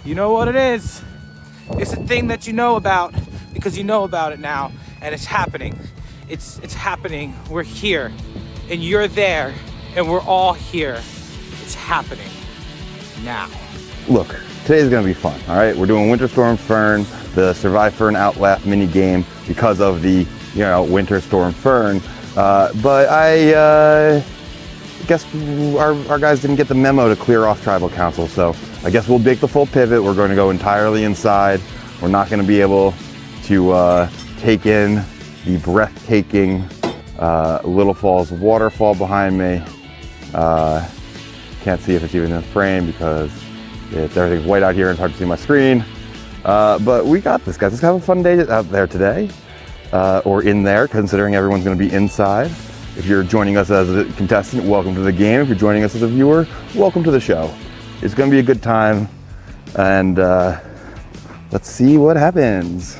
You know what it is. It's a thing that you know about because you know about it now, and it's happening. It's happening. We're here, and you're there, and we're all here. It's happening now. Look, today's gonna be fun, all right? We're doing Winter Storm Fern, the SurviFern Outlaw mini game because of the, Winter Storm Fern. But I guess our guys didn't get the memo to clear off Tribal Council, so I guess we'll make the full pivot. We're going to go entirely inside. We're not going to be able to take in the breathtaking Little Falls waterfall behind me. Can't see if it's even in frame because everything's white out here and it's hard to see my screen. But we got this, guys. Let's have a fun day out there today, or in there, considering everyone's going to be inside. If you're joining us as a contestant, welcome to the game. If you're joining us as a viewer, welcome to the show. It's going to be a good time, and let's see what happens.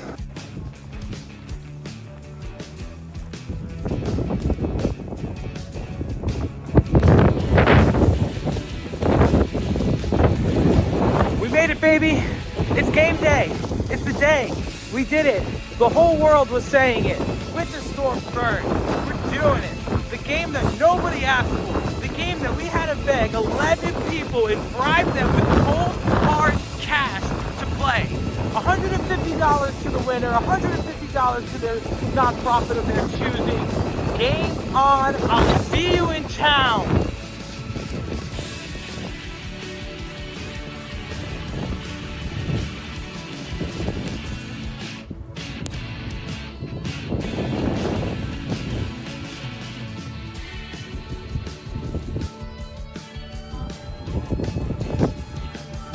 We made it, baby. It's game day. It's the day. We did it. The whole world was saying it. Winter Storm Fern. We're doing it. The game that nobody asked for. The game that we had to beg 11 people and bribe them with cold, hard cash to play. $150 to the winner, $150 to their nonprofit of their choosing. Game on. I'll see you in town.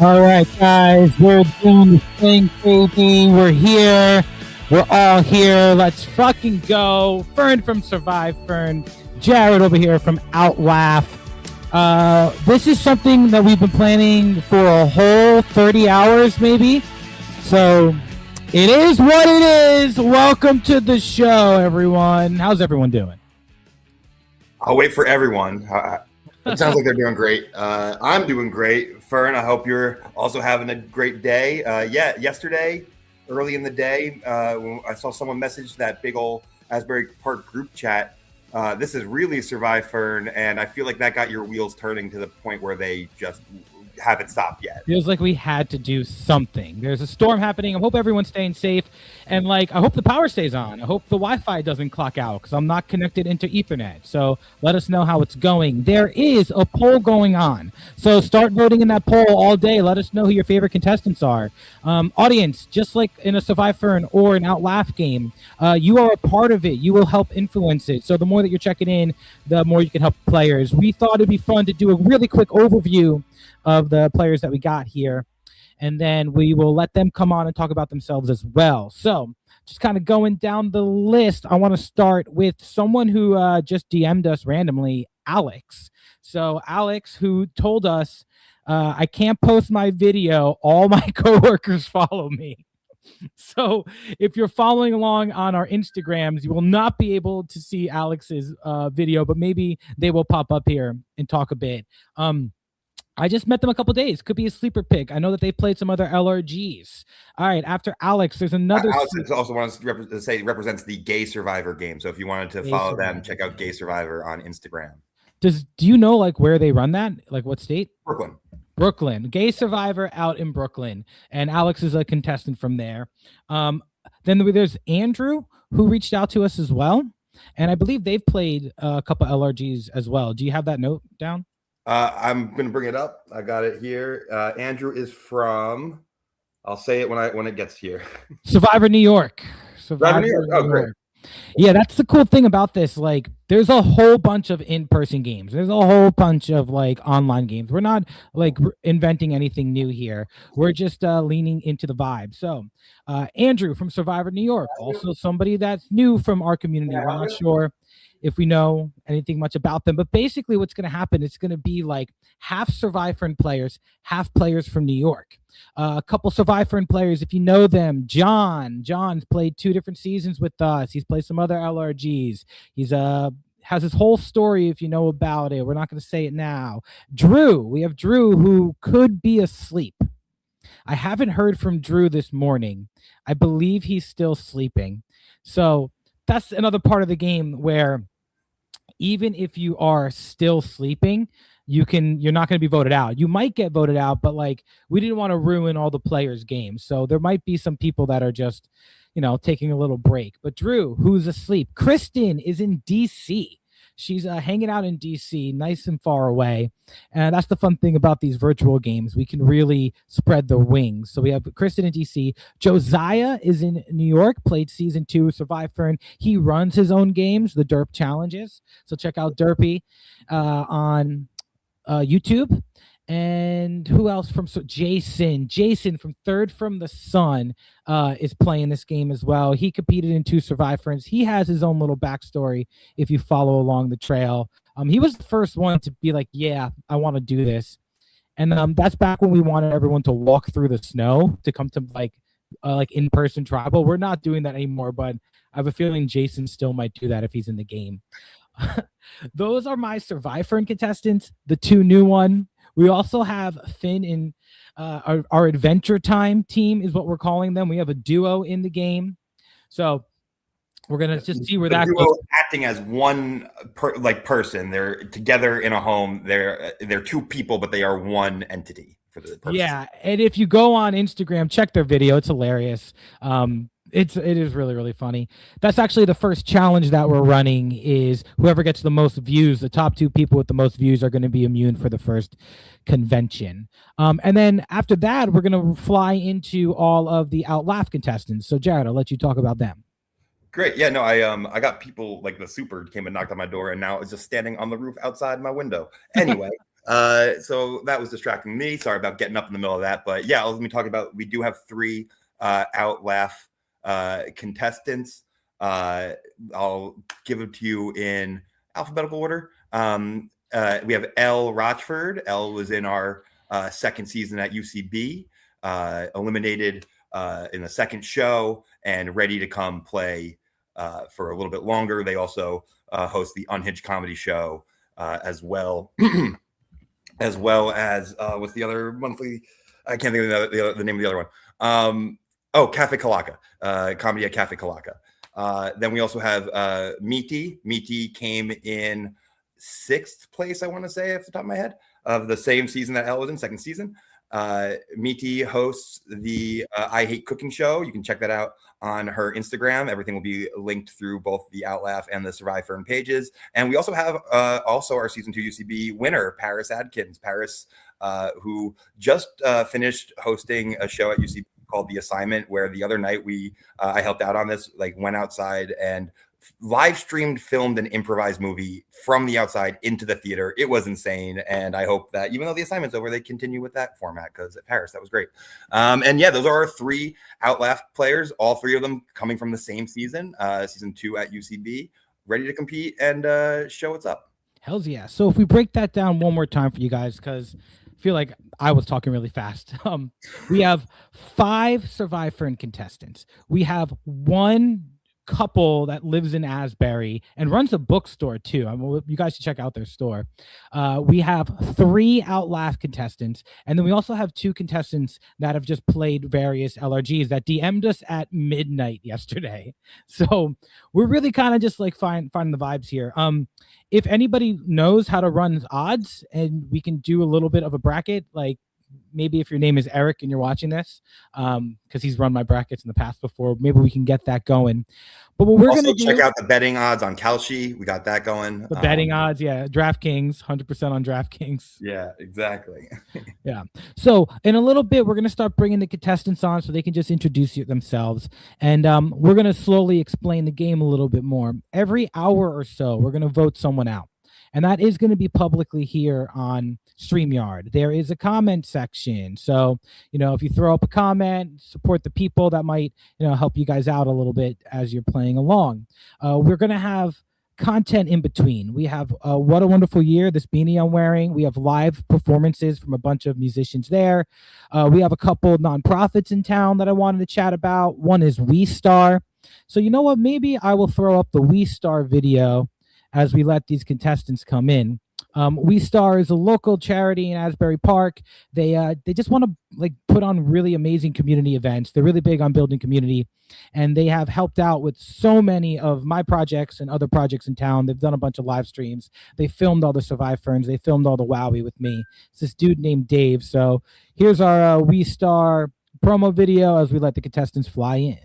All right, guys, we're doing the thing, baby. We're here. We're all here. Let's fucking go. Fern from SurviFern. Jared over here from Outlaugh. This is something that we've been planning for a whole 30 hours, maybe. So it is what it is. Welcome to the show, everyone. How's everyone doing? I'll wait for everyone. It sounds like they're doing great. I'm doing great. Fern, I hope you're also having a great day. Yesterday, early in the day, when I saw someone message that big old Asbury Park group chat. This is really SurviFern, and I feel like that got your wheels turning to the point where they just haven't stopped yet. Feels like we had to do something. There's a storm happening. I hope everyone's staying safe, and I hope the power stays on. I hope the Wi-Fi doesn't clock out because I'm not connected into Ethernet. So let us know how it's going. There is a poll going on, so start voting in that poll all day. Let us know who your favorite contestants are. Audience, just like in a SurviFern or an Outlaugh game, you are a part of it. You will help influence it. So the more that you're checking in, the more you can help players. We thought it'd be fun to do a really quick overview of the players that we got here, and then we will let them come on and talk about themselves as well. So just kind of going down the list, I want to start with someone who just DM'd us randomly, Alex. So Alex, who told us, I can't post my video, all my coworkers follow me. So if you're following along on our Instagrams, you will not be able to see Alex's video, but maybe they will pop up here and talk a bit. I just met them a couple days. Could be a sleeper pick. I know that they played some other LRGs. All right, after Alex, there's another. Alex also wants to say represents the Gay Survivor game. So if you wanted to follow them, check out Gay Survivor on Instagram. Do you know where they run that? What state? Brooklyn. Gay Survivor out in Brooklyn, and Alex is a contestant from there. Then there's Andrew, who reached out to us as well, and I believe they've played a couple LRGs as well. Do you have that note down? I'm going to bring it up. I got it here. Andrew is from, I'll say it when it gets here. Survivor New York. Survivor New York. Oh, great. Yeah, that's the cool thing about this. There's a whole bunch of in-person games. There's a whole bunch of online games. We're not inventing anything new here. We're just leaning into the vibe. So Andrew from Survivor New York, also somebody that's new from our community. We're not sure if we know anything much about them, but basically what's going to happen, it's going to be half SurviFern players, half players from New York. A couple SurviFern players, if you know them, John's played 2 different seasons with us. He's played some other LRGs. He's has his whole story if you know about it. We're not going to say it now. We have Drew, who could be asleep. I haven't heard from Drew this morning. I believe he's still sleeping. So that's another part of the game where even if you are still sleeping, you're not going to be voted out. You might get voted out, but like we didn't want to ruin all the players' games. So there might be some people that are just, taking a little break. But Drew, who's asleep, Kristen is in DC. She's hanging out in DC, nice and far away. And that's the fun thing about these virtual games. We can really spread the wings. So we have Kristen in DC. Josiah is in New York, played season 2 of SurviFern. He runs his own games, the Derp Challenges. So check out Derpy on YouTube. And who else Jason from Third from the Sun is playing this game as well. He competed in 2 SurviFerns. He has his own little backstory if you follow along the trail. He was the first one to be like, yeah, I want to do this. And that's back when we wanted everyone to walk through the snow to come to like in-person tribal. We're not doing that anymore, but I have a feeling Jason still might do that if he's in the game. Those are my SurviFern contestants, the 2 new one. We also have Finn in our Adventure Time team is what we're calling them. We have a duo in the game. So we're going to just see where that goes. Acting as one person. They're together in a home. They're 2 people, but they are one entity for the purpose. Yeah, and if you go on Instagram, check their video. It's hilarious. It is really, really funny. That's actually the first challenge that we're running is whoever gets the most views, the top 2 people with the most views are going to be immune for the first convention. And then after that, we're going to fly into all of the Outlaugh contestants. So Jared, I'll let you talk about them. Great. Yeah, no, I got people like the super came and knocked on my door and now it's just standing on the roof outside my window. Anyway, so that was distracting me. Sorry about getting up in the middle of that. But yeah, let me talk about, we do have 3 Outlaugh contestants. I'll give it to you in alphabetical order. We have Elle Rochford. Elle was in our second season at UCB, eliminated in the second show and ready to come play for a little bit longer. They also host the Unhinged comedy show as well, as well as what's the other monthly? I can't think of the name of the other one. Cafe Kalaka, comedy at Cafe Kalaka. Then we also have Miti. Miti came in 6th place, I want to say, off the top of my head, of the same season that Elle was in, second season. Miti hosts the I Hate Cooking show. You can check that out on her Instagram. Everything will be linked through both the Outlaugh and the SurviFern pages. And we also have also our season 2 UCB winner, Paris Adkins. Paris, who just finished hosting a show at UCB called The Assignment, where the other night I helped out on this, like went outside and live streamed, filmed an improvised movie from the outside into the theater. It was insane. And I hope that even though The Assignment's over, they continue with that format, because at Paris, that was great. And yeah, those are our 3 Outlaugh players, all 3 of them coming from the same season, season 2 at UCB, ready to compete and show what's up. Hells yeah. So if we break that down one more time for you guys, because I feel like I was talking really fast. We have 5 SurviFern contestants. We have 1 couple that lives in Asbury and runs a bookstore too. I mean, you guys should check out their store. We have 3 Outlaugh contestants, and then we also have 2 contestants that have just played various LRGs that DM'd us at midnight yesterday. So we're really kind of just like finding the vibes here. If anybody knows how to run odds and we can do a little bit of a bracket, like maybe if your name is Eric and you're watching this, because he's run my brackets in the past before, maybe we can get that going. But what we're going to do, check out the betting odds on Kalshi. We got that going. The betting odds, yeah. DraftKings, 100% on DraftKings. Yeah, exactly. Yeah. So in a little bit, we're going to start bringing the contestants on so they can just introduce themselves. And we're going to slowly explain the game a little bit more. Every hour or so, we're going to vote someone out. And that is going to be publicly here on StreamYard. There is a comment section. So, if you throw up a comment, support the people, that might, help you guys out a little bit as you're playing along. We're going to have content in between. We have What a Wonderful Year, this beanie I'm wearing. We have live performances from a bunch of musicians there. We have a couple nonprofits in town that I wanted to chat about. One is We Star. So you know what? Maybe I will throw up the We Star video as we let these contestants come in. We Star is a local charity in Asbury Park. They just want to like put on really amazing community events. They're really big on building community, and they have helped out with so many of my projects and other projects in town. They've done a bunch of live streams. They filmed all the SurviFerns. They filmed all the WAWY with me. It's this dude named Dave. So here's our We Star promo video as we let the contestants fly in.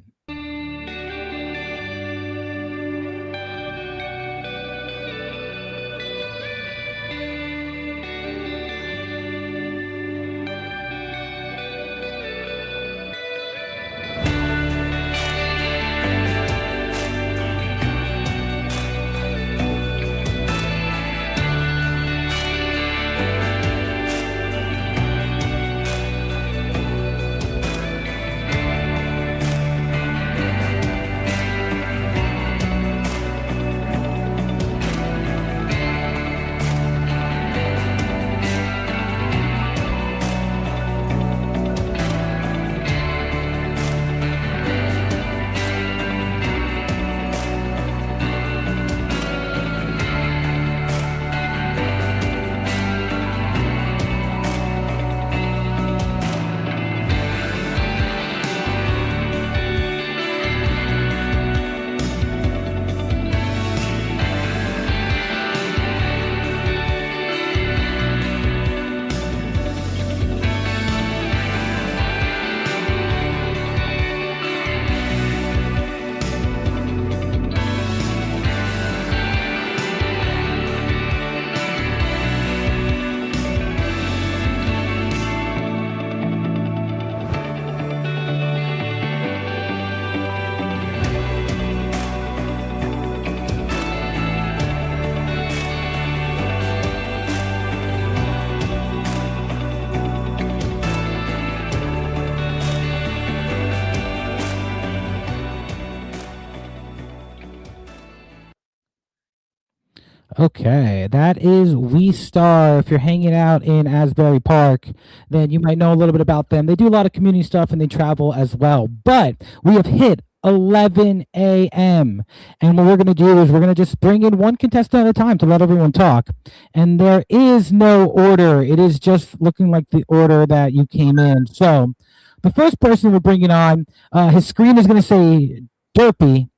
Okay, that is We Star. If you're hanging out in Asbury Park, then you might know a little bit about them. They do a lot of community stuff and they travel as well. But we have hit 11 a.m. And what we're going to do is we're going to just bring in one contestant at a time to let everyone talk. And there is no order. It is just looking like the order that you came in. So the first person we're bringing on, his screen is going to say Derpy.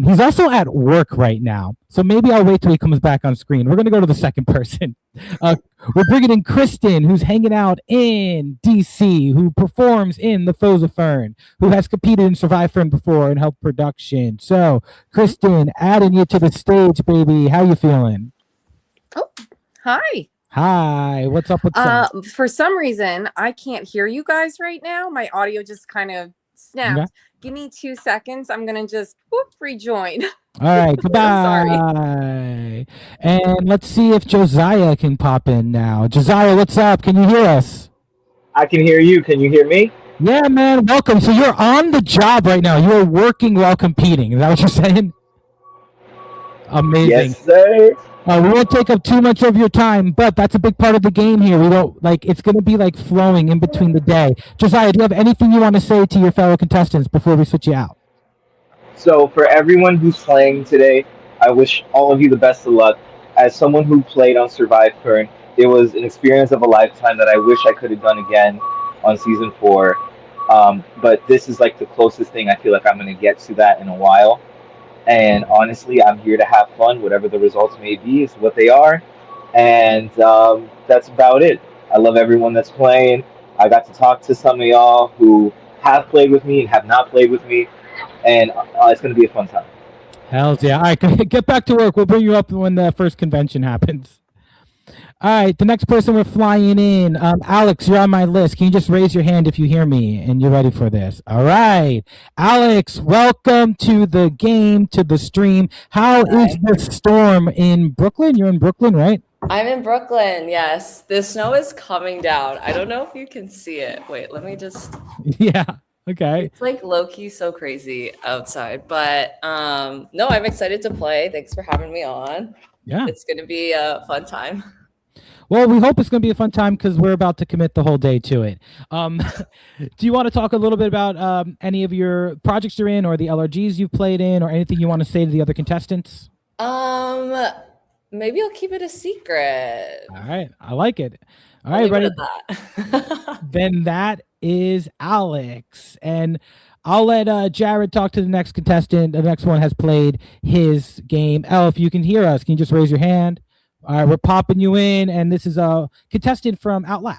He's also at work right now, so maybe I'll wait till he comes back on screen. We're going to go to the second person. We're bringing in Kristen, who's hanging out in DC, who performs in the Foes of Fern, who has competed in SurviFern before and helped production. So, Kristen, adding you to the stage, baby. How you feeling? Oh, hi. Hi. What's up with For some reason, I can't hear you guys right now. My audio just kind of snapped. Okay. Give me 2 seconds. I'm going to just rejoin. All right. Goodbye. Sorry. And let's see if Josiah can pop in now. Josiah, what's up? Can you hear us? I can hear you. Can you hear me? Yeah, man. Welcome. So you're on the job right now. You're working while competing. Is that what you're saying? Amazing. Yes, sir. We won't take up too much of your time, but that's a big part of the game here. We don't it's going to be like flowing in between the day. Josiah, do you have anything you want to say to your fellow contestants before we switch you out? So for everyone who's playing today, I wish all of you the best of luck. As someone who played on SurviFern, it was an experience of a lifetime that I wish I could have done again on season 4. But this is like the closest thing I feel like I'm going to get to that in a while. And honestly, I'm here to have fun. Whatever the results may be is what they are. And that's about it. I love everyone that's playing. I got to talk to some of y'all who have played with me and have not played with me. And it's going to be a fun time. Hells yeah. All right, get back to work. We'll bring you up when the first convention happens. All right, the next person we're flying in, Alex, you're on my list. Can you just raise your hand if you hear me and you're ready for this? All right, Alex, welcome to the game, to the stream. How is the storm in Brooklyn? You're in Brooklyn, right? I'm in Brooklyn, yes. The snow is coming down. I don't know if you can see it. Wait, let me just... Yeah, okay. It's like low-key so crazy outside. But no, I'm excited to play. Thanks for having me on. Yeah. It's going to be a fun time. Well, we hope it's going to be a fun time because we're about to commit the whole day to it. Do you want to talk a little bit about any of your projects you're in or the LRGs you've played in or anything you want to say to the other contestants? Maybe I'll keep it a secret. All right, I like it. All I'll right, leave it ready? at that. Then that is Alex, and I'll let Jared talk to the next contestant. The next one has played his game. Elle, if you can hear us, can you just raise your hand? All right, we're popping you in, and this is a contestant from Outlaugh.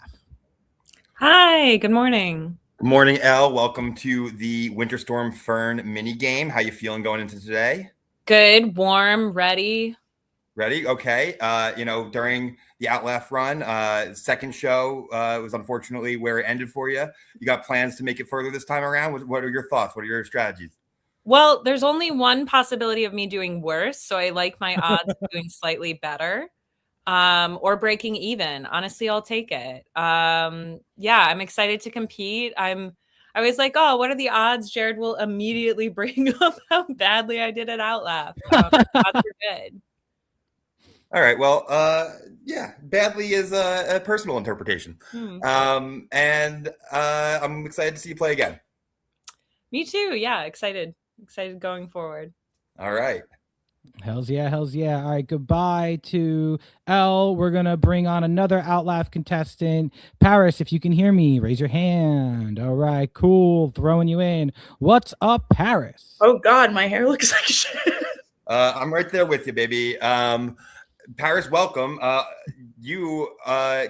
Hi, good morning. Good morning, Elle. Welcome to the Winter Storm Fern mini game. How you feeling going into today? Good, warm, ready. Ready? Okay. During the Outlaugh run, second show was unfortunately where it ended for you. You got plans to make it further this time around? What are your thoughts? What are your strategies? Well, there's only one possibility of me doing worse, so I like my odds of doing slightly better. Or breaking even. Honestly, I'll take it. Yeah, I'm excited to compete. I was like, oh, what are the odds Jared will immediately bring up how badly I did at Outlaw? Odds are good. All right. Well, yeah, badly is a personal interpretation. And I'm excited to see you play again. Me too. Yeah, excited going forward. All right. Hells yeah, hells yeah. All right, goodbye to Elle. We're going to bring on another Outlaw contestant. Paris, if you can hear me, raise your hand. All right, cool. Throwing you in. What's up, Paris? Oh, God, my hair looks like shit. I'm right there with you, baby. Paris, welcome. You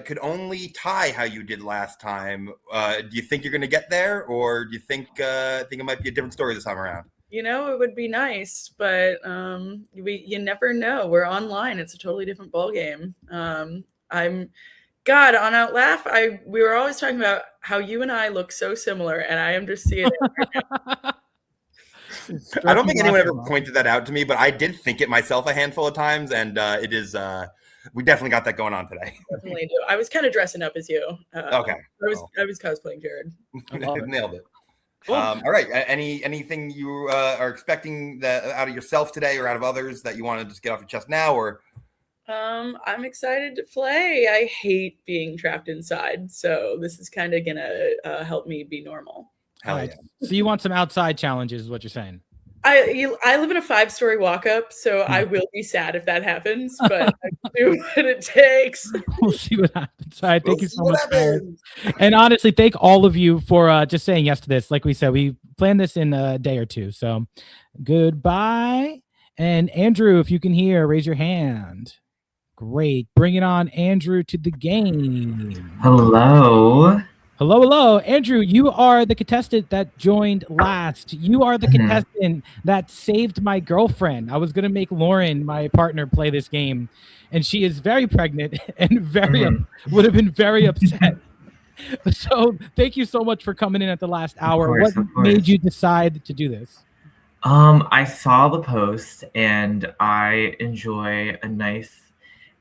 could only tie how you did last time. Do you think you're going to get there, or do you think it might be a different story this time around? You know, it would be nice, but you never know. We're online. It's a totally different ballgame. God, on Outlaugh, we were always talking about how you and I look so similar, and I am just seeing it right now. I don't think anyone ever pointed that out to me, but I did think it myself a handful of times, and it is we definitely got that going on today. Definitely do. I was kind of dressing up as you. Okay. I was cosplaying Jared. Nailed it. Cool. All right. Anything you are expecting out of yourself today or out of others that you want to just get off your chest now, or? I'm excited to play. I hate being trapped inside, so this is kind of gonna help me be normal. Hell yeah. So you want some outside challenges, is what you're saying? I live in a 5-story walk-up, so I will be sad if that happens, but I do what it takes. We'll see what happens. All right, thank you so much, Paris. And honestly, thank all of you for just saying yes to this. Like we said, we planned this in a day or two. So goodbye. And Andrew, if you can hear, raise your hand. Great. Bring it on, Andrew, to the game. Hello. Hello. Andrew, you are the contestant that joined last. You are the contestant that saved my girlfriend. I was going to make Lauren, my partner, play this game, and she is very pregnant and would have been very upset. So thank you so much for coming in at the last hour. What made you decide to do this? I saw the post, and I enjoy a nice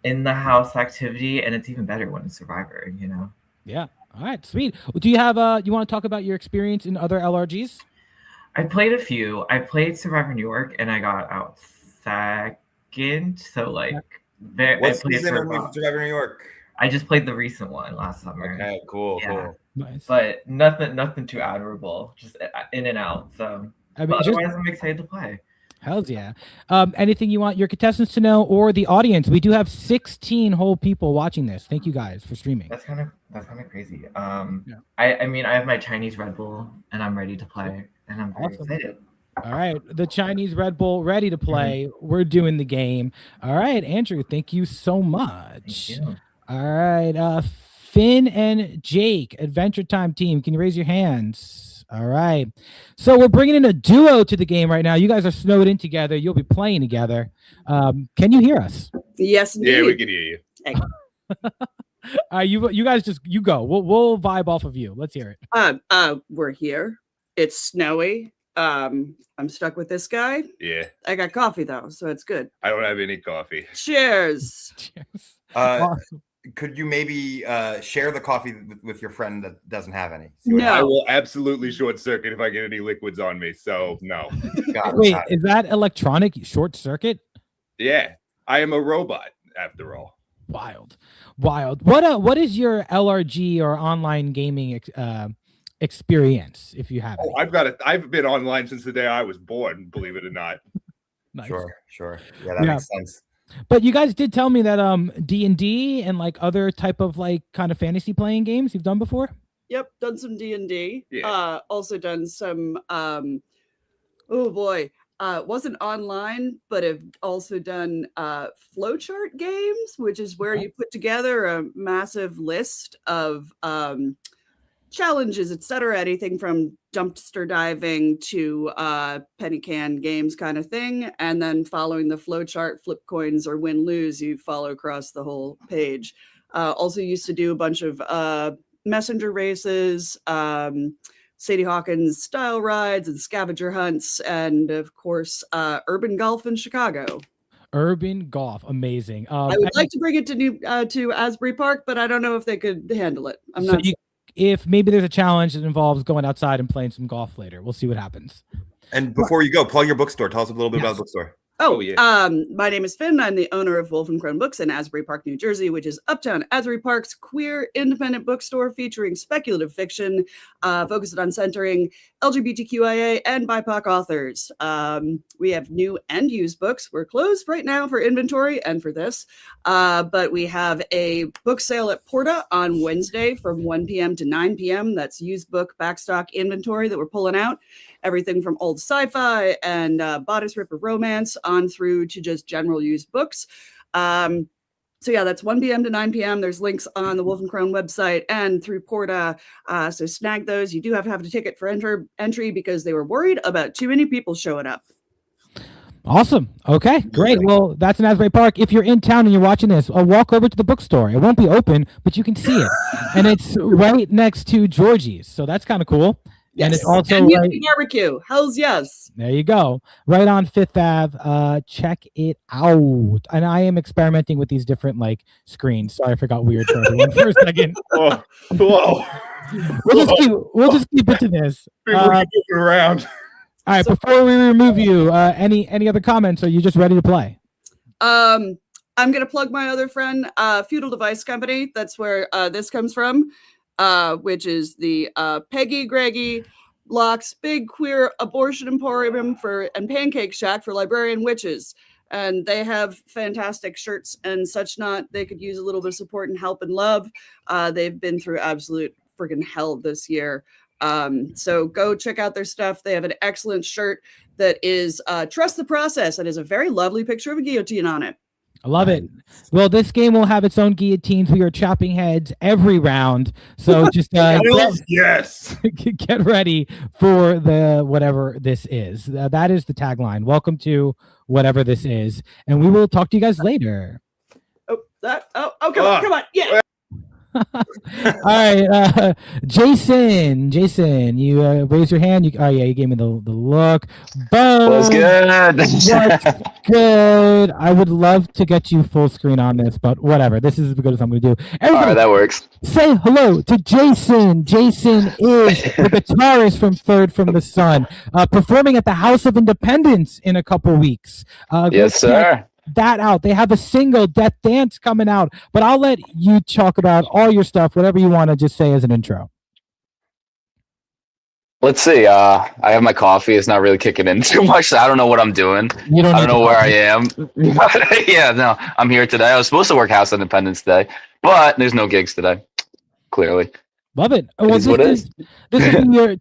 in-the-house activity, and it's even better when it's Survivor, you know? Yeah. All right, sweet. Do you have you want to talk about your experience in other LRGs? I played a few. I played Survivor New York, and I got out second. So like, what season of Survivor New York? I just played the recent one last summer. Okay, cool. Nice. But nothing too admirable. Just in and out. So otherwise, I'm excited to play. Hells yeah. Anything you want your contestants to know or the audience? We do have 16 whole people watching this. Thank you guys for streaming. That's kind of crazy. I mean, I have my Chinese Red Bull, and I'm ready to play, and I'm very excited. All right, the Chinese Red Bull ready to play. We're doing the game. All right, Andrew, thank you so much. Thank you. All right, Finn and Jake, Adventure Time team, can you raise your hands? All right. So we're bringing in a duo to the game right now. You guys are snowed in together. You'll be playing together. Can you hear us? Yes, indeed. Yeah, we can hear you. You guys just go. We'll vibe off of you. Let's hear it. We're here. It's snowy. I'm stuck with this guy. Yeah. I got coffee though, so it's good. I don't have any coffee. Cheers. Could you maybe share the coffee with your friend that doesn't have any? No. I will absolutely short circuit if I get any liquids on me. So no. Wait, is that electronic short circuit? Yeah, I am a robot after all. Wild. What is your LRG or online gaming experience, if you have it? I've been online since the day I was born, believe it or not. Nice. Sure. Yeah, that makes sense. But you guys did tell me that D&D and like other type of like kind of fantasy playing games you've done before. Yep, done some D&D. Yeah. Also done some oh boy. Wasn't online, but have also done flowchart games, which is where you put together a massive list of challenges, etc. Anything from dumpster diving to penny can games kind of thing. And then following the flowchart, flip coins or win lose, you follow across the whole page. Also used to do a bunch of messenger races, Sadie Hawkins style rides and scavenger hunts, and of course, urban golf in Chicago. Urban golf, amazing. I would like to bring it to Asbury Park, but I don't know if they could handle it. I'm not. If maybe there's a challenge that involves going outside and playing some golf later, we'll see what happens. And before you go, plug your bookstore. Tell us a little bit about the bookstore. Oh, yeah. My name is Finn. I'm the owner of Wolf and Crone Books in Asbury Park, New Jersey, which is uptown Asbury Park's queer independent bookstore featuring speculative fiction, focused on centering LGBTQIA and BIPOC authors. We have new and used books. We're closed right now for inventory and for this, but we have a book sale at Porta on Wednesday from 1 p.m. to 9 p.m. That's used book backstock inventory that we're pulling out. Everything from old sci-fi and bodice ripper romance on through to just general used books. So yeah, that's 1 p.m. to 9 p.m. There's links on the Wolf and Crone website and through Porta. So snag those. You do have to have a ticket for entry because they were worried about too many people showing up. Awesome. Okay, great. Well, that's in Asbury Park. If you're in town and you're watching this, walk over to the bookstore. It won't be open, but you can see it. And it's right next to Georgie's. So that's kind of cool. Yes. And it's also right, barbecue. Hells yes. There you go. Right on Fifth Ave. Check it out. And I am experimenting with these different like screens. Sorry, I forgot weird for everyone for a second. Whoa. We'll just keep it to this. Around. All right. Before we remove you, any other comments? Are you just ready to play? I'm gonna plug my other friend, Feudal Device Company. That's where this comes from. Which is the Peggy Greggy Locke's big queer abortion emporium and pancake shack for librarian witches. And they have fantastic shirts and such not. They could use a little bit of support and help and love. They've been through absolute freaking hell this year. So go check out their stuff. They have an excellent shirt that is Trust the Process. It is a very lovely picture of a guillotine on it. I love it. Well, this game will have its own guillotines. We are chopping heads every round. So just yes, get ready for the whatever this is. That is the tagline. Welcome to whatever this is. And we will talk to you guys later. Come on. Yeah. All right, Jason, you raise your hand. You gave me the look. Boom. What's good? What's good? I would love to get you full screen on this, but whatever. This is as good as I'm going to do. Everybody, all right, that works. Say hello to Jason. Jason is the guitarist from Third from the Sun, performing at the House of Independence in a couple weeks. Yes, sir. That out. They have a single, Death Dance, coming out, but I'll let you talk about all your stuff, whatever you want to just say as an intro. Let's see. I have my coffee. It's not really kicking in too much. So I don't know what I'm doing. I don't know where I am. Yeah, no, I'm here today. I was supposed to work House of Independence today, but there's no gigs today, clearly. Love it. Well, this is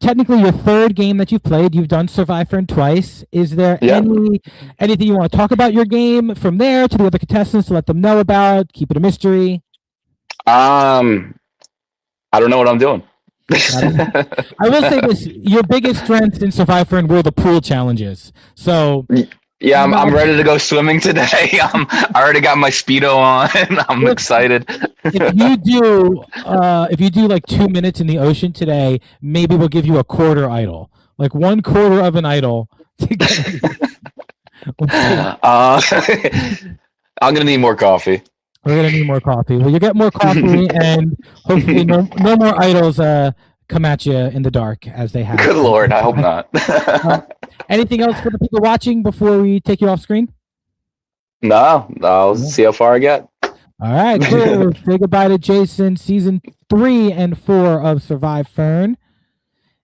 technically your third game that you've played. You've done SurviFern twice. Is there anything you want to talk about your game from there to the other contestants to let them know about? Keep it a mystery. I don't know what I'm doing. I will say this: your biggest strength in SurviFern were the pool challenges. So. Yeah, I'm ready to go swimming today. I already got my Speedo on. I'm excited. If you do like 2 minutes in the ocean today, maybe we'll give you a quarter idol, like 1/4 of an idol. I'm gonna need more coffee. We're gonna need more coffee. Well, you get more coffee, and hopefully no more idols come at you in the dark as they have. Good Lord, I hope not. Anything else for the people watching before we take you off screen? No, I'll see how far I get. All right, cool. Say goodbye to Jason. Season 3 and 4 of SurviFern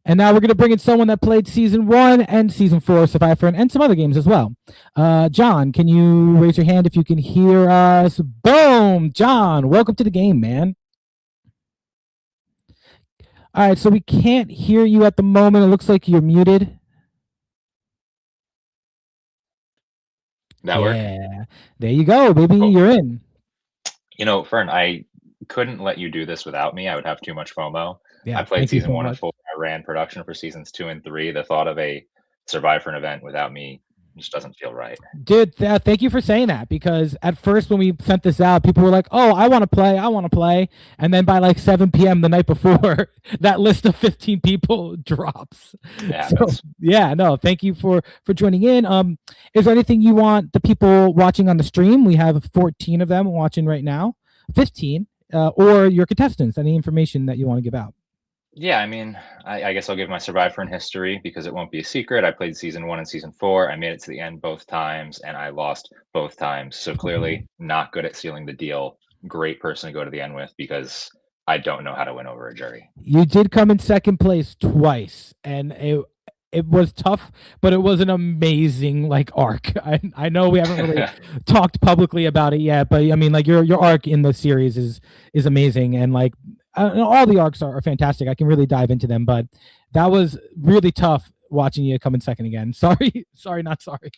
And now we're going to bring in someone that played season 1 and season 4 of SurviFern and some other games as well. John, can you raise your hand if you can hear us? Boom! John, welcome to the game, man. All right, so we can't hear you at the moment. It looks like you're muted. That work? Yeah, there you go, baby. Cool. You're in. You know, Fern, I couldn't let you do this without me. I would have too much FOMO. Yeah, I played thank you season so 1 and much. 4. I ran production for seasons 2 and 3. The thought of a SurviFern event without me just doesn't feel right. Dude, thank you for saying that, because at first when we sent this out, people were like, oh, I want to play. And then by like 7 p.m. the night before, that list of 15 people drops. Yeah, So, yeah, no, thank you for joining in. Is there anything you want the people watching on the stream? We have 14 of them watching right now, 15, or your contestants, any information that you want to give out. Yeah, I mean, I guess I'll give my SurviFern history because it won't be a secret. I played season 1 and season 4. I made it to the end both times, and I lost both times. So clearly not good at sealing the deal. Great person to go to the end with because I don't know how to win over a jury. You did come in second place twice, and it was tough, but it was an amazing like arc. I know we haven't really talked publicly about it yet, but I mean, like your arc in the series is amazing, and like all the arcs are fantastic. I can really dive into them, but that was really tough watching you come in second again. Sorry, not sorry.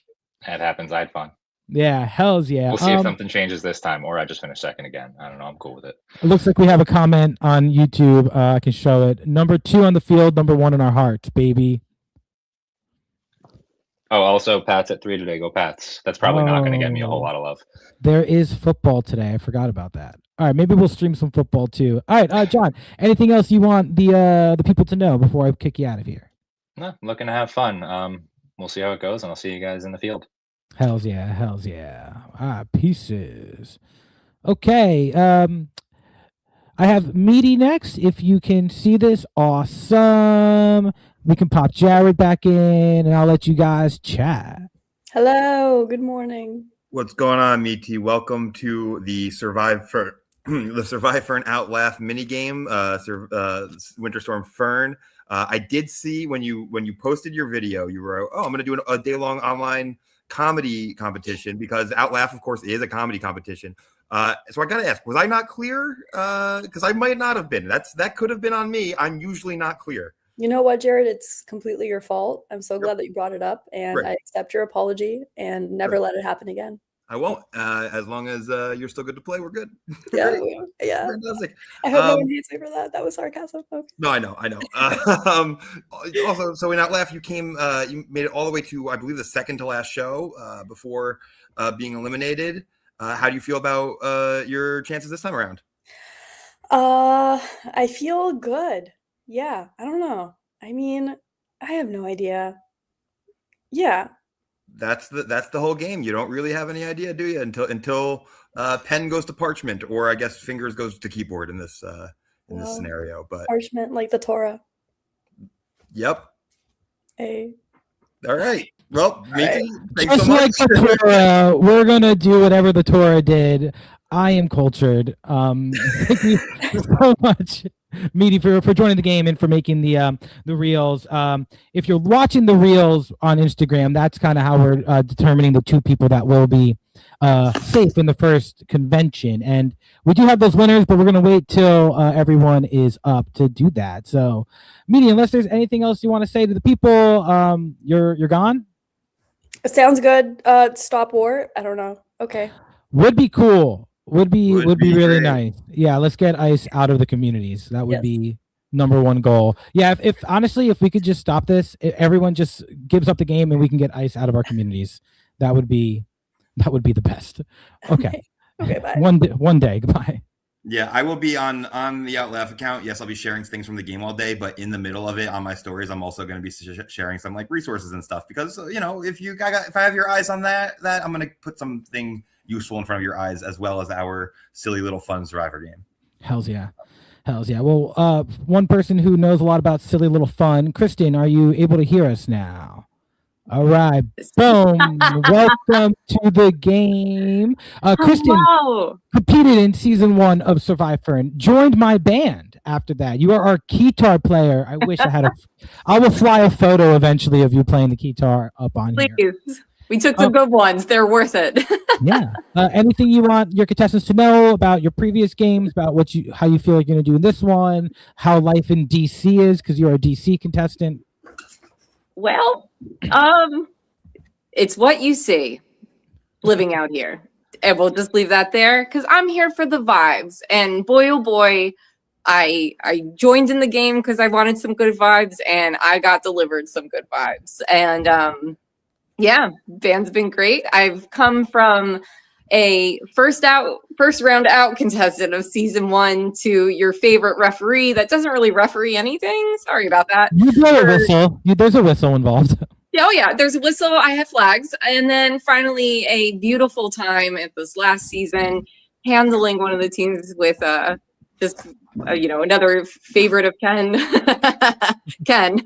That happens. I had fun. Yeah, hells yeah. We'll see if something changes this time, or I just finish second again. I don't know. I'm cool with it. It looks like we have a comment on YouTube. I can show it. Number 2 on the field, number 1 in our hearts, baby. Oh, also Pats at 3 today. Go Pats. That's probably not going to get me a whole lot of love. There is football today. I forgot about that. All right, maybe we'll stream some football too. All right, John, anything else you want the people to know before I kick you out of here? No, I'm looking to have fun. We'll see how it goes, and I'll see you guys in the field. Hells yeah. Pieces. Okay, I have Meaty next. If you can see this, awesome. We can pop Jared back in, and I'll let you guys chat. Hello, good morning. What's going on, Meaty? Welcome to the SurviFern Outlaugh minigame, Winter Storm Fern. I did see when you posted your video, you wrote, "Oh, I'm going to do a day-long online comedy competition," because Outlaugh, of course, is a comedy competition. So I got to ask, was I not clear? Because I might not have been. That could have been on me. I'm usually not clear. You know what, Jared? It's completely your fault. I'm so glad that you brought it up, and Right. I accept your apology and never let it happen again. I won't. As long as you're still good to play, we're good. Yeah, yeah. Fantastic. I hope no one hates me for that. That was sarcasm. Okay. No, I know. Also, so in Outlaugh, you made it all the way to, I believe, the second to last show before being eliminated. How do you feel about your chances this time around? I feel good. Yeah, I don't know. I mean, I have no idea. Yeah. That's the whole game. You don't really have any idea, do you? Until pen goes to parchment, or I guess fingers goes to keyboard in this scenario. But Parchment like the Torah. Yep. Hey. All right. Well, thanks Just so much. like the Torah, we're gonna do whatever the Torah did. I am cultured. Thank you so much, Meaty, for joining the game and for making the reels. If you're watching the reels on Instagram, that's kind of how we're determining the 2 people that will be safe in the first convention. And we do have those winners, but we're gonna wait till everyone is up to do that. So, Meaty, unless there's anything else you want to say to the people, you're gone. It sounds good. Stop war. I don't know. Okay. Would be cool. Would be really great. nice. Yeah, let's get ICE out of the communities. That would Yes. be number 1 goal. Yeah, if honestly, if we could just stop this, if everyone just gives up the game and we can get ICE out of our communities, that would be the best. Okay. Okay, bye. One day. Goodbye. Yeah, I will be on the Outlaugh account. Yes, I'll be sharing things from the game all day, but in the middle of it on my stories, I'm also going to be sharing some like resources and stuff because if I have your eyes on that I'm going to put something useful in front of your eyes as well as our silly little fun Survivor game. Hells yeah. Well, one person who knows a lot about silly little fun, Kristen, are you able to hear us now? All right. Boom. Welcome to the game. Kristen competed in season 1 of SurviFern, joined my band, after that. You are our guitar player. I wish I had I will fly a photo eventually of you playing the guitar up on here. Please. We took some good ones. They're worth it. Yeah. Anything you want your contestants to know about your previous games, about how you feel like you're going to do in this one, how life in DC is, because you're a DC contestant? Well, it's what you see living out here. And we'll just leave that there because I'm here for the vibes. And boy, oh boy, I joined in the game because I wanted some good vibes and I got delivered some good vibes. And yeah, Van's been great. I've come from a first round out contestant of season 1 to your favorite referee that doesn't really referee anything. Sorry about that. You blow a whistle. There's a whistle involved. Oh yeah, there's a whistle. I have flags, and then finally a beautiful time at this last season, handling one of the teams with just another favorite of Ken, Ken.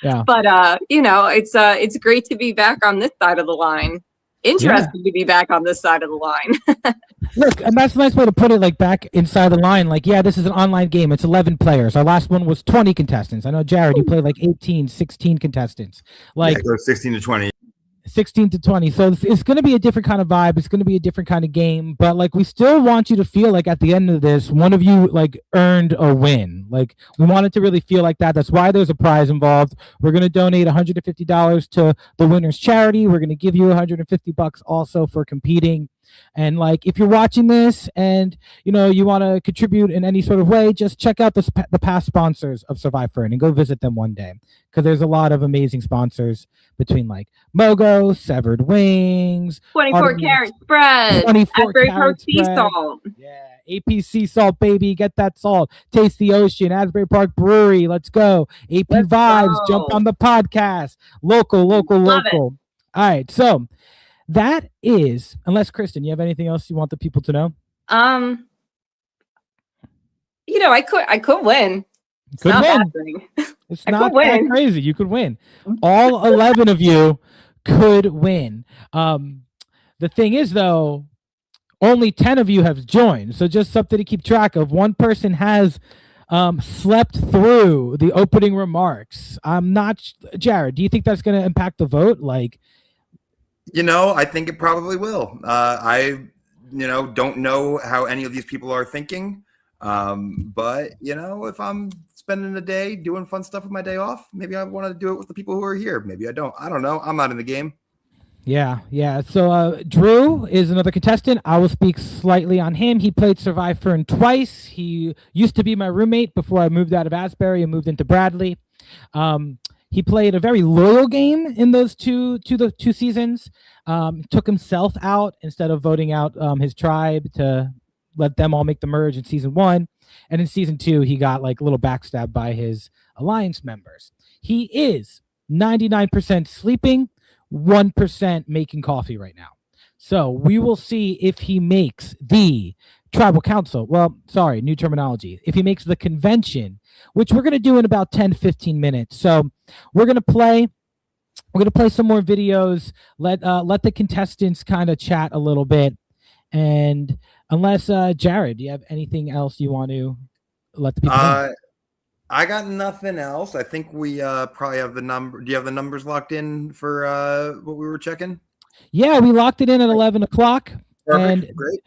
Yeah. But it's great to be back on this side of the line. Interesting to be back on this side of the line. Look, and that's a nice way to put it, like back inside the line. Like, yeah, this is an online game. It's 11 players. Our last one was 20 contestants. I know, Jared, you played like 18, 16 contestants. Like, it goes 16 to 20. 16 to 20. So it's going to be a different kind of vibe. It's going to be a different kind of game. But like, we still want you to feel like at the end of this, one of you like earned a win. Like, we want it to really feel like that. That's why there's a prize involved. We're going to donate $150 to the winner's charity. We're going to give you $150 also for competing. And like, if you're watching this and you want to contribute in any sort of way, just check out the past sponsors of SurviFern and go visit them one day, because there's a lot of amazing sponsors between like Mogo, Severed Wings, 24 karat spread, 24 Asbury Park karat sea spread. salt. Yeah, APC salt, baby, get that salt. Taste the ocean, Asbury Park Brewery. Let's go. AP Vibes, jump on the podcast. Local. All right, so. That is, unless Kristen, you have anything else you want the people to know? I could win. It's not that crazy. You could win. All 11 of you could win. The thing is, though, only 10 of you have joined. So just something to keep track of. One person has slept through the opening remarks. I'm not, Jared, do you think that's going to impact the vote? Like, I think it probably will. I don't know how any of these people are thinking. But if I'm spending a day doing fun stuff with my day off, maybe I want to do it with the people who are here. Maybe I don't. I don't know. I'm not in the game. Yeah. So Drew is another contestant. I will speak slightly on him. He played SurviFern twice. He used to be my roommate before I moved out of Asbury and moved into Bradley. He played a very loyal game in those two seasons. Took himself out instead of voting out his tribe to let them all make the merge in season 1. And in season 2, he got like a little backstabbed by his alliance members. He is 99% sleeping, 1% making coffee right now. So we will see if he makes the tribal council. Well, sorry, new terminology. If he makes the convention, which we're going to do in about 10-15 minutes. So we're going to play some more videos, let the contestants kind of chat a little bit. And unless Jared, do you have anything else you want to let the people know? I got nothing else. I think we probably have the number. Do you have the numbers locked in for what we were checking? Yeah, we locked it in at 11 o'clock. Perfect. And great.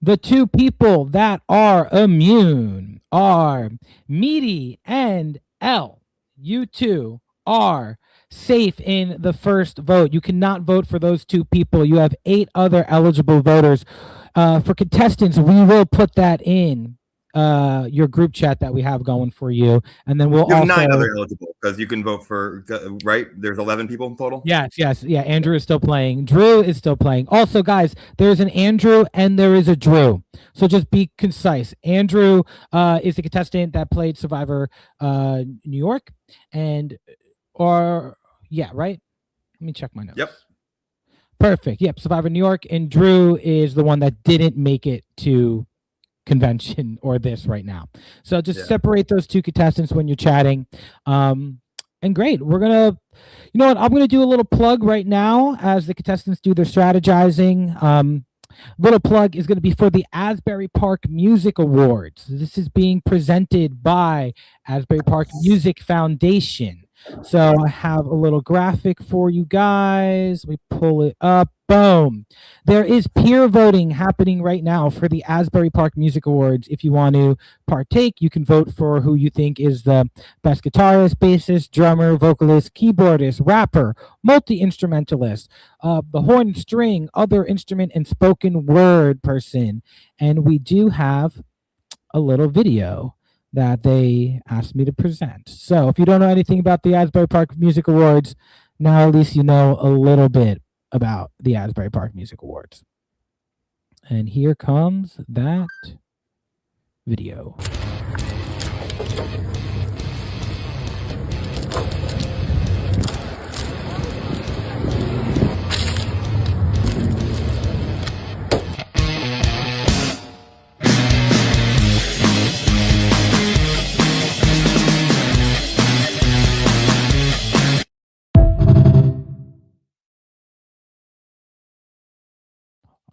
The two people that are immune are Meaty and L. You two are safe in the first vote. You cannot vote for those two people. You have 8 other eligible voters. For contestants, we will put that in your group chat that we have going for you, and then we'll you have also 9 other eligible because you can vote for, right? There's 11 people in total. Yes. Yeah, Andrew is still playing. Drew is still playing. Also, guys, there's an Andrew and there is a Drew. So just be concise. Andrew is the contestant that played Survivor New York, right? Let me check my notes. Yep. Perfect. Yep, Survivor New York, and Drew is the one that didn't make it to convention or this right now. So just separate those two contestants when you're chatting. And great. We're gonna, I'm gonna do a little plug right now as the contestants do their strategizing. little plug is going to be for the Asbury Park Music Awards. This is being presented by Asbury Park Music Foundation. So I have a little graphic for you guys. We pull it up. Boom. There is peer voting happening right now for the Asbury Park Music Awards. If you want to partake, you can vote for who you think is the best guitarist, bassist, drummer, vocalist, keyboardist, rapper, multi-instrumentalist, the horn, string, other instrument, and spoken word person. And we do have a little video that they asked me to present. So if you don't know anything about the Asbury Park Music Awards, now at least you know a little bit about the Asbury Park Music Awards. And here comes that video.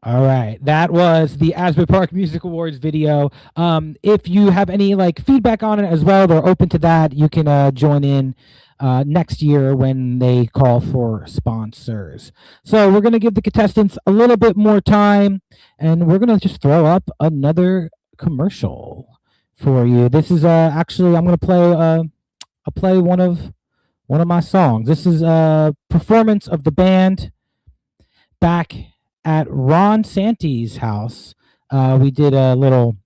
All right, that was the Asbury Park Music Awards video. If you have any like feedback on it as well, they're open to that. You can join in next year when they call for sponsors. So we're gonna give the contestants a little bit more time, and we're gonna just throw up another commercial for you. This is actually I'm gonna play one of my songs. This is a performance of the band back at Ron Sante's house. We did a little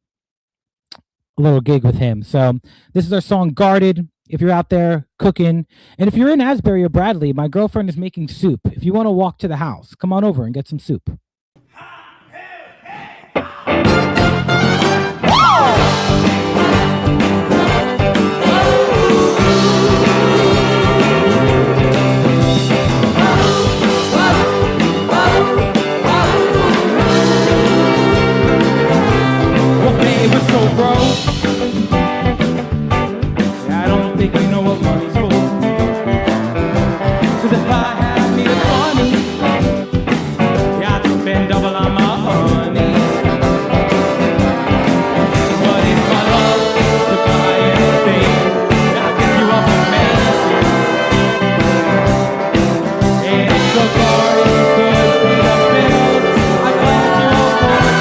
gig with him. So this is our song Guarded. If you're out there cooking, and if you're in Asbury or Bradley, my girlfriend is making soup. If you want to walk to the house, come on over and get some soup. So broke, I don't think you know what money's for. 'Cause if I had me the money, I'd spend double on my honey. But it's my love to buy anything, I'll give you up amazing. And it's so far you could pay the bills, I'd glad you all for it.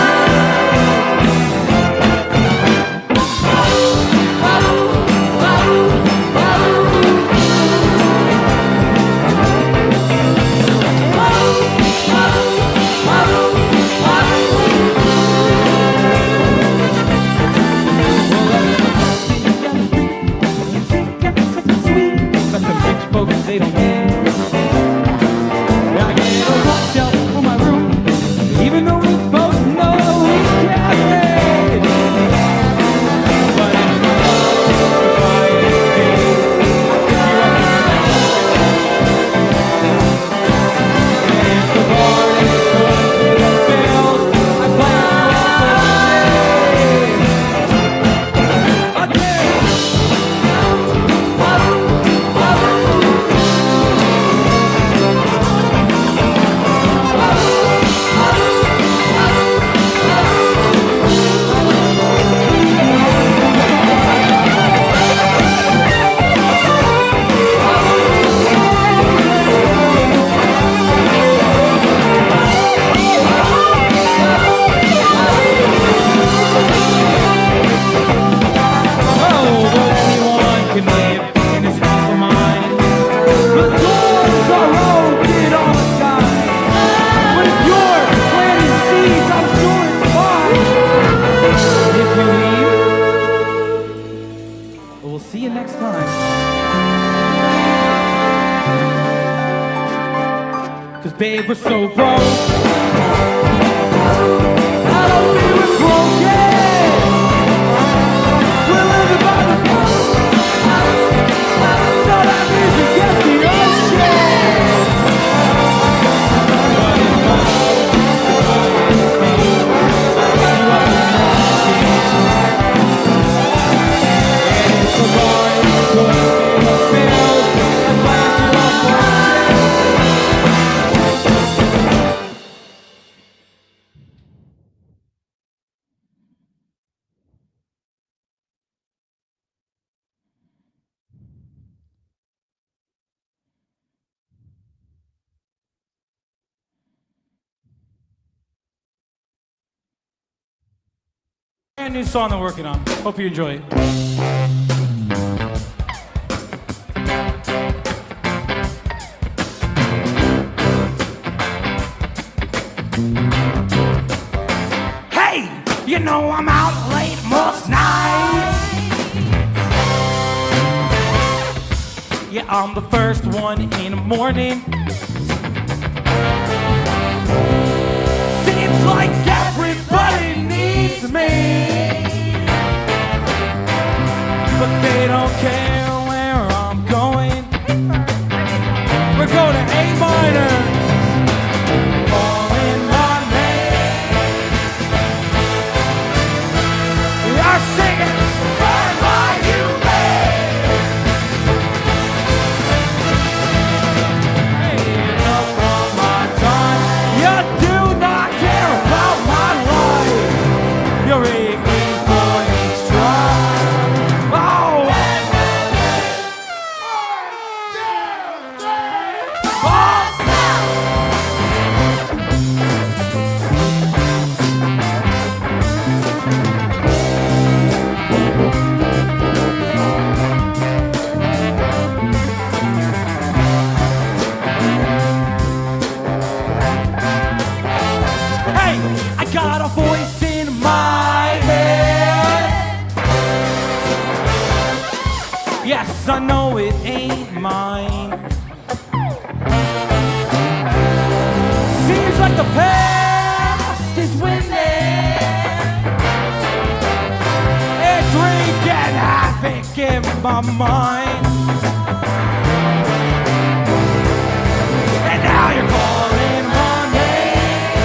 Folks, they don't care. I get a bookshelf for my room, even though we both know we can't. But it's my love to buy anything. And if the bar is good for the bills, I plan to stay. Babe, we're so broke. I don't feel we're broken. We're living by the book. So that means we get the ocean. But it's not and it's the bar and the cook and the bills. I'm glad you all for it. Brand new song I'm working on. Hope you enjoy it. Hey, you know I'm out late most nights. Yeah, I'm the first one in the morning. Seems like everybody needs me, but they don't care where I'm going. We're going to A minor. Calling my name. We are singing Burn My You May. Hey, enough of my time. You do not care about my life. You're ignorant for each drop. Oh! Hey, I got a voice in my head. Yes, I know it ain't mine. Seems like the past is winning. It's wreaking havoc in my mind. And now you're calling my name.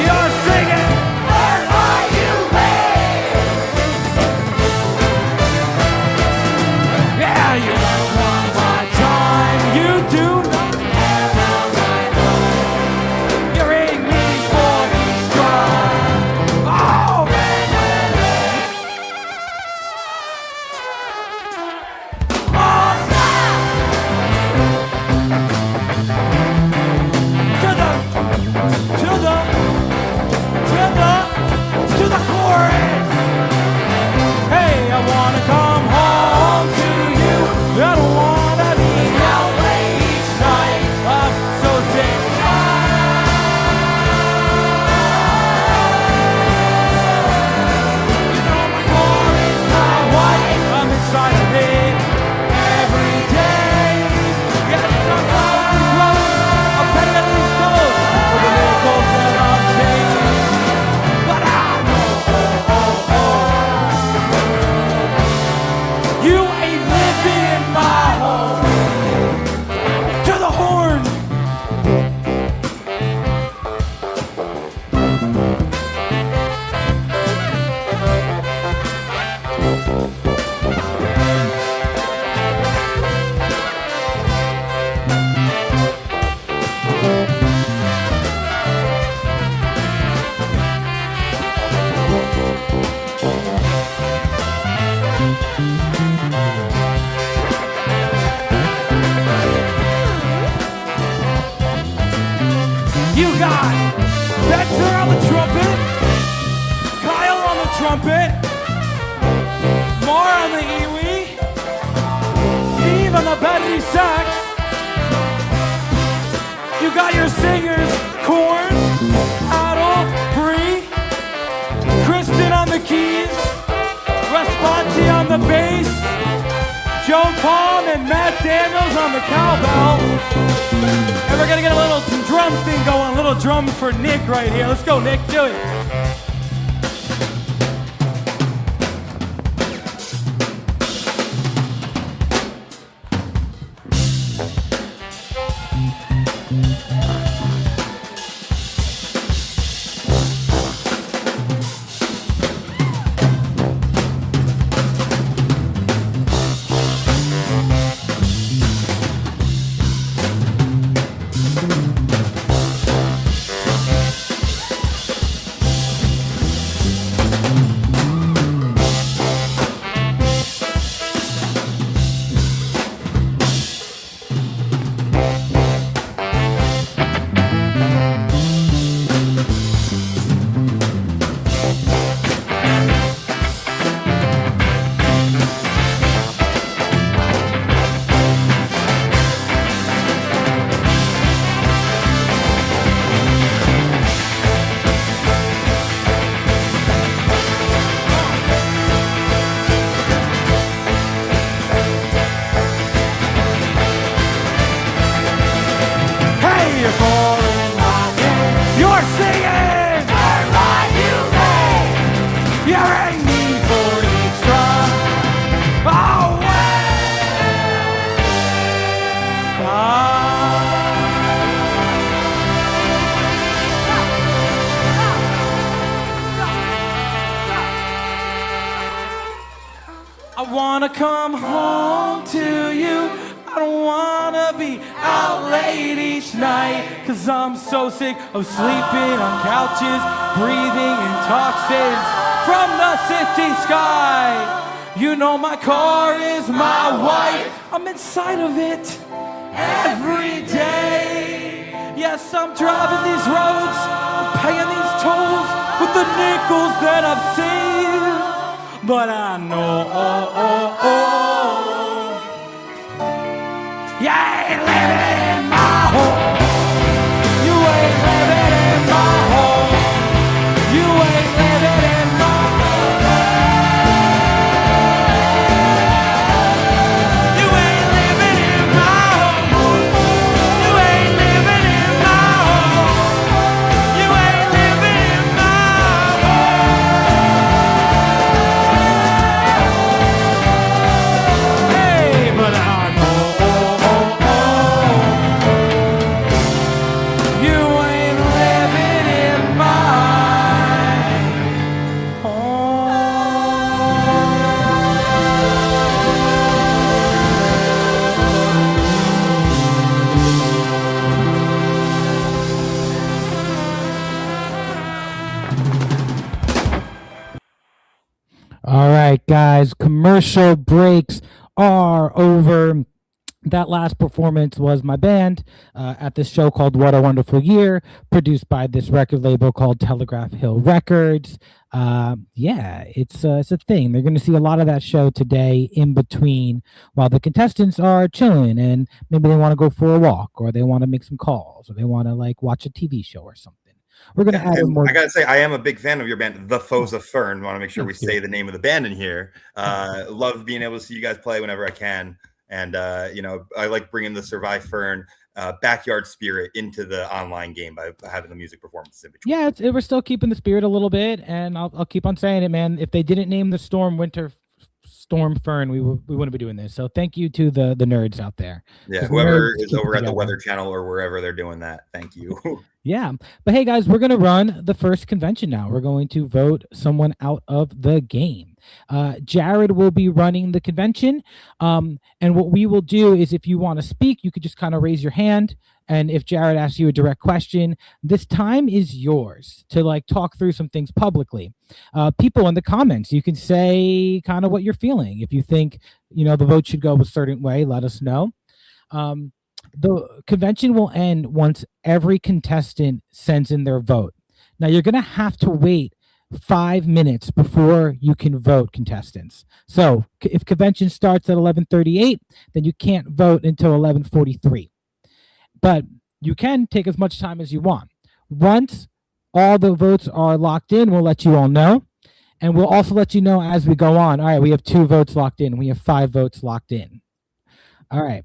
You're singing Burn My You May. Yeah, you don't want my time. You do not care about my life. You're in me for each drop. Oh! Oh, snap! To the chorus. Hey, I wanna come home to you. I don't wanna be out late each night. I'm so sick. You know my car is not white. I'm inside of it every day. Yes, I'm on these roads. I'm better at these goals. For the miracles that I'm chasing. But I know, you ain't living in my home. To the horn. You got Spencer on the trumpet, Kyle on the trumpet, Mar on the EWI, Steve on the battery sax. You got your singers, Korn, Adel, Bree, Kristen on the keys, Responti on the bass, Joe Palm and Matt Daniels on the cowbell. And we're gonna get a little drum thing going, a little drum for Nick right here. Let's go, Nick, do it. you're calling my name. You're singing, turn right you may. You're ready for each drop. Away. I wanna come home to you. I don't wanna be out late each night, 'cause I'm so sick of sleeping on couches, breathing in toxins from the city sky. You know my car is my wife. I'm inside of it every day. Yes, I'm driving these roads, I'm paying these tolls with the nickels that I've saved. But I know, you ain't living in my home. You ain't living in my home. You ain't living in my home. You ain't living in my home. You ain't living in my home. You ain't living in my home. Hey, but I know. You ain't living in my All right, guys, commercial breaks are over. That last performance was my band at this show called What a Wonderful Year, produced by this record label called Telegraph Hill Records. Yeah, it's a thing. They're going to see a lot of that show today in between while the contestants are chilling and maybe they want to go for a walk or they want to make some calls or they want to like watch a TV show or something. We're going to add more. I gotta say, I am a big fan of your band, The Foes of Fern. Want to make sure we say the name of the band in here. Love being able to see you guys play whenever I can. And, you know, I like bringing the SurviFern backyard spirit into the online game by having the music performance in between. Yeah, we're still keeping the spirit a little bit, and I'll keep on saying it, man. If they didn't name the storm Storm Fern, we wouldn't be doing this. So thank you to the nerds out there. Yeah, whoever is over at the Weather Channel or wherever they're doing that, thank you. Yeah, but hey guys, we're gonna run the first convention now. We're going to vote someone out of the game. Jared will be running the convention, and what we will do is, if you want to speak, you could just kind of raise your hand. And if Jared asks you a direct question, this time is yours to like talk through some things publicly. People in the comments, you can say kind of what you're feeling. If you think, you know, the vote should go a certain way, let us know. The convention will end once every contestant sends in their vote. Now you're going to have to wait 5 minutes before you can vote, contestants. So if convention starts at 11:38, then you can't vote until 11:43. But you can take as much time as you want. Once all the votes are locked in, we'll let you all know. And we'll also let you know as we go on. All right, we have 2 votes locked in. We have 5 votes locked in. All right.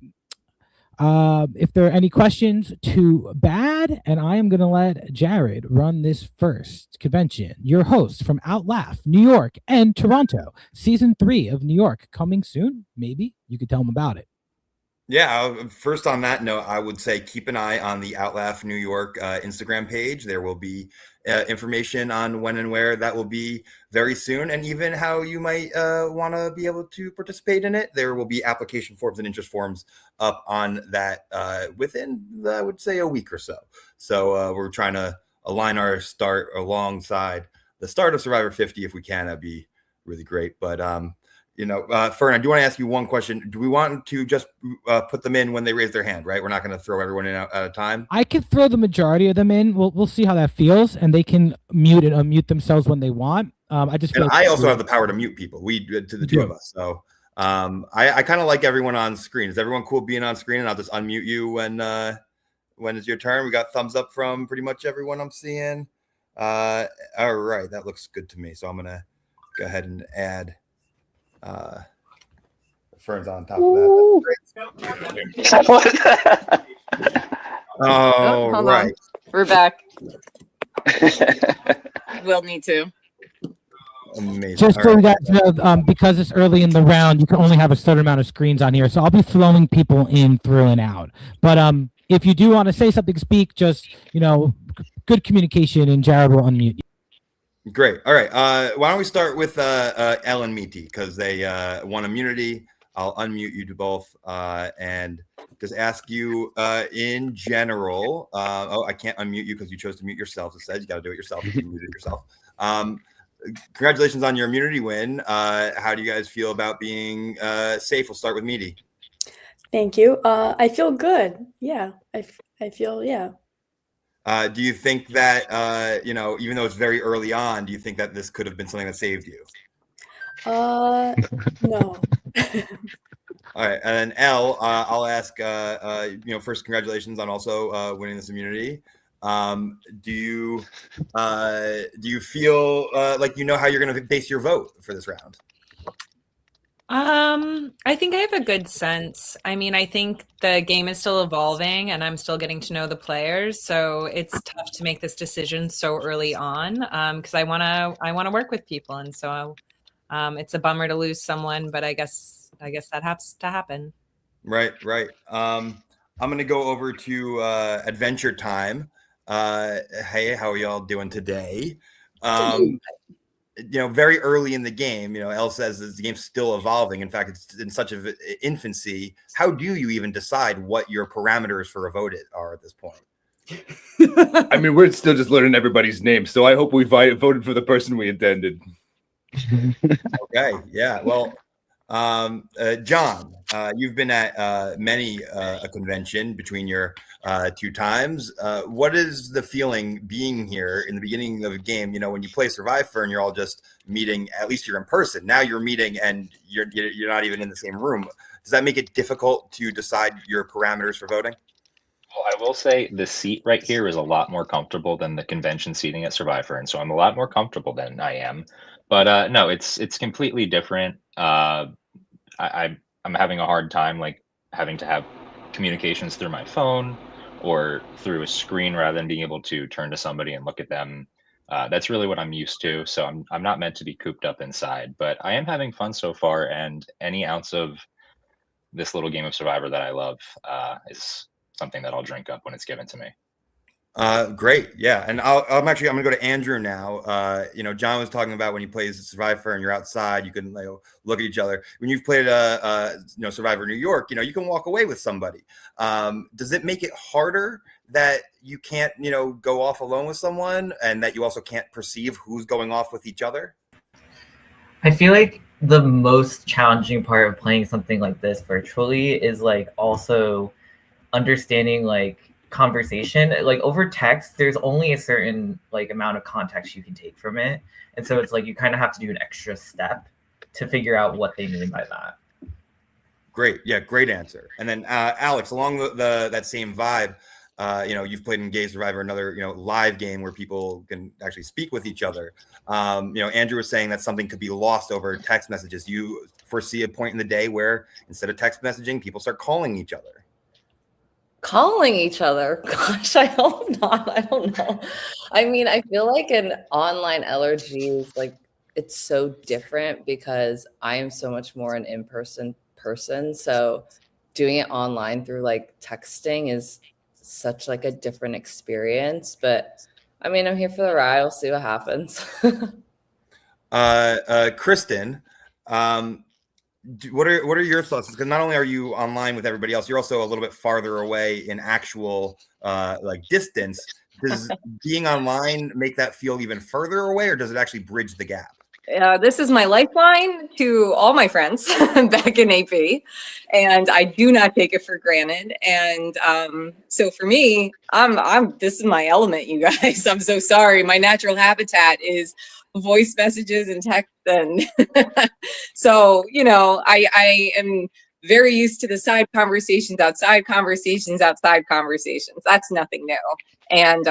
If there are any questions, too bad. And I am going to let Jared run this first convention. Your host from Outlaugh, New York, and Toronto. Season 3 of New York coming soon. Maybe you could tell them about it. Yeah, first on that note, I would say keep an eye on the Outlaugh New York Instagram page. There will be information on when and where that will be very soon, and even how you might want to be able to participate in it. There will be application forms and interest forms up on that within, I would say, a week or so. So we're trying to align our start alongside the start of Survivor 50 if we can. That'd be really great. But you know, Fern, I do want to ask you one question. Do we want to just put them in when they raise their hand, right? We're not going to throw everyone in at a time. I could throw the majority of them in. We'll see how that feels, and they can mute and unmute themselves when they want. I just feel and like I also have the power to mute people. We to the two of us. So I kind of like everyone on screen. Is everyone cool being on screen? And I'll just unmute you when it's your turn. We got thumbs up from pretty much everyone I'm seeing. All right, that looks good to me. So I'm gonna go ahead and add. Fern's on top of that. Oh, hold right. on. We're back. We'll need to. Amazing. Just All so you right. guys know, because it's early in the round, you can only have a certain amount of screens on here. So I'll be flowing people in, through, and out. But if you do want to say something, speak, just, good communication, and Jared will unmute you. Great. All right. Why don't we start with Elle and Meaty, because they won immunity. I'll unmute you to both and just ask you in general. I can't unmute you because you chose to mute yourself. It says you got to do it yourself if you muted yourself. Congratulations on your immunity win. How do you guys feel about being safe? We'll start with Meaty. Thank you. I feel good. Yeah, I feel, yeah. Do you think that, even though it's very early on, do you think that this could have been something that saved you? No. All right, and then Elle, I'll ask. First, congratulations on also winning this immunity. Do you feel like you know how you're going to base your vote for this round? I think I have a good sense. I mean, I think the game is still evolving and I'm still getting to know the players. So it's tough to make this decision so early on because I want to work with people. And so it's a bummer to lose someone, but I guess that has to happen. Right. I'm going to go over to Adventure Time. Hey, how are y'all doing today? Very early in the game, Elle says the game's still evolving. In fact, it's in such an infancy. How do you even decide what your parameters for a vote are at this point? I mean, we're still just learning everybody's names, so I hope we voted for the person we intended. Okay, yeah. Well, John, you've been at many a convention between your 2 times. What is the feeling being here in the beginning of a game? When you play SurviFern, you're all just meeting. At least you're in person. Now you're meeting, and you're not even in the same room. Does that make it difficult to decide your parameters for voting? Well, I will say the seat right here is a lot more comfortable than the convention seating at SurviFern, so I'm a lot more comfortable than I am. But no, it's completely different. I'm having a hard time having to have communications through my phone or through a screen rather than being able to turn to somebody and look at them. That's really what I'm used to. So I'm not meant to be cooped up inside, but I am having fun so far. And any ounce of this little game of Survivor that I love is something that I'll drink up when it's given to me. Great. Yeah. And I'm going to go to Andrew now. John was talking about when you play Survivor and you're outside, you can look at each other. When you've played Survivor New York, you can walk away with somebody. Does it make it harder that you can't, go off alone with someone and that you also can't perceive who's going off with each other? I feel like the most challenging part of playing something like this virtually is also understanding conversation. Over text, there's only a certain amount of context you can take from it, and so it's you kind of have to do an extra step to figure out what they mean by that. Great. Yeah, great answer. And then Alex, along that same vibe, you've played in Gay Survivor, another live game where people can actually speak with each other. Andrew was saying that something could be lost over text messages. Do you foresee a point in the day where instead of text messaging, people start calling each other? Calling each other? Gosh, I hope not. I don't know. I mean, I feel like an online LRG is it's so different because I am so much more an in-person person. So doing it online through texting is such a different experience. But I mean, I'm here for the ride. We'll see what happens. Kristen, what are your thoughts? Because not only are you online with everybody else, you're also a little bit farther away in actual distance. Does being online make that feel even further away, or does it actually bridge the gap? This is my lifeline to all my friends back in AP, and I do not take it for granted. And so for me, this is my element, you guys. I'm so sorry. My natural habitat is voice messages and text, and so I am very used to the side conversations, outside conversations, outside conversations. That's nothing new. And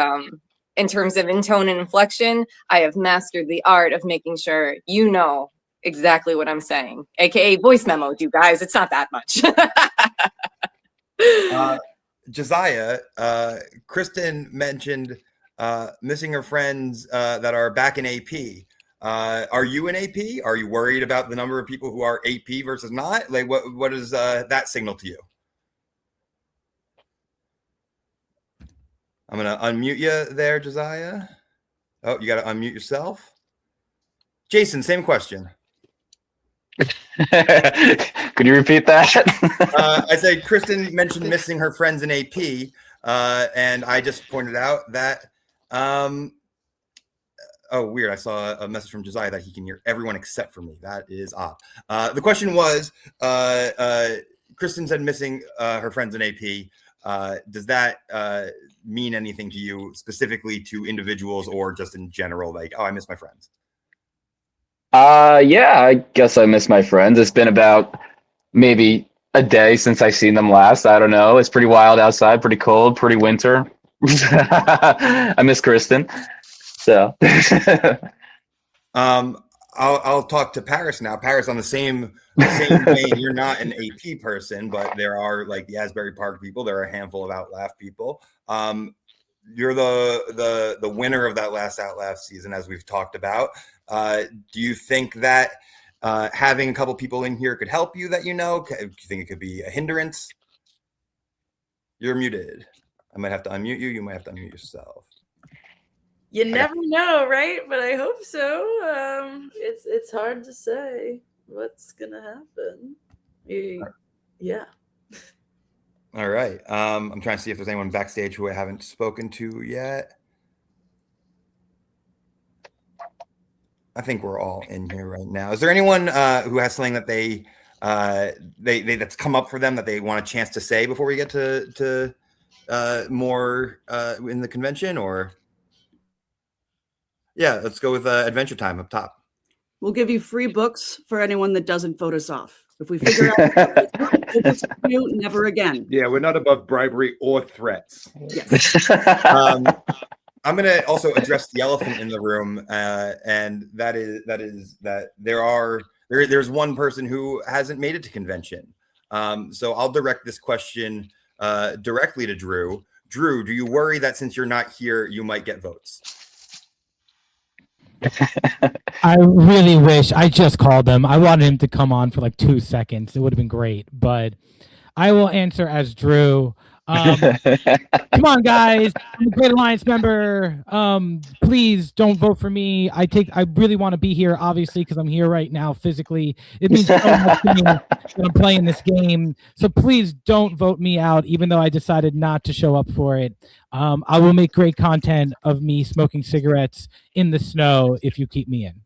in terms of in tone and inflection, I have mastered the art of making sure you know exactly what I'm saying, aka voice memo, you guys. It's not that much. Josiah, Kristen mentioned missing her friends that are back in AP. Are you in AP? Are you worried about the number of people who are AP versus not? Like, what does that signal to you? I'm gonna unmute you there, Josiah. Oh, you gotta unmute yourself. Jason, same question. Could you repeat that? I said Kristen mentioned missing her friends in AP, and I just pointed out that. Oh, weird! I saw a message from Josiah that he can hear everyone except for me. That is odd. The question was, Kristen said missing her friends in AP. Does that mean anything to you, specifically to individuals or just in general? Like, oh, I miss my friends. Yeah, I guess I miss my friends. It's been about maybe a day since I seen them last. I don't know. It's pretty wild outside, pretty cold, pretty winter. I miss Kristen. So I'll talk to Paris now. Paris, on the same vein, you're not an AP person, but there are like the Asbury Park people. There are a handful of Outlaugh people. You're the winner of that last Outlaugh season, as we've talked about. Do you think that having a couple people in here could help you? That you know, do you think it could be a hindrance? You're muted. I might have to unmute you. You might have to unmute yourself. You never know, right? But I hope so. It's hard to say what's gonna happen. Yeah. All right. I'm trying to see if there's anyone backstage who I haven't spoken to yet. I think we're all in here right now. Is there anyone who has something that they that's come up for them that they want a chance to say before we get to more in the convention? Or yeah, let's go with Adventure Time up top. We'll give you free books for anyone that doesn't vote us off. If we figure out never again. Yeah, we're not above bribery or threats. Yes. I'm going to also address the elephant in the room, and that is that there's one person who hasn't made it to convention. So I'll direct this question directly to Drew. Drew, do you worry that since you're not here, you might get votes? I really wish. I just called him. I wanted him to come on for like 2 seconds. It would have been great, but I will answer as Drew. Come on, guys. I'm a Great Alliance member. Please don't vote for me. I really want to be here, obviously, because I'm here right now physically. It means so much to me that I'm playing this game. So please don't vote me out, even though I decided not to show up for it. I will make great content of me smoking cigarettes in the snow if you keep me in.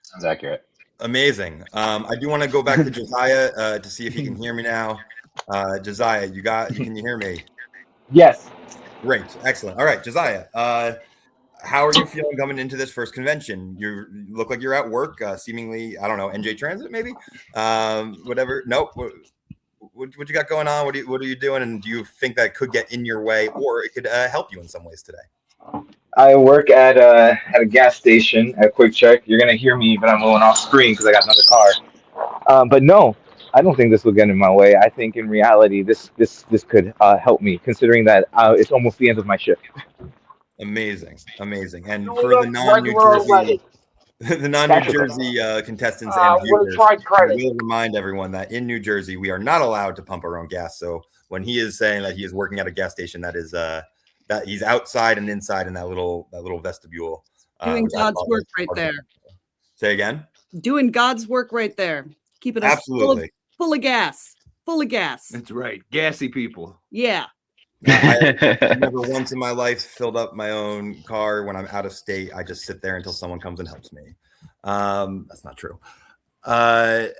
Sounds accurate. Amazing. I do want to go back to Josiah to see if he can hear me now. Josiah, can you hear me? Yes. Great. Excellent. All right, Josiah, how are you feeling coming into this first convention? You look like you're at work, seemingly, I don't know, NJ Transit maybe? Whatever. Nope. What you got going on? What are you doing? And do you think that could get in your way, or it could help you in some ways today? I work at a gas station at Quick Check. You're gonna hear me, but I'm going off screen because I got another car. But no, I don't think this will get in my way. I think in reality, this could help me, considering that it's almost the end of my shift. Amazing. And for the non-New Jersey, contestants and viewers, I will remind everyone that in New Jersey, we are not allowed to pump our own gas. So when he is saying that he is working at a gas station, that is that he's outside and inside in that little vestibule. Doing God's work right there. Say again? Doing God's work right there. Keeping us absolutely full of gas. That's right. Gassy people. Yeah. I never once in my life filled up my own car. When I'm out of state, I just sit there until someone comes and helps me. That's not true.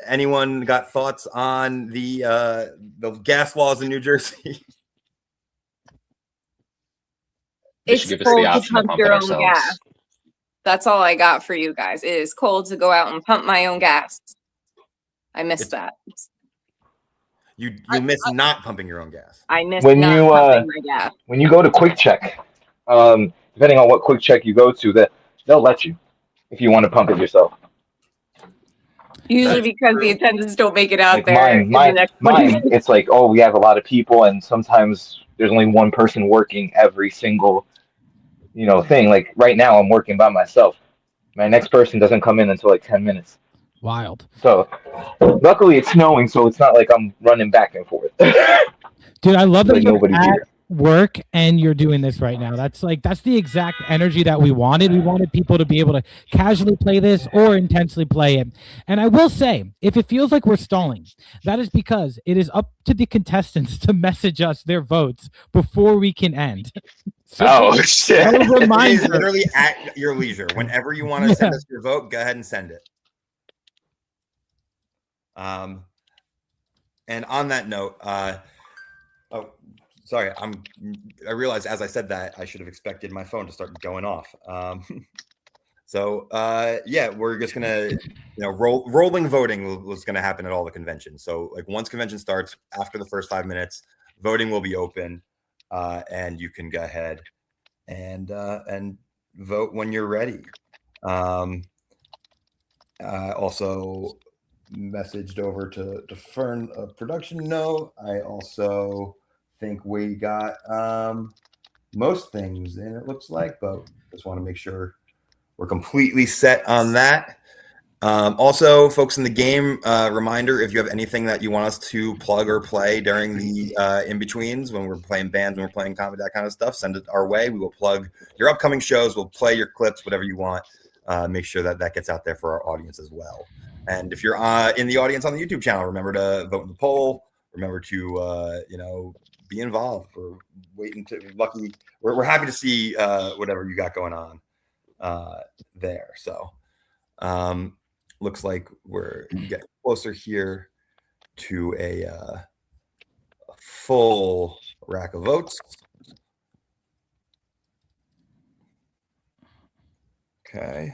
Anyone got thoughts on the gas laws in New Jersey? It's cold to pump your own gas. That's all I got for you guys. It is cold to go out and pump my own gas. I missed that. You miss not pumping your own gas. I miss pumping my gas. When you go to Quick Check, depending on what Quick Check you go to, that they'll let you if you want to pump it yourself. Usually because the attendants don't make it out Like there. mine, it's like, oh, we have a lot of people, and sometimes there's only one person working every single, thing. Like right now, I'm working by myself. My next person doesn't come in until like 10 minutes. Wild. So, luckily it's snowing, so it's not like I'm running back and forth. Dude, I love that Like you're nobody's at here. work and you're doing this right now. That's the exact energy that we wanted. We wanted people to be able to casually play this or intensely play it. And I will say, if it feels like we're stalling, that is because it is up to the contestants to message us their votes before we can end. Oh, shit. A It is reminder. literally at your leisure. Whenever you want to send us your vote, go ahead and send it. And on that note, oh, sorry, I realized as I said that I should have expected my phone to start going off. So yeah, we're just gonna, rolling voting was gonna happen at all the conventions. So like once convention starts, after the first 5 minutes, voting will be open, and you can go ahead and vote when you're ready. Also messaged over to Fern production note. I also think we got most things in, it looks like, but just want to make sure we're completely set on that. Also, folks in the game, reminder, if you have anything that you want us to plug or play during the in-betweens, when we're playing bands, when we're playing comedy, that kind of stuff, send it our way. We will plug your upcoming shows. We'll play your clips, whatever you want. Make sure that gets out there for our audience as well. And if you're in the audience on the YouTube channel, remember to vote in the poll. Remember to, be involved. We're waiting to lucky. We're happy to see whatever you got going on there. So looks like we're getting closer here to a full rack of votes. Okay.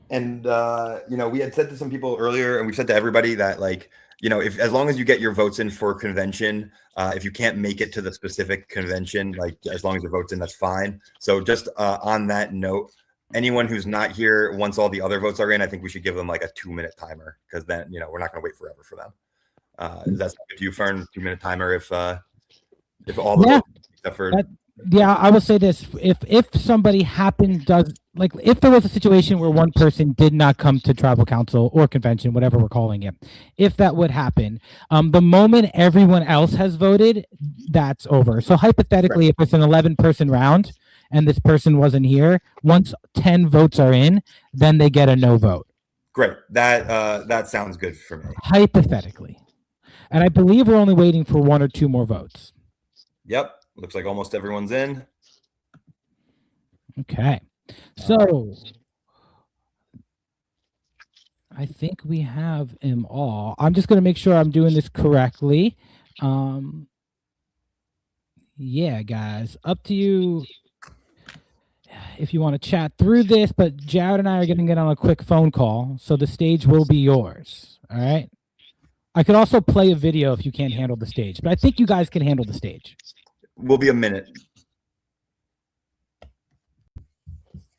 And we had said to some people earlier, and we've said to everybody that, like, if as long as you get your votes in for convention, if you can't make it to the specific convention, like as long as your votes in, that's fine. So just on that note, anyone who's not here, once all the other votes are in, I think we should give them like a 2-minute timer, because then we're not going to wait forever for them. Is that if you, Fern, 2-minute timer if all the votes except for. Yeah, I will say this: if somebody if there was a situation where one person did not come to tribal council or convention, whatever we're calling it, if that would happen, the moment everyone else has voted, that's over. So hypothetically, if it's an 11-person round and this person wasn't here, once 10 votes are in, then they get a no vote. Great, that sounds good for me. Hypothetically, and I believe we're only waiting for 1 or 2 more votes. Yep. Looks like almost everyone's in. Okay. So I think we have them all. I'm just going to make sure I'm doing this correctly. Yeah, guys, up to you if you want to chat through this, but Jared and I are going to get on a quick phone call, so the stage will be yours. All right. I could also play a video if you can't handle the stage, but I think you guys can handle the stage. Will be a minute.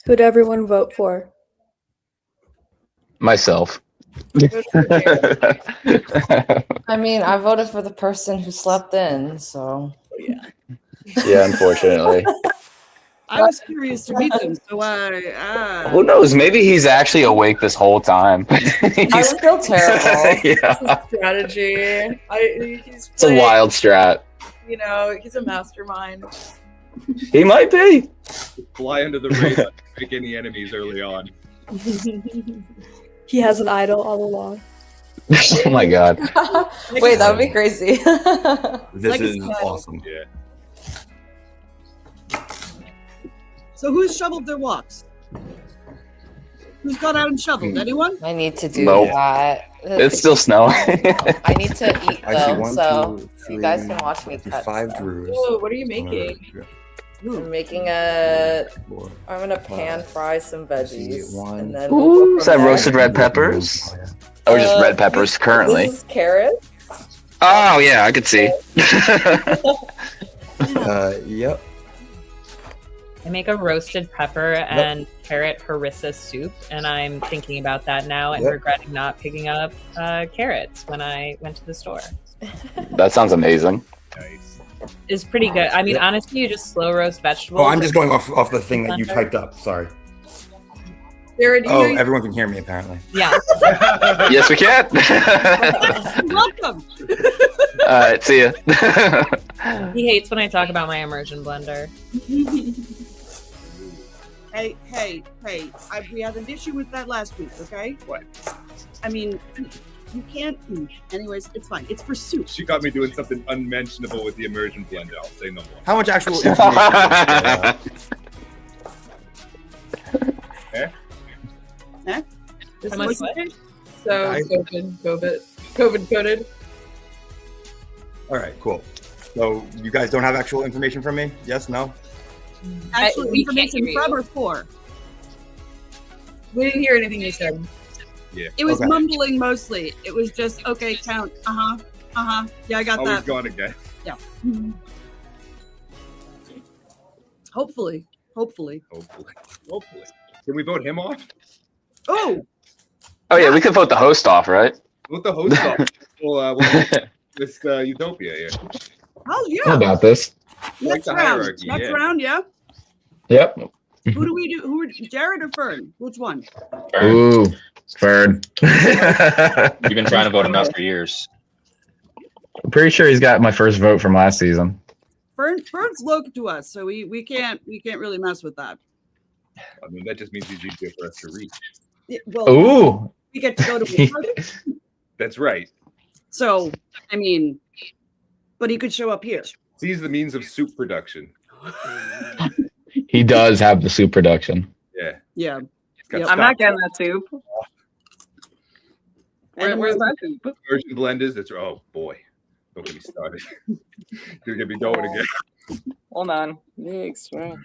Who'd everyone vote for? Myself. I mean, I voted for the person who slept in, so. Yeah, unfortunately. I was curious to meet them, so Who knows? Maybe he's actually awake this whole time. I feel terrible. Yeah. Strategy. It's a wild strat. He's a mastermind. He might be. Fly under the radar, make any enemies early on. He has an idol all along. Oh my god. Wait, that would be crazy. This is awesome. Yeah. So who's shoveled their walks? Who's gone out and shoveled? Anyone? I need to do Nope. that. It's still snowing. I need to eat I see though, 1, so 2, 3, you guys can watch me cut 5 stuff. druids. Oh, what are you making? I'm making I'm gonna pan fry some veggies, and then Ooh, we'll go is from that there. roasted red peppers? Or just red peppers currently? This is carrots. Oh yeah, I could see. Yep. I make a roasted pepper and carrot harissa soup, and I'm thinking about that now and regretting not picking up carrots when I went to the store. That sounds amazing. Nice. It's pretty good. I mean, honestly, you just slow roast vegetables. Oh, I'm just going off the thing that you typed up. Sorry. Jared, Oh, everyone can hear me apparently. Yeah. Yes, we can. Welcome. All right, see ya. He hates when I talk about my immersion blender. Hey! We had an issue with that last week. Okay. What? I mean, you can't. Anyways, it's fine. It's for soup. She got me doing something unmentionable with the immersion blender. I'll say no more. How much actual information? This How much is what? so COVID coded. All right, cool. So you guys don't have actual information from me? Yes, no? Actual we can't information hear from you. or for? We didn't hear anything you said. Yeah. It was Okay. mumbling mostly. It was just okay. Count. Yeah, I got Always that. gone again. Yeah. Hopefully. Hopefully. Can we vote him off? Oh, Oh yeah, we could vote the host off, right? Vote the host off. We'll this utopia here. oh yeah. How about this? Like Next the round. hierarchy, Next yeah. round, yeah. Yep. Who do we do? Who are Jared or Fern? Which one? Ooh, Fern. You've been trying to vote him out for years. I'm pretty sure he's got my first vote from last season. Fern's local to us, so we can't really mess with that. I mean, that just means he's easier for us to reach. Well, Ooh. we get to go to a party. That's right. So, I mean, but he could show up here. He's the means of soup production. He does have the soup production. Yeah. Yeah. Got I'm not stock. getting that soup. Where's that soup? Immersion blenders. That's oh boy. Don't get me started. You're gonna be going again. Hold on. Extra.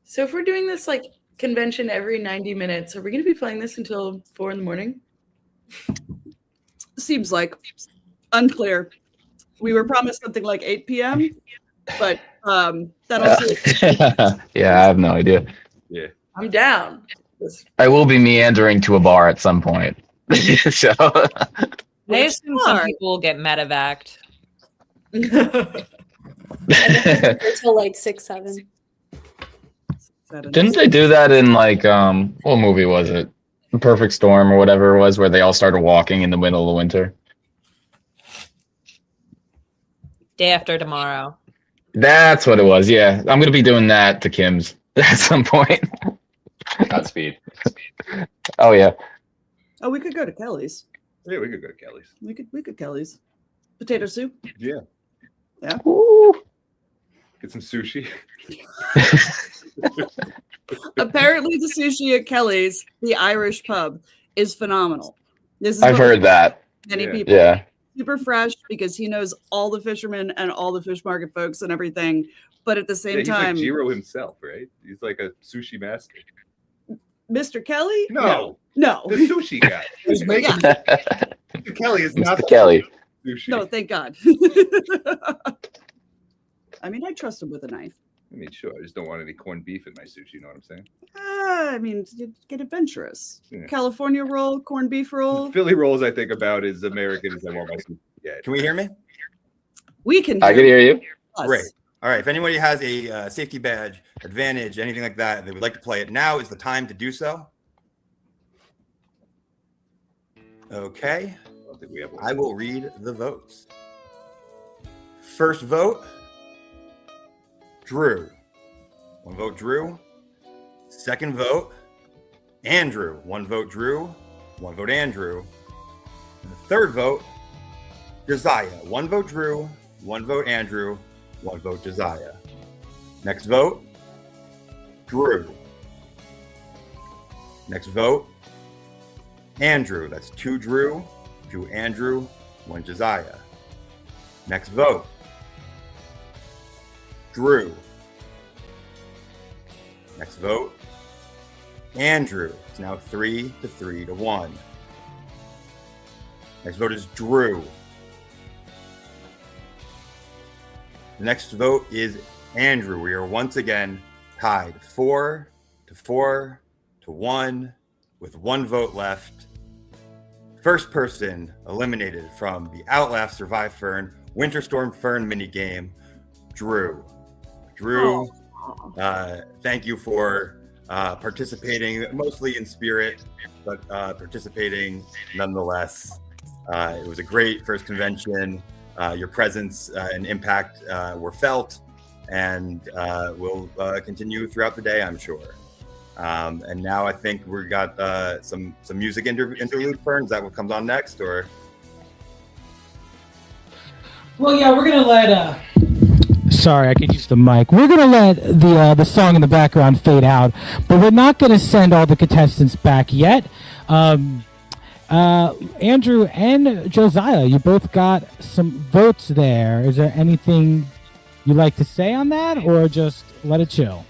So if we're doing this like convention every 90 minutes, are we going to be playing this until 4 a.m? Seems like unclear. We were promised something like 8 p.m., but that also. Yeah, I have no idea. Yeah. I'm down. I will be meandering to a bar at some point. So I assume some people will get medevaced. Until like 6, 7. didn't they do that in like what movie was it? Perfect Storm or whatever it was, where they all started walking in the middle of the winter? Day after tomorrow. That's what it was. Yeah, I'm gonna be doing that to Kim's at some point. Godspeed. Oh yeah. Oh, we could go to Kelly's. Yeah, we could go to Kelly's. We could Kelly's. Potato soup. Yeah. Yeah. Get some sushi. Apparently, the sushi at Kelly's, the Irish pub, is phenomenal. This is I've what heard that. many Yeah. people. Yeah. Super fresh because he knows all the fishermen and all the fish market folks and everything. But at the same He's time, like Jiro himself, right? He's like a sushi master. Mr. Kelly? No. No. The sushi guy. Who's making Mr. Kelly is not Mr. Kelly. sushi. No, thank God. I mean, I trust him with a knife. I mean, sure. I just don't want any corned beef in my sushi. You know what I'm saying? I mean, you get adventurous. Yeah. California roll, corned beef roll. Philly rolls, I think about as American as I want my sushi. Yeah. Can we hear me? We can. I can hear you. Us. Great. All right. If anybody has a safety badge, advantage, anything like that, they would like to play it, now is the time to do so. Okay. I don't think we have one. I will read the votes. First vote, Drew. 1 vote, Drew. Second vote, Andrew. 1 vote, Drew. 1 vote, Andrew. And the third vote, Josiah. 1 vote, Drew. 1 vote, Andrew. 1 vote, Josiah. Next vote, Drew. Next vote, Andrew. That's 2 Drew, 2 Andrew, 1 Josiah. Next vote, Drew. Next vote, Andrew. It's now 3 to 3 to 1. Next vote is Drew. The next vote is Andrew. We are once again tied 4-4 to 1 with 1 vote left. First person eliminated from the Outlaugh SurviFern Winter Storm Fern minigame, Drew. Drew, thank you for participating, mostly in spirit, but participating nonetheless. It was a great first convention. Your presence and impact were felt, and will continue throughout the day, I'm sure. And now I think we got some music interlude. Fern, is that what comes on next, or? Well, yeah, we're gonna let. Sorry, I could use the mic. We're gonna let the song in the background fade out, but we're not gonna send all the contestants back yet. Andrew and Josiah, you both got some votes there. Is there anything you'd like to say on that, or just let it chill?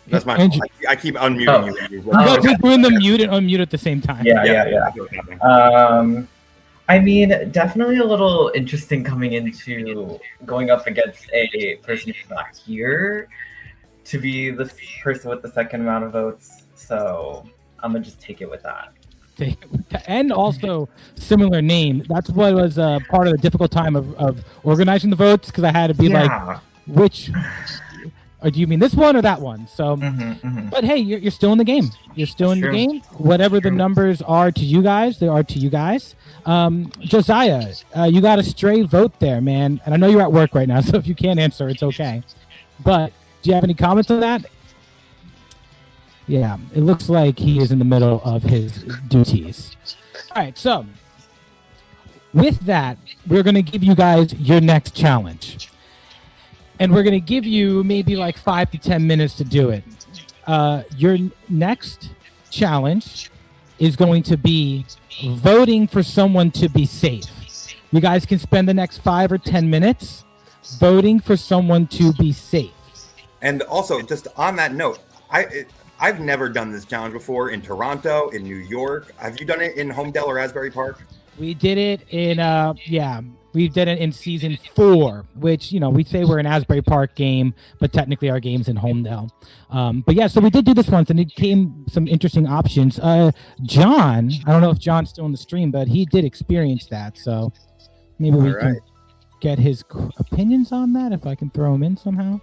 That's my fault. I keep unmuting you. You guys are doing the mute and unmute at the same time. Yeah. I mean, definitely a little interesting coming into going up against a person who's not here to be the person with the second amount of votes. So I'm gonna just take it with that. And also similar name. That's what was part of the difficult time of organizing the votes, because I had to be like, which, or do you mean this one or that one? So, but hey, you're still in the game. You're still in the game. Whatever the numbers are to you guys, they are to you guys. Josiah, you got a stray vote there, man. And I know you're at work right now, so if you can't answer, it's okay. But do you have any comments on that? Yeah, it looks like he is in the middle of his duties. All right, so with that, we're going to give you guys your next challenge. And we're going to give you maybe like 5 to 10 minutes to do it. Your next challenge is going to be voting for someone to be safe. You guys can spend the next 5 or 10 minutes voting for someone to be safe. And also, just on that note, I've never done this challenge before in Toronto, in New York. Have you done it in Homedale or Asbury Park? We did it in, we did it in season 4, which, you know, we say we're an Asbury Park game, but technically our game's in Homedale. But yeah, so we did do this once, and it came some interesting options. John, I don't know if John's still in the stream, but he did experience that. So maybe we can get his opinions on that, if I can throw him in somehow.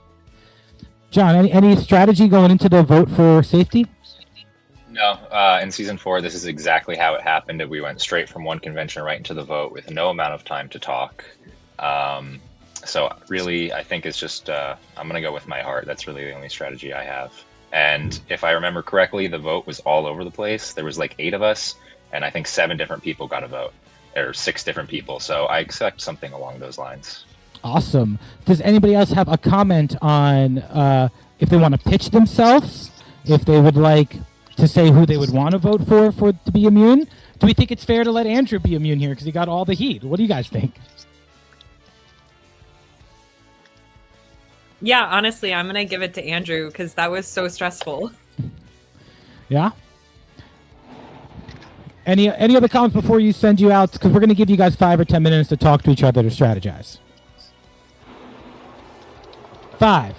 John, any strategy going into the vote for safety? No, in season 4, this is exactly how it happened. We went straight from one convention right into the vote with no amount of time to talk. So really, I think it's just, I'm going to go with my heart. That's really the only strategy I have. And if I remember correctly, the vote was all over the place. There was like 8 of us, and I think 7 different people got a vote, or 6 different people. So I expect something along those lines. Awesome. Does anybody else have a comment on if they want to pitch themselves, if they would like to say who they would want to vote for to be immune? Do we think it's fair to let Andrew be immune here because he got all the heat? What do you guys think? Yeah, honestly, I'm gonna give it to Andrew because that was so stressful. Yeah. Any other comments before you send you out? Because we're gonna give you guys 5 or 10 minutes to talk to each other to strategize. 5,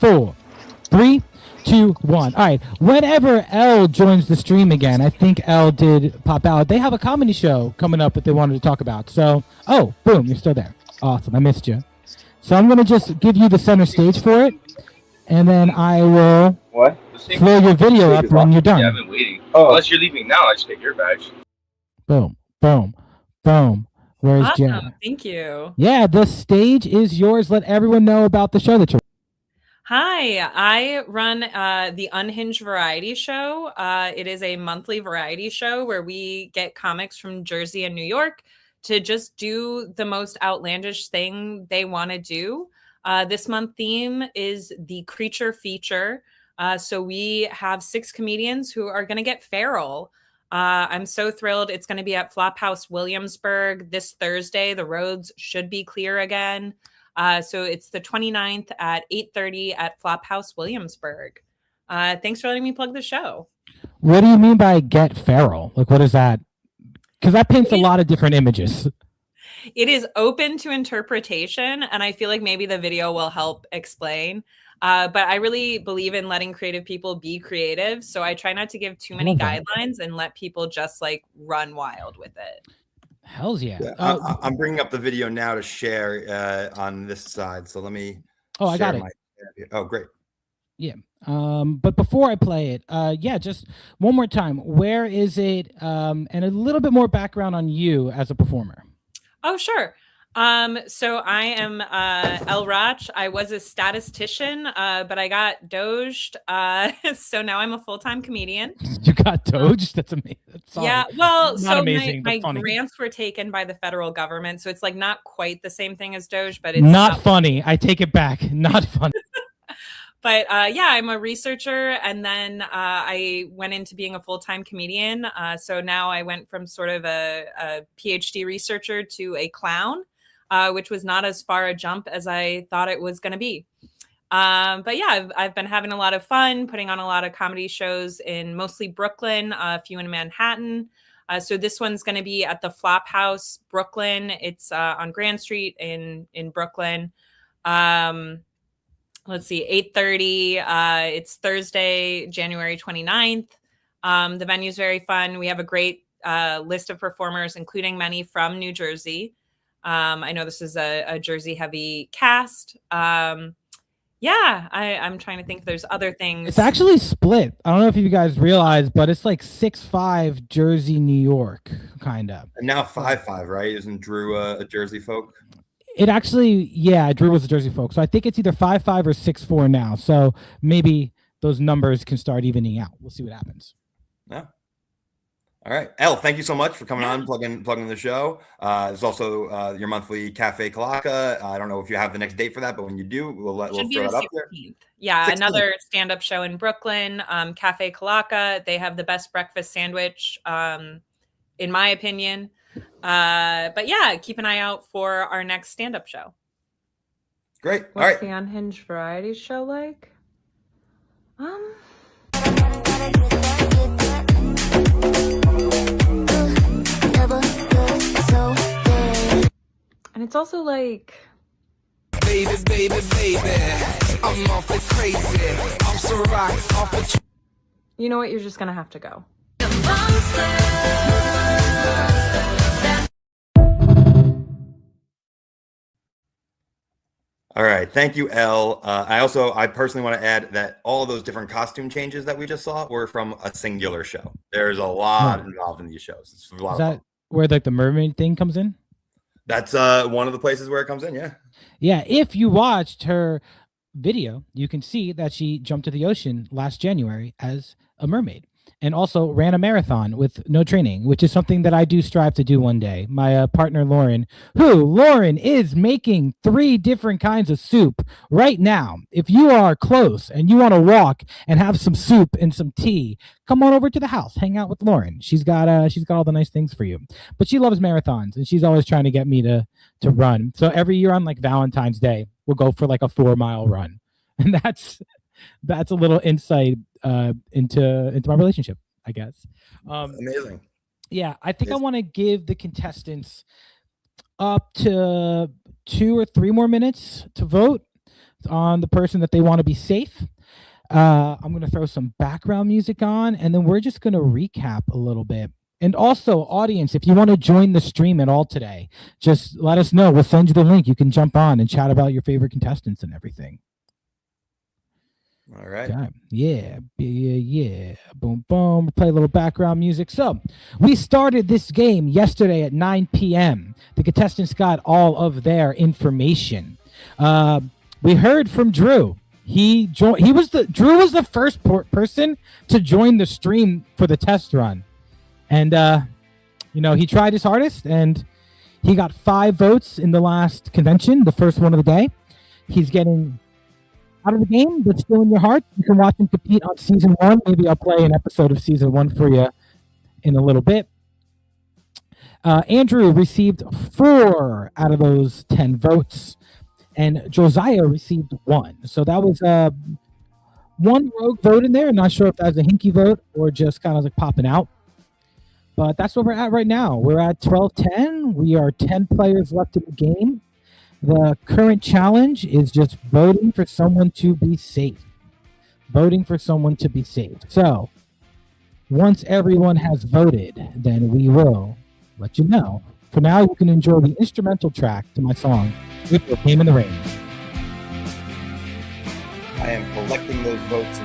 4, 3, 2, 1. All right. Whenever Elle joins the stream again, I think Elle did pop out. They have a comedy show coming up that they wanted to talk about. So, oh, boom, you're still there. Awesome. I missed you. So I'm going to just give you the center stage for it, and then I will flow your video up when you're done. Yeah, I've been waiting. Oh. Unless you're leaving now, I just get your badge. Boom, boom, boom. Where's Awesome. Jen? Thank you. Yeah, the stage is yours. Let everyone know about the show that you're. Hi, I run the Unhinged Variety Show. It is a monthly variety show where we get comics from Jersey and New York to just do the most outlandish thing they want to do. This month theme is the creature feature. So we have 6 comedians who are going to get feral. I'm so thrilled. It's going to be at Flophouse Williamsburg this Thursday. The roads should be clear again. So it's the 29th at 8:30 at Flophouse Williamsburg. Thanks for letting me plug the show. What do you mean by get feral? Like, what is that? Because that paints a lot of different images. It is open to interpretation, and I feel like maybe the video will help explain. But I really believe in letting creative people be creative, so I try not to give too many guidelines and let people just like run wild with it. Hell's yeah. I'm bringing up the video now to share on this side. So let me. Oh, I got it. Oh, great. Yeah. But before I play it, yeah, just one more time. Where is it? And a little bit more background on you as a performer. Oh, sure. So I am El Rach. I was a statistician, but I got doged. So now I'm a full-time comedian. You got doged? That's amazing. Yeah, well, Not so amazing, my but funny. grants were taken by the federal government, so it's like not quite the same thing as Doge, but it's Not funny. I take it back. Not funny. But yeah, I'm a researcher, and then I went into being a full-time comedian. So now I went from sort of a PhD researcher to a clown, which was not as far a jump as I thought it was going to be. But yeah, I've been having a lot of fun, putting on a lot of comedy shows in mostly Brooklyn, a few in Manhattan. So this one's going to be at the Flop House, Brooklyn. It's on Grand Street in Brooklyn. Let's see, 8:30. It's Thursday, January 29th. The venue's very fun. We have a great list of performers, including many from New Jersey. I know this is a Jersey-heavy cast. Yeah, I'm trying to think if there's other things. It's actually split. I don't know if you guys realize, but it's like 6'5" Jersey, New York, kind of. And now 5'5", right? Isn't Drew a Jersey folk? It actually, yeah, Drew was a Jersey folk. So I think it's either 5'5" or 6'4" now. So maybe those numbers can start evening out. We'll see what happens. Yeah. All right. Elle, thank you so much for coming on, plugging the show. There's also your monthly Cafe Kalaka. I don't know if you have the next date for that, but when you do, we'll throw it up there. Yeah, 16th. Another stand-up show in Brooklyn, Cafe Kalaka. They have the best breakfast sandwich, in my opinion. But yeah, keep an eye out for our next stand-up show. Great. What's all right. the Unhinged variety show like? And it's also like, baby, I'm awfully crazy. I'm so rock, awful. You know what? You're just gonna have to go. All right. Thank you, Elle. I personally want to add that all of those different costume changes that we just saw were from a singular show. There's a lot involved in these shows. It's a lot Is of fun. that where like the mermaid thing comes in? That's one of the places where it comes in. Yeah. Yeah. If you watched her video, you can see that she jumped to the ocean last January as a mermaid and also ran a marathon with no training, which is something that I do strive to do one day. My partner, Lauren, Lauren is making 3 different kinds of soup right now. If you are close and you want to walk and have some soup and some tea, come on over to the house, hang out with Lauren. She's got all the nice things for you, but she loves marathons and she's always trying to get me to run. So every year on like Valentine's Day, we'll go for like a 4-mile run. And that's a little insight into my relationship, I guess. Amazing. Yeah, I think I want to give the contestants up to 2 or 3 more minutes to vote on the person that they want to be safe. I'm going to throw some background music on, and then we're just going to recap a little bit. And also, audience, if you want to join the stream at all today, just let us know. We'll send you the link. You can jump on and chat about your favorite contestants and everything. All right. Yeah. Boom, boom. Play a little background music. So we started this game yesterday at 9 p.m. The contestants got all of their information. We heard from Drew. Drew was the first person to join the stream for the test run. And, he tried his hardest and he got 5 votes in the last convention, the first one of the day. He's getting out of the game, but still in your heart. You can watch him compete on season 1. Maybe I'll play an episode of season 1 for you in a little bit. Andrew received 4 out of those 10 votes, and Josiah received 1. So that was one rogue vote in there. Not sure if that's a hinky vote or just kind of like popping out. But that's where we're at right now. We're at 12-10. We are 10 players left in the game. The current challenge is just voting for someone to be safe. Voting for someone to be safe. So, once everyone has voted, then we will let you know. For now, you can enjoy the instrumental track to my song, With Your Game in the Rain. I am collecting those votes.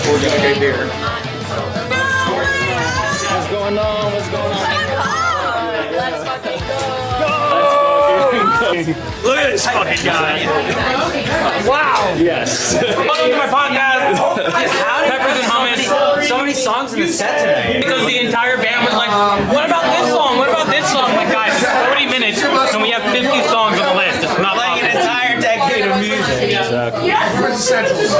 We're gonna go beer. What's going on? What's going on? Let's fucking go. Look at this fucking guy. Wow. Yes. Welcome to my podcast. Peppers and hummus. So many songs in the set today. Because the entire band was like, what about this song? What about this song? Like, guys, 40 minutes and we have 50 songs on the list. It's not playing an entire decade of music. Exactly. Where's the essentials?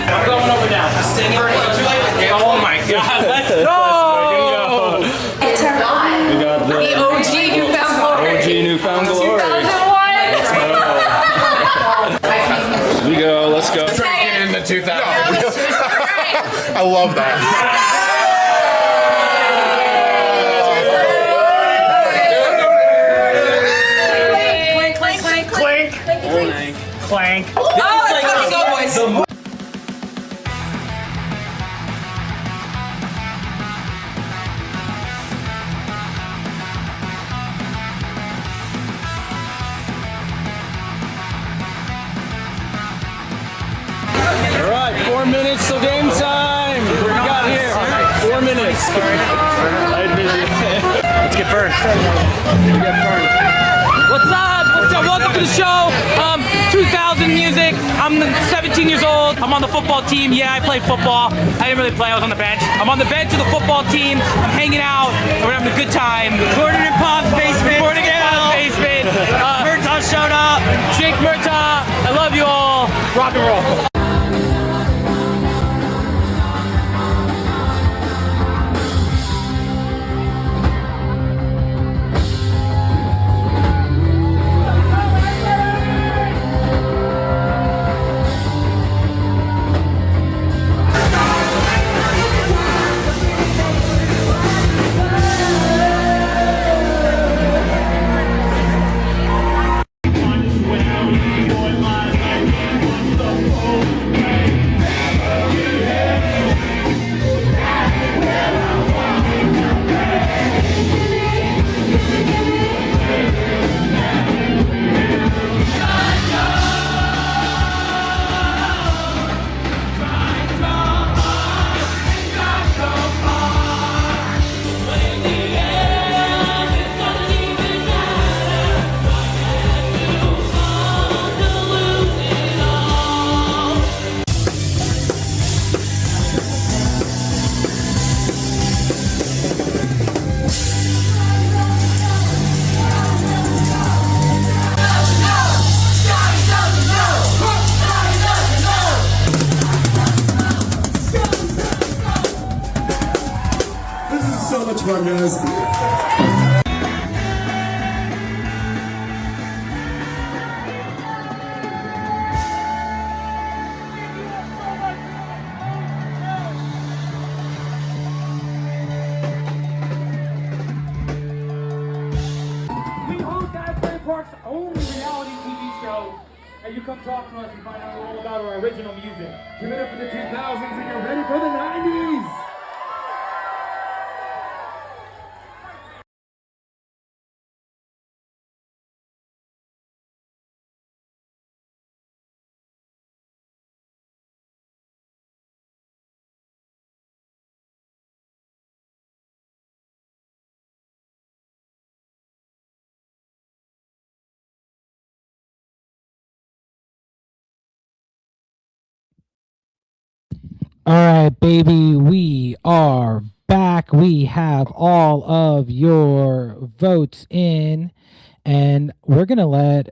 I'm going over now. Oh my god, let's go! We got the OG Newfound Glory. OG Newfound Glory. 2001. We go, let's go. Drinking in the 2000s. I love that. Clink, clink, clink, clink. Clank. Oh, let's fucking go, boys. All right, 4 minutes till game time. What do we got here? 4 minutes. I admit it. Let's get Fern. What's up? What's up? Welcome to the show. 2000 music. I'm 17 years old. I'm on the football team. Yeah, I play football. I didn't really play. I was on the bench. I'm on the bench of the football team. I'm hanging out. We're having a good time. Recording in Pop's basement. Recording in Pop's basement. Murtaugh showed up. Jake Murtaugh. I love you all. Rock and roll. So much fun, guys. We host Asbury Park's only reality TV show, and you come talk to us and find out all about our original music. Give it up for the 2000s and you're ready for the 90s. All right, baby, we are back. We have all of your votes in, and we're going to let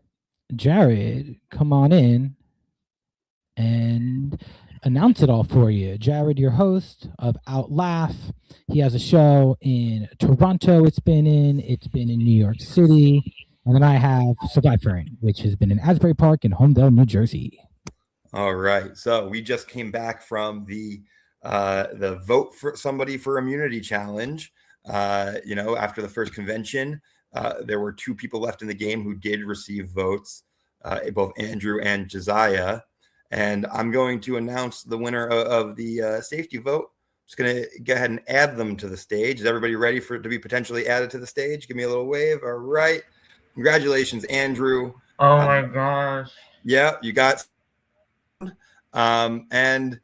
Jared come on in and announce it all for you. Jared, your host of Outlaugh. He has a show in Toronto. It's been in New York City. And then I have SurviFern, which has been in Asbury Park in Homedale, New Jersey. All right. So we just came back from the vote for somebody for immunity challenge. After the first convention, there were 2 people left in the game who did receive votes, both Andrew and Josiah. And I'm going to announce the winner of the safety vote. Just going to go ahead and add them to the stage. Is everybody ready for it to be potentially added to the stage? Give me a little wave. All right. Congratulations, Andrew. Oh my gosh. Yeah, you got. And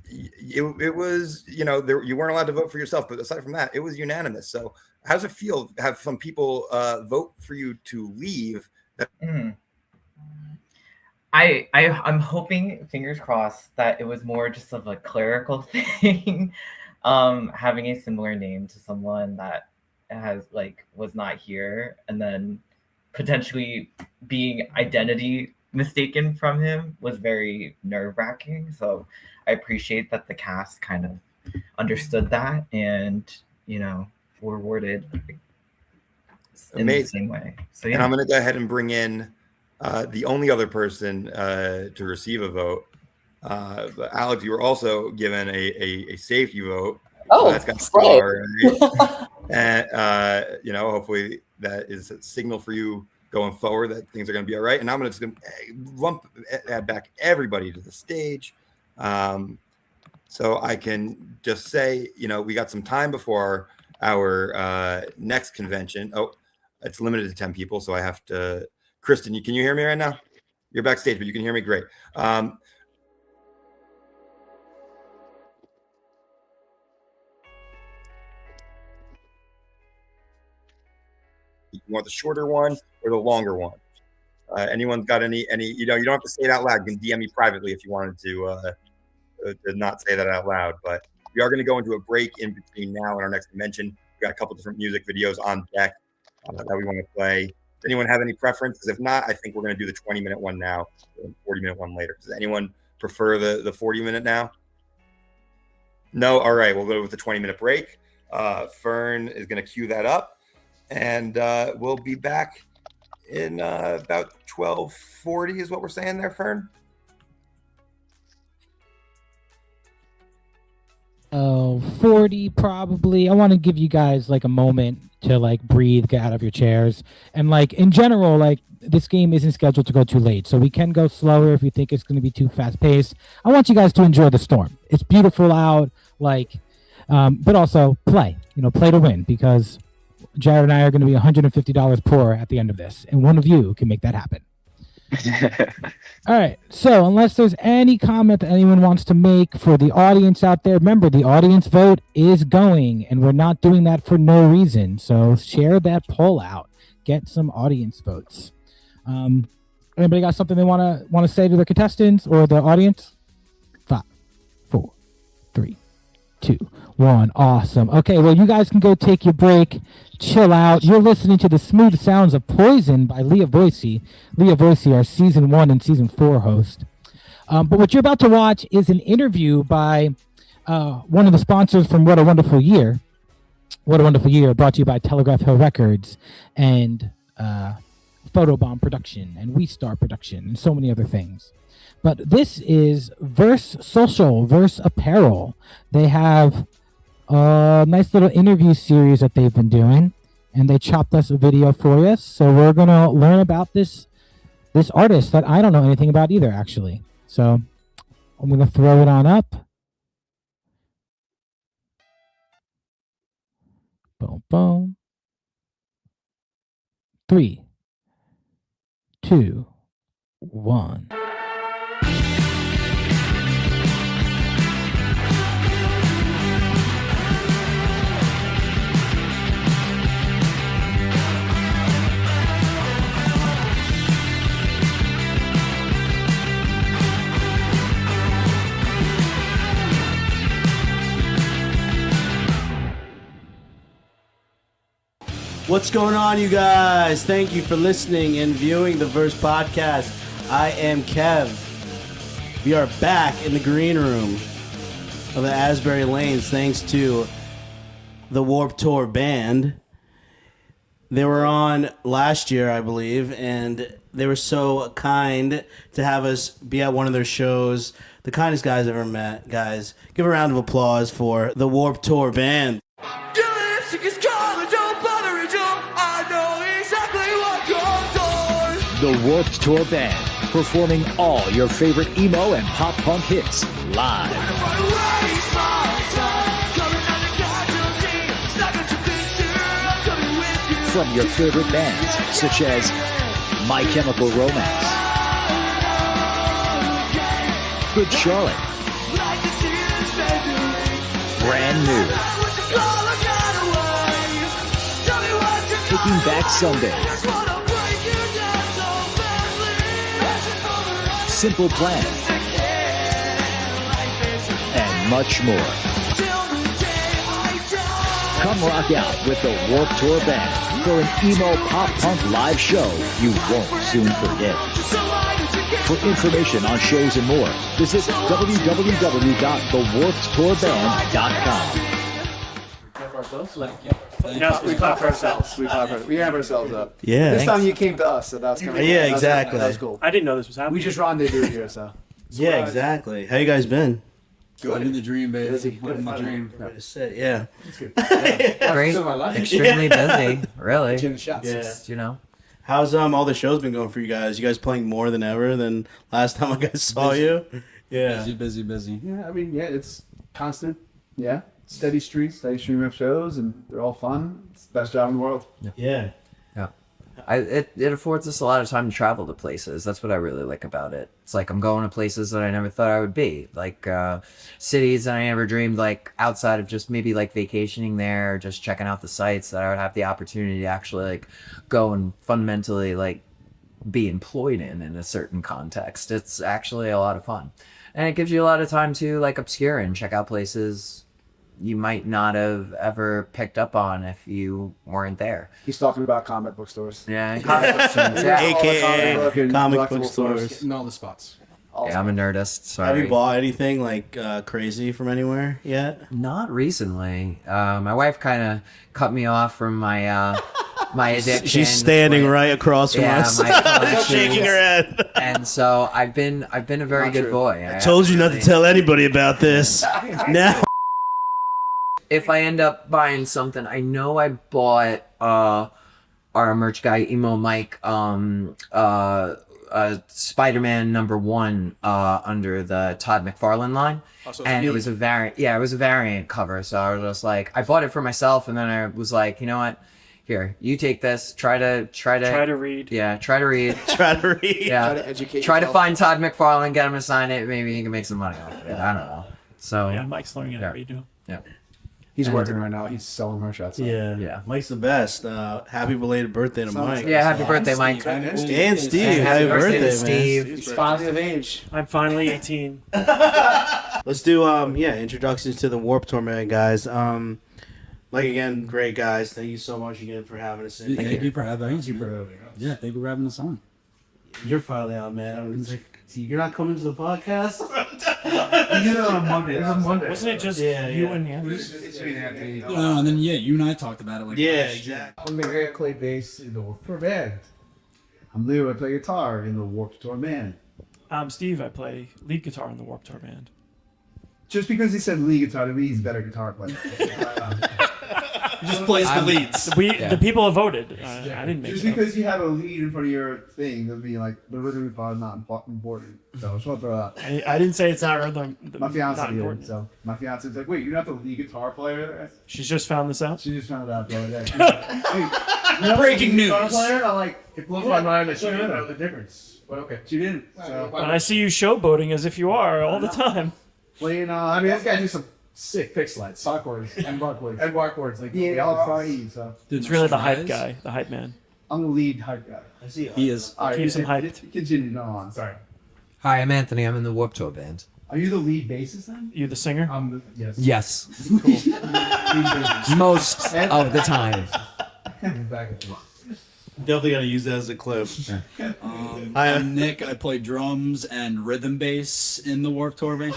it was, you weren't allowed to vote for yourself, but aside from that, it was unanimous. So how does it feel to have some people vote for you to leave? I'm hoping, fingers crossed, that it was more just of a clerical thing. Having a similar name to someone that was not here, and then potentially being identity mistaken from him was very nerve-wracking. So I appreciate that the cast kind of understood that and were rewarded in the same way. So yeah. And I'm going to go ahead and bring in the only other person to receive a vote. But Alex, you were also given a safety vote. Oh, so that's got to go all right. And hopefully that is a signal for you going forward that things are going to be all right. And I'm just going to add back everybody to the stage. So I can just say, we got some time before our next convention. Oh, it's limited to 10 people. So I have to, Kristen, can you hear me right now? You're backstage, but you can hear me great. You want the shorter one or the longer one? Anyone got any? You don't have to say it out loud. You can DM me privately if you wanted to not say that out loud. But we are going to go into a break in between now and our next convention. We got a couple different music videos on deck that we want to play. Does anyone have any preferences? If not, I think we're going to do the 20-minute one now, the 40-minute one later. Does anyone prefer the 40-minute now? No? All right, we'll go with the 20-minute break. Fern is going to cue that up, and we'll be back in about 12:40 is what we're saying there, Fern? Oh, 40 probably. I want to give you guys like a moment to like breathe, get out of your chairs. And like in general, like this game isn't scheduled to go too late. So we can go slower if you think it's going to be too fast paced. I want you guys to enjoy the storm. It's beautiful out, like, but also play, play to win, because Jared and I are going to be $150 poor at the end of this. And one of you can make that happen. All right, so unless there's any comment that anyone wants to make for the audience out there, remember the audience vote is going, and we're not doing that for no reason. So share that poll out, get some audience votes. Anybody got something they want to say to the contestants or the audience? 5, 4, 3, 2, 1. Awesome. Okay, well, you guys can go take your break, chill out. You're listening to the Smooth Sounds of Poison by Leah Voicey. Leah Voicey, our season 1 and season 4 host. But what you're about to watch is an interview by one of the sponsors from What a Wonderful Year. What a Wonderful Year, brought to you by Telegraph Hill Records and Photobomb Production and We Star Production and so many other things. But this is Verse Social, Verse Apparel. They have a nice little interview series that they've been doing, and they chopped us a video for us. So we're going to learn about this artist that I don't know anything about either, actually. So I'm going to throw it on up. Boom, boom. 3, 2, 1. What's going on, you guys? Thank you for listening and viewing the Verse Podcast. I am Kev. We are back in the green room of the Asbury Lanes thanks to the Warped Tour band. They were on last year, I believe, and they were so kind to have us be at one of their shows. The kindest guys I've ever met, guys. Give a round of applause for the Warped Tour band. The Warped Tour Band, performing all your favorite emo and pop punk hits live. From your favorite bands, such as My Chemical Romance, Good Charlotte, Brand New, Taking Back Sunday, Simple Plan, and much more. Come rock out with the Warped Tour Band for an emo pop punk live show you won't soon forget. For information on shows and more, visit www.thewarpedtourband.com. No, we clap for ourselves. We have ourselves up. Yeah. This time you came to us, so that was kind of Yeah, exactly. That was cool. I didn't know this was happening. We just rendezvoused here, so. Yeah, exactly. How you guys been? Good. Living the dream, baby. Busy. Living the dream. Yeah. Great. Extremely busy. Really. Taking the shots. Yeah. How's all the shows been going for you guys? You guys playing more than ever than last time I guys saw you? Yeah. Busy. Yeah, I mean, yeah, it's constant. Yeah. Steady stream of shows, and they're all fun. It's the best job in the world. Yeah. it affords us a lot of time to travel to places. That's what I really like about it. It's like I'm going to places that I never thought I would be, like cities that I never dreamed, like outside of just maybe like vacationing there, or just checking out the sites, that I would have the opportunity to actually like go and fundamentally like be employed in a certain context. It's actually a lot of fun, and it gives you a lot of time to like obscure and check out places you might not have ever picked up on if you weren't there. He's talking about comic book stores. Yeah, comic book stores. Yeah. AKA comic book stores. Getting all the spots. Yeah, I'm a nerdist. Sorry. Have you bought anything like crazy from anywhere yet? Not recently. My wife kind of cut me off from my my addiction. She's standing right across from us, my shaking her head. And so I've been a very good boy. I told you not to tell anybody about this. Now. If I end up buying something, I know I bought our merch guy Emo Mike Spider-Man #1 under the Todd McFarlane line, and it was a variant. Yeah, it was a variant cover. So I was just like, I bought it for myself, and then I was like, you know what? Here, you take this. Try to read. Yeah, try to read. Try to read. Yeah, Try to educate try to yourself. find Todd McFarlane, get him to sign it. Maybe he can make some money off of it. I don't know. So yeah, Mike's learning how to read too. Yeah. He's working right now. He's selling merch outside. Yeah. Mike's the best. Happy belated birthday to Mike. Yeah, happy birthday, Mike. And Steve. Happy birthday, man. Steve. He's finally of age. I'm finally 18. Let's do introductions to the Warp Tour, man, guys. Again, great guys. Thank you so much again for having us in. Thank you for having us. Thank you for having us on. You're finally out, man. You're not coming to the podcast? You did it on Monday. It was on Monday. Wasn't it just you and Anthony? And then you and I talked about it. Exactly. I'm the air clay bass in the Warped Tour band. I'm Lou. I play guitar in the Warped Tour band. I'm Steve. I play lead guitar in the Warped Tour band. Just because he said lead guitar to me, he's a better guitar player. He just plays the leads. The people have voted. I didn't make Just it up. because you have a lead in front of your thing doesn't mean like the rhythm is not important. So I just want to throw that out. I didn't say it's not rhythm. My fiance not did. important. So my fiance's like, wait, you're not the lead guitar player? She's just found this out. She just found out the other day. She's like, hey, you're not Breaking the lead guitar news. player? I'm like, it blows my mind that she didn't know the difference. But okay, she didn't. So. And I see you showboating as if you are all the time. Well, I mean, this guy do some sick pick slides, barchords, and barchords. Like, yeah, all fine. So It's really the hype guy, the hype man. I'm the lead hype guy. I see. He is. All right, Keeps him hyped. Continue on. Sorry. Hi, I'm Anthony. I'm in the Warped Tour band. Are you the lead bassist then? You the singer? Yes. Yes. Cool. Most of the time. Definitely got to use that as a clip. I'm Nick. I play drums and rhythm bass in the Warped Tour band.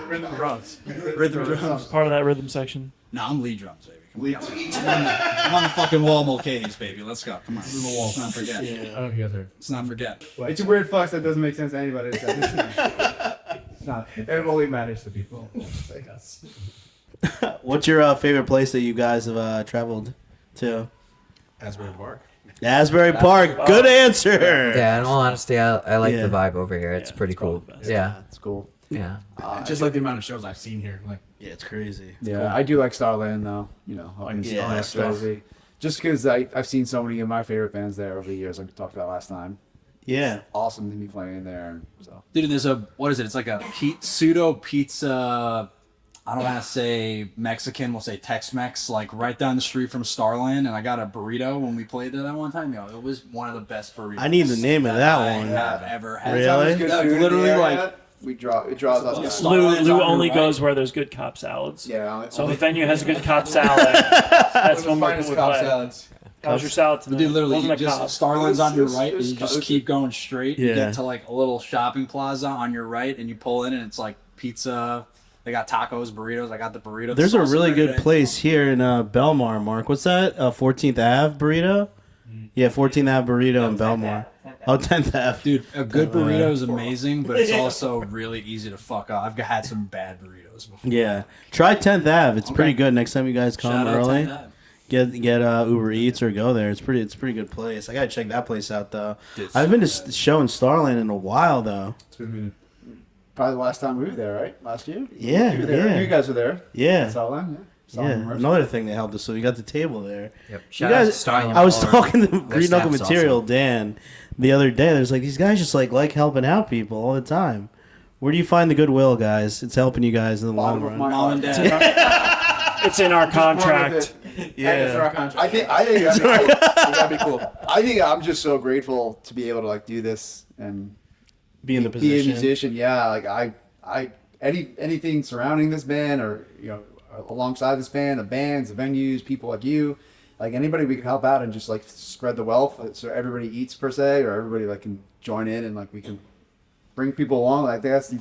Rhythm drums. Rhythm drums. Part of that rhythm section. No, I'm lead drums, baby. I'm on the fucking wall, Mulcahy's, baby. Let's go. Come on. Through the wall. Let's not forget. Yeah. I don't know if you guys heard. Let's not forget. It's a weird flex that doesn't make sense to anybody. It's not. It only matters to people like us. What's your favorite place that you guys have traveled to? Asbury Park. Asbury Park. Good answer. Yeah, in all honesty, I like the vibe over here. It's pretty cool. Yeah. It's cool. Yeah. Just like the amount of shows I've seen here. Like, yeah, it's crazy. Yeah, cool. I do like Starland though. Just because I've seen so many of my favorite bands there over the years, like we talked about last time. Yeah, it's awesome to be playing there. So, dude, there's what is it? It's like a pseudo pizza. I don't want to say Mexican. We'll say Tex-Mex, like right down the street from Starland. And I got a burrito when we played there that one time. It was one of the best burritos. I need the name of that one. I have ever had. Really? Literally, like. It draws us. Lou only goes where there's good cop salads. Yeah. So if a venue has a good cop salad, that's when we're going salads. How's your salad tonight? Dude, literally, just Starland's on your right, and you just keep going straight. You get to like a little shopping plaza on your right, and you pull in, and it's like pizza. They got tacos, burritos. I got the burrito. There's a really good place here in Belmar, Mark. What's that? 14th Ave burrito? Yeah, 14th Ave burrito in Belmar. 10th Ave. Dude, a good burrito is amazing, but it's also really easy to fuck up. I've had some bad burritos before. Yeah. Try 10th Ave. It's pretty good next time you guys come early. Get Uber Eats or go there. It's a pretty good place. I gotta check that place out though. I haven't been to show in Starland in a while though. It's been probably the last time we were there, right? Last year? Yeah, you were there. yeah. You guys were there. Yeah. Starland, Yeah, another thing that helped us. So we got the table there. Yep. You Shout out to guys, Starling I was Bar. talking to Their Green Knuckle staff's Material awesome. Dan the other day. There's like these guys just like helping out people all the time. Where do you find the goodwill, guys? It's helping you guys in the long run. Mom and Dad. It's in our contract. Yeah. I think that'd be cool. I think I'm just so grateful to be able to like do this and be in the Be a position. musician. Yeah, like I anything surrounding this band or alongside this band, the bands, the venues, people like you, like anybody we can help out and just like spread the wealth so everybody eats per se, or everybody like can join in and like we can bring people along. Like that's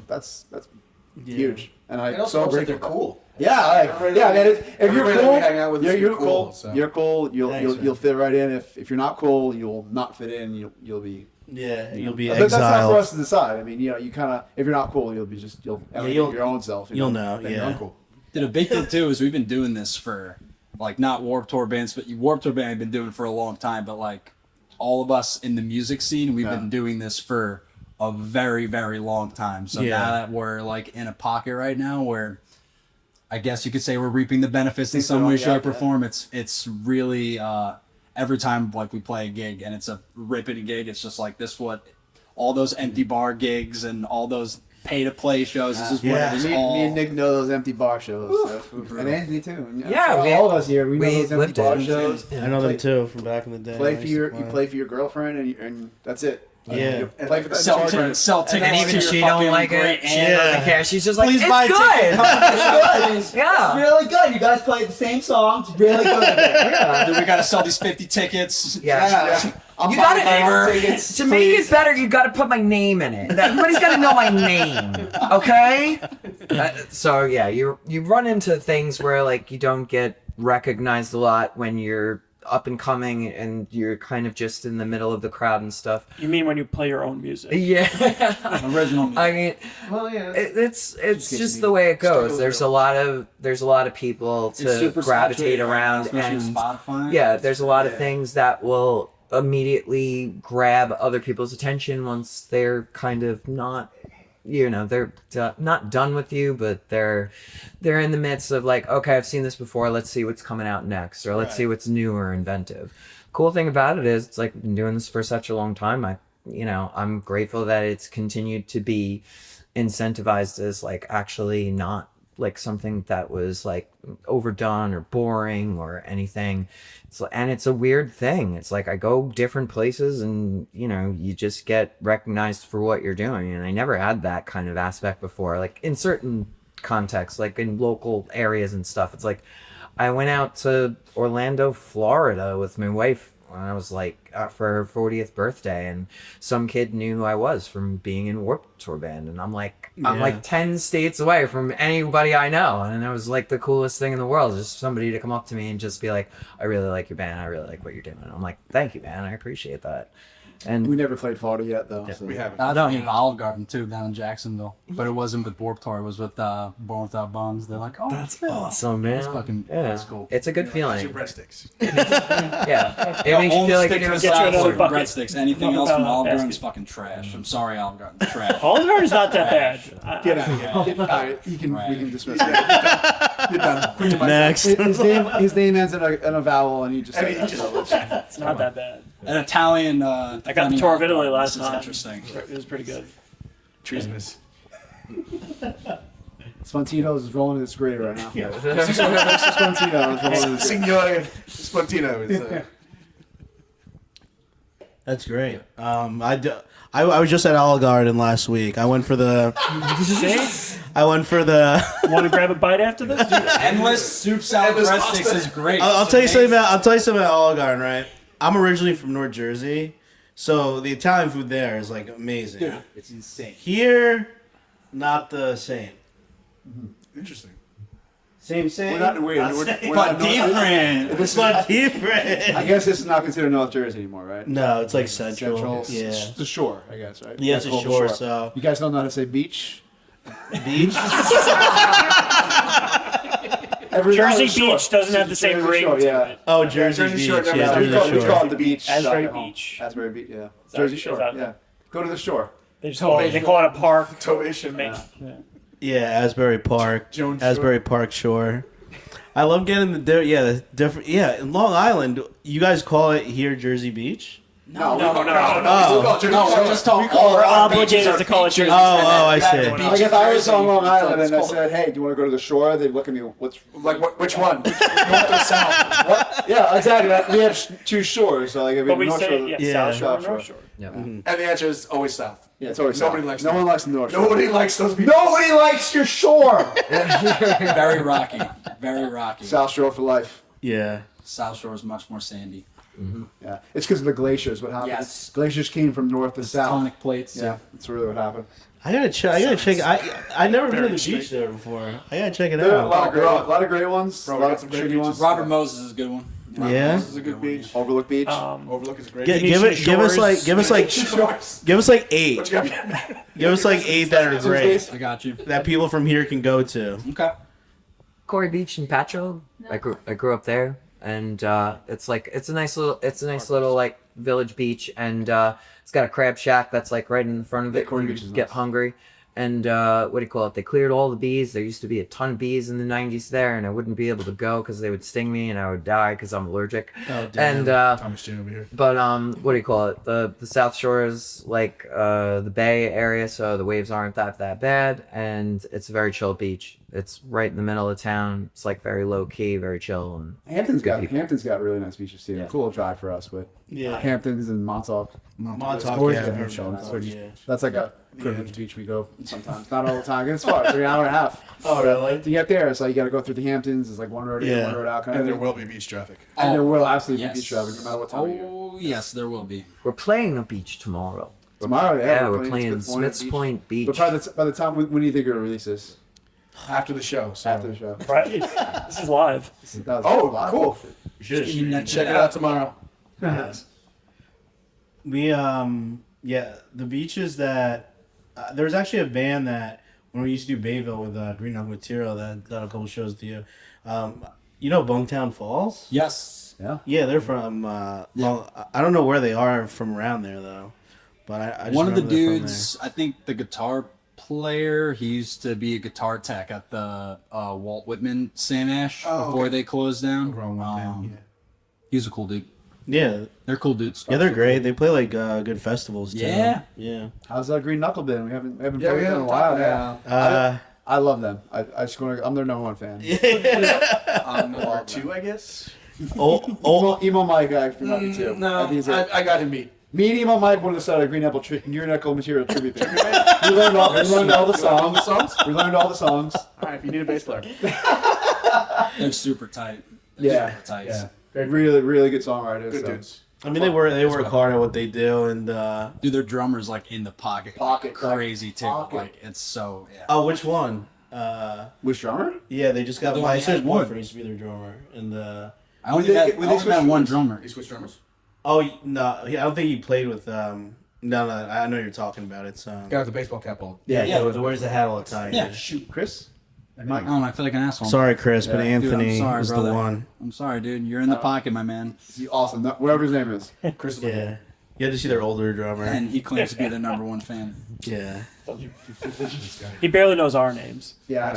huge. And I'm so grateful. They're cool. Yeah, man. If you're Everybody cool, we hang out with is you're cool, cool. so. You're cool. Thanks, You'll fit right in. If you're not cool, you'll not fit in. You'll be. Yeah, you'll be But that's not exiled. for us to decide. I mean, you kind of if you're not cool, you'll elevate your own self. You'll know. then you're Yeah. uncool. Did a big thing too is we've been doing this for like not Warped Tour bands, but Warped Tour band have been doing it for a long time. But like all of us in the music scene, we've been doing this for a very, very long time. So now that we're like in a pocket right now where I guess you could say we're reaping the benefits in some way, shape, or form. It's really every time like we play a gig and it's a ripping gig, it's just like this what all those empty bar gigs and all those pay to play shows. This is what it is me all. and Nick know those empty bar shows. And Anthony too. And Yeah, all of us here. We know those empty lived bar it. shows. I know them too from back in the day. Play I for used to you play for your girlfriend and that's it. Yeah. And play for Sell tickets And even she don't like it. She doesn't care. She's just like, Please it's buy good. tickets. Yeah. It's really good. You guys play the same song. It's really good. Then we got to sell these 50 tickets. Yeah. I'm You buying gotta tickets, to make it better. You gotta put my name in it. Everybody's gotta know my name, okay? So yeah, you run into things where like you don't get recognized a lot when you're up and coming and you're kind of just in the middle of the crowd and stuff. You mean when you play your own music? Yeah. Original music. I mean, well, yeah. It's just the way it goes. There's a lot of people to gravitate around, and Spotify. yeah, there's a lot of things that will immediately grab other people's attention once they're kind of not, they're not done with you, but they're in the midst of like, okay, I've seen this before, let's see what's coming out next, or let's see what's new or inventive. Cool thing about it is it's like I've been doing this for such a long time. I'm grateful that it's continued to be incentivized as like actually not like something that was like overdone or boring or anything. And it's a weird thing. It's like I go different places and you just get recognized for what you're doing, and I never had that kind of aspect before, like in certain contexts, like in local areas and stuff. It's like I went out to Orlando, Florida with my wife when I was like for her 40th birthday, and some kid knew who I was from being in Warped Tour band, and I'm like 10 states away from anybody I know, and it was like the coolest thing in the world, just somebody to come up to me and just be like, I really like your band, I really like what you're doing. And I'm like, thank you, man, I appreciate that. And we never played Florida yet though. Yeah, so. we haven't. I don't Olive Garden too down in Jacksonville, but it wasn't with Warped Tour. It was with Born Without Bones. They're like, oh, that's awesome, man. That's cool. It's a good feeling. Your breadsticks. Yeah, it makes you feel like you're doing something. something. Breadsticks. Anything else from Olive Garden is fucking trash. I'm sorry, Olive Garden. Trash. Olive Garden's not that bad. Get out of here. All right, we can dismiss it. You're done. Next. His name ends in a vowel, and he just. It's not that bad. An Italian. I got the tour of Italy last This is time. interesting. It was pretty good. Treasonous. Spontino is rolling his grave right now. Yeah. Spontino is rolling his grave. Signore Spontino is. That's great. I was just at Olive Garden last week. I went for the. Want to grab a bite after this? Dude, endless soup salad breadsticks is great. I'll tell you something about Olive Garden, right? I'm originally from North Jersey, so the Italian food there is like amazing. Dude, it's insane. Here, not the same. Interesting. Same. We're not different. This is but different. I guess this is not considered North Jersey anymore, right? No, it's like central. Yeah, It's the shore, I guess, right? Yeah, it's a called the shore. So you guys don't know how to say beach. Beach. Jersey Beach doesn't have the same ring to it. Oh, Jersey Beach. Shore, Yeah, we Jersey call Shore. it the beach. Asbury Beach. Asbury Beach, yeah. Is Jersey that- Shore, is that- yeah. Go to the shore. They call it a park. Toation. Yeah, Asbury Park. Jones Asbury Park Shore. I love getting the different. Yeah, in Long Island, you guys call it here Jersey Beach. No. Oh. We're obligated to call it Jersey. I see. Like if I was on Long Island and I said, "Hey, do you want to go to the shore?" They'd look at me. Which one? North or south? What? Yeah, exactly. We have two shores, so like if But we North say Shore, South Shore and North Shore. Yeah. And the answer is always south. Yeah, it's always Nobody south. likes No one likes the North Shore. Nobody likes those people. Nobody likes your shore. Very rocky. Very rocky. South Shore for life. Yeah. South Shore is much more sandy. Yeah, it's because of the glaciers. What happened? Yes. Glaciers came from north to south. Tectonic plates. Yeah, that's really what happened. I gotta check. I never been to the beach there before. I gotta check it There are out. a lot of great ones. A lot of some great shitty beaches. ones. Robert Moses is a good one. Yeah. This is a good beach. Overlook Beach. Overlook is a great Give beach. us like 8. What you got? Give us like 8 that are great. I got you. That people from here can go to. Okay. Corey Beach in Patcho. I grew up there, and it's a nice little like village beach, and it's got a crab shack that's like right in front of it. Corey You Beach is get nice. hungry, and what do you call it? They cleared all the bees. There used to be a ton of bees in the '90s there, and I wouldn't be able to go because they would sting me, and I would die because I'm allergic. Oh damn. And Thomas Jane over here. but what do you call it? The South Shore is like the Bay Area, so the waves aren't that bad, and it's a very chill beach. It's right in the middle of town. It's like very low key, very chill, and Hampton's good people. got really nice beaches too. Yeah. Cool drive for us, but Yeah. Hamptons and Montauk. Montauk, Always yeah, good I've heard beach about shows. that, yeah. That's like a privileged beach we go sometimes. Not all the time. It's far. It's like an hour and a half. Oh really? To get there, it's like you got to go through the Hamptons. It's like one road in, Yeah. one road out, kind And of there thing. will be beach traffic. And there will absolutely Yes. be beach traffic no matter what time of year. Oh, yes, there will be. We're playing the beach tomorrow. Tomorrow, Yeah, we're playing Smith's Point Beach. But by the time, when do you think it'll release this? After the show. So. After the show. Right. This is live. Oh, cool. Should Check it out tomorrow. We the beaches that there was actually a band that when we used to do Bayville with Green Knuckle Material that done a couple shows with you. You know Bungtown Falls? Yes. Yeah. Yeah, they're from Long. I don't know where they are from around there though, but I just One of the remember they're from dudes, I think the guitar player, he used to be a guitar tech at the Walt Whitman Sam Ash before they closed down. He's a cool dude. Yeah, they're cool dudes. Yeah, they're great. They play like good festivals too. Yeah. Yeah. How's Green Knuckle been? We haven't played we them in a haven't while talked now. I love them. I'm their number one fan. I'm number 2, I guess. Emo Mike, actually, number 2. No, I got him beat. Me and Emo Mike wanted to start a Green Knuckle Material tribute band. We learned all the songs. We learned all the songs. All right, if you need a bass player. They're super tight. Yeah. Super tight. Yeah. Really, really good songwriters. Good so. dudes. I mean, they work hard at what they do, and Dude, their drummer's like in the pocket. Crazy too. Pocket. Like it's so yeah. Oh, which one? Which drummer? Yeah, they just got The my one sister's Ed Wood. boyfriend used to be their drummer, and I only met one drummer. He switched drummers. oh no, I don't think he played with No, I know you're talking about it. So Got the baseball cap on. yeah, wears the hat all the time. Yeah. Shoot, Chris. Mike. Oh, I feel like an asshole. Sorry, Chris, but Dude, Anthony I'm sorry, is brother. the one. I'm sorry, dude. You're in the pocket, my man. He's awesome. Whatever his name is. Chris. Yeah, you had to see their older drummer, And he claims to be the number one fan. yeah. He barely knows our names. Yeah,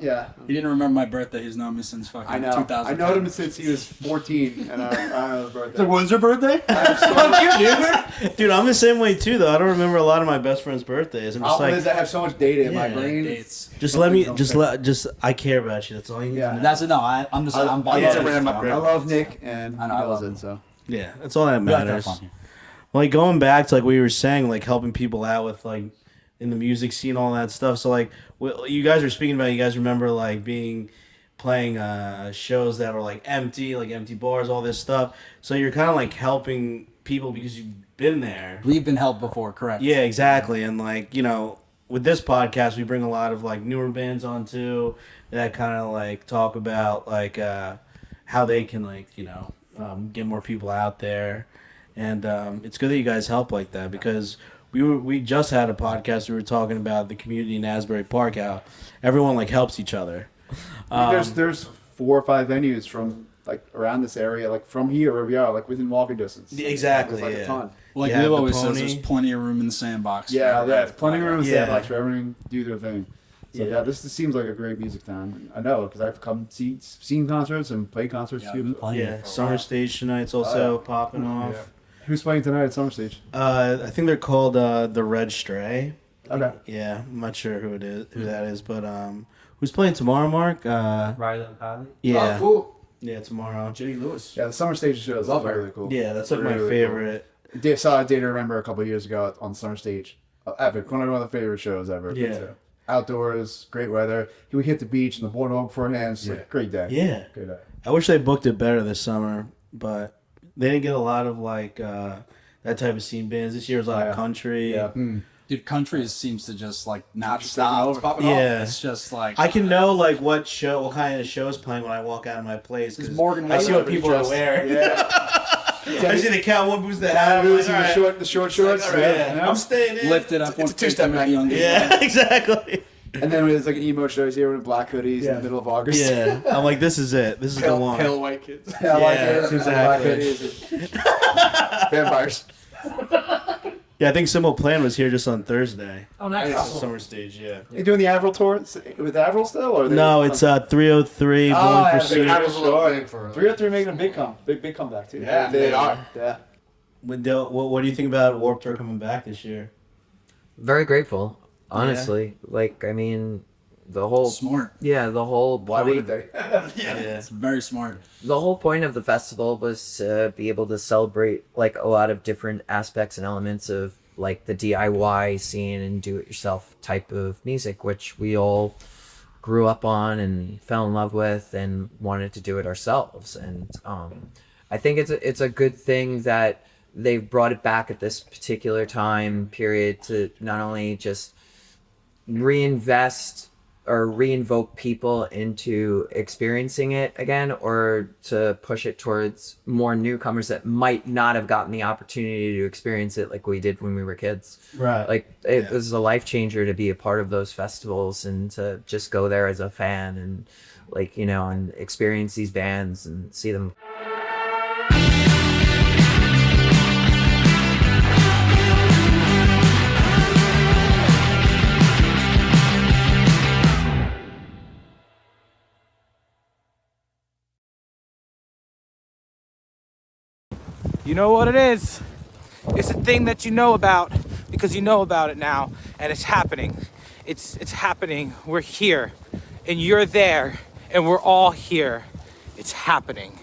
yeah. He didn't remember my birthday. He's known me since fucking I know. 2000. I known him since he was 14, and I know his birthday. So when's your birthday? Fuck you, dude. Dude, I'm the same way too, though. I don't remember a lot of my best friends' birthdays. I'm just Problem like, is I have so much data in my Yeah, brain. dates. just let me, just I care about you. That's all you need. Yeah. to know. That's it. No, I'm just. I'm I biased. love Nick, and I know, he I knows love it. So Yeah, that's all that We like to have matters. fun. Like going back to like we were saying, like helping people out with like in the music scene, all that stuff. So like you guys were speaking about, you guys remember like playing shows that were like empty bars, all this stuff. So you're kind of like helping people because you've been there. We've been helped before, correct? Yeah, exactly. And like, with this podcast, we bring a lot of like newer bands on too that kind of like talk about like how they can like, get more people out there. And it's good that you guys help like that because we just had a podcast. We were talking about the community in Asbury Park, how everyone like helps each other. there's 4 or 5 venues from like around this area, like from here where we are, like within walking distance. Exactly. There's like Yeah. a ton. Like You have Lou the always says, Pony. there's plenty of room in the sandbox. Yeah, for there's plenty of room in the Yeah. sandbox for everyone to do their thing. So yeah, this seems like a great music town. I know because I've come seen concerts and played concerts too. Yeah, Summer Stage tonight's also popping off. Yeah. Who's playing tonight at Summer Stage? I think they're called the Red Stray. Okay. Yeah, I'm not sure who that is, but who's playing tomorrow, Mark? Riley and Kylie. Yeah. Oh, cool. Yeah, tomorrow. Jenny Lewis. Yeah, the Summer Stage show is really cool. Yeah, that's like my Really favorite. Cool. Saw a Day to Remember a couple of years ago on Summer Stage. Epic. One of the favorite shows ever. Yeah. So, outdoors, great weather. We hit the beach and the boardwalk beforehand. It's like a great day. Yeah. Great day. I wish they booked it better this summer, but they didn't get a lot of like that type of scene bands. This year was a lot of country. Yeah. Dude, country seems to just like not stop. stop. Popping Yeah. off. It's just like I can know like what kind of show is playing when I walk out of my place. 'Cause Morgan I see what Wallen people are dressed. wearing. Yeah. I see the cowboy boots, the hat, Boots and all right. the short shorts. All right, Yeah. I'm staying in. lifted up. It's a two-step back. Yeah, exactly. And then there's like an emo shows here with black hoodies in the middle of August. Yeah, I'm like, this is it. This is the one. Pale white kids. Pale white kids and black hoodies. Vampires. Yeah, I think Simple Plan was here just on Thursday. Oh, nice. Summer Stage, yeah. You doing the Avril tour with Avril still? Or No, it's 303 Bowling for Soup. 303 making a big comeback too. Yeah, they are. Yeah. What do you think about Warped Tour coming back this year? Very grateful, honestly. Like, I mean, the whole smart. Yeah, the whole. Why would they? Yeah, it's very smart. The whole point of the festival was to be able to celebrate like a lot of different aspects and elements of like the DIY scene and do-it-yourself type of music, which we all grew up on and fell in love with and wanted to do it ourselves. And I think it's a good thing that they've brought it back at this particular time period to not only just reinvest or reinvoke people into experiencing it again, or to push it towards more newcomers that might not have gotten the opportunity to experience it like we did when we were kids. Right. Like it was a life changer to be a part of those festivals and to just go there as a fan and like, you know, and experience these bands and see them. You know what it is? It's a thing that you know about because you know about it now, and it's happening. It's happening. We're here, and you're there, and we're all here. It's happening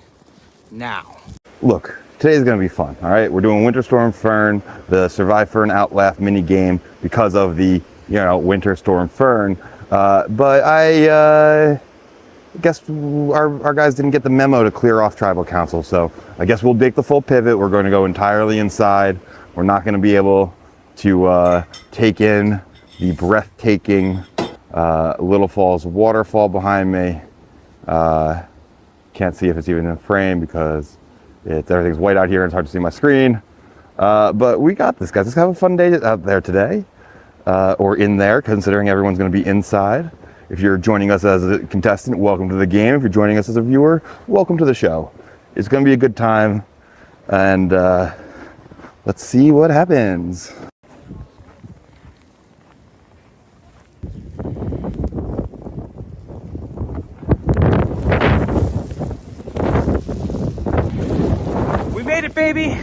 now. Look, today's gonna be fun, all right? We're doing Winter Storm Fern, the SurviFern Outlaugh mini game because of the, Winter Storm Fern. But I guess our guys didn't get the memo to clear off tribal council, so I guess we'll make the full pivot. We're going to go entirely inside. We're not going to be able to take in the breathtaking Little Falls waterfall behind me. Can't see if it's even in frame because everything's white out here and it's hard to see my screen. But we got this, guys. Let's have a fun day out there today, or in there, considering everyone's going to be inside. If you're joining us as a contestant, welcome to the game. If you're joining us as a viewer, welcome to the show. It's going to be a good time, and let's see what happens. We made it, baby.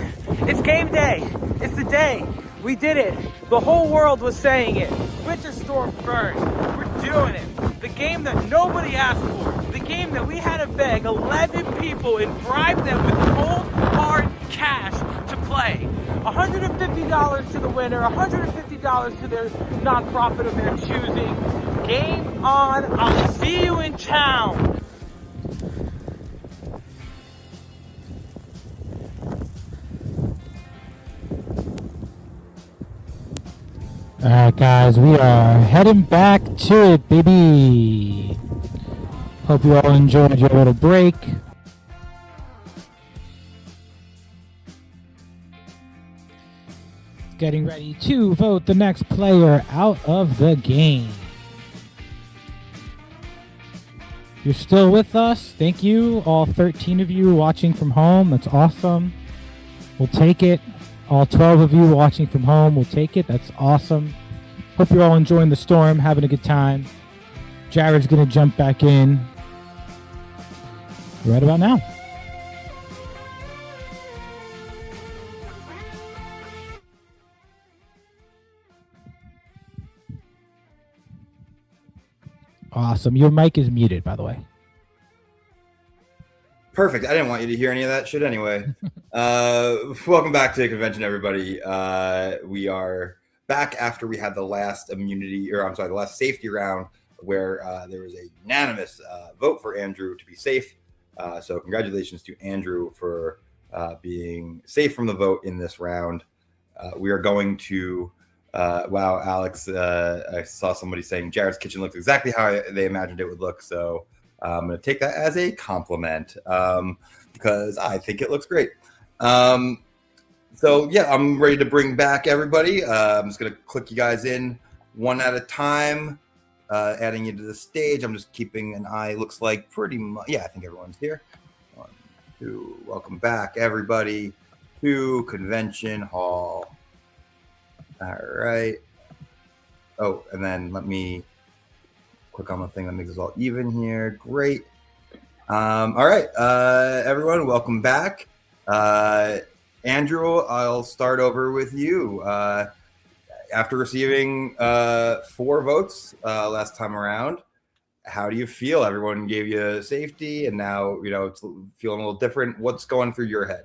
It's game day. It's the day. We did it. The whole world was saying it. Winter Storm Fern. We're doing it. The game that nobody asked for. The game that we had to beg 11 people and bribe them with cold, hard cash to play. $150 to the winner, $150 to their nonprofit of their choosing. Game on. I'll see you in town. Alright guys, we are heading back to it, baby. Hope you all enjoyed your little break. Getting ready to vote the next player out of the game. If you're still with us, thank you. All 13 of you watching from home, that's awesome. We'll take it. All 12 of you watching from home will take it. That's awesome. Hope you're all enjoying the storm, having a good time. Jared's going to jump back in right about now. Awesome. Your mic is muted, by the way. Perfect. I didn't want you to hear any of that shit anyway. Welcome back to the convention, everybody. We are back after we had the last the last safety round where there was a unanimous vote for Andrew to be safe. So congratulations to Andrew for being safe from the vote in this round. We are going to wow, Alex, I saw somebody saying Jared's kitchen looks exactly how they imagined it would look. So I'm going to take that as a compliment because I think it looks great. So yeah, I'm ready to bring back everybody. I'm just going to click you guys in one at a time, adding you to the stage. I'm just keeping an eye. Looks like pretty much, yeah, I think everyone's here. 1, 2, welcome back everybody to Convention Hall. All right. Oh, and then let me click on the thing that makes us all even here. Great. All right, everyone, welcome back. Andrew, I'll start over with you. After receiving 4 votes last time around, how do you feel? Everyone gave you safety, and now it's feeling a little different. What's going through your head?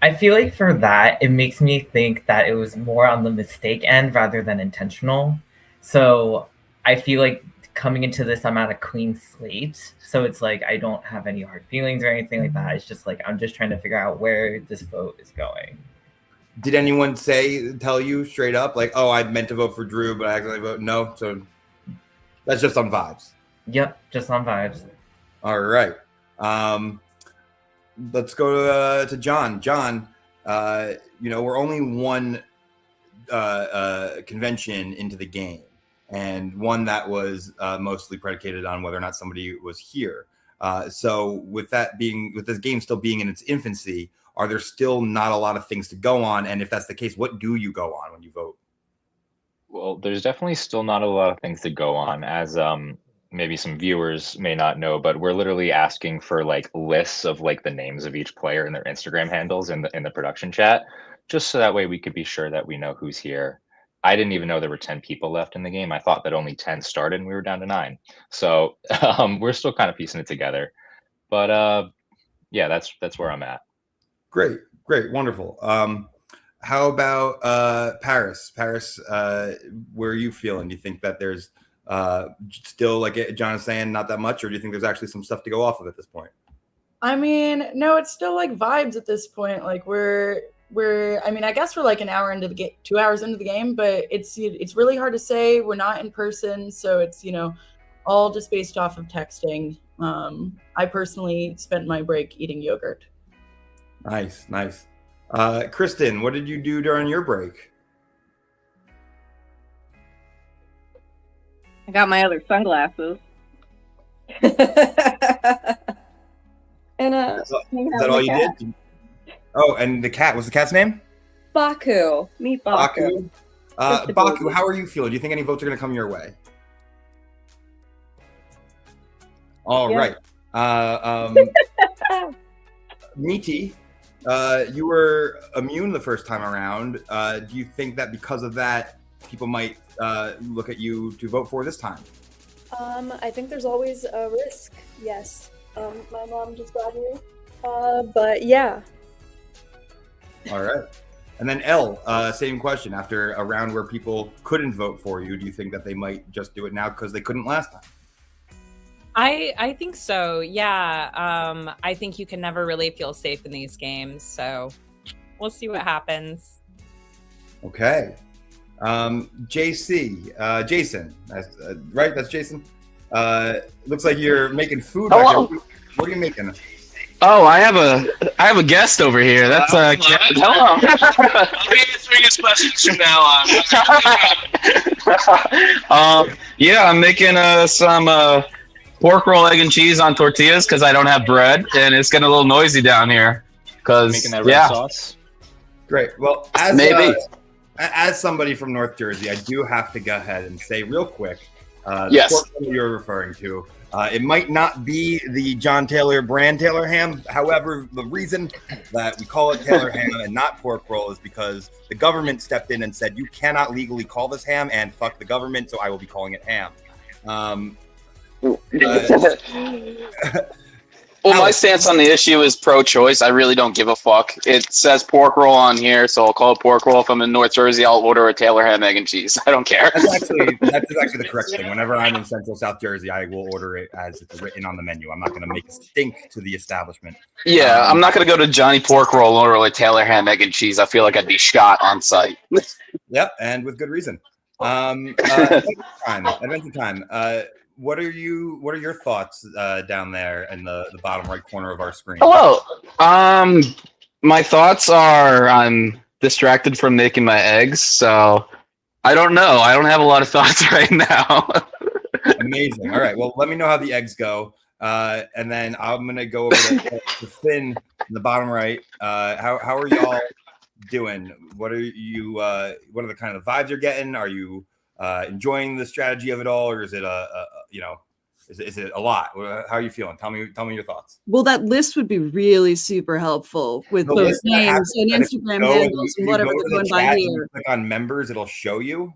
I feel like for that, it makes me think that it was more on the mistake end rather than intentional. So I feel like coming into this, I'm at a clean slate. So it's like I don't have any hard feelings or anything like that. It's just like I'm just trying to figure out where this vote is going. Did anyone tell you straight up, like, oh, I meant to vote for Drew, but I accidentally voted no? So that's just on vibes. Yep, just on vibes. All right. Let's go to John. John, we're only one convention into the game, and one that was mostly predicated on whether or not somebody was here. So with this game still being in its infancy, are there still not a lot of things to go on? And if that's the case, what do you go on when you vote? Well, there's definitely still not a lot of things to go on, as maybe some viewers may not know, but we're literally asking for like lists of like the names of each player and their Instagram handles in the production chat, just so that way we could be sure that we know who's here. I didn't even know there were 10 people left in the game. I thought that only 10 started and we were down to 9. So we're still kind of piecing it together. But yeah, that's where I'm at. Great, wonderful. How about Paris? Paris, where are you feeling? Do you think that there's still, like John is saying, not that much, or do you think there's actually some stuff to go off of at this point? I mean, no, it's still like vibes at this point. Like we're I mean, I guess we're like an hour into the game, 2 hours into the game, but it's really hard to say. We're not in person, so it's all just based off of texting. I personally spent my break eating yogurt. Nice. Kristen, what did you do during your break? I got my other sunglasses. And Is that all you did? Oh, and the cat. What's the cat's name? Baku. Meet Baku. Baku, how are you feeling? Do you think any votes are going to come your way? All right. Niti, you were immune the first time around. Do you think that because of that, people might look at you to vote for this time? I think there's always a risk, yes. My mom just got here. But yeah. All right. And then Elle, same question. After a round where people couldn't vote for you, do you think that they might just do it now because they couldn't last time? I think so. Yeah. I think you can never really feel safe in these games. So we'll see what happens. Okay. Jason, right? That's Jason. Looks like you're making food. Hello. Back there. What are you making? Oh, I have a guest over here. That's hello. I'll be answering his questions from now on. Yeah, I'm making some pork roll, egg, and cheese on tortillas because I don't have bread, and it's getting a little noisy down here. Making that red sauce. Great. Well, as somebody from North Jersey, I do have to go ahead and say real quick The Yes. pork roll you're referring to. It might not be the John Taylor brand Taylor ham. However, the reason that we call it Taylor ham and not pork roll is because the government stepped in and said, you cannot legally call this ham, and fuck the government, so I will be calling it ham. Well, my stance on the issue is pro-choice. I really don't give a fuck. It says pork roll on here, so I'll call it pork roll. If I'm in North Jersey, I'll order a Taylor ham, egg, and cheese. I don't care. That's actually the correct thing. Whenever I'm in Central South Jersey, I will order it as it's written on the menu. I'm not going to make a stink to the establishment. Yeah, I'm not going to go to Johnny Pork Roll and order like Taylor ham, egg, and cheese. I feel like I'd be shot on site. Yep, and with good reason. Adventure time. What are your thoughts down there in the bottom right corner of our screen? Hello. My thoughts are I'm distracted from making my eggs, so I don't know. I don't have a lot of thoughts right now. Amazing. All right. Well, let me know how the eggs go, and then I'm gonna go over to Finn in the bottom right. How are y'all doing? What are you? What are the kind of vibes you're getting? Are you enjoying the strategy of it all, or is it is it a lot? How are you feeling? Tell me your thoughts. Well, that list would be really super helpful with The those list that names and happens, Instagram go and handles and you whatever go to they're the going by chat and you here. click on members, it'll show you.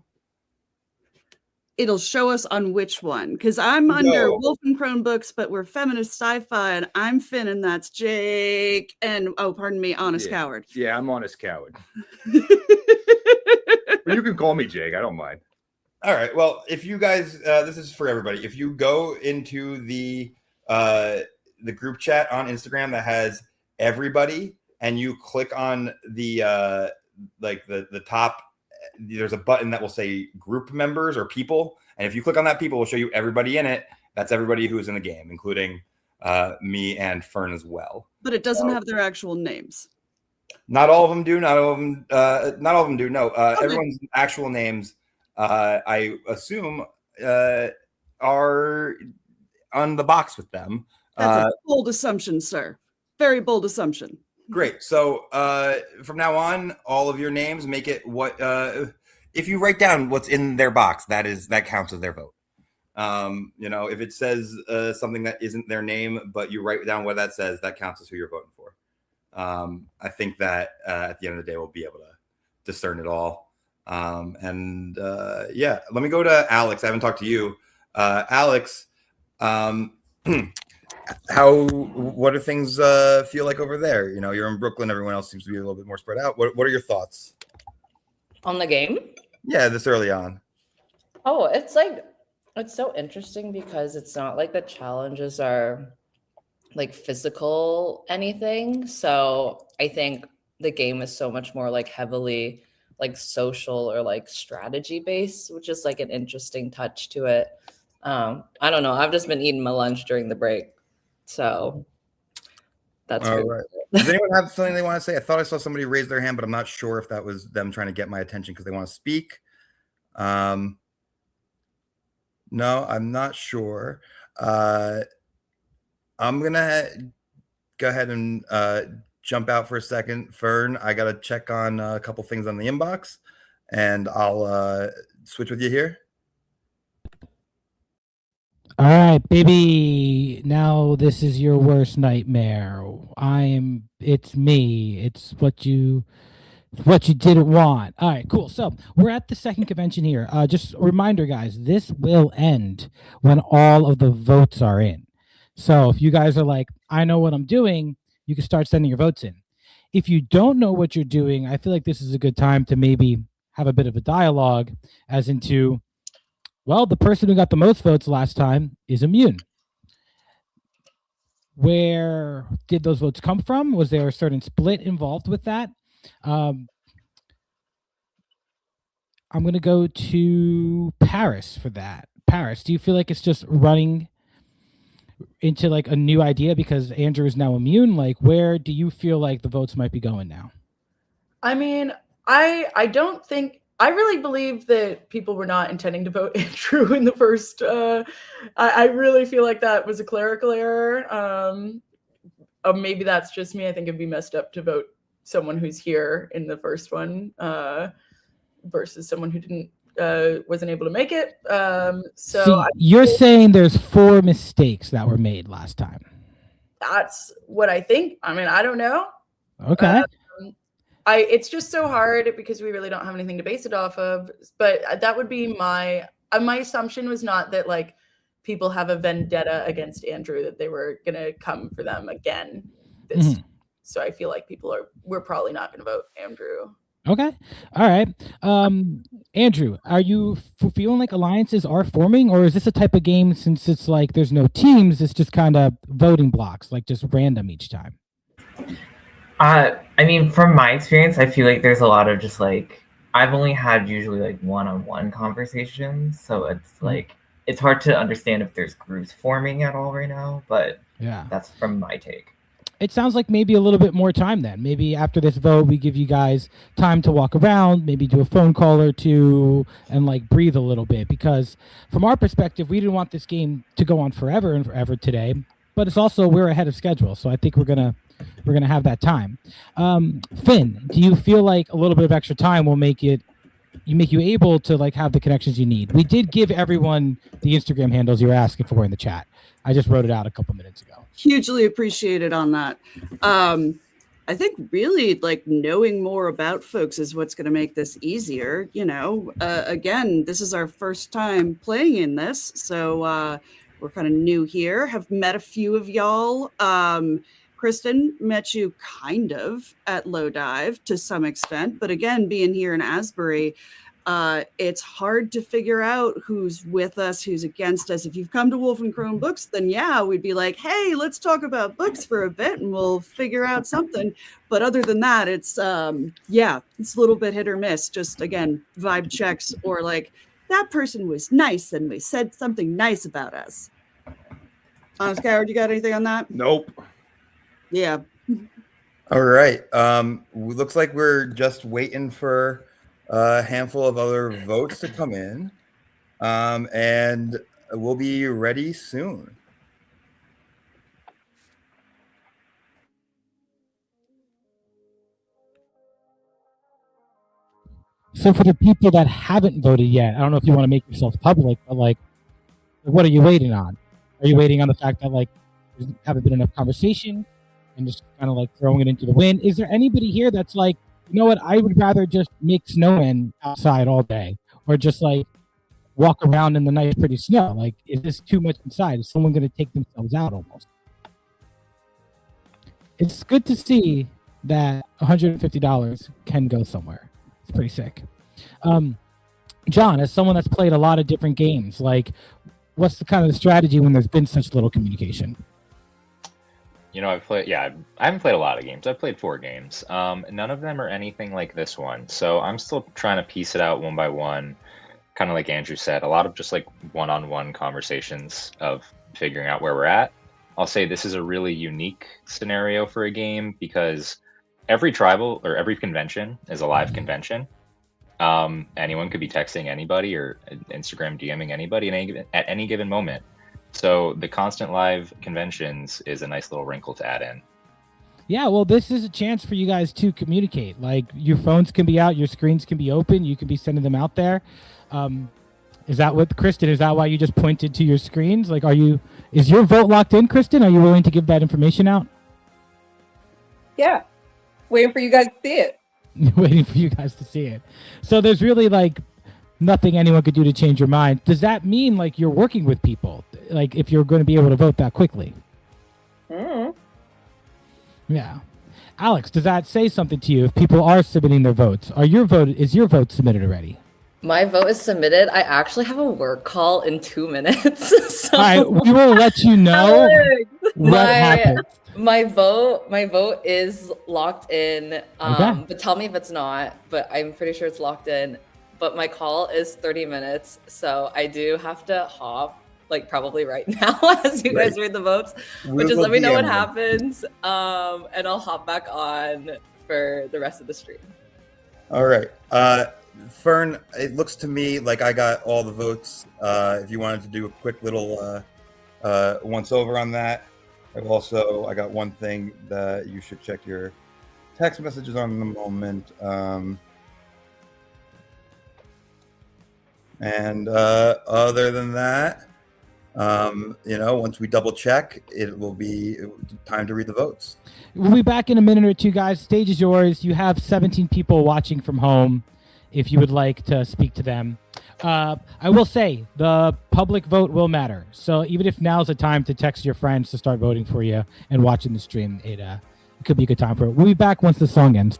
It'll show us on which one, because I'm under Wolf and Crone Books, but we're feminist sci-fi, and I'm Finn, and that's Jake, and oh, pardon me, Honest Coward. Yeah, I'm Honest Coward. But you can call me Jake. I don't mind. All right. Well, if you guys, this is for everybody. If you go into the group chat on Instagram that has everybody, and you click on the the top, there's a button that will say group members or people, and if you click on that, people will show you everybody in it. That's everybody who is in the game, including me and Fern as well. But it doesn't have their actual names. Not all of them do. Not all of them do. No, everyone's actual names, I assume, are on the box with them. That's a bold assumption, sir. Very bold assumption. Great. So from now on, all of your names make it what if you write down what's in their box, that counts as their vote. If it says something that isn't their name, but you write down what that says, that counts as who you're voting for. I think that at the end of the day, we'll be able to discern it all. Let me go to Alex. I haven't talked to you. Alex, what do things feel like over there? You're in Brooklyn. Everyone else seems to be a little bit more spread out. What are your thoughts on the game? Yeah, this early on. Oh, it's so interesting because it's not like the challenges are like physical anything. So I think the game is so much more like heavily like social or like strategy based, which is like an interesting touch to it. I don't know. I've just been eating my lunch during the break. So that's all right. Does anyone have something they want to say? I thought I saw somebody raise their hand, but I'm not sure if that was them trying to get my attention because they want to speak. No, I'm not sure. I'm gonna go ahead and jump out for a second. Fern, I gotta check on a couple things on the inbox, and I'll switch with you here. All right, baby. Now this is your worst nightmare. It's me. It's what you didn't want. All right, cool. So we're at the second convention here. Just a reminder, guys, this will end when all of the votes are in. So if you guys are like, I know what I'm doing, you can start sending your votes in. If you don't know what you're doing, I feel like this is a good time to maybe have a bit of a dialogue as into, well, the person who got the most votes last time is immune. Where did those votes come from? Was there a certain split involved with that? I'm going to go to Paris for that. Paris, do you feel like it's just running into like a new idea because Andrew is now immune? Like, where do you feel like the votes might be going now? I mean, I don't think, I really believe that people were not intending to vote Andrew in the first. I really feel like that was a clerical error. Maybe that's just me. I think it'd be messed up to vote someone who's here in the first one versus someone who didn't wasn't able to make it. So See, you're saying there's 4 mistakes that were made last time. that's what I think. I mean, I don't know. Okay. It's just so hard because we really don't have anything to base it off of. But that would be my assumption was not that like people have a vendetta against Andrew, that they were gonna come for them again. So I feel like we're probably not gonna vote Andrew. Okay. All right. Andrew, are you feeling like alliances are forming, or is this a type of game, since it's like there's no teams, it's just kind of voting blocks, like just random each time? I mean, from my experience, I feel like there's a lot of just like, I've only had usually like one-on-one conversations, so it's like it's hard to understand if there's groups forming at all right now, but yeah, that's from my take. It sounds like maybe a little bit more time then. Maybe after this vote, we give you guys time to walk around, maybe do a phone call or two, and like breathe a little bit. Because from our perspective, we didn't want this game to go on forever and forever today. But it's also, we're ahead of schedule, so I think we're gonna have that time. Finn, do you feel like a little bit of extra time will make you able to like have the connections you need? We did give everyone the Instagram handles you were asking for in the chat. I just wrote it out a couple minutes ago. Hugely appreciated on that. I think really like knowing more about folks is what's going to make this easier. You know, again, this is our first time playing in this, so we're kind of new here. Have met a few of y'all. Kristen, met you kind of at Low Dive to some extent, but again, being here in Asbury, it's hard to figure out who's with us, who's against us. If you've come to Wolf and Crone Books, then yeah, we'd be like, hey, let's talk about books for a bit and we'll figure out something. But other than that, it's it's a little bit hit or miss. Just again, vibe checks, or like that person was nice and they said something nice about us. Honest Coward, you got anything on that? Nope. Yeah. All right. Looks like we're just waiting for a handful of other votes to come in, and we'll be ready soon. So for the people that haven't voted yet, I don't know if you want to make yourself public, but like, what are you waiting on? Are you waiting on the fact that like there haven't been enough conversation and just kind of like throwing it into the wind? Is there anybody here that's like, you know what, I would rather just make snowmen outside all day, or just like walk around in the nice pretty snow? Like, is this too much inside? Is someone going to take themselves out almost? It's good to see that $150 can go somewhere. It's pretty sick. John, as someone that's played a lot of different games, like, what's the kind of the strategy when there's been such little communication? You know, I haven't played a lot of games. I've played 4 games. None of them are anything like this one. So I'm still trying to piece it out one by one. Kind of like Andrew said, a lot of just like one-on-one conversations of figuring out where we're at. I'll say this is a really unique scenario for a game because every tribal or every convention is a live convention. Anyone could be texting anybody or Instagram DMing anybody at any given moment. So the constant live conventions is a nice little wrinkle to add in. Yeah, well, this is a chance for you guys to communicate. Like, your phones can be out, your screens can be open, you can be sending them out there. Is that what, Kristen, is that why you just pointed to your screens? Like, is your vote locked in, Kristen? Are you willing to give that information out? Yeah. Waiting for you guys to see it. Waiting for you guys to see it. So there's really like nothing anyone could do to change your mind. Does that mean like you're working with people? Like, if you're going to be able to vote that quickly? Yeah. Alex, does that say something to you if people are submitting their votes? Is your vote submitted already? My vote is submitted. I actually have a work call in 2 minutes. So All right, we will let you know what happens. My vote is locked in. Okay. But tell me if it's not. But I'm pretty sure it's locked in. But my call is 30 minutes, so I do have to hop, like probably right now as you guys read the votes. But just let me know what happens, and I'll hop back on for the rest of the stream. All right. Fern, it looks to me like I got all the votes. If you wanted to do a quick little once over on that. I got one thing that you should check your text messages on in the moment. And other than that, once we double check, it will be time to read the votes. We'll be back in a minute or two, guys. Stage is yours. You have 17 people watching from home if you would like to speak to them. I will say the public vote will matter. So even if now's the time to text your friends to start voting for you and watching the stream, it could be a good time for it. We'll be back once the song ends.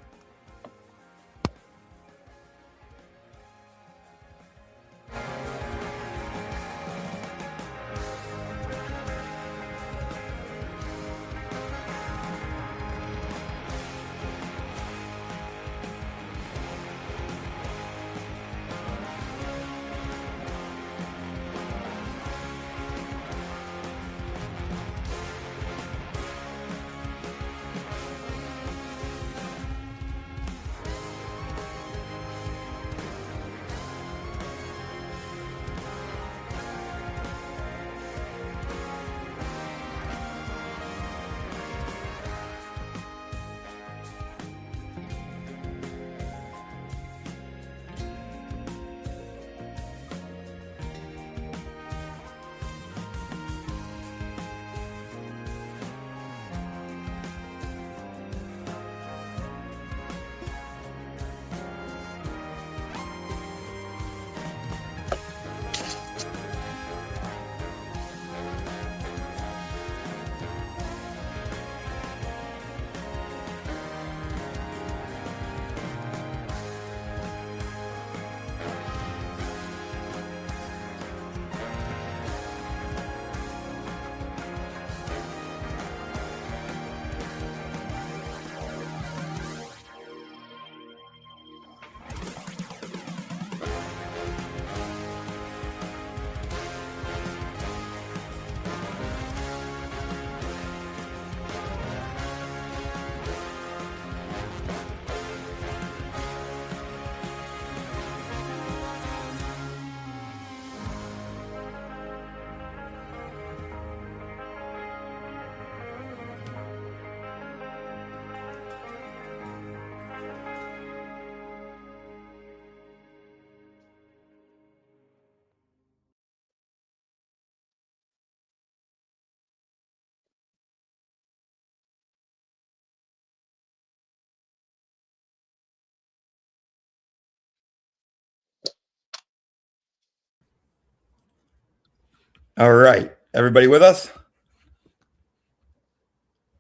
All right. Everybody with us?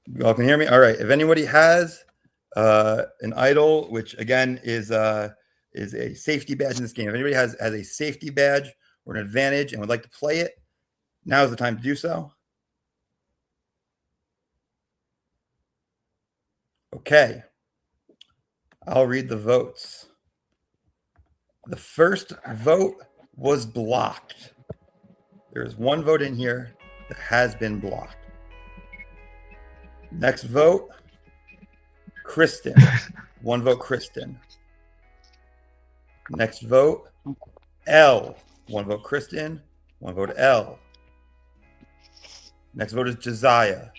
You all can hear me? All right. If anybody has an idol, which again is a safety badge in this game. If anybody has a safety badge or an advantage and would like to play it, now is the time to do so. Okay. I'll read the votes. The first vote was blocked. There's one vote in here that has been blocked. Next vote, Kristen. One vote, Kristen. Next vote, L. One vote, Kristen. One vote, L. Next vote is Josiah.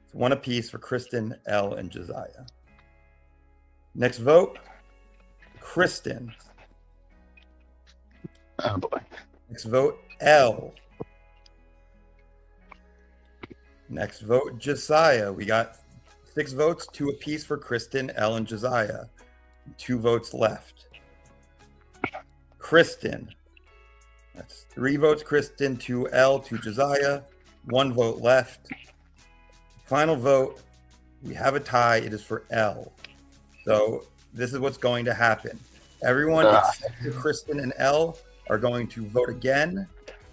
It's one apiece for Kristen, L, and Josiah. Next vote, Kristen. Oh boy. Next vote, L. Next vote, Josiah. We got 6 votes, 2 apiece for Kristen, L, and Josiah. 2 votes left. Kristen. That's 3 votes, Kristen, 2 L, 2 Josiah. 1 vote left. Final vote. We have a tie. It is for L. So this is what's going to happen. Everyone except for Kristen and L are going to vote again.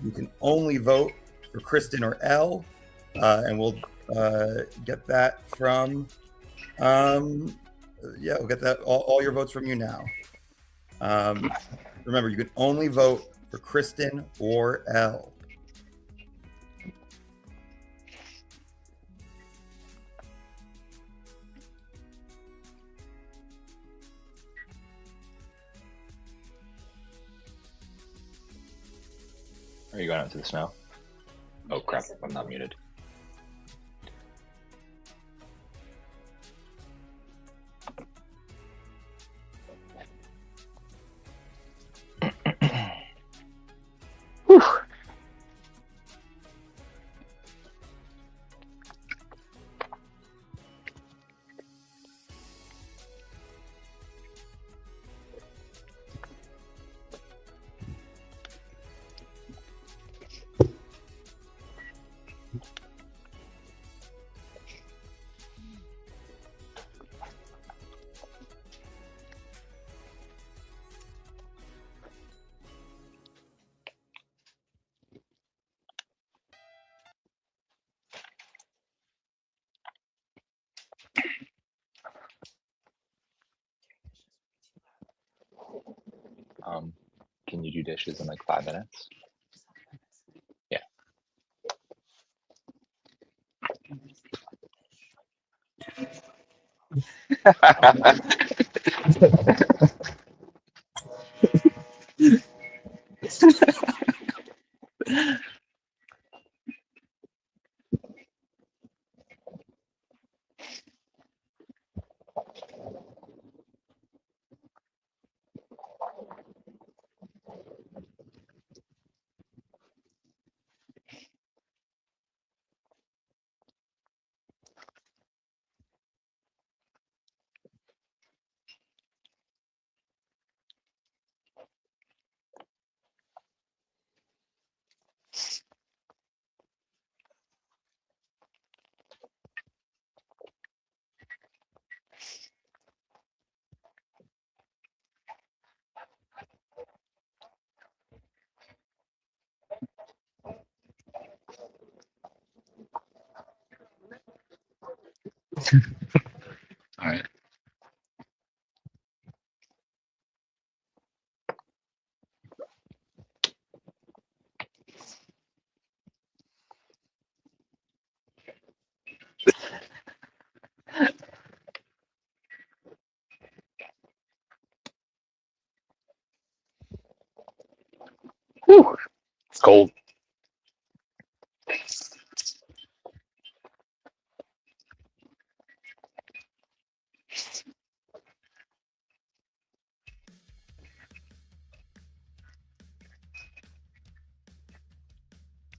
You can only vote for Kristen or L. And we'll get that from, we'll get that all your votes from you now. Remember, you can only vote for Kristen or L. Are you going out to the snow? Oh crap, I'm not muted. Can you do dishes in like 5 minutes? Yeah. All right. Whew, it's cold.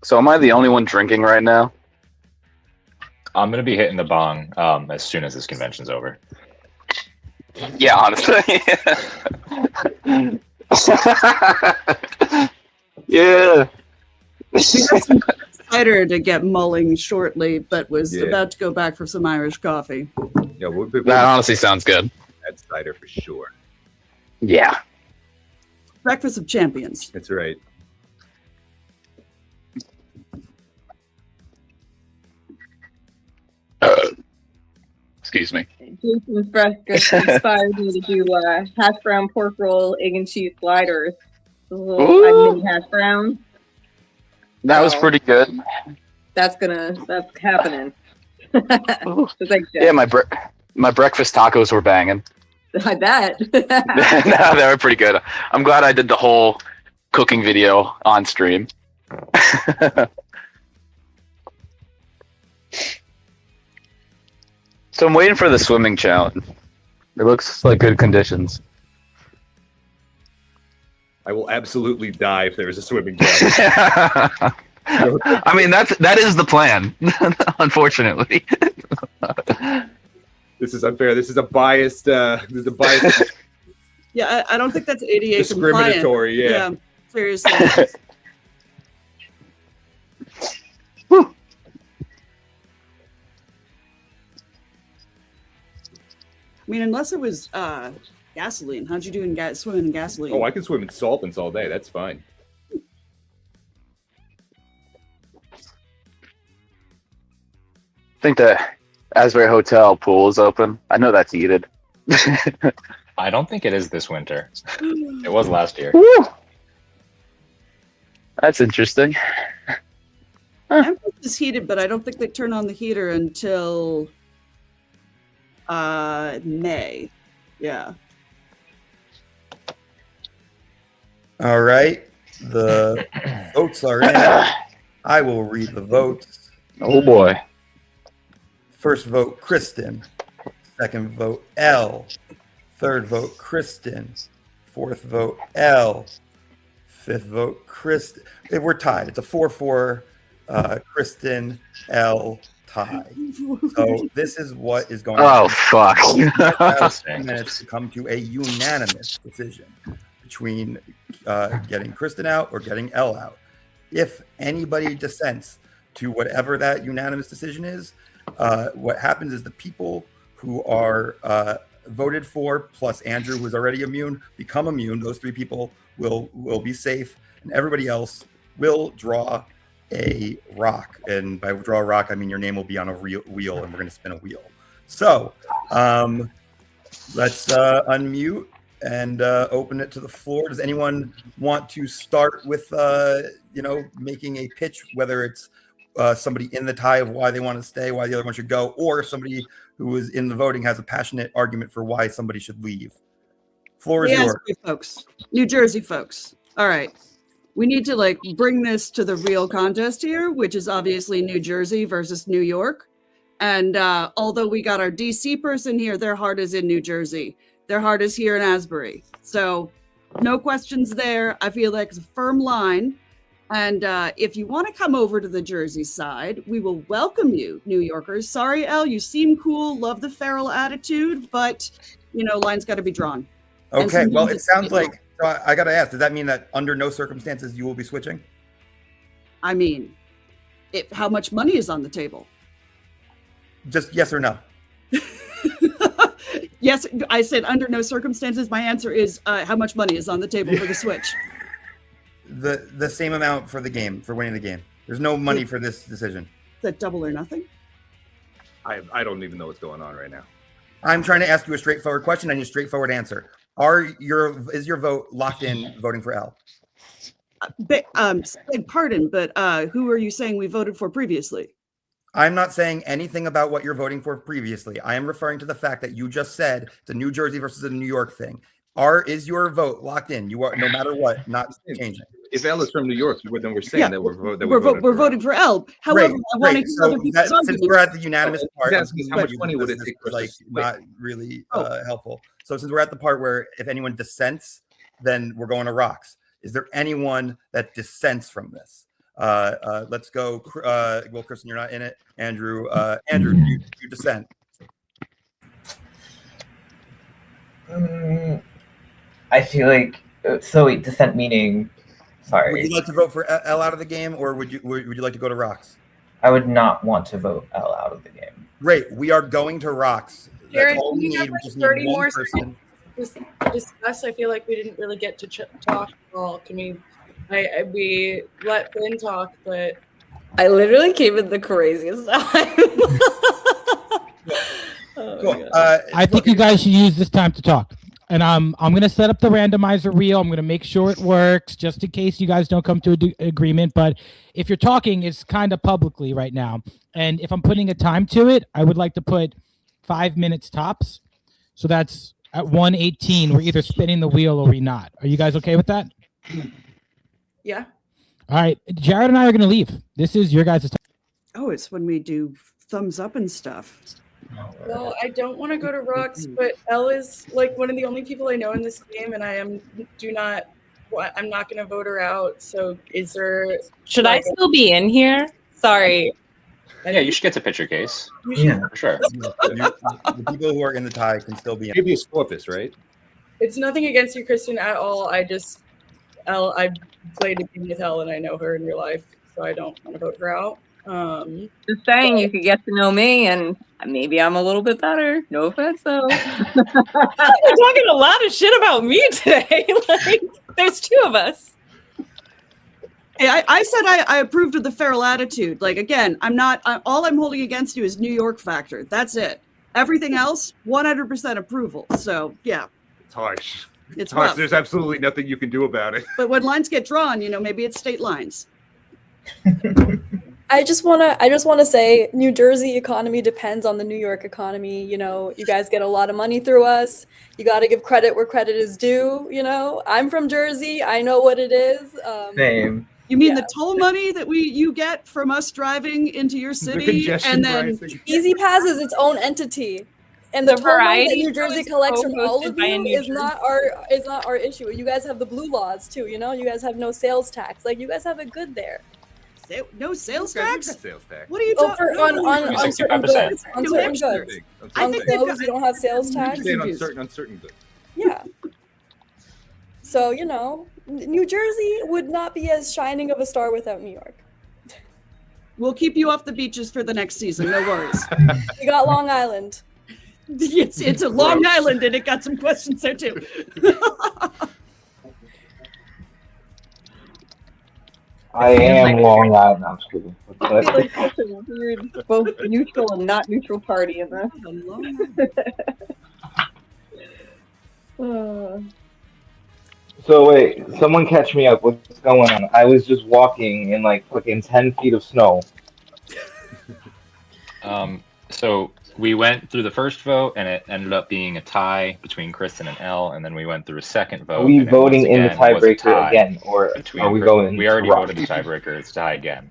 So am I the only one drinking right now? I'm gonna be hitting the bong as soon as this convention's over. Yeah, honestly. Yeah. Cider to get mulling shortly, but was Yeah. about to go back for some Irish coffee. Yeah, That honestly sounds good. That's cider for sure. Yeah. Breakfast of Champions. That's right. Excuse me. Jason's breakfast inspired me to do hash brown pork roll, egg and cheese sliders. Ooh. Mini hash brown. That was pretty good. That's happening. So thanks, Jeff. Yeah, my breakfast tacos were banging. I bet. No, they were pretty good. I'm glad I did the whole cooking video on stream. So I'm waiting for the swimming challenge. It looks like good conditions. I will absolutely die if there is a swimming challenge. I mean, that is the plan, unfortunately. This is unfair. This is a biased. This is a biased. Yeah, I don't think that's ADA Discriminatory, compliant. yeah. Seriously. I mean, unless it was gasoline. How'd you do in swimming in gasoline? Oh, I can swim in solvents all day. That's fine. I think the Asbury Hotel pool is open. I know that's heated. I don't think it is this winter. It was last year. Woo! That's interesting. Empress is heated, but I don't think they turn on the heater until May. Yeah. All right. The votes are in. I will read the votes. Oh boy. First vote, Kristen. Second vote, L. Third vote, Kristen. Fourth vote, L. Fifth vote, Kristen. We're tied. It's a 4-4 Kristen, L tie. So this is what is going on. Oh, fuck. 2 minutes to come to a unanimous decision between getting Kristen out or getting L out. If anybody dissents to whatever that unanimous decision is, what happens is the people who are voted for plus Andrew, who's already immune, become immune. Those 3 people will be safe, and everybody else will draw a rock. And by draw a rock, I mean your name will be on a wheel, and we're going to spin a wheel. So let's unmute and open it to the floor. Does anyone want to start with, making a pitch, whether it's somebody in the tie of why they want to stay, why the other one should go, or if somebody who is in the voting has a passionate argument for why somebody should leave? Floor is yours. Asbury folks, New Jersey folks. All right. We need to bring this to the real contest here, which is obviously New Jersey versus New York. And although we got our DC person here, their heart is in New Jersey. Their heart is here in Asbury. So no questions there. I feel like it's a firm line. And if you want to come over to the Jersey side, we will welcome you, New Yorkers. Sorry, Elle, you seem cool, love the feral attitude, but, lines got to be drawn. Okay, well, it sounds like, so I got to ask, does that mean that under no circumstances you will be switching? I mean, how much money is on the table? Just yes or no? Yes, I said under no circumstances. My answer is how much money is on the table for the switch? The same amount for the game, for winning the game. There's no money for this decision. Is that double or nothing? I don't even know what's going on right now. I'm trying to ask you a straightforward question. I need a straightforward answer. Is your vote locked in voting for L? Beg pardon, but who are you saying we voted for previously? I'm not saying anything about what you're voting for previously. I am referring to the fact that you just said it's a New Jersey versus a New York thing. Is your vote locked in? You are, no matter what, not changing. If L is from New York, then we're saying that we're voting for L. However, I wanted to other people's since we're at the unanimous part, how much money would it take? Not really helpful. So since we're at the part where if anyone dissents, then we're going to rocks. Is there anyone that dissents from this? Let's go. Well, Kristen, you're not in it. Andrew, you dissent. I feel like dissent meaning. Sorry. Would you like to vote for L out of the game, or would you like to go to rocks? I would not want to vote L out of the game. Great. We are going to rocks. Jared, That's all we can we have need. We just need 30 one more person. seconds to discuss? I feel like we didn't really get to talk at all. Can we? We let Fern talk, but I literally came in the craziest time. Cool. I think you guys should use this time to talk. And I'm gonna set up the randomizer reel. I'm gonna make sure it works, just in case you guys don't come to an agreement. But if you're talking, it's kind of publicly right now. And if I'm putting a time to it, I would like to put 5 minutes tops. So that's at 1:18. We're either spinning the wheel or we're not. Are you guys okay with that? yeah. All right, Jared and I are gonna leave. This is your guys' time. Oh, it's when we do thumbs up and stuff. Well, I don't want to go to rocks, but Elle is like one of the only people I know in this game, and I'm not going to vote her out. So, is there? Should I still be in here? Sorry. Yeah, you should get to picture case. Yeah, for sure. The people who are in the tie can still be in. Habeas corpus, right? It's nothing against you, Kristen, at all. I played a game with Elle, and I know her in real life, so I don't want to vote her out. Just saying, you could get to know me, and maybe I'm a little bit better. No offense, though. You're talking a lot of shit about me today. Like, there's two of us. Hey, I said I approved of the feral attitude. Like, again, all I'm holding against you is New York factor. That's it. Everything else, 100% approval. So, yeah. It's harsh. It's harsh. rough. There's absolutely nothing you can do about it. But when lines get drawn, maybe it's state lines. I just wanna say New Jersey economy depends on the New York economy. You guys get a lot of money through us. You got to give credit where credit is due. I'm from Jersey. I know what it is. Same. You mean the toll money that you get from us driving into your city, and then Easy Pass is its own entity, and the The toll money that variety New Jersey show is collects from all co-hosted of by a you New is not our issue. You guys have the blue laws too. You guys have no sales tax. Like you guys have it good there. No sales Okay, tax? you got sales tax. What are you Oh, talking on certain 65%. goods. On certain goods. I On think they've clothes, you don't have sales tax. On certain goods. Yeah. So, New Jersey would not be as shining of a star without New York. We'll keep you off the beaches for the next season. No worries. We got Long Island. It's a Long Island, and it got some questions there too. I am Long Island. No, I'm just kidding. I feel like such a weird, both neutral and not neutral party in this. So wait, someone catch me up. What's going on? I was just walking in like fucking 10 feet of snow. So we went through the first vote, and it ended up being a tie between Kristen and Elle, and then we went through a second vote. Are we and it once voting in the again was a tiebreaker tie again, or between are we Chris- going? We already to voted the Rock? tiebreaker. It's a tie again.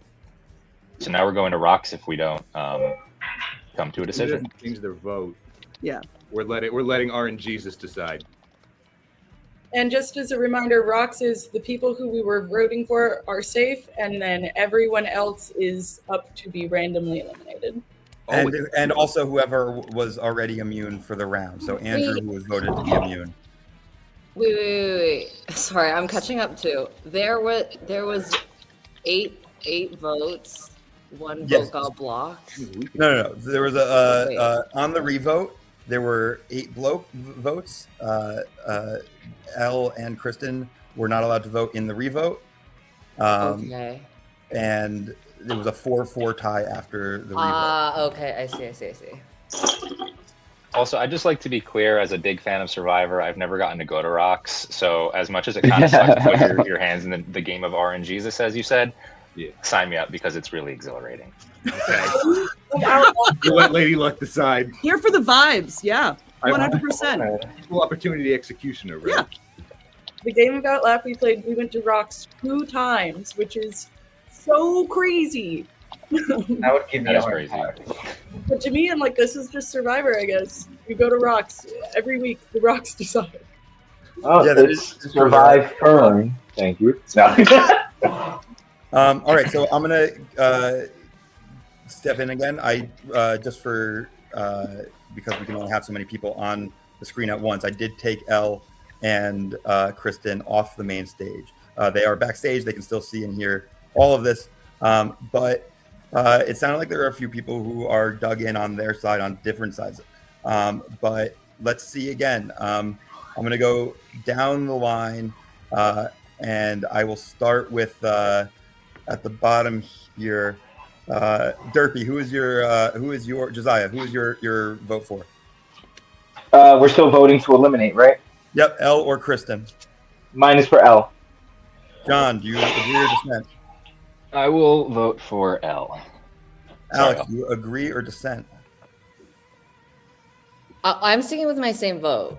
So now we're going to rocks if we don't come to a Who decision. doesn't change their vote? Yeah. We're letting RNGesus decide. And just as a reminder, rocks is the people who we were voting for are safe, and then everyone else is up to be randomly eliminated. And also whoever was already immune for the round. So Andrew, who was voted to be immune. Wait. Sorry, I'm catching up too. There was eight votes. One Yes. vote got blocked. No. There was on the revote. There were 8 votes. Elle and Kristen were not allowed to vote in the revote. Okay. And there was a 4-4 tie after the revote. Okay. I see. Also, I'd just like to be clear, as a big fan of Survivor, I've never gotten to go to rocks. So as much as it kind of sucks to put your hands in the game of RNGesus, as you said, sign me up because it's really exhilarating. You let Lady Luck decide. Here for the vibes, yeah, 100%. Full opportunity executioner, right? Yeah. The game of Outlaw we played, we went to rocks 2 times, which is so crazy. That would give me a heart attack. But to me, I'm like, this is just Survivor, I guess. We go to rocks every week. The rocks decide. Oh, Yeah, it's Survive Fern. Thank you. No. All right, so I'm gonna step in again. I just for because we can only have so many people on the screen at once. I did take Elle and Kristen off the main stage. They are backstage. They can still see and hear all of this, but it sounded like there are a few people who are dug in on their side on different sides. But let's see again. I'm gonna go down the line, and I will start with at the bottom here. Derpy, who is your Josiah? Who is your vote for? We're still voting to eliminate, right? Yep, Elle or Kristen. Mine is for Elle. John, do you agree or dissent? I will vote for Elle. Alex, do you agree or dissent? I'm sticking with my same vote.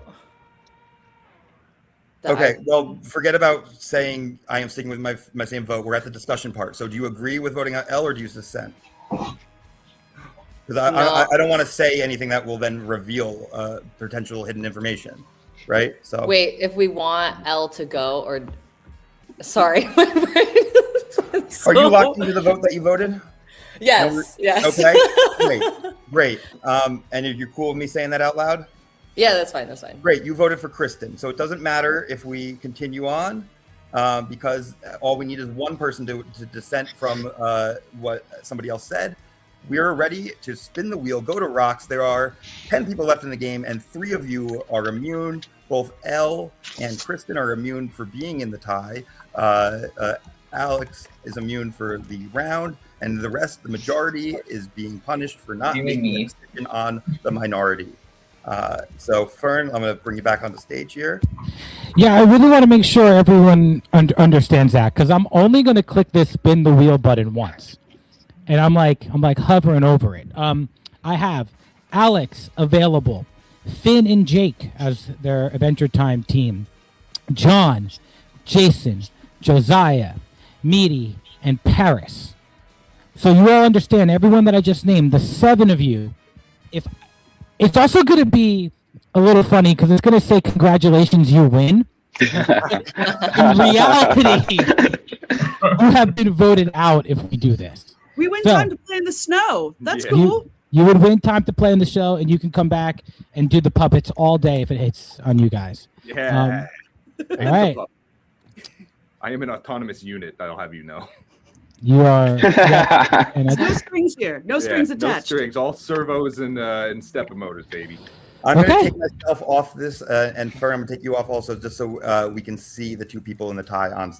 Okay, well, forget about saying I am sticking with my same vote. We're at the discussion part. So do you agree with voting on Elle or do you dissent? Because I don't want to say anything that will then reveal potential hidden information, right? So Wait, if we want Elle to go, or sorry, are you locked into the vote that you voted? Yes. Yes. Okay. Great. And you're cool with me saying that out loud? Yeah, that's fine. That's fine. Great. You voted for Kristen, so it doesn't matter if we continue on, because all we need is one person to dissent from what somebody else said. We are ready to spin the wheel, go to rocks. There are 10 people left in the game, and 3 of you are immune. Both Elle and Kristen are immune for being in the tie. Alex is immune for the round, and the rest, the majority, is being punished for not being on the minority. So Fern, I'm going to bring you back on the stage here. Yeah, I really want to make sure everyone understands that, because I'm only going to click this spin the wheel button once, and I'm like hovering over it. I have Alex available, Finn and Jake as their Adventure Time team, John, Jason, Josiah, Meaty, and Paris. So you all understand, everyone that I just named, the 7 of you. If it's also going to be a little funny because it's going to say congratulations, you win. In reality, you have been voted out if we do this. We win So, time to play in the snow. That's cool. You would win time to play in the show, and you can come back and do the puppets all day if it hits on you guys. Yeah. All right. I am an autonomous unit, I'll have you know. You are. Yeah, and There's no strings here. No strings attached. No strings, all servos and stepper motors, baby. I'm going to take myself off this, and Fern, I'm going to take you off also, just so we can see the 2 people in the tie on.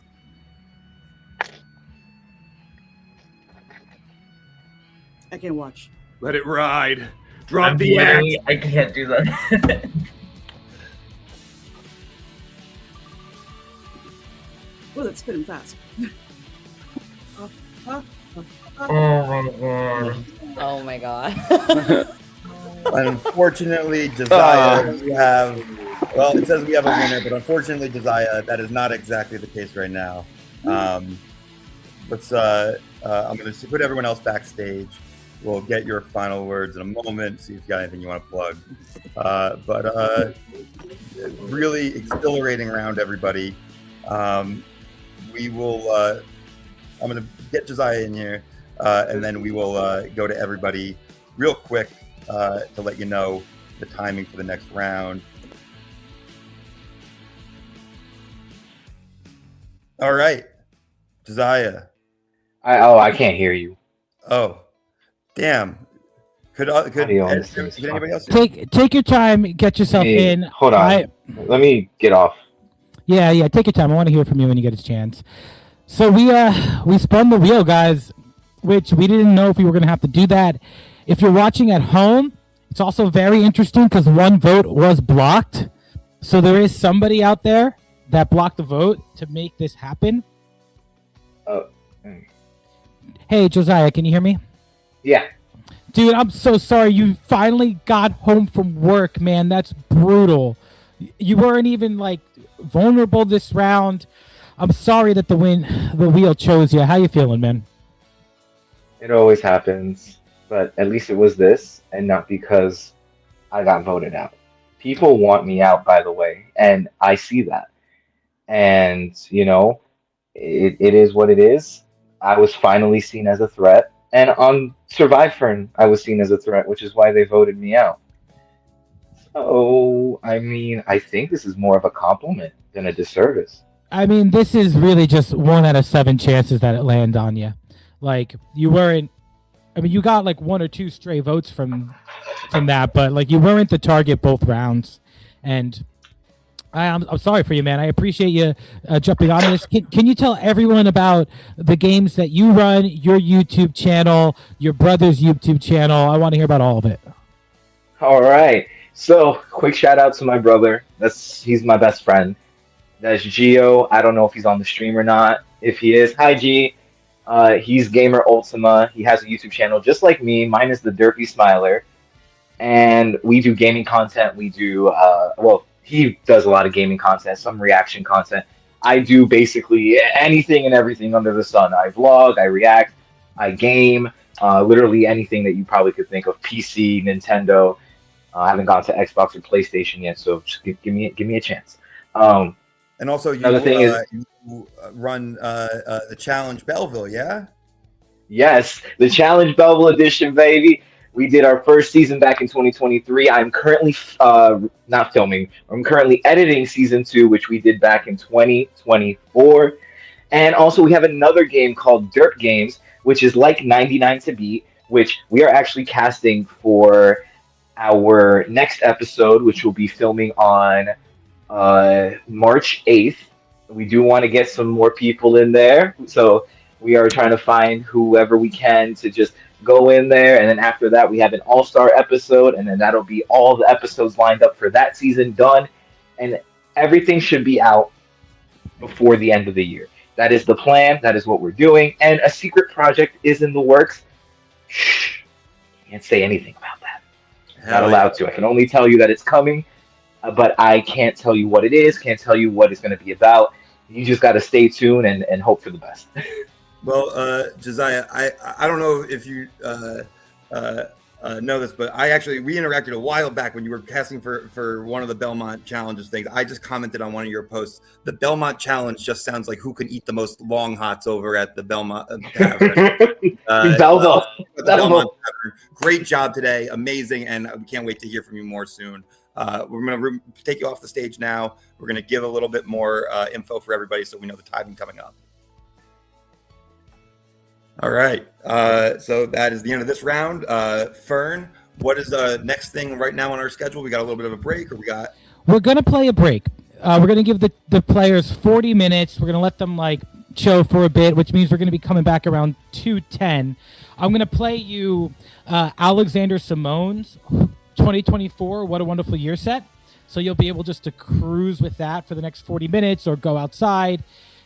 I can watch. Let it ride. Drop the axe. I can't do that. Oh, that's spinning fast. Oh my god. Unfortunately, Josiah, we have. Well, it says we have a winner, but unfortunately, Josiah, that is not exactly the case right now. Let's. I'm going to put everyone else backstage. We'll get your final words in a moment. See if you got anything you want to plug. But really exhilarating round, everybody. We will. I'm going to get Josiah in here, and then we will go to everybody real quick to let you know the timing for the next round. All right, Josiah. I can't hear you. Oh, damn. Could anybody else? Take your time, get yourself in. Hold on. Let me get off. Yeah, take your time. I want to hear from you when you get a chance. So we spun the wheel, guys, which we didn't know if we were going to have to do that. If you're watching at home, it's also very interesting because one vote was blocked. So there is somebody out there that blocked the vote to make this happen. Oh. Hey, Josiah, can you hear me? Yeah. Dude, I'm so sorry. You finally got home from work, man. That's brutal. You weren't even like vulnerable this round. I'm sorry that the wheel chose you. How you feeling, man? It always happens, but at least it was this, and not because I got voted out. People want me out, by the way, and I see that. And, you know, it is what it is. I was finally seen as a threat. And on SurviFern, I was seen as a threat, which is why they voted me out. So, I mean, I think this is more of a compliment than a disservice. I mean, this is really just 1 out of 7 chances that it landed on you. Like, you weren't... I mean, you got like 1 or 2 stray votes from that, but like you weren't the target both rounds. And I'm sorry for you, man. I appreciate you jumping on this. Can you tell everyone about the games that you run, your YouTube channel, your brother's YouTube channel? I want to hear about all of it. All right. So, quick shout out to my brother. He's my best friend. That's Gio. I don't know if he's on the stream or not. If he is, hi G. He's Gamer Ultima. He has a YouTube channel just like me. Mine is the Derpy Smiler. And we do gaming content. We do, he does a lot of gaming content, some reaction content. I do basically anything and everything under the sun. I vlog, I react, I game, literally anything that you probably could think of. PC, Nintendo. I haven't gone to Xbox or PlayStation yet, so just give me a chance. And also, you run the Challenge Belleville, yeah? Yes, the Challenge Belleville edition, baby. We did our first season back in 2023. I'm currently not filming. I'm currently editing season 2, which we did back in 2024. And also, we have another game called Derp Games, which is like 99 to Beat, which we are actually casting for our next episode, which we'll be filming on March 8th. We do want to get some more people in there, so we are trying to find whoever we can to just go in there, and then after that we have an all-star episode, and then that'll be all the episodes lined up for that season done, and everything should be out before the end of the year. That is the plan. That is what we're doing, and a secret project is in the works. Shh, can't say anything about that. Not allowed to. I can only tell you that it's coming, but I can't tell you what it is, can't tell you what it's going to be about. You just got to stay tuned and hope for the best. Well, Josiah, I don't know if you know this, but we interacted a while back when you were casting for one of the Belmont Challenges things. I just commented on one of your posts. The Belmont Challenge just sounds like who can eat the most long hots over at the Belmont Tavern. Belleville. The Belmont Tavern. Great job today, amazing, and we can't wait to hear from you more soon. We're going to take you off the stage now. We're going to give a little bit more info for everybody so we know the timing coming up. All right. So that is the end of this round. Fern, what is the next thing right now on our schedule? We got a little bit of a break, or We're going to play a break. We're going to give the players 40 minutes. We're going to let them chill for a bit, which means we're going to be coming back around 2:10. I'm going to play you Alexander Simone's 2024 What a Wonderful Year set. So you'll be able just to cruise with that for the next 40 minutes or go outside.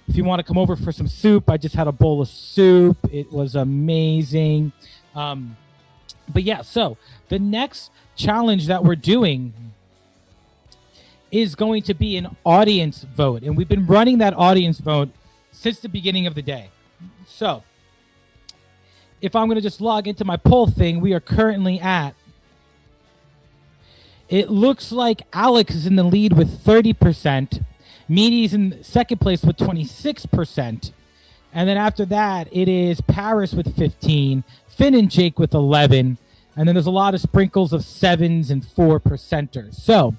If you want to come over for some soup, I just had a bowl of soup. It was amazing. But yeah, so the next challenge that we're doing is going to be an audience vote. And we've been running that audience vote since the beginning of the day. So if I'm going to just log into my poll thing, we are currently at, it looks like Alex is in the lead with 30%. Meaty's in second place with 26%. And then after that, it is Paris with 15, Finn and Jake with 11. And then there's a lot of sprinkles of 7s and 4%ers. So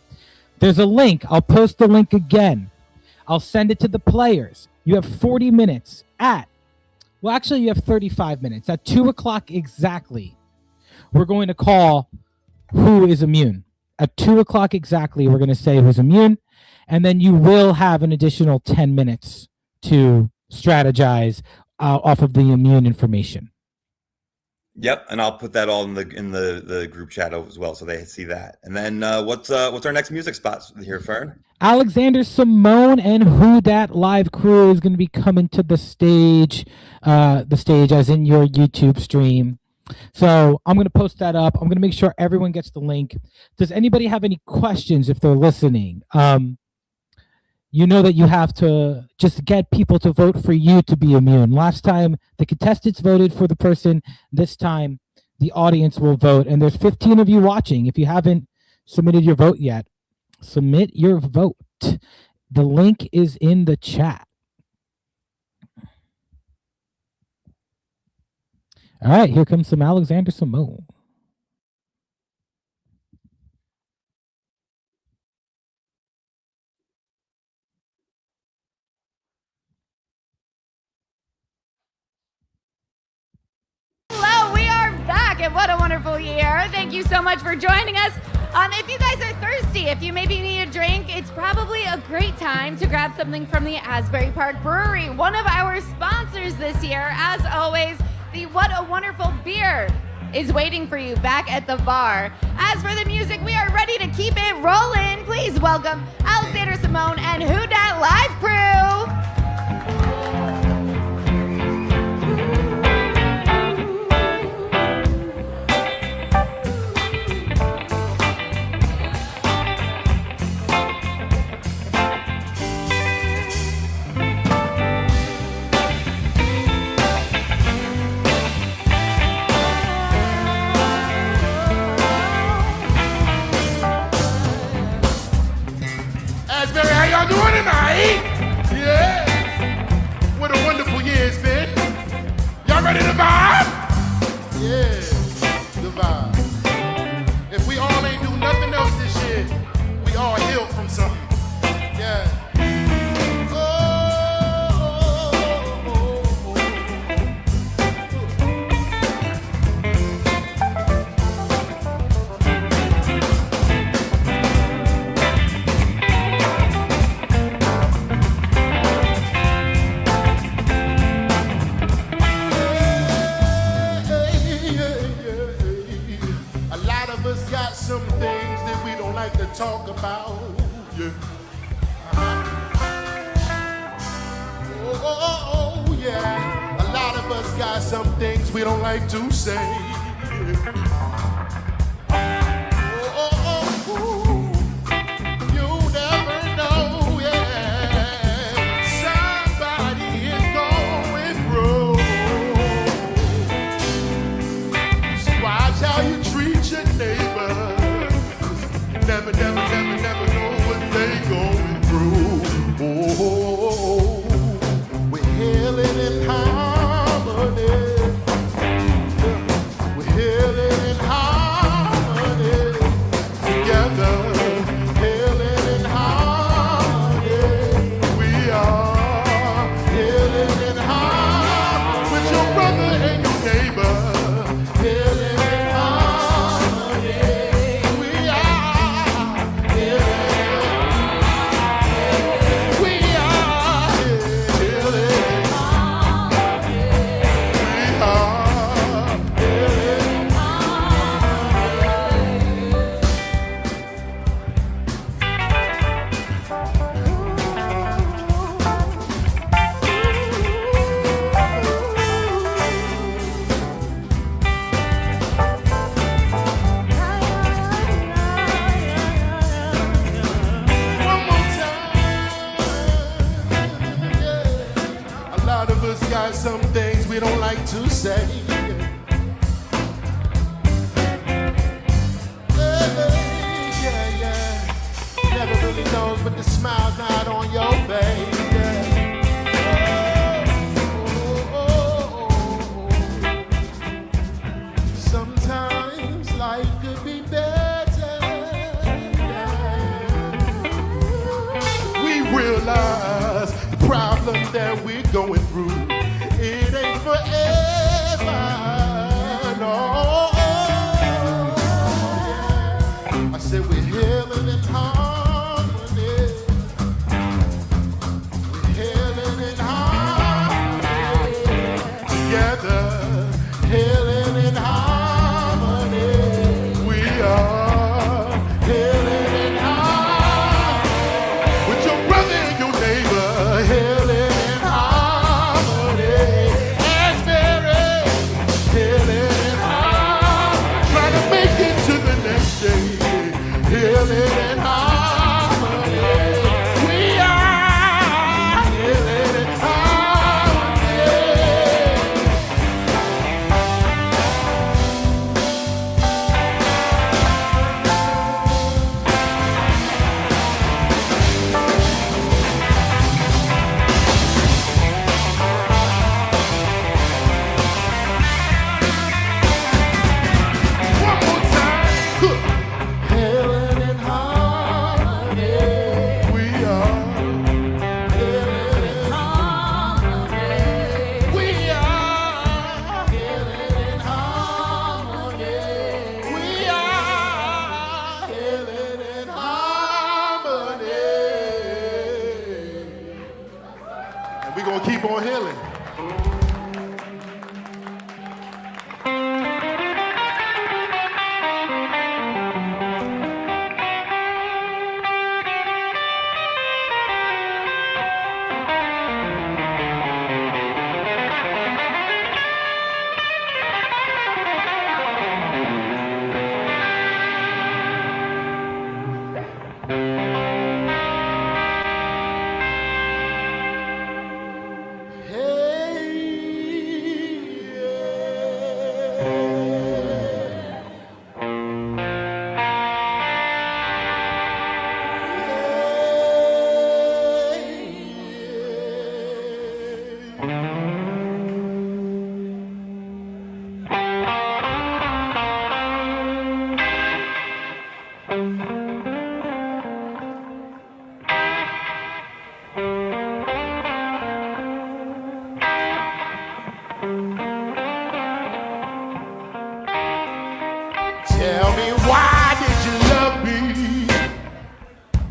there's a link. I'll post the link again. I'll send it to the players. You have 40 minutes well, actually, you have 35 minutes. At 2 o'clock exactly, we're going to call who is immune. At 2 o'clock exactly, we're going to say who's immune. And then you will have an additional 10 minutes to strategize off of the immune information. Yep, and I'll put that all in the group chat as well, so they see that. And then what's our next music spot here, Fern? Alexander Simone and Who Dat Live Crew is going to be coming to the stage as in your YouTube stream. So I'm going to post that up. I'm going to make sure everyone gets the link. Does anybody have any questions if they're listening? You know that you have to just get people to vote for you to be immune. Last time, the contestants voted for the person. This time, the audience will vote. And there's 15 of you watching. If you haven't submitted your vote yet, submit your vote. The link is in the chat. All right, here comes some Alexander Simone. Hello, we are back, and what a wonderful year. Thank you so much for joining us. If you guys are thirsty, if you maybe need a drink, it's probably a great time to grab something from the Asbury Park Brewery, one of our sponsors this year. As always, the What a Wonderful Beer is waiting for you back at the bar. As for the music, we are ready to keep it rolling. Please welcome Alexander Simone and Who Dat Live Crew. Asbury, how y'all doing tonight? Yeah. What a wonderful year it's been. Y'all ready to vibe? Yeah, the vibe. If we all ain't do nothing else this year, we all healed from something. Yeah. Some things that we don't like to talk about. Yeah. Oh, yeah. A lot of us got some things we don't like to say. You never know, yeah. Somebody is going through. So watch how you treat your neighbor. Never know what they going through. Oh, we're healing in harmony. We're healing in harmony. Together, healing in harmony. We are healing in harmony with your brother and your neighbor. Healing in harmony. We are to say. Yeah. Never really knows, but the smile's not on your face. Sometimes life could be better. We realize the problem that we're going through, it ain't forever. No. I said we're healing in harmony. We're healing in harmony. Together, healing in harmony. We are healing in harmony. With your brother and your neighbor, healing in harmony. Asbury, healing in harmony. Trying to make it to the next day. Healing in harmony. We are healing in harmony. One more time. Healing in harmony. We are healing in harmony. We are healing in harmony. We are healing in harmony. And we're gonna keep on healing. Tell me why did you love me?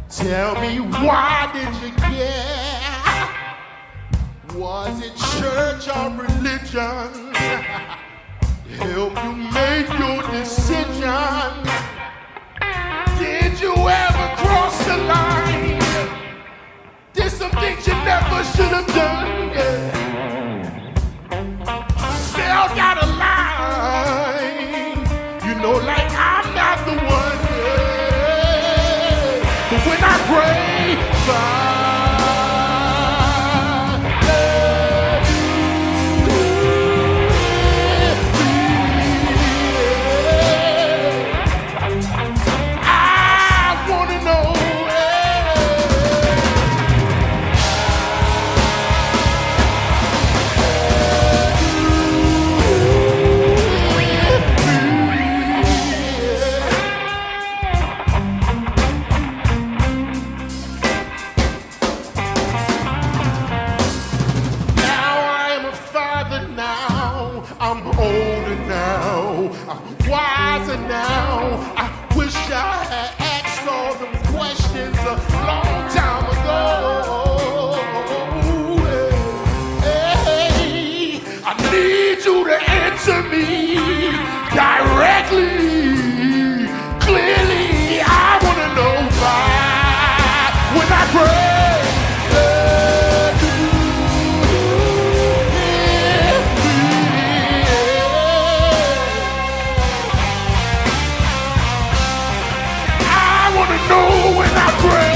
Tell me why did you care? Was it church or religion? Help you make your decision. Did you ever cross the line? There's some things you never should have done. Stepped out of line. You know, like I'm not the one. But when I pray, I wanna know. I'm older now, I'm wiser now. I wish I had asked all them questions a long time ago. Hey, I need you to answer me directly, clearly. I wanna know why when I pray. Know when I pray,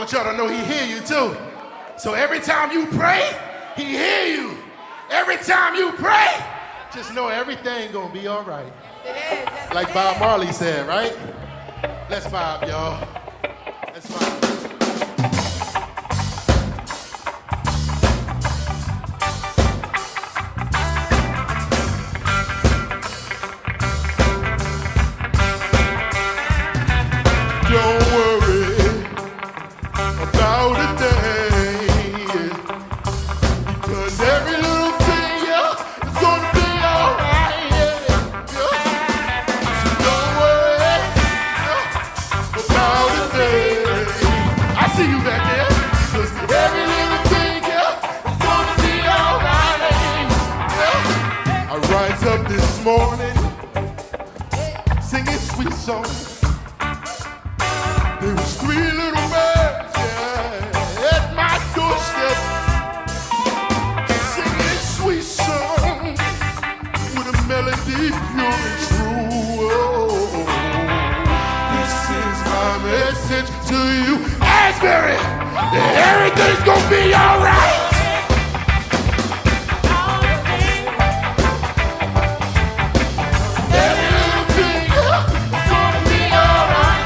want y'all to know he hear you too. So every time you pray, he hear you. Every time you pray, just know everything gonna be all right. Like Bob Marley said, right? Let's vibe, y'all. Let's vibe. Don't worry about a thing, because every little thing, yeah, is gonna be alright, yeah. So don't worry about a thing. I see you back there, 'cause every little thing, yeah, is gonna be alright, yeah. I rise up this morning, singing sweet songs. There was 3 little birds, yeah, at my doorstep, singing sweet songs with a melody pure and true. Oh, this is my message to you, Asbury. Everything's gonna be alright. Every little thing, yeah, is gonna be alright.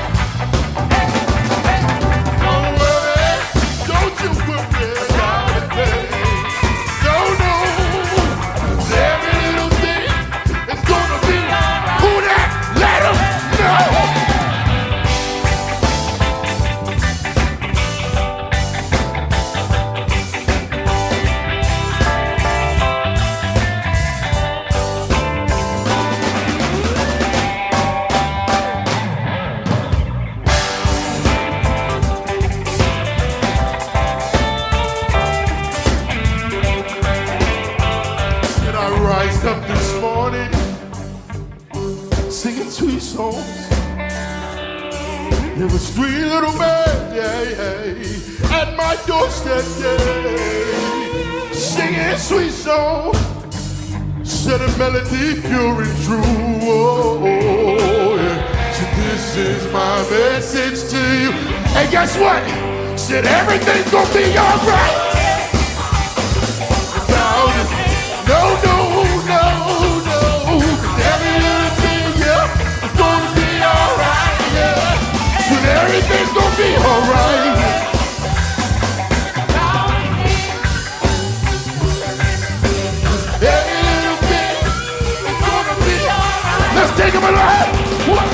Up this morning, singing sweet songs. There was 3 little birds, yeah, at my doorstep, yeah, singing sweet songs. Said a melody pure and true. Oh, yeah. So this is my message to you. Hey, guess what? Said everything's gonna be alright. No, every little thing, yeah, is gonna be alright, yeah. So everything's gonna be alright. Every little thing is gonna be alright. Let's take him alive. What?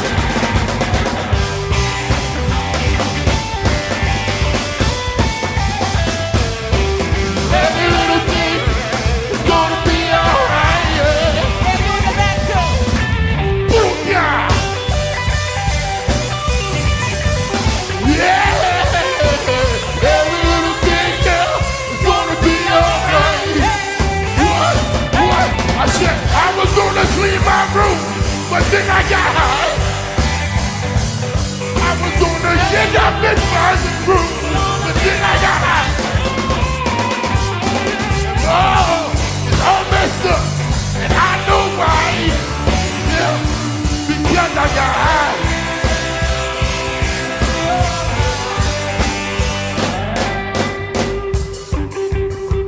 Every little thing is gonna be alright, yeah. Booyah! Yeah! Every little thing, yeah, is gonna be alright. What? I said I was gonna clean my room, but then I got high. I was gonna end up in my room, but then I got high. Oh, it's all messed up, and I know why. Yeah, because I got high.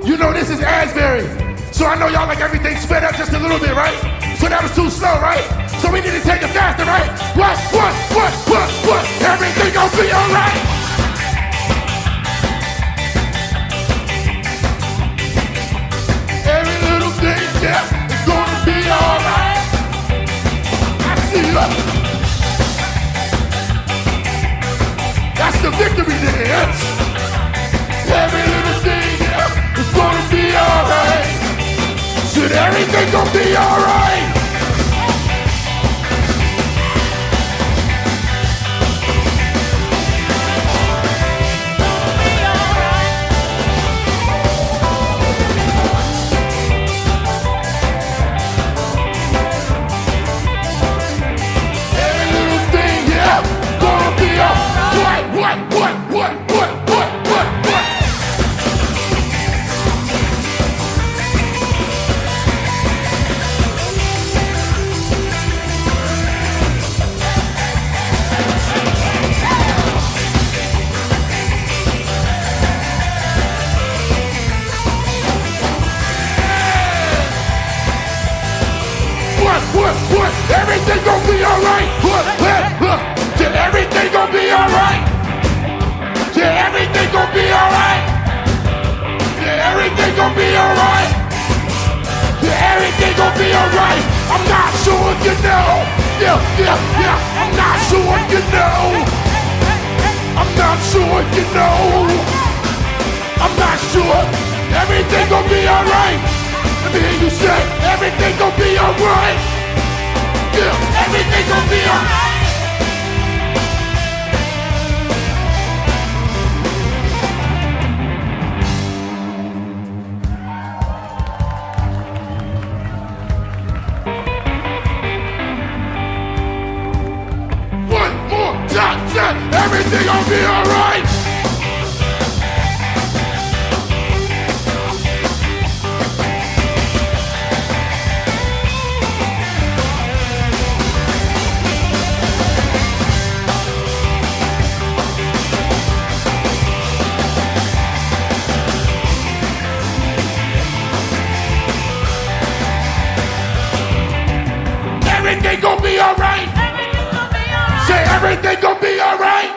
You know this is Asbury, so I know y'all like everything sped up just a little bit, right? So that was too slow, right? So we need to take it faster, right? What? Everything gonna be alright. Every little thing, yeah, is gonna be alright. I see you. That's the victory dance. Every little thing, yeah, is gonna be alright. Should everything gonna be alright? What? Everything gon' be alright. What? Yeah, everything gon' be alright. Yeah, everything gon' be alright. Yeah, everything gon' be alright. Yeah, everything gon' be alright. I'm not sure if you know. Yeah. I'm not sure if you know. I'm not sure if you know. I'm not sure. Everything gon' be alright. Let me hear you say, everything gon' be alright. Yeah, everything gon' be alright. Everything gon' be alright. Everything gon' be alright. Say everything gon' be alright.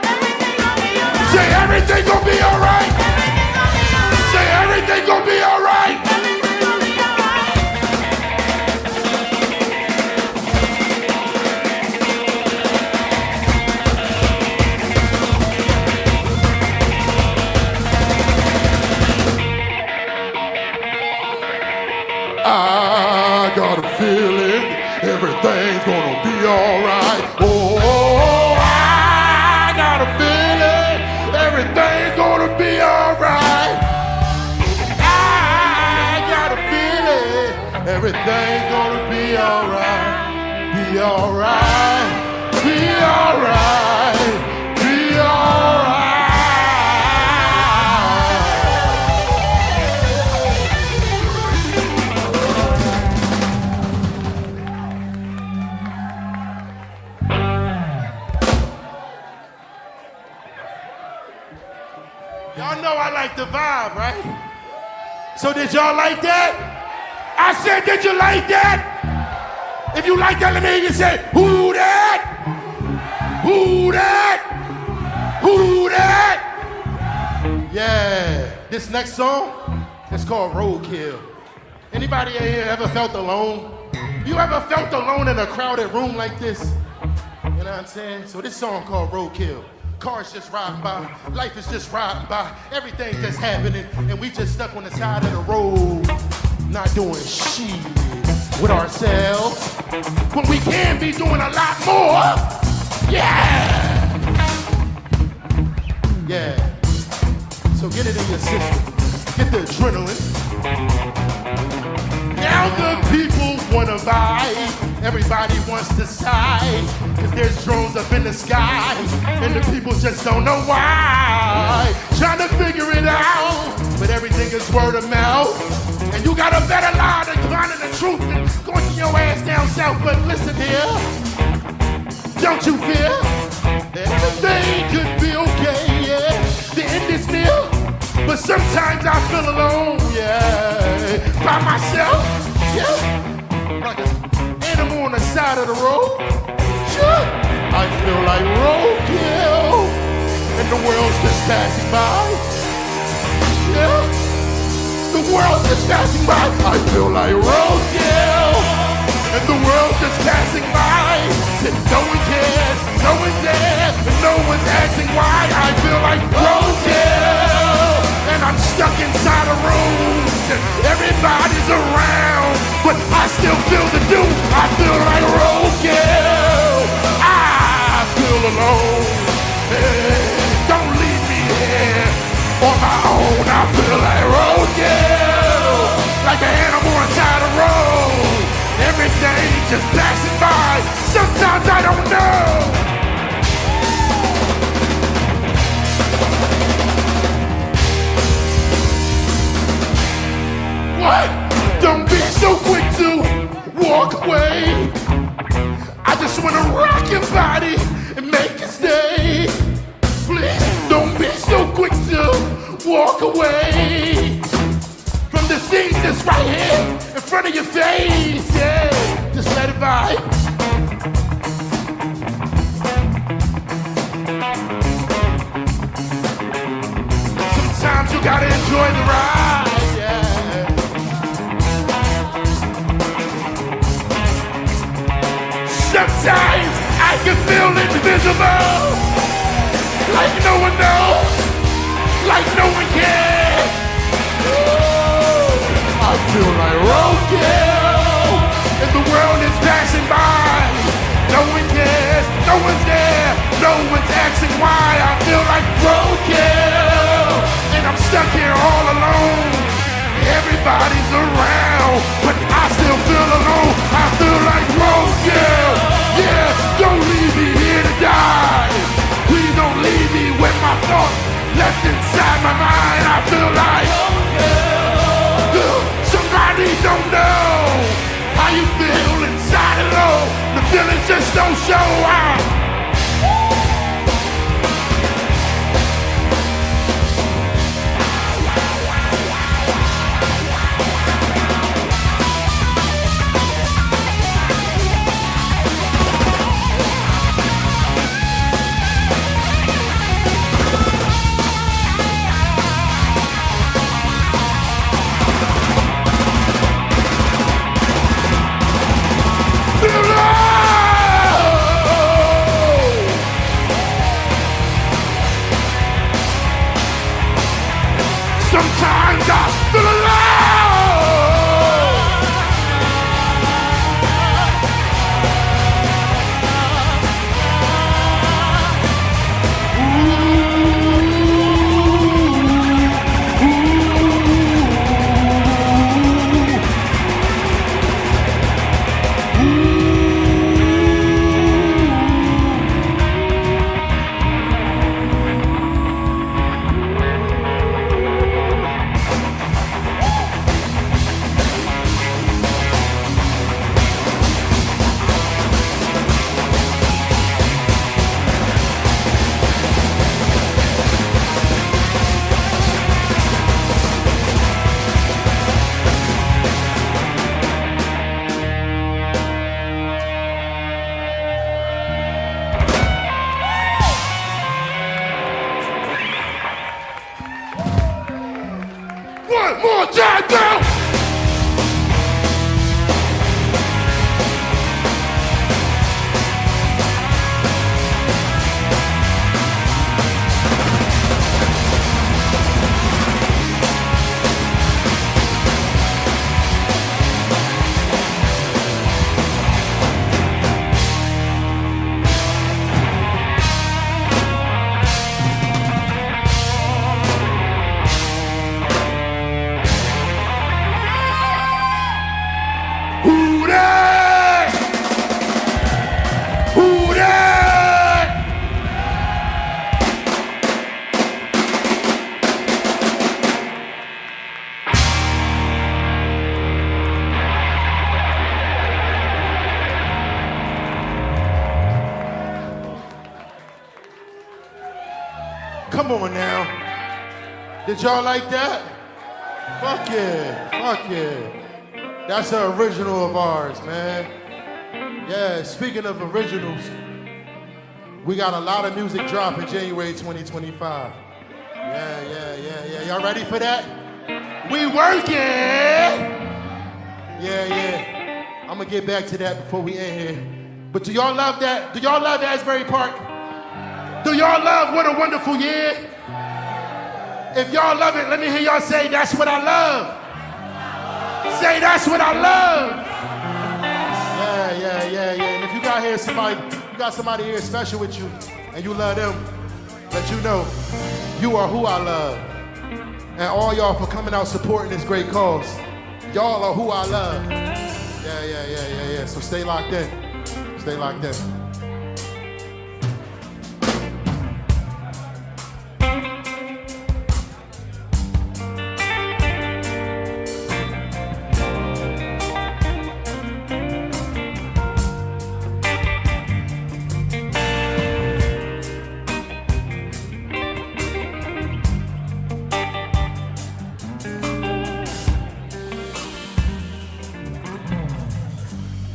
Say everything gon' be alright. Say everything gon' be alright. I got a feeling everything's gonna be alright. Oh, I got a feeling everything's gonna be alright. I got a feeling everything's gonna be alright. Be alright. Be alright. Be alright. Y'all know I like the vibe, right? So did y'all like that? I said, did you like that? If you like that, let me hear you say, who that? Who that? Who that? Yeah, this next song is called Roadkill. Anybody in here ever felt alone? You ever felt alone in a crowded room like this? You know what I'm saying? So this song called Roadkill. Cars just riding by, life is just riding by, everything just happening, and we just stuck on the side of the road, not doing shit with ourselves, when we can be doing a lot more. Yeah! Yeah. So get it in your system, get the adrenaline. Now the people wanna buy, everybody wants to sigh, cause there's drones up in the sky, and the people just don't know why. Trying to figure it out, but everything is word of mouth. And you got a better lie than finding the truth than going to your ass down south. But listen here, don't you fear, everything could be okay, yeah. The end is near. But sometimes I feel alone, yeah, by myself, yeah, like an animal on the side of the road, sure. I feel like roadkill, and the world's just passing by, yeah, the world's just passing by. I feel like roadkill, and the world's just passing by, and no one cares, no one's there, and no one's asking why. I feel like roadkill. And I'm stuck inside a room, and everybody's around, but I still feel the doom. I feel like roadkill. I feel alone. Hey, don't leave me here on my own. I feel like roadkill, like an animal inside a road. Everything just passing by. Sometimes I don't know. What? Don't be so quick to walk away. I just wanna rock your body and make you stay. Please don't be so quick to walk away from the things that's right here in front of your face. Yeah, just let it vibe. you gotta enjoy the ride, yeah. Sometimes I can feel invisible, like no one knows, like no one cares. I feel like roadkill, and the world is passing by. No one cares, no one's there, no one's asking why. I feel like roadkill, and I'm stuck here all alone. Everybody's around, but I still feel alone. I feel like roadkill. Yeah, don't leave me here to die. Please don't leave me with my thoughts left inside my mind. I feel like somebody don't know how you feel inside alone. The feelings just don't show out. Sometimes I feel one more time, girl. Come on now. Did y'all like that? Fuck yeah, fuck yeah. That's an original of ours, man. Yeah, speaking of originals, we got a lot of music dropping January 2025. Yeah. Y'all ready for that? We working! Yeah. I'm gonna get back to that before we end here. But do y'all love that? Do y'all love Asbury Park? Do y'all love What a Wonderful Year? If y'all love it, let me hear y'all say, that's what I love. Say, that's what I love. Yeah. And if you got somebody here special with you, and you love them, let you know you are who I love. And all y'all for coming out supporting this great cause. Y'all are who I love. Yeah. So stay locked in. Stay locked in.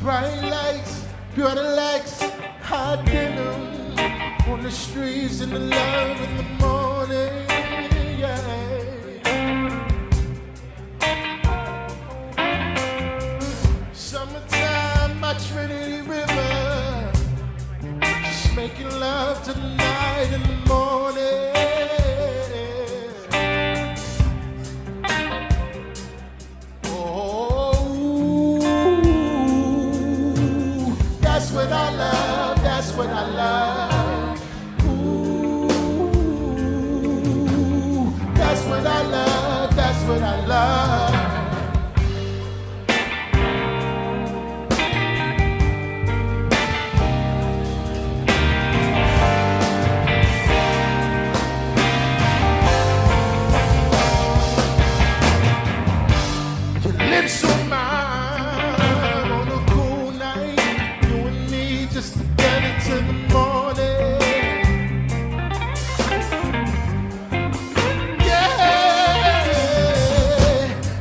Bright lights, beauty lights, hot dinner on the streets and the love in the morning, yeah. what I love. Lips on mine on a cool night, you and me just together till the morning. Yeah,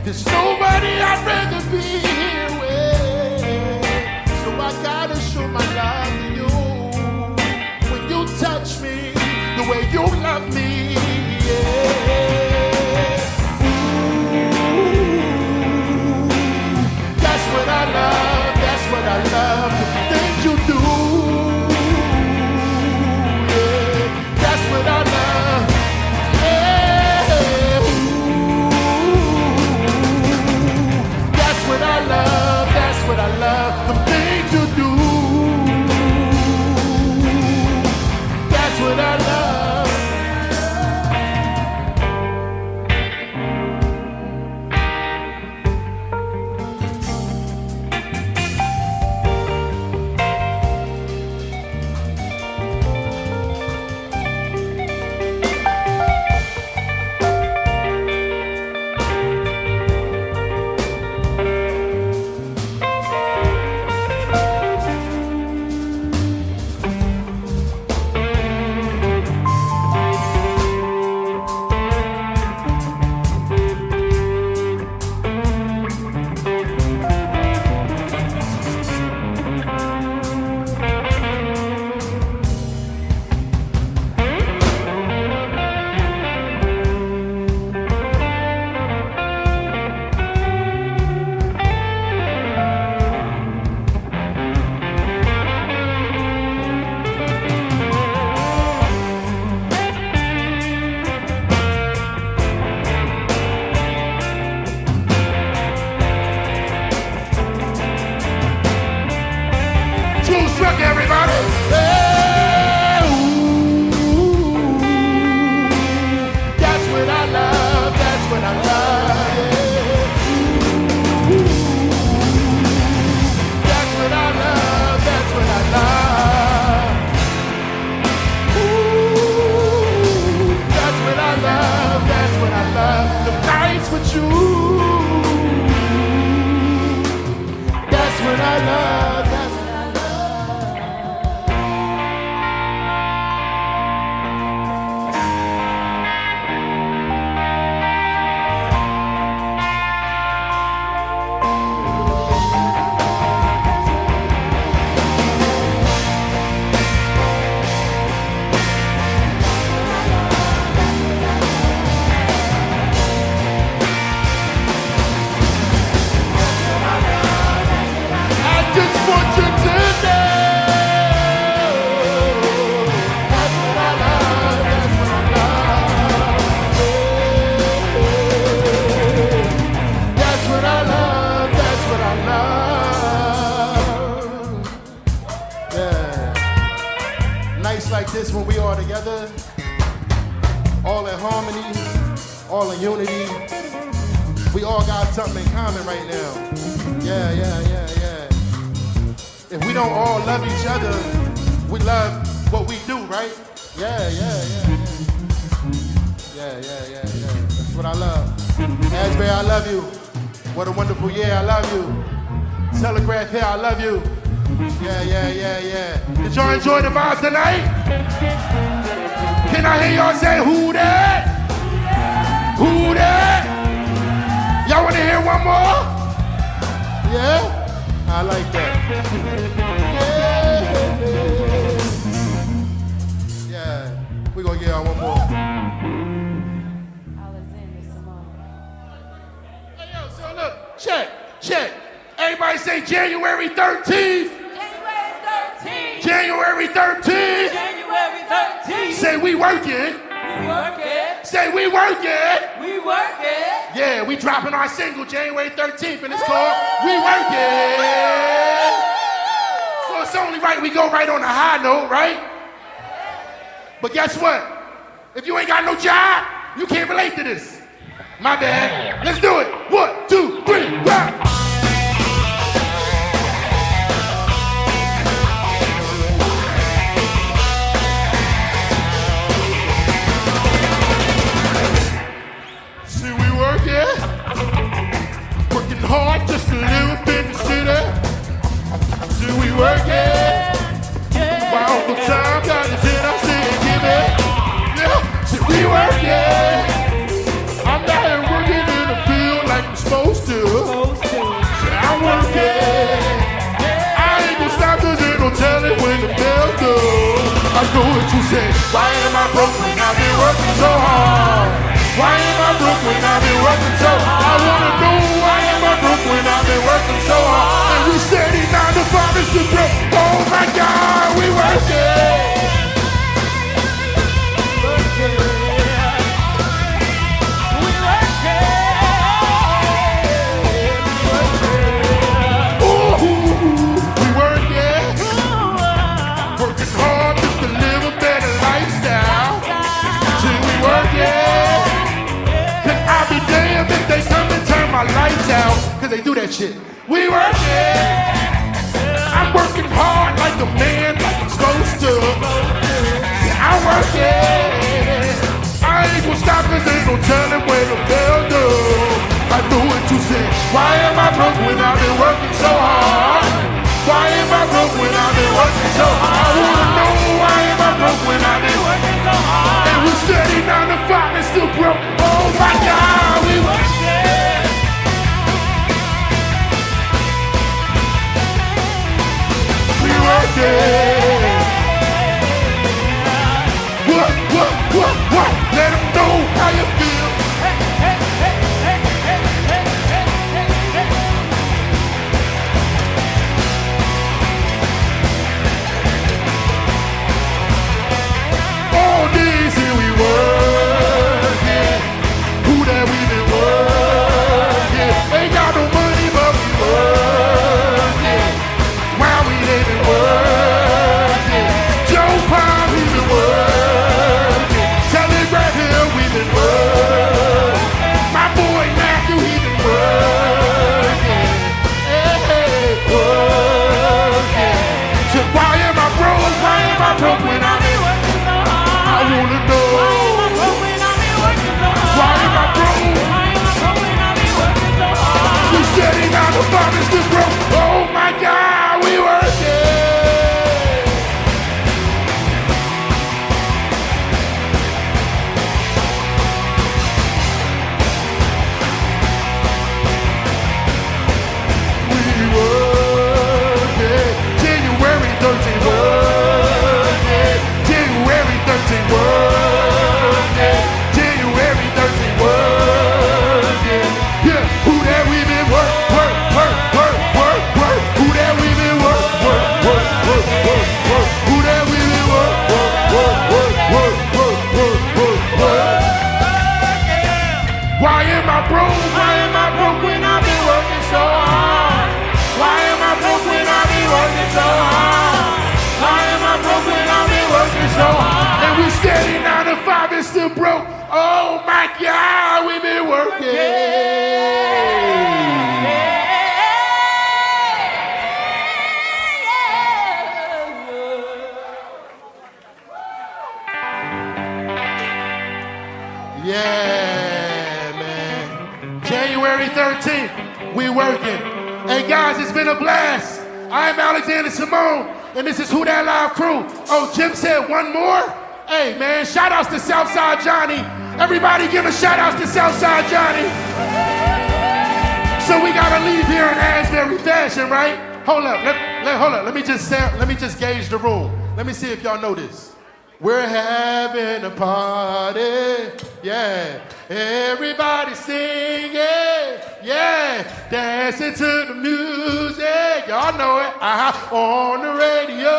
there's nobody I'd rather be here with, so I gotta show my love to you. When you touch me, the way you love me, yeah. That's what I love, that's what I love, the things you do. Yeah, that's what I love. Yeah. That's what I love, that's what I love, the things you do. That's what I love. Truck, everybody. Hey, ooh, that's what I love. That's what I love. Yeah. Ooh, that's what I love. That's what I love. Ooh, that's what I love. That's what I love. The nights with you. That's what I love. That's what I love. Like this when we all together, all in harmony, all in unity. We all got something in common right now. Yeah. If we don't all love each other, we love what we do, right? Yeah. That's what I love. Asbury, I love you. What a wonderful year, I love you. Telegraph here, I love you. Yeah. Did y'all enjoy the vibes tonight? Can I hear y'all say who that? Who that? Y'all wanna hear one more? Yeah? I like that. Yeah. We gonna get y'all one more. Hey, yo, so look, check. Everybody say January 13th. January 13th. Say we working. Say we working. Yeah, we dropping our single January 13th and it's called We Working. So it's only right we go right on a high note, right? But guess what? If you ain't got no job, you can't relate to this. My bad. Let's do it. 1, 2, 3, rock. See, we working hard just to live up in the city. See, we working. While the time got his head, I say, give it. Yeah, see, we working. I'm not here working in the field like I'm supposed to. See, I'm working. I ain't gonna stop 'cause ain't no telling when the bell goes. I know what you say. Why am I broke when I've been working so hard? Why am I broke when I've been working so hard? I wanna know why am I broke when I've been working so hard? And we steady 9 to 5 is the broke. Oh my God, we working. My lights out, 'cause they do that shit. We working. I'm working hard like a man, like I'm supposed to. Yeah, I'm working. I ain't gonna stop 'cause ain't no telling when the bell do. I know what you said. Why am I broke when I've been working so hard? Why am I broke when I've been working so hard? I wanna know why am I broke when I've been working so hard? And we steady 9 to 5 and still broke. Oh my God, we working. What? Let them know how you feel. All days here we working. Who that we been working? Ain't got no money but we working. While we ain't been working. Joe Pop, we been working. Telegraph Hill, we been working. My boy Matthew, he been working. Hey, working. So why am I broke? Why am I broke when I'm in working so hard? I wanna know. Why am I broke when I'm in working so hard? Why am I broke? Why am I broke when I'm in working so hard? We steady 9 to 5 is still broke. Oh my God, we working. January 13th, working. January 13th, working. January 13th, working. Yeah, who that we been work. Who that we been work. Who that we been work. Why am I broke? Why am I broke when I've been working so hard? Why am I broke when I've been working so hard? Why am I broke when I've been working so hard? And we steady 9 to 5 and still broke. Oh my God, we been working. Yeah, man. January 13th, we working. Hey guys, it's been a blast. I'm Alexander Simone, and this is Who That Live Crew. Oh, Jim said one more? Hey man, shout outs to Southside Johnny. Everybody give a shout outs to Southside Johnny. So we gotta leave here in Asbury fashion, right? Hold up, hold up. Let me just gauge the room. Let me see if y'all know this. We're having a party, yeah. Everybody singing, yeah. Dancing to the music, y'all know it. On the radio,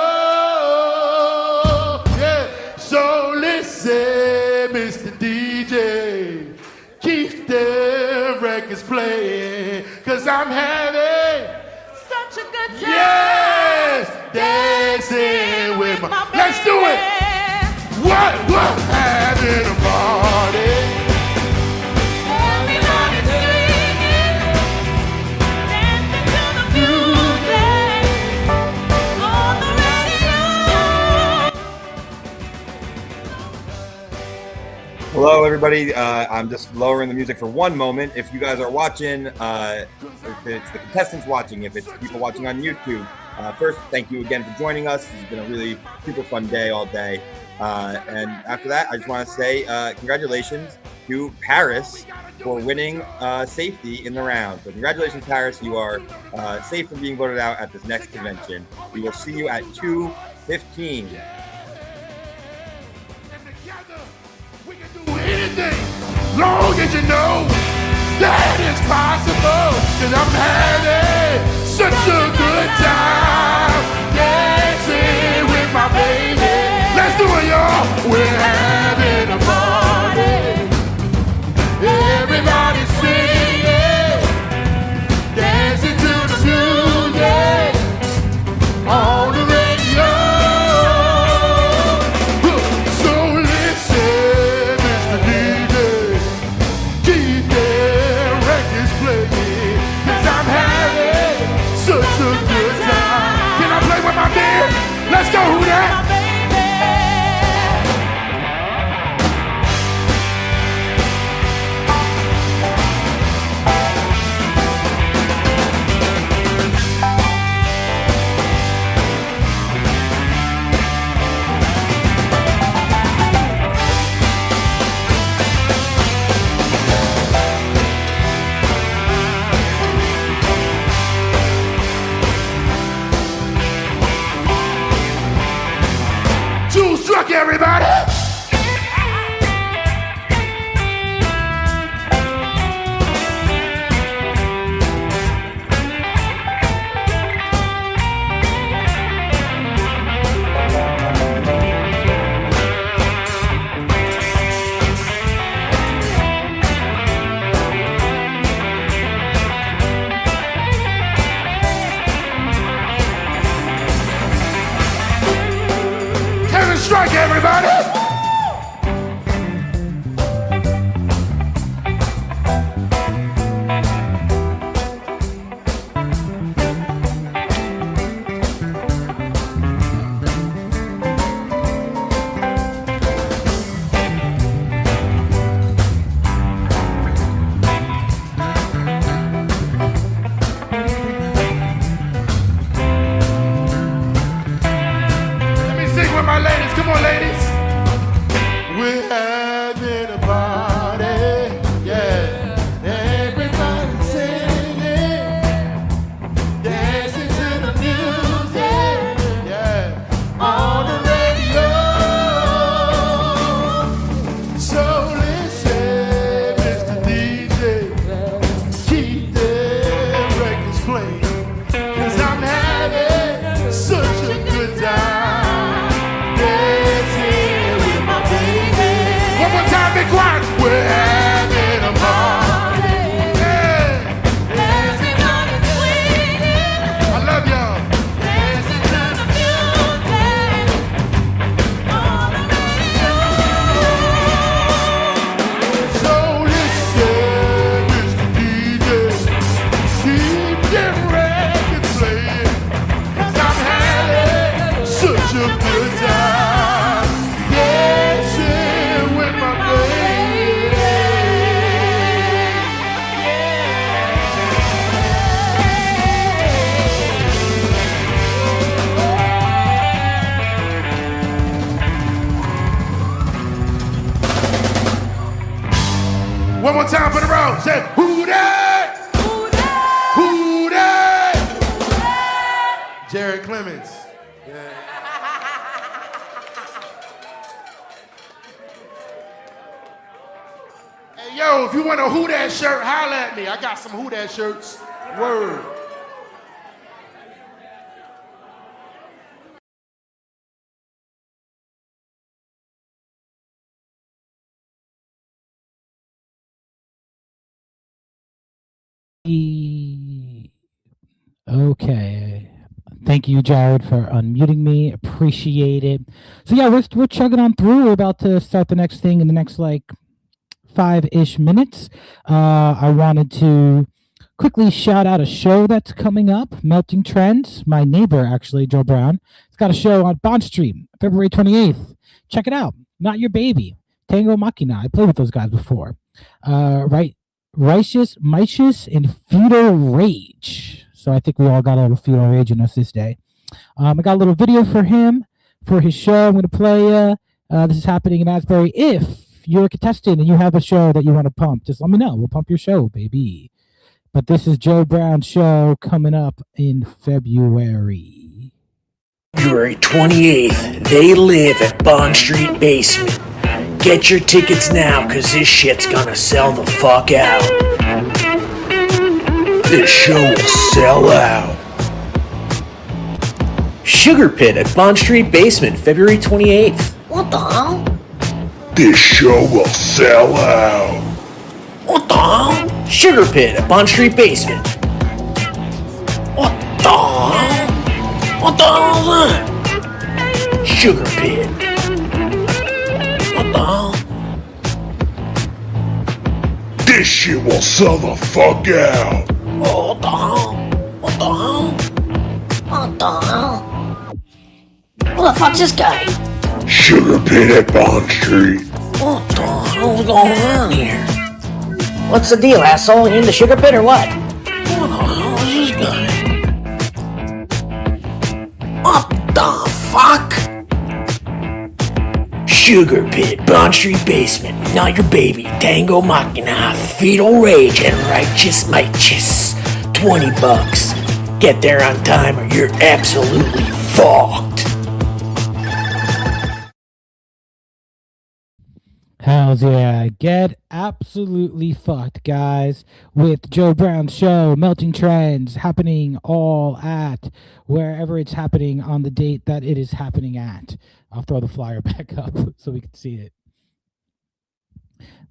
yeah. So listen, Mr. DJ, keep the records playing, 'cause I'm having such a good time. Yes, dancing with my baby. Let's do it. What? Having a party. everybody. I'm just lowering the music for one moment. If you guys are watching, if it's the contestants watching, if it's people watching on YouTube, first, thank you again for joining us. It's been a really super fun day all day. And after that, I just want to say congratulations to Paris for winning safety in the round. So congratulations, Paris. You are safe from being voted out at this next convention. We will see you at 2:15. Anything, long as you know that it's possible. Cause I'm having such a good time dancing with my baby. Let's do it, y'all. We're having a party. Everybody singing, dancing to the music on the radio. So listen, Mr. DJ, keep their records playing, 'cause I'm having such a good time. Can I play with my man? Let's go, who that? Struck everybody. Strike everybody! My ladies, come on, ladies. We're having a party, yeah. Everybody singing, dancing to the music, yeah. On the radio. So listen, Mr. DJ, keep the records playing, 'cause I'm having such a good time. We're having a party. Yeah. Everybody's swinging. I love y'all. Dancing to the music on the radio. So listen, Mr. DJ, keep them records playing, 'cause I'm having such a good time dancing with my baby. One more time for the road. Say, who that? Who that? Who that? Jared Clemens. Yeah. Hey, yo, if you want a Who Dat shirt, holla at me. I got some Who Dat shirts. Word. Okay. Thank you, Jared, for unmuting me. Appreciate it. So yeah, we're chugging on through. We're about to start the next thing in the next like 5-ish minutes. I wanted to quickly shout out a show that's coming up, Melting Trends. My neighbor, actually, Joe Brown, has got a show on Bond Street, February 28th. Check it out. Not Your Baby. Tango Machina. I played with those guys before. Righteous, and Feudal Rage. So I think we all got a little Feudal Rage in us this day. I got a little video for him for his show. I'm going to play. This is happening in Asbury. If you're a contestant and you have a show that you want to pump, just let me know. We'll pump your show, baby. But this is Joe Brown's show coming up in February. February 28th, they live at Bond Street Basement. Get your tickets now, cause this shit's gonna sell the fuck out. This show will sell out. Sugar Pit at Bond Street Basement, February 28th. What the hell? This show will sell out. What the hell? Sugar Pit at Bond Street Basement. What the hell? What the hell is that? Sugar Pit. What the hell? This shit will sell the fuck out. Oh, what the hell? What the hell? What the hell? Who the fuck's this guy? Sugar Pit at Bond Street. What the hell's going on here? What's the deal, asshole? You in the Sugar Pit or what? What the hell is this guy? What the fuck? Sugar Pit, Bond Street Basement, not your baby, Tango Machina, Fetal Rage, and Righteous Mightious. $20. Get there on time or you're absolutely fucked. Hells yeah. Get absolutely fucked, guys, with Joe Brown's show, Melting Trends, happening all at wherever it's happening on the date that it is happening at. I'll throw the flyer back up so we can see it.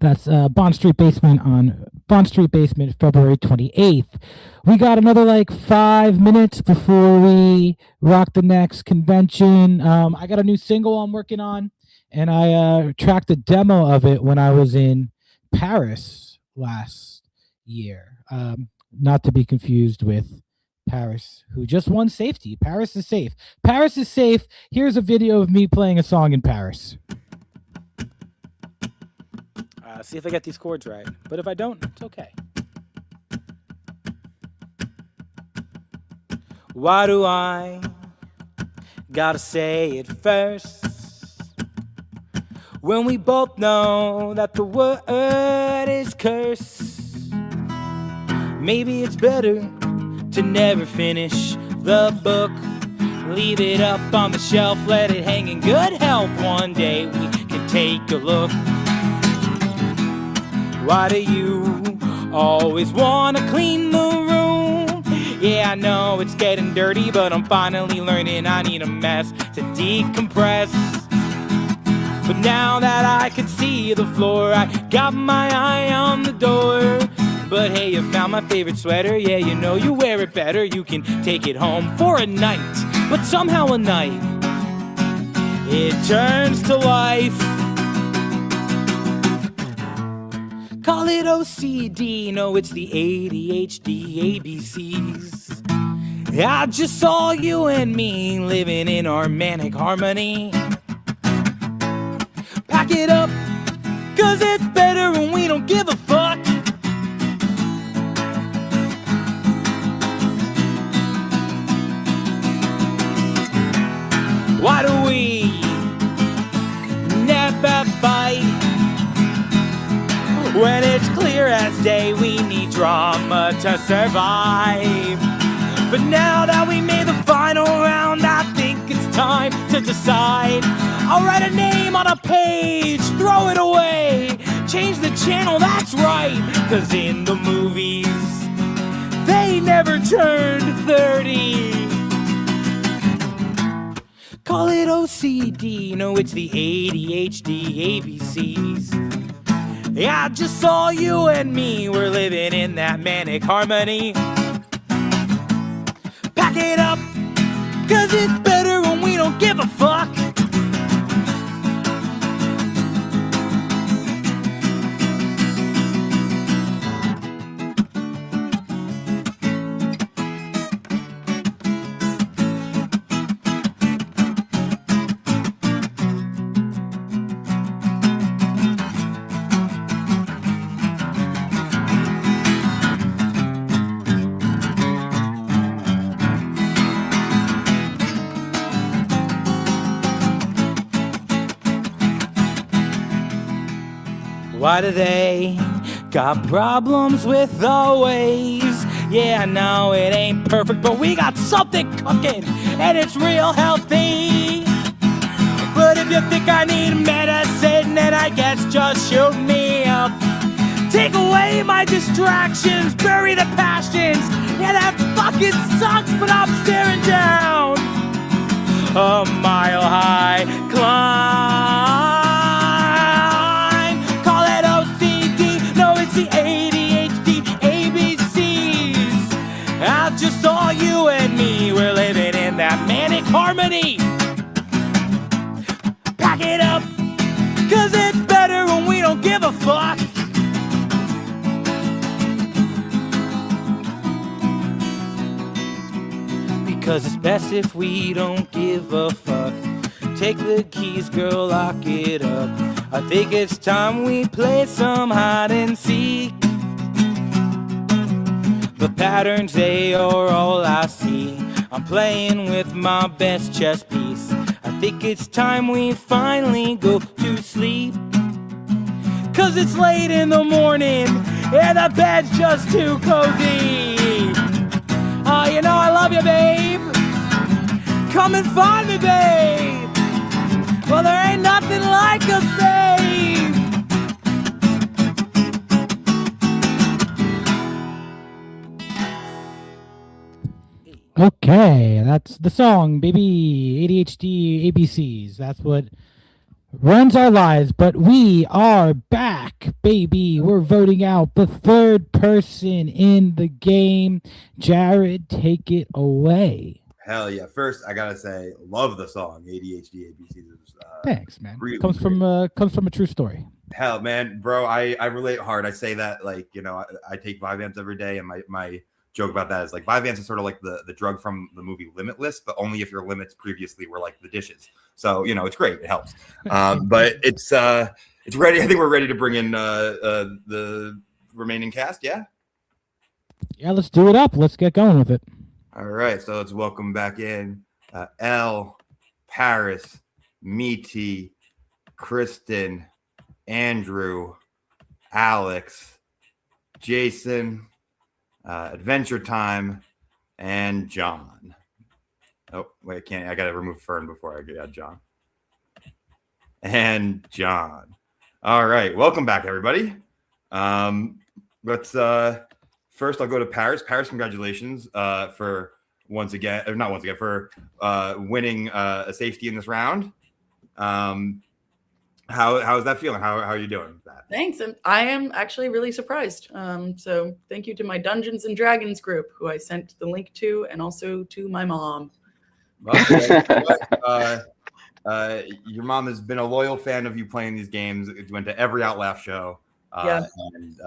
That's Bond Street Basement on Bond Street Basement, February 28th. We got another like 5 minutes before we rock the next convention. I got a new single I'm working on. And I tracked a demo of it when I was in Paris last year. Not to be confused with Paris, who just won safety. Paris is safe. Paris is safe. Here's a video of me playing a song in Paris. See if I get these chords right. But if I don't, it's okay. Why do I gotta say it first? When we both know that the word is curse. Maybe it's better to never finish the book. Leave it up on the shelf, let it hang in good health. One day we can take a look. Why do you always want to clean the room? Yeah, I know it's getting dirty, but I'm finally learning I need a mess to decompress. But now that I can see the floor, I got my eye on the door. But hey, you found my favorite sweater. Yeah, you know you wear it better. You can take it home for a night. But somehow a night, it turns to life. Call it OCD, no, it's the ADHD ABCs. I just saw you and me living in our manic harmony. Pack it up, cause it's better when we don't give a fuck. Why do we never fight? When it's clear as day we need drama to survive. But now that we made the final round, I think it's time to decide. I'll write a name on a page, throw it away, change the channel, that's right. Cause in the movies, they never turned 30. Call it OCD, no, it's the ADHD ABCs. Yeah, I just saw you and me, we're living in that manic harmony. Pack it up, cause it's better when we don't give a fuck. Why do they got problems with the ways? Yeah, I know it ain't perfect, but we got something cooking, and it's real healthy. But if you think I need medicine, then I guess just shoot me up. Take away my distractions, bury the passions. Yeah, that fucking sucks, but I'm staring down a mile high climb. Call it OCD, no, it's the ADHD ABCs. Out just all you and me, we're living in that manic harmony. Pack it up, cause it's better when we don't give a fuck. Cause it's best if we don't give a fuck. Take the keys, girl, lock it up. I think it's time we play some hide and seek. The patterns, they are all I see. I'm playing with my best chess piece. I think it's time we finally go to sleep. Cause it's late in the morning and the bed's just too cozy. Oh, you know I love you, babe. Come and find me, babe. Well, there ain't nothing like a babe. Okay, that's the song, baby. ADHD ABCs. That's what runs our lives, but we are back, baby. We're voting out the third person in the game. Jared, take it away. Hell yeah! First, I gotta say, love the song ADHD ABCs. Thanks, man. Really comes from a true story. Hell, man, bro, I relate hard. I say that like I take Vyvanse every day, and my joke about that is like Vyvanse is sort of like the drug from the movie Limitless, but only if your limits previously were like the dishes. So it's great. It helps. But it's ready. I think we're ready to bring in the remaining cast. Yeah. Yeah, let's do it up. Let's get going with it. All right. So let's welcome back in Elle, Paris, Meaty, Kristen, Andrew, Alex, Jason, Adventure Time, and John. Oh, wait, I can't. I got to remove Fern before I get John. And John. All right. Welcome back, everybody. Let's first I'll go to Paris. Paris, congratulations for winning a safety in this round. How is that feeling? How are you doing with that? Thanks. I am actually really surprised. So thank you to my Dungeons and Dragons group, who I sent the link to, and also to my mom. Okay. Your mom has been a loyal fan of you playing these games. It went to every Outlaugh show. Yeah. And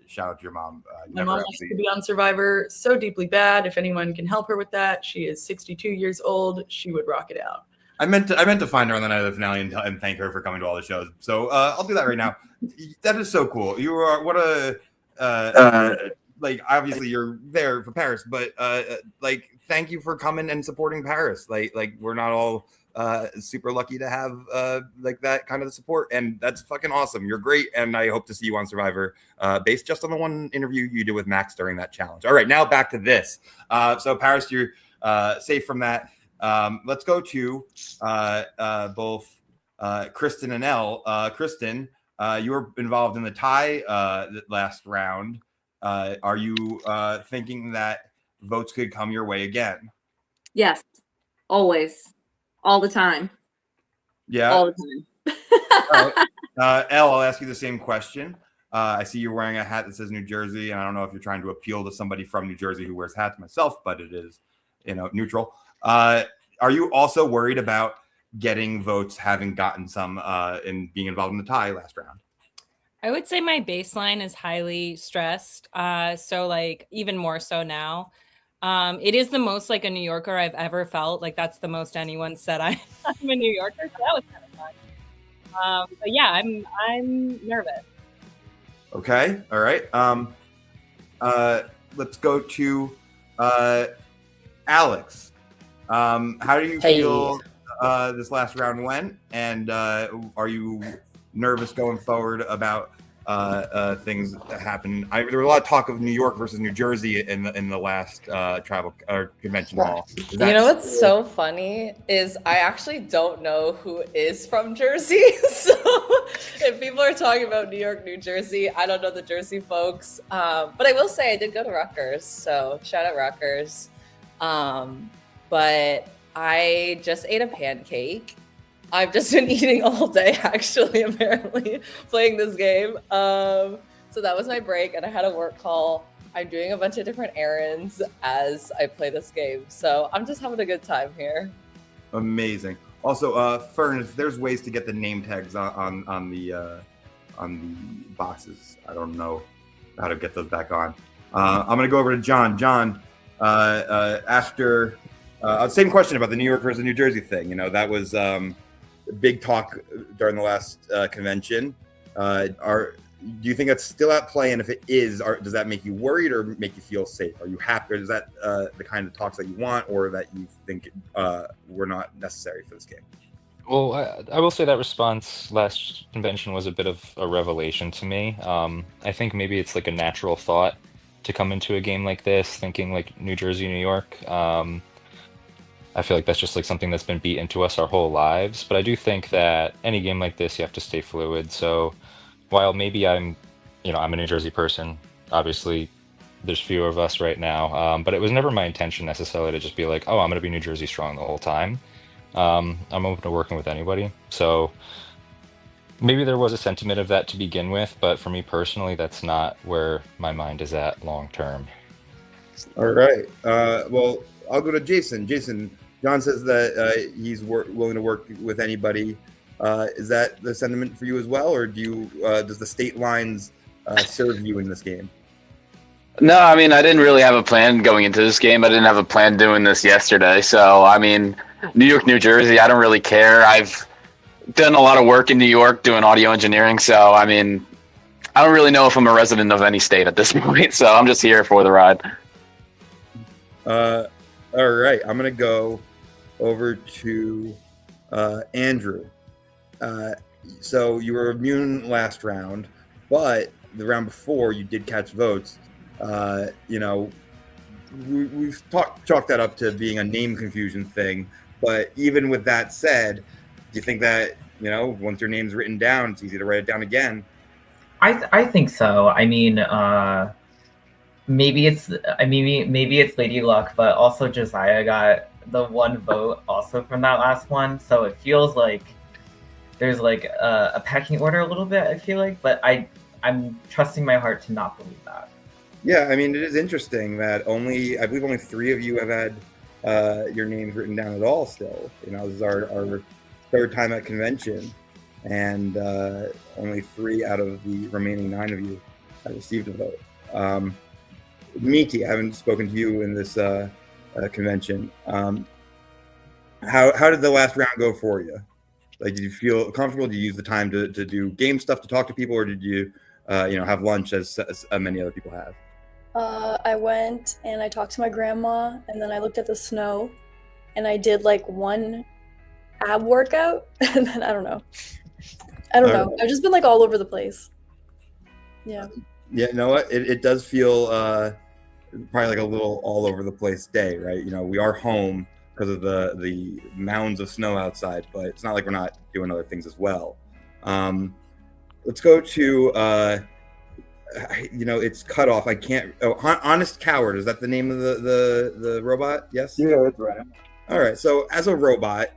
shout out to your mom. My mom wants to be on Survivor so deeply bad. If anyone can help her with that, she is 62 years old. She would rock it out. I meant to find her on the night of the finale and thank her for coming to all the shows. So I'll do that right now. That is so cool. You are what a like. Obviously, you're there for Paris, but like, thank you for coming and supporting Paris. Like we're not all super lucky to have like that kind of support, and that's fucking awesome. You're great, and I hope to see you on Survivor based just on the one interview you did with Max during that challenge. All right, now back to this. So Paris, you're safe from that. Let's go to both Kristen and Elle. Kristen, you were involved in the tie last round. Are you thinking that votes could come your way again? Yes, always, all the time. Yeah, all the time. All right. Elle, I'll ask you the same question. I see you're wearing a hat that says New Jersey, and I don't know if you're trying to appeal to somebody from New Jersey who wears hats myself, but it is, neutral. Are you also worried about getting votes, having gotten some in being involved in the tie last round? I would say my baseline is highly stressed. So like even more so now. It is the most like a New Yorker I've ever felt. Like that's the most anyone said I'm a New Yorker. So that was kind of fun. But yeah, I'm nervous. Okay. All right. Let's go to Alex. How do you feel this last round went? And are you nervous going forward about things that happened. There was a lot of talk of New York versus New Jersey in the last travel or convention hall. You know what's so funny is I actually don't know who is from Jersey. So if people are talking about New York, New Jersey, I don't know the Jersey folks. But I will say I did go to Rutgers, so shout out Rutgers. But I just ate a pancake. I've just been eating all day, actually, apparently, playing this game. So that was my break, and I had a work call. I'm doing a bunch of different errands as I play this game. So I'm just having a good time here. Amazing. Also, Fern, there's ways to get the name tags on the boxes. I don't know how to get those back on. I'm going to go over to John. John, after same question about the New York versus New Jersey thing. You know, that was big talk during the last convention. Do you think that's still at play? And if it is, does that make you worried or make you feel safe? Are you happy? Or is that the kind of talks that you want, or that you think were not necessary for this game? Well, I will say that response last convention was a bit of a revelation to me. I think maybe it's like a natural thought to come into a game like this, thinking like New Jersey, New York. I feel like that's just like something that's been beat into us our whole lives. But I do think that any game like this, you have to stay fluid. So while maybe I'm a New Jersey person, obviously there's fewer of us right now, but it was never my intention necessarily to just be like, oh, I'm going to be New Jersey strong the whole time. I'm open to working with anybody. So maybe there was a sentiment of that to begin with, but for me personally, that's not where my mind is at long term. All right. Well, I'll go to Jason. Jason, John says that he's willing to work with anybody. Is that the sentiment for you as well, or does the state lines serve you in this game? No, I mean, I didn't really have a plan going into this game. I didn't have a plan doing this yesterday. So, I mean, New York, New Jersey, I don't really care. I've done a lot of work in New York doing audio engineering. So, I mean, I don't really know if I'm a resident of any state at this point. So I'm just here for the ride. All right. I'm going to go over to Andrew. So you were immune last round, but the round before you did catch votes. We've chalked that up to being a name confusion thing. But even with that said, do you think that, once your name's written down, it's easy to write it down again? I think so. I mean, maybe it's Lady Luck, but also Josiah got the one vote also from that last one. So it feels like there's like a pecking order a little bit, I feel like, but I'm trusting my heart to not believe that. Yeah, I mean, it is interesting that I believe only 3 of you have had your names written down at all still. This is our 3rd time at convention, and only 3 out of the remaining 9 of you have received a vote. Miki, I haven't spoken to you in this convention. How did the last round go for you? Like, did you feel comfortable? Did you use the time to do game stuff, to talk to people, or did you have lunch as many other people have? I went and I talked to my grandma, and then I looked at the snow, and I did like one ab workout, and then I don't know. I've just been like all over the place. Yeah. Yeah, you know what? It does feel probably like a little all over the place day, right? We are home because of the mounds of snow outside, but it's not like we're not doing other things as well. Let's go to it's cut off. I can't. Honest Coward, is that the name of the robot? Yes. Yeah, that's right. All right. So as a robot,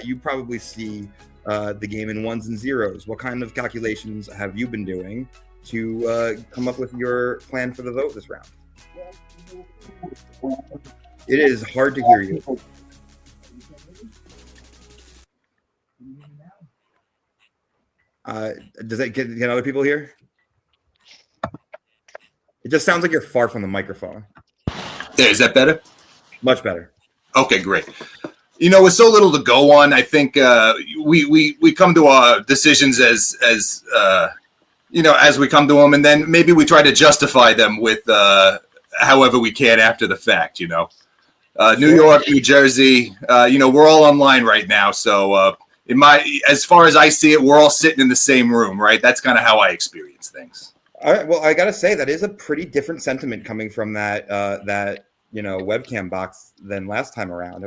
you probably see the game in ones and zeros. What kind of calculations have you been doing to come up with your plan for the vote this round? It is hard to hear you. Does that get other people here? It just sounds like you're far from the microphone. There, is that better? Much better. Okay, great. With so little to go on, I think we come to our decisions as we come to them, and then maybe we try to justify them with however we can after the fact. New York, New Jersey, we're all online right now, so as far as I see it, we're all sitting in the same room, right? That's kind of how I experience things. All right. Well, I gotta say that is a pretty different sentiment coming from that webcam box than last time around.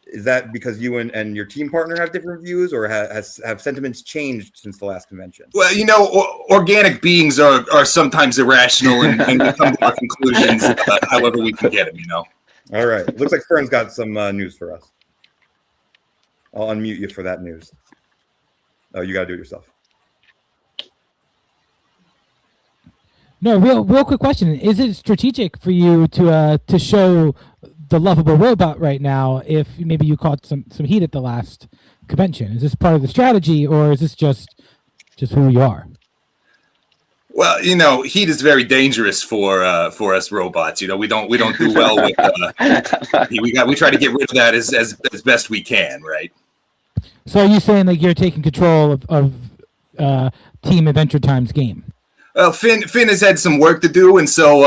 Is that because you and your team partner have different views, or have sentiments changed since the last convention? Well, organic beings are sometimes irrational and we come to our conclusions however we can get them. All right. Looks like Fern's got some news for us. I'll unmute you for that news. Oh, you got to do it yourself. No, real quick question. Is it strategic for you to show the lovable robot right now if maybe you caught some heat at the last convention? Is this part of the strategy, or is this just who you are? Well, heat is very dangerous for us robots. We don't do well with we try to get rid of that as best we can, right? So are you saying like you're taking control of Team Adventure Time's game? Well, Finn has had some work to do, and so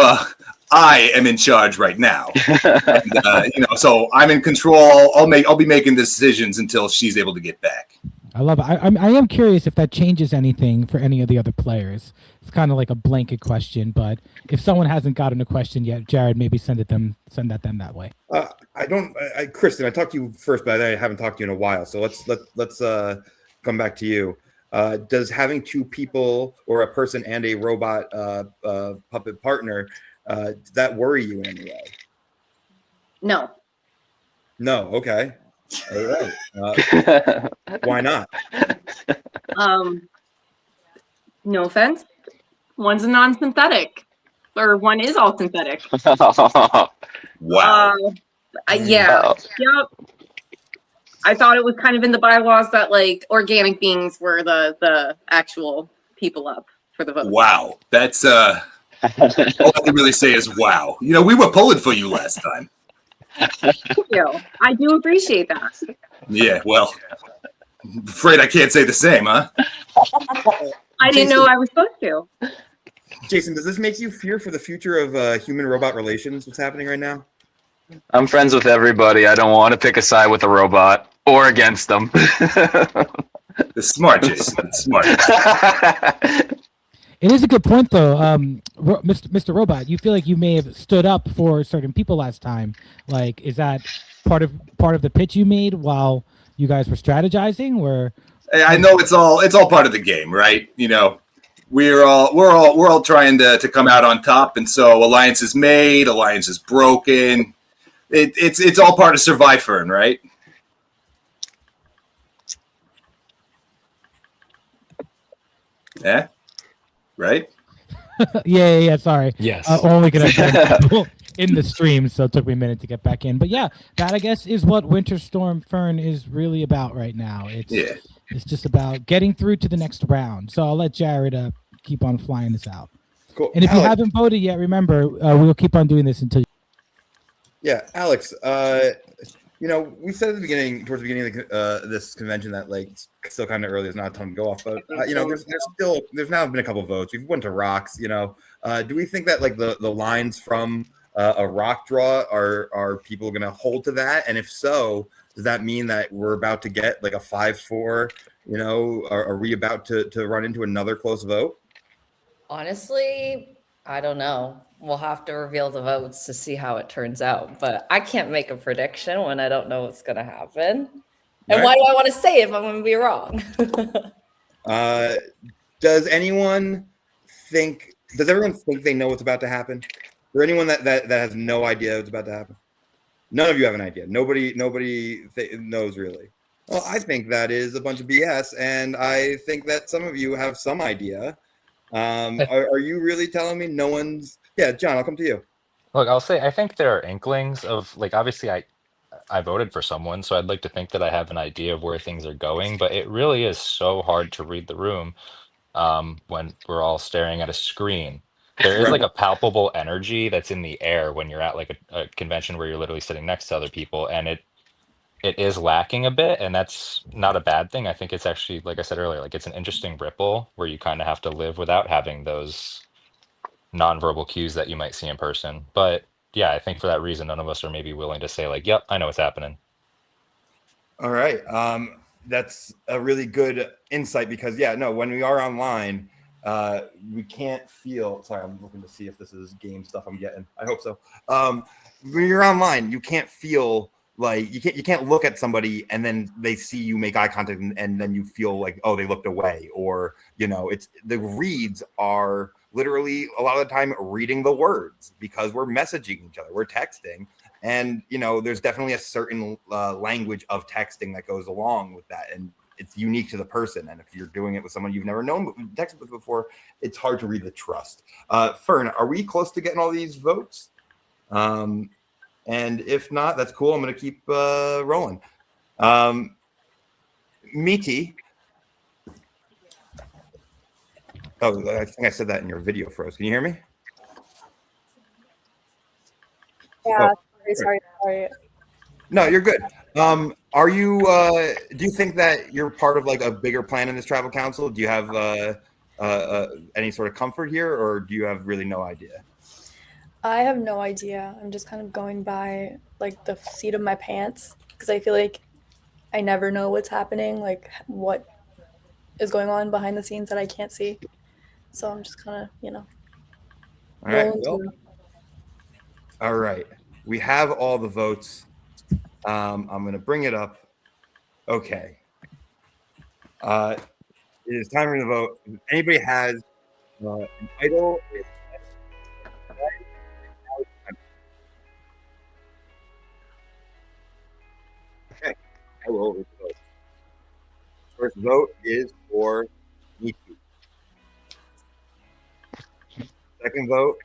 I am in charge right now. And, so I'm in control. I'll be making decisions until she's able to get back. I love it. I am curious if that changes anything for any of the other players. It's kind of like a blanket question, but if someone hasn't gotten a question yet, Jared, maybe send that them that way. Kristen, I talked to you first, but I haven't talked to you in a while. So let's come back to you. Does having two people, or a person and a robot puppet partner, does that worry you in any way? No. No. Okay. All right. Why not? No offense. One's a non-synthetic, or one is all synthetic. Wow. Yeah. Yep. I thought it was kind of in the bylaws that like organic beings were the actual people up for the vote. Wow. That's all I can really say is wow. We were pulling for you last time. Thank you. I do appreciate that. Yeah, well, I'm afraid I can't say the same, huh? I didn't know I was supposed to. Jason, does this make you fear for the future of human-robot relations? What's happening right now? I'm friends with everybody. I don't want to pick a side with a robot or against them. It's smart, Jason. It's smart. It is a good point, though, Mr. Robot. You feel like you may have stood up for certain people last time. Like, is that part of the pitch you made while you guys were strategizing? Or I know it's all part of the game, right? We're all trying to come out on top, and so alliance is made, alliance is broken. It's all part of SurviFern, right? Yeah. Right? yeah. Sorry. Yes. Only gonna people in the stream, so it took me a minute to get back in. But yeah, that I guess is what Winter Storm Fern is really about right now. It's just about getting through to the next round. So I'll let Jared keep on flying this out. Cool. And if Alex, you haven't voted yet, remember we'll keep on doing this until. Yeah, Alex. We said at the beginning, towards the beginning of this convention, that like it's still kind of early. There's not a ton to go off, but there's now been a couple of votes. We've went to rocks. Do we think that like the lines from a rock draw are people going to hold to that? And if so, does that mean that we're about to get like a 5-4? Are we about to run into another close vote? Honestly, I don't know. We'll have to reveal the votes to see how it turns out. But I can't make a prediction when I don't know what's going to happen. And why do I want to say if I'm going to be wrong? Does everyone think they know what's about to happen? Is there anyone that has no idea what's about to happen? None of you have an idea. Nobody knows really. Well, I think that is a bunch of BS, and I think that some of you have some idea. Are you really telling me no one's? Yeah, John, I'll come to you. Look, I'll say I think there are inklings of like obviously I voted for someone, so I'd like to think that I have an idea of where things are going, but it really is so hard to read the room when we're all staring at a screen. There is like a palpable energy that's in the air when you're at like a convention where you're literally sitting next to other people, and it is lacking a bit, and that's not a bad thing. I think it's actually, like I said earlier, like it's an interesting ripple where you kind of have to live without having those nonverbal cues that you might see in person. But yeah, I think for that reason, none of us are maybe willing to say like, yep, I know what's happening. All right. that's a really good insight because when we are online, we can't feel. Sorry, I'm looking to see if this is game stuff I'm getting. I hope so. When you're online, you can't feel like you can't look at somebody and then they see you make eye contact and then you feel like, oh, they looked away, or it's the reads are literally a lot of the time reading the words because we're messaging each other, we're texting. And, there's definitely a certain language of texting that goes along with that. And it's unique to the person. And if you're doing it with someone you've never known, texted with before, it's hard to read the trust. Fern, are we close to getting all these votes? And if not, that's cool. I'm going to keep rolling. Meaty. Oh, I think I said that in your video, Froze. Can you hear me? Yeah, Oh. sorry. No, you're good. Are you? Do you think that you're part of like a bigger plan in this tribal council? Do you have any sort of comfort here, or do you have really no idea? I have no idea. I'm just kind of going by like the seat of my pants because I feel like I never know what's happening, like what is going on behind the scenes that I can't see. So I'm just kind of, All right. Well, all right. We have all the votes. I'm going to bring it up. Okay. It is time for the vote. If anybody has an idol. Okay. I will vote. First vote is for Nikki. Second vote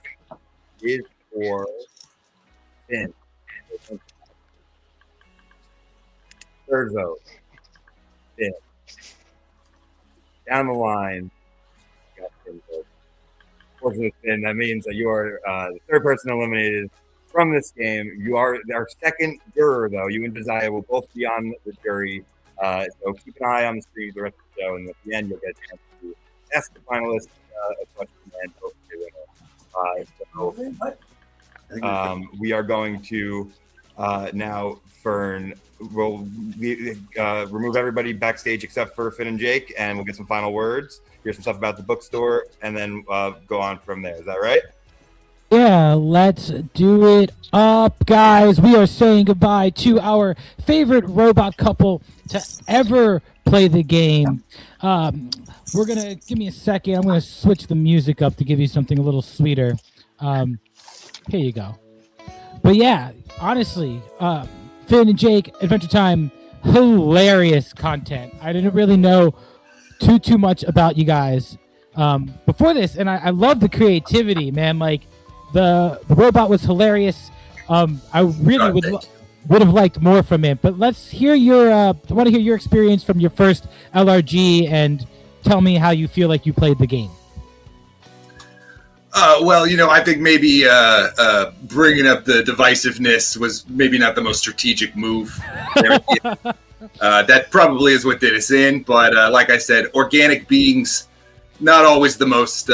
is for Finn. Third vote, Finn. Down the line, got Finn vote. Fortunately, Finn, that means that you are the third person eliminated from this game. You are our second juror, though. You and Josiah will both be on the jury. So keep an eye on the screen the rest of the show, and at the end, you'll get a chance to ask the finalists a question and vote for the winner. We are going to now, Fern, we'll remove everybody backstage except for Finn and Jake, and we'll get some final words, hear some stuff about the bookstore, and then go on from there. Is that right? Yeah, let's do it up, guys. We are saying goodbye to our favorite robot couple to ever play the game. We're going to, give me a second. I'm going to switch the music up to give you something a little sweeter. Here you go. But yeah, honestly, Finn and Jake, Adventure Time, hilarious content. I didn't really know too much about you guys before this, and I love the creativity, man. Like, the robot was hilarious. I really would have liked more from it. But let's hear your. I want to hear your experience from your first LRG and tell me how you feel like you played the game. Well, I think maybe bringing up the divisiveness was maybe not the most strategic move. That probably is what did us in. But like I said, organic beings, not always the most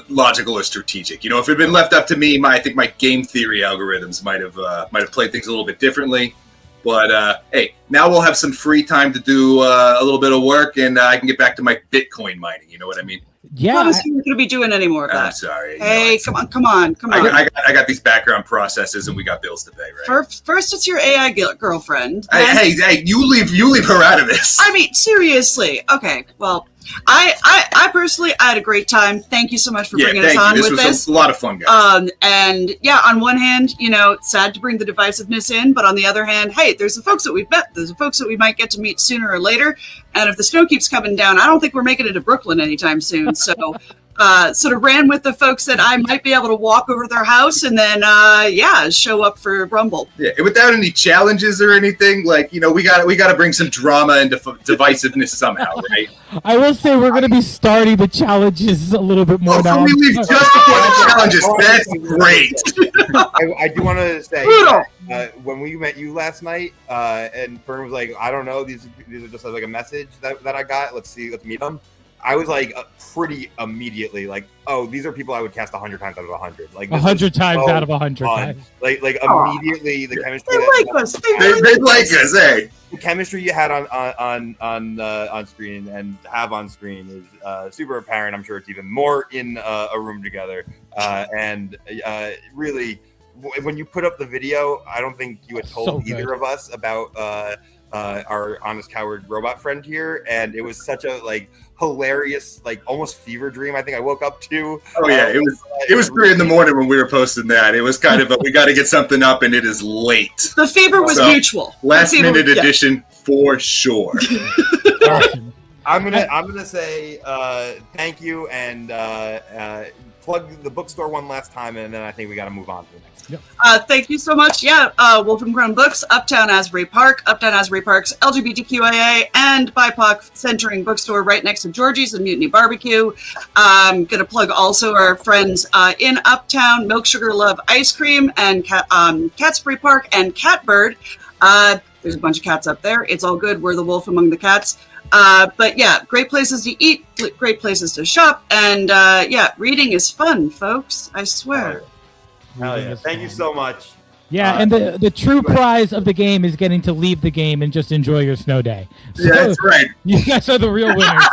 logical or strategic. If it had been left up to me, I think my game theory algorithms might have played things a little bit differently. But hey, now we'll have some free time to do a little bit of work, and I can get back to my Bitcoin mining. You know what I mean? Yeah. Promise you weren't going to be doing any more of that. I'm sorry. Hey, come on. I got these background processes, and we got bills to pay, right? First, it's your AI girlfriend. Hey, you leave her out of this. I mean, seriously. Okay, well, I personally, I had a great time. Thank you so much for bringing us on with this. This was a lot of fun, guys. And yeah, on one hand, it's sad to bring the divisiveness in, but on the other hand, hey, there's the folks that we've met. There's the folks that we might get to meet sooner or later. And if the snow keeps coming down, I don't think we're making it to Brooklyn anytime soon. So sort of ran with the folks that I might be able to walk over to their house and then, show up for Rumble. Yeah, without any challenges or anything, like, we got to bring some drama and divisiveness somehow, right? I will say we're going to be starting the challenges a little bit more now. We leave just before the challenges. That's great. I do want to say, when we met you last night, and Fern was like, I don't know, these are just like a message that I got. Let's meet them. I was like pretty immediately like, oh, these are people I would cast 100 times out of 100. Like 100 times out of 100 times. Like immediately the chemistry. They like us. They like us, hey. The chemistry you had on screen and have on screen is super apparent. I'm sure it's even more in a room together. And really, when you put up the video, I don't think you had told either of us about our honest coward robot friend here, and it was such a like hilarious, like almost fever dream. I think I woke up to. Oh yeah, it was 3 a.m. when we were posting that. It was kind of we got to get something up, and it is late. The fever was mutual. Last minute edition for sure. I'm gonna say thank you and plug the bookstore one last time, and then I think we got to move on to the next. Yep. Thank you so much. Yeah, Wolf and Crown Books, Uptown Asbury Park. Uptown Asbury Park's LGBTQIA and BIPOC centering bookstore right next to Georgie's and Mutiny Barbecue. I'm going to plug also our friends in Uptown, Milk Sugar Love Ice Cream and Catsbury Park and Catbird. There's a bunch of cats up there. It's all good. We're the wolf among the cats. But yeah, great places to eat, great places to shop. And yeah, reading is fun, folks. I swear. Hell yeah. Thank you so much. Yeah, and the true prize of the game is getting to leave the game and just enjoy your snow day. So yeah, that's right. You guys are the real winners.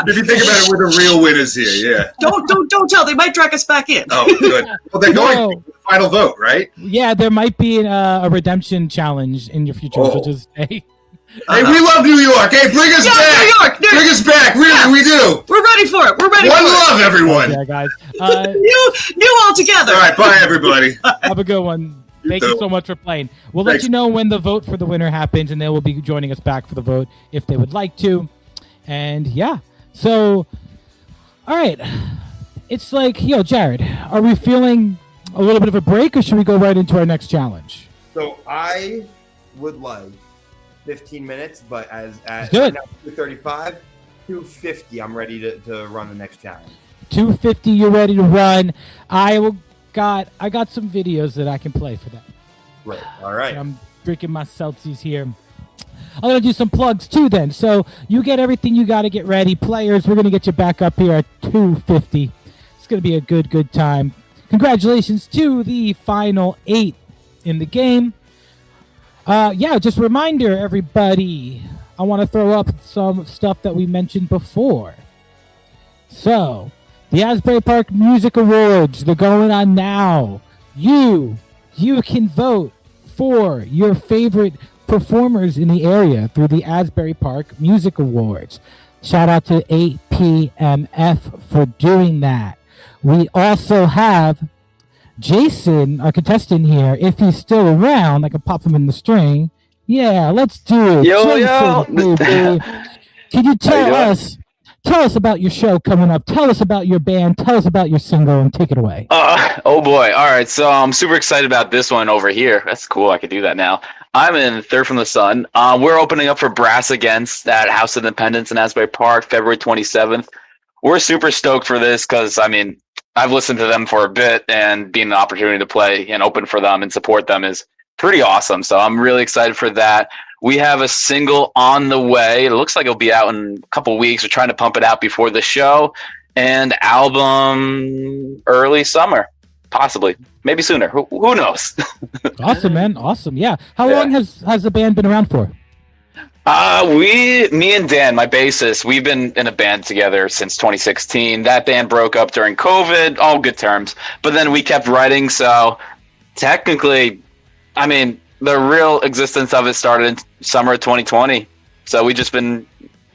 If you think about it, we're the real winners here. Yeah. Don't tell. They might drag us back in. Oh, good. Well, they're going to the final vote, right? Yeah, there might be a redemption challenge in your future. So just hey. Hey, we love New York. Hey, bring us back. New York. Bring us back. Really, we do. We're ready for it. We're ready One for it. love, everyone. Yeah, guys. New all together. All right, bye, everybody. Have a good one. Thank you so much for playing. We'll let you know when the vote for the winner happens, and they will be joining us back for the vote if they would like to. And yeah, so, all right. It's like, Jared, are we feeling a little bit of a break, or should we go right into our next challenge? So I would like 15 minutes, but as at Good. 2:35, 2:50, I'm ready to run the next challenge. 2:50, you're ready to run. I got some videos that I can play for that. Right. All right. And I'm drinking my seltzies here. I'm going to do some plugs too then. So you get everything you got to get ready. Players, we're going to get you back up here at 2:50. It's going to be a good time. Congratulations to the final 8 in the game. Just a reminder, everybody, I want to throw up some stuff that we mentioned before. So, the Asbury Park Music Awards, they're going on now. You can vote for your favorite performers in the area through the Asbury Park Music Awards. Shout out to APMF for doing that. We also have Jason, our contestant here, if he's still around, I can pop him in the string. Yeah, let's do it. Jason, baby. Can you tell us about your show coming up? Tell us about your band. Tell us about your single, and take it away. Oh boy. All right. So I'm super excited about this one over here. That's cool. I could do that now. I'm in Third from the Sun. We're opening up for Brass Against at House of Independence in Asbury Park, February 27th. We're super stoked for this because, I've listened to them for a bit, and being an opportunity to play and open for them and support them is pretty awesome. So I'm really excited for that. We have a single on the way. It looks like it'll be out in a couple weeks. We're trying to pump it out before the show, and album early summer, possibly, maybe sooner. Who knows? Awesome, man. Awesome. Yeah. How long has the band been around for? Me and Dan, my bassist, we've been in a band together since 2016. That band broke up during COVID, all good terms. But then we kept writing, so technically, the real existence of it started in summer of 2020. So we just been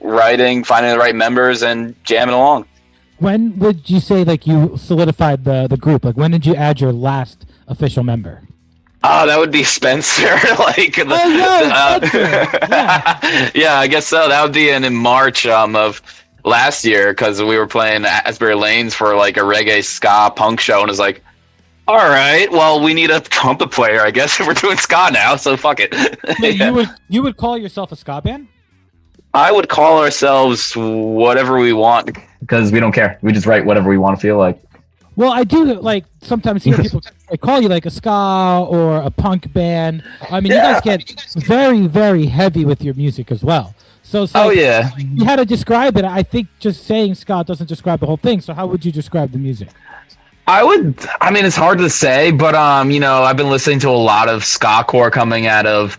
writing, finding the right members, and jamming along. When would you say you solidified the group? When did you add your last official member? Oh, that would be Spencer. Yeah, I guess so. That would be in March of last year, because we were playing Asbury Lanes for a reggae ska punk show, and it was like, all right, well, we need a trumpet player, I guess, if we're doing ska now, so fuck it. You would call yourself a ska band? I would call ourselves whatever we want, because we don't care. We just write whatever we want to feel like. Well, I do sometimes hear people call you a ska or a punk band. You guys get very, very heavy with your music as well. So it's Oh, like, yeah. you had to describe it. I think just saying ska doesn't describe the whole thing. So how would you describe the music? I mean, it's hard to say, but I've been listening to a lot of ska core coming out of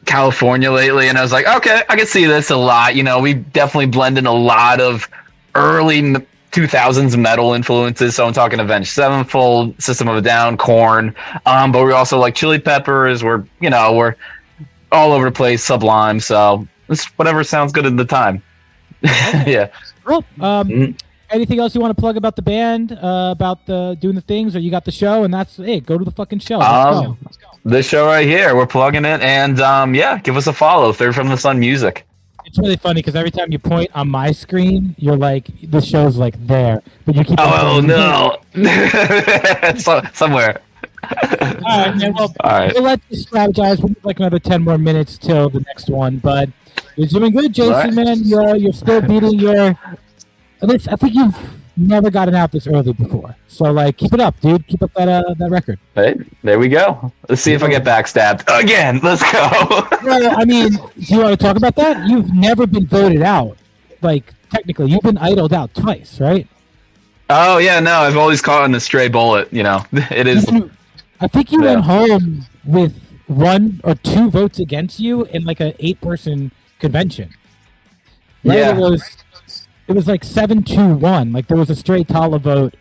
California lately, and I was like, okay, I can see this a lot. We definitely blend in a lot of early 2000s metal influences. So I'm talking Avenged Sevenfold, System of a Down, Korn, but we're also like Chili Peppers. We're all over the place, Sublime. So it's whatever sounds good at the time. Yeah. Cool. Anything else you want to plug about the band, about doing the things, or you got the show and that's it? Go to the fucking show. Let's go. This show right here, we're plugging it, and give us a follow. Third from the Sun Music. It's really funny because every time you point on my screen, you're like, the show's like there, but you keep. Oh no! Somewhere. All right, man. Well, all right. We'll let you strategize. We'll like another 10 more minutes till the next one, but you're doing good, Jason, Right. man. You're still beating your. I think you've never gotten out this early before. So, like, keep it up, dude. Keep up that record. Hey, there we go. Let's see if I get backstabbed again. Let's go. Well, I mean, do you want to talk about that? You've never been voted out. Like, technically, you've been idled out twice, right? Oh yeah, no, I've always caught on the stray bullet. It is. I think you went home with 1 or 2 votes against you in like an 8-person convention. Right? Yeah. It was like 7-2-1. Like there was a straight Tala vote.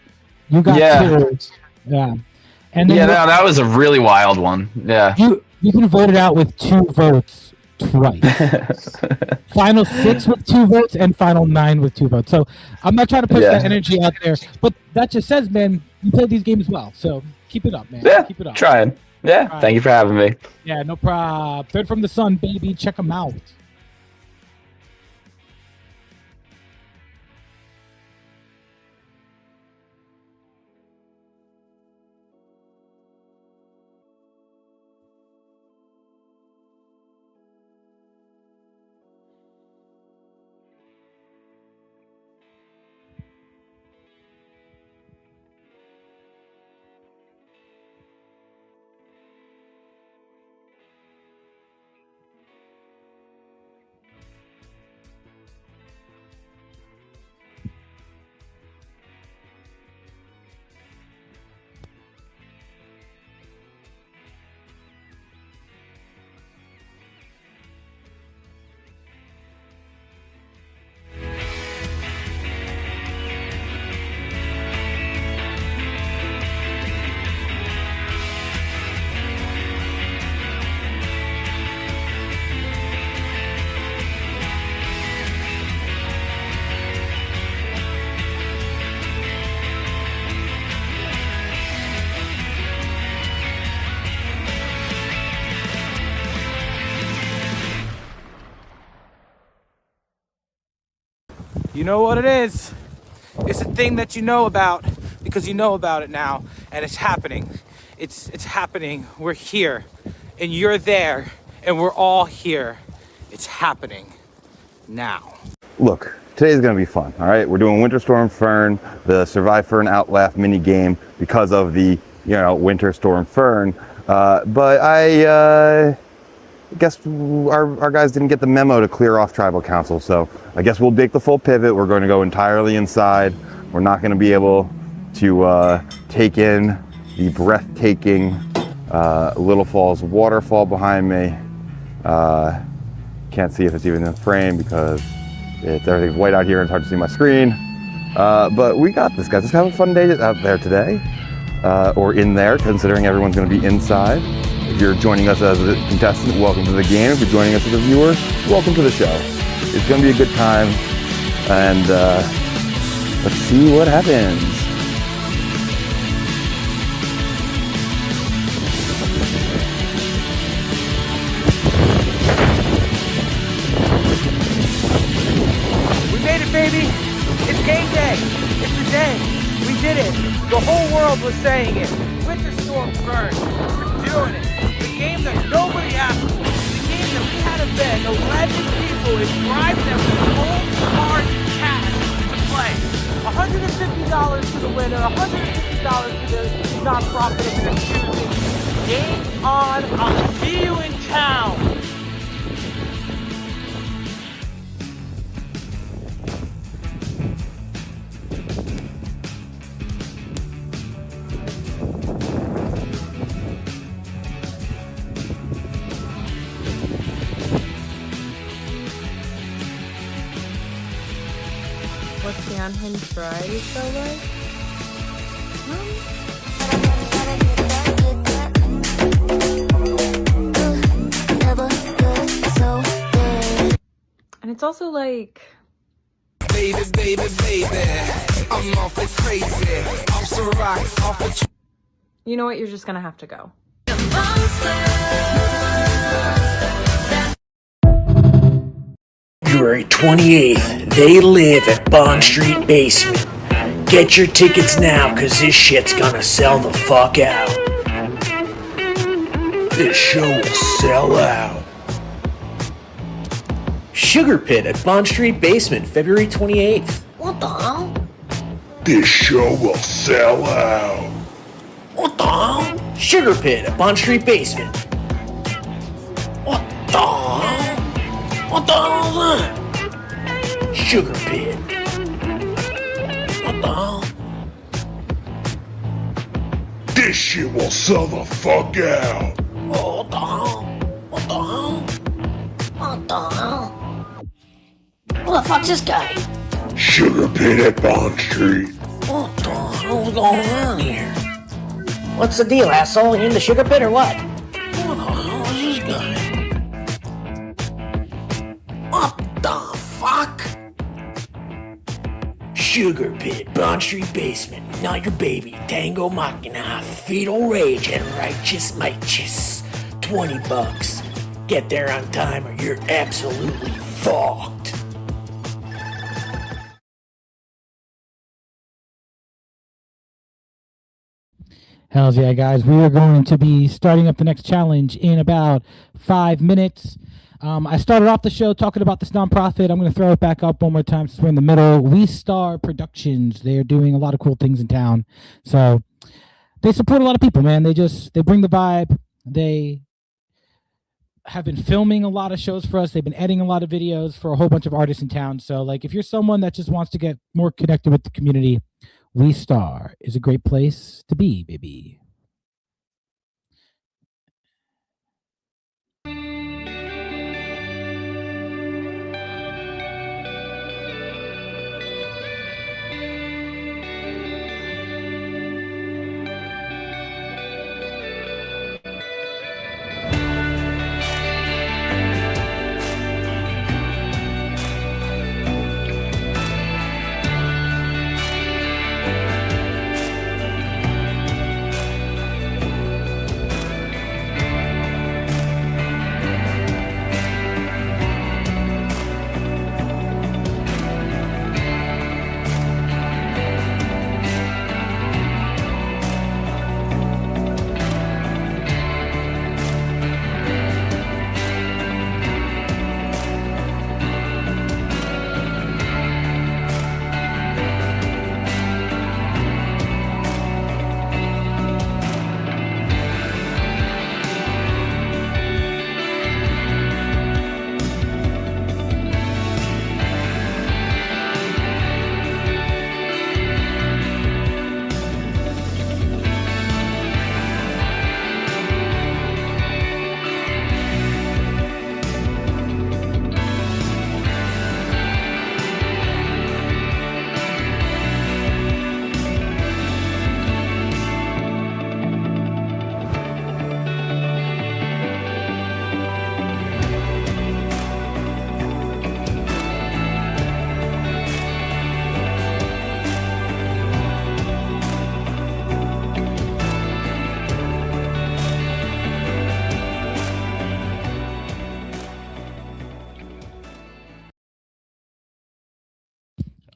You got 2. Yeah. And then that was a really wild one. Yeah. You've been voted out with 2 votes twice. Final 6 with 2 votes and final 9 with 2 votes. So I'm not trying to push that energy out there, but that just says, man, you play these games well. So keep it up, man. Yeah. Keep it up. Trying. Yeah. All right. Thank you for having me. Yeah, no problem. Third from the Sun, baby. Check them out. You know what it is. It's a thing that you know about because you know about it now, and it's happening. It's happening. We're here, and you're there, and we're all here. It's happening now. Look, today's gonna be fun, all right? We're doing Winter Storm Fern, the SurviFern Outlaugh mini game because of the, Winter Storm Fern. But I guess our guys didn't get the memo to clear off Tribal Council, so I guess we'll make the full pivot. We're going to go entirely inside. We're not going to be able to take in the breathtaking Little Falls waterfall behind me. Can't see if it's even in frame because everything's white out here and it's hard to see my screen. But we got this, guys. Let's have a fun day out there today, or in there, considering everyone's going to be inside. If you're joining us as a contestant, welcome to the game. If you're joining us as a viewer, welcome to the show. It's going to be a good time, and let's see what happens. We made it, baby. It's game day. It's the day. We did it. The whole world was saying it. Winter Storm Fern. We're doing it. The game that nobody asked for. The game that we had to bet 11 people and bribe them with cold hard cash to play. $150 to the winner, $150 to the nonprofit of their choosing. Game on. I'll see you in town. unhinged variety show like? And it's also like, Baby, baby, baby, I'm awfully crazy. I'm so rock, awful. you know what? You're just gonna have to go. February 28th, they live at Bond Street Basement. Get your tickets now, cause this shit's gonna sell the fuck out. This show will sell out. Sugar Pit at Bond Street Basement, February 28th. What the hell? This show will sell out. What the hell? Sugar Pit at Bond Street Basement. What the hell? What the hell is that? Sugar Pit. What the hell? This shit will sell the fuck out. What the hell? What the hell? What the hell? Who the fuck's this guy? Sugar Pit at Bond Street. What the hell's going on here? What's the deal, asshole? You in the sugar pit or what? What the hell is this guy? What the fuck? Sugar Pit, Bond Street Basement, not your baby, Tango Machina, Fetal Rage, and Righteous Mightious. $20. Get there on time or you're absolutely fucked. Hells yeah, guys. We are going to be starting up the next challenge in about 5 minutes. I started off the show talking about this nonprofit. I'm going to throw it back up one more time since we're in the middle. We Star Productions. They're doing a lot of cool things in town. So they support a lot of people, man. They bring the vibe. They have been filming a lot of shows for us. They've been editing a lot of videos for a whole bunch of artists in town. So like if you're someone that just wants to get more connected with the community, We Star is a great place to be, baby.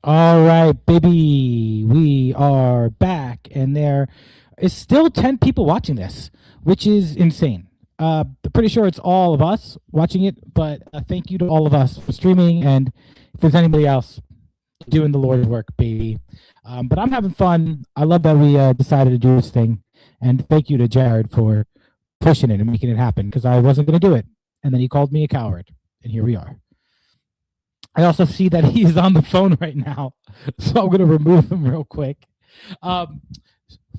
All right, baby, we are back, and there is still 10 people watching this, which is insane. Pretty sure it's all of us watching it, but thank you to all of us for streaming, and if there's anybody else doing the Lord's work, baby. But I'm having fun. I love that we decided to do this thing, and thank you to Jared for pushing it and making it happen, because I wasn't going to do it, and then he called me a coward, and here we are. I also see that he is on the phone right now, so I'm going to remove him real quick.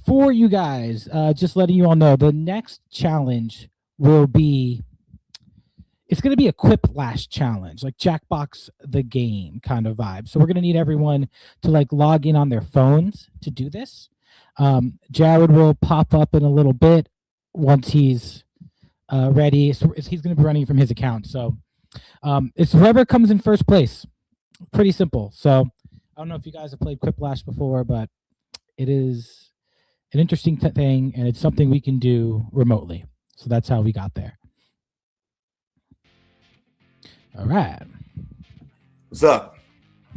For you guys, just letting you all know, the next challenge will be it's going to be a quiplash challenge, like Jackbox the game kind of vibe. So we're going to need everyone to like log in on their phones to do this. Jared will pop up in a little bit once he's ready. So he's going to be running from his account. So it's whoever comes in first place. Pretty simple. So I don't know if you guys have played quiplash before, but it is an interesting thing, and it's something we can do remotely. So that's how we got there. All right. What's up?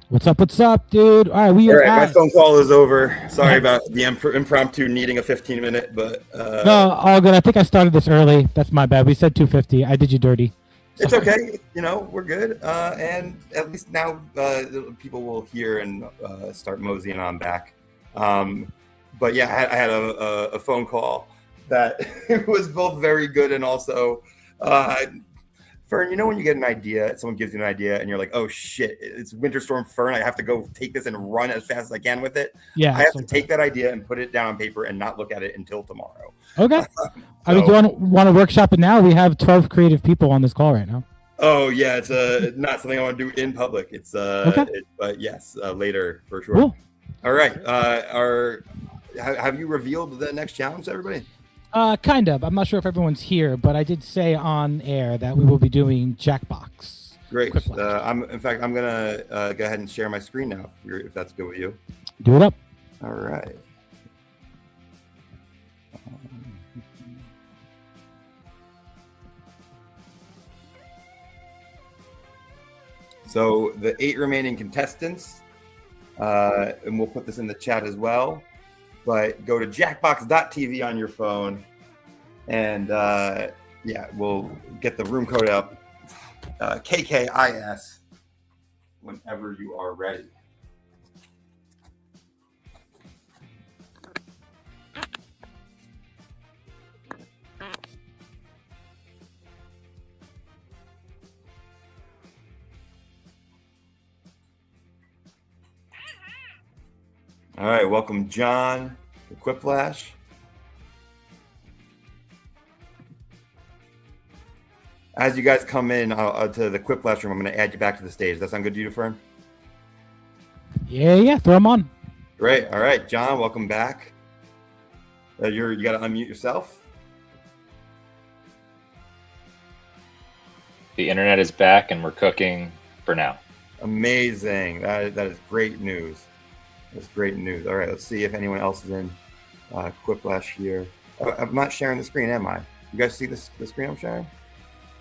What's up, dude? All right, we are my at... phone call is over. Sorry about the impromptu needing a 15-minute, but No, all good. I think I started this early. That's my bad. We said 2:50. I did you dirty. it's okay. We're good. And at least now people will hear and start moseying on back. But yeah, I had a phone call that was both very good and also Fern, when you get an idea, someone gives you an idea and you're like, oh shit, it's Winter Storm Fern. I have to go take this and run as fast as I can with it. Yeah. I have to take that idea and put it down on paper and not look at it until tomorrow. Okay. I mean, do you want to workshop it now? We have 12 creative people on this call right now. Oh yeah, it's not something I want to do in public. It's okay. But yes, later for sure. Cool. All right. Have you revealed the next challenge to everybody? Kind of. I'm not sure if everyone's here, but I did say on air that we will be doing Jackbox. Great. In fact, I'm gonna go ahead and share my screen now, if that's good with you. Do it up. All right. So the 8 remaining contestants, and we'll put this in the chat as well. But go to jackbox.tv on your phone, and we'll get the room code up. KKIS whenever you are ready. All right, welcome John to Quiplash. As you guys come in to the Quiplash room, I'm going to add you back to the stage. Does that sound good to you, Fern? Yeah, throw them on. Great. All right, John, welcome back. You got to unmute yourself. The internet is back, and we're cooking for now. Amazing. That is great news. That's great news. All right, let's see if anyone else is in Quiplash here. I'm not sharing the screen, am I? You guys see the screen I'm sharing?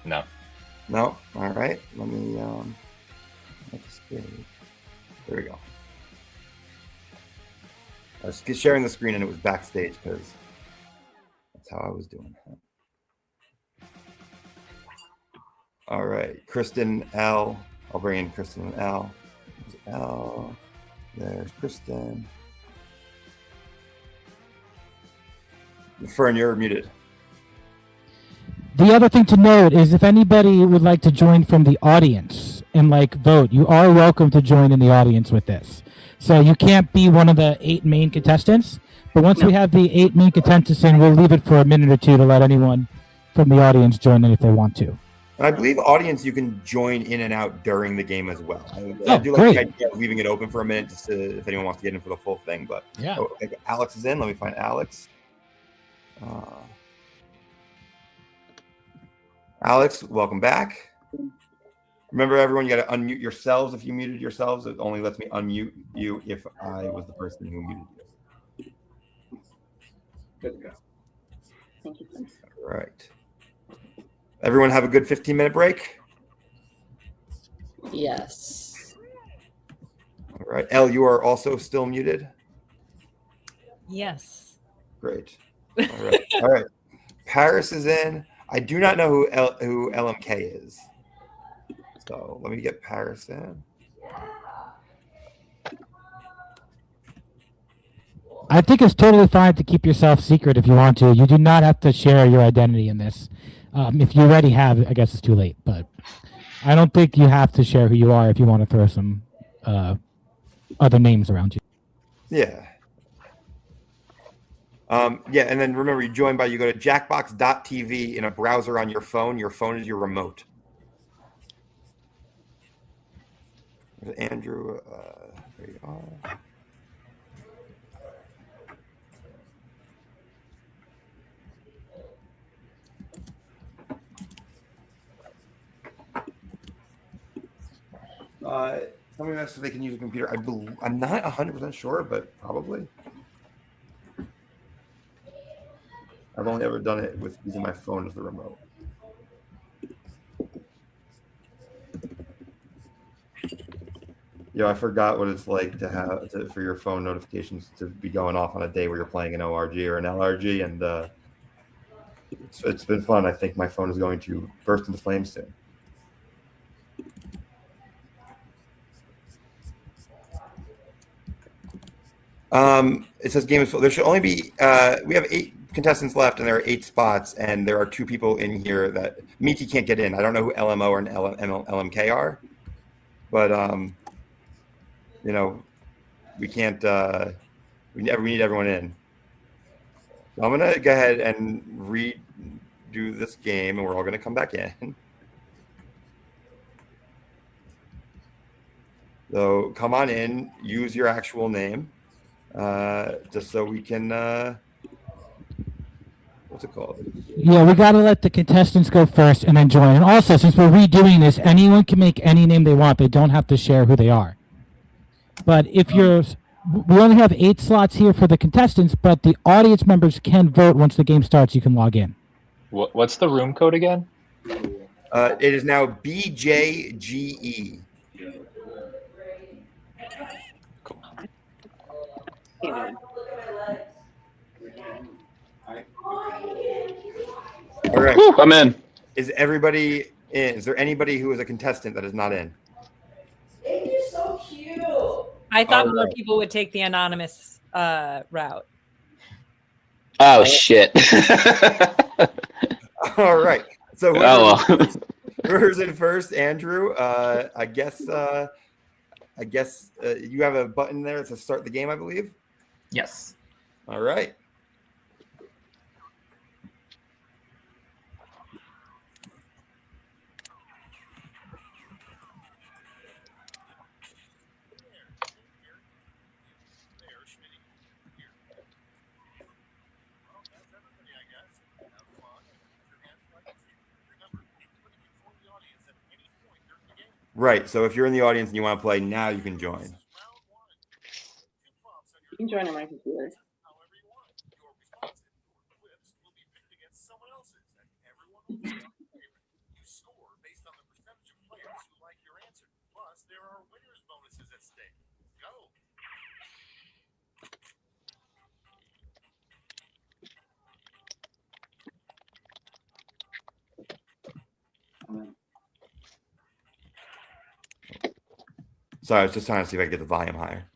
No. No? All right. Let me make a screen. There we go. I was sharing the screen and it was backstage because that's how I was doing it. All right. Kristen L. I'll bring in Kristen and L. L. There's Kristen. Fern, you're muted. The other thing to note is if anybody would like to join from the audience and vote, you are welcome to join in the audience with this. So you can't be one of the 8 main contestants, but once we have the 8 main contestants in, we'll leave it for a minute or two to let anyone from the audience join in if they want to. I believe audience, you can join in and out during the game as well. I do great. like the idea of leaving it open for a minute just to, if anyone wants to get in for the full thing. But yeah, okay, Alex is in. Let me find Alex. Alex, welcome back. Remember, everyone, you got to unmute yourselves. If you muted yourselves, it only lets me unmute you if I was the person who muted you. Good to go. Thank you. All right. Everyone have a good 15-minute break? Yes. All right. Elle, you are also still muted? Yes. Great. All right. All right. Paris is in. I do not know who LMK is. So let me get Paris in. I think it's totally fine to keep yourself secret if you want to. You do not have to share your identity in this. If you already have, I guess it's too late. But I don't think you have to share who you are if you want to throw some other names around you. Yeah. Yeah, and then remember, you go to jackbox.tv in a browser on your phone. Your phone is your remote. There's Andrew. There you are. Somebody asked if they can use a computer. I'm not 100% sure, but probably. I've only ever done it with using my phone as the remote. I forgot what it's like to have for your phone notifications to be going off on a day where you're playing an ORG or an LRG, and it's been fun. I think my phone is going to burst into flames soon. It says game is full. There should only be we have 8 contestants left, and there are 8 spots, and there are 2 people in here that Miki can't get in. I don't know who LMO or LMK are, but we can't. We need everyone in. So I'm gonna go ahead and redo this game, and we're all gonna come back in. So come on in. Use your actual name. Just so we can what's it called? Yeah, we got to let the contestants go first and then join. And also, since we're redoing this, anyone can make any name they want. They don't have to share who they are. But if we only have 8 slots here for the contestants, but the audience members can vote once the game starts. You can log in. What's the room code again? It is now BJGE. All right. Woo, I'm in. Is everybody in? Is there anybody who is a contestant that is not in? You're so cute. I thought All more right. people would take the anonymous route. Oh shit. All right. So well. whoever's in first, Andrew. I guess you have a button there to start the game, I believe. Yes. All right. Right. So if you're in the audience and you want to play now, you can join. You can join on my computer. Sorry, I was just trying to see if I could get the volume higher.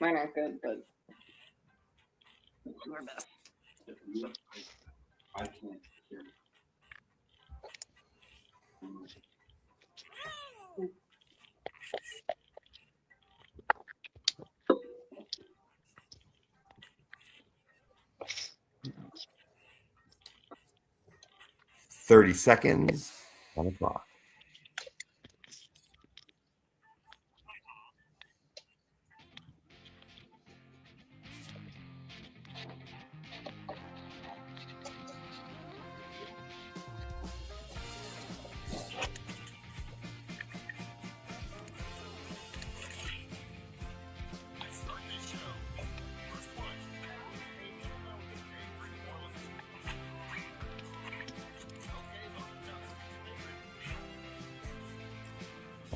Mine aren't good, but we're best. I can't hear. 30 seconds on the clock.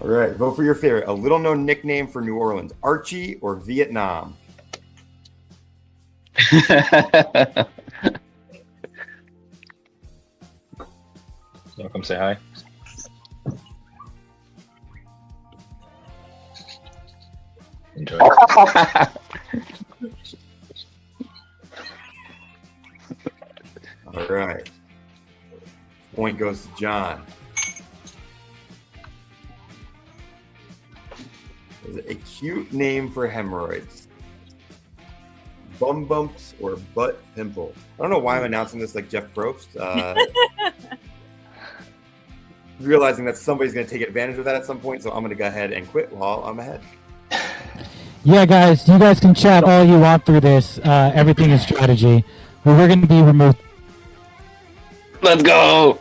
All right, vote for your favorite. A little-known nickname for New Orleans: Archie or Vietnam. So come say hi. Enjoy. point goes to John. Is it a cute name for hemorrhoids? Bum bumps or butt pimple? I don't know why I'm announcing this like Jeff Probst. Realizing that somebody's going to take advantage of that at some point, so I'm going to go ahead and quit while I'm ahead. Yeah, guys, you guys can chat all you want through this. Everything is strategy. But we're going to be removed. Let's go.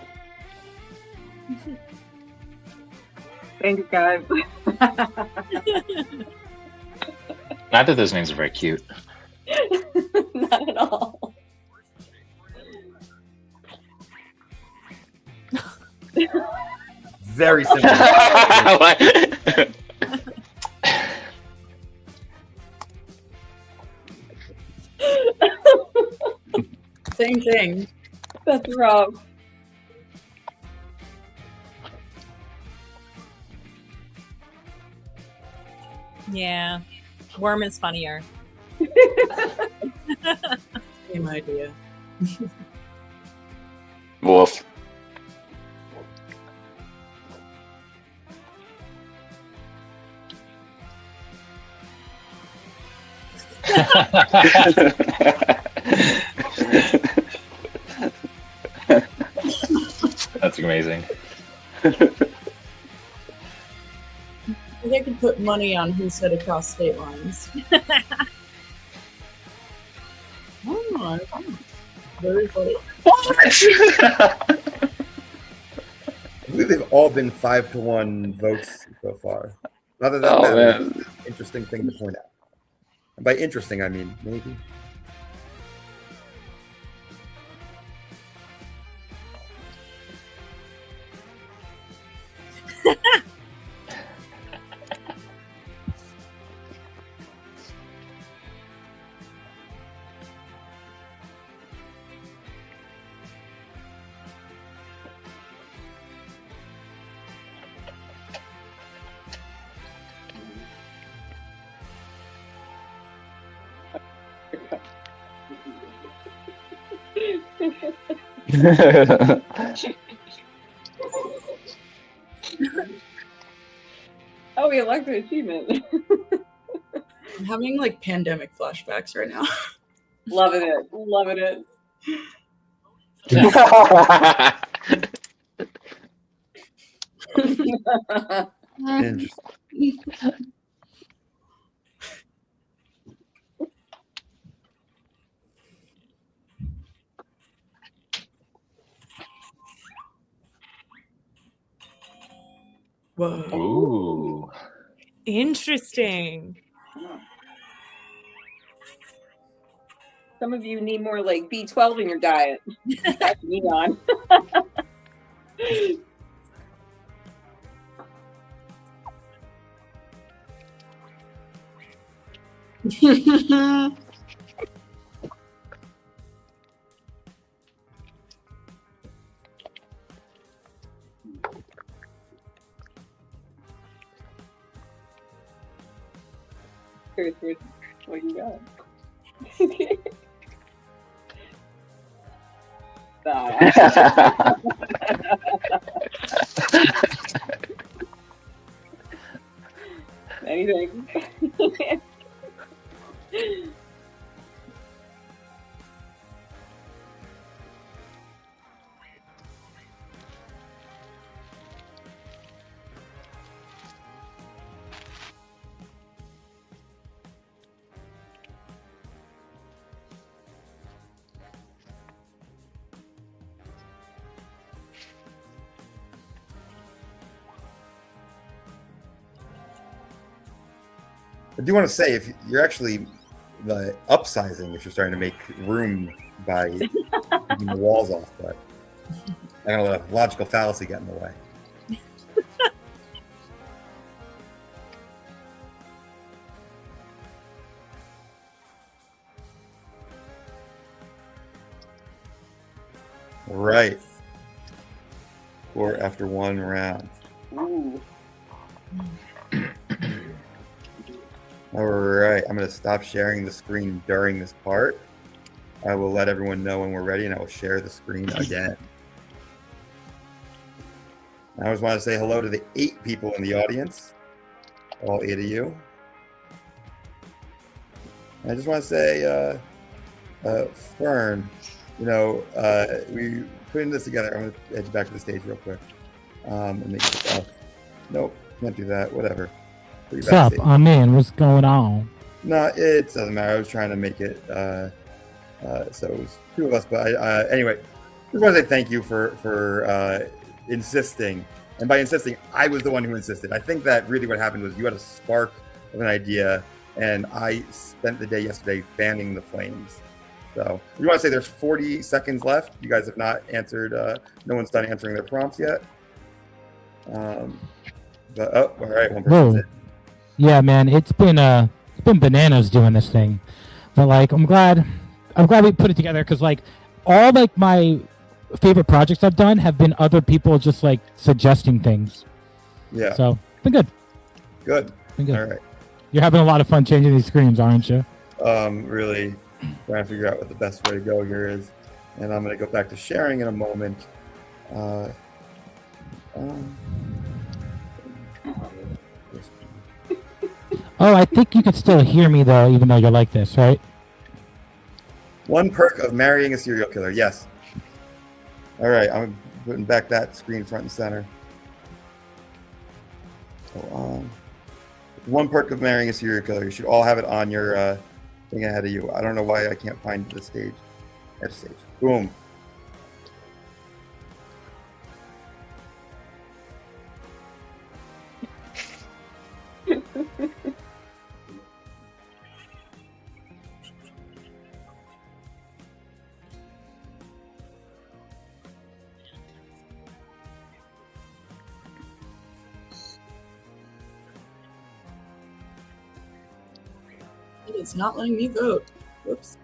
Thanks, guys. Neither of those names are very cute. Not at all. Very simple. Same thing. That's rough. Yeah. Worm is funnier. Same idea. Wolf. That's amazing. I think I could put money on who said across state lines. Oh, very funny. I believe they've all been 5-1 votes so far. Other than that, man. Interesting thing to point out. And by interesting, I mean maybe. Oh, we elected achievement. I'm having like pandemic flashbacks right now. Loving it. Loving it. Interesting. Whoa. Ooh. Interesting. Some of you need more like B12 in your diet. That's me on. What you got? Anything. I do want to say, if you're actually upsizing, if you're starting to make room by taking the walls off, but I don't let a logical fallacy get in the way. Right. Score after one round. Ooh. All right, I'm going to stop sharing the screen during this part. I will let everyone know when we're ready, and I will share the screen again. I just want to say hello to the 8 people in the audience, all 8 of you. And I just want to say, Fern, you know, we putting this together. I'm going to edge back to the stage real quick. And make this up. Nope, can't do that. Whatever. Put you What's up? backstage. I'm in. What's going on? No, it doesn't matter. I was trying to make it so it was 2 of us. But anyway, just want to say thank you for insisting. And by insisting, I was the one who insisted. I think that really what happened was you had a spark of an idea, and I spent the day yesterday fanning the flames. So you want to say there's 40 seconds left. You guys have not answered. No one's done answering their prompts yet. But all right, one person's Whoa. in. Yeah, man, it's been bananas doing this thing, but like I'm glad we put it together because like all like my favorite projects I've done have been other people just like suggesting things. Yeah. So it's been good. Good. Been good. All right. You're having a lot of fun changing these screens, aren't you? Really trying to figure out what the best way to go here is, and I'm going to go back to sharing in a moment. Oh, I think you could still hear me though, even though you're like this, right? One perk of marrying a serial killer. Yes. All right, I'm putting back that screen front and center. So, one perk of marrying a serial killer. You should all have it on your thing ahead of you. I don't know why I can't find the stage. Edge stage. Boom. It's not letting me vote. Whoops.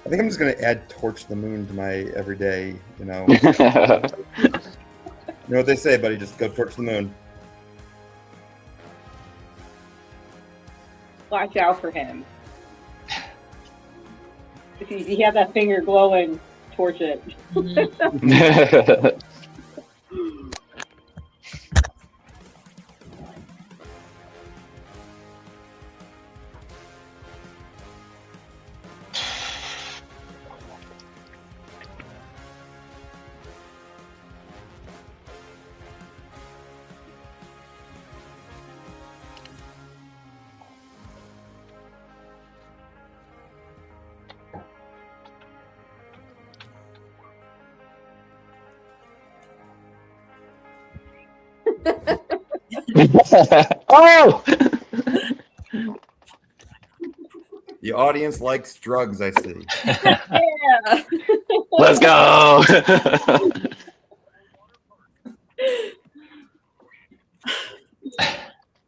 I think I'm just going to add Torch the Moon to my everyday, you know. You know what they say, buddy? Just go torch the moon. Watch out for him. If you have that finger glowing, torch it. Oh! The audience likes drugs, I see. Yeah. Let's go.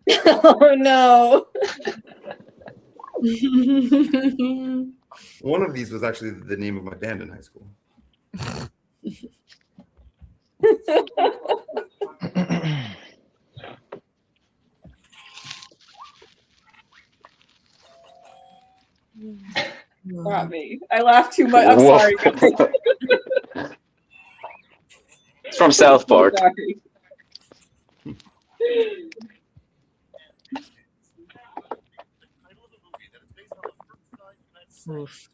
Oh no. One of these was actually the name of my band in high school. Not me. I laughed too much. I'm Whoa. sorry. It's from South Park. Sorry. Oof.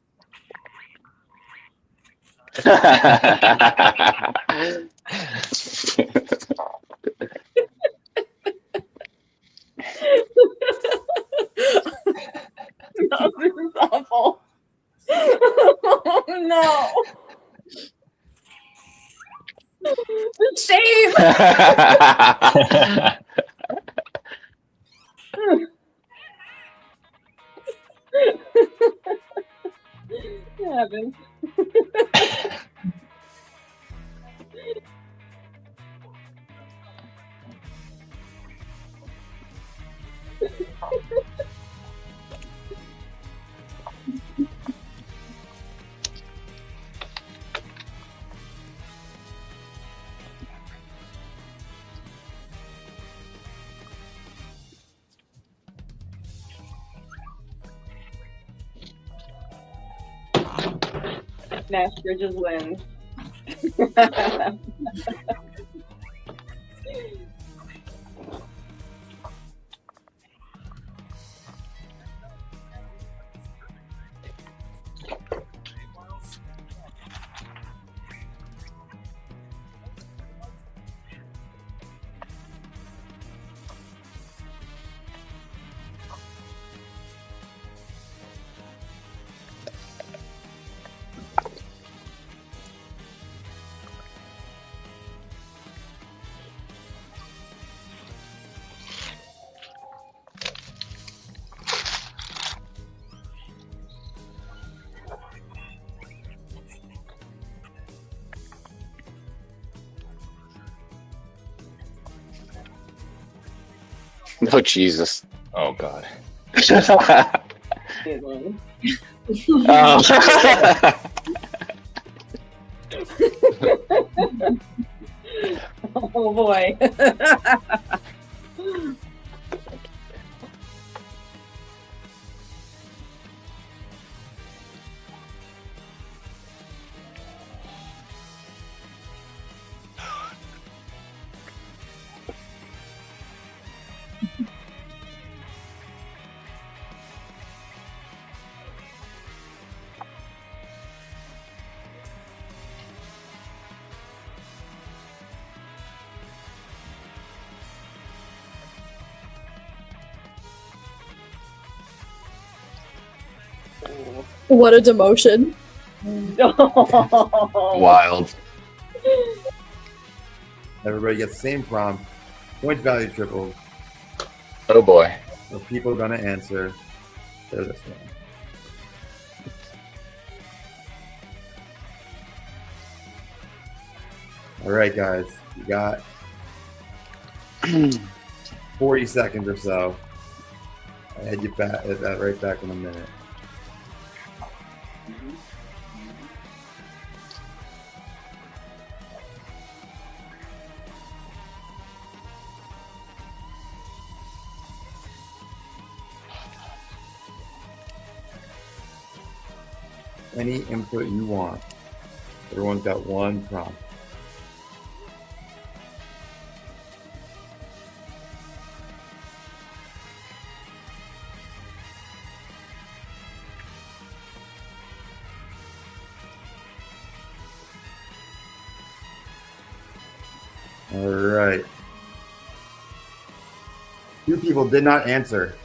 No, this is awful. Oh no. Shame. It happens. Nash Bridges wins. Oh Jesus. Oh God. Good one. Oh boy. What a demotion. Wild. Everybody gets the same prompt. Point value tripled. Oh boy. So people are gonna answer. There's this one. All right, guys. You got 40 seconds or so. I had you back right back in a minute. Any input you want. Everyone's got one prompt. All right. 2 people did not answer.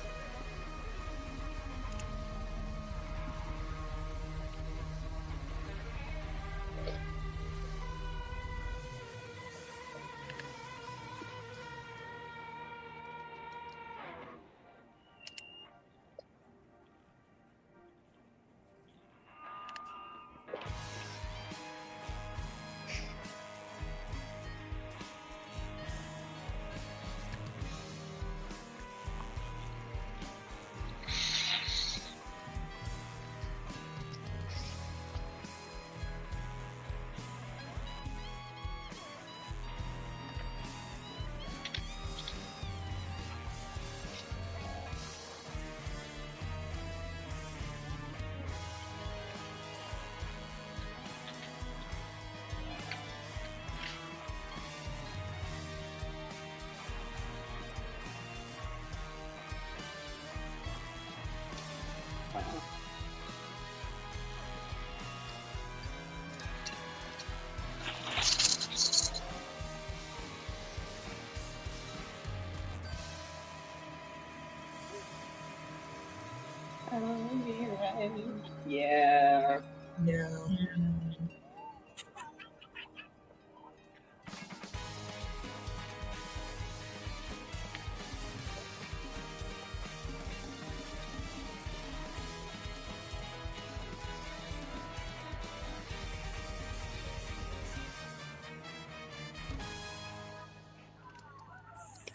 Yeah. Yeah.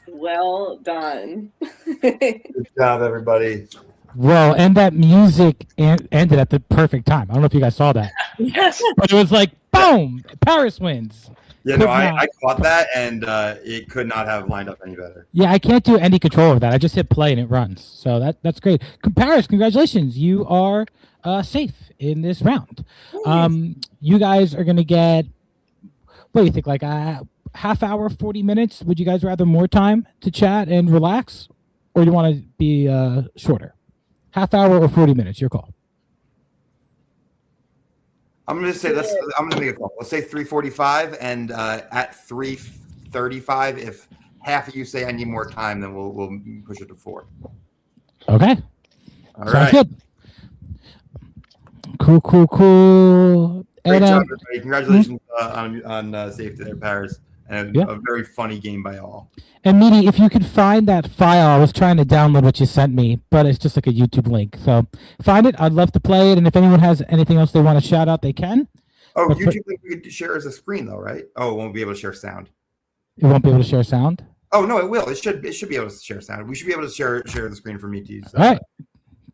Well done. Good job, everybody. Whoa, and that music ended at the perfect time. I don't know if you guys saw that. Yes. But it was like, boom, Paris wins. Yeah, Could no, I not. caught that, and it could not have lined up any better. Yeah, I can't do any control of that. I just hit play and it runs. So that's great. Paris, congratulations. You are safe in this round. You guys are gonna get, what do you think, like a half hour, 40 minutes? Would you guys rather more time to chat and relax, or do you want to be shorter? Half hour or 40 minutes? Your call. I'm gonna say I'm gonna make a call. Let's say 3:45, and at 3:35, if half of you say I need more time, then we'll push it to 4. Okay. All Sounds right. good. Cool. Great And, job, everybody. Congratulations on safety there, Paris. And Yeah. a very funny game by all. And Meaty, if you could find that file, I was trying to download what you sent me, but it's just like a YouTube link. So find it. I'd love to play it. And if anyone has anything else they want to shout out, they can. Oh, But YouTube link we could share as a screen though, right? Oh, it won't be able to share sound. It won't be able to share sound. Oh no, it will. It should be able to share sound. We should be able to share the screen for Meaty. All right.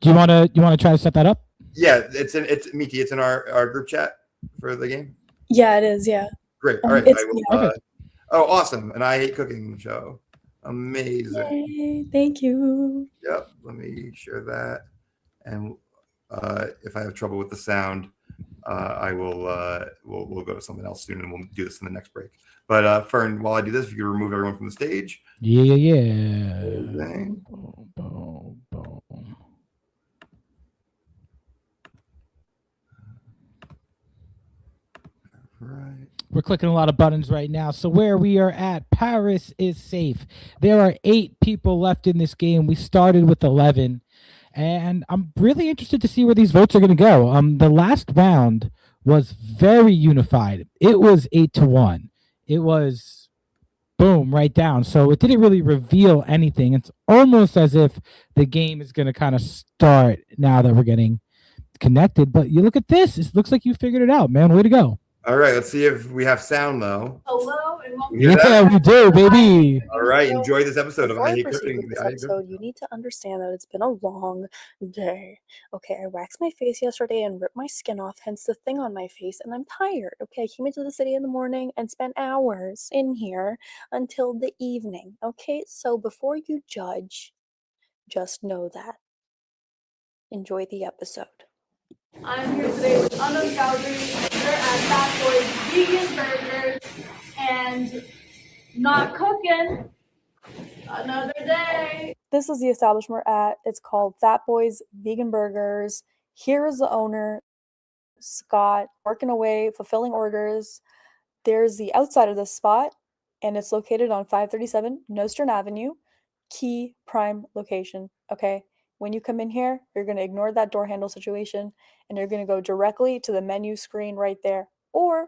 Do you want to try to set that up? Yeah, it's Meaty. It's in our group chat for the game. Yeah, it is. Yeah. Great. All right. It's- I will, oh, awesome! And I hate cooking show. Amazing. Yay, thank you. Yep. Let me share that. And if I have trouble with the sound, I will we'll go to something else soon, and we'll do this in the next break. But Fern, while I do this, if you could remove everyone from the stage. Yeah. Amazing. Right. We're clicking a lot of buttons right now. So where we are at, Paris is safe. There are 8 people left in this game. We started with 11. And I'm really interested to see where these votes are going to go. The last round was very unified. It was 8-1. It was boom, right down. So it didn't really reveal anything. It's almost as if the game is going to kind of start now that we're getting connected. But you look at this. It looks like you figured it out, man. Way to go. All right, let's see if we have sound though. Hello and welcome. You hear that? We do, baby. All right, enjoy this episode of Before I I Hate proceed Cooking. with this episode, you need to understand that it's been a long day. Okay, I waxed my face yesterday and ripped my skin off, hence the thing on my face, and I'm tired. Okay, I came into the city in the morning and spent hours in here until the evening. Okay, so before you judge, just know that. Enjoy the episode. I'm here today with Unknown Calgary. We're at Fat Boys Vegan Burgers and not cooking. Another day. This is the establishment we're at. It's called Fat Boys Vegan Burgers. Here is the owner, Scott, working away, fulfilling orders. There's the outside of this spot, and it's located on 537 Nostrand Avenue. Key prime location. Okay. When you come in here, you're going to ignore that door handle situation and you're going to go directly to the menu screen right there or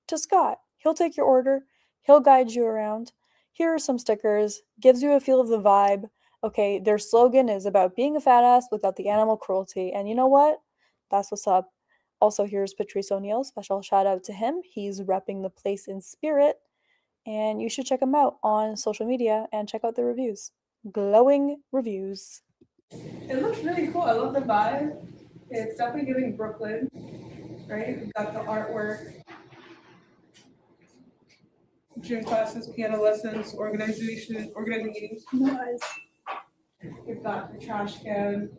to Scott. He'll take your order. He'll guide you around. Here are some stickers. Gives you a feel of the vibe. Okay, their slogan is about being a fat ass without the animal cruelty. And you know what? That's what's up. Also, here's Patrice O'Neill. Special shout out to him. He's repping the place in spirit. And you should check him out on social media and check out the reviews. Glowing reviews. It looks really cool. I love the vibe. It's definitely giving Brooklyn, right? We've got the artwork, gym classes, piano lessons, organizing meetings. Nice. We've got the trash can.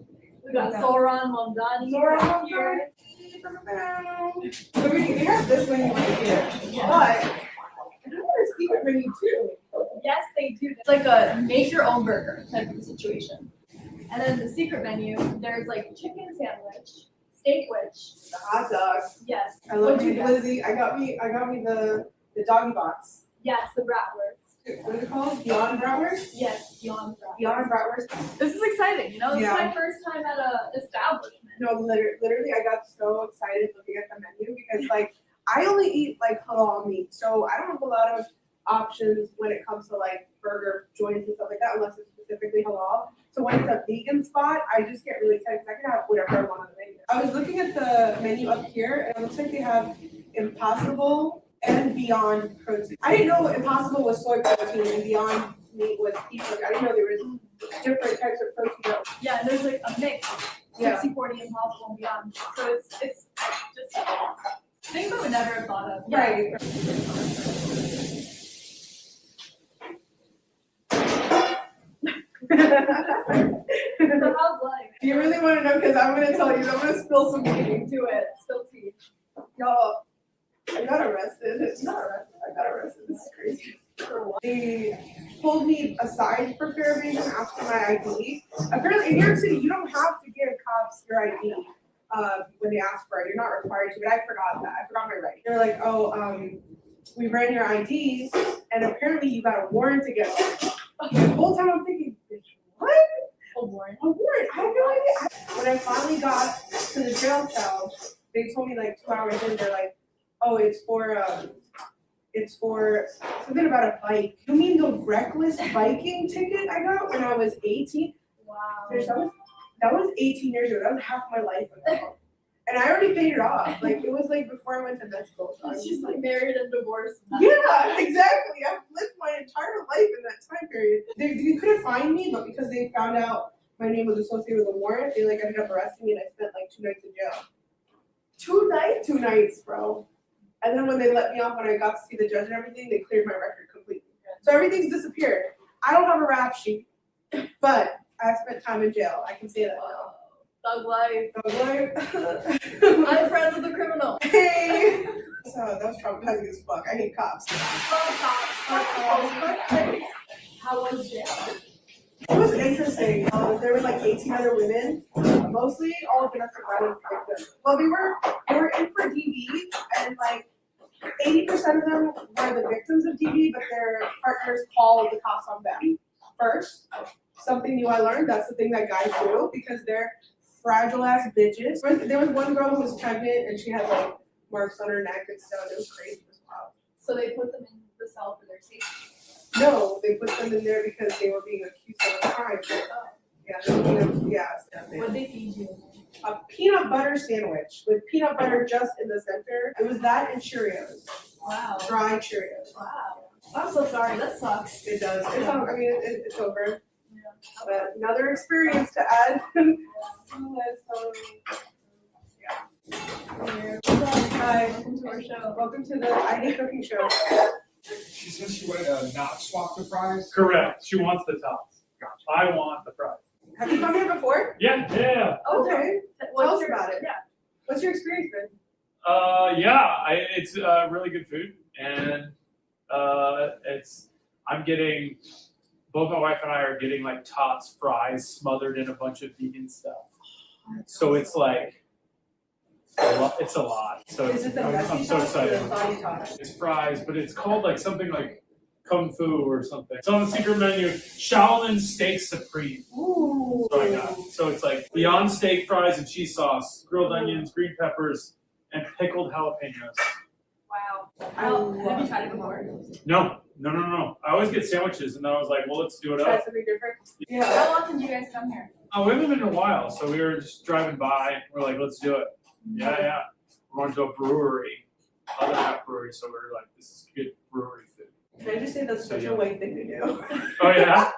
We got Zoran Mamdani here. So we have this menu right here. But I have a secret menu too. Yes, they do. It's like a make your own burger type of situation. And then the secret menu, there's like chicken sandwich, steak witch, the hot dog. Yes. I love you, Lizzie. I got me the doggy box. Yes, the bratwurst. What is it called? Beyond bratwurst? Yes, beyond bratwurst. Beyond bratwurst. This is exciting, you know? This is my first time at a establishment. No, literally, I got so excited looking at the menu because like I only eat like halal meat, so I don't have a lot of options when it comes to like burger joints and stuff like that, unless it's specifically halal. So when it's a vegan spot, I just get really excited because I can have whatever I want on the menu. I was looking at the menu up here, and it looks like they have Impossible and Beyond Protein. I didn't know Impossible was soy protein and Beyond Meat was beef protein. I didn't know there was different types of protein. Yeah, and there's like a mix. 60-40 Impossible and Beyond. So it's just Things I would never have thought of. Right. So how's life? You really want to know? Because I'm going to tell you. I'm going to spill some tea. Do it. Spill tea. Y'all, I got arrested. I got arrested. This is crazy. They pulled me aside for fear of being and asked for my ID. Apparently, in New York City, you don't have to give cops your ID when they ask for it. You're not required to, but I forgot that. I forgot my right. They're like, oh, we ran your IDs, and apparently you got a warrant to get one. The whole time I'm thinking, bitch, what? A warrant? A warrant? I have no idea. When I finally got to the jail cell, they told me like 2 hours in, they're like, oh, it's for something about a bike. You mean the reckless biking ticket I got when I was 18? Wow. That was 18 years ago. That was half my life ago. And I already paid it off. Like, it was like before I went to med school. So I was just like married and divorced. Yeah, exactly. I've lived my entire life in that time period. They couldn't find me, but because they found out my name was associated with a warrant, they like ended up arresting me, and I spent like 2 nights in jail. 2 nights? 2 nights, bro. And then when they let me off, when I got to see the judge and everything, they cleared my record completely. So everything's disappeared. I don't have a rap sheet, but I spent time in jail. I can say that now. Thug life. Thug life. I'm friends with a criminal. Hey. So that was traumatizing as fuck. I hate cops. How was jail? It was interesting. There were like 18 other women, mostly all domestic violence victims. Well, they were in for DV, and like 80% of them were the victims of DV, but their partners called the cops on them first. Something new I learned. That's the thing that guys do because they're fragile ass bitches. There was one girl who was pregnant and she had like marks on her neck and stuff. It was crazy. It was wild. So they put them in the cell for their safety. No, they put them in there because they were being accused of a crime. What did they feed you? A peanut butter sandwich with peanut butter just in the center. It was that and Cheerios. Wow. Dry Cheerios. Wow. I'm so sorry. That sucks. It does. It's it's over. Yeah. But another experience to add. Hi. Welcome to our show. Welcome to the I Hate Cooking show. She says she wanted to not swap the fries. Correct. She wants the tops. Gotcha. I want the fries. Have you come here before? Yeah. Okay. Tell us about it. Yeah. What's your experience been? It's really good food, and I'm getting, both my wife and I are getting like Tots fries smothered in a bunch of vegan stuff. So it's like, it's a lot. So Is it the I'm so excited. It's fries, but it's called like something like Kung Fu or something. It's on the secret menu, Shaolin Steak Supreme. Ooh. So I got. So it's like beyond steak fries and cheese sauce, grilled onions, green peppers, and pickled jalapenos. Wow. Have you tried it before? No. I always get sandwiches, and then I was like, well, let's do it Try up. something different. Yeah. How often do you guys come here? Oh, we haven't been in a while, so we were just driving by. We're like, let's do it. Yeah. We're going to a brewery, other half brewery, so we're like, this is good brewery food. Can I just say that's such a white thing to do? Oh yeah.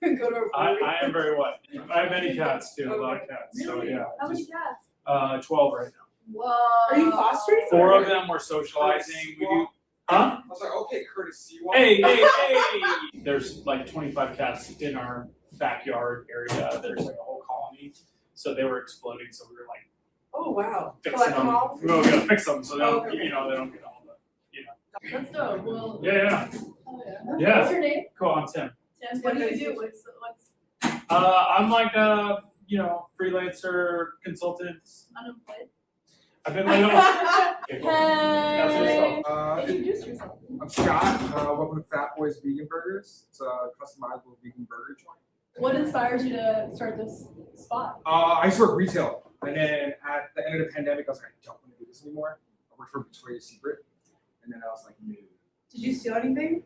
Go to a brewery. I am very white. I have many cats too, a lot of cats. So Really? yeah. How many cats? 12 right now. Whoa. Are you fostering? 4 of them were socializing. We do. Huh? I was like, okay, Curtis, you want? Hey! There's like 25 cats in our backyard area. There's like a whole colony. So they were exploding. So we were like, Oh wow. fixing Collect them them. all? We gotta fix them so they don't, Okay. they don't get all the, Let's go. Well, Yeah. yeah. What's your name? Cool, I'm Tim. Tim. What do you do? What's I'm like a, freelancer consultant. unemployed? I've been laid off. Hey. Introduce yourself. I'm Scott. Welcome to Fat Boys Vegan Burgers. It's a customizable vegan burger joint. What inspired you to start this spot? I used to work retail, and then at the end of the pandemic, I was like, I don't want to do this anymore. I worked for Victoria's Secret, and then I was like, no. Did you steal anything?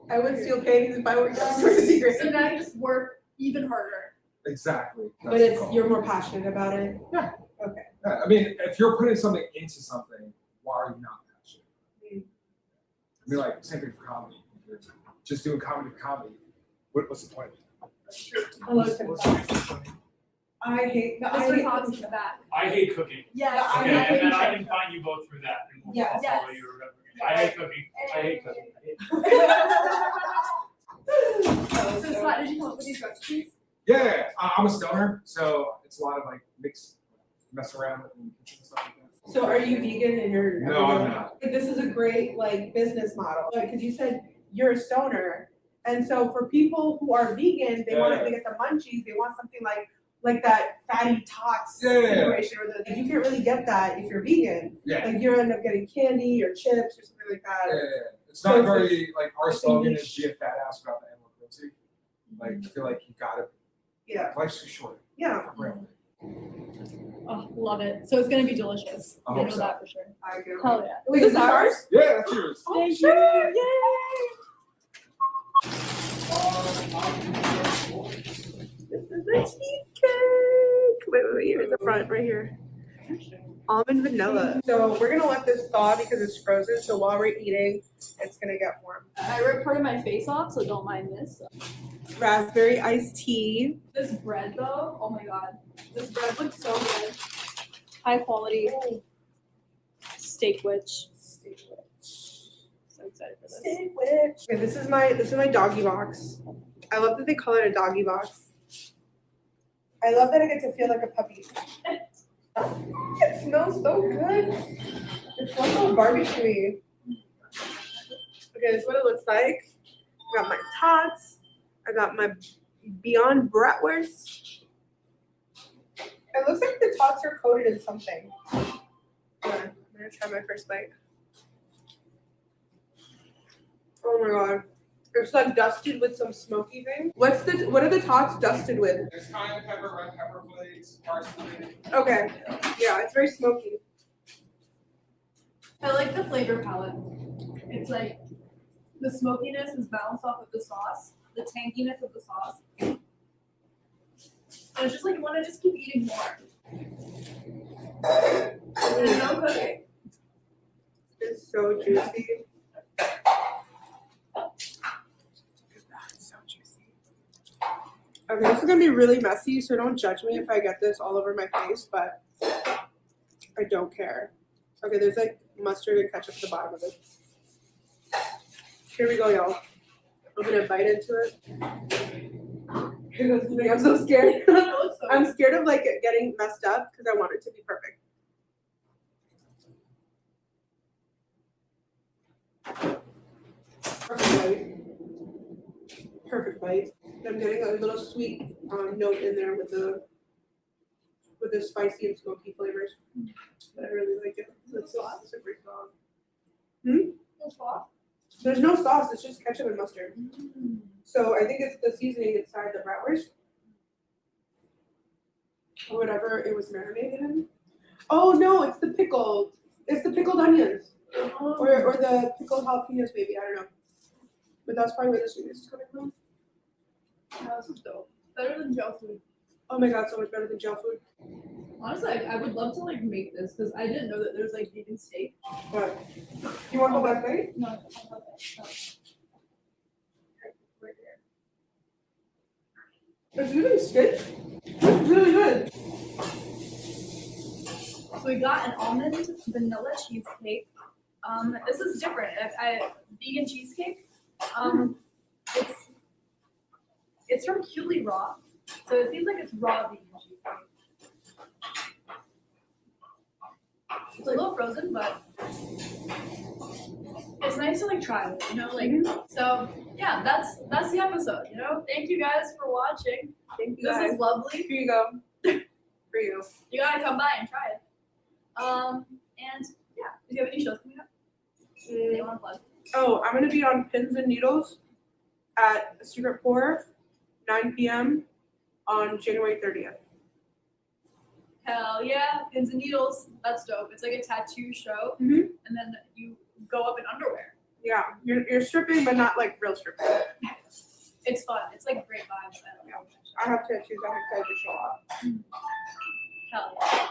I would steal panties if I worked at Victoria's Secret. So now you just work even harder. Exactly. But you're more passionate about it. Yeah. Okay. Yeah, I mean, if you're putting something into something, why are you not passionate? I mean, like, same thing for comedy. If you're just doing comedy for comedy. What's the point? Hello, Tim. I hate Mr. Cox Cox in the back. I hate cooking. Yes. Okay, and then I can find you both through that. And we'll Yes. follow you or whatever. I hate cooking. I hate cooking. So Scott, did you come up with these recipes? Yeah, I'm a stoner, so it's a lot of like mess around and stuff like that. So are you vegan and you're No, I'm not. This is a great like business model, because you said you're a stoner, and so for people who are vegan, they want to get the munchies. They want something like that fatty tots situation, or you can't really get that if you're vegan. Yeah. Like you end up getting candy or chips or something like that. Yeah. It's not very like our slogan is be a fat ass without the animal cruelty. Like I feel like you gotta. Yeah. Life's too short. Yeah. For real. Oh, love it. So it's gonna be delicious. I I hope know so. that for sure. I do. Hell yeah. Wait, is this ours? Yeah, that's yours. Oh, Thank sure. you. This is the cheesecake. Wait, here's the front right here. Almond vanilla. So we're gonna let this thaw because it's frozen. So while we're eating, it's gonna get warm. I ripped part of my face off, so don't mind this. Raspberry iced tea. This bread though, oh my god. This bread looks so good. High quality steak witch. So excited for this. Steak witch. Okay, this is my doggy box. I love that they call it a doggy box. I love that I get to feel like a puppy. It smells so good. It smells so barbecuey. Okay, this is what it looks like. I got my tots. I got my Beyond bratwurst. It looks like the tots are coated in something. I'm gonna try my first bite. Oh my god. It's like dusted with some smoky thing. What are the tots dusted with? There's cayenne pepper, red pepper flakes, parsley. Okay. Yeah, it's very smoky. I like the flavor palette. It's like the smokiness is balanced off of the sauce, the tanginess of the sauce. And it's just like you want to just keep eating more. There's no cooking. It's so juicy. Okay, this is gonna be really messy, so don't judge me if I get this all over my face, but I don't care. Okay, there's like mustard and ketchup at the bottom of it. Here we go, y'all. I'm gonna bite into it. I'm so scared. I'm scared of like it getting messed up because I want it to be perfect. Perfect bite. Perfect bite. I'm getting a little sweet note in there with the spicy and smoky flavors. But I really like it. The sauce is super strong. No sauce? There's no sauce. It's just ketchup and mustard. So I think it's the seasoning inside the bratwurst, or whatever it was marinated in. Oh no, it's the pickled. It's the pickled onions, or the pickled jalapenos maybe. I don't know. But that's probably where the sweetness is coming from. Yeah, this is dope. Better than gel food. Oh my god, so much better than gel food. Honestly, I would love to like make this because I didn't know that there's like vegan steak. What? You want to go back plate? No, no. Right there. It's really good. It's really good. So we got an almond vanilla cheesecake. This is different. Vegan cheesecake. It's from Cooley Raw, so it seems like it's raw vegan cheesecake. It's a little frozen, but it's nice to like try it, you know, like so. Yeah, that's the episode. You know, thank you guys for watching. Thank you This guys. is lovely. Here you go. For you. You gotta come by and try it. And yeah, do you have any shows coming up? Do you want to plug? Oh, I'm gonna be on Pins and Needles at Secret Pour, 9 p.m. on January 30th. Hell yeah, Pins and Needles. That's dope. It's like a tattoo show, Mm-hmm. and then you go up in underwear. Yeah, you're stripping, but not like real stripping. It's fun. It's like great vibes. I have tattoos. I'm excited to show off. Hell yeah.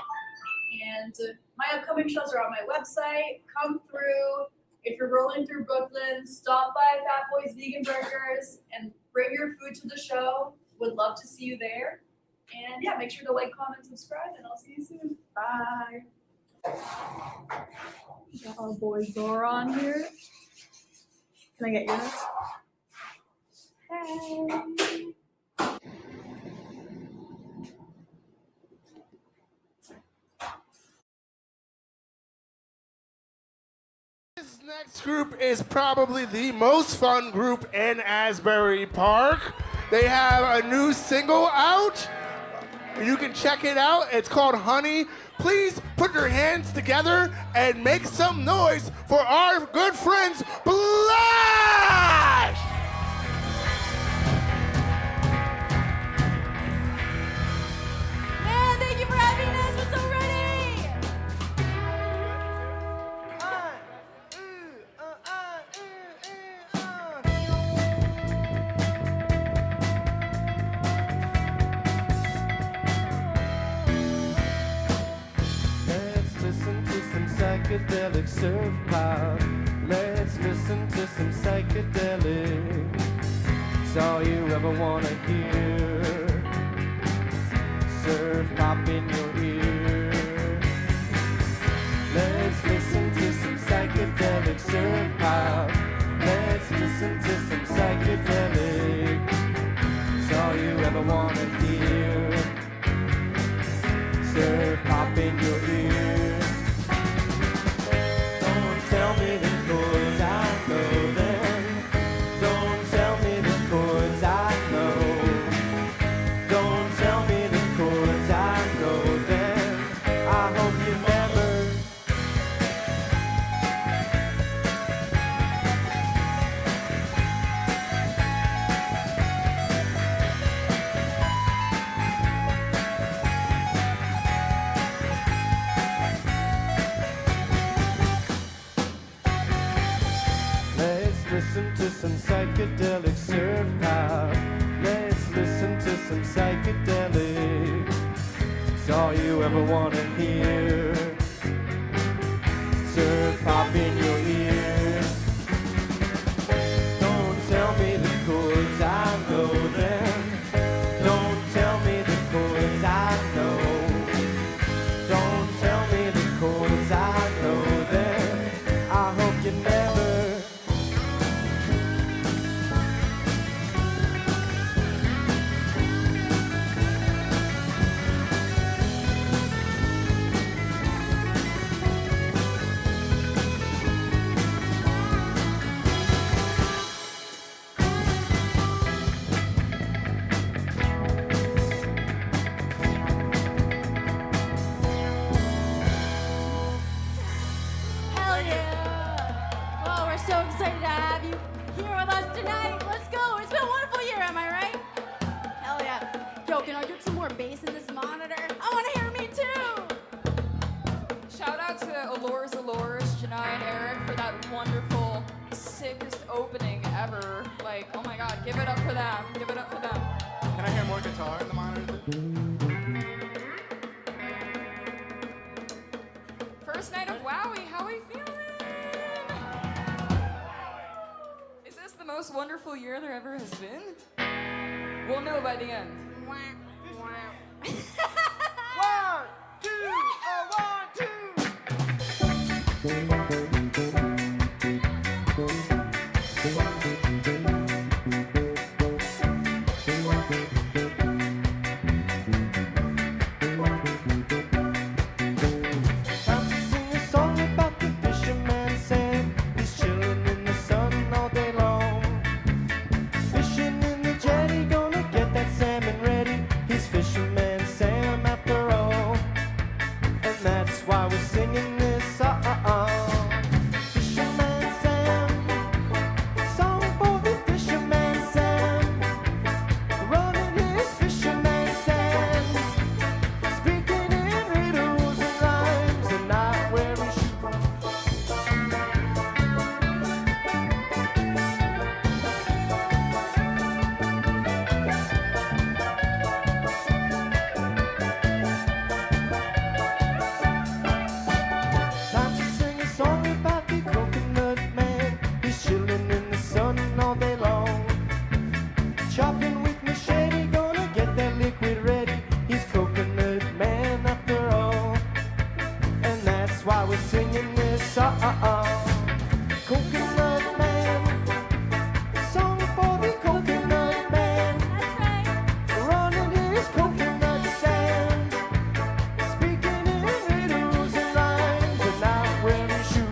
And my upcoming shows are on my website. Come through. If you're rolling through Brooklyn, stop by Fat Boys Vegan Burgers and bring your food to the show. Would love to see you there. And yeah, make sure to like, comment, subscribe, and I'll see you soon. Bye. Got our boy Zoran here. Can I get yours? Hey. This next group is probably the most fun group in Asbury Park. They have a new single out. You can check it out. It's called Honey. Please put your hands together and make some noise for our good friends, Blush! Man, thank you for having us. We're so ready. Let's listen to some psychedelic surf pop. Let's listen to some psychedelic. It's all you ever wanna hear. Surf pop in your ear. Let's listen to some psychedelic surf pop. Let's listen to some psychedelic. It's all you ever wanna hear. Surf pop in your ear. Don't tell me the chords, I know them. Don't tell me the chords, I know. Don't tell me the chords, I know them. I hope you never. Let's listen to some psychedelic surf pop. Let's listen to some psychedelic. It's all you ever wanna hear. Surf pop in your ear. Don't tell me the chords, I know them. Don't tell me the chords, I know. Don't tell me the chords, I know them. I hope you never. Hell yeah! Well, we're so excited to have you here with us tonight. Let's go. It's been a wonderful year, am I right? Hell yeah. Yo, can I get some more bass in this monitor? I want to hear me too! Shout out to Allures, Janai and Eric for that wonderful, sickest opening ever. Like, oh my god, give it up for them. Give it up for them. Can I hear more guitar in the monitor? First night of WAWY, how are we feeling? Is this the most wonderful year there ever has been? We'll know by the end. One, two, one, two. Time to sing a song about the fisherman Sam. He's chilling in the sun all day long. Fishing in the jetty, gonna get that salmon ready. He's fisherman Sam after all. And that's why we're singing this song. Fisherman Sam, song for the fisherman Sam. Running his fisherman Sam. Speaking in riddles and rhymes and not wearing shoes. Time to sing a I was singing this song. Coconut Man, song for the coconut man. Running his coconut stand, speaking in riddles and rhymes, and not wearing shoes.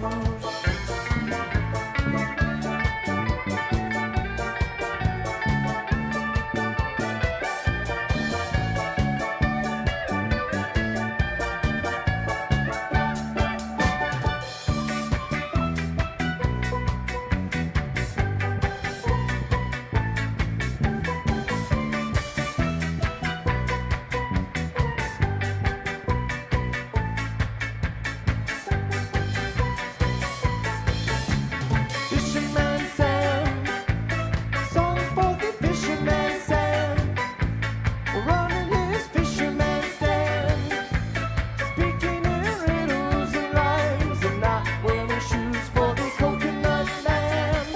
Fisherman Sam, song for the fisherman Sam, running his fisherman stand, speaking in riddles and rhymes, and not wearing shoes for the coconut man.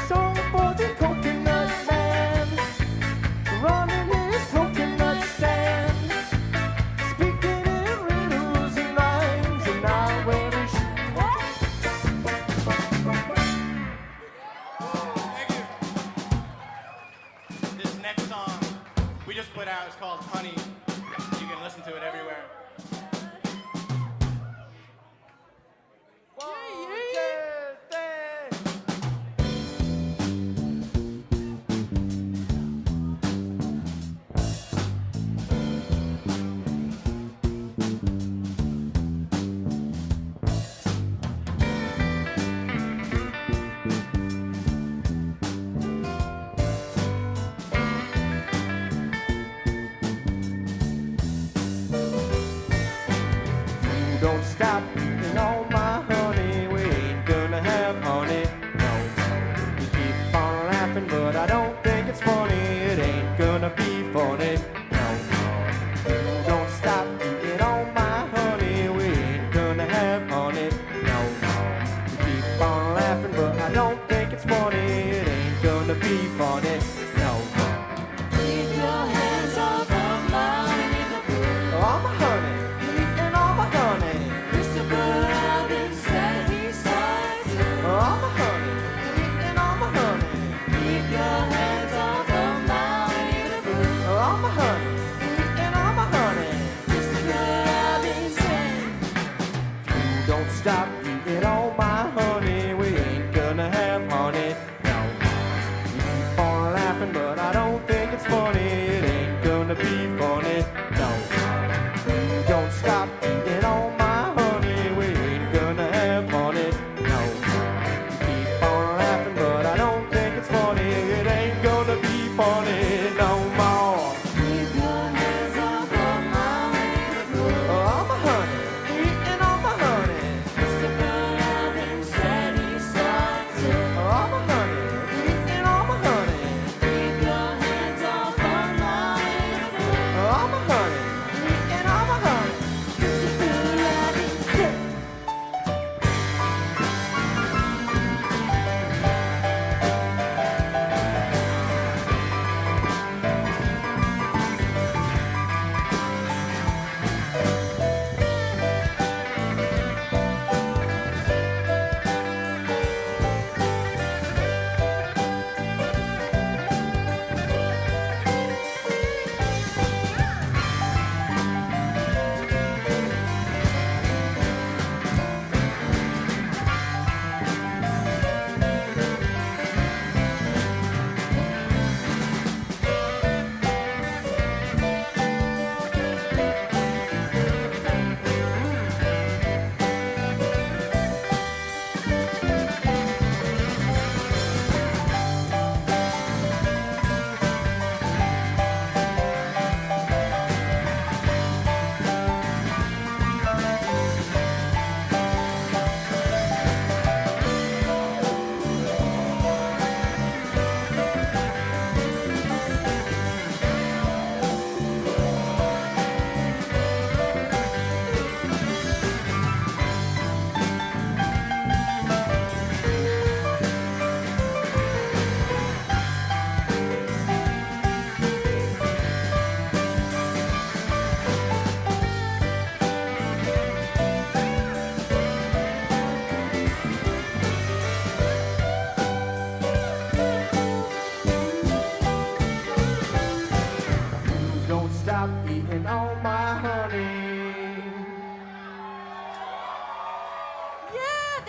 Song for the coconut man, running his coconut stand, speaking in riddles and rhymes, and not wearing shoes. This next song we just put out is called Honey. You can listen to it everywhere. Don't stop eating all my honey. We ain't gonna have honey no more. You keep on laughing, but I don't think it's funny. It ain't gonna be funny no more. Don't stop eating all my honey. We ain't gonna have honey no more. You keep on laughing, but I don't think it's funny. It ain't gonna be funny no more. Keep your hands off of my honey. All my honey. Eating all my honey. Christopher Robin said he saw it too. All my honey. Eating all my honey. Keep your hands off of my honey. All my honey. Eating all my honey. Christopher Robin said, you don't stop eating all my honey. We ain't gonna have honey no more. You keep on laughing, but I don't think it's funny. It ain't gonna be funny no more. You don't stop eating all my honey. We ain't gonna have honey no more. You keep on laughing, but I don't think it's funny. It ain't gonna be funny no more. Keep your hands off of my honey. All my honey. Eating all my honey. Christopher Robin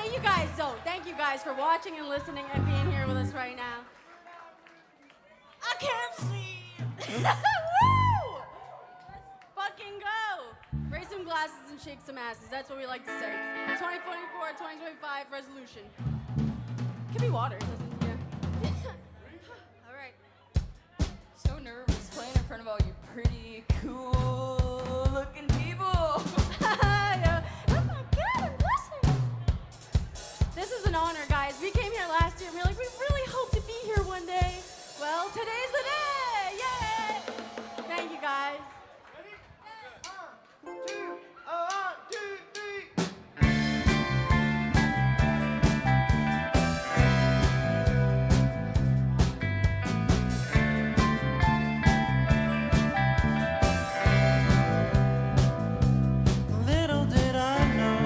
But you guys don't. Thank you guys for watching and listening and being here with us right now. I can't see. Woo! Let's fucking go. Raise some glasses and shake some asses. That's what we like to say. 2024, 2025 resolution. Could be water, doesn't it? Yeah. All right. So nervous playing in front of all you pretty, cool looking people. Yeah. Oh my God, I'm blushing. This is an honor, guys. We came here last year and we were like, we really hope to be here one day. Well, today's the day. Yay! Thank you, guys. Little did I know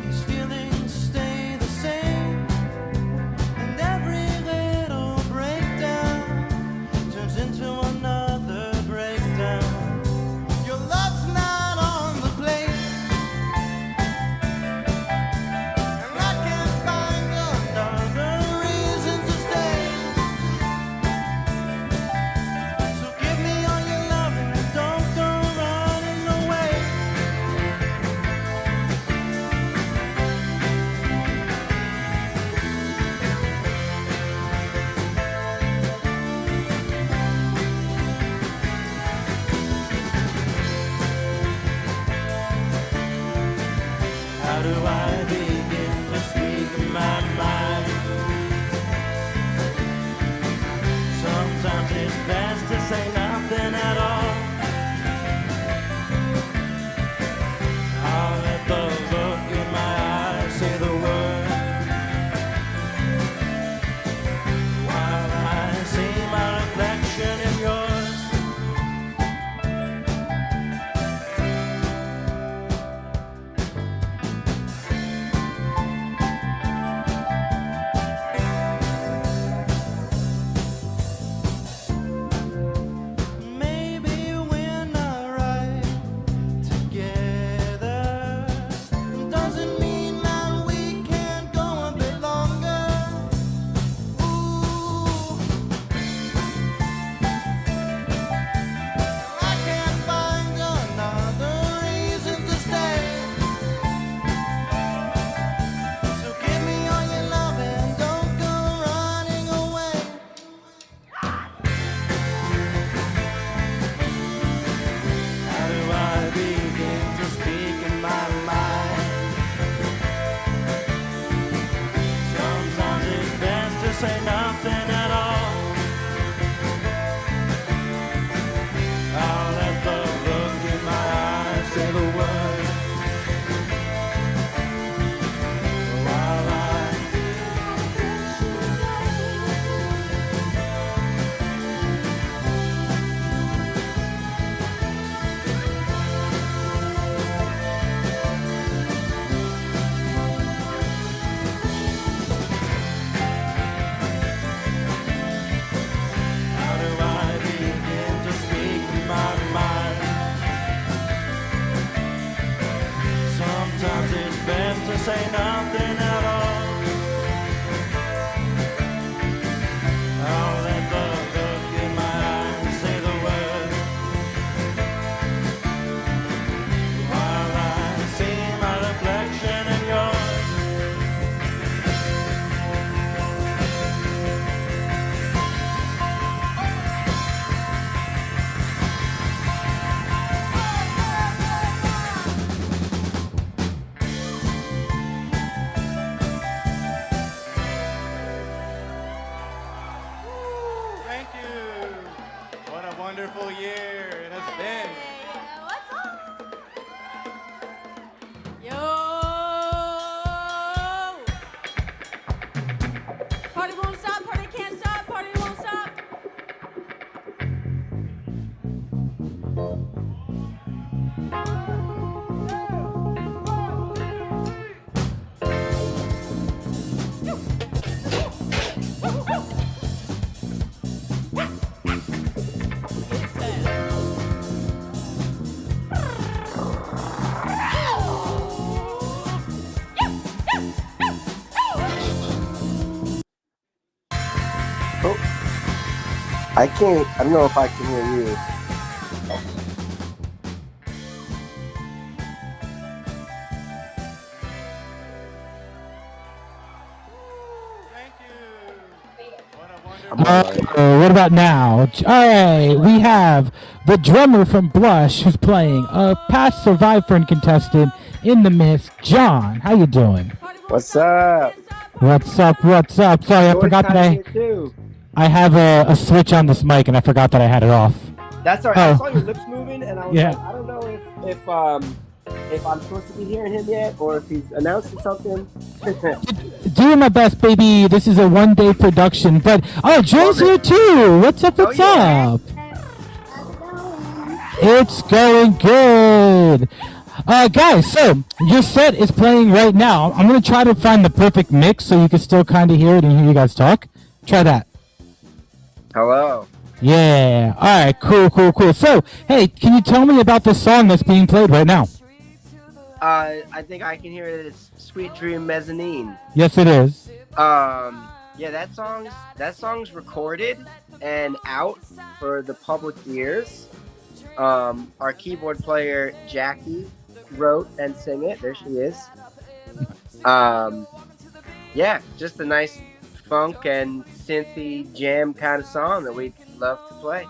these feelings stay the same, and every little breakdown turns into another breakdown. Your love's not on the plate, and I can't find another reason to stay. So give me all your love and don't go running away. How do I begin to speak my mind? Sometimes it's best to say nothing at all. I'll let the look in my eyes say the word, while I see my reflection in yours. Maybe we're not right together. Doesn't mean that we can't go a bit longer. Ooh, I can't find another reason to stay. So give me all your love and don't go running away. How do I begin to speak in my mind? Sometimes it's best to say nothing at all. I'll let the look in my eyes say the word, while I How do I begin to speak my mind? Sometimes it's best to say nothing at all. I'll let the look in my eyes say the word, while I see my reflection in yours. I can't. I don't know if I can hear you. What about now? All right, we have the drummer from Blush who's playing a past SurviFern contestant in the mist. John, how you doing? What's up? What's up? What's up? Sorry, I forgot that I have a switch on this mic and I forgot that I had it off. That's all right. I saw your lips moving, and I was Yeah. like, I don't know if I'm supposed to be hearing him yet, or if he's announcing something. Doing my best, baby. This is a one-day production, but Joy's here too. What's up? What's up? It's going good. Guys, so your set is playing right now. I'm gonna try to find the perfect mix so you can still kind of hear it and hear you guys talk. Try that. Hello. Yeah. All right. Cool. So, hey, can you tell me about the song that's being played right now? I think I can hear it. It's "Sweet Dream Mezzanine." Yes, it is. Yeah, that song's recorded and out for the public ears. Our keyboard player Jackie wrote and sang it. There she is. Yeah, just a nice funk and synthy jam kind of song that we love to play.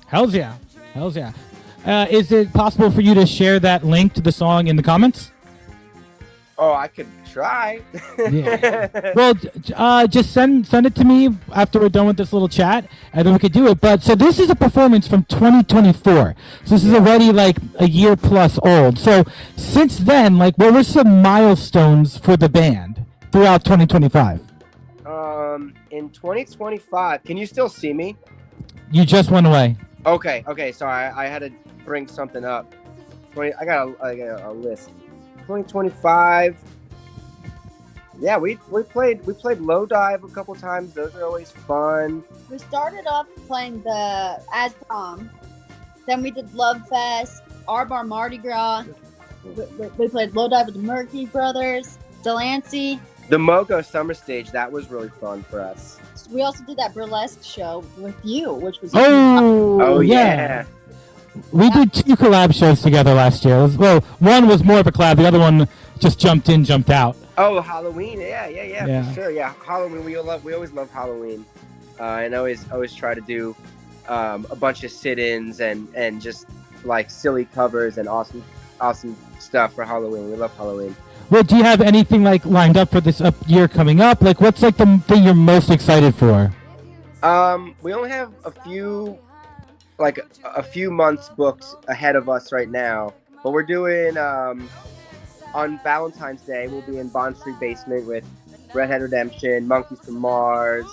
Hells yeah. Is it possible for you to share that link to the song in the comments? Oh, I could try. Yeah. Well, just send it to me after we're done with this little chat, and then we could do it. But so this is a performance from 2024. So this is already like a year plus old. So since then, like, what were some milestones for the band throughout 2025? In 2025, can you still see me? You just went away. Okay. Sorry, I had to bring something up. I got a list. 2025. Yeah, we played Low Dive a couple times. Those are always fun. We started off playing the As Prom. Then we did Love Fest, Bar Mardi Gras. We played Low Dive with the Murphy Brothers, Delancey. The Mogo Summer Stage, that was really fun for us. We also did that burlesque show with you, which was Oh yeah. We did 2 collab shows together last year. One was more of a collab. The other one just jumped in, jumped out. Oh, Halloween. Yeah, Yeah. for sure. Yeah, Halloween. We always love Halloween. And always try to do a bunch of sit-ins and just like silly covers and awesome stuff for Halloween. We love Halloween. Well, do you have anything like lined up for this year coming up? Like, what's like the thing you're most excited for? We only have a few months booked ahead of us right now, but we're doing on Valentine's Day. We'll be in Bond Street Basement with Redhead Redemption, Monkeys from Mars,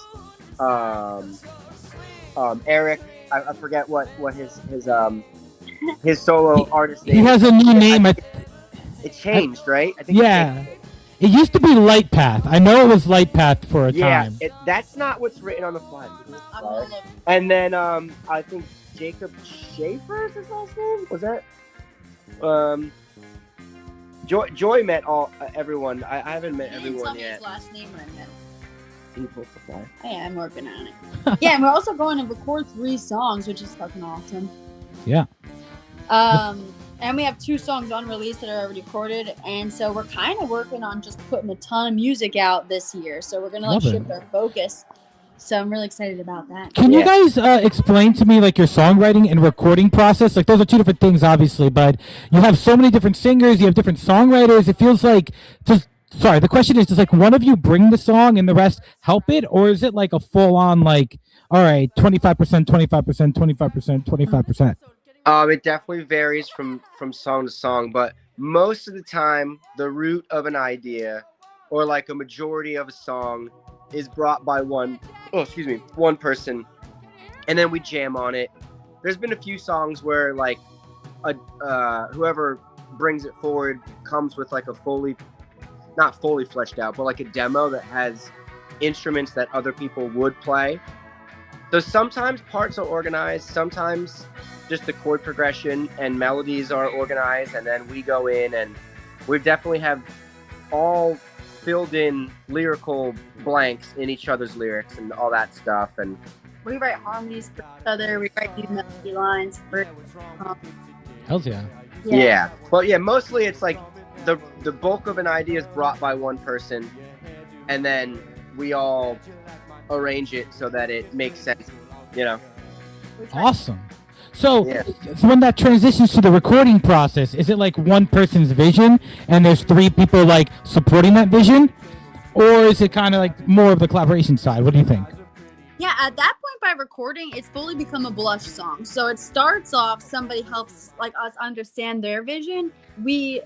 Eric. I forget what his solo artist name. He has a new name. It changed, right? I think Yeah. It used to be Light Path. I know it was Light Path for a time. Yeah, that's not what's written on the flag. And then I think Jacob Schaefer is his last name. Was that? Joy met everyone. I haven't met everyone yet. His last name when I met him. Can you post the flag? Yeah, I'm working on it. Yeah, and we're also going to record 3 songs, which is fucking awesome. Yeah. And we have 2 songs unreleased that are already recorded, and so we're kind of working on just putting a ton of music out this year. So we're gonna shift our focus. So I'm really excited about that. Can you guys explain to me like your songwriting and recording process? Like those are 2 different things, obviously, but you have so many different singers, you have different songwriters. It feels like the question is, does like one of you bring the song and the rest help it, or is it like a full on like, all right, 25%, 25%, 25%, 25%? It definitely varies from song to song, but most of the time, the root of an idea, or like a majority of a song, is brought by one person, and then we jam on it. There's been a few songs where like whoever brings it forward comes with like not fully fleshed out, but like a demo that has instruments that other people would play. So sometimes parts are organized, sometimes just the chord progression and melodies are organized, and then we go in and we definitely have all filled in lyrical blanks in each other's lyrics and all that stuff. And we write harmonies for each other. We write new melody lines for. Hells yeah. Yeah. Well, yeah, mostly it's like the bulk of an idea is brought by one person, and then we all arrange it so that it makes sense, you know. Awesome. So when that transitions to the recording process, is it like one person's vision and there's 3 people like supporting that vision? Or is it kind of like more of the collaboration side? What do you think? Yeah, at that point by recording, it's fully become a Blush song. So it starts off, somebody helps like us understand their vision. We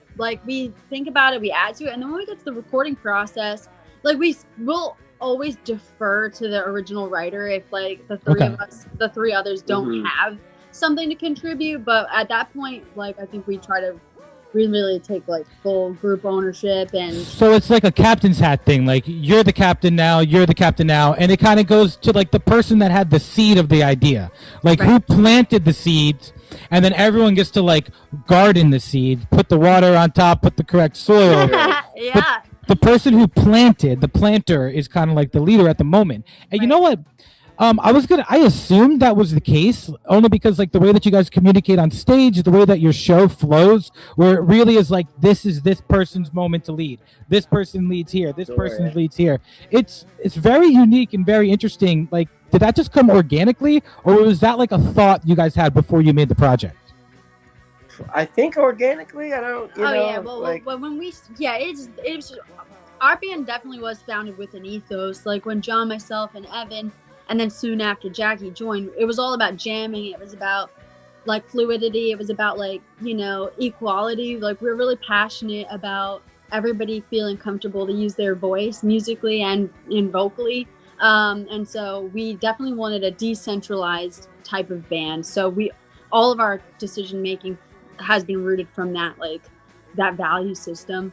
think about it, we add to it, and then when we get to the recording process, like we will always defer to the original writer if like the 3 of us, the 3 others don't have something to contribute. But at that point, like I think we try to really take like full group ownership. And so it's like a captain's hat thing, like you're the captain now, and it kind of goes to like the person that had the seed of the idea, like who planted the seeds, and then everyone gets to like garden the seed, put the water on top, put the correct soil. Yeah. The person who planted, the planter, is kind of like the leader at the moment. And you know what? I assumed that was the case, only because like the way that you guys communicate on stage, the way that your show flows, where it really is like, this is this person's moment to lead. This person leads here. This person leads here. It's very unique and very interesting. Like, did that just come organically, or was that like a thought you guys had before you made the project? I think organically. I don't. You know, yeah. Well, when we it's our band definitely was founded with an ethos. Like when John, myself, and Evan, and then soon after Jackie joined, it was all about jamming. It was about like fluidity. It was about like, you know, equality. Like we're really passionate about everybody feeling comfortable to use their voice musically and vocally. And so we definitely wanted a decentralized type of band. So all of our decision making has been rooted from that, like that value system.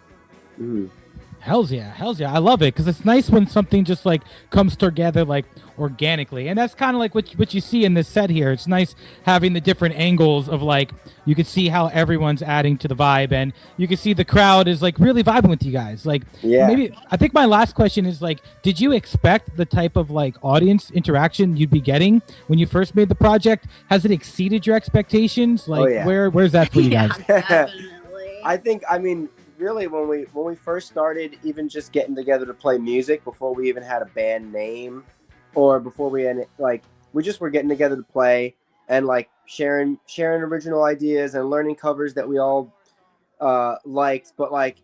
Hells yeah. I love it because it's nice when something just like comes together like organically, and that's kind of like what you see in this set here. It's nice having the different angles of like you can see how everyone's adding to the vibe, and you can see the crowd is like really vibing with you guys. Like maybe I think my last question is like, did you expect the type of like audience interaction you'd be getting when you first made the project? Has it exceeded your expectations? Like where's that for you guys? I think, I mean, really when we first started even just getting together to play music before we even had a band name, or before we had like, we just were getting together to play and like sharing original ideas and learning covers that we all liked, but like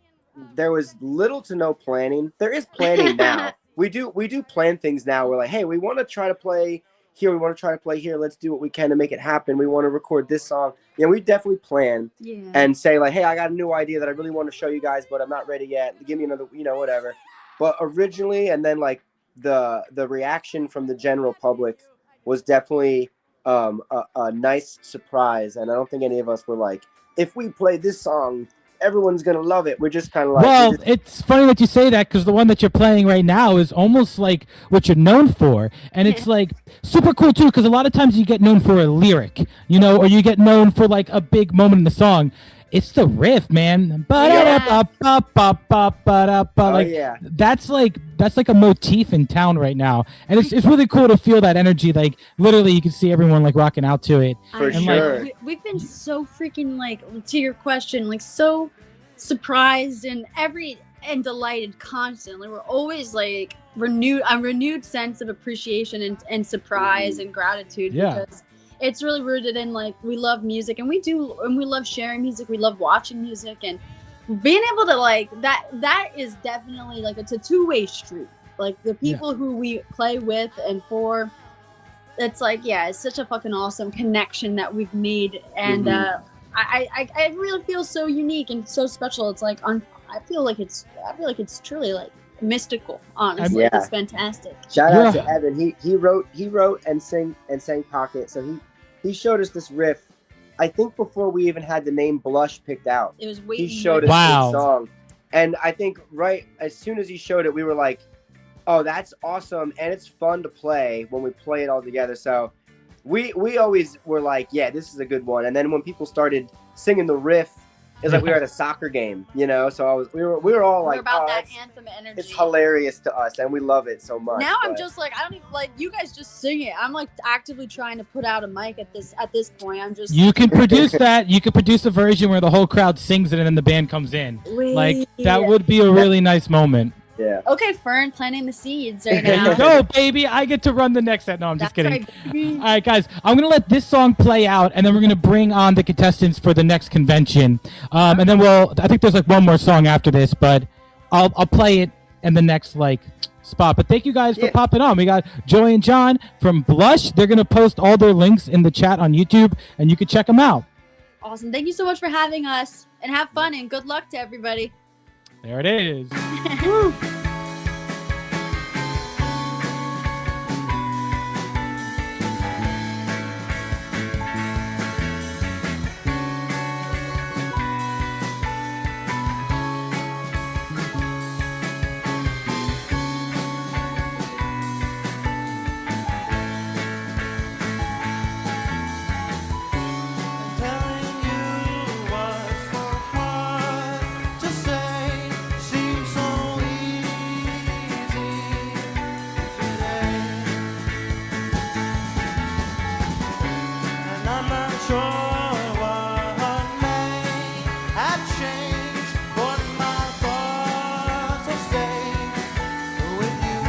there was little to no planning. There is planning now. We do plan things now. We're like, hey, we want to try to play here, we want to try to play here, let's do what we can to make it happen. We want to record this song. Yeah, we definitely plan and say like, hey, I got a new idea that I really want to show you guys, but I'm not ready yet. Give me another, you know, whatever. But originally, and then like the reaction from the general public was definitely a nice surprise. And I don't think any of us were like, if we play this song, everyone's gonna love it. We're just kind of like, well, it's funny that you say that because the one that you're playing right now is almost like what you're known for, and it's like super cool too because a lot of times you get known for a lyric, you know, or you get known for like a big moment in the song. It's the riff, man. That's like a motif in town right now, and it's really cool to feel that energy. Like literally, you can see everyone like rocking out to it. For sure. Like, we've been so freaking like, to your question, like so surprised and delighted constantly. We're always like renewed sense of appreciation and surprise and gratitude because it's really rooted in like we love music and we love sharing music, we love watching music, and being able to like that is definitely like it's a two-way street. Like the people who we play with and for, it's like it's such a fucking awesome connection that we've made, and I really feel so unique and so special. It's like I feel like it's truly like mystical, honestly. It's fantastic. Shout out to Evan. He wrote and sang Pocket. So he showed us this riff, I think before we even had the name Blush picked out. It was He showed us this song. And I think right as soon as he showed it, we were like, oh, that's awesome. And it's fun to play when we play it all together. So we always were like, yeah, this is a good one. And then when people started singing the riff It's like we were at a soccer game, you know. So we were all like, We're about oh, that that's- anthem energy. it's hilarious to us, and we love it so much. Now I'm but- just like, I don't even like you guys just sing it. I'm like actively trying to put out a mic at this point. I'm just You can produce that. You can produce a version where the whole crowd sings it and then the band comes in. Like that would be a really nice moment. Yeah. Okay, Fern, planting the seeds right There now. you go, baby. I get to run the next set. No, I'm just That's kidding. right, baby. All right, guys. I'm gonna let this song play out, and then we're gonna bring on the contestants for the next convention. And then I think there's like one more song after this, but I'll play it in the next like spot. But thank you guys for popping on. We got Joey and John from Blush. They're gonna post all their links in the chat on YouTube, and you can check them out. Awesome. Thank you so much for having us, and have fun and good luck to everybody. There it is. Telling you what's so hard to say seems so easy today, and I'm not sure what may have changed, but my thoughts will stay with you.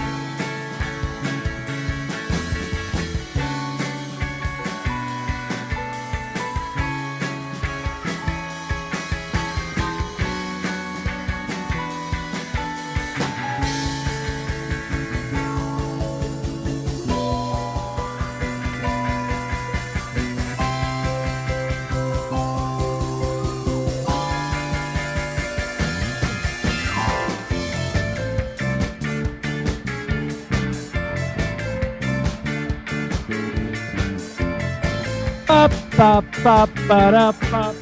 Ba, ba, ba, ba, da, ba.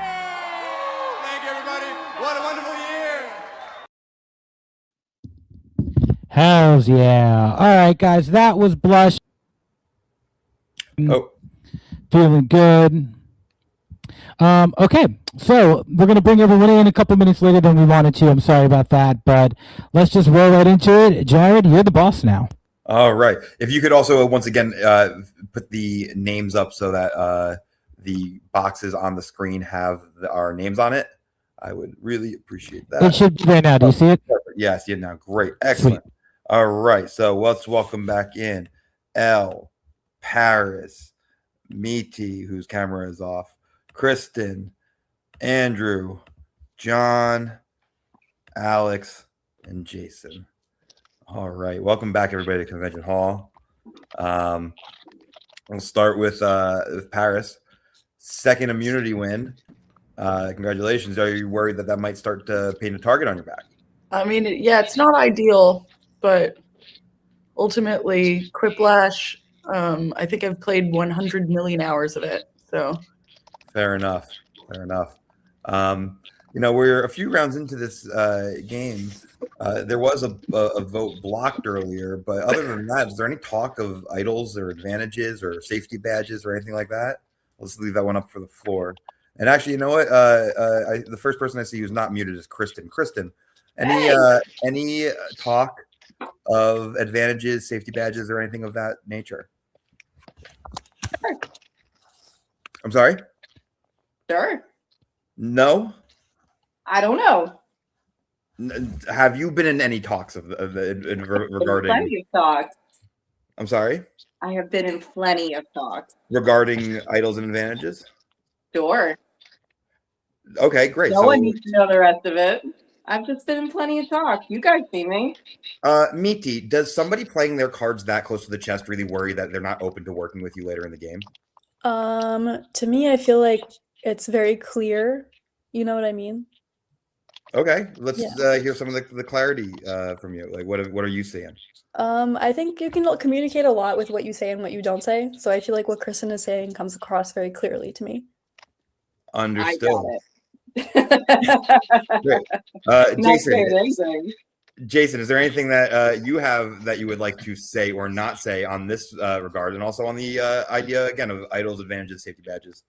Thank you, everybody. What a wonderful year. Hells yeah. All right, guys. That was Blush. Oh. Feeling good. Okay, so we're gonna bring everyone in a couple minutes later than we wanted to. I'm sorry about that, but let's just roll right into it. Jared, you're the boss now. All right. If you could also once again put the names up so that the boxes on the screen have our names on it, I would really appreciate that. It should be there now. Do you see it? Perfect. Yeah, I see it now. Great. Excellent. All right. So let's welcome back in Elle, Paris, Meaty, whose camera is off, Kristen, Andrew, John, Alex, and Jason. All right. Welcome back, everybody, to Convention Hall. We'll start with Paris. Second immunity win. Congratulations. Are you worried that might start to paint a target on your back? I mean, yeah, it's not ideal, but ultimately, Quiplash, I think I've played 100 million hours of it. So Fair enough. Fair enough. We're a few rounds into this game. There was a vote blocked earlier, but other than that, is there any talk of idols or advantages or safety badges or anything like that? Let's leave that one up for the floor. And actually, you know what? The first person I see who's not muted is Kristen. Kristen, Any talk of advantages, safety badges, or anything of that nature? Sure. I'm sorry? Sure. No? I don't know. Have you been in any talks regarding? Plenty of talks. I'm sorry? I have been in plenty of talks. Regarding idols and advantages? Sure. Okay, great. No one needs to know the rest of it. I've just been in plenty of talks. You guys see me. Miti, does somebody playing their cards that close to the chest really worry that they're not open to working with you later in the game? To me, I feel like it's very clear. You know what I mean? Okay, let's hear some of the clarity from you. Like, what are you seeing? I think you can communicate a lot with what you say and what you don't say. So I feel like what Kristen is saying comes across very clearly to me. Understood. Great. Jason, is there anything that you have that you would like to say or not say on this regard, and also on the idea again of idols, advantages, safety badges?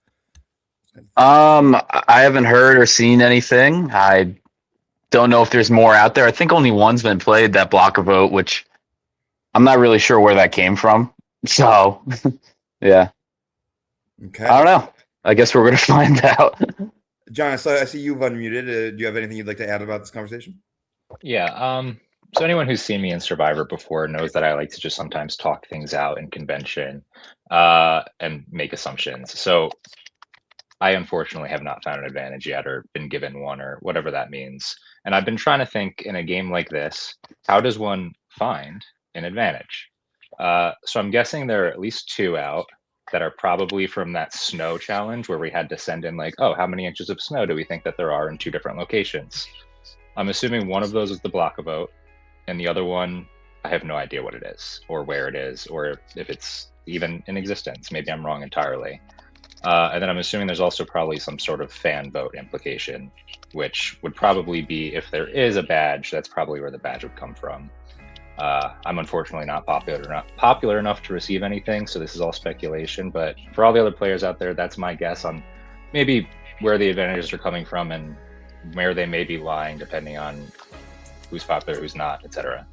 I haven't heard or seen anything. I don't know if there's more out there. I think only one's been played, that block a vote, which I'm not really sure where that came from. So, yeah. Okay. I don't know. I guess we're going to find out. John, so I see you've unmuted. Do you have anything you'd like to add about this conversation? Yeah. So anyone who's seen me in Survivor before knows that I like to just sometimes talk things out in convention and make assumptions. So I unfortunately have not found an advantage yet or been given one or whatever that means. And I've been trying to think in a game like this, how does one find an advantage? So I'm guessing there are at least 2 out that are probably from that snow challenge where we had to send in like, oh, how many inches of snow do we think that there are in 2 different locations? I'm assuming one of those is the block a vote, and the other one, I have no idea what it is or where it is or if it's even in existence. Maybe I'm wrong entirely. And then I'm assuming there's also probably some sort of fan vote implication, which would probably be, if there is a badge, that's probably where the badge would come from. I'm unfortunately not popular enough to receive anything, so this is all speculation. But for all the other players out there, that's my guess on maybe where the advantages are coming from and where they may be lying, depending on who's popular, who's not, etc.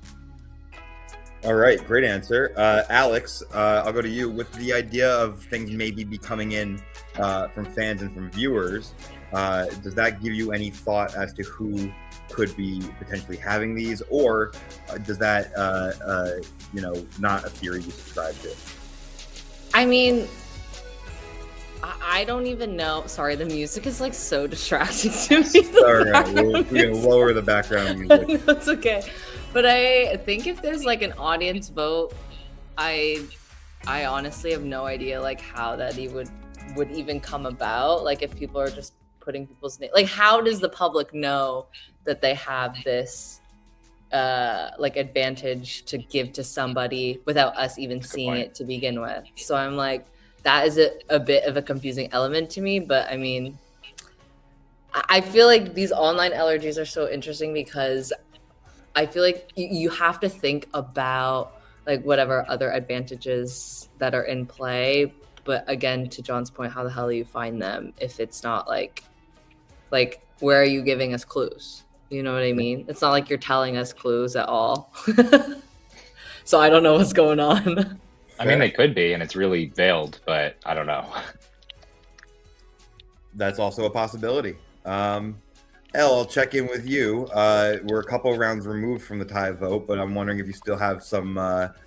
All right, great answer. Alex, I'll go to you. With the idea of things maybe be coming in from fans and from viewers, does that give you any thought as to who could be potentially having these, or does that, not a theory you subscribe to? I mean, I don't even know. Sorry, the music is like so distracting to me. All right, we're gonna lower the background music. That's okay. But I think if there's like an audience vote, I honestly have no idea like how that would even come about. Like if people are just putting people's name, like how does the public know that they have this like advantage to give to somebody without us even seeing it to begin with? So I'm like, that is a bit of a confusing element to me. But I mean, I feel like these online allergies are so interesting because I feel like you have to think about like whatever other advantages that are in play. But again, to John's point, how the hell do you find them if it's not like where are you giving us clues? You know what I mean? It's not like you're telling us clues at all. So I don't know what's going on. I mean, they could be, and it's really veiled, but I don't know. That's also a possibility. I'll check in with you. We're a couple of rounds removed from the tie vote, but I'm wondering if you still have some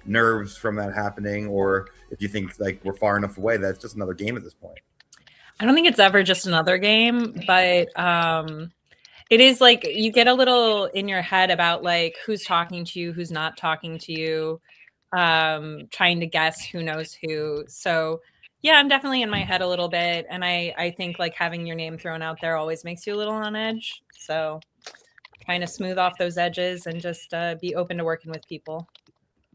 nerves from that happening, or if you think like we're far enough away that it's just another game at this point. I don't think it's ever just another game, but it is like you get a little in your head about like who's talking to you, who's not talking to you, trying to guess who knows who. So yeah, I'm definitely in my head a little bit. And I think like having your name thrown out there always makes you a little on edge. So trying to smooth off those edges and just be open to working with people.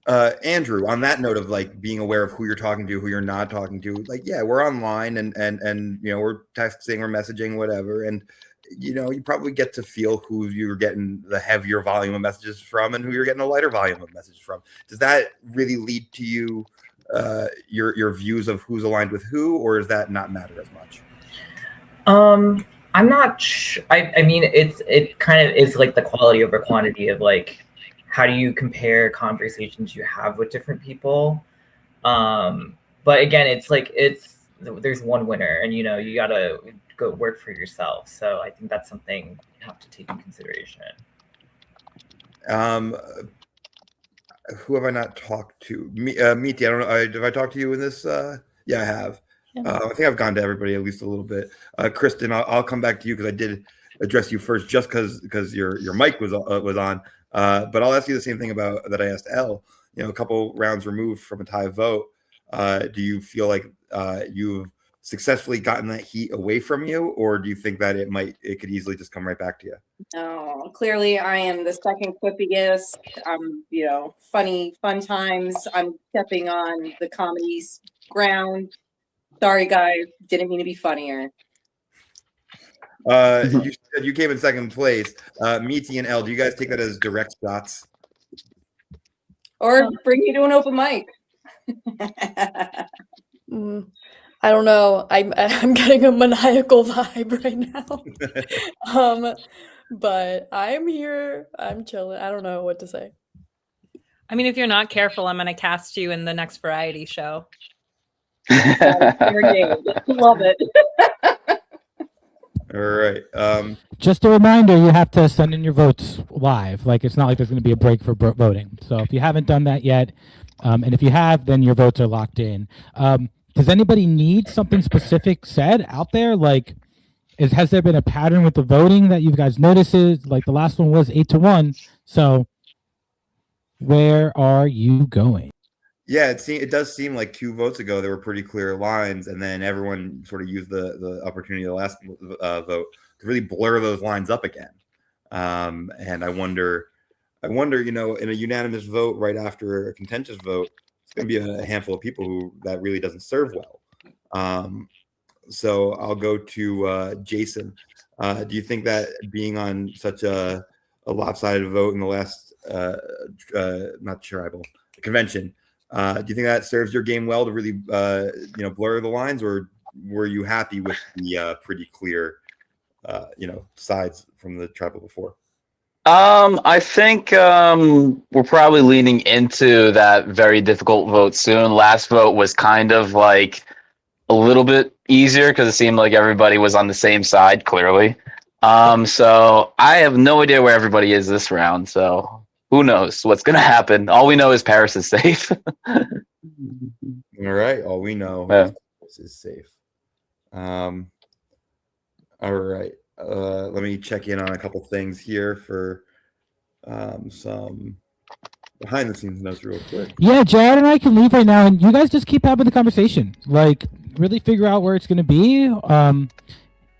Andrew, on that note of like being aware of who you're talking to, who you're not talking to, like, yeah, we're online and we're texting or messaging, whatever. And, you probably get to feel who you're getting the heavier volume of messages from and who you're getting a lighter volume of messages from. Does that really lead to you, your views of who's aligned with who, or does that not matter as much? I'm not sure. I mean, it kind of is like the quality over quantity of like, how do you compare conversations you have with different people? But again, it's like there's one winner, and you know you gotta go work for yourself. So I think that's something you have to take in consideration. Who have I not talked to? Miti, I don't know. Have I talked to you in this? Yeah, I have. Yeah. I think I've gone to everybody at least a little bit. Kristen, I'll come back to you because I did address you first, just because your mic was on. But I'll ask you the same thing about that I asked Elle. You know, a couple rounds removed from a tie vote, do you feel like you've successfully gotten that heat away from you, or do you think that it could easily just come right back to you? No, clearly I am the second quippiest. I'm, fun times. I'm stepping on the comedy's ground. Sorry, guys. Didn't mean to be funnier. You said you came in second place. Miti and Elle, do you guys take that as direct shots? Or bring me to an open mic. I don't know. I'm getting a maniacal vibe right now. But I'm here. I'm chilling. I don't know what to say. I mean, if you're not careful, I'm going to cast you in the next variety show. Love it. All right. Just a reminder, you have to send in your votes live. Like, it's not like there's going to be a break for voting. So if you haven't done that yet, and if you have, then your votes are locked in. Does anybody need something specific said out there? Like, has there been a pattern with the voting that you guys noticed? Like the last one was 8-1. So where are you going? Yeah, it does seem like 2 votes ago there were pretty clear lines, and then everyone sort of used the opportunity of the last vote to really blur those lines up again. And I wonder, in a unanimous vote right after a contentious vote, it's going to be a handful of people who that really doesn't serve well. So I'll go to Jason. Do you think that being on such a lopsided vote in the last not tribal convention, do you think that serves your game well to really blur the lines, or were you happy with the pretty clear sides from the tribal before? I think we're probably leaning into that very difficult vote soon. Last vote was kind of like a little bit easier because it seemed like everybody was on the same side, clearly. So I have no idea where everybody is this round. So who knows what's going to happen? All we know is Paris is safe. All right. All we know is safe. All right. Let me check in on a couple things here for some behind the scenes notes real quick. Yeah, Jared and I can leave right now, and you guys just keep having the conversation. Like, really figure out where it's going to be.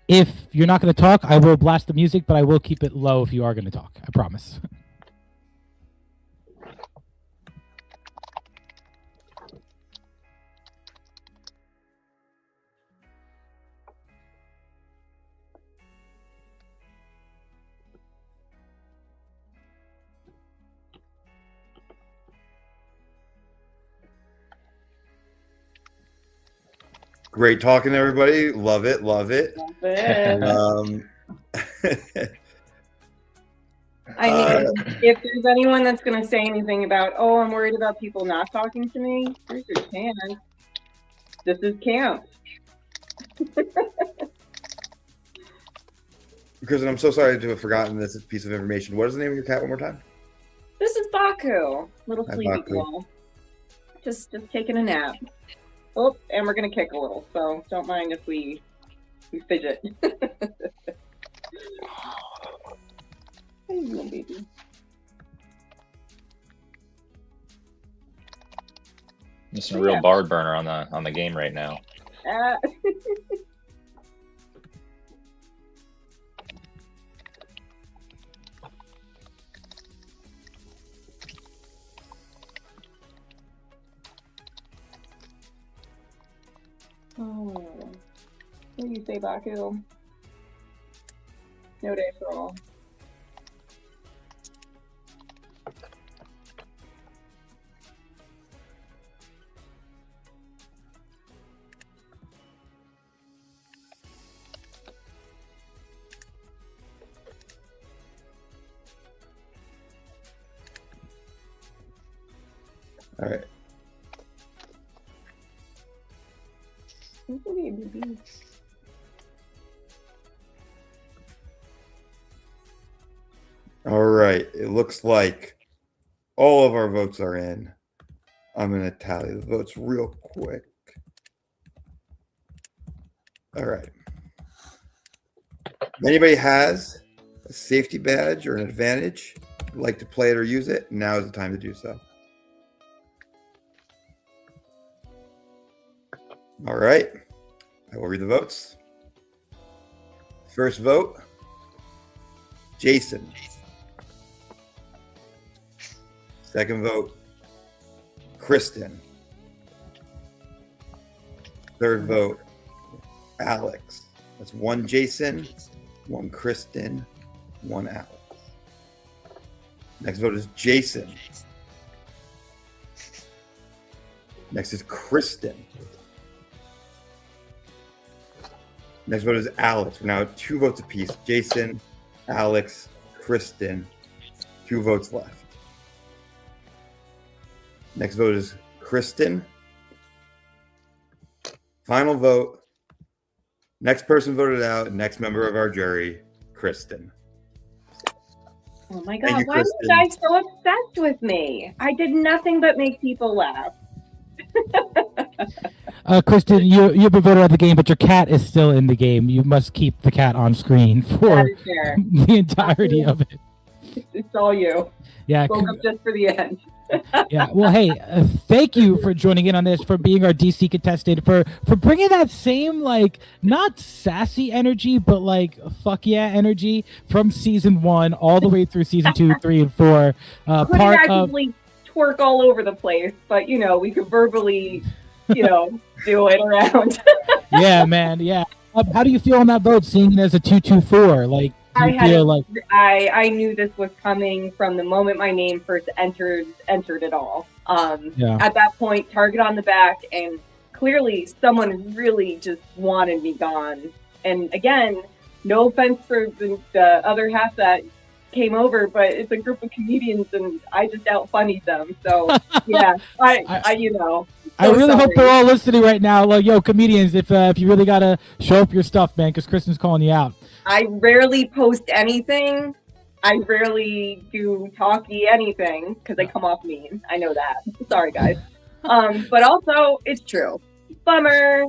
If you're not going to talk, I will blast the music, but I will keep it low if you are going to talk. I promise. Great talking to everybody. Love it. Love it. I mean, if there's anyone that's going to say anything about, oh, I'm worried about people not talking to me, here's your chance. This is camp. Kristen, I'm so sorry to have forgotten this piece of information. What is the name of your cat one more time? This is Baku, little Hi, sleepy Baku. girl. Just taking a nap. Oh, and we're gonna kick a little, so don't mind if we fidget. Hey, little baby. Just a real bard burner on the game right now. Oh, what do you say, Baku? No day for all. All right. All right. It looks like all of our votes are in. I'm going to tally the votes real quick. All right. If anybody has a safety badge or an advantage, would like to play it or use it, now is the time to do so. All right. I will read the votes. First vote, Jason. Second vote, Kristen. Third vote, Alex. That's one Jason, one Kristen, one Alex. Next vote is Jason. Next is Kristen. Next vote is Alex. We're now at 2 votes apiece. Jason, Alex, Kristen, 2 votes left. Next vote is Kristen. Final vote. Next person voted out, next member of our jury, Kristen. Oh my Thank God, you, why are you Kristen. guys so obsessed with me? I did nothing but make people laugh. Kristen, you've been voted out of the game, but your cat is still in the game. You must keep the cat on screen for That is fair. the entirety of it. It's all you. Yeah, Woke up just for the end. Yeah. Well, hey, thank you for joining in on this, for being our DC contestant, for bringing that same, like, not sassy energy, but like fuck yeah energy from season 1 all the way through season 2, 3, and 4. Couldn't actively twerk all over the place, but you know, we could verbally, you know, do it around. Yeah, man. Yeah. How do you feel on that vote, seeing it as a 2-2-4? Like, do you feel like I knew this was coming from the moment my name first entered it all. Yeah. At that point, target on the back, and clearly someone really just wanted me gone. And again, no offense for the other half that came over, but it's a group of comedians and I just out-funnied them. So yeah, I you know. I so really hope sorry. they're all listening right now. Like, yo, comedians, if you really gotta show up your stuff, man, because Kristen's calling you out. I rarely post anything. I rarely do talky anything because I come off mean. I know that. Sorry, guys. But also, it's true. Bummer.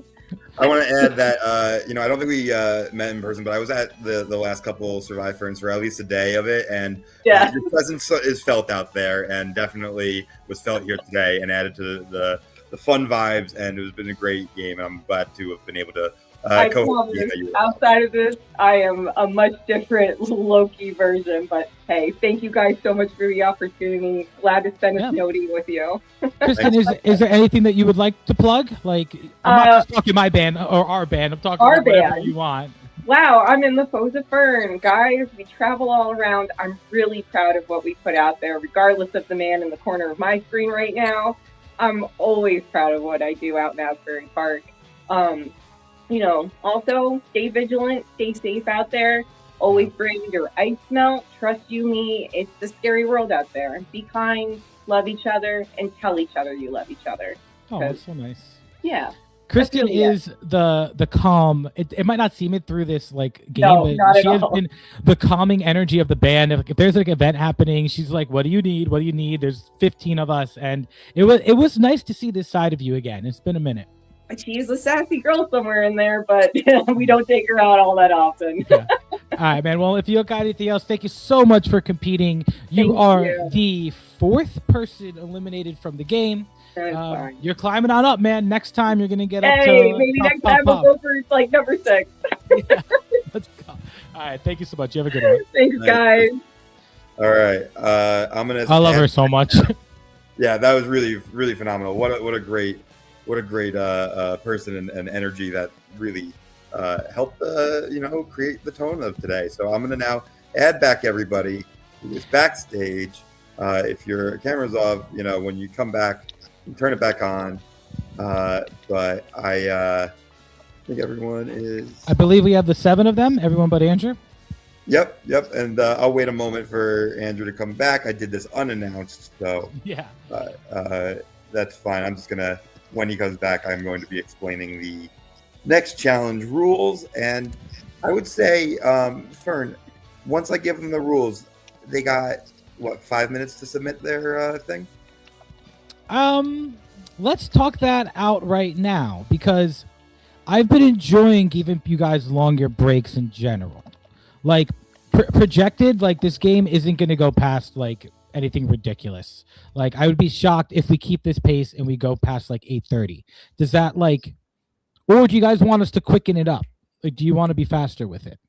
I want to add that, you know, I don't think we met in person, but I was at the last couple SurviFerns for at least a day of it. And Yeah. your presence is felt out there and definitely was felt here today and added to the fun vibes. And it's been a great game. And I'm glad to have been able to I promise, outside of this, I am a much different low-key version. But hey, thank you guys so much for the opportunity. Glad to spend a snow day with you. Kristen, is there anything that you would like to plug? Like, I'm not just talking my band or our band. I'm talking Our about whatever band. you want. Wow, I'm in the foes of Fern. Guys, we travel all around. I'm really proud of what we put out there, regardless of the man in the corner of my screen right now. I'm always proud of what I do out in Asbury Park. You know, also stay vigilant, stay safe out there. Always bring your ice melt. Trust you me, it's the scary world out there. Be kind, love each other, and tell each other you love each other. Oh, that's so nice. Yeah. Kristen really it. is the calm. It might not seem it through this like game, No, but not she at has all. been the calming energy of the band. If there's like an event happening, she's like, "What do you need? What do you need?" There's 15 of us, and it was nice to see this side of you again. It's been a minute. She's a sassy girl somewhere in there, but we don't take her out all that often. All right, man. Well, if you got anything else, thank you so much for competing. You Thank are you. the 4th person eliminated from the game. That's fine. You're climbing on up, man. Next time you're gonna get up to Hey, maybe top, next top, time we'll top. go for like number 6. Let's go. All right, thank you so much. You have a good one. Thanks, guys. All right. I'm going to. I love her so much. Yeah, that was really, really phenomenal. What a great person and energy that really helped you know, create the tone of today. So I'm gonna now add back everybody who is backstage. If your camera's off, you know, when you come back, you turn it back on. But I think everyone is. I believe we have the 7 of them. Everyone but Andrew. Yep. And I'll wait a moment for Andrew to come back. I did this unannounced, so Yeah. that's fine. I'm just gonna, when he comes back, I'm going to be explaining the next challenge rules. And I would say, Fern, once I give them the rules, they got what, 5 minutes to submit their thing? Let's talk that out right now, because I've been enjoying giving you guys longer breaks in general. Like projected, like this game isn't going to go past like anything ridiculous. Like I would be shocked if we keep this pace and we go past like 8:30. Does that like, or do you guys want us to quicken it up? Like, do you want to be faster with it?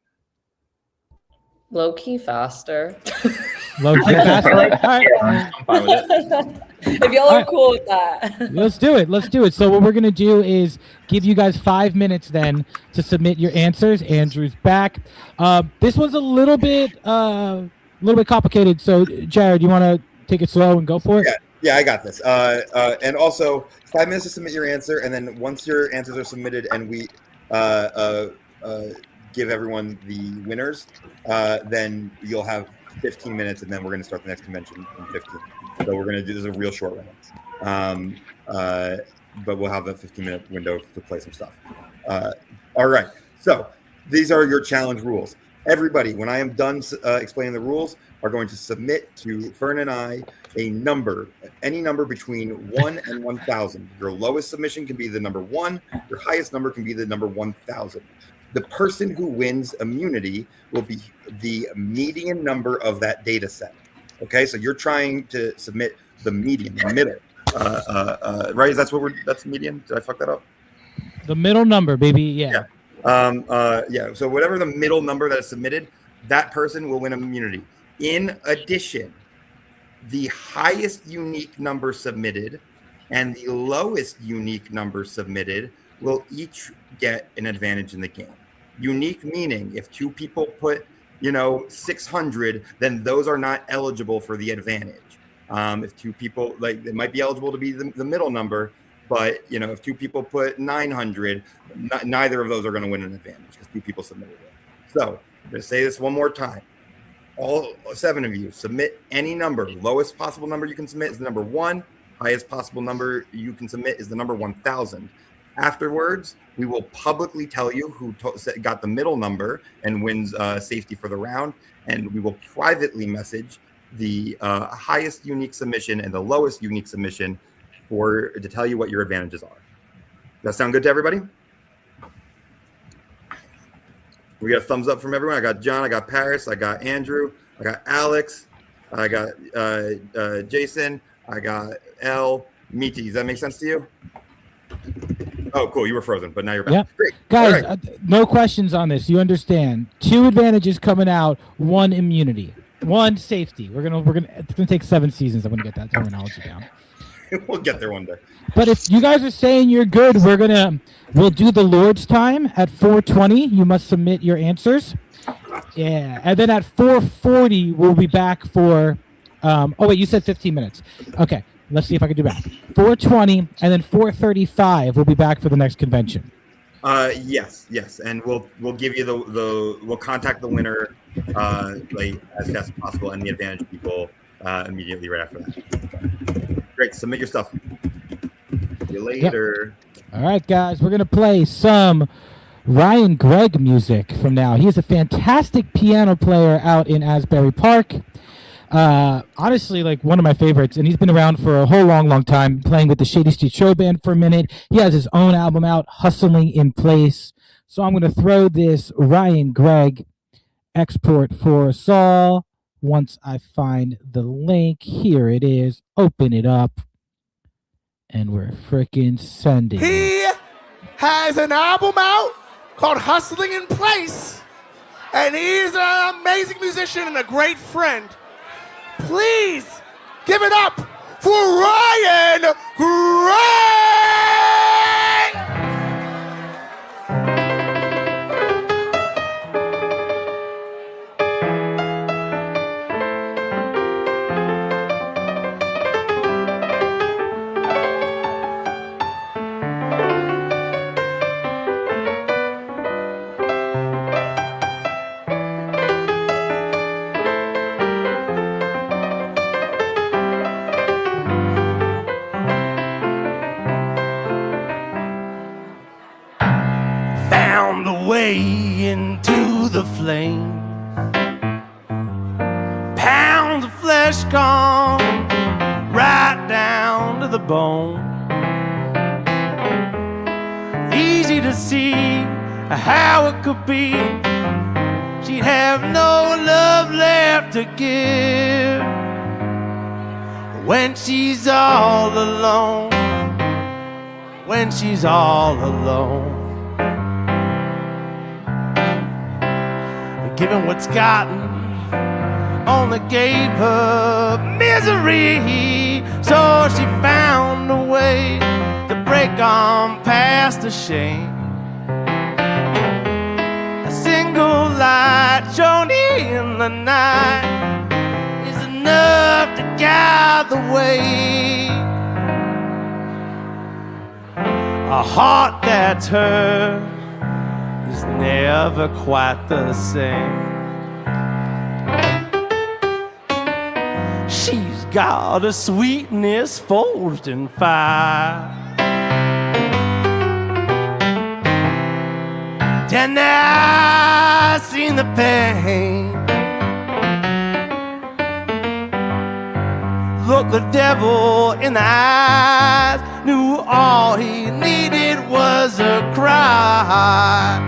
Low key faster. Low key faster. All right. I'm fine with it. If y'all are cool with that. Let's do it. Let's do it. So what we're gonna do is give you guys 5 minutes then to submit your answers. Andrew's back. This one's a little bit complicated. So Jared, you want to take it slow and go for it? Yeah, I got this. And also 5 minutes to submit your answer, and then once your answers are submitted and we give everyone the winners, then you'll have 15 minutes, and then we're going to start the next convention in 15. So we're going to do this a real short round. But we'll have a 15-minute window to play some stuff. All right. So these are your challenge rules. Everybody, when I am done explaining the rules, are going to submit to Fern and I a number, any number between 1 and 1,000. Your lowest submission can be the number 1. Your highest number can be the number 1,000. The person who wins immunity will be the median number of that data set. Okay, so you're trying to submit the median, the middle, right? That's median? Did I fuck that up? The middle number, baby. Yeah. Yeah. So whatever the middle number that is submitted, that person will win immunity. In addition, the highest unique number submitted and the lowest unique number submitted will each get an advantage in the game. Unique meaning if two people put 600, then those are not eligible for the advantage. If two people, like, they might be eligible to be the middle number, but if two people put 900, neither of those are going to win an advantage because two people submitted it. So I'm going to say this one more time. All 7 of you submit any number. Lowest possible number you can submit is the number 1. Highest possible number you can submit is the number 1,000. Afterwards, we will publicly tell you who got the middle number and wins safety for the round, and we will privately message the highest unique submission and the lowest unique submission to tell you what your advantages are. Does that sound good to everybody? We got a thumbs up from everyone. I got John, I got Paris, I got Andrew, I got Alex, I got Jason, I got Elle, Miti. Does that make sense to you? Oh, cool. You were frozen, but now you're back. Yep. Great. Guys, Right. No questions on this. You understand. 2 advantages coming out, 1 immunity, 1 safety. It's gonna take 7 seasons. I'm gonna get that terminology down. We'll get there one day. But if you guys are saying you're good, we'll do the Lord's time at 4:20. You must submit your answers. Yeah, and then at 4:40 we'll be back for. Oh wait, you said 15 minutes. Okay. Let's see if I can do back. 4:20 and then 4:35 we'll be back for the next convention. Yes, and we'll give you we'll contact the winner like as fast as possible, and the advantage people immediately right after that. Great, submit your stuff. See you later. Yep. All right, guys, we're gonna play some Ryan Gregg music from now. He is a fantastic piano player out in Asbury Park. Honestly, like one of my favorites, and he's been around for a whole long time, playing with the Shady Street Show Band for a minute. He has his own album out, Hustling in Place. So I'm going to throw this Ryan Gregg export for us all. Once I find the link, here it is. Open it up, and we're freaking sending. He has an album out called Hustling in Place, and he's an amazing musician and a great friend. Please give it up for Ryan Gregg! way into the flame. Pounds of flesh gone right down to the bone. Easy to see how it could be. She'd have no love left to give when she's all alone. When she's all alone. Given what's gotten only gave her misery, so she found a way to break on past the shame. A single light shone in the night is enough to guide the way. A heart that's hurt is never quite the same. She's got a sweetness forged in fire. And I seen the pain. Look the devil in the eyes, knew all he needed was a cry.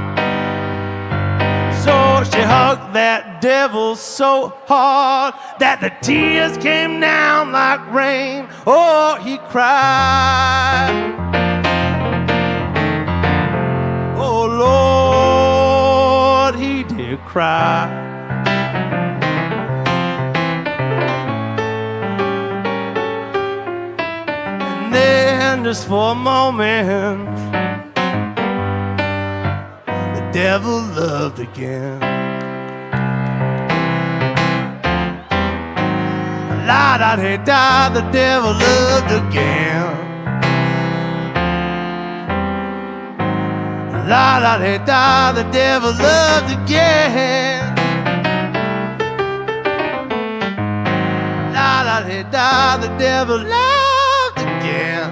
So she hugged that devil so hard that the tears came down like rain. Oh, he cried. Oh, Lord, he did cry. And then just for a moment, the devil loved again. La-da-dee-da, the devil loved again. La-da-dee-da, the devil loved again. La-da-dee-da, the devil loved again.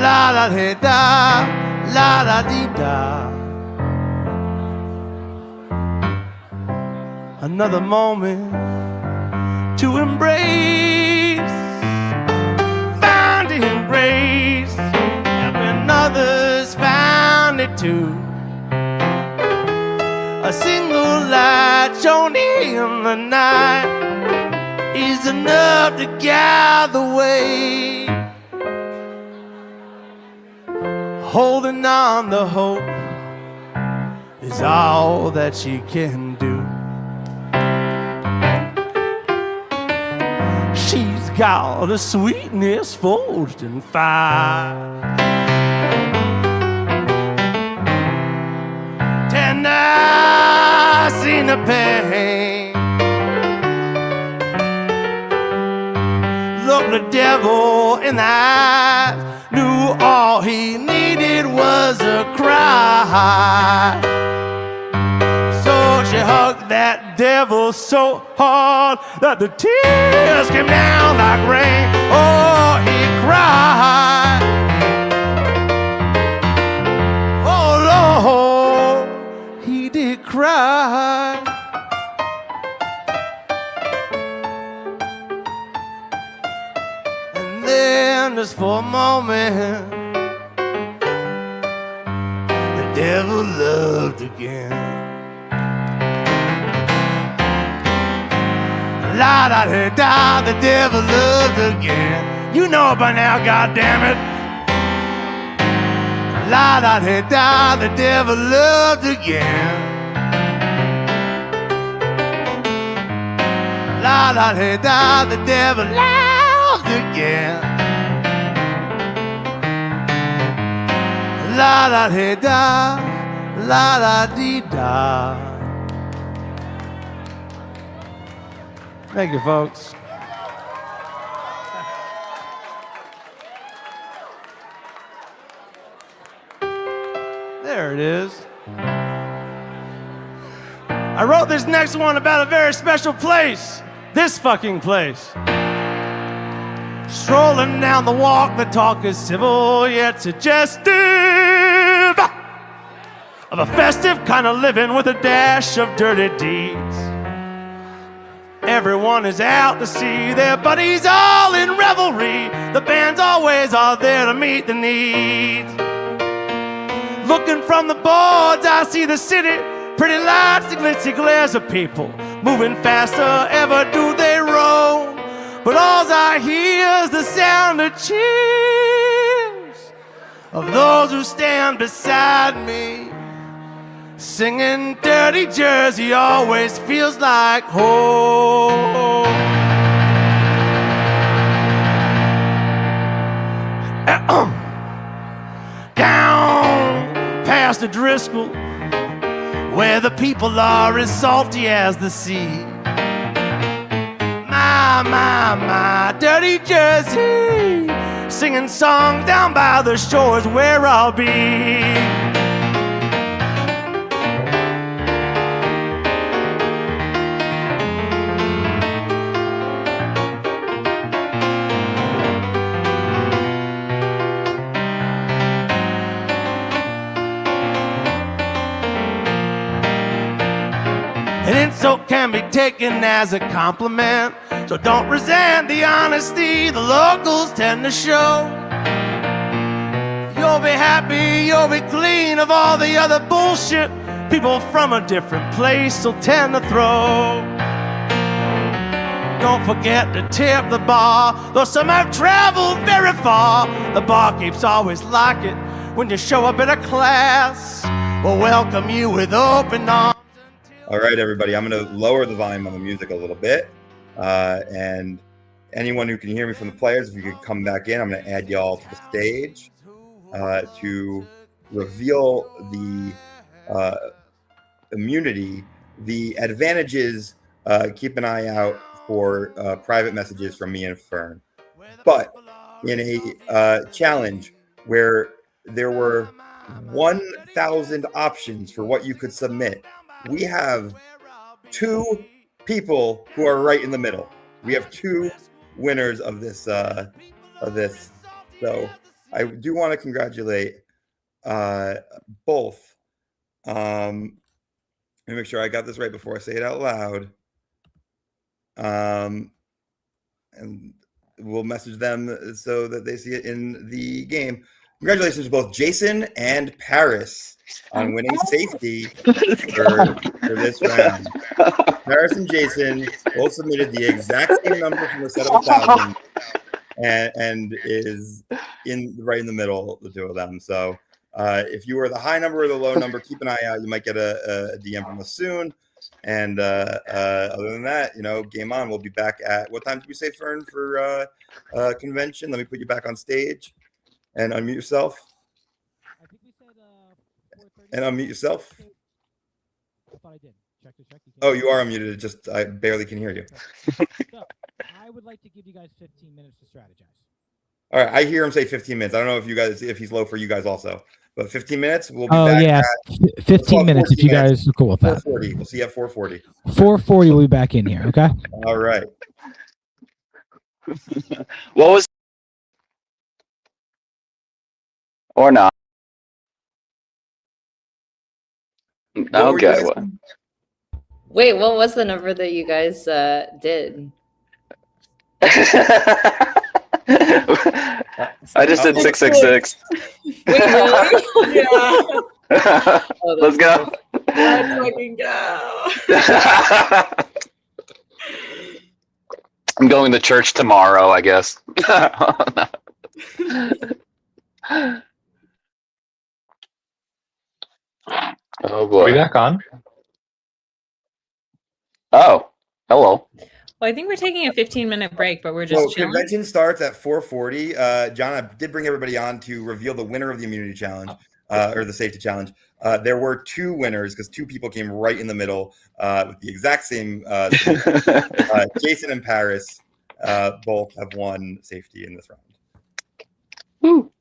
La-da-dee-da, la-da-dee-da. Another moment to embrace, finding grace, helping others found it too. A single light shone in the night is enough to guide the way. Holding on to hope is all that she can do. She's got a sweetness forged in fire. And I seen the pain. Look the devil in the eyes, knew all he needed was a cry. So she hugged that devil so hard that the tears came down like rain. Oh, he cried. Oh, Lord, he did cry. And then just for a moment, the devil loved again. La-da-dee-da, the devil loved again. You know it by now, goddammit. La-da-dee-da, the devil loved again. La-da-dee-da, the devil loved again. La-da-dee-da, la-da-dee-da. Thank you, folks. There it is. I wrote this next one about a very special place. This fucking place. Strolling down the walk, the talk is civil yet suggestive. of a festive kind of living with a dash of dirty deeds. Everyone is out to see their buddies all in revelry. The bands always are there to meet the needs. Looking from the boards, I see the city, pretty lights, the glitzy glares of people moving faster, ever do they roam. But all I hear is the sound of cheers of those who stand beside me, singing Dirty Jersey always feels like home. Down past the Driscoll, where the people are as salty as the sea. My, Dirty Jersey, singing songs down by the shores where I'll be. An insult can be taken as a compliment, so don't resent the honesty the locals tend to show. You'll be happy, you'll be clean of all the other bullshit people from a different place will tend to throw. Don't forget to tip the bar, though some have traveled very far. The barkeeps always like it when you show up in a class. We'll welcome you with open arms. All right, everybody, I'm going to lower the volume on the music a little bit. And anyone who can hear me from the players, if you could come back in, I'm going to add y'all to the stage to reveal the immunity. The advantages, keep an eye out for private messages from me and Fern. But in a challenge where there were 1,000 options for what you could submit, we have 2 people who are right in the middle. We have 2 winners of this. So I do want to congratulate both. Let me make sure I got this right before I say it out loud. And we'll message them so that they see it in the game. Congratulations to both Jason and Paris on winning safety for this round. Paris and Jason both submitted the exact same number from the set of 1,000 and is right in the middle, the 2 of them. So if you are the high number or the low number, keep an eye out. You might get a DM from us soon. And other than that, game on. We'll be back at, what time did we say, Fern, for convention? Let me put you back on stage and unmute yourself. I think we said 4:30. And unmute yourself. I thought I did. Check. Oh, you are unmuted. Just I barely can hear you. So, I would like to give you guys 15 minutes to strategize. All right, I hear him say 15 minutes. I don't know if he's low for you guys also, but 15 minutes. We'll be Oh back. yeah, 15 minutes if you guys are cool with that. 4:40. We'll see you at 4:40. 4:40. We'll be back in here. Okay. All right. What was or not? Okay. Wait, what was the number that you guys did? I just did 666. Wait, really? Yeah. Let's go. Let's fucking go. I'm going to church tomorrow, I guess. Oh boy. Are we back on? Oh, hello. Well, I think we're taking a 15-minute break, but we're just So chilling. convention starts at 4:40. John, I did bring everybody on to reveal the winner of the immunity challenge or the safety challenge. There were 2 winners because 2 people came right in the middle with the exact same. Jason and Paris both have won safety in this round. Woo.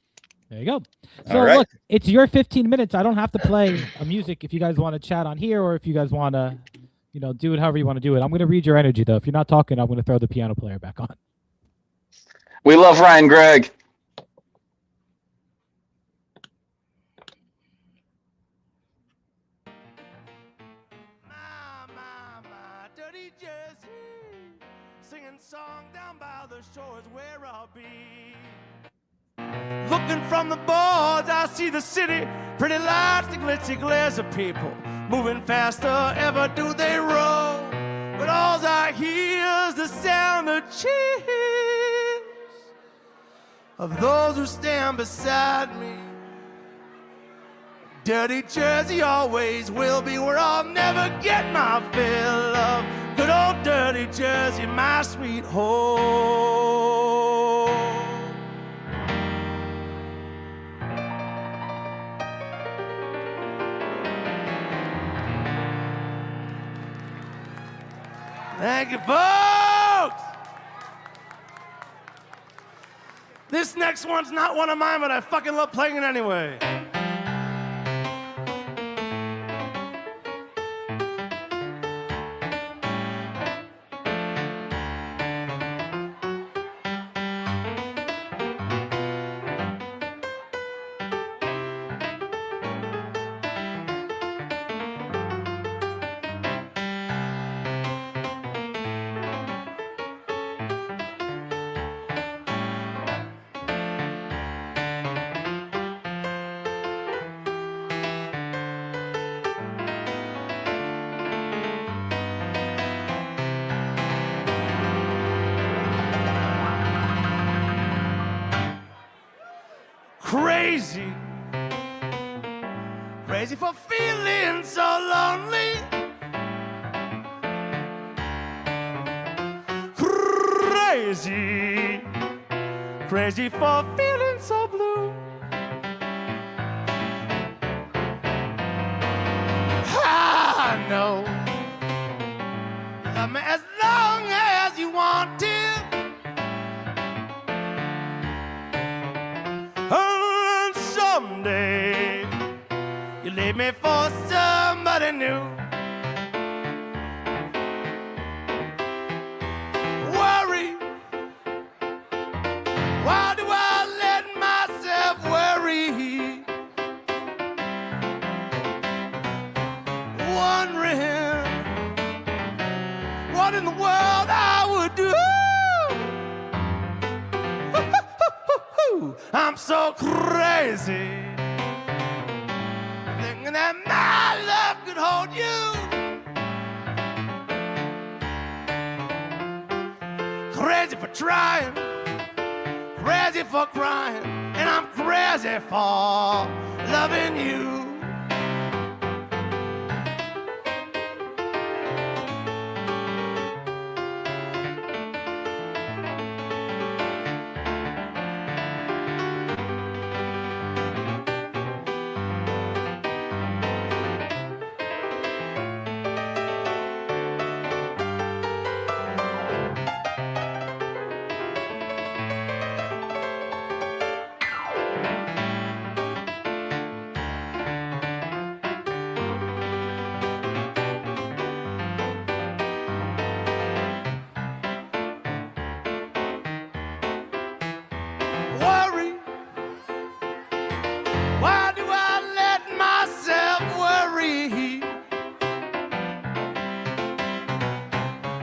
There you go. So All right. look, it's your 15 minutes. I don't have to play a music if you guys want to chat on here or if you guys want to, do it however you want to do it. I'm going to read your energy though. If you're not talking, I'm going to throw the piano player back on. We love Ryan Gregg. while the shore is where I'll be. Looking from the boards, I see the city, pretty lights, the glitzy glares of people, moving faster, ever do they roll. But all I hear is the sound of cheers of those who stand beside me. Dirty Jersey always will be where I'll never get my fill of good old dirty Jersey, my sweet home. Thank you, folks. This next one's not one of mine, but I fucking love playing it anyway. Crazy, crazy for feeling so lonely. Crazy, crazy for feeling so blue. I know you love me as long as you want to. And someday you leave me for somebody new. Worry, why do I let myself worry? Wondering what in the world I would do. I'm so crazy, thinking that my love could hold you. Crazy for trying, crazy for crying, and I'm crazy for loving you. Worry, why do I let myself worry?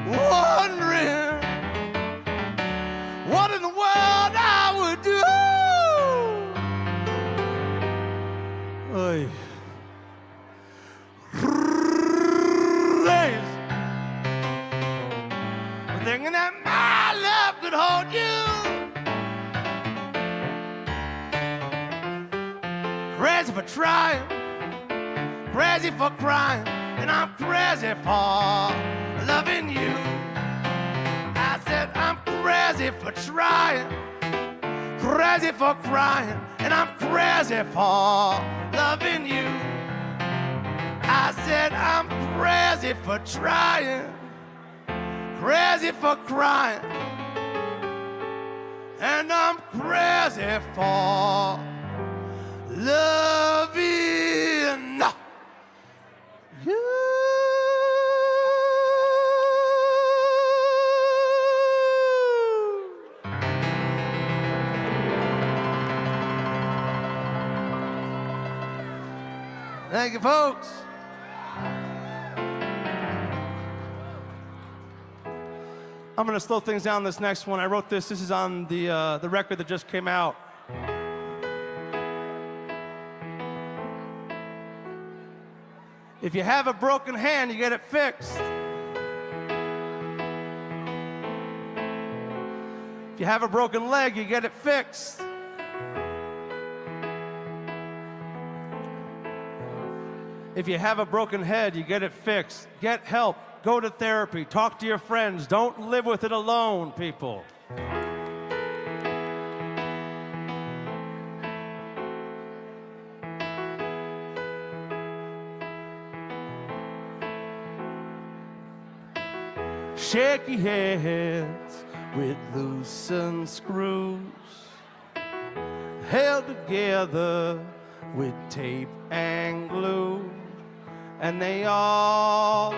Wondering what in the world I would do. Oy. Crazy, thinking that my love could hold you. Crazy for trying, crazy for crying, and I'm crazy for loving you. I said I'm crazy for trying, crazy for crying, and I'm crazy for loving you. I said I'm crazy for trying, crazy for crying, and I'm crazy for loving you. Thank you, folks. I'm gonna slow things down this next one. I wrote this. This is on the record that just came out. If you have a broken hand, you get it fixed. If you have a broken leg, you get it fixed. If you have a broken head, you get it fixed. Get help. Go to therapy. Talk to your friends. Don't live with it alone, people. Shaky heads with loosened screws, held together with tape and glue, and they all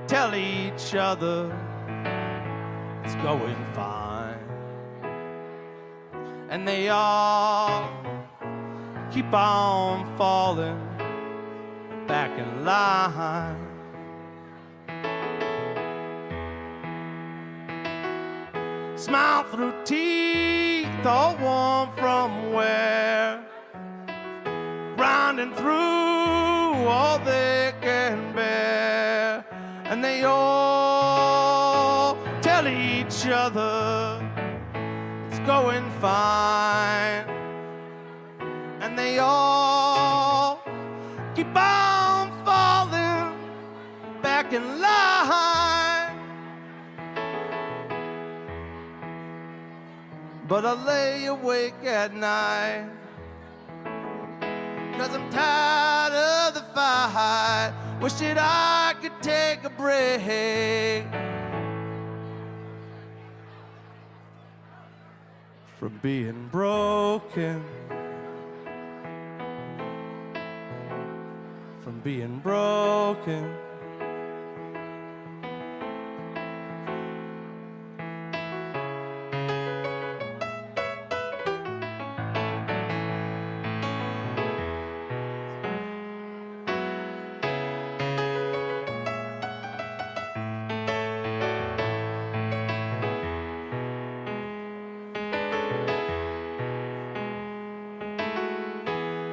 tell each other it's going fine, and they all keep on falling back in line. Smile through teeth, all warm from wear, grinding through all they can bear, and they all tell each other it's going fine, and they all keep on falling back in line. But I lay awake at night, 'cause I'm tired of the fight. Wish that I could take a break from being broken, from being broken.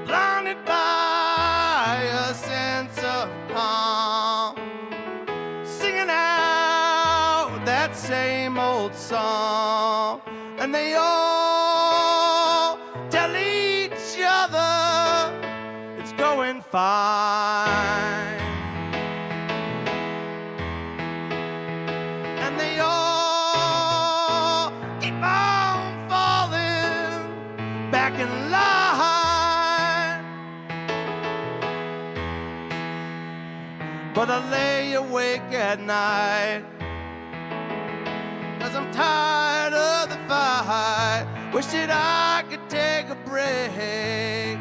Blinded by a sense of calm, singing out that same old song, and they all tell each other it's going fine, and they all keep on falling back in line. But I lay awake at night, 'cause I'm tired of the fight. Wish that I could take a break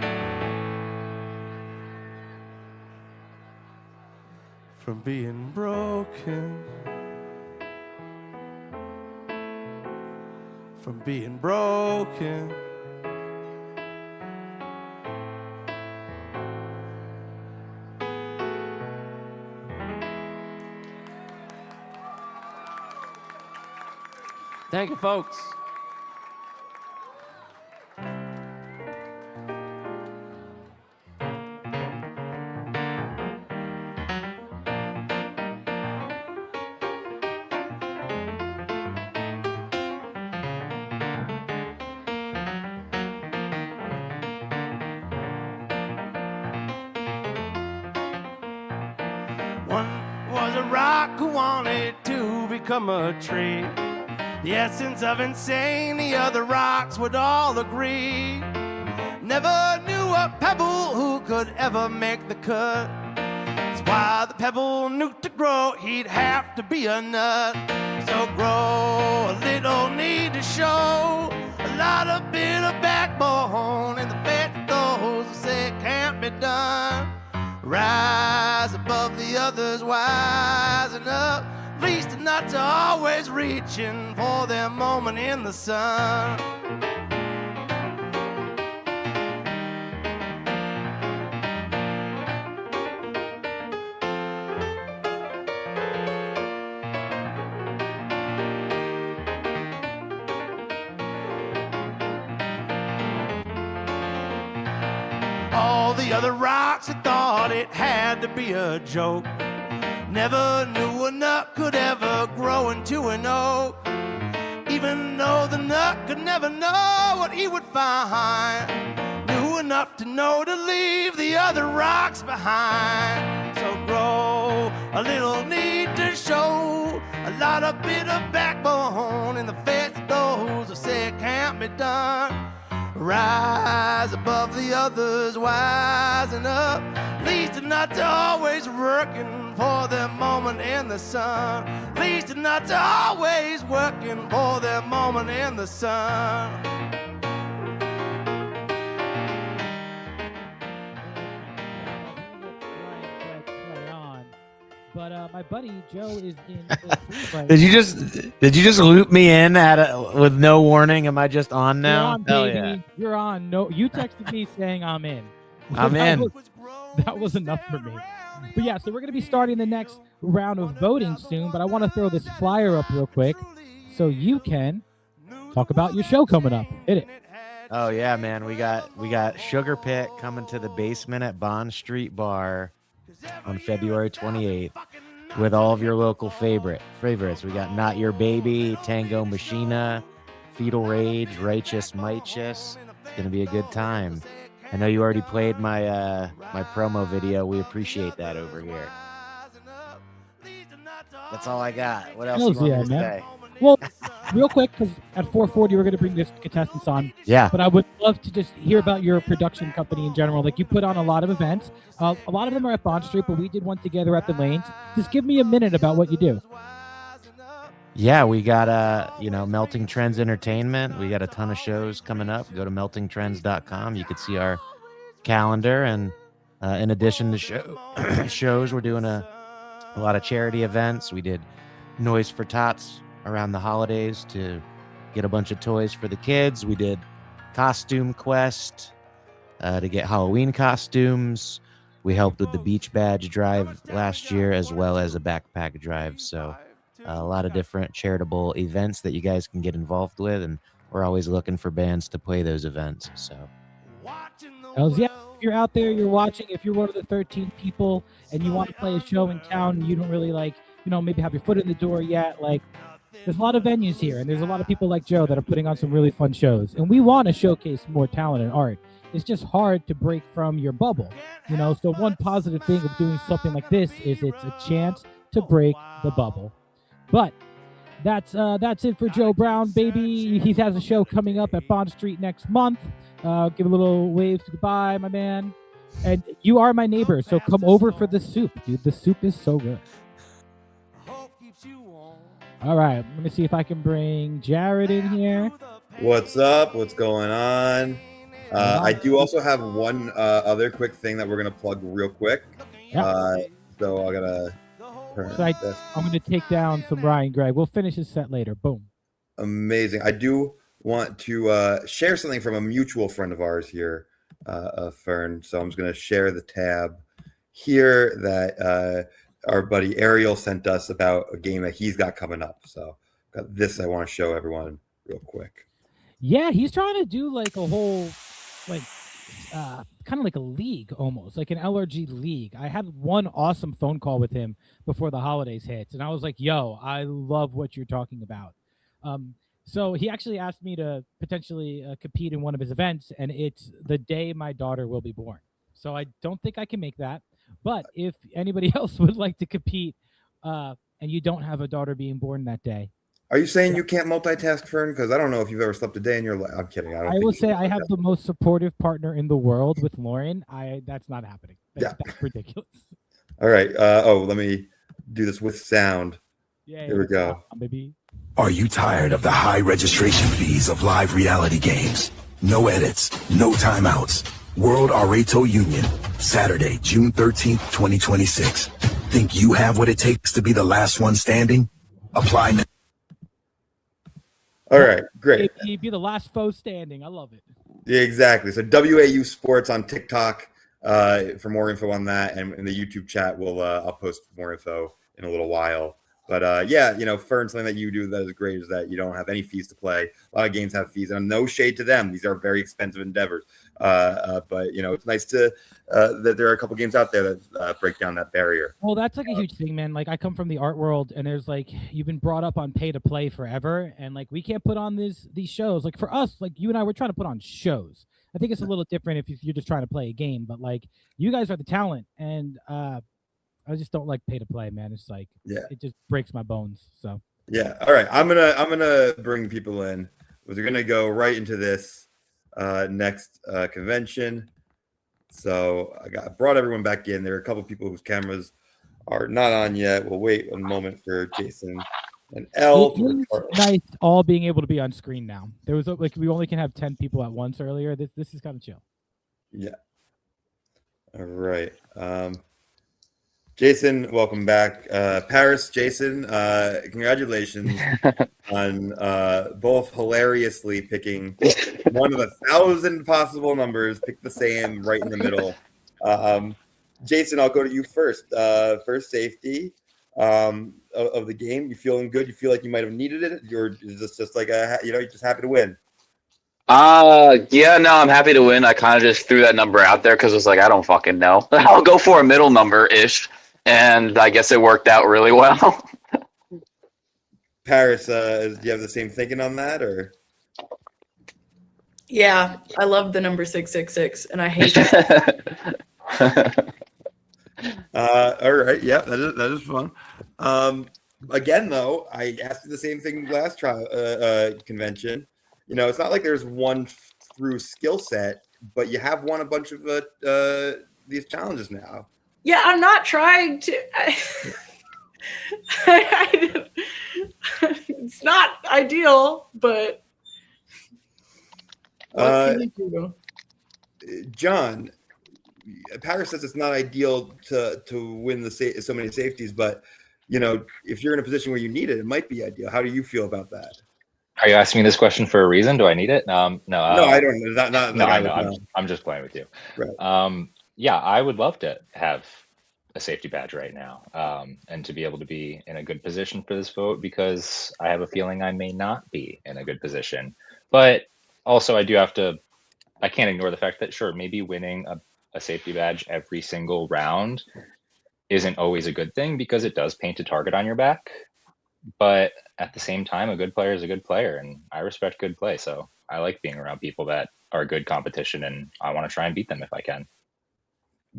from being broken, from being broken. Thank you, folks. One was a rock who wanted to become a tree. The essence of insane, the other rocks would all agree. Never knew a pebble who could ever make the cut. That's why the pebble knew to grow, he'd have to be a nut. So grow a little, need to show a lot of bit of backbone in the face of those who say it can't be done. Rise above the others, wising up. At least the nuts are always reaching for their moment in the sun. All the other rocks had thought it had to be a joke. Never knew a nut could ever grow into an oak. Even though the nut could never know what he would find. Knew enough to know to leave the other rocks behind. So grow a little need to show a lot of bit of backbone in the face of those who say it can't be done. Rise above the others, wising up. Leads to not to always working for their moment in the sun. Leads to not to always working for their moment in the sun. But my buddy Joe is in. Did you just loop me in with no warning? Am I just on now? You're on, Hell baby. yeah. You're on. No, you texted me saying I'm in. I'm in. That was enough for me. But yeah, so we're gonna be starting the next round of voting soon. But I want to throw this flyer up real quick, so you can talk about your show coming up. Hit it. Oh yeah, man. We got Sugar Pit coming to the basement at Bond Street Bar on February 28th with all of your local favorites. We got Not Your Baby, Tango Machina, Fetal Rage, Righteous Mightious. It's gonna be a good time. I know you already played my my promo video. We appreciate that over here. That's all I got. What else you want me to say? Well, real quick, because at 4:40 we're going to bring this contestants on. Yeah. But I would love to just hear about your production company in general. Like, you put on a lot of events. A lot of them are at Bond Street, but we did one together at the Lanes. Just give me a minute about what you do. Yeah, we got Melting Trends Entertainment. We got a ton of shows coming up. Go to meltingtrends.com. You can see our calendar, and in addition to shows, we're doing a lot of charity events. We did Noise for Tots around the holidays to get a bunch of toys for the kids. We did Costume Quest to get Halloween costumes. We helped with the beach badge drive last year, as well as a backpack drive. So a lot of different charitable events that you guys can get involved with, and we're always looking for bands to play those events. So Hells yeah. If you're out there, you're watching, if you're one of the 13 people and you want to play a show in town and you don't really maybe have your foot in the door yet, there's a lot of venues here, and there's a lot of people like Joe that are putting on some really fun shows. And we want to showcase more talent and art. It's just hard to break from your bubble, So one positive thing of doing something like this is it's a chance to break the bubble. But that's it for Joe Brown, baby. He has a show coming up at Bond Street next month. Give a little wave to goodbye, my man. And you are my neighbor, so come over for the soup, dude. The soup is so good. All right, let me see if I can bring Jared in here. What's up? What's going on? I do also have one other quick thing that we're gonna plug real quick. Yeah. So I gotta. So I'm gonna take down some Ryan Gregg. We'll finish his set later. Boom. Amazing. I do want to share something from a mutual friend of ours here, Fern. So I'm just gonna share the tab here that our buddy Ariel sent us about a game that he's got coming up. So got this I want to show everyone real quick. Yeah, he's trying to do like a whole kind of like a league, almost like an LRG league. I had one awesome phone call with him before the holidays hit, and I was like, yo, I love what you're talking about. So he actually asked me to potentially compete in one of his events, and it's the day my daughter will be born. So I don't think I can make that. But if anybody else would like to compete and you don't have a daughter being born that day. Are you saying you can't multitask, Fern? Because I don't know if you've ever slept a day in your life. I'm kidding. I will say I have the most supportive partner in the world with Lauren. That's not happening. That's ridiculous. All right. Let me do this with sound. Yeah, here we go. Baby. Are you tired of the high registration fees of live reality games? No edits, no timeouts. World Areto Union, Saturday, June 13th, 2026. Think you have what it takes to be the last one standing? Apply now. All right, great. Be the last foe standing. I love it. Yeah, exactly. So WAU Sports on TikTok for more info on that, and in the YouTube chat, I'll post more info in a little while. But yeah, Fern, something that you do that is great is that you don't have any fees to play. A lot of games have fees, and no shade to them. These are very expensive endeavors. But it's nice to that there are a couple games out there that break down that barrier. Well, that's like a huge thing, man. Like I come from the art world, and there's like you've been brought up on pay to play forever, and like we can't put on these shows. Like for us, like you and I, we're trying to put on shows. I think it's a little different if you're just trying to play a game, but like you guys are the talent, and I just don't like pay to play, man. It's like it just breaks my bones. So yeah, all right. I'm gonna bring people in. We're gonna go right into this next convention. So I brought everyone back in. There are a couple people whose cameras are not on yet. We'll wait a moment for Jason and Elle. It's nice all being able to be on screen now. There was like we only can have 10 people at once earlier. This is kind of chill. Yeah. All right. Jason, welcome back. Paris, Jason, congratulations on both hilariously picking one of 1,000 possible numbers, pick the same right in the middle. Jason, I'll go to you first. First safety of the game. You feeling good? You feel like you might have needed it? Is this just like you're just happy to win? Yeah, no, I'm happy to win. I kind of just threw that number out there because it's like, I don't fucking know. I'll go for a middle number-ish. And I guess it worked out really well. Paris, do you have the same thinking on that, or? Yeah, I love the number 666, and I hate that. All right, yeah, that is fun. Again, though, I asked you the same thing last convention. It's not like there's one through skill set, but you have won a bunch of these challenges now. Yeah, I'm not trying to. It's not ideal, but what can you do? John, Paris says it's not ideal to win so many safeties, but if you're in a position where you need it, it might be ideal. How do you feel about that? Are you asking me this question for a reason? Do I need it? No. No, I don't. No, I know. I'm just playing with you. Right. Yeah, I would love to have a safety badge right now, and to be able to be in a good position for this vote, because I have a feeling I may not be in a good position. But also, I can't ignore the fact that sure, maybe winning a safety badge every single round isn't always a good thing, because it does paint a target on your back. But at the same time, a good player is a good player, and I respect good play. So I like being around people that are good competition, and I want to try and beat them if I can.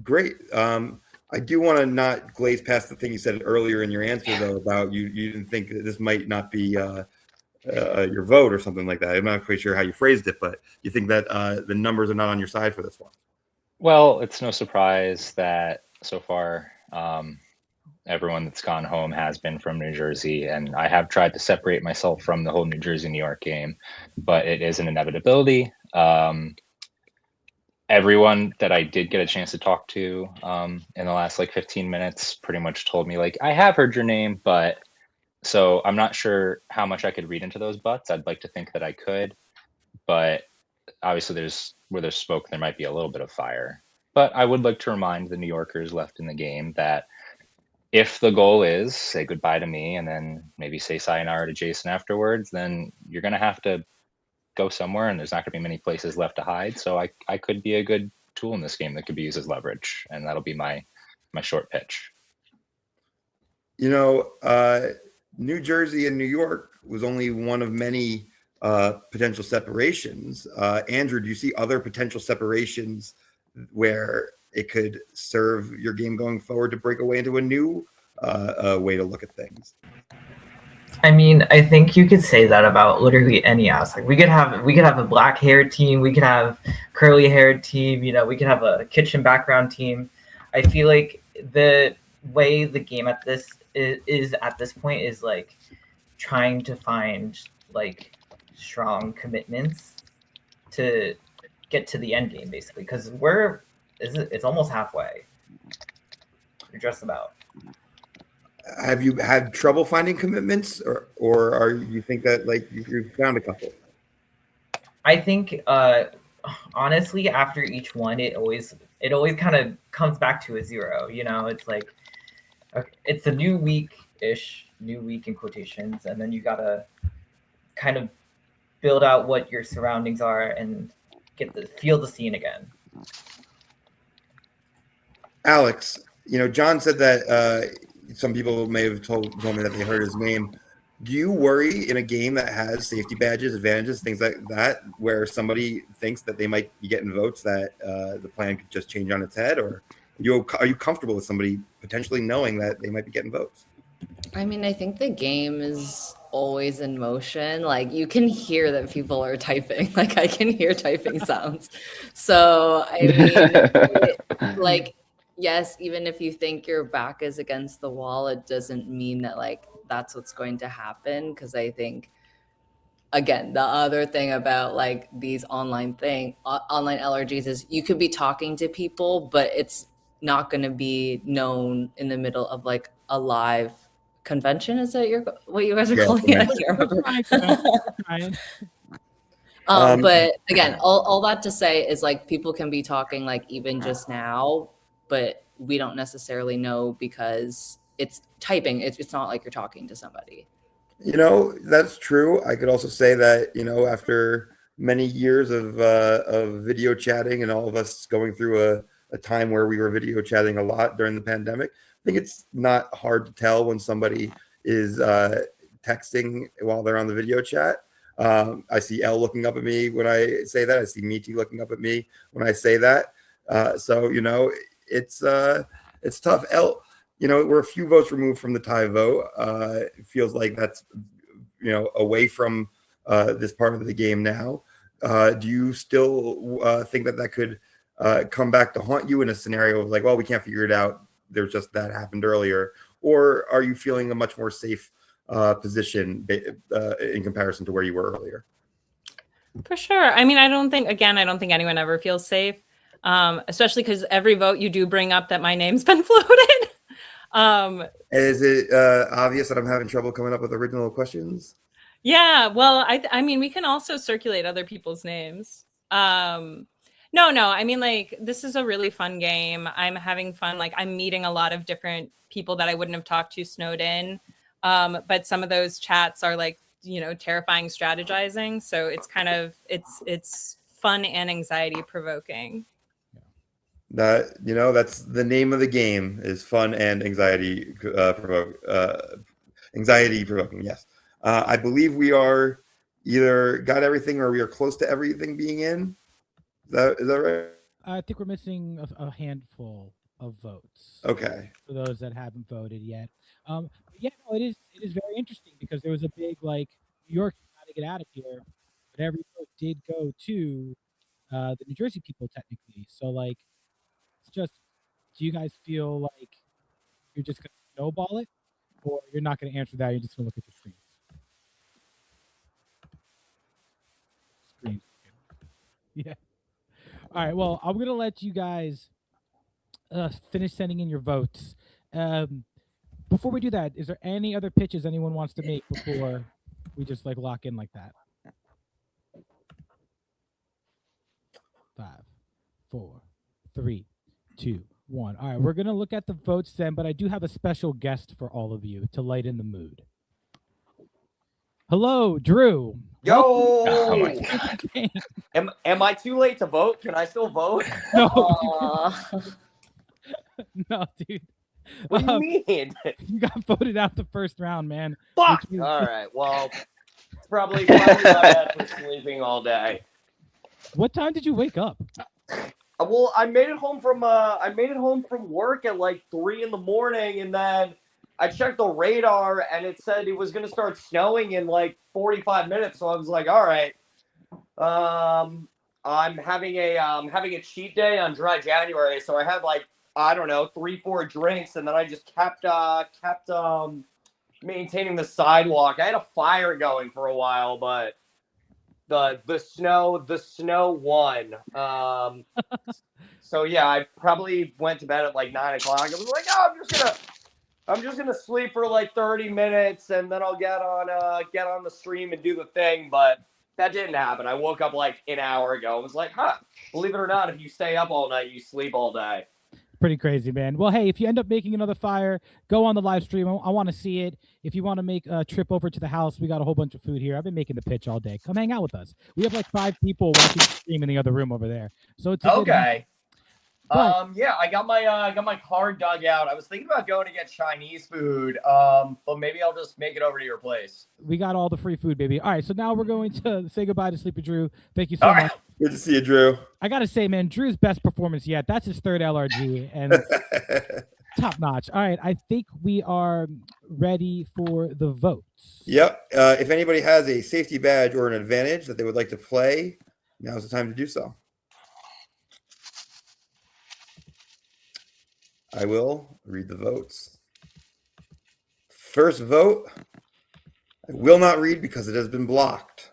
Great. I do want to not glaze past the thing you said earlier in your answer, though, about you didn't think that this might not be your vote or something like that. I'm not quite sure how you phrased it, but you think that the numbers are not on your side for this one. Well, it's no surprise that so far everyone that's gone home has been from New Jersey, and I have tried to separate myself from the whole New Jersey-New York game, but it is an inevitability. Everyone that I did get a chance to talk to in the last 15 minutes pretty much told me I have heard your name, but so I'm not sure how much I could read into those buts. I'd like to think that I could, but obviously where there's smoke, there might be a little bit of fire. But I would like to remind the New Yorkers left in the game that if the goal is say goodbye to me and then maybe say sayonara to Jason afterwards, then you're going to have to go somewhere, and there's not going to be many places left to hide. So I could be a good tool in this game that could be used as leverage, and that'll be my short pitch. New Jersey and New York was only one of many potential separations. Andrew, do you see other potential separations where it could serve your game going forward to break away into a new way to look at things? I mean, I think you could say that about literally any aspect. We could have a black-haired team. We could have curly-haired team. We could have a kitchen background team. I feel like the way the game at this is at this point is trying to find strong commitments to get to the end game, basically, because it's almost halfway. You're just about. Have you had trouble finding commitments, or are you think that you've found a couple? I think honestly, after each one, it always kind of comes back to a zero. It's it's a new week. week-ish, new week in quotations, and then you gotta kind of build out what your surroundings are and feel the scene again. Alex, John said that some people may have told me that they heard his name. Do you worry in a game that has safety badges, advantages, things like that, where somebody thinks that they might be getting votes that the plan could just change on its head? Or are you comfortable with somebody potentially knowing that they might be getting votes? I mean, I think the game is always in motion. Like, you can hear that people are typing. Like, I can hear typing sounds. So, I mean, like, yes, even if you think your back is against the wall, it doesn't mean that, like, that's what's going to happen. Because I think, again, the other thing about, like, these online LRGs is you could be talking to people, but it's not going to be known in the middle of, like, a live convention. Is that what you guys are calling it? I can't remember. But again, all that to say is, like, people can be talking, like, even just now, but we don't necessarily know because it's typing. It's not like you're talking to somebody. That's true. I could also say that, after many years of video chatting and all of us going through a time where we were video chatting a lot during the pandemic, I think it's not hard to tell when somebody is texting while they're on the video chat. I see Elle looking up at me when I say that. I see Miti looking up at me when I say that. So, it's tough. Elle, we're a few votes removed from the tie vote. It feels like that's, away from this part of the game now. Do you still think that could come back to haunt you in a scenario of like, well, we can't figure it out, there's just that happened earlier? Or are you feeling a much more safe position in comparison to where you were earlier? For sure. I mean, I don't think anyone ever feels safe, especially because every vote you do bring up that my name's been floated. Is it obvious that I'm having trouble coming up with original questions? Yeah, well, I mean, we can also circulate other people's names. No, I mean, like, this is a really fun game. I'm having fun. Like, I'm meeting a lot of different people that I wouldn't have talked to snowed in. But some of those chats are, like, terrifying strategizing. So it's kind of, it's fun and anxiety provoking. That's the name of the game, is fun and anxiety provoking. Yes. I believe we are either got everything or we are close to everything being in. Is that right? I think we're missing a handful of votes. Okay. For those that haven't voted yet. Yeah, no, it is very interesting because there was a big, like, New York got to get out of here, but every vote did go to the New Jersey people technically. So, like, it's just, do you guys feel like you're just gonna snowball it, or you're not gonna answer that? You're just gonna look at your screens. Yeah. All right. Well, I'm gonna let you guys finish sending in your votes. Before we do that, is there any other pitches anyone wants to make before we just, like, lock in like that? 5, 4, 3, 2, 1. All right, we're gonna look at the votes then, but I do have a special guest for all of you to lighten the mood. Hello, Drew. Yo! Oh my God. Am I too late to vote? Can I still vote? No. No, dude. What do you mean? You got voted out the first round, man. Fuck! All right, well, it's probably my bad for sleeping all day. What time did you wake up? Well, I made it home from work at like 3 in the morning, and then I checked the radar and it said it was gonna start snowing in like 45 minutes. So I was like, all right, I'm having a cheat day on dry January, so I had like, I don't know, 3-4 drinks, and then I just kept maintaining the sidewalk. I had a fire going for a while, but the snow won. So yeah, I probably went to bed at like 9 o'clock. I was like, oh, I'm just gonna sleep for like 30 minutes, and then I'll get on the stream and do the thing. But that didn't happen. I woke up like an hour ago. I was like, huh, believe it or not, if you stay up all night, you sleep all day. Pretty crazy, man. Well, hey, if you end up making another fire, go on the live stream. I want to see it. If you want to make a trip over to the house, we got a whole bunch of food here. I've been making the pitch all day. Come hang out with us. We have like 5 people watching the stream in the other room over there. So it's a good Okay. But- Yeah, I got my car dug out. I was thinking about going to get Chinese food. But maybe I'll just make it over to your place. We got all the free food, baby. All right, so now we're going to say goodbye to Sleepy Drew. Thank you so much. Good to see you, Drew. I gotta say, man, Drew's best performance yet. That's his 3rd LRG and top notch. All right, I think we are ready for the votes. Yep. If anybody has a safety badge or an advantage that they would like to play, now's the time to do so. I will read the votes. First vote, I will not read because it has been blocked.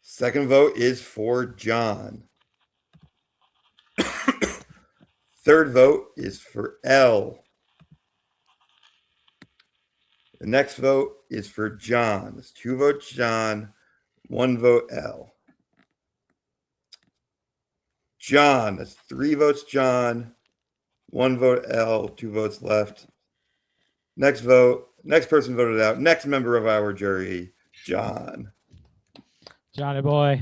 Second vote is for John. Third vote is for L. The next vote is for John. There's 2 votes John, 1 vote L. John, that's 3 votes John, 1 vote L, 2 votes left. Next vote, next person voted out, next member of our jury, John. Johnny boy.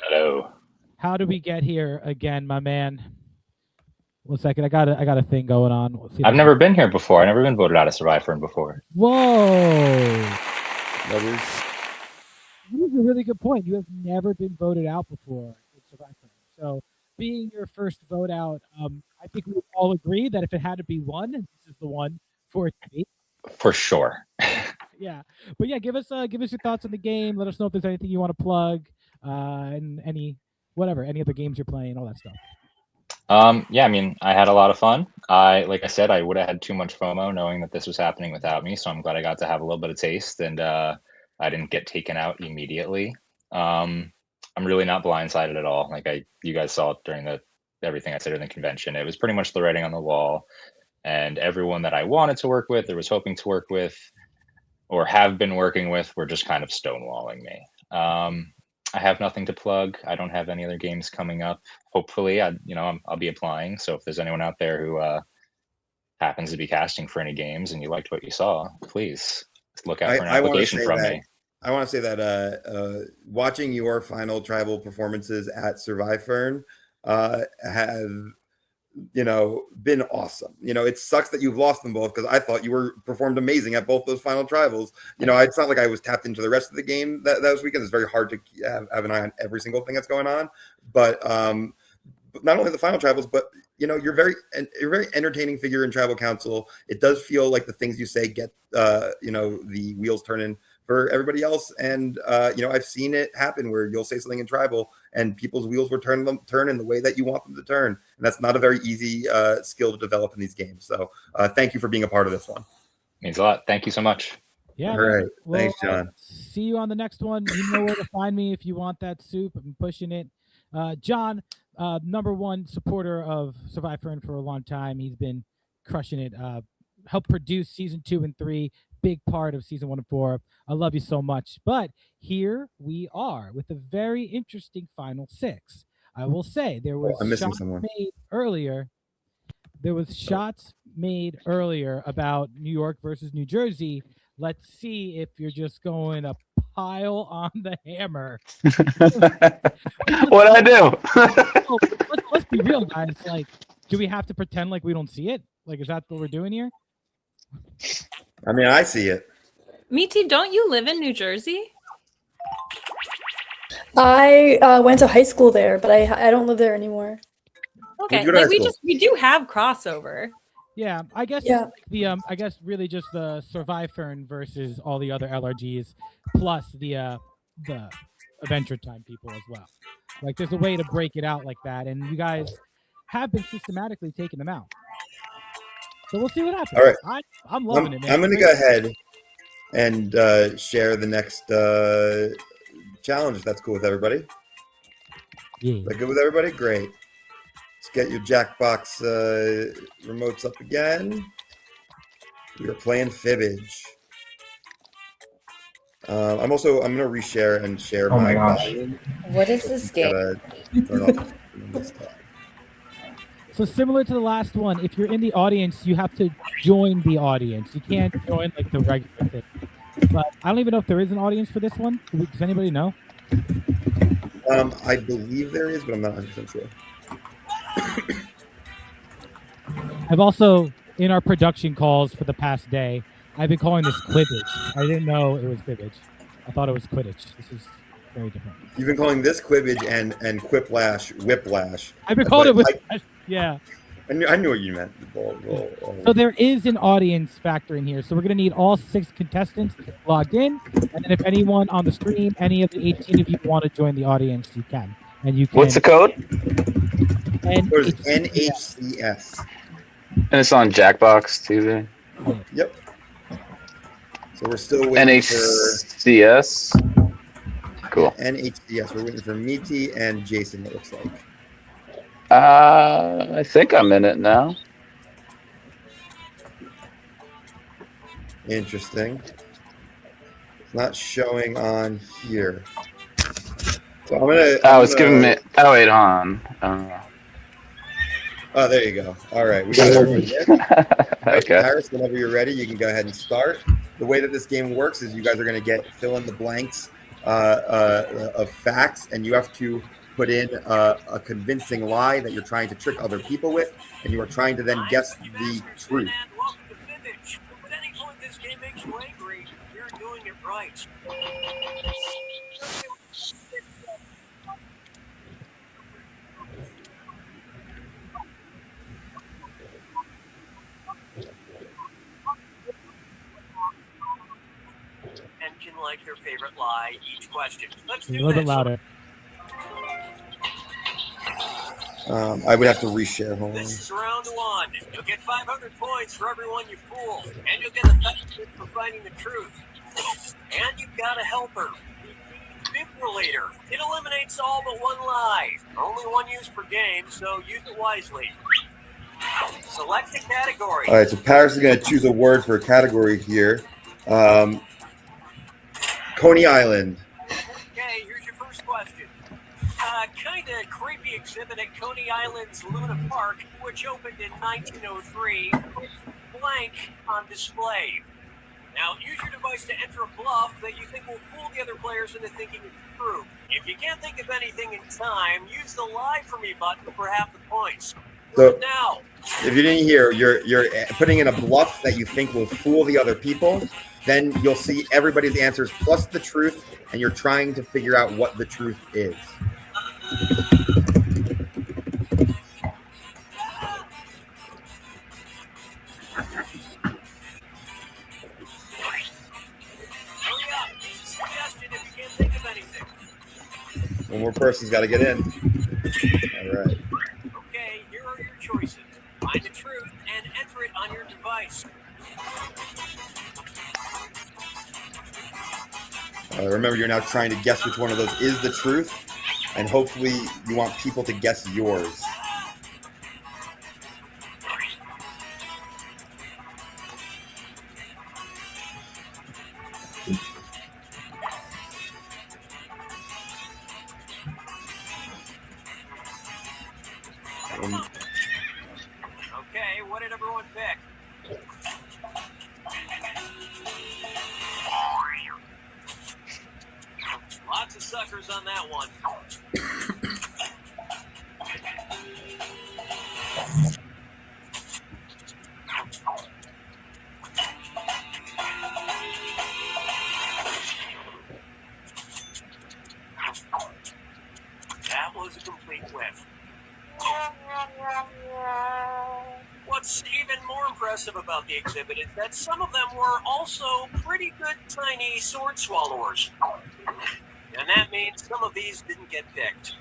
Hello. How do we get here again, my man? 1 second, I got a thing going on. We'll see if I've I- never been here before. I've never been voted out of SurviFern before. Whoa. That is a really good point. You have never been voted out before in SurviFern. So being your first vote out, I think we would all agree that if it had to be one, this is the one for it to be. For sure. Yeah, but yeah, give us your thoughts on the game. Let us know if there's anything you want to plug, and any other games you're playing, all that stuff. Yeah, I mean, I had a lot of fun. Like I said, I would have had too much FOMO knowing that this was happening without me. So I'm glad I got to have a little bit of taste, and I didn't get taken out immediately. I'm really not blindsided at all. Like you guys saw during everything I said during the convention. It was pretty much the writing on the wall, and everyone that I wanted to work with or was hoping to work with or have been working with were just kind of stonewalling me. I have nothing to plug. I don't have any other games coming up. Hopefully, I'll be applying. So if there's anyone out there who happens to be casting for any games and you liked what you saw, please look out for an application from me. I want to say that watching your final tribal performances at SurviFern have been awesome. It sucks that you've lost them both because I thought you performed amazing at both those final tribals. It's not like I was tapped into the rest of the game that weekend. It's very hard to have an eye on every single thing that's going on. But not only the final tribals, but you're a very entertaining figure in tribal council. It does feel like the things you say get the wheels turning for everybody else. And I've seen it happen where you'll say something in tribal and people's wheels will turn in the way that you want them to turn. And that's not a very easy skill to develop in these games. So thank you for being a part of this one. Means a lot. Thank you so much. Yeah. All right. Well, Thanks, John. See you on the next one. You know where to find me if you want that soup. I'm pushing it. John, #1 supporter of SurviFern for a long time. He's been crushing it. Helped produce season 2 and 3. Big part of season 1 and 4. I love you so much. But here we are with a very interesting final 6. I will say there was I'm missing shots someone. made earlier. There was shots made earlier about New York versus New Jersey. Let's see if you're just going to pile on the hammer. What'd I do? let's be real, guys. Like, do we have to pretend like we don't see it? Like, is that what we're doing here? I mean, I see it. Miti, don't you live in New Jersey? I went to high school there, but I don't live there anymore. Okay, like we do have crossover. Yeah, I guess Yeah. I guess really just the SurviFern versus all the other LRGs plus the Adventure Time people as well. Like there's a way to break it out like that, and you guys have been systematically taking them out. So we'll see what happens. All right. I'm loving it, man. I'm going to go ahead and share the next challenge, if that's cool with everybody. Yeah. Is that good with everybody? Great. Let's get your Jackbox remotes up again. We are playing Fibbage. I'm going to reshare and share Oh my gosh. volume. What is this game? Gotta turn off this time. So similar to the last one, if you're in the audience, you have to join the audience. You can't join like the regular thing. But I don't even know if there is an audience for this one. Does anybody know? I believe there is, but I'm not 100% sure. I've also, in our production calls for the past day, I've been calling this Quidditch. I didn't know it was Quidditch. I thought it was Quidditch. This is very different. You've been calling this Quibbage and Quiplash Whiplash. I've been calling it Whiplash. Yeah. I knew what you meant. So there is an audience factor in here. So we're going to need all 6 contestants logged in. And then if anyone on the stream, any of the 18 of you want to join the audience, you can. And you can. What's the code? NHCS. And it's on Jackbox TV. Yep. So we're still waiting NHCS. Cool. NHCS. We're waiting for Meaty and Jason, it looks like. I think I'm in it now. Interesting. It's not showing on here. So I'm gonna. It's giving me. Oh wait, on. Oh, there you go. All right, we got everyone here. Okay. Paris, whenever you're ready, you can go ahead and start. The way that this game works is you guys are going to get fill in the blanks of facts, and you have to put in a convincing lie that you're trying to trick other people with, and you are trying to then guess the truth. At any point this game makes you angry, you're doing it right. And can like your favorite lie each question. Let's A do little bit this. louder. I would have to reshare. Hold on. This is round 1. You'll get 500 points for everyone you fool, and you'll get 1,000 for finding the truth. And you've got a helper. Defibrillator. It eliminates all but one lie. Only one use per game, so use it wisely. Select a category. All right, so Paris is going to choose a word for a category here. Coney Island. Okay, here's your first question. Kind of creepy exhibit at Coney Island's Luna Park, which opened in 1903, blank on display. Now, use your device to enter a bluff that you think will fool the other players into thinking it's true. If you can't think of anything in time, use the lie for me button for half the points. So, Now, if you didn't hear, you're putting in a bluff that you think will fool the other people. Then you'll see everybody's answers plus the truth, and you're trying to figure out what the truth is. One more person's got to get in. All right. okay, here are your choices. Find the truth and enter it on your device. Remember, you're now trying to guess which one of those is the truth, and hopefully you want people to guess yours. Okay, what did everyone pick? Lots of suckers on that one. That was a complete whiff. What's even more impressive about the exhibit is that some of them were also pretty good tiny sword swallowers. And that means some of these didn't get picked.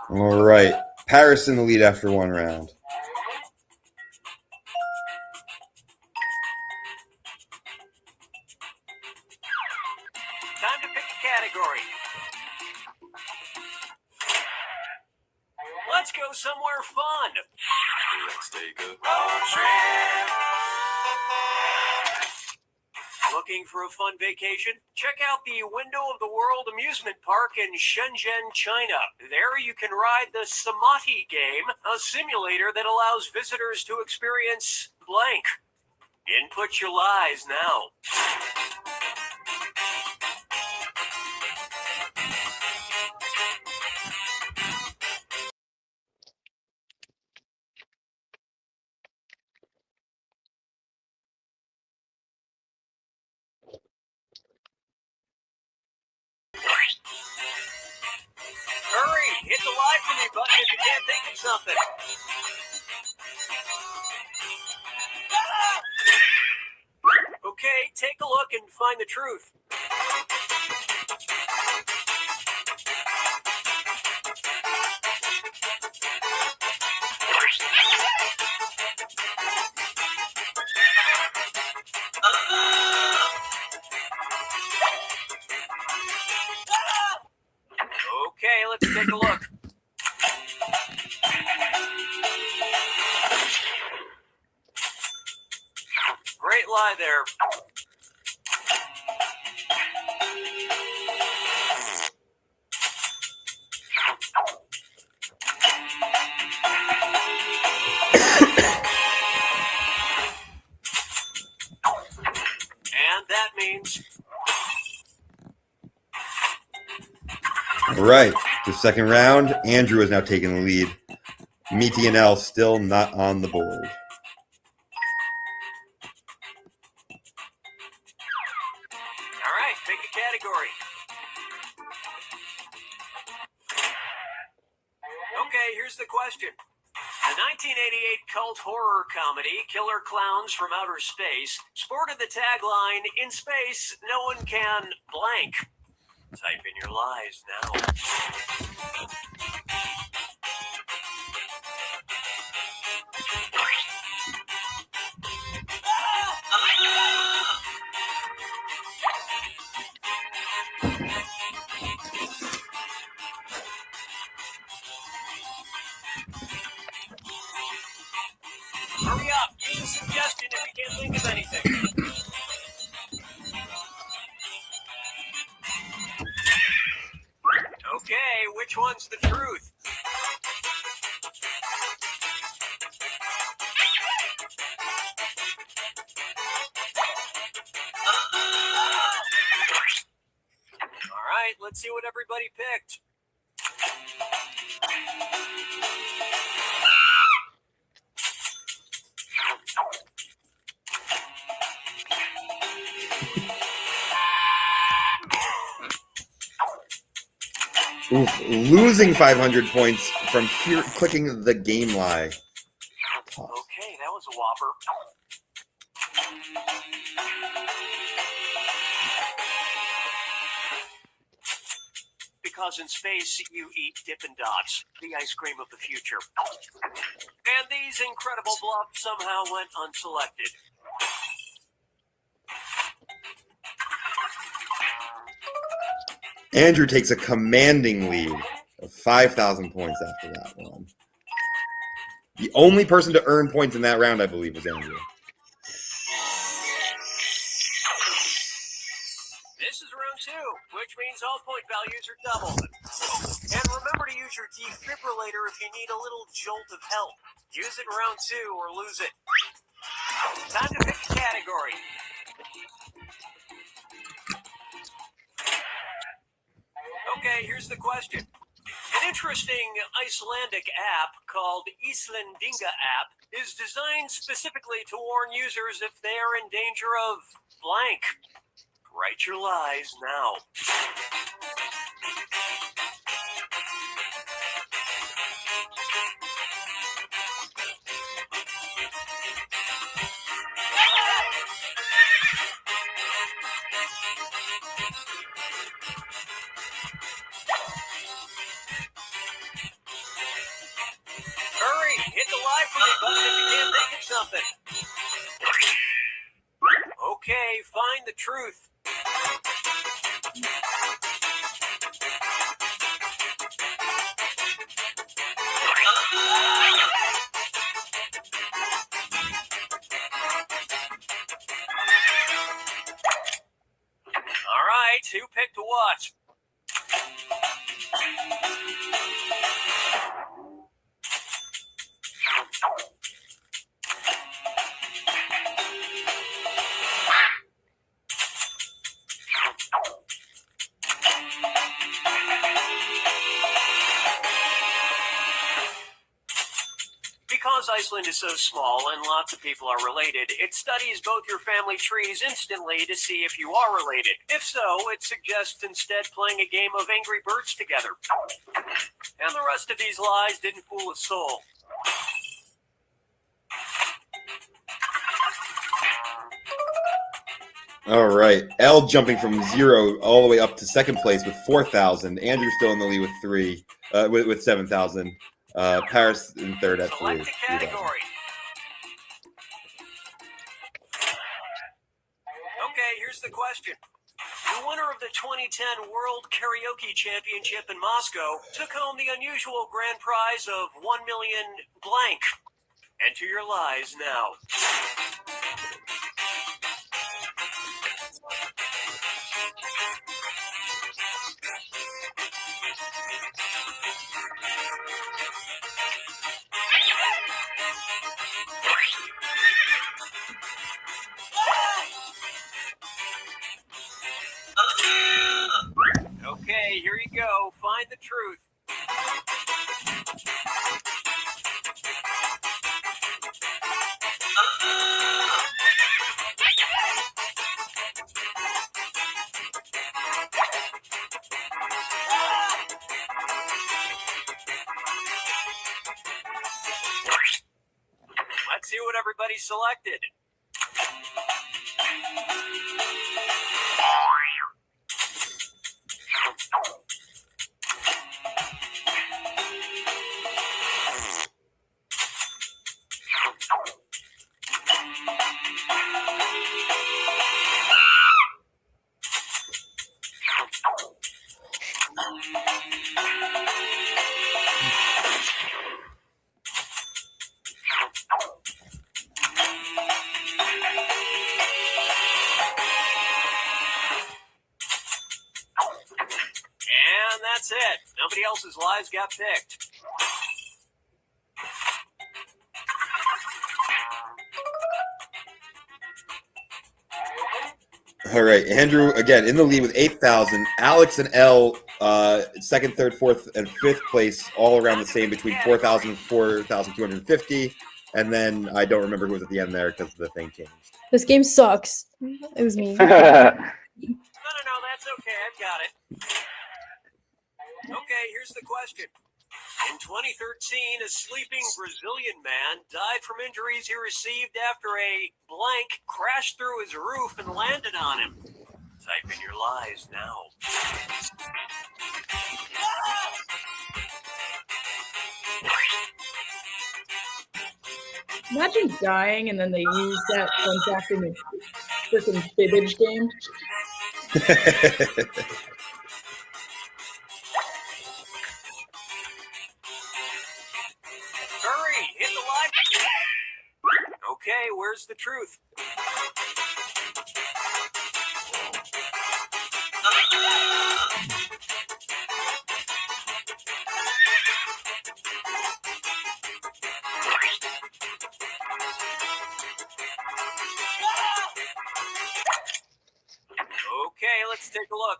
All right. Paris in the lead after one round. Time to pick a category. Let's go somewhere fun. Let's take a road trip. Looking for a fun vacation? Check out the Window of the World amusement park in Shenzhen, China. There you can ride the Samadhi game, a simulator that allows visitors to experience blank. Input your lies now. Hurry, hit the live for me button if you can't think of something. Okay, take a look and find the truth. Okay, let's take a look. Great lie there. And that means All right, the second round. Andrew is now taking the lead. Meaty and L still not on the board. All right, pick a category. Okay, here's the question. The 1988 cult horror comedy Killer Clowns from Outer Space sported the tagline, "In space, no one can blank." Type in your lies now. Hurry up, use a suggestion if you can't think of anything. Okay, which one's the truth? All right, let's see what everybody picked. Oof, losing 500 points from here clicking the game lie. Okay, that was a whopper. Because in space, you eat Dippin' Dots, the ice cream of the future. And these incredible bluffs somehow went unselected. Andrew takes a commanding lead of 5,000 points after that one. The only person to earn points in that round, I believe, was Andrew. This is round 2, which means all point values are doubled. And remember to use your defibrillator if you need a little jolt of help. Use it in round 2 or lose it. Time to pick a category. Okay, here's the question. An interesting Icelandic app called Íslendinga app is designed specifically to warn users if they are in danger of blank. Write your lies now. Hurry, hit the live for me button if you can't think of something. Okay, find the truth. Who picked what? Because Iceland is so small and lots of people are related, it studies both your family trees instantly to see if you are related. If so, it suggests instead playing a game of Angry Birds together. And the rest of these lies didn't fool a soul. All right. L jumping from 0 all the way up to second place with 4,000. Andrew still in the lead with 7,000. Paris in third at 3. Select a category. Okay, here's the question. The winner of the 2010 World Karaoke Championship in Moscow took home the unusual grand prize of 1 million blank. Enter your lies now. Okay, here you go. Find the truth. Let's see what everybody selected. And that's it. Nobody else's lies got picked. All right. Andrew, again, in the lead with 8,000. Alex and L, second, third, fourth, and fifth place, all around the same between 4,000 and 4,250. And then I don't remember who was at the end there because the thing changed. This game sucks. It was me. No, that's okay. I've got it. Okay, here's the question. In 2013, a sleeping Brazilian man died from injuries he received after a blank crashed through his roof and landed on him. Type in your lies now. Imagine dying and then they use that fun fact in the freaking fibbage game. Hurry, hit the live. Okay, where's the truth? Okay, let's take a look.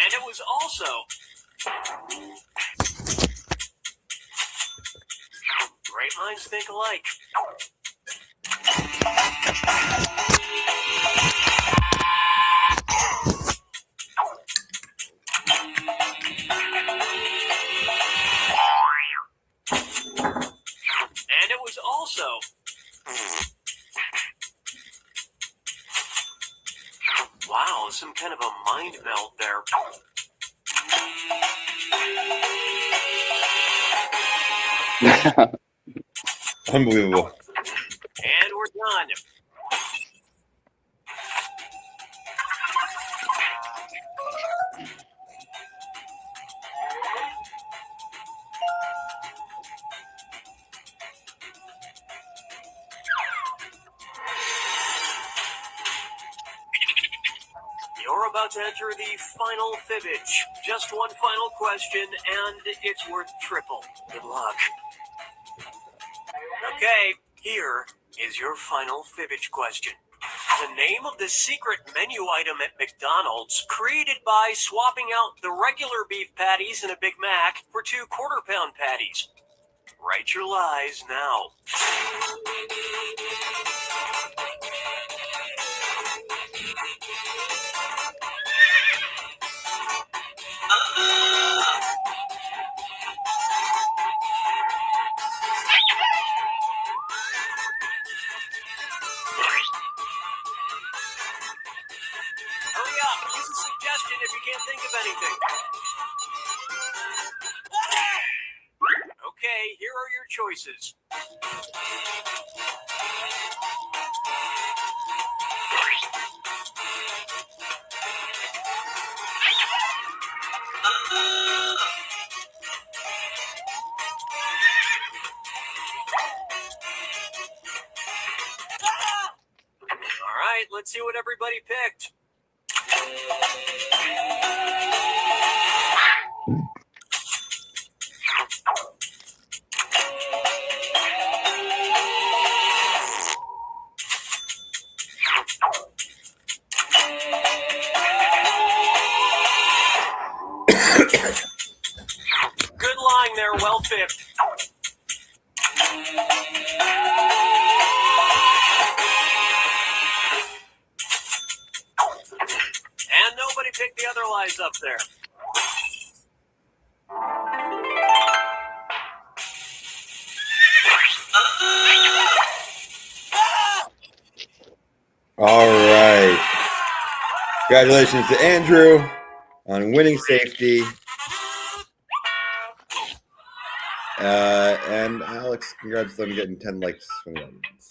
And it was also great minds think alike. And it was also wow, some kind of a mind meld there. Unbelievable. And we're done. about to enter the final fibbage. Just one final question, and it's worth triple. Good luck. Okay, here is your final fibbage question. The name of the secret menu item at McDonald's, created by swapping out the regular beef patties in a Big Mac for 2 quarter-pound patties. Write your lies now. Hurry up, use a suggestion if you can't think of anything. Okay, here are your choices. All right, let's see what everybody picked. Good line there, well picked. And nobody picked the other lies up there. All right. Congratulations to Andrew on winning safety. And Alex, congrats on getting 10 likes from the audience.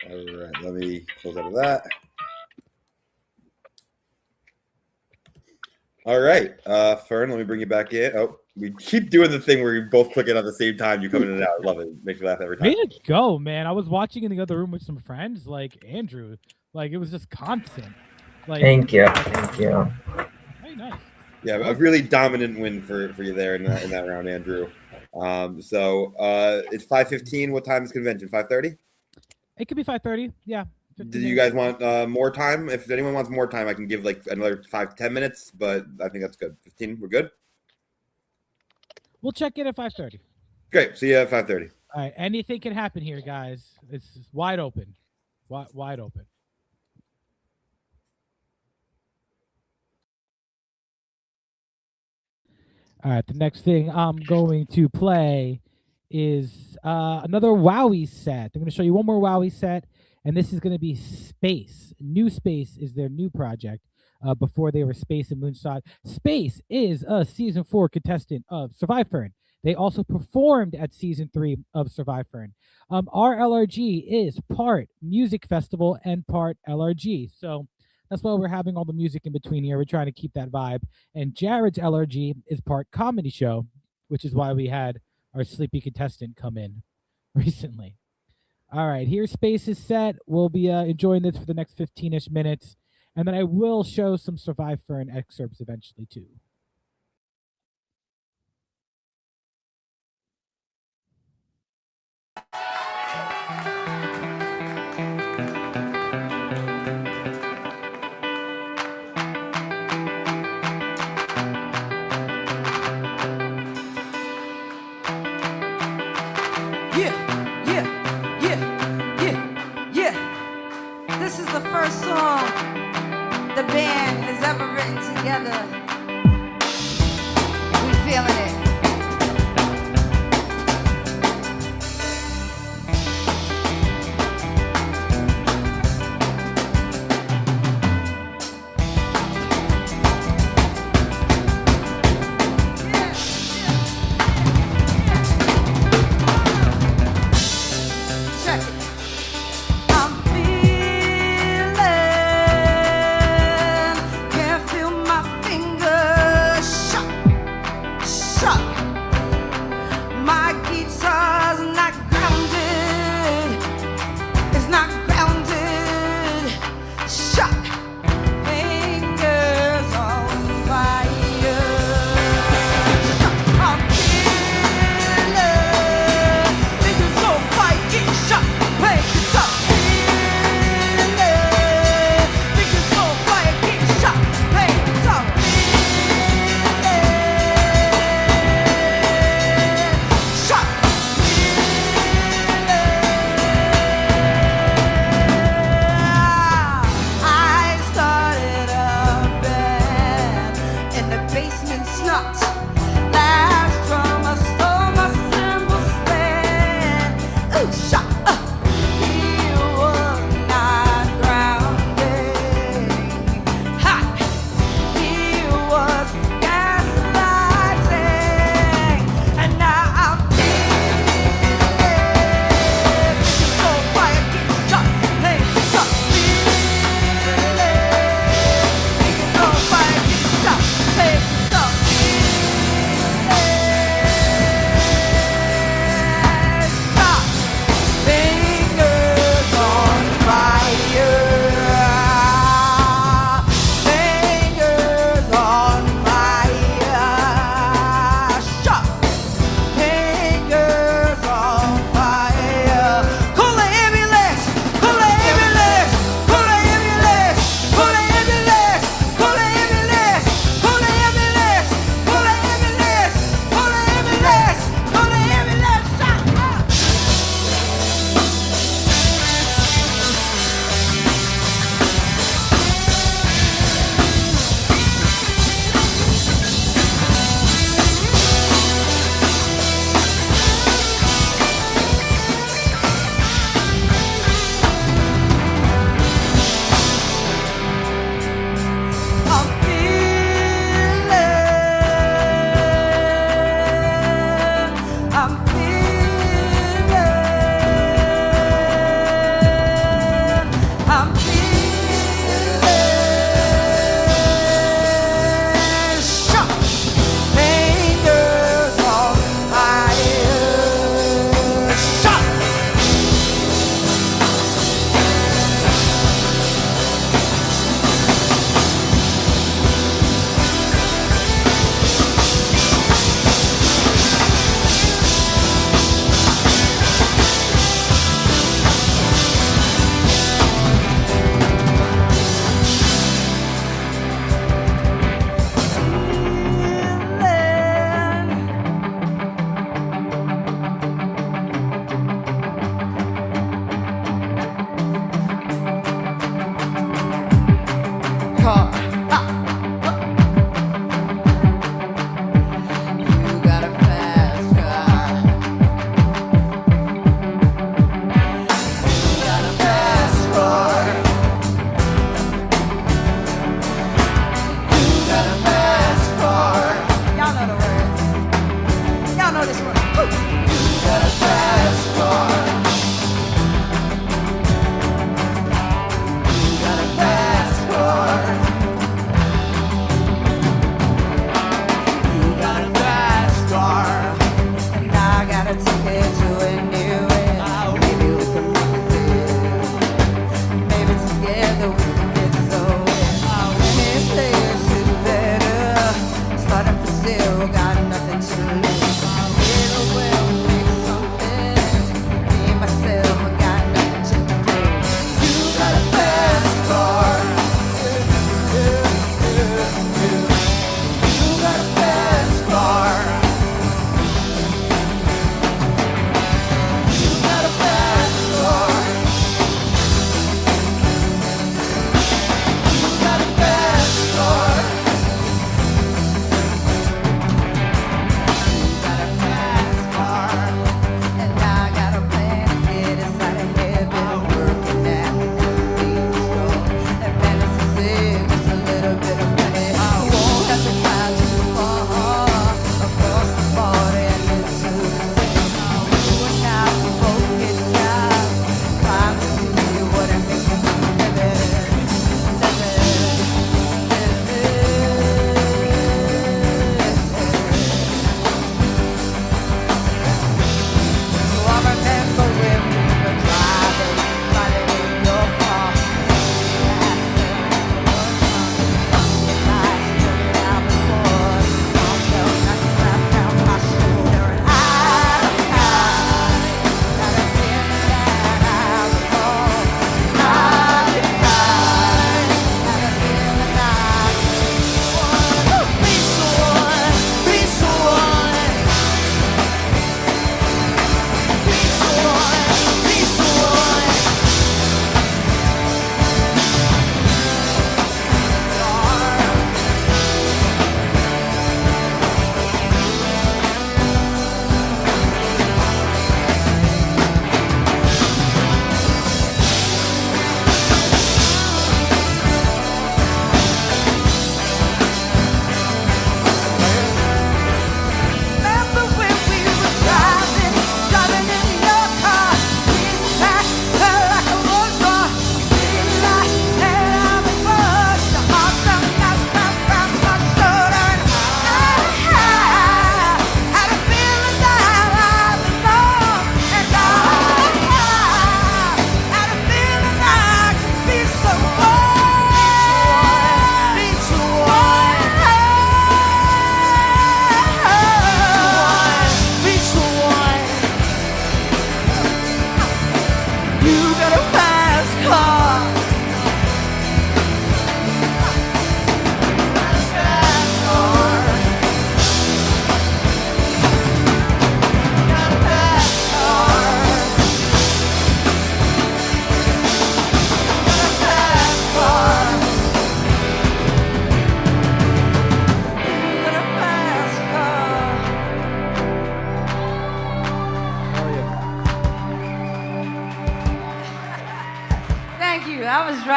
All right, let me close out of that. All right, Fern, let me bring you back in. Oh, we keep doing the thing where you both click it at the same time. You come in and out. I love it. Makes me laugh every time. Way to go, man. I was watching in the other room with some friends, like Andrew. Like, it was just constant. Like, Thank you. Thank you. Very nice. Yeah, a really dominant win for you there in that round, Andrew. So it's 5:15. What time is convention? 5:30? It could be 5:30. Yeah. Do you guys want more time? If anyone wants more time, I can give like another 5 to 10 minutes, but I think that's good. 15, we're good? We'll check in at 5:30. Great. See you at 5:30. All right. Anything can happen here, guys. It's wide open. Wide open. All right. The next thing I'm going to play is another WAWY set. I'm going to show you one more WAWY set, and this is going to be Space. New Space is their new project. Before they were Space and Moonshot. Space is a season 4 contestant of SurviFern. They also performed at season 3 of SurviFern. Our LRG is part music festival and part LRG. So that's why we're having all the music in between here. We're trying to keep that vibe. And Jared's LRG is part comedy show, which is why we had our sleepy contestant come in recently. All right, here's Space is set. We'll be enjoying this for the next 15-ish minutes. And then I will show some SurviFern excerpts eventually, too. This is the first song the band has ever written together.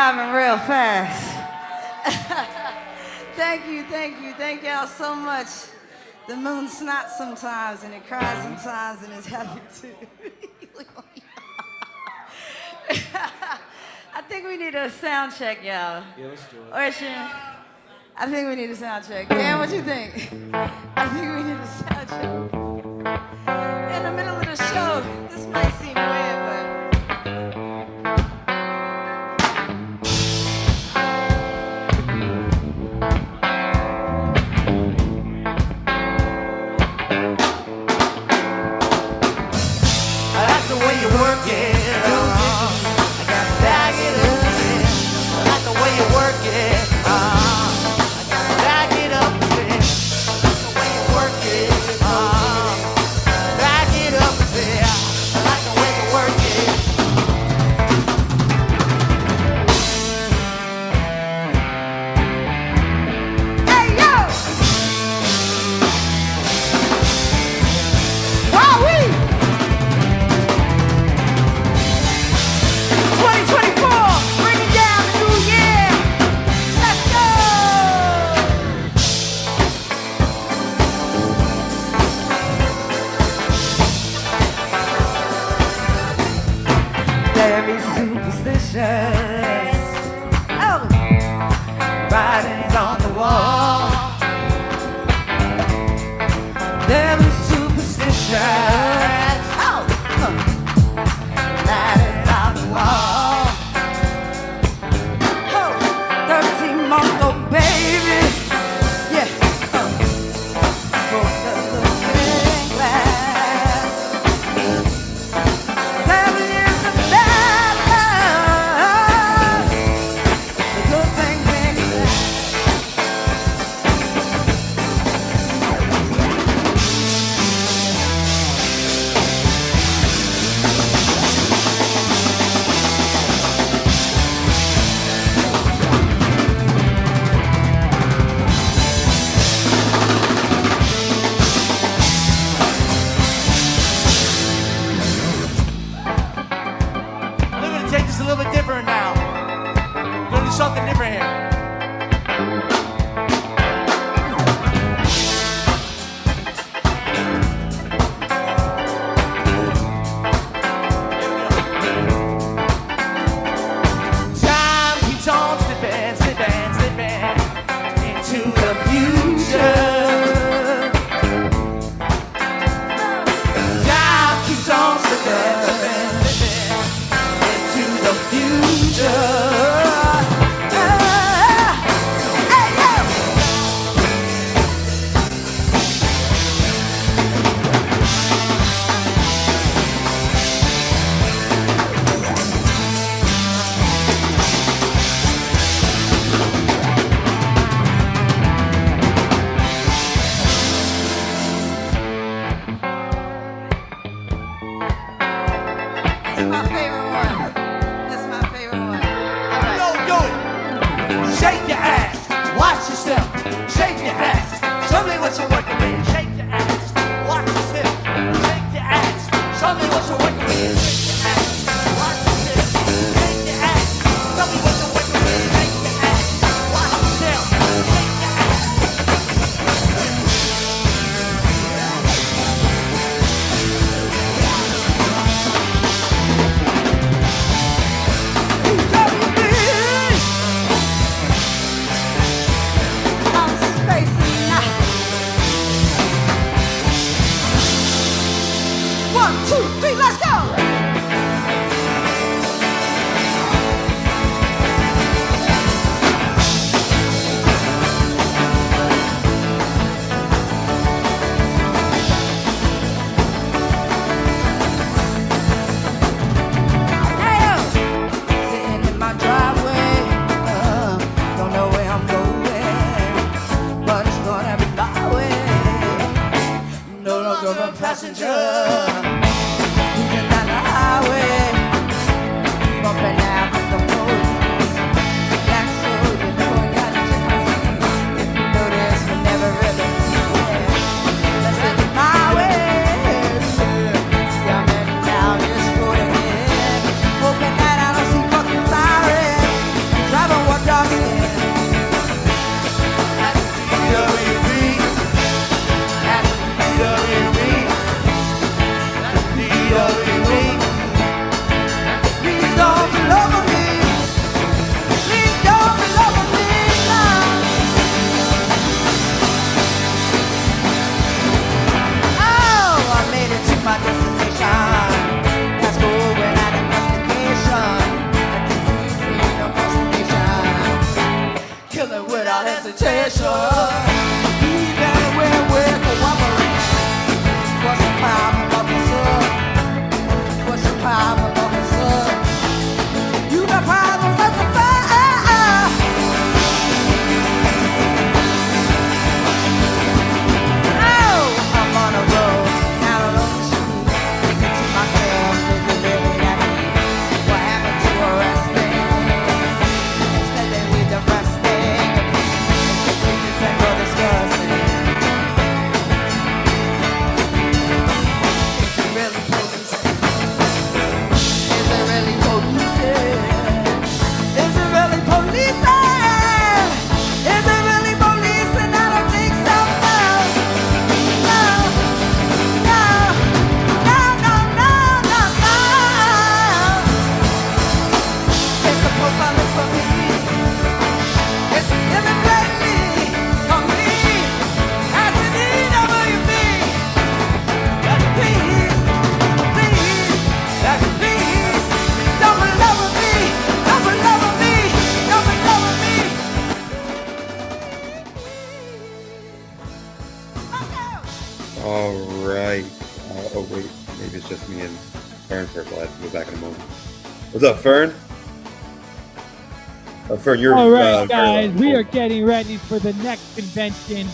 driving real fast. Thank y'all so much. The moon snots sometimes and it cries sometimes and it's happy too. I think we need a sound check, y'all. Yeah, let's do it. Ocean, I think we need a sound check. Dan, what you think? I think we need a sound check. In the middle of the show, this might seem weird, but I like the way you work it. I gotta back it up. I like the way you work it. I gotta back it up. I like the way you work it. Back it up. I like the way you work it. hey yo! WAWY! 2024, bringing down the new year. Let's go! Very superstitious. Oh, writings on the wall. Very superstitious. Oh, writings on the wall. Oh, 13-month-old baby. Yeah. Broke the looking glass. 7 years of bad love. The good things ain't last. reputation. Even when we're cooperating. What's the problem, officer? What's the problem, officer? You got problems, that's a fact. Oh, I'm on a road, out on the street. Thinking to myself, is it really that deep? What happened to arresting? Instead they lead the resting. It's weakness and go disgusting. Is it really policing? Is it really policing? Is it really policing? Is it really policing? I don't think so, no. No, no, no, no, no, no, no. It's the profiling for me. It's imitating me, for me. As the DWB. That's peace, please. That's peace. Don't be loving me. Don't be loving me. Don't be loving me. All right. Oh wait, maybe it's just me and Fern Purple. I have to go back in a moment. What's up, Fern? Fern, you're All right, very guys, loud. we are getting ready for the next convention.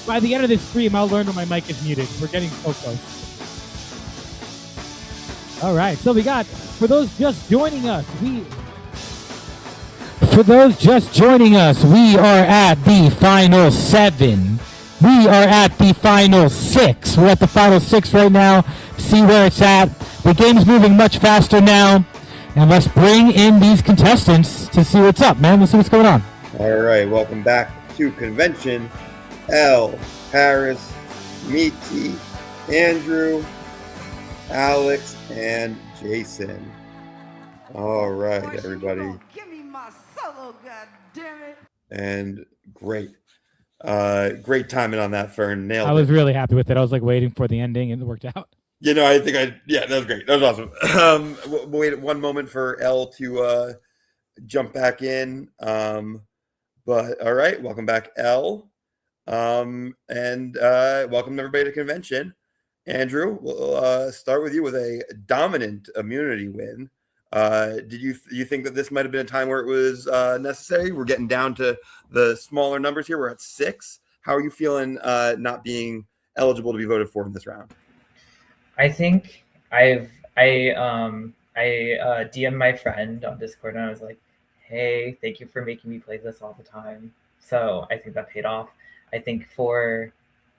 By the end of this stream, I'll learn when my mic is muted. We're getting so close. All right, so we got, for those just joining us, we are at the final 7. We are at the final 6. We're at the final 6 right now. See where it's at. The game's moving much faster now. And let's bring in these contestants to see what's up, man. Let's see what's going on. All right, welcome back to convention. L, Paris, Meaty, Andrew, Alex, and Jason. All right, everybody. Give me my solo, goddammit. And great. Great timing on that, Fern. Nailed I it. was really happy with it. I was like waiting for the ending and it worked out. You know, I think that was great. That was awesome. We'll wait one moment for L to jump back in. But all right, welcome back, L. And welcome everybody to convention. Andrew, we'll start with you with a dominant immunity win. Did you think that this might have been a time where it was necessary? We're getting down to the smaller numbers here. We're at 6. How are you feeling not being eligible to be voted for in this round? I think I DM'd my friend on Discord and I was like, hey, thank you for making me play this all the time. So I think that paid off. I think for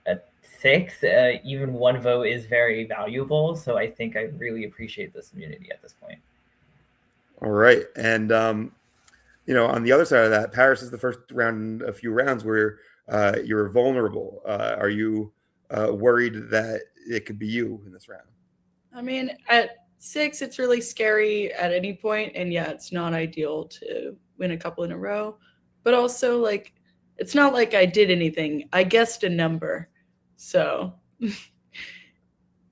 a 6, even one vote is very valuable. So I think I really appreciate this immunity at this point. All right. And, you know, on the other side of that, Paris is the first round in a few rounds where you're vulnerable. Are you worried that it could be you in this round? I mean, at 6, it's really scary at any point, and yeah, it's not ideal to win a couple in a row. But also, like, it's not like I did anything. I guessed a number, so.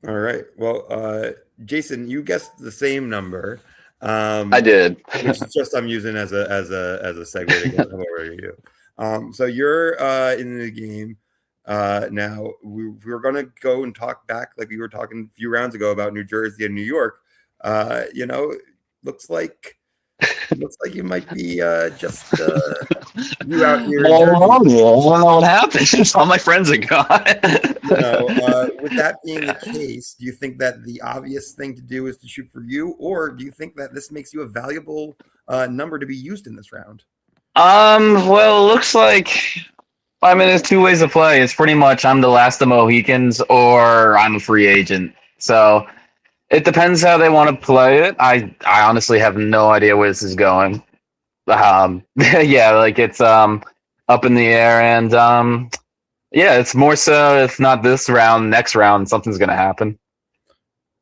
All right. Well, Jason, you guessed the same number. I did. Which is just I'm using as a segue to get over to you. So you're in the game. Now we're going to go and talk back like we were talking a few rounds ago about New Jersey and New York. You know, looks like you might be just you out here. I don't know what happened. All my friends are gone. You know, with that being the case, do you think that the obvious thing to do is to shoot for you, or do you think that this makes you a valuable number to be used in this round? Well, it looks like, I mean, there's 2 ways to play. It's pretty much I'm the last of Mohicans or I'm a free agent. So it depends how they want to play it. I honestly have no idea where this is going. Yeah, like it's up in the air, and yeah, it's more so if not this round, next round, something's gonna happen.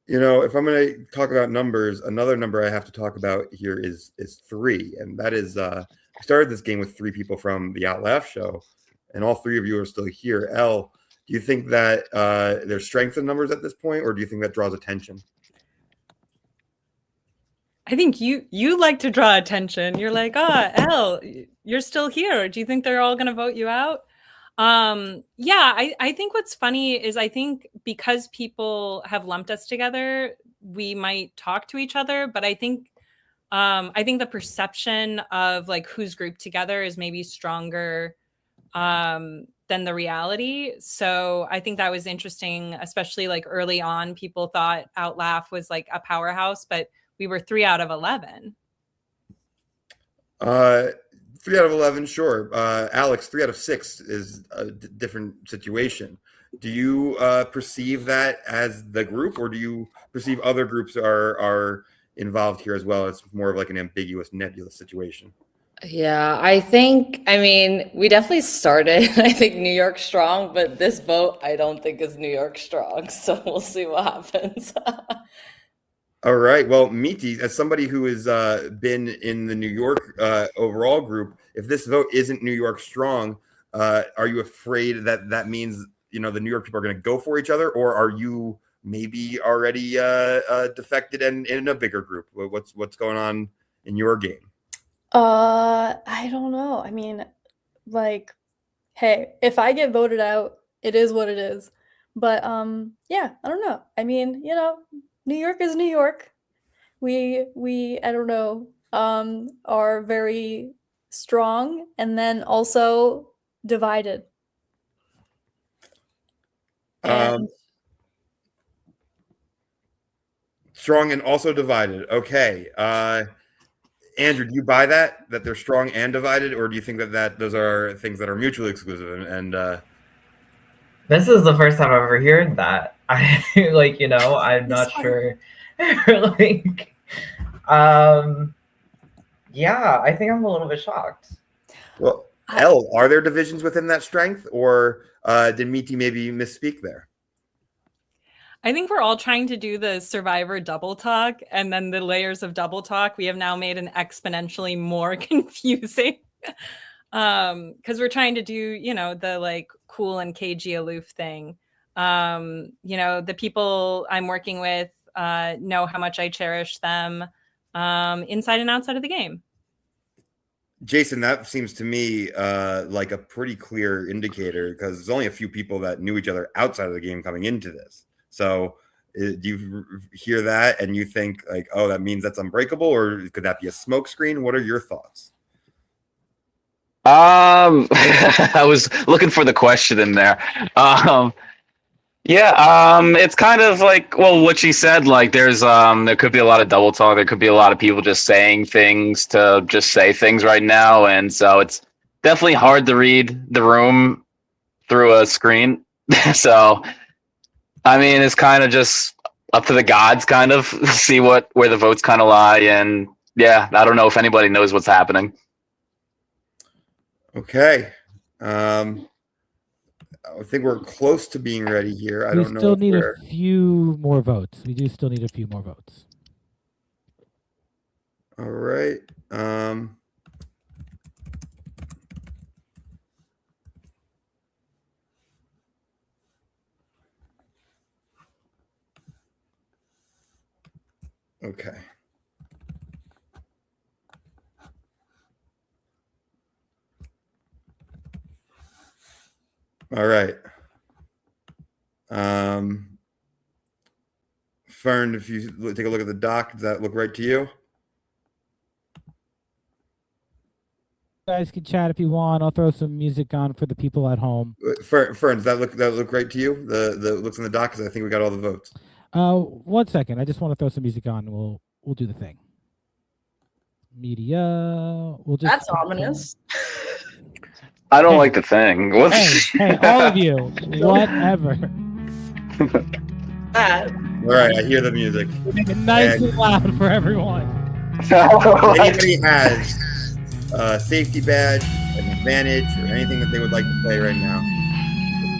You know, if I'm going to talk about numbers, another number I have to talk about here is 3, and that is we started this game with 3 people from the Outlaugh show, and all 3 of you are still here. L, do you think that there's strength in numbers at this point, or do you think that draws attention? I think you like to draw attention. You're like, Elle, you're still here. Do you think they're all going to vote you out? Yeah, I think what's funny is I think because people have lumped us together, we might talk to each other, but I think the perception of like who's grouped together is maybe stronger than the reality. So I think that was interesting, especially like early on, people thought Outlaugh was like a powerhouse, but we were 3 out of 11. 3 out of 11, sure. Alex, 3 out of 6 is a different situation. Do you perceive that as the group, or do you perceive other groups are involved here as well? It's more of like an ambiguous, nebulous situation. Yeah, I mean, we definitely started, I think, New York strong, but this vote, I don't think is New York strong. So we'll see what happens. All right. Well, Miti, as somebody who has been in the New York overall group, if this vote isn't New York strong, are you afraid that that means, the New York people are going to go for each other, or are you maybe already defected and in a bigger group? What's going on in your game? I don't know. I mean, like, hey, if I get voted out, it is what it is. But yeah, I don't know. I mean, New York is New York. We I don't know, are very strong and then also divided. Strong and also divided. Okay. Andrew, do you buy that they're strong and divided, or do you think that those are things that are mutually exclusive? And This is the first time I've ever heard that. I I'm not sure. Yeah, I think I'm a little bit shocked. Well, Elle, are there divisions within that strength, or did Miti maybe misspeak there? I think we're all trying to do the Survivor double talk, and then the layers of double talk we have now made an exponentially more confusing. Because we're trying to do, the like cool and cagey aloof thing. The people I'm working with know how much I cherish them inside and outside of the game. Jason, that seems to me like a pretty clear indicator, because there's only a few people that knew each other outside of the game coming into this. So do you hear that and you think like, oh, that means that's unbreakable, or could that be a smokescreen? What are your thoughts? I was looking for the question in there. It's kind of like, well, what she said, like there could be a lot of double talk. There could be a lot of people just saying things to just say things right now. And so it's definitely hard to read the room through a screen. So, I mean, it's kind of just up to the gods kind of see where the votes kind of lie. And yeah, I don't know if anybody knows what's happening. Okay. I think we're close to being ready here. I don't know. We still need a few more votes. We do still need a few more votes. All right. Okay. All right. Fern, if you take a look at the doc, does that look right to you? You guys can chat if you want. I'll throw some music on for the people at home. Fern, does that look right to you? The looks in the doc, because I think we got all the votes. 1 second. I just want to throw some music on. We'll do the thing. Media. We'll just. That's ominous. I don't like the thing. Hey, all of you, whatever. All right, I hear the music. Make it nice and loud for everyone. If anybody has a safety badge, an advantage, or anything that they would like to play right now,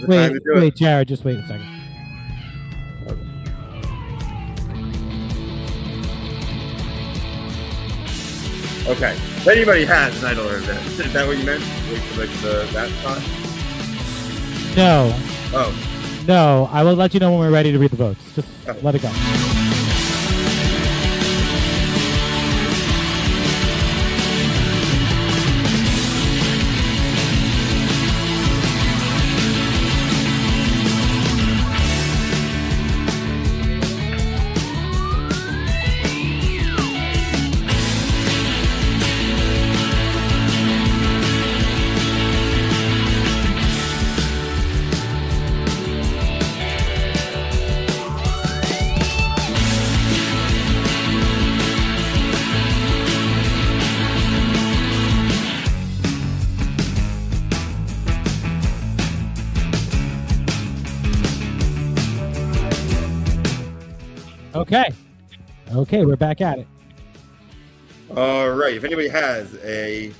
this is the time to do it. Wait, Jared, just wait a second. Okay. If anybody has an idol or event, is that what you meant? Wait for that spot? No. Oh. No, I will let you know when we're ready to read the votes. Just let it go. Okay, we're back at it. All right. If anybody has an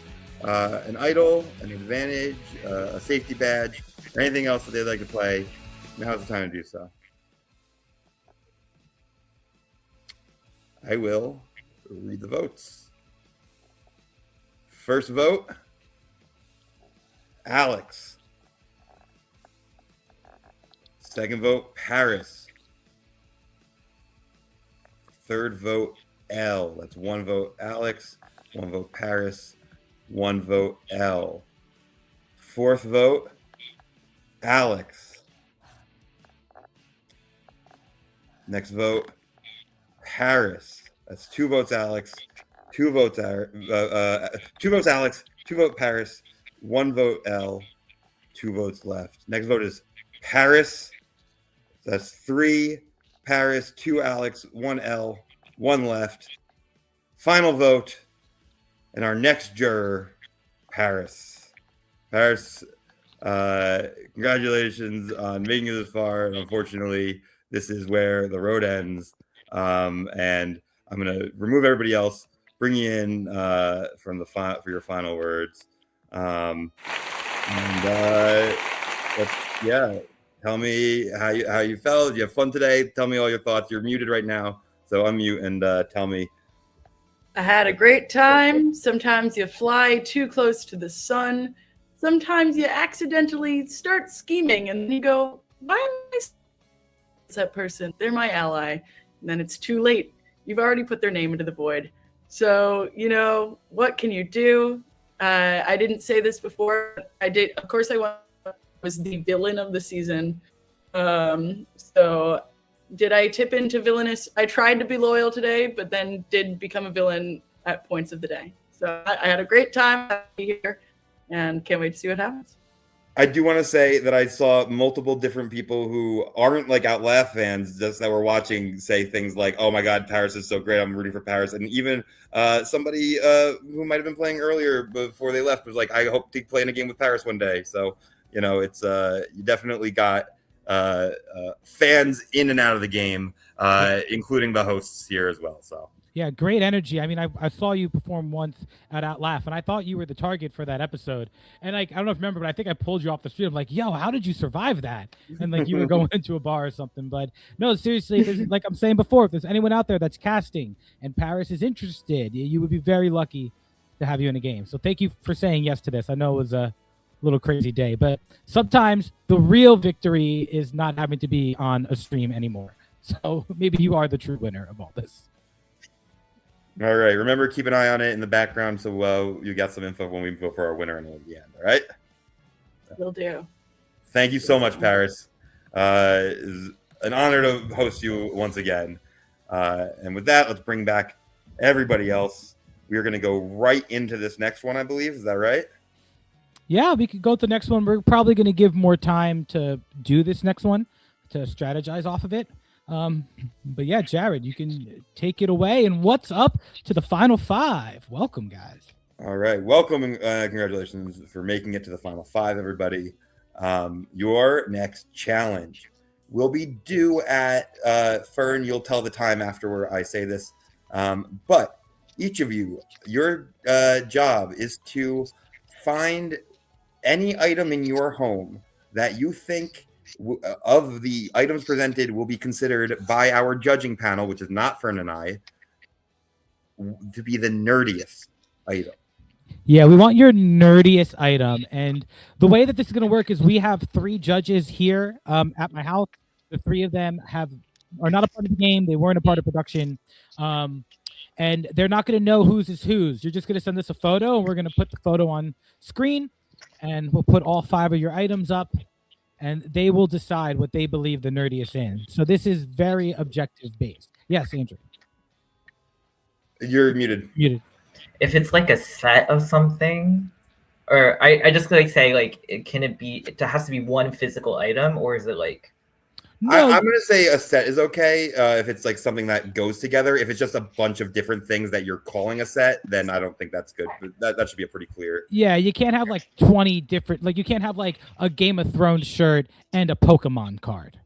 idol, an advantage, a safety badge, or anything else that they'd like to play, now's the time to do so. I will read the votes. First vote, Alex. Second vote, Paris. Third vote, L. That's one vote, Alex. One vote, Paris. One vote, L. Fourth vote, Alex. Next vote, Paris. That's two votes, Alex. Two votes, Alex. Two vote, Paris. One vote, L. Two votes left. Next vote is Paris. That's 3 Paris, 2 Alex, 1 L, 1 left. Final vote. And our next juror, Paris. Paris, congratulations on making it this far. And unfortunately, this is where the road ends. And I'm going to remove everybody else, bring you in for your final words. Tell me how you felt. Did you have fun today? Tell me all your thoughts. You're muted right now, so unmute and tell me. I had a great time. Sometimes you fly too close to the sun. Sometimes you accidentally start scheming and you go, why am I that person? They're my ally. And then it's too late. You've already put their name into the void. So, what can you do? I didn't say this before. I did. Of course, was the villain of the season. So did I tip into villainous? I tried to be loyal today, but then did become a villain at points of the day. So I had a great time here and can't wait to see what happens. I do want to say that I saw multiple different people who aren't like Outlaw fans just that were watching say things like, oh my God, Paris is so great. I'm rooting for Paris. And even somebody who might have been playing earlier before they left was like, I hope to play in a game with Paris one day. So, it's you definitely got fans in and out of the game, including the hosts here as well. So. Yeah, great energy. I mean, I saw you perform once at Outlaugh, and I thought you were the target for that episode. And I don't know if you remember, but I think I pulled you off the street. I'm like, yo, how did you survive that? And you were going into a bar or something. But no, seriously, like I'm saying before, if there's anyone out there that's casting and Paris is interested, you would be very lucky to have you in a game. So thank you for saying yes to this. I know it was a little crazy day, but sometimes the real victory is not having to be on a stream anymore. So maybe you are the true winner of all this. All right. Remember, keep an eye on it in the background so you got some info when we vote for our winner at the end. All right? Will do. Thank you so much, Paris. It's an honor to host you once again. And with that, let's bring back everybody else. We are going to go right into this next one, I believe. Is that right? Yeah, we could go to the next one. We're probably going to give more time to do this next one, to strategize off of it. But yeah, Jared, you can take it away. And what's up to the final 5? Welcome, guys. All right. Welcome and congratulations for making it to the final 5, everybody. Your next challenge will be due at Fern. You'll tell the time after I say this. But each of you, your job is to find any item in your home that you think of the items presented will be considered by our judging panel, which is not Fern and I, to be the nerdiest item. Yeah, we want your nerdiest item. And the way that this is going to work is we have 3 judges here at my house. The 3 of them are not a part of the game. They weren't a part of production. And they're not going to know whose is whose. You're just going to send us a photo, and we're going to put the photo on screen, and we'll put all 5 of your items up, and they will decide what they believe the nerdiest in. So this is very objective based. Yes, Andrew. You're muted. Muted. If it's like a set of something, or I just like say like, it has to be one physical item, or is it like? No. I'm going to say a set is okay if it's like something that goes together. If it's just a bunch of different things that you're calling a set, then I don't think that's good. But that should be a pretty clear. Yeah, you can't have like 20 different, like you can't have like a Game of Thrones shirt and a Pokemon card,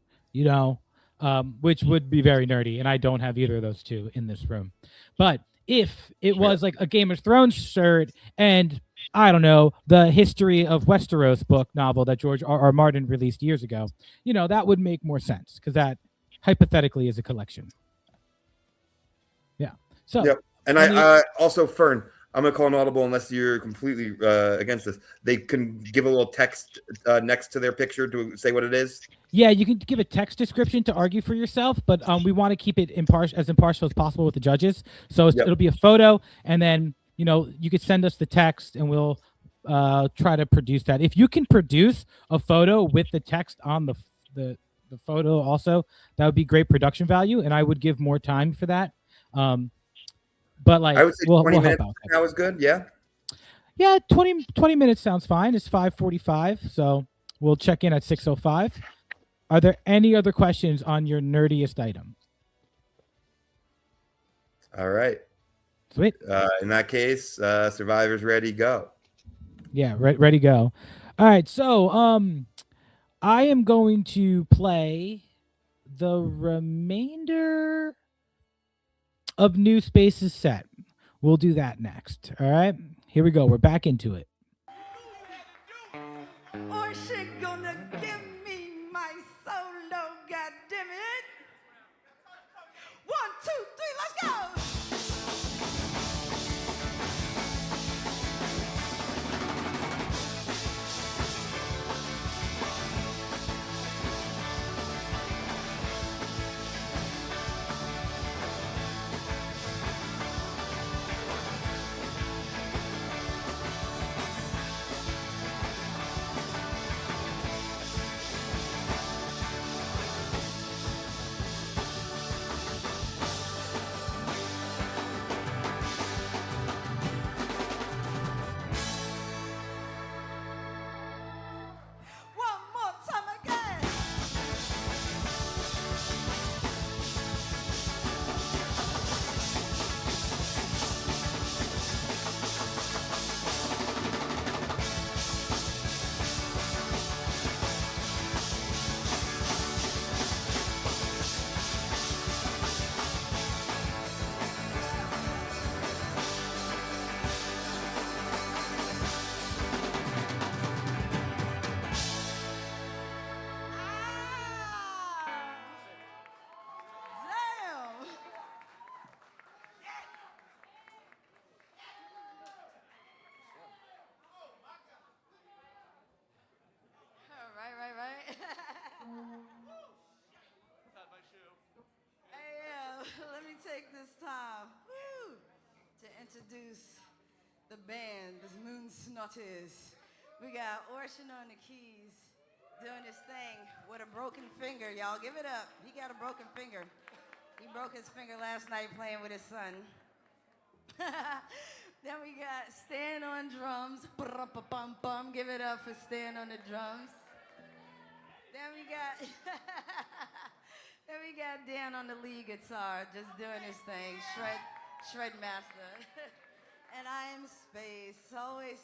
which would be very nerdy, and I don't have either of those two in this room. But if it was like a Game of Thrones shirt and I don't know, the History of Westeros book novel that George R. Martin released years ago, that would make more sense because that hypothetically is a collection. Yeah. So. Yep. And I also, Fern, I'm gonna call an audible unless you're completely against this. They can give a little text next to their picture to say what it is. Yeah, you can give a text description to argue for yourself, but we want to keep it as impartial as possible with the judges. So it'll be a photo, and then you could send us the text, and we'll try to produce that. If you can produce a photo with the text on the photo, also that would be great production value, and I would give more time for that. But like, I would say 20 minutes help out. now is good. Yeah. Yeah, 20 minutes sounds fine. It's 5:45, so we'll check in at 6:05. Are there any other questions on your nerdiest item? All right. Sweet. In that case, Survivor's ready, go. Yeah, ready, go. All right, so I am going to play the remainder of New Spaces set. We'll do that next. All right, here we go. We're back into it. Or she gonna give me my solo, goddammit. 1, 2, 3, let's go. Right. Hey, let me take this time to introduce the band, the Moon Snotters. We got Ocean on the keys doing his thing with a broken finger. Y'all give it up. He got a broken finger. He broke his finger last night playing with his son. Then we got Stan on drums. Give it up for Stan on the drums. Then we got Dan on the lead guitar, just doing his thing, shred master. And I am Space, always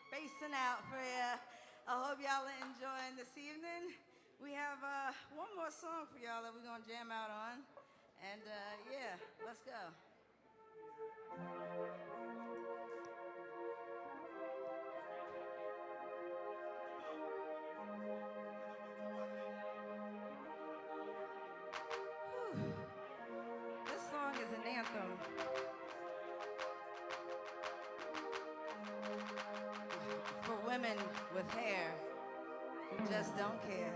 spacing out for you. I hope y'all are enjoying this evening. We have one more song for y'all that we're gonna jam out on. And yeah, let's go. This song is an anthem. For women with hair who just don't care.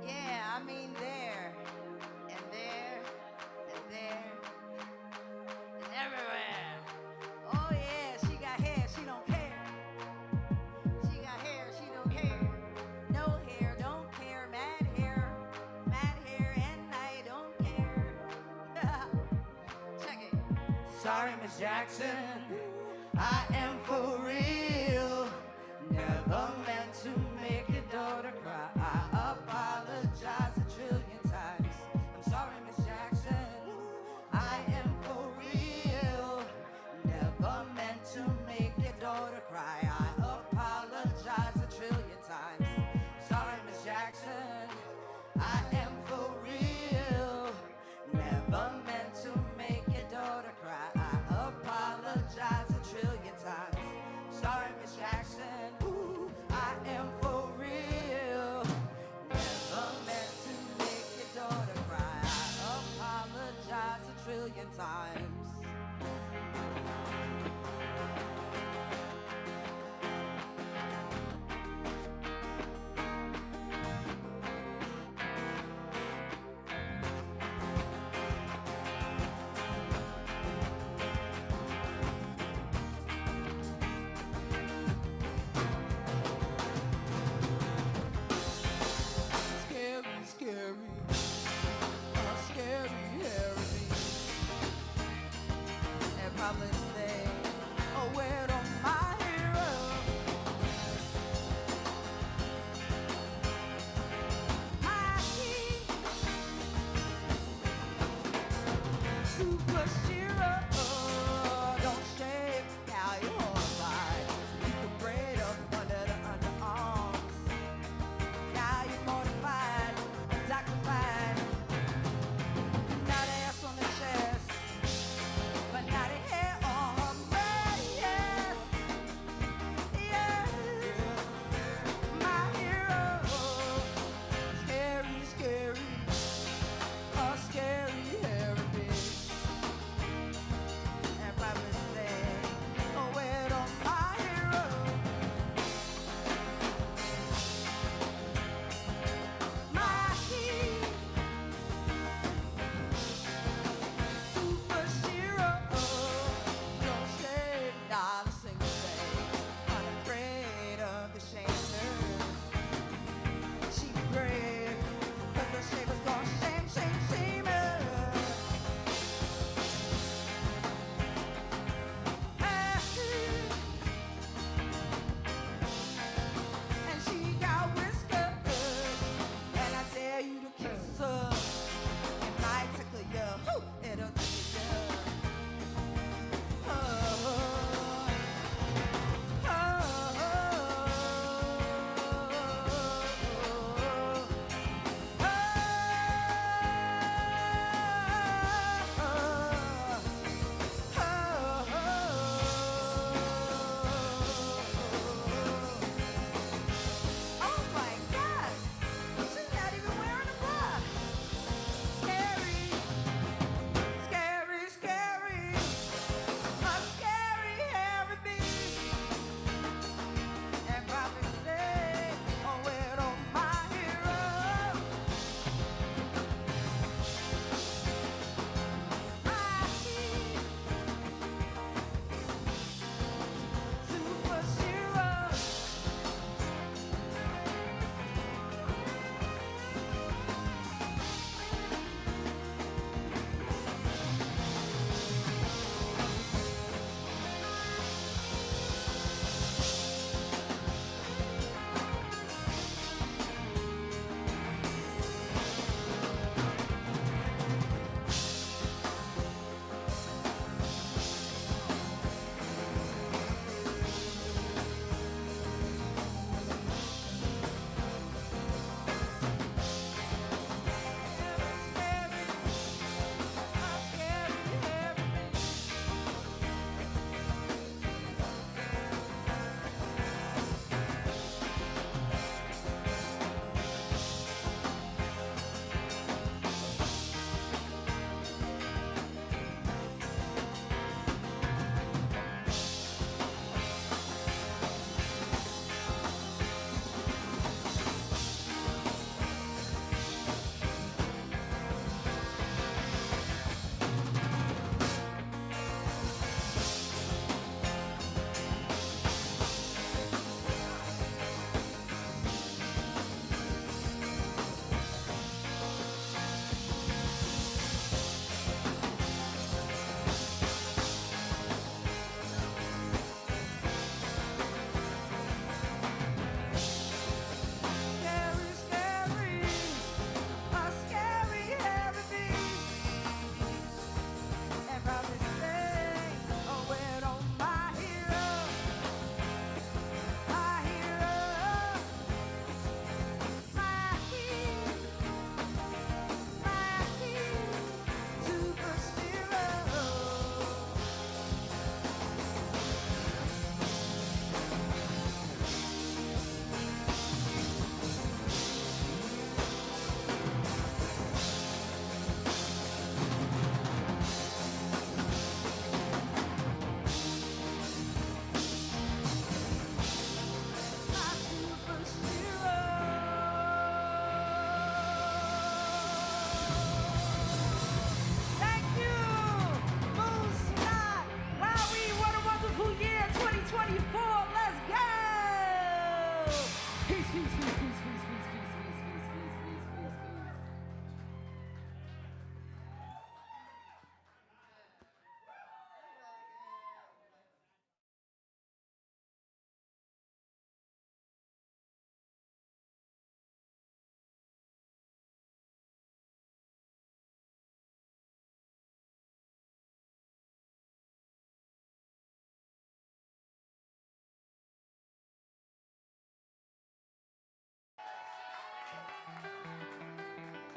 Yeah, I mean there, and there, and there, and everywhere. Oh yeah, she got hair, she don't care. She got hair, she don't care. No hair, don't care. Mad hair, and I don't care. Check it. Sorry, Miss Jackson, I am for real. Never meant to make your daughter cry. I apologize 1,000,000,000 times. I'm sorry, Miss Jackson, I am for real. Never meant to make your daughter cry. I apologize 1,000,000,000 times. Sorry, Miss Jackson, I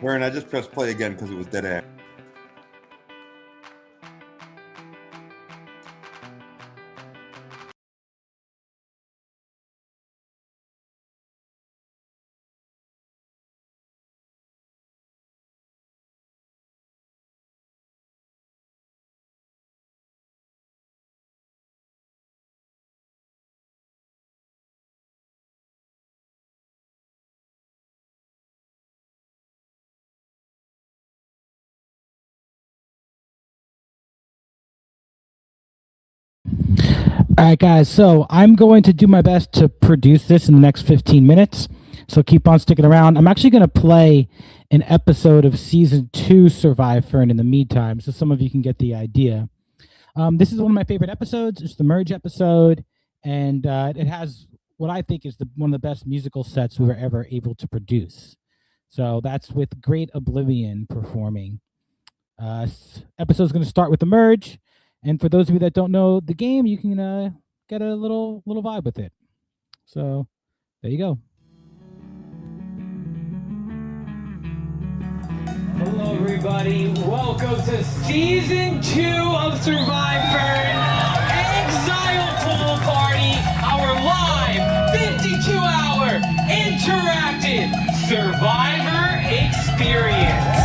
Fern, I just pressed play again because it was dead air. All right, guys. So I'm going to do my best to produce this in the next 15 minutes. So keep on sticking around. I'm actually going to play an episode of season 2 SurviFern in the meantime, so some of you can get the idea. This is one of my favorite episodes. It's the merge episode, and it has what I think is one of the best musical sets we were ever able to produce. So that's with Great Oblivion performing. Episode's going to start with the merge, and for those of you that don't know the game, you can get a little vibe with it. So there you go. Hello, everybody. Welcome to season 2 of SurviFern Exile Pool Party, our live 52-hour interactive Survivor experience.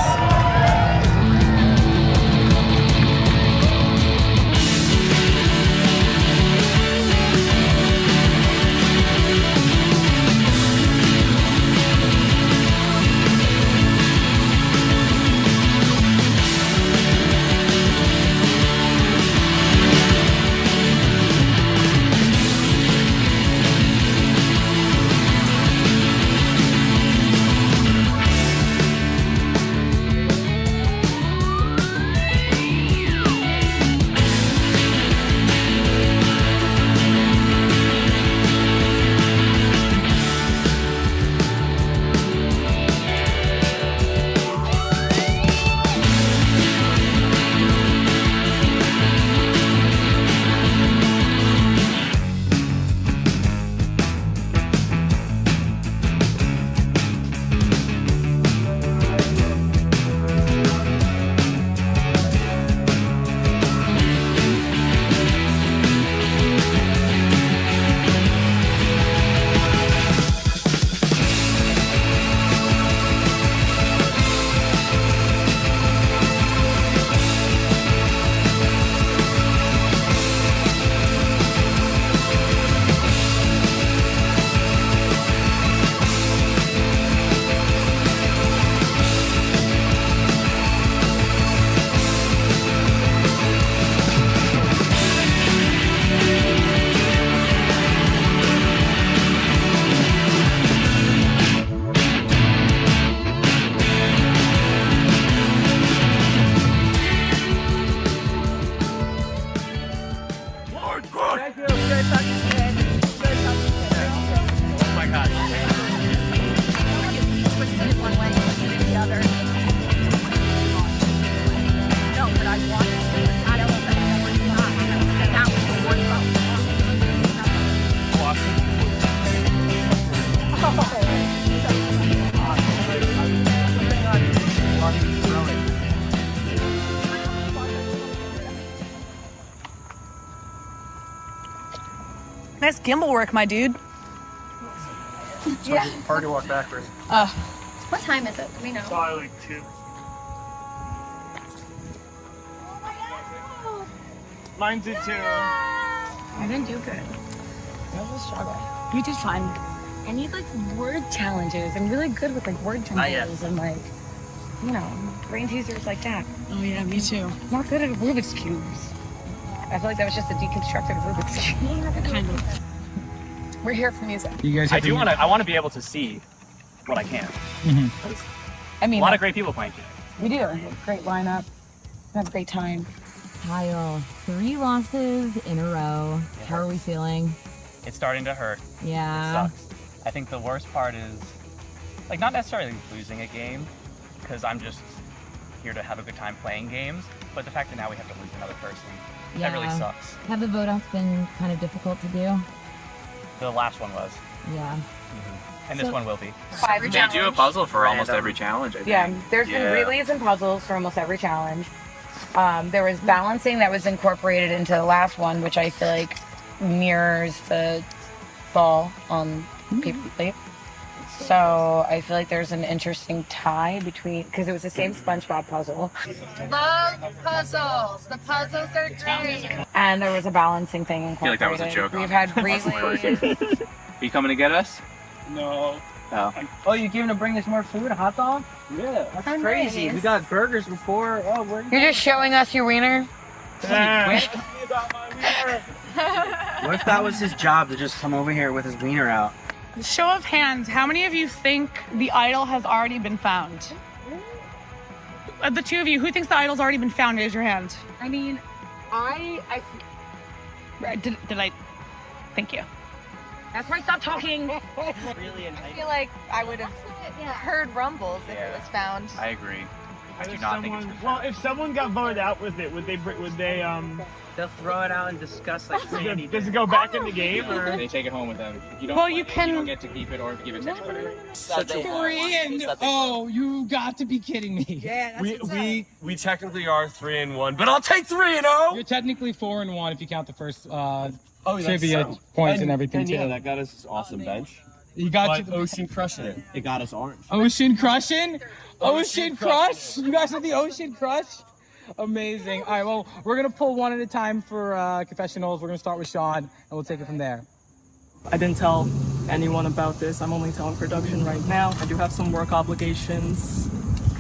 Nice gimbal work, my dude. Yeah. Hard to walk backwards. What time is it? Do we know? Probably like 2. Mine's at 2. I didn't do good. That was a struggle. You did fine. I need like word challenges. I'm really good with like word challenges and like, you know, brain teasers like that. Oh yeah, me too. Not good at Rubik's cubes. I feel like that was just a deconstructed Rubik's cube. Kind of. We're here for music. You guys I have do to- want to. I want to be able to see what I can. I mean, a lot of great people playing. we do. Great lineup. Have a great time. Kyle, 3 losses in a row. How are we feeling? It's starting to hurt. Yeah. It sucks. I think the worst part is, like, not necessarily losing a game, because I'm just here to have a good time playing games, but the fact that now we have to lose another person, that really sucks. Have the vote outs been kind of difficult to do? The last one was, Yeah. and this So- one will be. They do a puzzle for almost every challenge, I think. Yeah, there's been relays and puzzles for almost every challenge. There was balancing that was incorporated into the last one, which I feel like mirrors the ball on paper plate. So I feel like there's an interesting tie between, because it was the same SpongeBob puzzle. Love puzzles. The puzzles are great. And there was a balancing thing incorporated. feel like that was a joke. We've had relays. Are you coming to get us? No. Oh. Oh, you're giving to bring us more food? A hot dog? Yeah, that's Oh, crazy. nice. We got burgers before. Oh, where You're just showing us your wiener? What if that was his job to just come over here with his wiener out? Show of hands, how many of you think the idol has already been found? The two of you, who thinks the idol's already been found? Raise your hand. I mean, Did I? Thank you. That's why I stopped talking. Really, I feel like I would have heard rumbles if it was found. I agree. I do If not think it's someone- been well, if someone got voted out with it, would they They'll throw it out and discuss like candy. does it go back in the game or they take it home with them? If you don't Well, want you it, can- you don't get to keep it or give it to anybody. Such a 3-0. You got to be kidding me. Yeah, We technically are 3-1, but I'll take 3-0. You're technically 4-1 if you count the first that's trivia so. points and everything too. Yeah, that got us this awesome bench. You got But Ocean crushing it. It got us orange. Ocean crushing? Ocean Crush? You guys have the Ocean Crush? Amazing. All right, well, we're going to pull one at a time for confessionals. We're going to start with Sean, and we'll take it from there. I didn't tell anyone about this. I'm only telling production right now. I do have some work obligations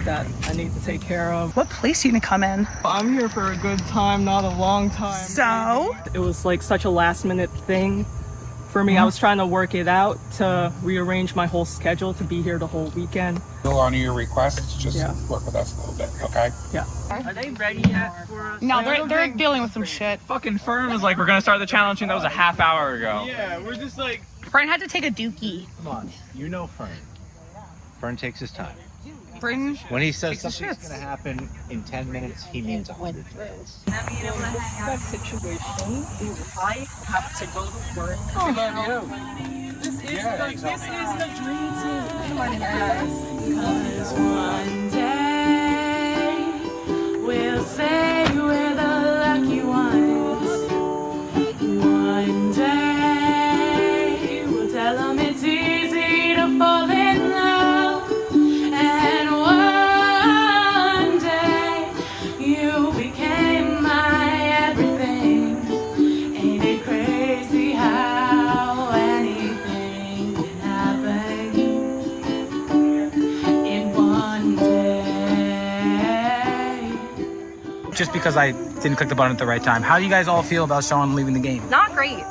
that I need to take care of. What place are you gonna come in? I'm here for a good time, not a long time. So? It was like such a last minute thing for me. I was trying to work it out to rearrange my whole schedule to be here the whole weekend. We'll honor your request. Just work with us a little bit, okay? Yeah. Are they ready yet for us? No, they're dealing with some shit. Fucking Fern was like, we're gonna start the challenge, and that was a half hour ago. Yeah, we're just like. Fern had to take a dookie. Come on, you know Fern. Fern takes his time. Fern When he says takes his something's shits. going to happen in 10 minutes, he means 100 minutes. That situation is I have to go to work. This is the dream team. Because one day we'll say we're the lucky ones. One day we'll tell them it's easy to fall in love. And one day you became my everything. Ain't it crazy how anything can happen in one day? Just because I didn't click the button at the right time. How do you guys all feel about Sean leaving the game? Not great.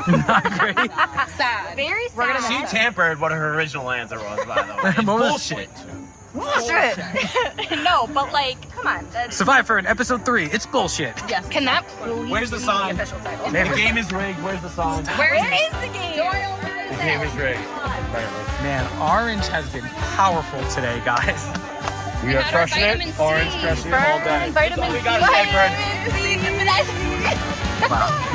Not great. Sad. Very sad. She tampered what her original answer was, by the way. It's bullshit. Bullshit. No, but like, come on. SurviFern, episode 3. It's bullshit. Yes. Can that please Where's the be song? the official title? The game is rigged. Where's the song? Where is the game? The game is rigged. Man, Orange has been powerful today, guys. We are crushing it. Orange crushing it all day. Vitamin we C. gotta say, Fern.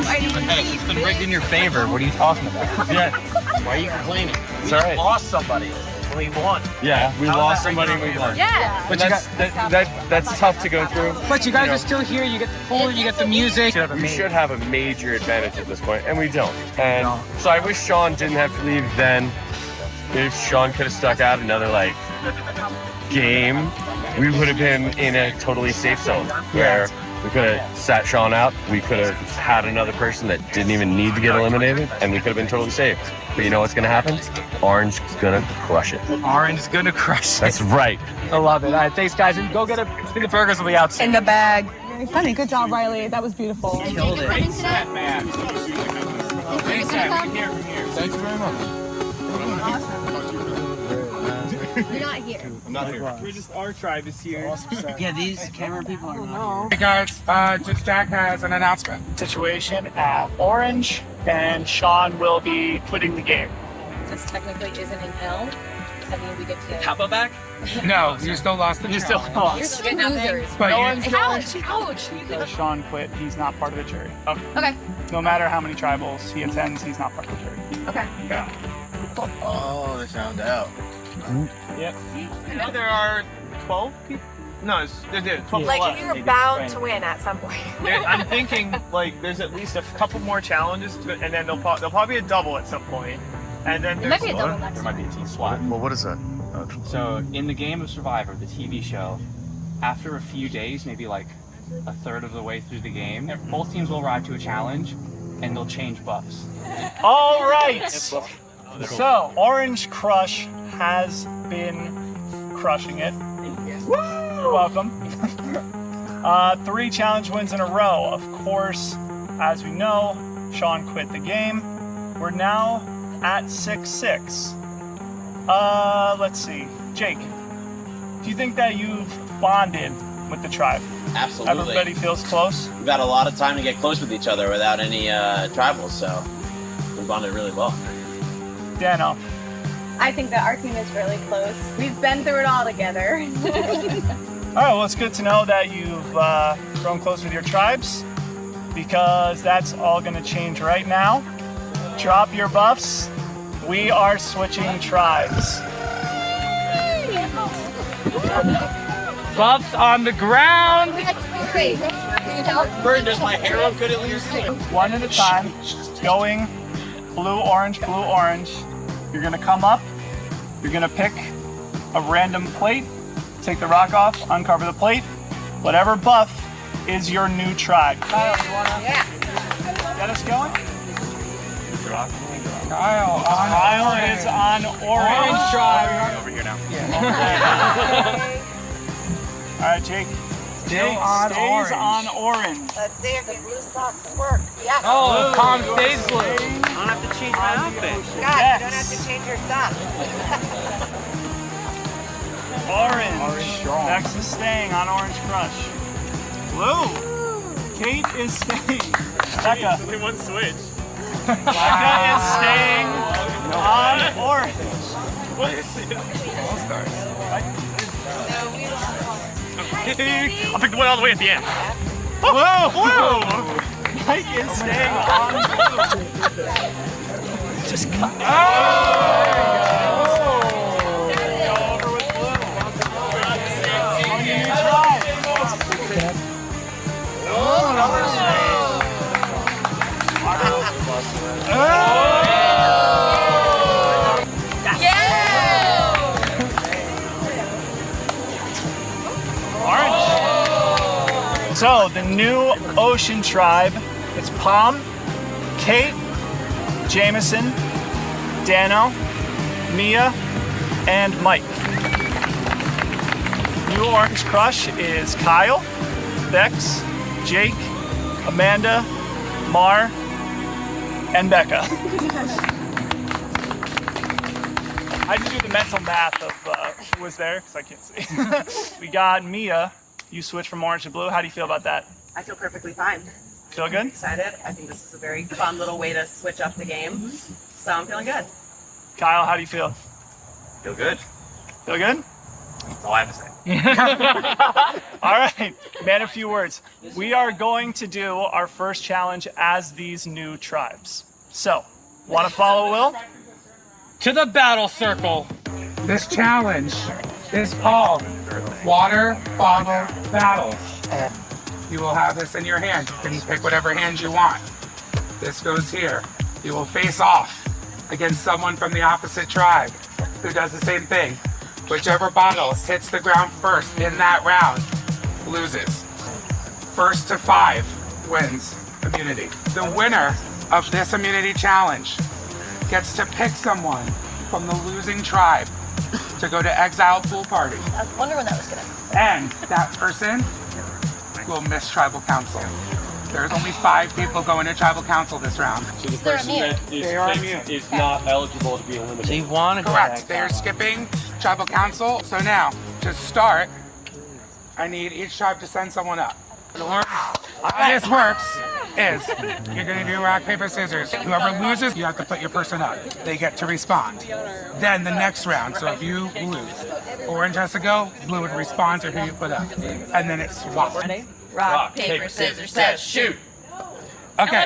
Hey, it's been rigged in your favor. What are you talking about? Yeah. Why are you complaining? We just lost somebody. We won. Yeah, we lost somebody and we won. Yeah. But that's tough to go through. But you guys are still here. You get the pool, you get the music. We should have a major advantage at this point, and we don't. And so I wish Sean didn't have to leave then. If Sean could have stuck out another game, we would have been in a totally safe zone where we could have sat Sean out. We could have had another person that didn't even need to get eliminated, and we could have been totally safe. But you know what's gonna happen? Orange is gonna crush it. Orange is gonna crush it. That's right. I love it. All right, thanks, guys. And go get the burgers will be out soon. In the bag. Very funny. Good job, Riley. That was beautiful. Killed it. Thanks, Can Dad. come? We can hear from here. Thank you very much. You're not here. I'm not here. We're just our tribe is here. Yeah, these camera people are not Hey guys, Judge Jack has an announcement. Situation at Orange, and Sean will be quitting the game. This technically isn't in hell. Does that mean we get to Kappa back? No, you still lost the You still You're lost. still losers. But No you- one's Ouch! Ouch! Because Sean quit, he's not part of the jury. Okay. No matter how many tribals he attends, he's not part of the jury. Okay. Yeah. Oh, they found out. Yep. Now there are 12 people? No, there's 12 Like left. you're bound to win at some point. I'm thinking like there's at least a couple more challenges, and then they'll probably be a double at some point. And then It might be a double next There might be a team SWAT. Well, what is that? So in the game of Survivor, the TV show, after a few days, maybe like a third of the way through the game, both teams will arrive to a challenge, and they'll change buffs. All right. So Orange Crush has been crushing it. You're welcome. 3 challenge wins in a row. Of course, as we know, Sean quit the game. We're now at 6-6. Let's see. Jake, do you think that you've bonded with the tribe? Absolutely. Everybody feels close? We've had a lot of time to get close with each other without any tribals, so we bonded really well. Dano. I think that our team is really close. We've been through it all together. All right, well, it's good to know that you've grown close with your tribes, because that's all going to change right now. Drop your buffs. We are switching tribes. Buffs on the ground. Fern, does my hair look good at least? One at a time. Going blue, orange, blue, orange. You're going to come up. You're going to pick a random plate. Take the rock off, uncover the plate. Whatever buff is your new tribe. Kyle, you want to get us going? Kyle is on orange tribe. Over here now. All right, Jake. Jake stays on orange. Let's see if the blue socks work. Yeah. Oh, Tom stays blue. I don't have to change my outfit. God, you don't have to change your socks. Orange. Bex is staying on Orange Crush. Blue. Kate is staying. Becca. Only one switch. Becca is staying on orange. I'll pick the one all the way at the end. Blue. Blue. Mike is staying on blue. Just cut. Orange. So the new Ocean Tribe, it's Palm, Kate, Jameson, Dano, Mia, and Mike. New Orange Crush is Kyle, Bex, Jake, Amanda, Mar, and Becca. I just do the mental math of who was there because I can't see. We got Mia. You switched from orange to blue. How do you feel about that? I feel perfectly fine. Feel good? I'm excited. I think this is a very fun little way to switch up the game. So I'm feeling good. Kyle, how do you feel? Feel good. Feel good? That's all I have to say. All right, man, a few words. We are going to do our first challenge as these new tribes. So, want to follow Will? To the battle circle. This challenge is called Water Bottle Battle. You will have this in your hand. You can pick whatever hand you want. This goes here. You will face off against someone from the opposite tribe who does the same thing. Whichever bottle hits the ground first in that round loses. First to 5 wins immunity. The winner of this immunity challenge gets to pick someone from the losing tribe to go to exile pool party. I was wondering when that was gonna. And that person will miss tribal council. There's only 5 people going to tribal council this round. So the person that is picked is not eligible to be eliminated. So you want to go Correct. They are skipping tribal council. So now, to start, I need each tribe to send someone up. How this works is you're going to do rock, paper, scissors. Whoever loses, you have to put your person up. They get to respond. Then the next round, so if you lose, orange has to go, blue would respond to who you put up. And then it's swap. Ready? Rock, paper, scissors, set, shoot. Okay,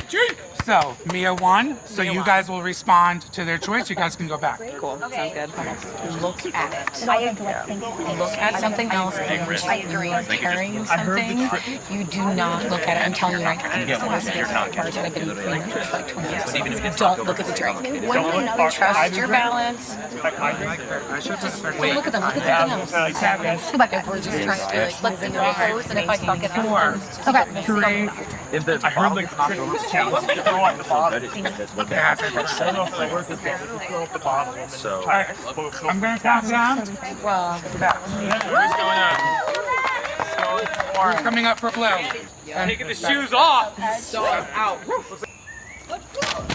so Mia won, so you guys will respond to their choice. You guys can go back. Cool, sounds good. Look at something else. I agree. Carrying something, you do not look at it. I'm telling you right now. I've been for like 20 years. Don't look at the drink. Trust your balance. Just look at them. Look at something else. Go back. If we're just trying to be like, let's see what goes, and if I fuck it up, okay. 3. I heard the challenge to throw at the bottom. So, all right, I'm going to count down. Well, Who's coming up for blue? Taking the shoes off. Out.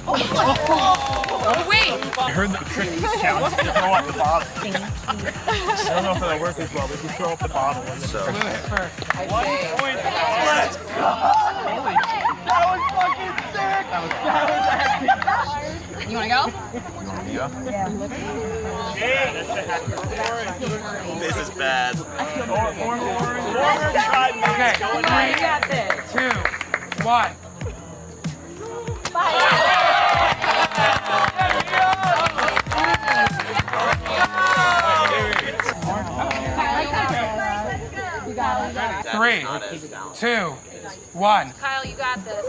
Oh, wait! I heard the trick of this challenge to throw at the bottom. I don't know if that'll work as well, but if you throw up the bottom. So. 1 point. Let's go! That was fucking sick! That was you want to go? Yeah. This is bad. Okay, 3, 2, 1. Three, 2, 1. Kyle, you got this.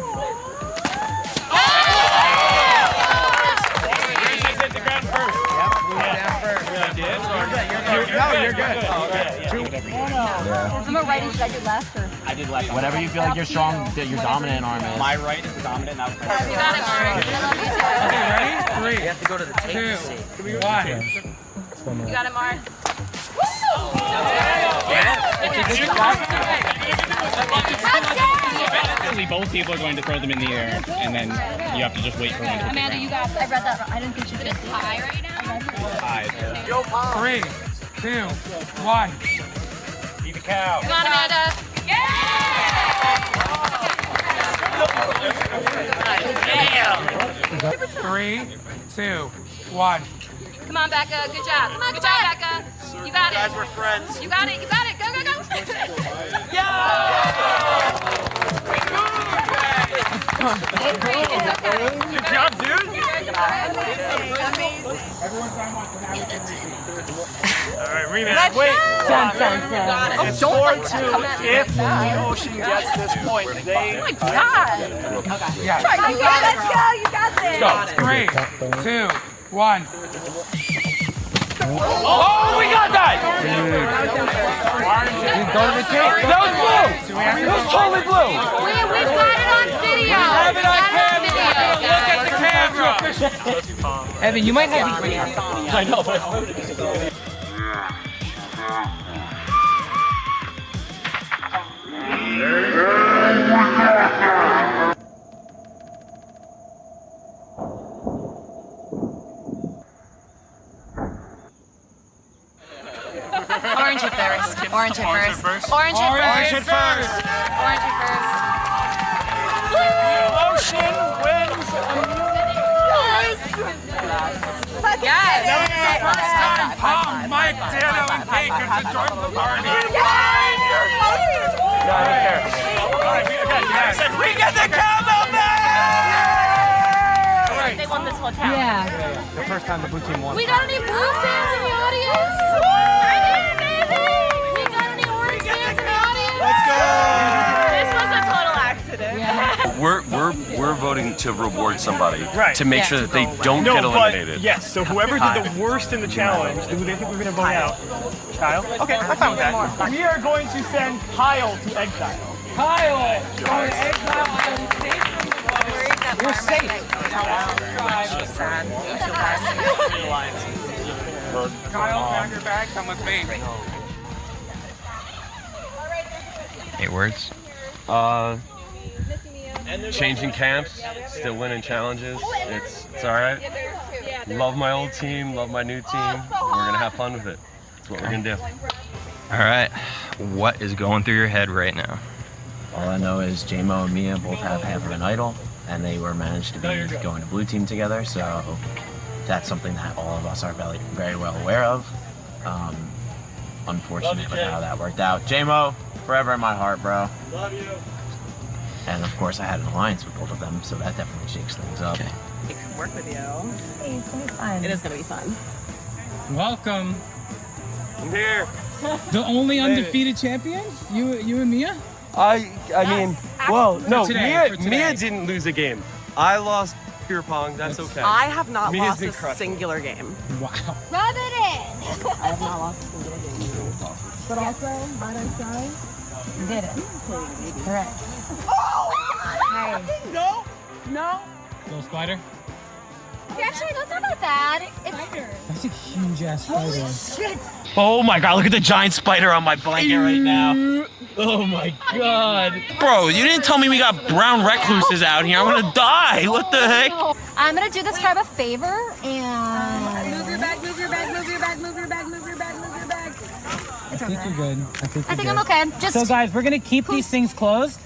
No, you're good. I'm a right and should I do left or? I did left. Whatever you feel like your strong, your dominant arm is. My right is the dominant. Now You got it, Mark. Okay, ready? 3, You have to go to the tape 2, to see. 1. You got it, Mark. Basically, both people are going to throw them in the air, and then you have to just wait for one to hit the Amanda, you got. I read that wrong. I didn't think she did it. High right now? ground. 3, 2, 1. Eat the cow. Come on, Amanda. Damn. 3, 2, 1. Come on, Becca. Good job. Come on, good job, Becca. You got it. You guys were friends. You got it. You got it. Go, go, go. It's okay. Good job, dude. All right, rematch. Wait. It's 4-2. If the ocean gets this point, they. Oh my God. Yeah. Let's go. You got this. Go. 3, 2, 1. Oh, we got that! Go to the tape. That was blue. That was totally blue. We've got it on video. We have it on camera. Look at the camera. Evan, you might have. I know. Orange at first. Orange at first. Orange at Orange at first. Orange at first. Ocean wins. Yes. First time Tom, Mike, Dano, and Kate get to join the party. We get the combo back! They won this whole town. Yeah. The first time the blue team won. We got any blue fans in the audience? We got any orange fans in the audience? Let's go! This was a total accident. We're voting to reward somebody Right. to make sure that they don't get eliminated. But yes, so whoever did the worst in the challenge, who they think we're going to vote out? Kyle? Okay, I'm fine with that. We are going to send Kyle to exile. Kyle! Going to exile. You're safe. Kyle, grab your bag. Come with me. 8 words. changing camps, still winning challenges. It's all right. Love my old team, love my new team. We're gonna have fun with it. That's what we're gonna do. All right. What is going through your head right now? All I know is J-Mo and Mia both have half of an idol, and they were managed to be going to blue team together, so that's something that all of us are very well aware of. Unfortunate with how that worked out. J-Mo, forever in my heart, bro. Love you. And of course I had an alliance with both of them, so that definitely shakes things up. I can work with you. Hey, it's gonna be fun. It is gonna be fun. Welcome. I'm here. The only undefeated champions? You and Mia? I mean, well, no, today. Mia didn't lose a game. I lost beer pong. That's okay. I have not Mia's lost been a crushing. singular game. Wow. Rub it in. I have not lost a single game. But also, by our side, you did it. Correct. Hey. No, no. Little spider? Actually, those are not bad. It's That's a huge ass spider. shit. Oh my god, look at the giant spider on my blanket right now. Oh my god. Bro, you didn't tell me we got brown recluses out here. I'm gonna die. What the heck? I'm gonna do this tribe a favor and Move your bag, move your bag, move your bag, move your bag, move your bag, move your bag. I think you're good. I think I'm okay. Just So guys, we're gonna keep these things closed.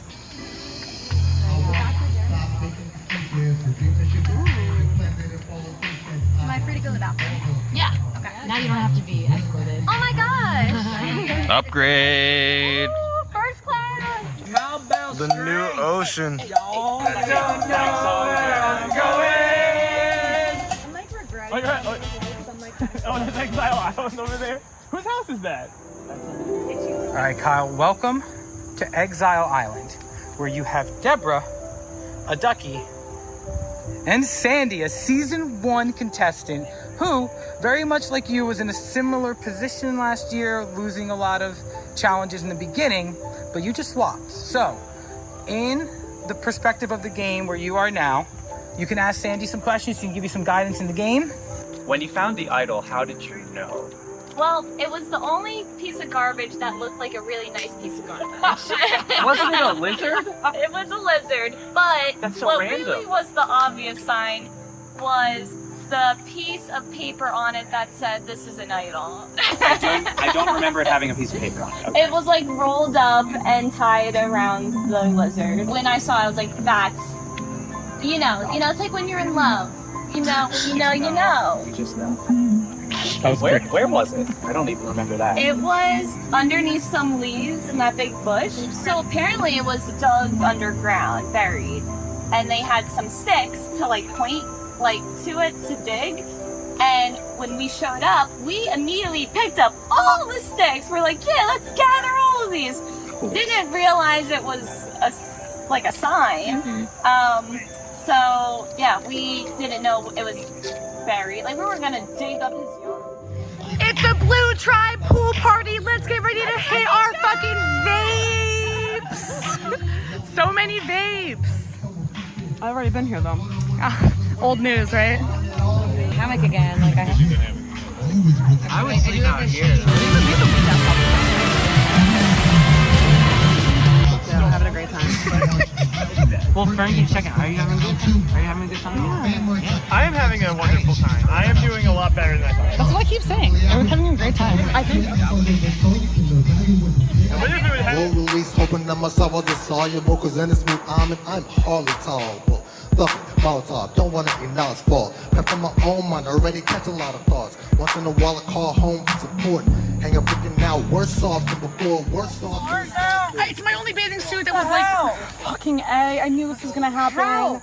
Am I free to go to the bathroom? Yeah. Okay. Now you don't have to be escorted. Oh my gosh! Upgrade. First class! The new ocean. I'm like regretting. Oh, that's Exile Island over there. Whose house is that? All right, Kyle, welcome to Exile Island, where you have Deborah, a ducky, and Sandy, a season 1 contestant who, very much like you, was in a similar position last year, losing a lot of challenges in the beginning, but you just swapped. So, in the perspective of the game where you are now, you can ask Sandy some questions, she can give you some guidance in the game. When you found the idol, how did you know? Well, it was the only piece of garbage that looked like a really nice piece of garbage. Wasn't it a lizard? It was a lizard, but That's so what random. really was the obvious sign was the piece of paper on it that said, "This is an idol." I don't remember it having a piece of paper on it. Okay. It was like rolled up and tied around the lizard. When I saw it, I was like, that's, you know, it's like when you're in love. You know. You just know. Where was it? I don't even remember that. It was underneath some leaves in that big bush. So apparently it was dug underground, buried. And they had some sticks to like point like to it to dig. And when we showed up, we immediately picked up all the sticks. We're like, yeah, let's gather all of these. Didn't realize it was a sign. So yeah, we didn't know it was buried. Like we were gonna dig up his yard. It's a Blue Tribe pool party. Let's get ready to hit our fucking vapes. So many vapes. I've already been here though. Old news, right? Hammock again. Like I would sleep out here. Yeah, I'm having a great time. Well, Fern, keep checking. Are you having a good time? Are you having a good time? Yeah. I am having a wonderful time. I am doing a lot better than I thought. That's what I keep saying. Everyone's having a great time. I think. Will release, hoping that my soul was insoluble, cause in this mood I'm hardly tolerable. Fuck it, Molotov, don't wanna acknowledge fault. Pep on my own mind, already catch a lot of thoughts. Once in a while I call home for support. Hang up looking now, worse off than before, worse off. It's my only bathing suit that was like, fucking A. I knew this was gonna happen. How?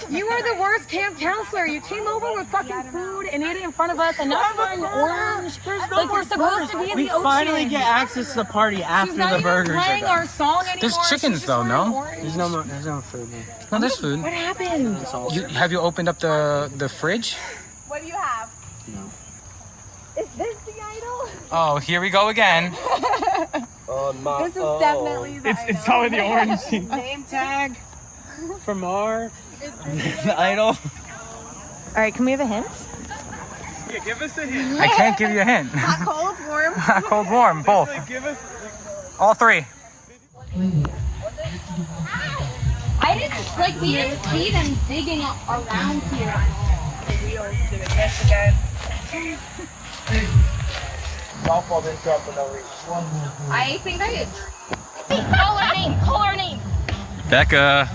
You are the worst camp counselor. You came over with fucking food and ate it in front of us, and now we're in orange. Like we're supposed to be in the ocean. We finally get access to the party after She's not the even burgers are playing done. our song anymore. There's chickens though, no? There's no food. No, there's food. What happened? Have you opened up the fridge? What do you have? No. Is this the idol? Oh, here we go again. This is definitely the idol. It's probably the orange team. Name tag from our the idol. All right, can we have a hint? Yeah, give us a hint. I can't give you a hint. Hot, cold, warm? Hot, cold, warm, both. Give us. All three. I didn't, like, we didn't see them digging around here. The wheels doing this again. Golf ball didn't drop for no reason. I think I call her name. Becca.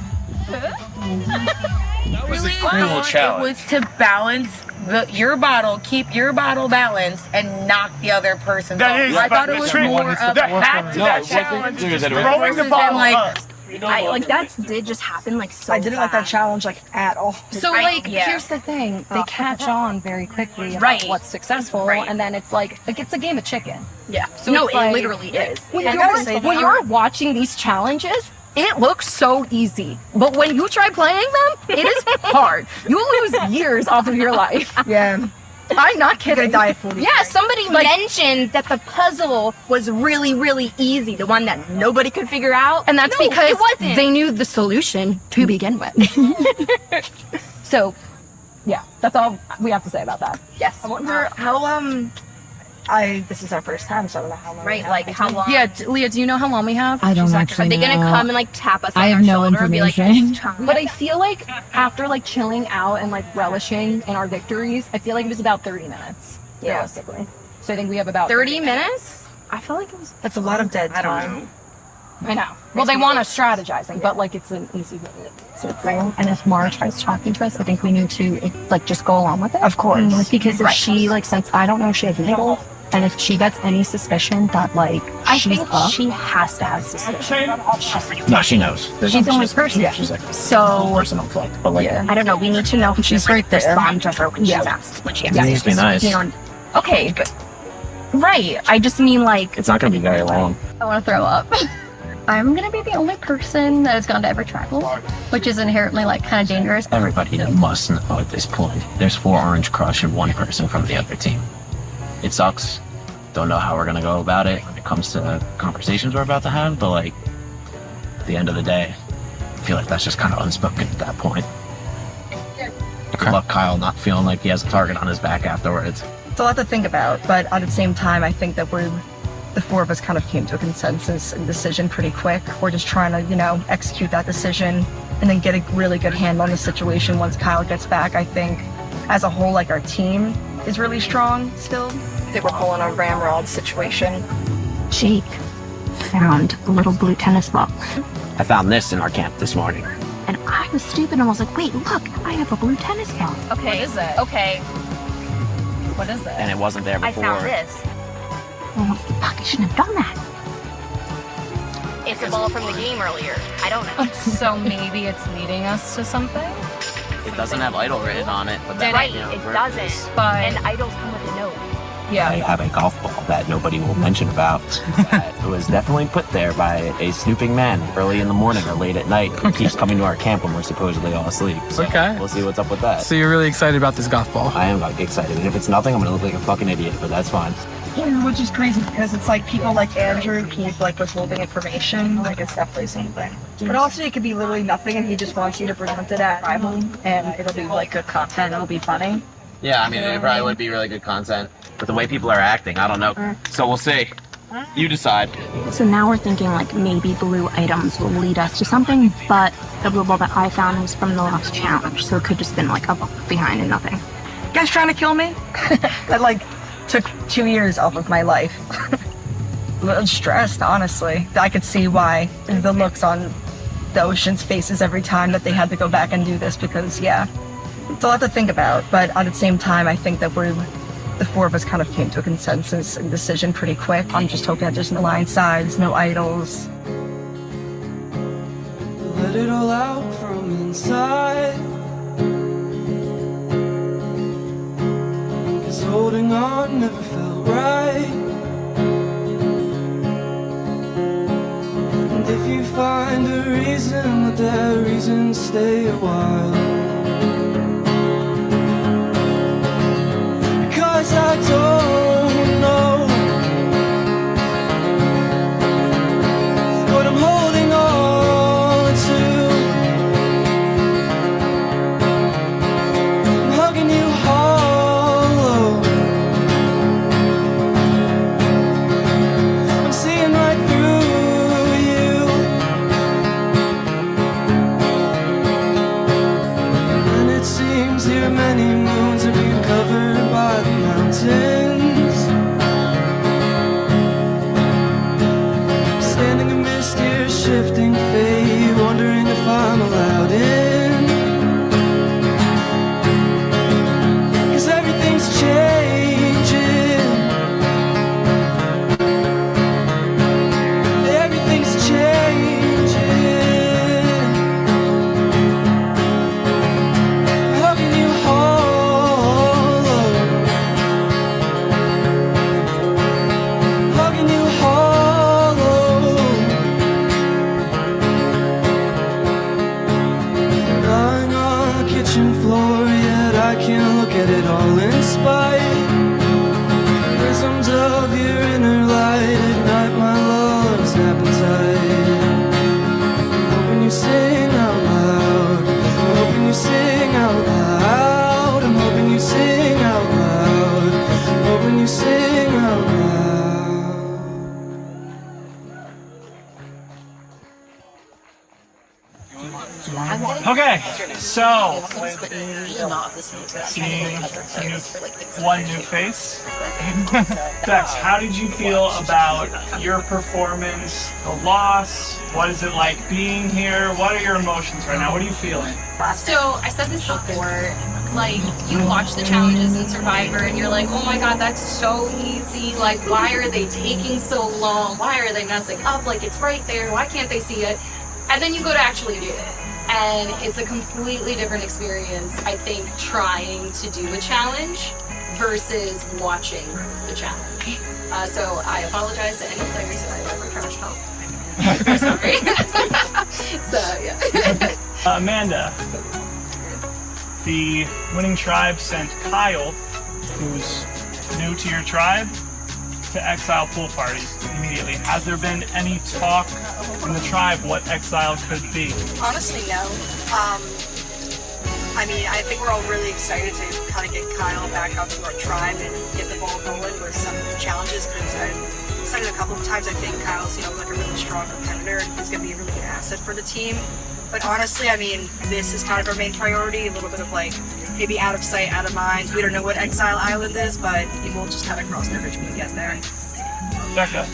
That was a cool challenge. It was to balance your bottle, keep your bottle balanced, and knock the other person's off. I thought it was more of the hack to that challenge. Throwing the bottle up. That did just happen like so I didn't like that challenge like at all. So here's the thing, they catch on very quickly about what's successful, and then it's like it's a game of chicken. Yeah. So No, it's it like, literally is. When I gotta say, when you're watching these challenges, it looks so easy, but when you try playing them, it is hard. You lose years off of your life. Yeah. I'm not kidding. Yeah, somebody mentioned that the puzzle was really, really easy, the one that nobody could figure out. And that's because they knew the solution to begin with. So, yeah, that's all we have to say about that. Yes. I wonder how this is our first time, so I don't know how long. Right, like how long? Yeah, Leah, do you know how long we have? I don't Are actually they gonna know. come and like tap us on I our have no shoulder and be like, information. "It's time"? But I feel like after like chilling out and like relishing in our victories, I feel like it was about 30 minutes, realistically. So I think we have about 30 minutes? I feel like it was. That's a lot of dead time. I know. Well, they want us strategizing, but like it's an easy way. And if Mara tries talking to us, I think we need to like just go along with it. Of course. Because if she like, since I don't know if she has legal, and if she gets any suspicion that like she's up, she has to have suspicion. No, she knows. She's the only person. Yeah. She's like So personal flick, but like I don't know. We need to know. She's right there. Respond to her when she's asked. When she asks. it needs to be nice. Okay, but right. I just mean like It's not going to be very long. I want to throw up. I'm gonna be the only person that has gone to ever travel, which is inherently like kind of dangerous. Everybody must know at this point. There's 4 Orange Crush and 1 person from the other team. It sucks. Don't know how we're gonna go about it when it comes to conversations we're about to have, but like at the end of the day, I feel like that's just kind of unspoken at that point. Good luck, Kyle, not feeling like he has a target on his back afterwards. It's a lot to think about, but at the same time, I think that the 4 of us kind of came to a consensus and decision pretty quick. We're just trying to, execute that decision and then get a really good handle on the situation once Kyle gets back. I think as a whole, like our team is really strong still. I think we're pulling a ramrod situation. Jake found a little blue tennis ball. I found this in our camp this morning. And I was stupid and was like, wait, look, I have a blue tennis ball. Okay. What is it? Okay. What is it? And it wasn't there before. I found this. Oh, fuck, I shouldn't have done that. It's a ball from the game earlier. I don't know. So maybe it's leading us to something? It doesn't have idol written on it, but that Right, it doesn't. But And idols come with a note. I have a golf ball that nobody will mention about. That was definitely put there by a snooping man early in the morning or late at night who keeps coming to our camp when we're supposedly all asleep. So we'll see what's up with that. So you're really excited about this golf ball? I am excited. And if it's nothing, I'm going to look like a fucking idiot, but that's fine. Which is crazy because it's like people like Andrew keep like withholding information. Like it's definitely something. But also it could be literally nothing and he just wants you to present it at rival and it'll be like good content. It'll be funny. Yeah, I mean, it probably would be really good content. But the way people are acting, I don't know. So we'll see. You decide. So now we're thinking like maybe blue items will lead us to something, but the blue ball that I found was from the last challenge, so it could just been like a ball behind and nothing. You guys trying to kill me? That like took 2 years off of my life. A little stressed, honestly. I could see why the looks on the Ocean's faces every time that they had to go back and do this because it's a lot to think about, but at the same time, I think that the 4 of us kind of came to a consensus and decision pretty quick. I'm just hoping that there's no line sides, no idols. Let it all out from inside. 'Cause holding on never felt right. And if you find a reason, let that reason stay a while. I don't know what I'm holding on to. I'm hugging you hollow. I'm seeing right through you. of your inner light, ignite my love's appetite. I'm hoping you sing out loud. I'm hoping you sing out loud. I'm hoping you sing out loud. I'm hoping you sing out loud. Okay, so seeing one new face. Dex, how did you feel about your performance, the loss? What is it like being here? What are your emotions right now? What are you feeling? So I said this before, like you watch the challenges in Survivor and you're like, oh my god, that's so easy. Like, why are they taking so long? Why are they messing up? Like, it's right there. Why can't they see it? And then you go to actually do it. And it's a completely different experience, I think, trying to do a challenge versus watching the challenge. So I apologize to any players that I've ever trash talked. I'm sorry. So, yeah. Amanda, the winning tribe sent Kyle, who's new to your tribe, to exile pool party immediately. Has there been any talk in the tribe what exile could be? Honestly, no. I mean, I think we're all really excited to kind of get Kyle back out to our tribe and get the ball going with some challenges, because I've said it a couple of times, I think Kyle's, like a really strong competitor and he's going to be a really good asset for the team. But honestly, I mean, this is kind of our main priority, a little bit of like, maybe out of sight, out of mind. We don't know what Exile Island is, but we'll just kind of cross the bridge when we get there. Becca,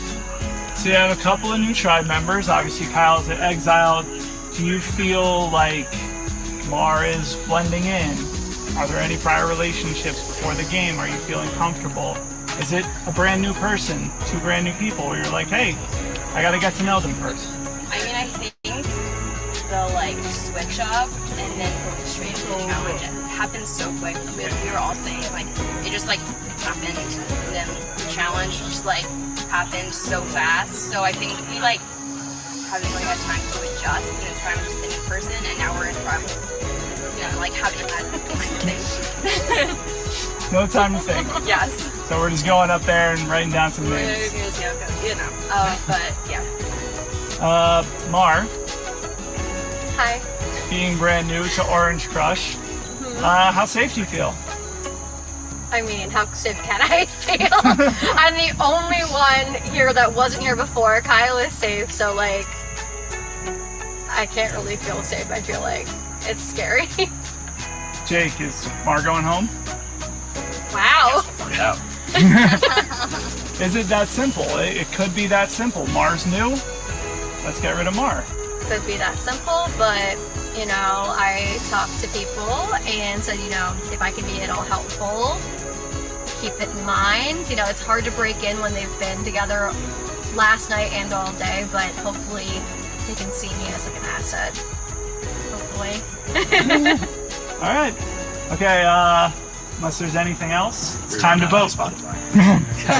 so you have a couple of new tribe members. Obviously, Kyle's at Exile. Do you feel like Mar is blending in? Are there any prior relationships before the game? Are you feeling comfortable? Is it a brand new person, two brand new people, where you're like, hey, I gotta get to know them first? I mean, I think the switch up and then going straight to the challenge, it happened so quick. We were all saying it just happened, and then the challenge just happened so fast. So I think we haven't really had time to adjust, and it's kind of just a new person, and now we're in trouble. Having that time to think. No time to think. Yes. So we're just going up there and writing down some names. But yeah. Mar. Hi. Being brand new to Orange Crush, how safe do you feel? I mean, how safe can I feel? I'm the only one here that wasn't here before. Kyle is safe, so I can't really feel safe. I feel like it's scary. Jake, is Mar going home? Wow. Is it that simple? It could be that simple. Mar's new. Let's get rid of Mar. Could be that simple, but I talk to people and said, if I can be at all helpful, keep it in mind. It's hard to break in when they've been together last night and all day, but hopefully they can see me as an asset. Hopefully. All right. Okay, unless there's anything else, it's time to vote.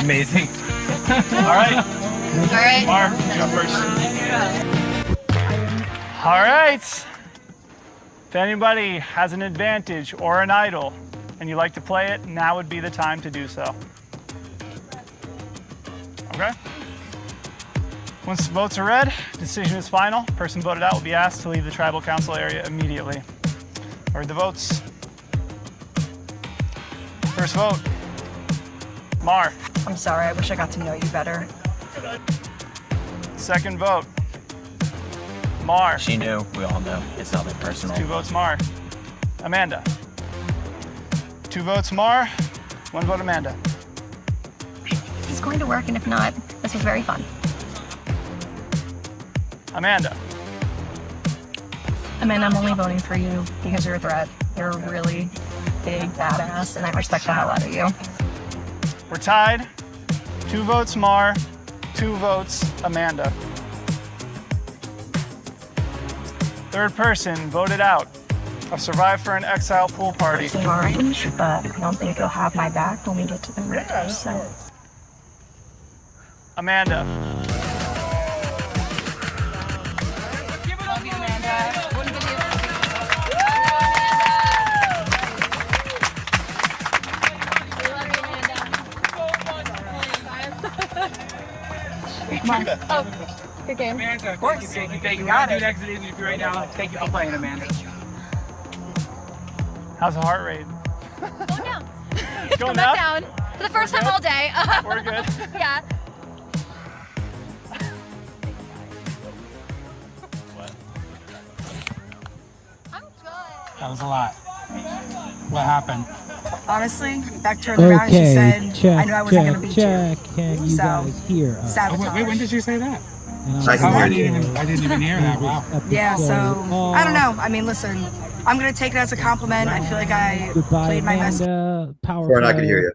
Amazing. All right. All right. Mar, you go first. All right. If anybody has an advantage or an idol and you like to play it, now would be the time to do so. Okay? Once the votes are read, decision is final. Person voted out will be asked to leave the tribal council area immediately. Heard the votes. First vote, Mar. I'm sorry, I wish I got to know you better. Second vote, Mar. She knew. We all know. It's nothing personal. 2 votes Mar. Amanda. 2 votes Mar, 1 vote Amanda. This is going to work, and if not, this was very fun. Amanda. Amanda, I'm only voting for you because you're a threat. You're a really big badass, and I respect the hell out of you. We're tied. 2 votes Mar, 2 votes Amanda. Third person voted out of SurviFern Exile Pool Party. It's orange, but I don't think you'll have my back when we get to the red, so. Amanda. Love you, Amanda. Wouldn't believe it. Oh, good game. Amanda, of course. Thank you. You got it. Exit interview right now. Thank you for playing, Amanda. How's the heart rate? Going down. It's Going back down. For the first time all day. We're good. Yeah. That was a lot. What happened? Honestly, back turned around and she said, check, I knew I wasn't going to beat check. you. Can you So, guys hear us? sabotage. Wait, when did you say that? I didn't even hear that. Wow. Yeah, so, I don't know. I mean, listen, I'm going to take it as a compliment. I feel like I played my best. Power Fern, I can hear you.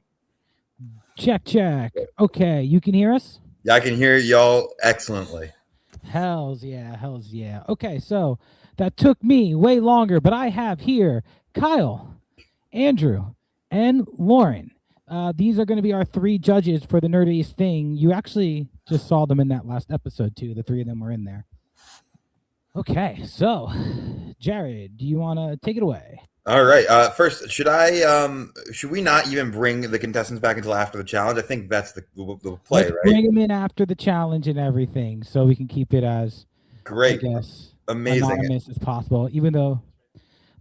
Check. Okay, you can hear us? Yeah, I can hear y'all excellently. Hells yeah. Okay, so that took me way longer, but I have here Kyle, Andrew, and Lauren. These are going to be our 3 judges for the nerdiest thing. You actually just saw them in that last episode too. The 3 of them were in there. Okay, so Jared, do you want to take it away? All right. First, should we not even bring the contestants back until after the challenge? I think that's the play, Let's right? bring them in after the challenge and everything, so we can keep it as great, I guess, amazing, anonymous as possible. Even though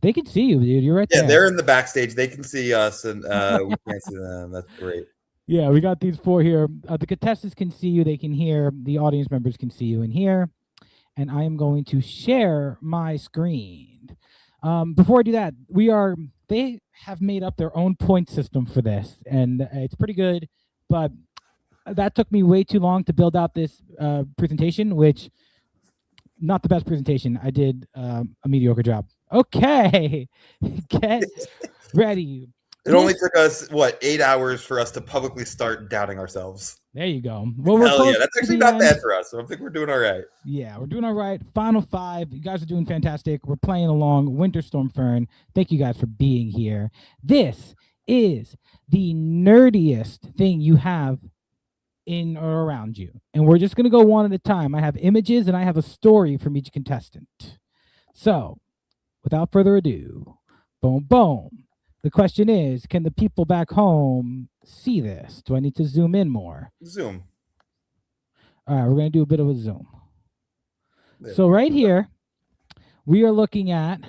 they can see you, dude. You're right yeah, there. they're in the backstage. They can see us, and we can't see them. That's great. Yeah, we got these 4 here. The contestants can see you. They can hear. The audience members can see you in here. And I am going to share my screen. Before I do that, they have made up their own point system for this, and it's pretty good. But that took me way too long to build out this presentation, which not the best presentation. I did a mediocre job. Okay, get ready. It only took us 8 hours for us to publicly start doubting ourselves. There you go. Well, hell yeah, that's actually not bad for us. So I think we're doing all right. Yeah, we're doing all right. Final 5. You guys are doing fantastic. We're playing along. Winter Storm Fern. Thank you guys for being here. This is the nerdiest thing you have in or around you. And we're just going to go one at a time. I have images and I have a story from each contestant. So, without further ado, boom. The question is, can the people back home see this? Do I need to zoom in more? Zoom. All right, we're going to do a bit of a zoom. So right here, we are looking at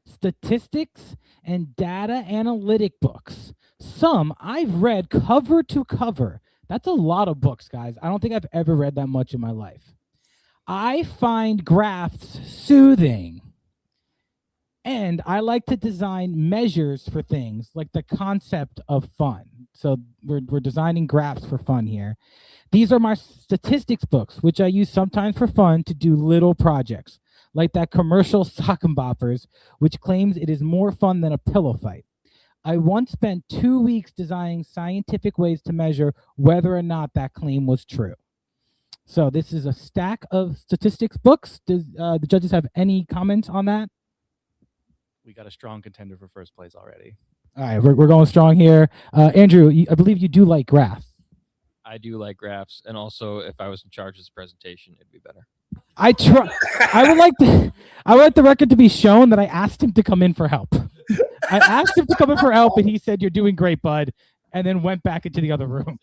statistics and data analytic books. Some I've read cover to cover. That's a lot of books, guys. I don't think I've ever read that much in my life. I find graphs soothing. And I like to design measures for things like the concept of fun. So we're designing graphs for fun here. These are my statistics books, which I use sometimes for fun to do little projects, like that commercial Sock and Boppers, which claims it is more fun than a pillow fight. I once spent 2 weeks designing scientific ways to measure whether or not that claim was true. So this is a stack of statistics books. Does the judges have any comments on that? We got a strong contender for first place already. All right, we're going strong here. Andrew, I believe you do like graphs. I do like graphs, and also if I was in charge of this presentation, it'd be better. I would like the record to be shown that I asked him to come in for help. I asked him to come in for help, and he said, "You're doing great, bud," and then went back into the other room.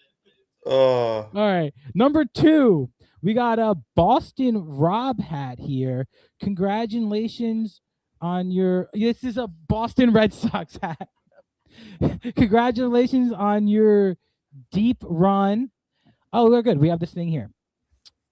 Oh. All right, number 2, we got a Boston Rob hat here. Congratulations on your. This is a Boston Red Sox hat. Congratulations on your deep run. Oh, we're good. We have this thing here.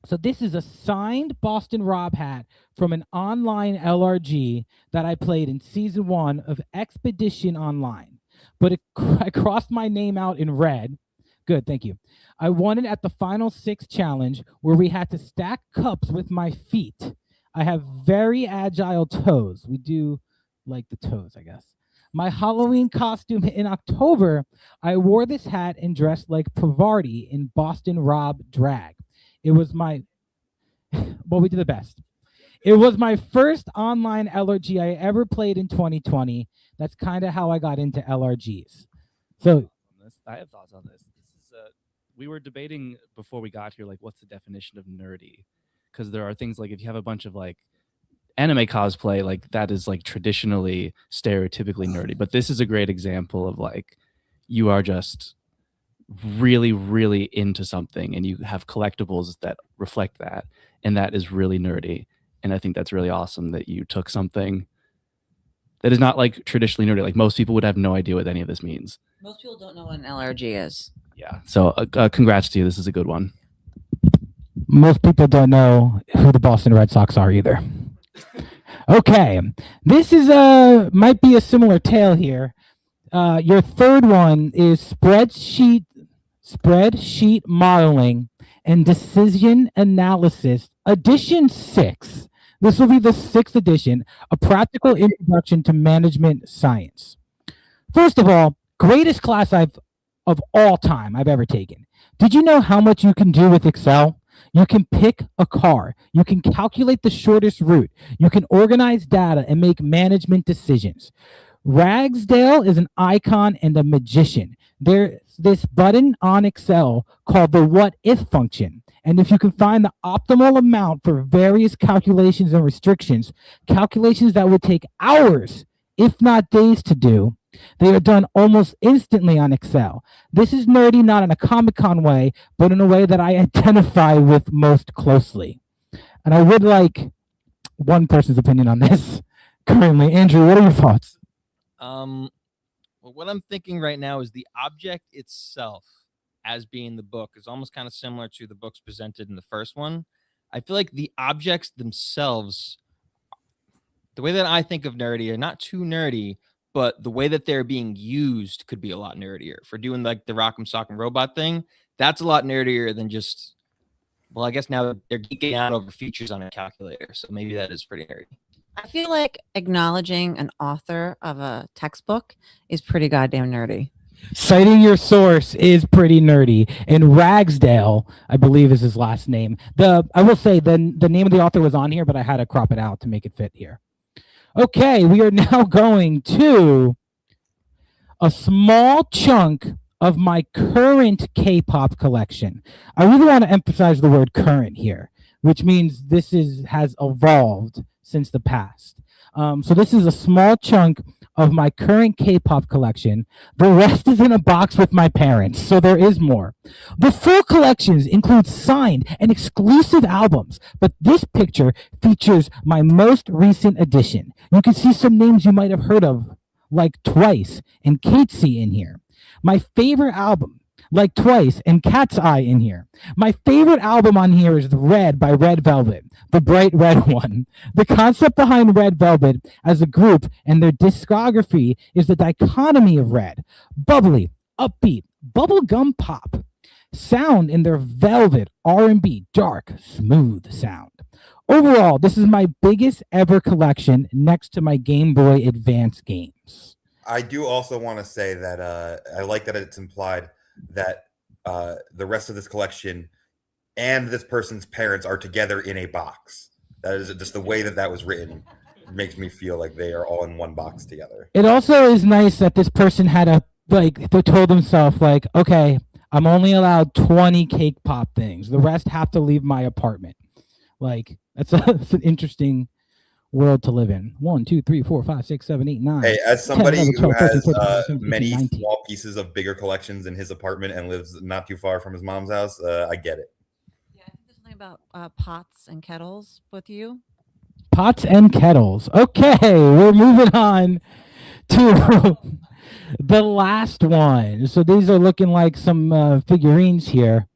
So this is a signed Boston Rob hat from an online LRG that I played in season 1 of Expedition Online. But I crossed my name out in red. Good, thank you. I won it at the final 6 challenge where we had to stack cups with my feet. I have very agile toes. We do like the toes, I guess. My Halloween costume in October, I wore this hat and dressed like Pavarti in Boston Rob drag. It was my, well, we did the best. It was my first online LRG I ever played in 2020. That's kind of how I got into LRGs. So I have thoughts on this. This is we were debating before we got here, like, what's the definition of nerdy? Because there are things like if you have a bunch of like anime cosplay, like that is like traditionally stereotypically nerdy. But this is a great example of like you are just really, really into something and you have collectibles that reflect that, and that is really nerdy. And I think that's really awesome that you took something that is not like traditionally nerdy. Like most people would have no idea what any of this means. Most people don't know what an LRG is. Yeah. So congrats to you. This is a good one. Most people don't know who the Boston Red Sox are either. Okay, this is might be a similar tale here. Your third one is spreadsheet modeling and decision analysis, edition 6. This will be the 6th edition, a practical introduction to management science. First of all, greatest class of all time I've ever taken. Did you know how much you can do with Excel? You can pick a car. You can calculate the shortest route. You can organize data and make management decisions. Ragsdale is an icon and a magician. There's this button on Excel called the what if function. And if you can find the optimal amount for various calculations and restrictions, calculations that would take hours, if not days to do, they are done almost instantly on Excel. This is nerdy, not in a Comic-Con way, but in a way that I identify with most closely. And I would like one person's opinion on this currently. Andrew, what are your thoughts? Well, what I'm thinking right now is the object itself as being the book is almost kind of similar to the books presented in the first one. I feel like the objects themselves, the way that I think of nerdy, are not too nerdy, but the way that they're being used could be a lot nerdier. For doing like the Rock'em Sock'em Robot thing, that's a lot nerdier than just, well, I guess now they're geeking out over features on a calculator. So maybe that is pretty nerdy. I feel like acknowledging an author of a textbook is pretty goddamn nerdy. Citing your source is pretty nerdy. And Ragsdale, I believe is his last name. I will say the name of the author was on here, but I had to crop it out to make it fit here. Okay, we are now going to a small chunk of my current K-pop collection. I really want to emphasize the word current here, which means this has evolved since the past. So this is a small chunk of my current K-pop collection. The rest is in a box with my parents, so there is more. The full collections include signed and exclusive albums, but this picture features my most recent edition. You can see some names you might have heard of, like Twice and Catesy in here. My favorite album, like Twice and Cat's Eye in here. My favorite album on here is Red by Red Velvet, the bright red one. The concept behind Red Velvet as a group and their discography is the dichotomy of Red, bubbly, upbeat, bubblegum pop, sound in their velvet, R&B, dark, smooth sound. Overall, this is my biggest ever collection next to my Game Boy Advance games. I do also want to say that I like that it's implied that the rest of this collection and this person's parents are together in a box. That is just the way that was written makes me feel like they are all in one box together. It also is nice that this person had they told themselves like, okay, I'm only allowed 20 cake pop things. The rest have to leave my apartment. Like that's an interesting world to live in. 1, 2, 3, 4, 5, 6, 7, 8, 9. Hey, as somebody 10, 11, 12, who 13, has 14, 15, many 19. small pieces of bigger collections in his apartment and lives not too far from his mom's house, I get it. Yeah, I think there's something about pots and kettles with you. Pots and kettles. Okay, we're moving on to the last one. So these are looking like some figurines here.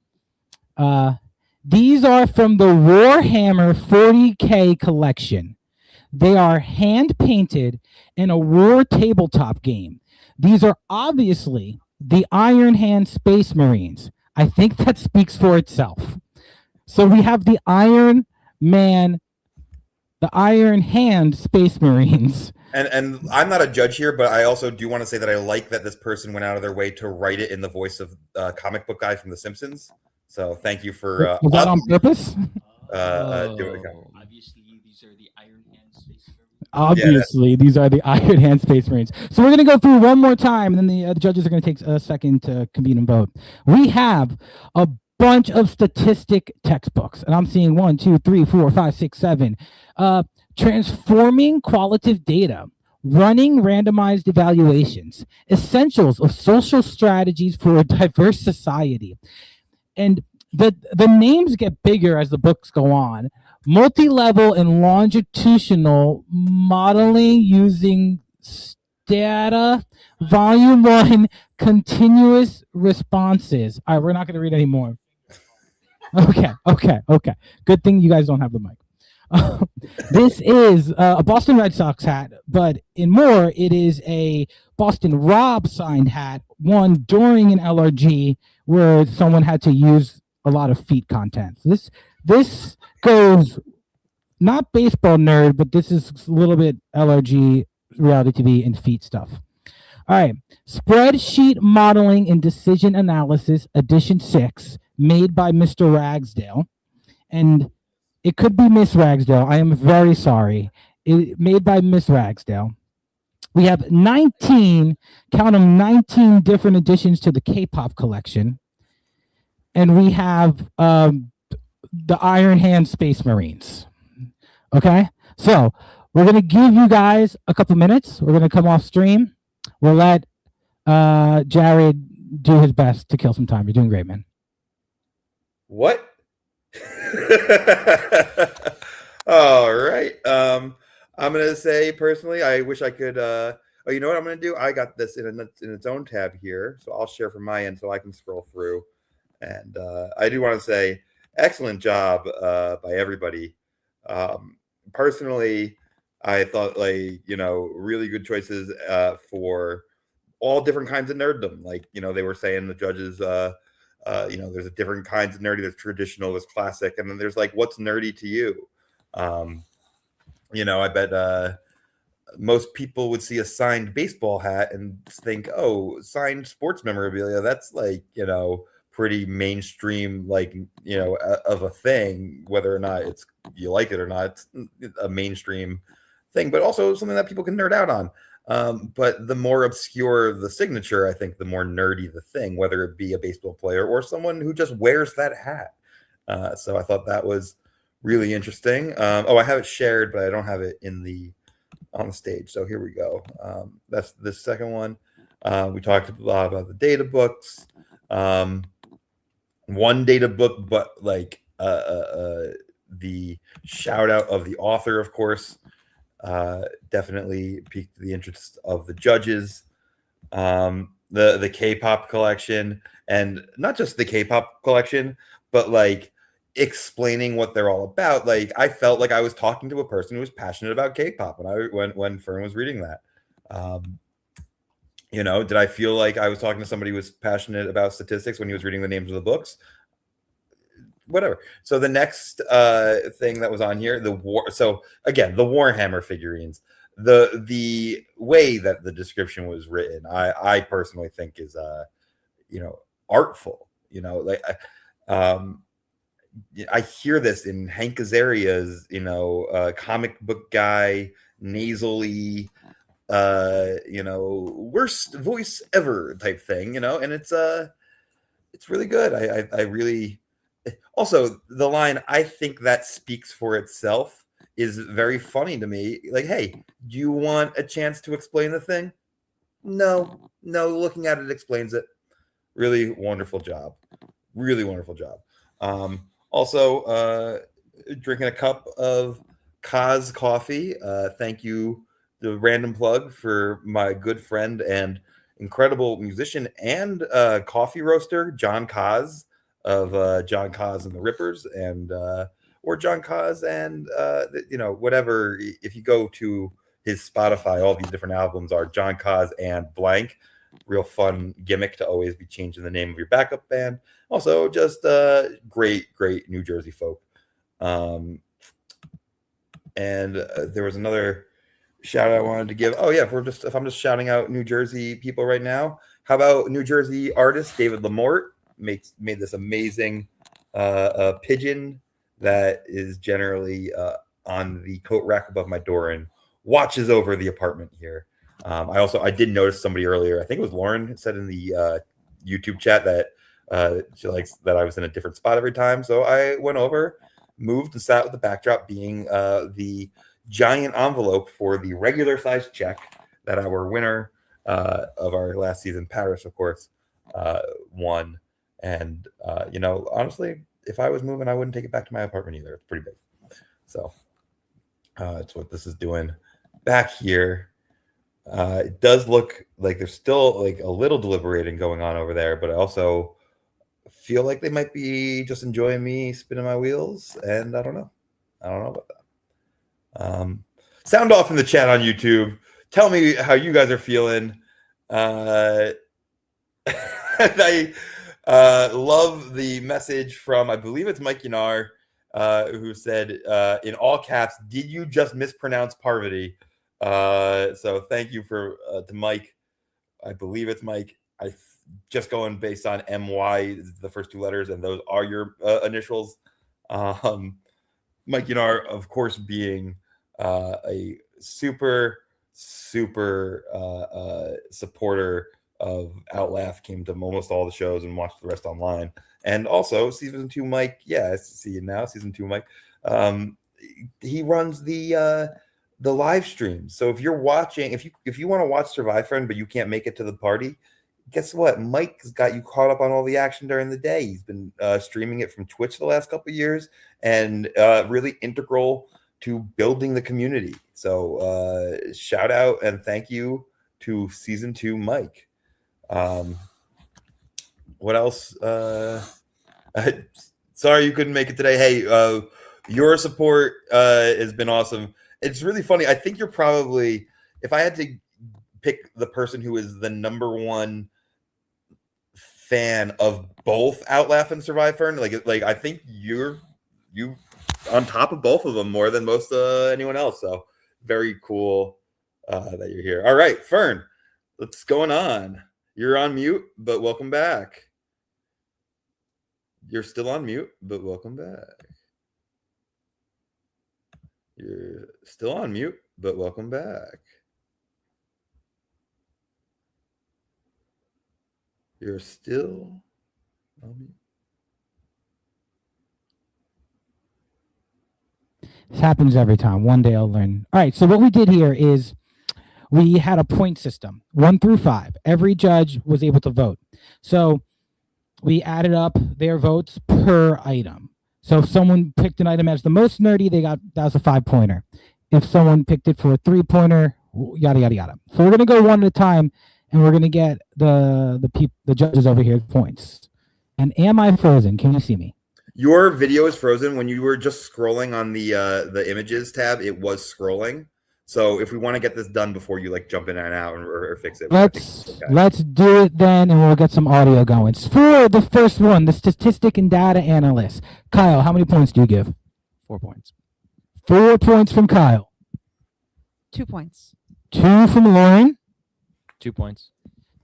These are from the Warhammer 40K collection. They are hand painted in a war tabletop game. These are obviously the Iron Hand Space Marines. I think that speaks for itself. So we have the Iron Hand Space Marines. And I'm not a judge here, but I also do want to say that I like that this person went out of their way to write it in the voice of comic book guy from The Simpsons. So thank you for was that on purpose? Doing it. Obviously, these are the Iron Hand Space Marines. Obviously, these are the Iron Hand Space Marines. So we're going to go through one more time, and then the judges are going to take a second to convene and vote. We have a bunch of statistic textbooks, and I'm seeing 1, 2, 3, 4, 5, 6, 7. Transforming qualitative data, running randomized evaluations, essentials of social strategies for a diverse society. And the names get bigger as the books go on. Multi-level and longitudinal modeling using data, volume 1, continuous responses. All right, we're not going to read any more. Okay. Good thing you guys don't have the mic. This is a Boston Red Sox hat, but in more, it is a Boston Rob signed hat, one during an LRG where someone had to use a lot of feet content. So this goes not baseball nerd, but this is a little bit LRG, reality TV, and feet stuff. All right, spreadsheet modeling and decision analysis, edition 6, made by Mr. Ragsdale, and it could be Miss Ragsdale. I am very sorry. Made by Miss Ragsdale. We have 19, count them, 19 different additions to the K-pop collection. And we have the Iron Hand Space Marines. Okay? So we're going to give you guys a couple minutes. We're going to come off stream. We'll let Jared do his best to kill some time. You're doing great, man. What? All right. I'm gonna say personally, I wish I could. Oh, you know what I'm gonna do? I got this in its own tab here, so I'll share from my end so I can scroll through. And I do want to say, excellent job by everybody. Personally, I thought really good choices for all different kinds of nerddom. Like they were saying, the judges. There's a different kinds of nerdy. There's traditional, there's classic, and then there's like what's nerdy to you. I bet most people would see a signed baseball hat and think, oh, signed sports memorabilia. That's pretty mainstream, of a thing. Whether or not you like it or not, it's a mainstream thing, but also something that people can nerd out on. But the more obscure the signature, I think the more nerdy the thing, whether it be a baseball player or someone who just wears that hat. So I thought that was really interesting. I have it shared, but I don't have it on the stage. So here we go. That's the second one. We talked a lot about the data books. One data book, but the shout out of the author, of course. Definitely piqued the interest of the judges. The K-pop collection, and not just the K-pop collection, but explaining what they're all about. I felt like I was talking to a person who was passionate about K-pop when Fern was reading that. Did I feel like I was talking to somebody who was passionate about statistics when he was reading the names of the books? Whatever. So the next thing that was on here, the Warhammer figurines. The way that the description was written, I personally think is artful. I hear this in Hank Azaria's comic book guy, nasally, worst voice ever type thing, and it's really good. I really. Also, the line, I think that speaks for itself, is very funny to me. Hey, do you want a chance to explain the thing? No, looking at it explains it. Really wonderful job. Really wonderful job. Also, drinking a cup of Kaz coffee. Thank you, the random plug, for my good friend and incredible musician and coffee roaster, John Kaz, of John Kaz and the Rippers, and or John Kaz and whatever. If you go to his Spotify, all these different albums are John Kaz and blank. Real fun gimmick to always be changing the name of your backup band. Also, just great New Jersey folk. And there was another shout out I wanted to give. Oh yeah, if I'm just shouting out New Jersey people right now, how about New Jersey artist David Lamort? Made this amazing pigeon that is generally on the coat rack above my door and watches over the apartment here. I did notice somebody earlier, I think it was Lauren, said in the YouTube chat that she likes that I was in a different spot every time. So I went over, moved, and sat with the backdrop being the giant envelope for the regular size check that our winner of our last season, Paris, of course, won. And honestly, if I was moving, I wouldn't take it back to my apartment either. It's pretty big. So it's what this is doing back here. It does look like there's still like a little deliberating going on over there, but I also feel like they might be just enjoying me spinning my wheels, and I don't know about that. Sound off in the chat on YouTube. Tell me how you guys are feeling. I love the message from, I believe it's Mike Yanar, who said in all caps, "Did you just mispronounce Parvati?" So thank you to Mike. I believe it's Mike. Just going based on MY, the first two letters, and those are your initials. Mike Yanar, of course, being a super supporter of Outlaugh, came to almost all the shows and watched the rest online. And also season 2 Mike, I see you now, season 2 Mike. He runs the live stream. So if you're watching, if you want to watch SurviFern but you can't make it to the party, guess what? Mike's got you caught up on all the action during the day. He's been streaming it from Twitch the last couple of years, and really integral to building the community. So shout out and thank you to season 2 Mike. What else? Sorry you couldn't make it today. Hey, your support has been awesome. It's really funny. I think you're probably, if I had to pick the person who is the number one fan of both Outlaugh and SurviFern, like I think you on top of both of them more than most anyone else. So very cool that you're here. All right, Fern, what's going on? You're on mute, but welcome back. You're still on mute, but welcome back. You're still on mute, but welcome back. You're still on mute. This happens every time. One day I'll learn. All right, so what we did here is we had a point system, 1 through 5. Every judge was able to vote. So we added up their votes per item. So if someone picked an item as the most nerdy, that was a 5-pointer. If someone picked it for a 3-pointer, yada yada yada. So we're gonna go one at a time, and we're gonna get the judges over here points. And am I frozen? Can you see me? Your video is frozen. When you were just scrolling on the images tab, it was scrolling. So if we want to get this done before you jump in and out or fix it, let's do it then, and we'll get some audio going. For the first one, the statistic and data analyst, Kyle, how many points do you give? 4 points. 4 points from Kyle. 2 points. 2 from Lauren. 2 points.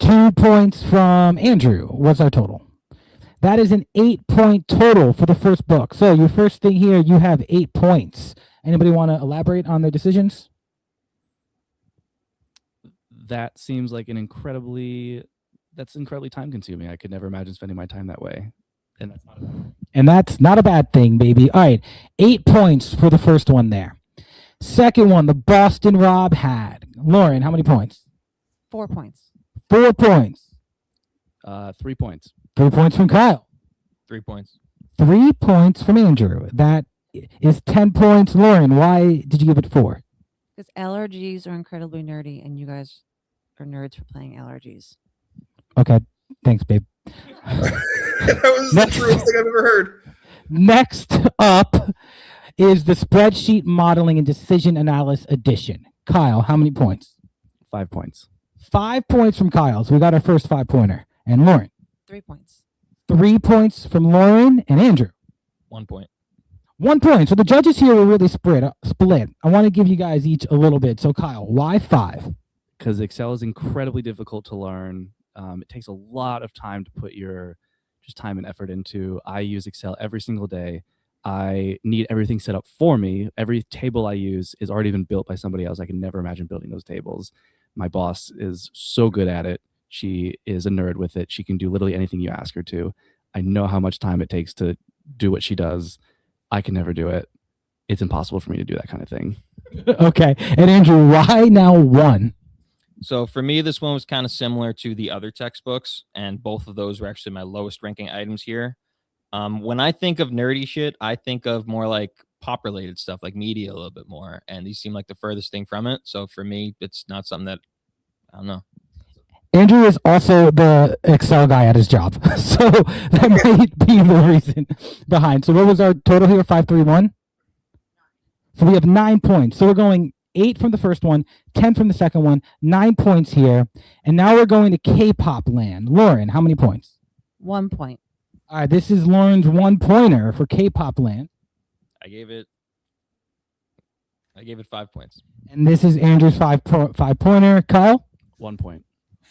2 points from Andrew. What's our total? That is an 8-point total for the first book. So your first thing here, you have 8 points. Anybody want to elaborate on their decisions? That seems like that's incredibly time consuming. I could never imagine spending my time that way. And that's not a bad thing, baby. All right, 8 points for the first one there. Second one, the Boston Rob had. Lauren, how many points? 4 points. 4 points. 3 points. 3 points from Kyle. 3 points. 3 points from Andrew. That is 10 points. Lauren, why did you give it 4? Because LRGs are incredibly nerdy, and you guys are nerds for playing LRGs. Okay, thanks, babe. That was the truest thing I've ever heard. Next up is the Spreadsheet Modeling and Decision Analysis Edition. Kyle, how many points? 5 points. 5 points from Kyle. So we got our first 5-pointer. And Lauren? 3 points. 3 points from Lauren and Andrew. 1 point. 1 point. So the judges here were really split. I want to give you guys each a little bit. So Kyle, why 5? Because Excel is incredibly difficult to learn. It takes a lot of time to put your time and effort into. I use Excel every single day. I need everything set up for me. Every table I use is already been built by somebody else. I can never imagine building those tables. My boss is so good at it. She is a nerd with it. She can do literally anything you ask her to. I know how much time it takes to do what she does. I can never do it. It's impossible for me to do that kind of thing. Okay. And Andrew, why now 1? So for me, this one was kind of similar to the other textbooks, and both of those were actually my lowest ranking items here. When I think of nerdy shit, I think of more like pop related stuff, like media a little bit more, and these seem like the furthest thing from it. So for me, it's not something that I don't know. Andrew is also the Excel guy at his job, so that might be the reason behind. So what was our total here? 531. So we have 9 points. So we're going 8 from the first one, 10 from the second one, 9 points here, and now we're going to K-pop land. Lauren, how many points? 1 point. All right, this is Lauren's 1-pointer for K-pop land, I gave it 5 points. and this is Andrew's 5-pointer. Kyle, 1 point.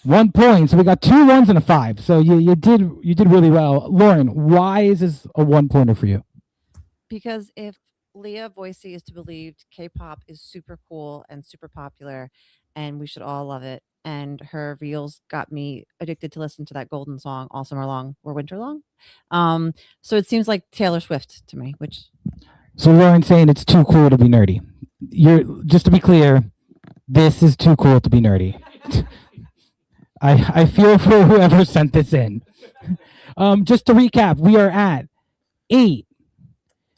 1 point. So we got 2 1s and a 5. So you did really well. Lauren, why is this a 1-pointer for you? Because if Leah Boyce is to be believed, K-pop is super cool and super popular, and we should all love it. And her reels got me addicted to listen to that golden song all summer long or winter long. So it seems like Taylor Swift to me, which. So Lauren's saying it's too cool to be nerdy. Just to be clear, this is too cool to be nerdy. I feel for whoever sent this in. Just to recap, we are at 8.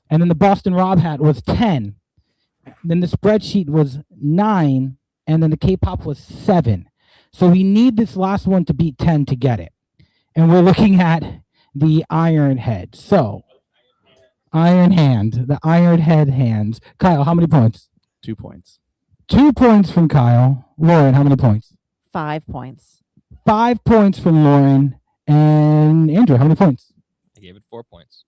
And then the Boston Rob hat was 10. Then the spreadsheet was 9. And then the K-pop was 7. So we need this last one to beat 10 to get it. And we're looking at the Iron Head. So, Iron Hand, the Iron Head hands. Kyle, how many points? 2 points. 2 points from Kyle. Lauren, how many points? 5 points. 5 points from Lauren. And Andrew, how many points? I gave it 4 points.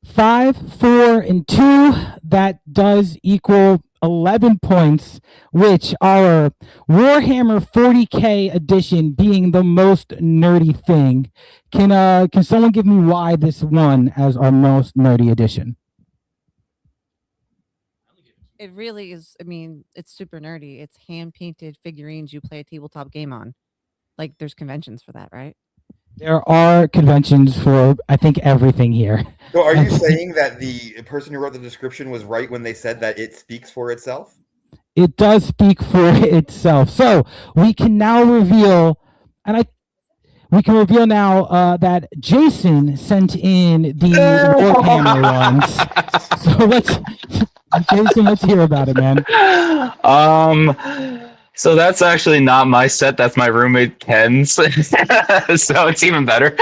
5, 4, and 2. That does equal 11 points, which our Warhammer 40K edition being the most nerdy thing. Can someone give me why this won as our most nerdy edition? It really is. I mean, it's super nerdy. It's hand painted figurines you play a tabletop game on. Like, there's conventions for that, right? There are conventions for, I think, everything here. So are you saying that the person who wrote the description was right when they said that it speaks for itself? It does speak for itself. So we can now reveal, we can reveal now that Jason sent in the Warhammer ones. So Jason, let's hear about it, man. So that's actually not my set. That's my roommate Ken's. So it's even better.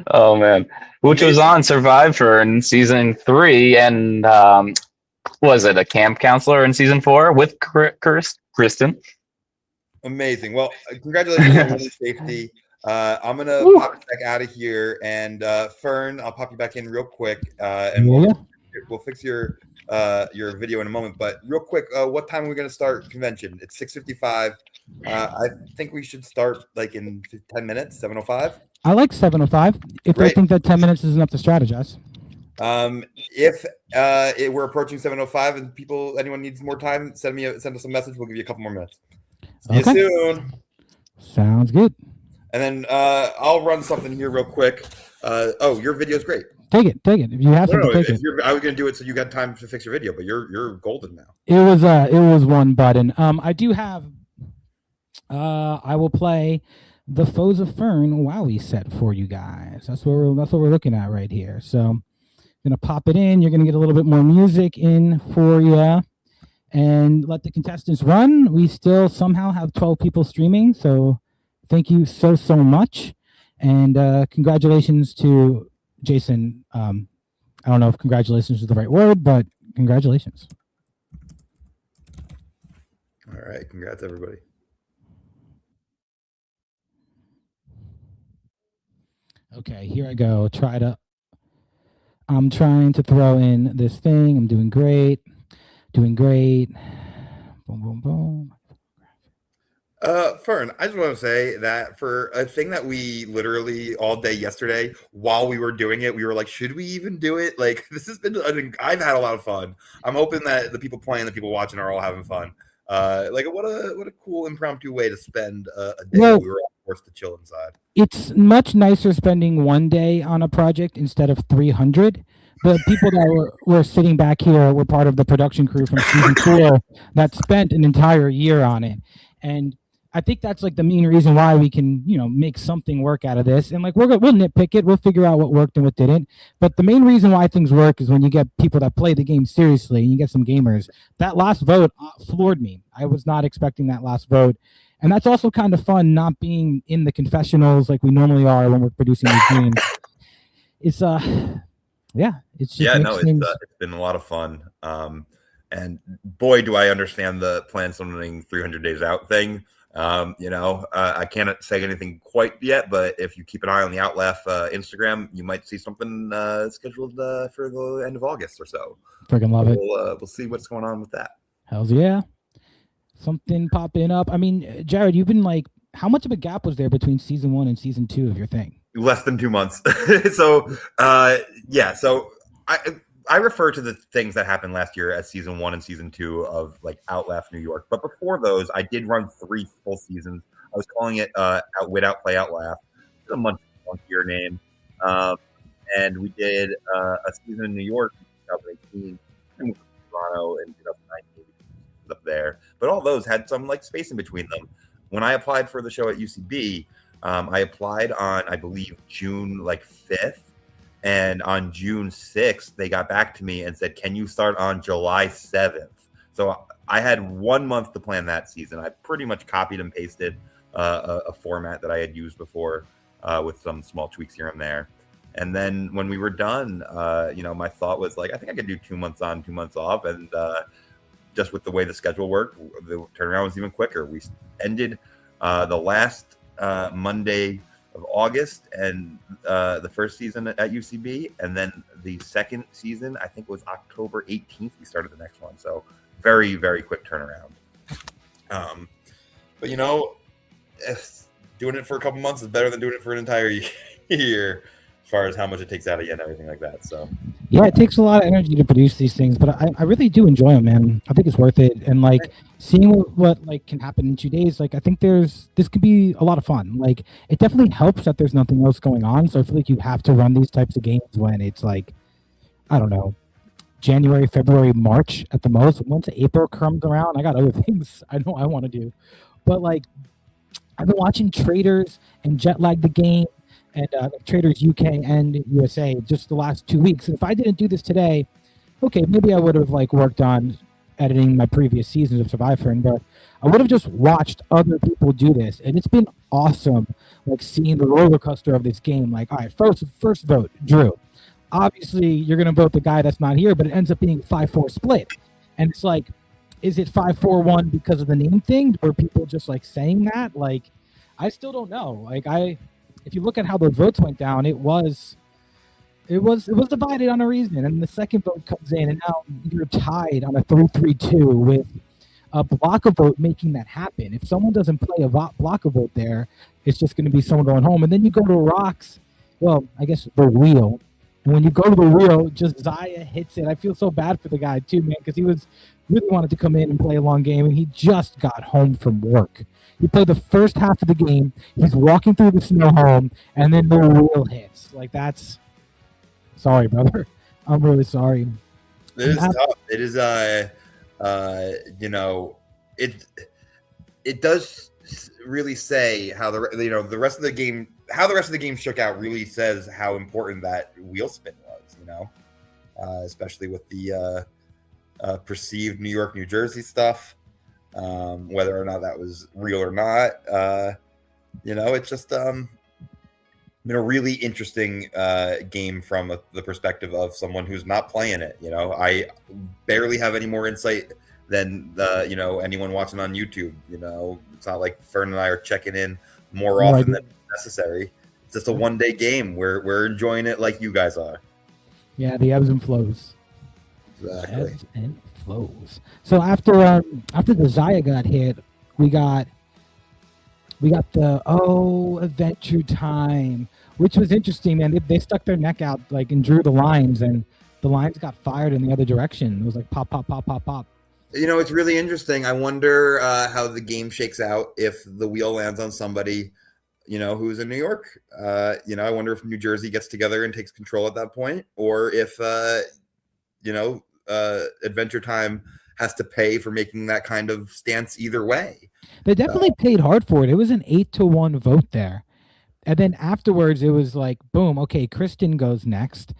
Oh man, which was on SurviFern in season 3, and was it a camp counselor in season 4 with Kristen? Amazing. Well, congratulations on the safety. I'm gonna pop back out of here, and Fern, I'll pop you back in real quick, and we'll fix your video in a moment. But real quick, what time are we going to start convention? It's 6:55. I think we should start like in 10 minutes, 7:05. I like 7:05. If I think that 10 minutes is enough to strategize. If we're approaching 7:05 and anyone needs more time, send us a message. We'll give you a couple more minutes. See you soon. Sounds good. And then I'll run something here real quick. Your video's great. Take it. If you have something, take it. I was gonna do it so you got time to fix your video, but you're golden now. It was one button. I do have. I will play the Foes of Fern WAWY set for you guys. That's what we're looking at right here. So I'm gonna pop it in. You're gonna get a little bit more music in for you, and let the contestants run. We still somehow have 12 people streaming, so thank you so much, and congratulations to Jason. I don't know if congratulations is the right word, but congratulations. All right, congrats everybody. Okay, here I go. I'm trying to throw in this thing. I'm doing great. Boom, boom, boom. Fern, I just want to say that for a thing that we literally all day yesterday, while we were doing it, we were like, should we even do it? Like, this has been, I've had a lot of fun. I'm hoping that the people playing, the people watching are all having fun. Like what a cool impromptu way to spend a day. Well, we were all forced to chill inside. It's much nicer spending one day on a project instead of 300. The people that were sitting back here were part of the production crew from season 4 that spent an entire year on it. And I think that's like the main reason why we can, make something work out of this. And like we'll nitpick it, we'll figure out what worked and what didn't. But the main reason why things work is when you get people that play the game seriously and you get some gamers. That last vote floored me. I was not expecting that last vote. And that's also kind of fun, not being in the confessionals like we normally are when we're producing these games. It's it's just it's been a lot of fun. And boy, do I understand the plan summoning 300 days out thing. I can't say anything quite yet, but if you keep an eye on the Outlaugh Instagram, you might see something scheduled for the end of August or so. Freaking love it. We'll see what's going on with that. Hells yeah. Something popping up. I mean, Jared, you've been like, how much of a gap was there between season 1 and season 2 of your thing? Less than 2 months. So I refer to the things that happened last year as season 1 and season 2 of like Outlaugh New York. But before those, I did run 3 full seasons. I was calling it Wit Out Play Outlaugh. It's a month-year name. And we did a season in New York in 2018, and moved to Toronto in 2019 up there. But all those had some like space in between them. When I applied for the show at UCB, I applied on, I believe, June 5th. And on June 6th, they got back to me and said, can you start on July 7th? So I had 1 month to plan that season. I pretty much copied and pasted a format that I had used before with some small tweaks here and there. And then when we were done, my thought was like, I think I could do 2 months on, 2 months off. And just with the way the schedule worked, the turnaround was even quicker. We ended the last Monday of August and the first season at UCB, and then the second season I think was October 18th we started the next one, so very, very quick turnaround. But doing it for a couple months is better than doing it for an entire year as far as how much it takes out of you and everything like that. So yeah, it takes a lot of energy to produce these things, but I really do enjoy them, man. I think it's worth it. And like seeing what like can happen in 2 days, like I think this could be a lot of fun. Like it definitely helps that there's nothing else going on. So I feel like you have to run these types of games when it's like, I don't know, January, February, March at the most. Once April comes around, I got other things I know I want to do. But like I've been watching Traders and Jetlag the Game and Traders UK and USA just the last 2 weeks. And if I didn't do this today, okay, maybe I would have like worked on editing my previous seasons of SurviFern, but I would have just watched other people do this, and it's been awesome, like seeing the roller coaster of this game. Like, all right, first vote, Drew. Obviously, you're gonna vote the guy that's not here, but it ends up being 5-4 split, and it's like, is it 5-4-1 because of the name thing, or people just like saying that? Like, I still don't know. Like, if you look at how those votes went down, it was divided on a reason, and the second vote comes in, and now you're tied on a 3-3-2 with a block of vote making that happen. If someone doesn't play a block of vote there, it's just going to be someone going home. And then you go to rocks, well, I guess the wheel. And when you go to the wheel, Josiah hits it. I feel so bad for the guy too, man, because he really wanted to come in and play a long game, and he just got home from work. He played the first half of the game. He's walking through the snow home, and then the wheel hits. Like, that's... Sorry, brother. I'm really sorry. It is tough. It is, it does really say how the rest of the game, how the rest of the game shook out really says how important that wheel spin was, especially with the perceived New York, New Jersey stuff, whether or not that was real or not. It's just been a really interesting game from the perspective of someone who's not playing it. I barely have any more insight than anyone watching on YouTube. It's not like Fern and I are checking in more often than necessary. It's just a one-day game. We're enjoying it like you guys are. Yeah, the ebbs and flows. Exactly. Ebbs and flows. So after the Zaya got hit, we got the Adventure Time, which was interesting, man. They stuck their neck out and drew the lines, and the lines got fired in the other direction. It was like pop, pop, pop, pop, pop. It's really interesting. I wonder how the game shakes out if the wheel lands on somebody, who's in New York. I wonder if New Jersey gets together and takes control at that point, or if, Adventure Time has to pay for making that kind of stance either way. They definitely paid hard for it. It was an 8-1 vote there. And then afterwards, it was like, boom, okay, Kristen goes next.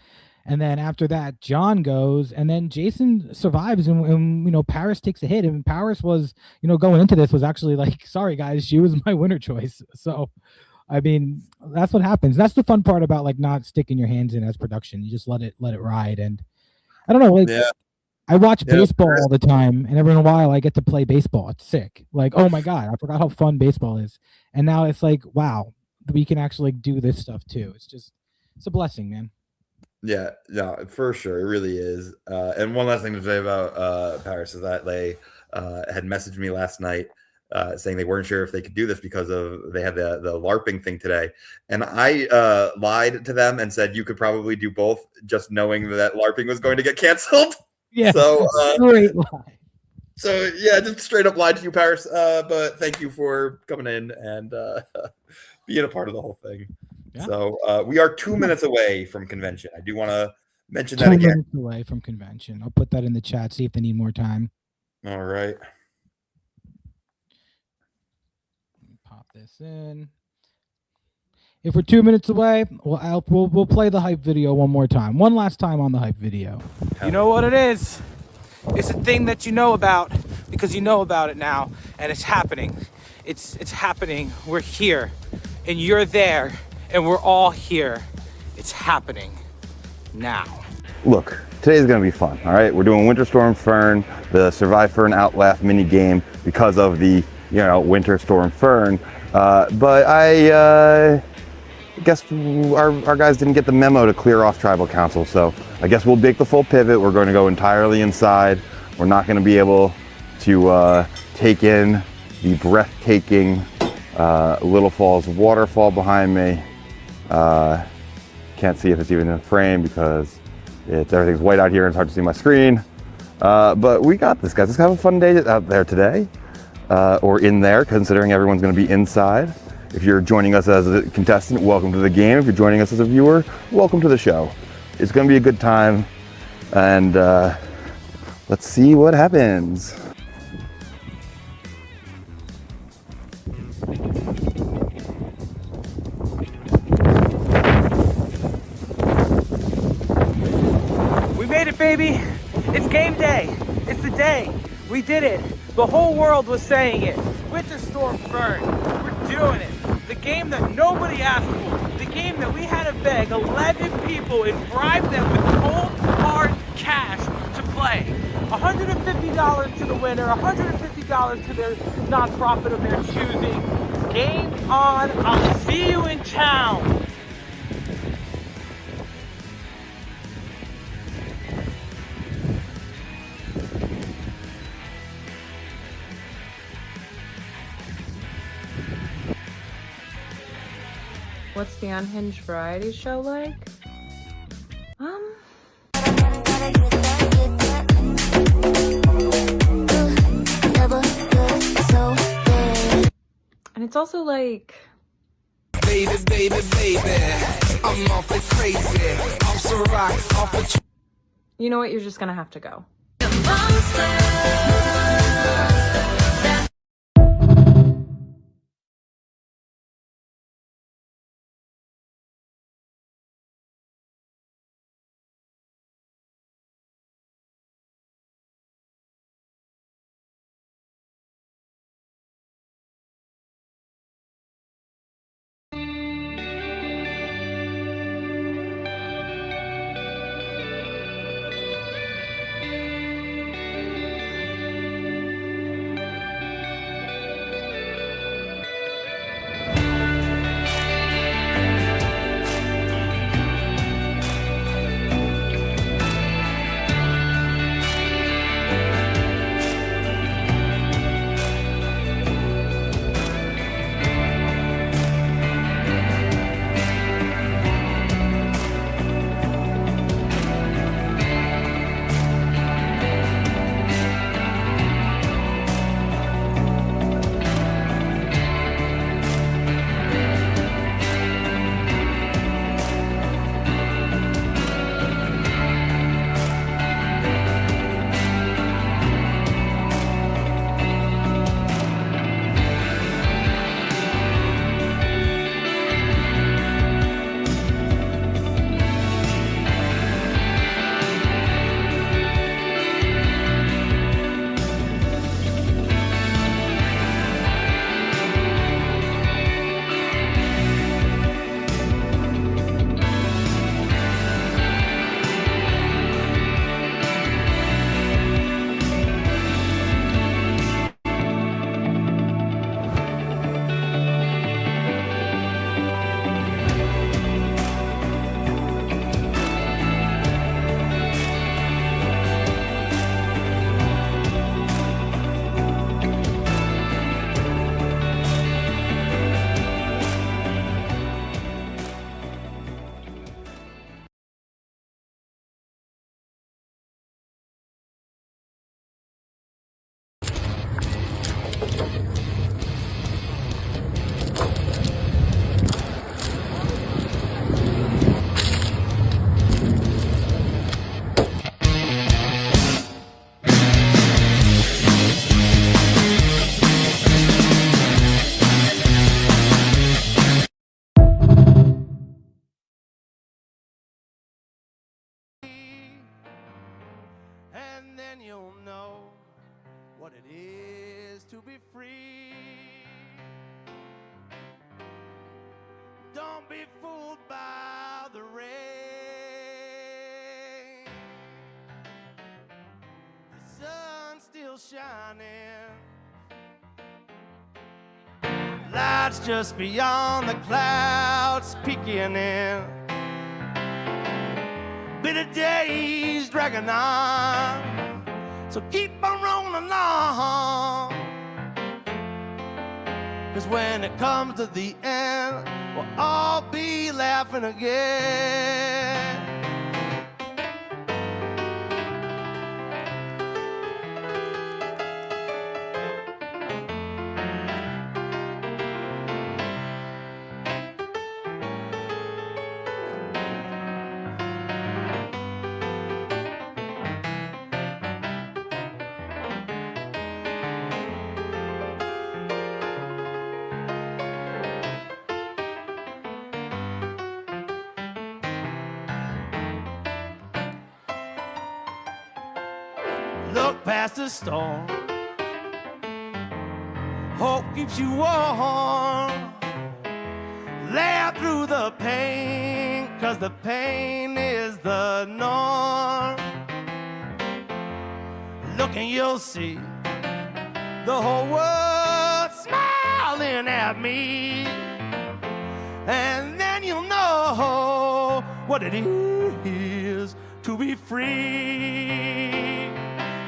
And then after that, John goes, and then Jason survives, and Paris takes a hit. And Paris was, going into this was actually like, sorry guys, she was my winner choice. So, I mean, that's what happens. That's the fun part about like not sticking your hands in as production. You just let it ride. And I don't know, like I watch baseball all the time, and every in a while I get to play baseball. It's sick. Like, oh my God, I forgot how fun baseball is. And now it's like, wow, we can actually do this stuff too. It's a blessing, man. Yeah, for sure. It really is. And one last thing to say about Paris is that they had messaged me last night saying they weren't sure if they could do this because they had the LARPing thing today. And I lied to them and said you could probably do both, just knowing that LARPing was going to get canceled. Yeah. So, great lie. So, yeah, just straight up lied to you, Paris. But thank you for coming in and being a part of the whole thing. Yeah. So we are 2 minutes away from convention. I do want to mention that again. 2 minutes away from convention. I'll put that in the chat, see if they need more time. All right. Pop this in. If we're 2 minutes away, we'll play the hype video one more time. One last time on the hype video. You know what it is? It's a thing that you know about because you know about it now, and it's happening. It's happening. We're here, and you're there. And we're all here. It's happening now. Look, today's gonna be fun, all right? We're doing Winter Storm Fern, the SurviFern Outlaw mini game because of the, Winter Storm Fern. But I guess our guys didn't get the memo to clear off Tribal Council, so I guess we'll make the full pivot. We're going to go entirely inside. We're not gonna be able to take in the breathtaking Little Falls waterfall behind me. Can't see if it's even in frame because everything's white out here and it's hard to see my screen. But we got this, guys. Let's have a fun day out there today, or in there, considering everyone's going to be inside. If you're joining us as a contestant, welcome to the game. If you're joining us as a viewer, welcome to the show. It's going to be a good time, and let's see what happens. Baby, it's game day. It's the day. We did it. The whole world was saying it. Winter Storm Fern. We're doing it. The game that nobody asked for. The game that we had to beg 11 people and bribe them with cold, hard cash to play. $150 to the winner, $150 to their nonprofit of their choosing. Game on. I'll see you in town. What's the Unhinged variety show like? And it's also like... Baby, baby, baby, I'm awfully crazy. I'm so rock, awfully... You know what? You're just gonna have to go. then you'll know what it is to be free. Don't be fooled by the rain. The sun's still shining. Lights just beyond the clouds peeking in. Bitter days dragging on, so keep on rolling along. 'Cause when it comes to the end, we'll all be laughing again. Look past the storm. Hope keeps you warm. Laugh through the pain, 'cause the pain is the norm. Look and you'll see the whole world smiling at me. And then you'll know what it is to be free.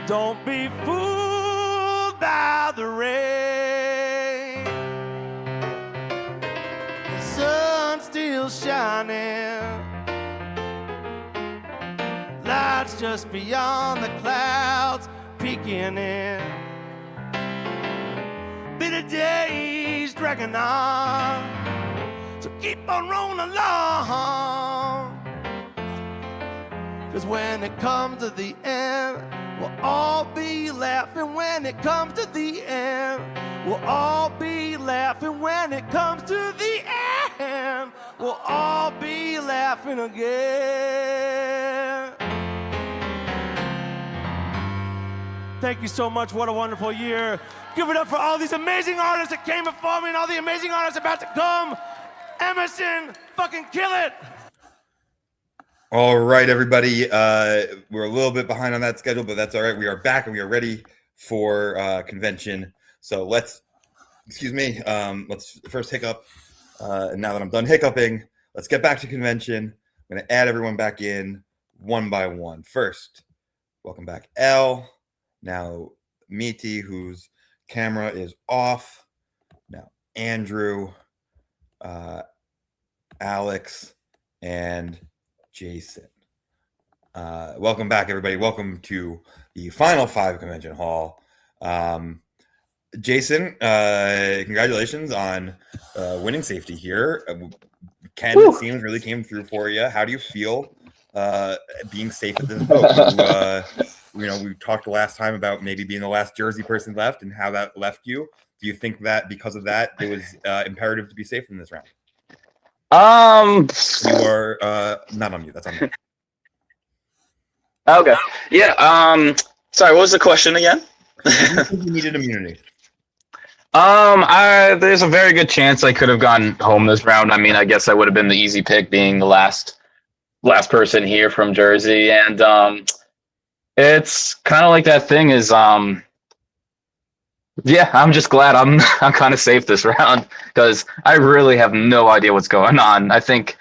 Don't be fooled by the rain. The sun's still shining. Lights just beyond the clouds peeking in. Bitter days dragging on, so keep on rolling along. 'Cause when it comes to the end, we'll all be laughing. When it comes to the end, we'll all be laughing. When it comes to the end, we'll all be laughing again. Thank you so much. What a wonderful year. Give it up for all these amazing artists that came before me and all the amazing artists about to come. Emerson, fucking kill it. All right, everybody. We're a little bit behind on that schedule, but that's all right. We are back and we are ready for convention. So let's first hiccup. And now that I'm done hiccuping, let's get back to convention. I'm going to add everyone back in one by one. First, welcome back, Elle. Now, Meaty, whose camera is off. Now, Andrew, Alex, and Jason. Welcome back, everybody. Welcome to the Final Five Convention Hall. Jason, congratulations on winning safety here. Ken, it seems, really came through for you. How do you feel being safe at this boat? We talked last time about maybe being the last Jersey person left and how that left you. Do you think that because of that, it was imperative to be safe in this round? You are not on mute. That's on mute. Okay. Yeah. Sorry. What was the question again? You needed immunity. There's a very good chance I could have gone home this round. I mean, I guess I would have been the easy pick, being the last person here from Jersey, and it's kind of like that thing is yeah, I'm just glad I'm kind of safe this round, because I really have no idea what's going on. I think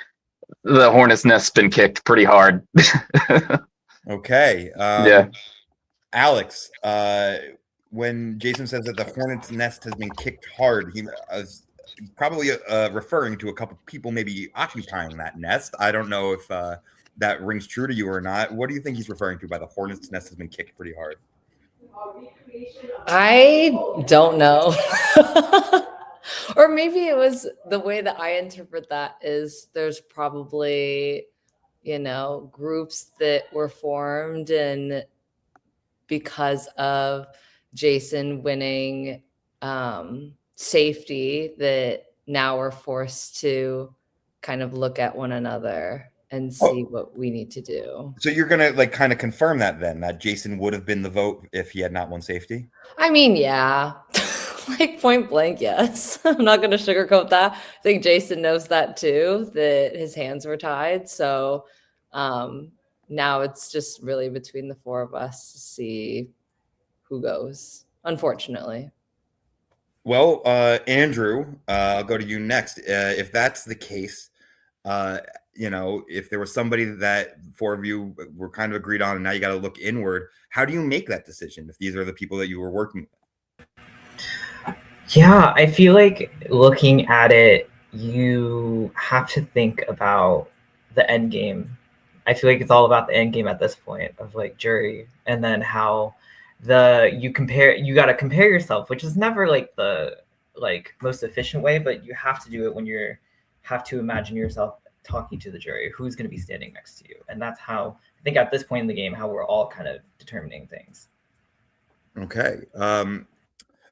the hornet's nest's been kicked pretty hard. Okay. Yeah. Alex, when Jason says that the hornet's nest has been kicked hard, he was probably referring to a couple people maybe occupying that nest. I don't know if that rings true to you or not. What do you think he's referring to by the hornet's nest has been kicked pretty hard? I don't know. Or maybe it was the way that I interpret that is there's probably, groups that were formed, and because of Jason winning safety, that now we're forced to kind of look at one another and see what we need to do. So you're gonna like kind of confirm that then, that Jason would have been the vote if he had not won safety? I mean, yeah. Like point blank, yes. I'm not gonna sugarcoat that. I think Jason knows that too, that his hands were tied. So now it's just really between the four of us to see who goes, unfortunately. Well, Andrew, I'll go to you next. If that's the case, you know, if there was somebody that four of you were kind of agreed on and now you got to look inward, how do you make that decision if these are the people that you were working with? Yeah, I feel like looking at it, you have to think about the end game. I feel like it's all about the end game at this point of like jury, and then how you got to compare yourself, which is never like the most efficient way, but you have to do it when have to imagine yourself talking to the jury, who's going to be standing next to you. And that's how I think at this point in the game, how we're all kind of determining things. Okay.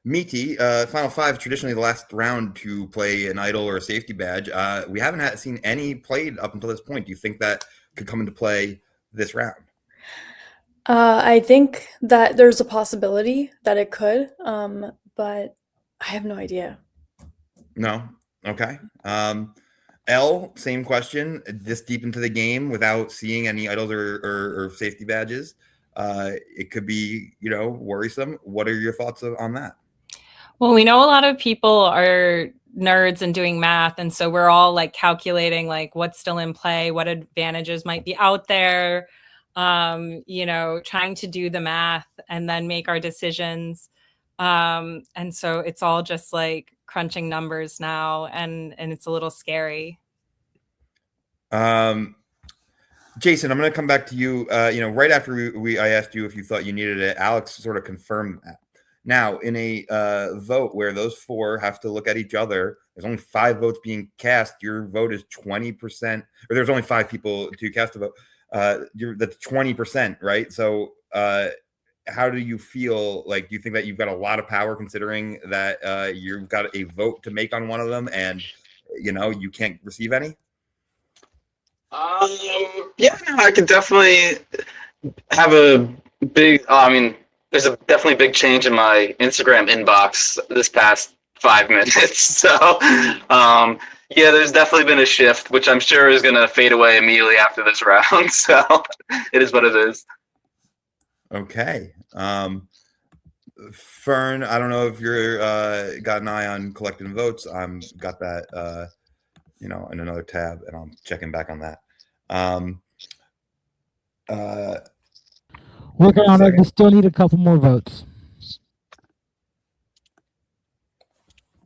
Meaty, Final Five, traditionally the last round to play an idol or a safety badge. We haven't seen any played up until this point. Do you think that could come into play this round? I think that there's a possibility that it could, but I have no idea. No? Okay. L, same question. This deep into the game without seeing any idols or safety badges, it could be, you know, worrisome. What are your thoughts on that? Well, we know a lot of people are nerds and doing math, and so we're all like calculating like what's still in play, what advantages might be out there, you know, trying to do the math and then make our decisions. And so it's all just like crunching numbers now, and it's a little scary. Jason, I'm going to come back to you. You know, right after I asked you if you thought you needed it, Alex sort of confirmed that. Now, in a vote where those four have to look at each other, there's only 5 votes being cast. Your vote is 20%, or there's only 5 people to cast a vote. That's 20%, right? So, how do you feel? Like, do you think that you've got a lot of power, considering that you've got a vote to make on one of them, and you know you can't receive any? Yeah, I could definitely have a big. I mean, there's a definitely big change in my Instagram inbox this past 5 minutes. So, yeah, there's definitely been a shift, which I'm sure is going to fade away immediately after this round. So, it is what it is. Okay. Fern, I don't know if you're got an eye on collecting votes. I'm got that, you know, in another tab, and I'm checking back on that. Working on it. We still need a couple more votes.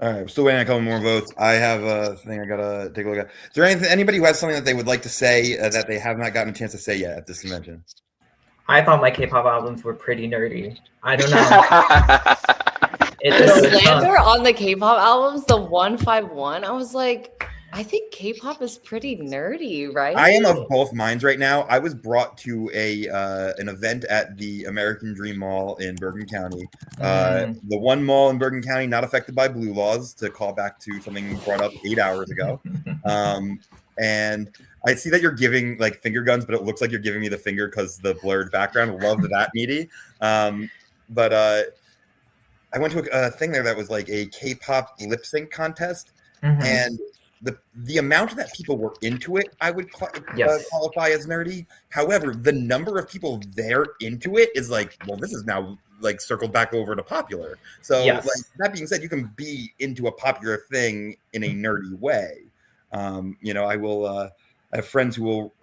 All right, we're still waiting on a couple more votes. I have a thing I gotta take a look at. Is there anybody who has something that they would like to say that they have not gotten a chance to say yet at this convention? I thought my K-pop albums were pretty nerdy. I don't know. The slander on the K-pop albums, the 151, I was like, I think K-pop is pretty nerdy, right? I am of both minds right now. I was brought to an event at the American Dream Mall in Bergen County. The one mall in Bergen County not affected by blue laws, to call back to something brought up 8 hours ago. And I see that you're giving like finger guns, but it looks like you're giving me the finger because the blurred background. Love that, Meaty. But I went to a thing there that was like a K-pop lip sync contest, and the amount that people were into it, I would qualify as nerdy. However, the number of people there into it is like, well, this is now like circled back over to popular. So like, that being said, you can be into a popular thing in a nerdy way. You know, I have friends who will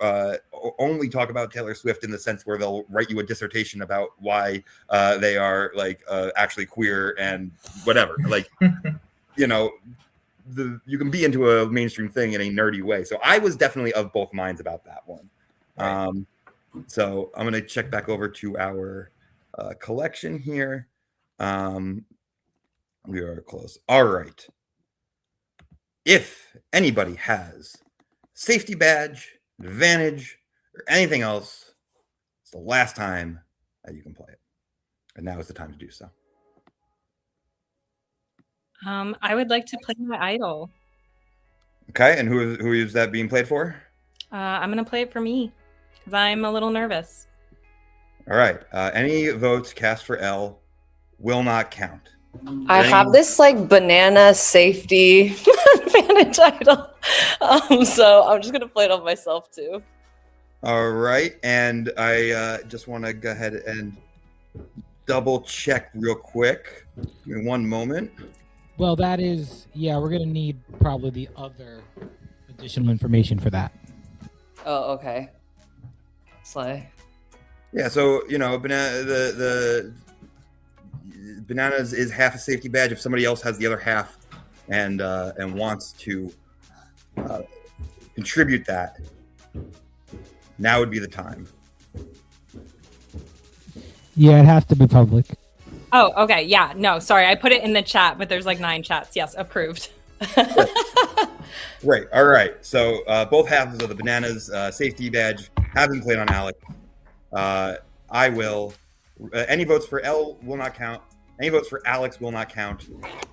only talk about Taylor Swift in the sense where they'll write you a dissertation about why they are like actually queer and whatever. Like, you know, you can be into a mainstream thing in a nerdy way. So I was definitely of both minds about that one. Right. So I'm going to check back over to our collection here. We are close. All right. If anybody has safety badge, advantage, or anything else, it's the last time that you can play it. And now is the time to do so. I would like to play my idol. Okay, and who is that being played for? I'm gonna play it for me because I'm a little nervous. All right. Any votes cast for L will not count. I have this like banana safety advantage idol. So I'm just gonna play it on myself too. All right, and I just want to go ahead and double check real quick. Give me one moment. Well, that is, yeah, we're going to need probably the other additional information for that. Oh, okay. Slay. Yeah, so the bananas is half a safety badge. If somebody else has the other half and wants to contribute that, now would be the time. Yeah, it has to be public. Oh, okay. Yeah. No, sorry. I put it in the chat, but there's like 9 chats. Yes, approved. Right. All right. So both halves of the bananas safety badge have been played on Alec. I will. Any votes for L will not count. Any votes for Alex will not count.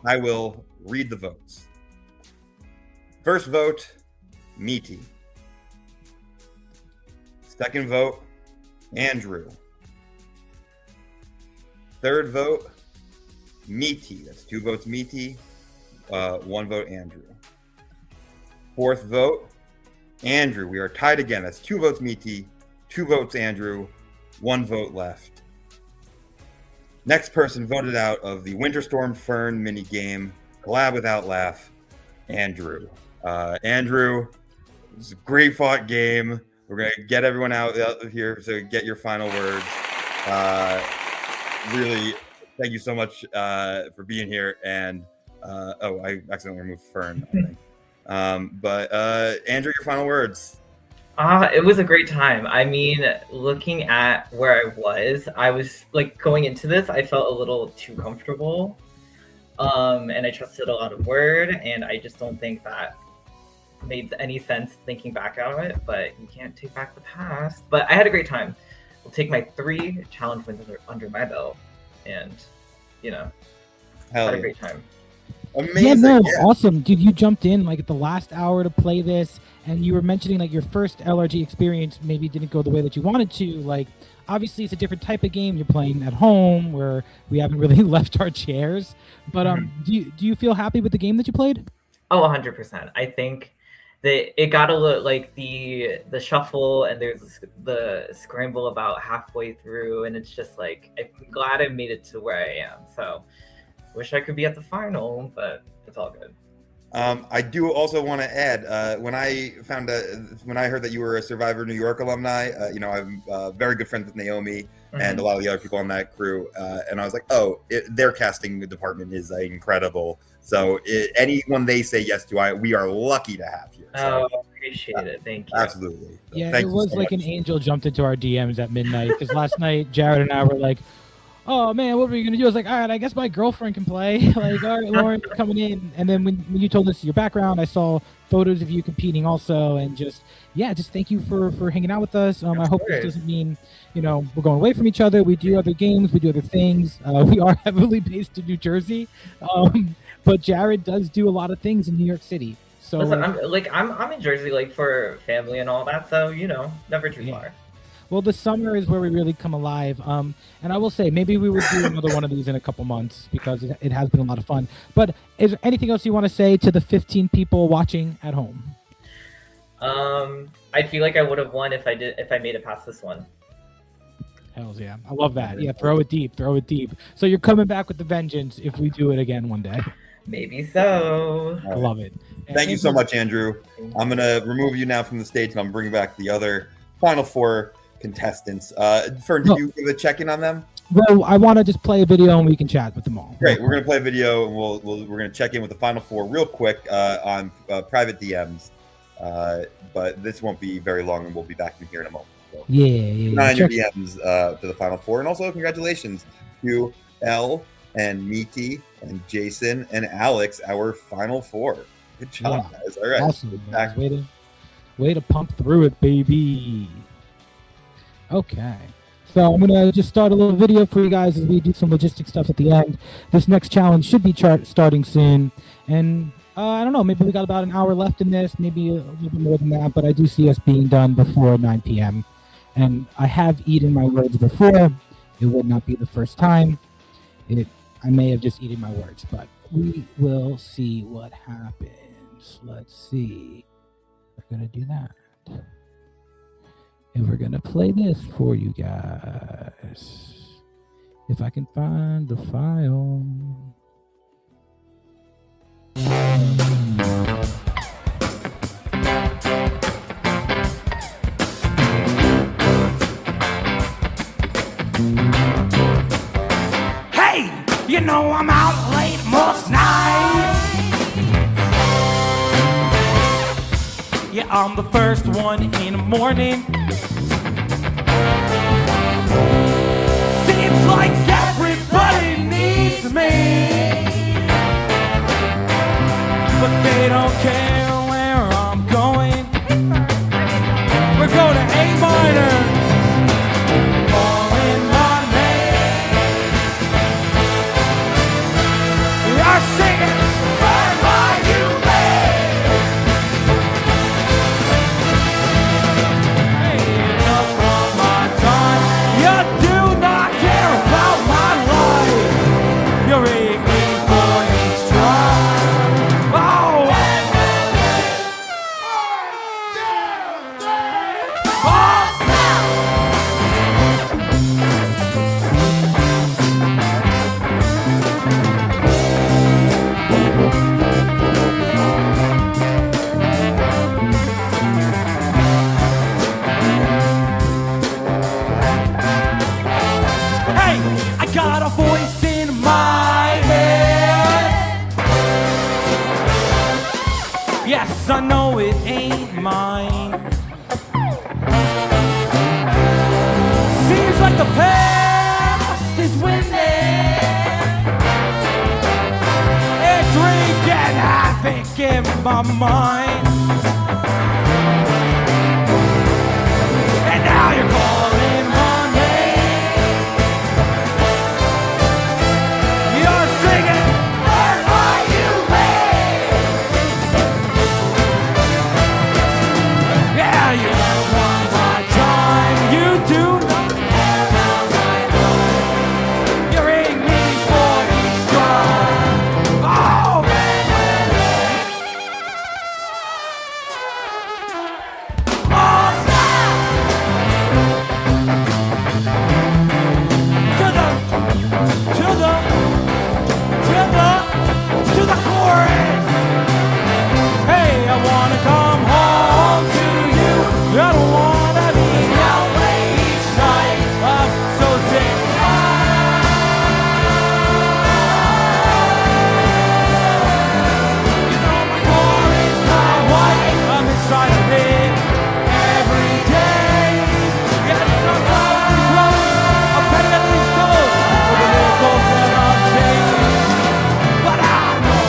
I will read the votes. First vote, Meaty. Second vote, Andrew. Third vote, Meaty. That's 2 votes Meaty, 1 vote Andrew. Fourth vote, Andrew. We are tied again. That's 2 votes Meaty, 2 votes Andrew, 1 vote left. Next person voted out of the Winter Storm Fern mini game, collab with Outlaugh, Andrew. Andrew, it's a great fought game. We're going to get everyone out of here, so get your final words. Really, thank you so much for being here. And, I accidentally removed Fern, I think. But Andrew, your final words. It was a great time. I mean, looking at where I was like going into this, I felt a little too comfortable. And I trusted a lot of word, and I just don't think that made any sense thinking back on it, but you can't take back the past. But I had a great time. I'll take my 3 challenge wins under my belt, and had a great time. Amazing. Yeah, awesome. Dude, you jumped in like at the last hour to play this, and you were mentioning like your first LRG experience maybe didn't go the way that you wanted to. Like, obviously it's a different type of game. You're playing at home where we haven't really left our chairs. But do you feel happy with the game that you played? Oh, 100%. I think that it got a little like the shuffle, and there's the scramble about halfway through, and it's just like I'm glad I made it to where I am. So wish I could be at the final, but it's all good. I do also want to add, when I heard that you were a Survivor New York alumni, I'm very good friends with Naomi and a lot of the other people on that crew, and I was like, their casting department is incredible. So anyone they say yes to, we are lucky to have here. So, appreciate it. Thank you. Absolutely. So Yeah, thank it you was so like much. an angel jumped into our DMs at midnight, because last night Jared and I were like, oh man, what are we gonna do? I was like, all right, I guess my girlfriend can play. Like, all right, Lauren, you're coming in. And then when you told us your background, I saw photos of you competing also, and just thank you for hanging out with us. I hope this doesn't mean we're going away from each other. We do other games, we do other things. We are heavily based in New Jersey, but Jared does do a lot of things in New York City. So listen, I'm in Jersey like for family and all that, so never too far. Well, the summer is where we really come alive. And I will say, maybe we would do another one of these in a couple months, because it has been a lot of fun. But is there anything else you want to say to the 15 people watching at home? I feel like I would have won if I made it past this one. Hells yeah. I love that. Yeah, throw it deep. So you're coming back with the vengeance if we do it again one day. Maybe so. I love it. Thank you so much, Andrew. I'm going to remove you now from the stage, and I'm bringing back the other final 4 contestants. Fern, did you give a check-in on them? Well, I want to just play a video and we can chat with them all. Great. We're going to play a video, and we're going to check in with the final 4 real quick on private DMs. But this won't be very long, and we'll be back in here in a moment. So, Yeah. on your DMs to the final 4, and also congratulations to Elle and Meaty and Jason and Alex, our final 4. Good job, guys. All right. Awesome. Guys. Way to pump through it, baby. Okay, so I'm gonna just start a little video for you guys as we do some logistic stuff at the end. This next challenge should be starting soon, and I don't know. Maybe we got about an hour left in this, maybe a little bit more than that, but I do see us being done before 9 p.m. And I have eaten my words before. It would not be the first time. I may have just eaten my words, but we will see what happens. Let's see. We're going to do that. And we're going to play this for you guys. If I can find the file. Hey, you know I'm out late most nights. Yeah, I'm the first one in the morning. Seems like everybody needs me, but they don't care where I'm going. We're going to A minor. Calling my name. We are singing right by you, babe. Hey, enough of my time. You do not care about my life. You're aching for each drop. Oh, I got a voice in my head. Yes, I know it ain't mine. Seems like the past is winning. It's wreaking havoc in my mind. And now you're calling my name. You're singing Where Are You, babe? Yeah, you don't want my time. You do not care about my life. You're in me for each drop. Oh, oh, stop! To the chorus. Hey, I wanna come home to you. I don't wanna be out late each night. I'm so sick. You know my car is not white. I'm inside of it every day. Yes, sometimes wrong. I better at least go with the miracles that I'm saying. But I know,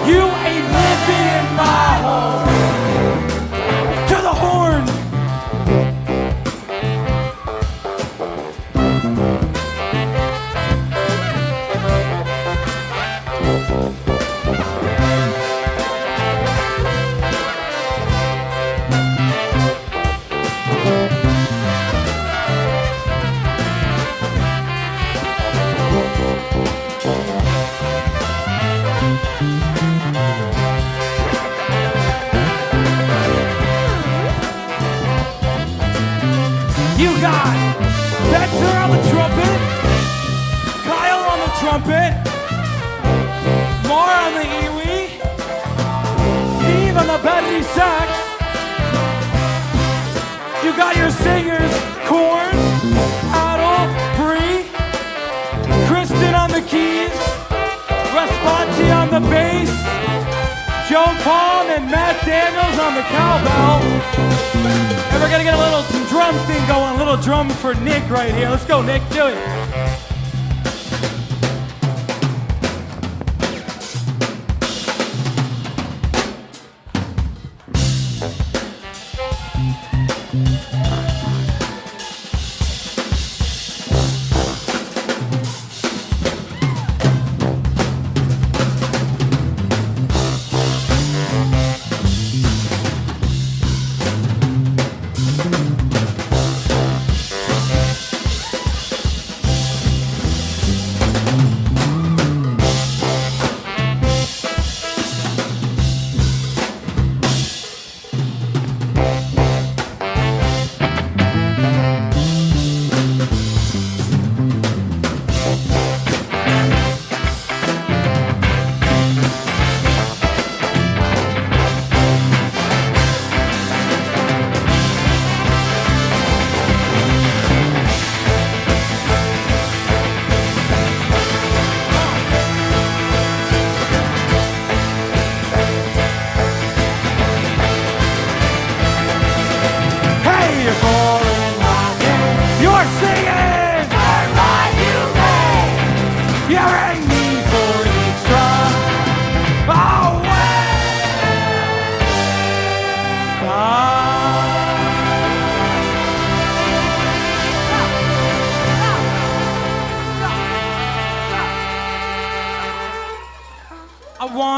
you ain't living in my home. To the horn. You got Spencer on the trumpet, Kyle on the trumpet, Mar on the EWI, Steve on the battery sax. You got your singers, Korn, Adel, Bree, Kristen on the keys, Responti on the bass, Joe Palm and Matt Daniels on the cowbell. And we're gonna get a little drum thing going, a little drum for Nick right here. Let's go, Nick, do it.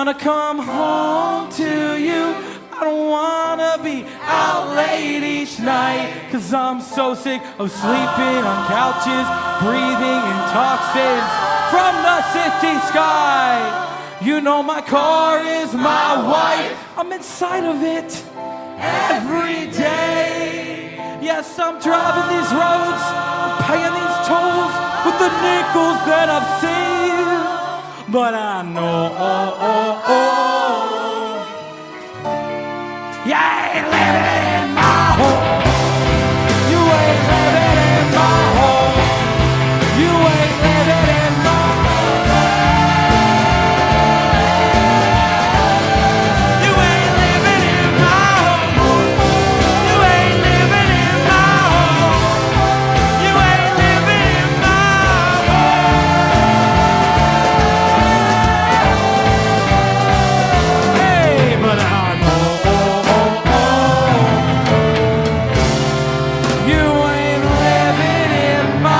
wanna come home to you. I don't wanna be out late each night, 'cause I'm so sick of sleeping on couches, breathing in toxins from the city sky. You know my car is my wife, I'm inside of it every day. Yes, I'm driving these roads, I'm paying these tolls with the nickels that I've saved. But I know, you ain't living in my home. You ain't living in my home. You ain't living in my home. You ain't living in my home. You ain't living in my home. You ain't living in my home. Hey, but I know. You ain't living in my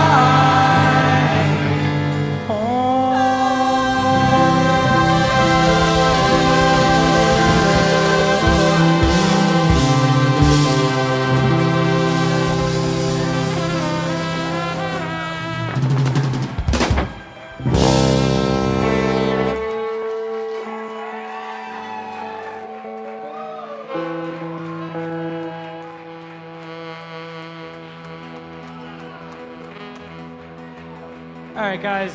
All right, guys.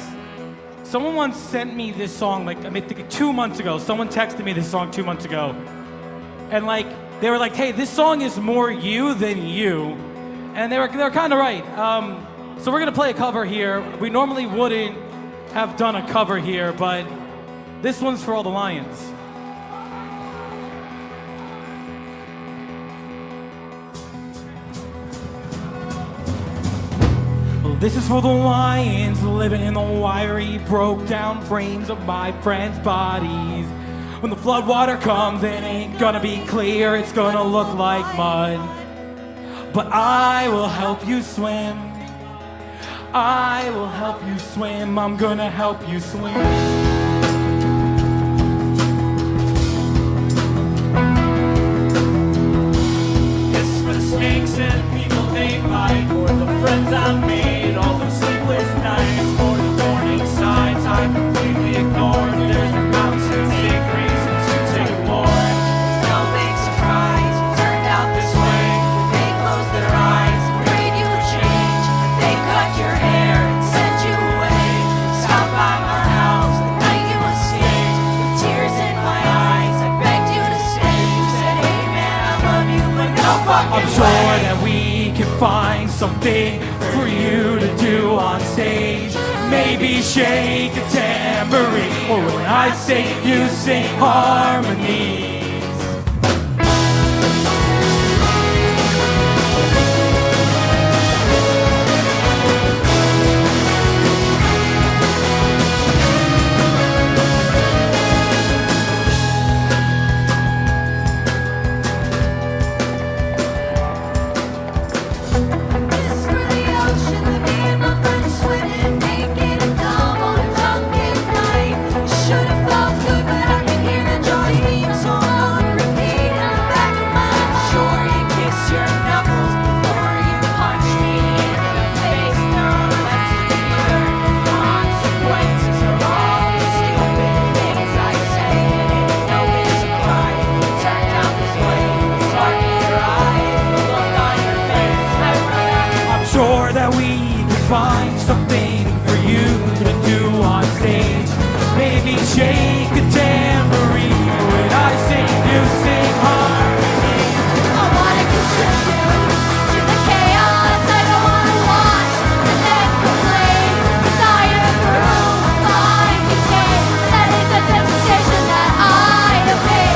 Someone once sent me this song, like, I think 2 months ago. Someone texted me this song 2 months ago. And, like, they were like, hey, this song is more you than you. And they were kind of right. So we're going to play a cover here. We normally wouldn't have done a cover here, but this one's for all the Lions. This is for the lions living in the wiry, broke down frames of my friends' bodies. When the floodwater comes, it ain't gonna be clear, it's gonna look like mud. But I will help you swim. I will help you swim. I'm gonna help you swim. This is for the snakes and people they bite, for the friends I made, all those sleepless nights, for the warning signs I completely ignored. There's a mountain big reason to take more. It's no big surprise, it turned out this way. They closed their eyes, afraid you would change. They cut your hair and sent you away. Stop by my house the night you escaped. With tears in my eyes, I begged you to stay. You said, hey man, I love you, but no fucking I'm sure that we can find something for you to do on stage. Maybe shake a tambourine, or when I sing, you sing harmonies. Find something for you to do on stage. Maybe shake a tambourine. When I sing, you sing harmony. I wanna contribute to the chaos. I don't wanna watch and then complain. Desire to prove my decay. That is a temptation that I obey.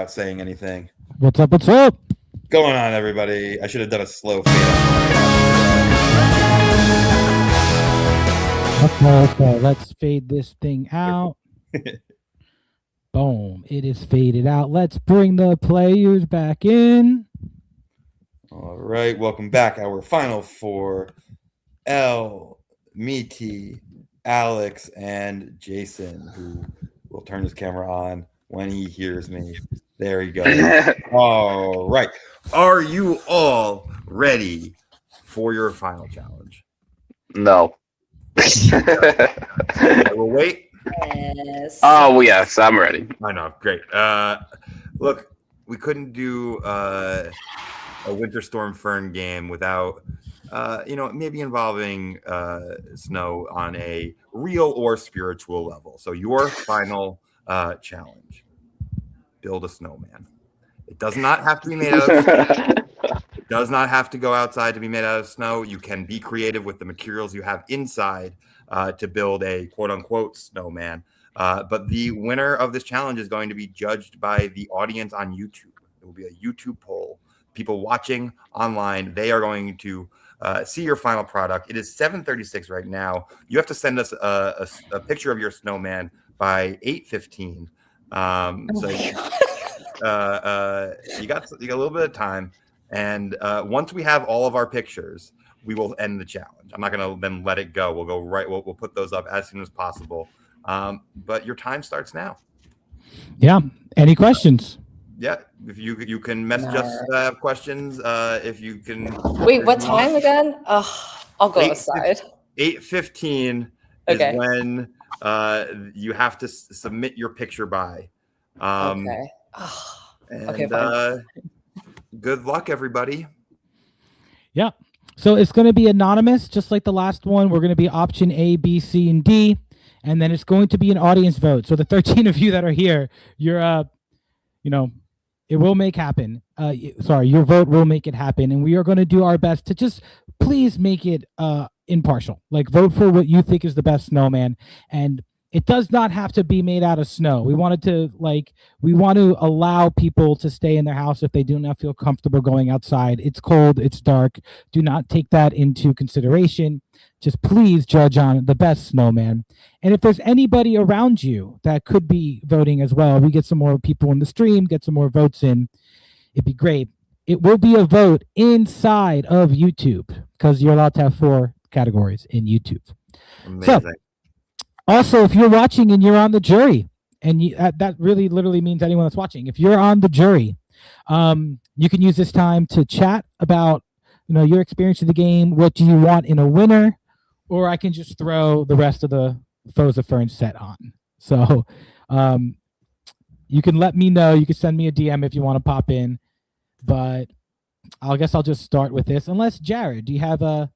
without saying anything. What's up? What's up? Going on, everybody? I should have done a slow fade. Okay, let's fade this thing out. Boom. It is faded out. Let's bring the players back in. All right, welcome back. Our final four: L, Meaty, Alex, and Jason, who will turn his camera on when he hears me. There he goes. All right. Are you all ready for your final challenge? No. I will wait. Yes. Oh, yes, I'm ready. I know. Great. Look, we couldn't do a Winter Storm Fern game without, maybe involving snow on a real or spiritual level. So your final challenge: build a snowman. It does not have to be made out of snow. It does not have to go outside to be made out of snow. You can be creative with the materials you have inside to build a quote-unquote snowman. But the winner of this challenge is going to be judged by the audience on YouTube. It will be a YouTube poll. People watching online, they are going to see your final product. It is 7:36 right now. You have to send us a picture of your snowman by 8:15. So you got a little bit of time. And once we have all of our pictures, we will end the challenge. I'm not going to then let it go. We'll go right. We'll put those up as soon as possible. But your time starts now. Yeah. Any questions? Yeah. If you can message us have questions. If you can. Wait, what time again? Oh, I'll go outside. 8:15 Okay. is when you have to submit your picture by. Okay. And Okay, fine. Good luck, everybody. Yeah. So it's going to be anonymous, just like the last one. We're going to be option A, B, C, and D. And then it's going to be an audience vote. So the 13 of you that are here, you're, it will make happen. Your vote will make it happen. And we are going to do our best to just please make it impartial. Like, vote for what you think is the best snowman. And it does not have to be made out of snow. We want to allow people to stay in their house if they do not feel comfortable going outside. It's cold, it's dark. Do not take that into consideration. Just please judge on the best snowman. And if there's anybody around you that could be voting as well, we get some more people in the stream, get some more votes in, it'd be great. It will be a vote inside of YouTube because you're allowed to have 4 categories in YouTube. Amazing. So, also, if you're watching and you're on the jury, and that really literally means anyone that's watching, if you're on the jury, you can use this time to chat about your experience of the game. What do you want in a winner? Or I can just throw the rest of the Foes of Fern set on. So you can let me know. You can send me a DM if you want to pop in. But I guess I'll just start with this. Unless, Jared, do you have a...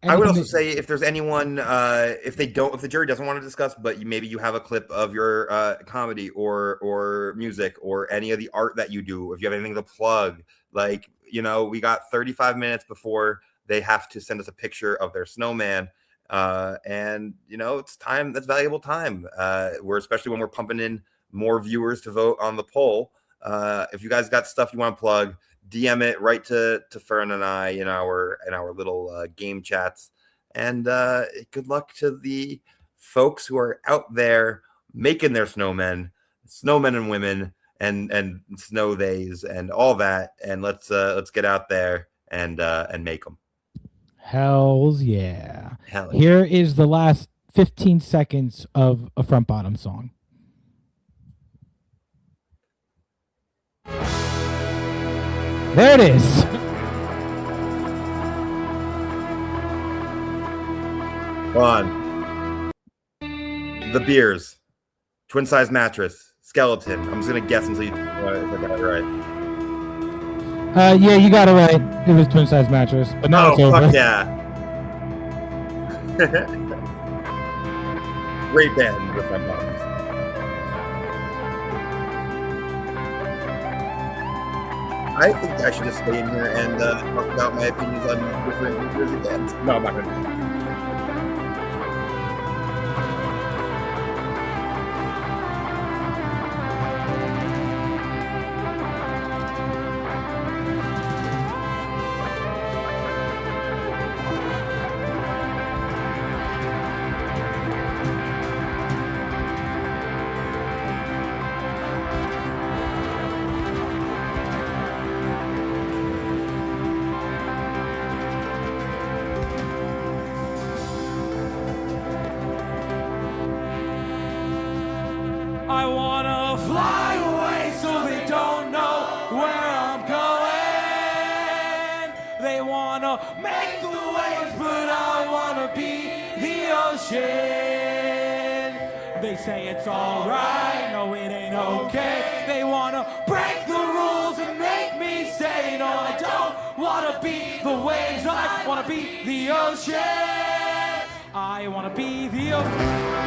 I would also say if there's anyone, if the jury doesn't want to discuss, but maybe you have a clip of your comedy or music or any of the art that you do, if you have anything to plug, we got 35 minutes before they have to send us a picture of their snowman. And it's time, that's valuable time. Especially when we're pumping in more viewers to vote on the poll. If you guys got stuff you want to plug, DM it right to Fern and I in our little game chats. And good luck to the folks who are out there making their snowmen and women and snow days and all that. And let's get out there and make them. Hells yeah. Hell yeah. Here is the last 15 seconds of a front bottom song. There it is. On the beers, twin size mattress, skeleton. I'm just gonna guess until you if I got it right. Yeah, you got it right. It was twin size mattress, but now it's over. Fuck yeah. Great band, the front bottoms. I think I should just stay in here and talk about my opinions on different New Jersey bands. No, I'm not going to do that. They wanna make the waves, but I wanna be the ocean. They say it's alright, no it ain't okay. They wanna break the rules and make me say, no I don't wanna be the waves, I wanna be the ocean. I wanna be the ocean.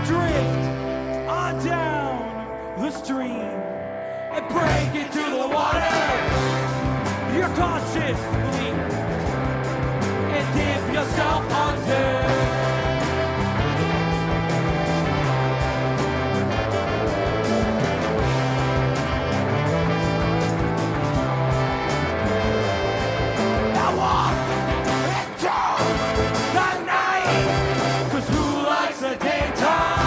Drift on down the stream and break into the water. You're consciously and dip yourself under. Now walk into the night, 'cause who likes the daytime?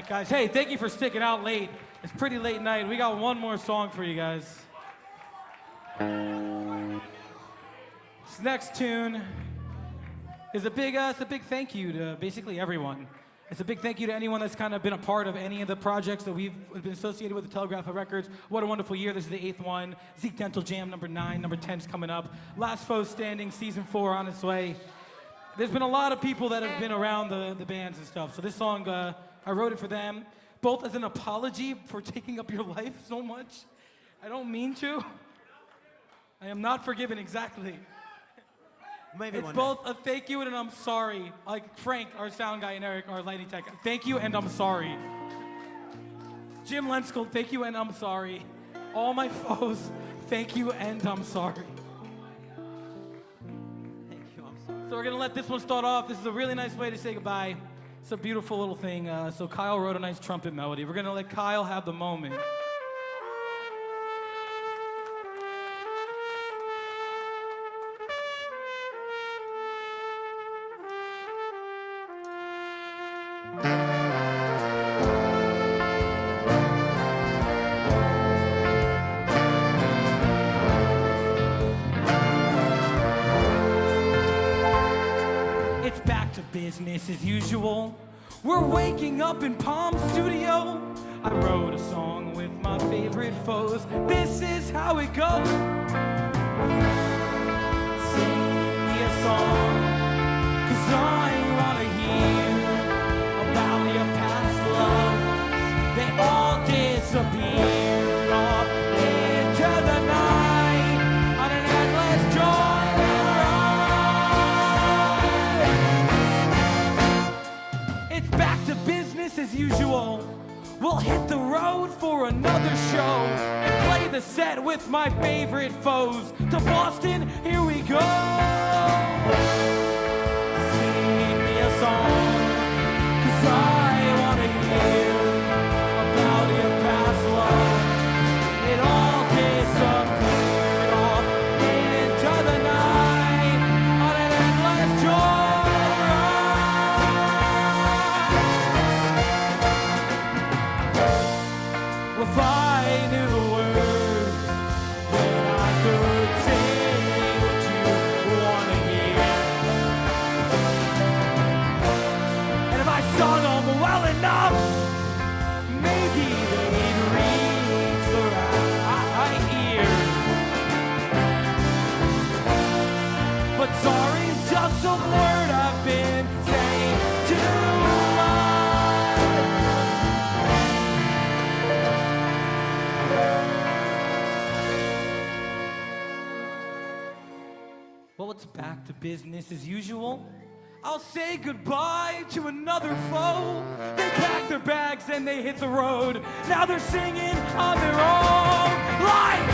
Guys, hey, thank you for sticking out late. It's pretty late night. We got one more song for you guys. This next tune is a big thank you to basically everyone. It's a big thank you to anyone that's kind of been a part of any of the projects that we've been associated with the Telegraph of Records. What a wonderful year. This is the 8th one. Zeke Dental Jam, number 9. Number 10's coming up. Last Foe Standing, season 4 on its way. There's been a lot of people that have been around the bands and stuff. So this song, I wrote it for them, both as an apology for taking up your life so much. I don't mean to. I am not forgiven, exactly. Maybe it's both a thank you and an I'm sorry. Like Frank, our sound guy, and Eric, our lighting tech. Thank you and I'm sorry. Jim Lenskill, thank you and I'm sorry. All my foes, thank you and I'm sorry. Thank you, I'm sorry. So we're gonna let this one start off. This is a really nice way to say goodbye. It's a beautiful little thing. So Kyle wrote a nice trumpet melody. We're gonna let Kyle have the moment. It's back to business as usual. We're waking up in Palm Studio. I wrote a song with my favorite foes. This is how it goes. Sing me a song, 'cause I wanna hear about your past loves. They all disappeared off into the night on an endless joyride. It's back to business as usual. we'll hit the road for another show and play the set with my favorite foes. To Boston, here we go. Sing me a song, 'cause I wanna hear about your past love. It all disappeared off into the night on an endless joyride. If I knew the words, then I could sing what you wanna hear. And if I sung them well enough, maybe they'd reach the right ear. But sorry's just some word I've been saying too much. Well, it's back to business as usual. I'll say goodbye to another foe. They pack their bags and they hit the road. Now they're singing on their own. Like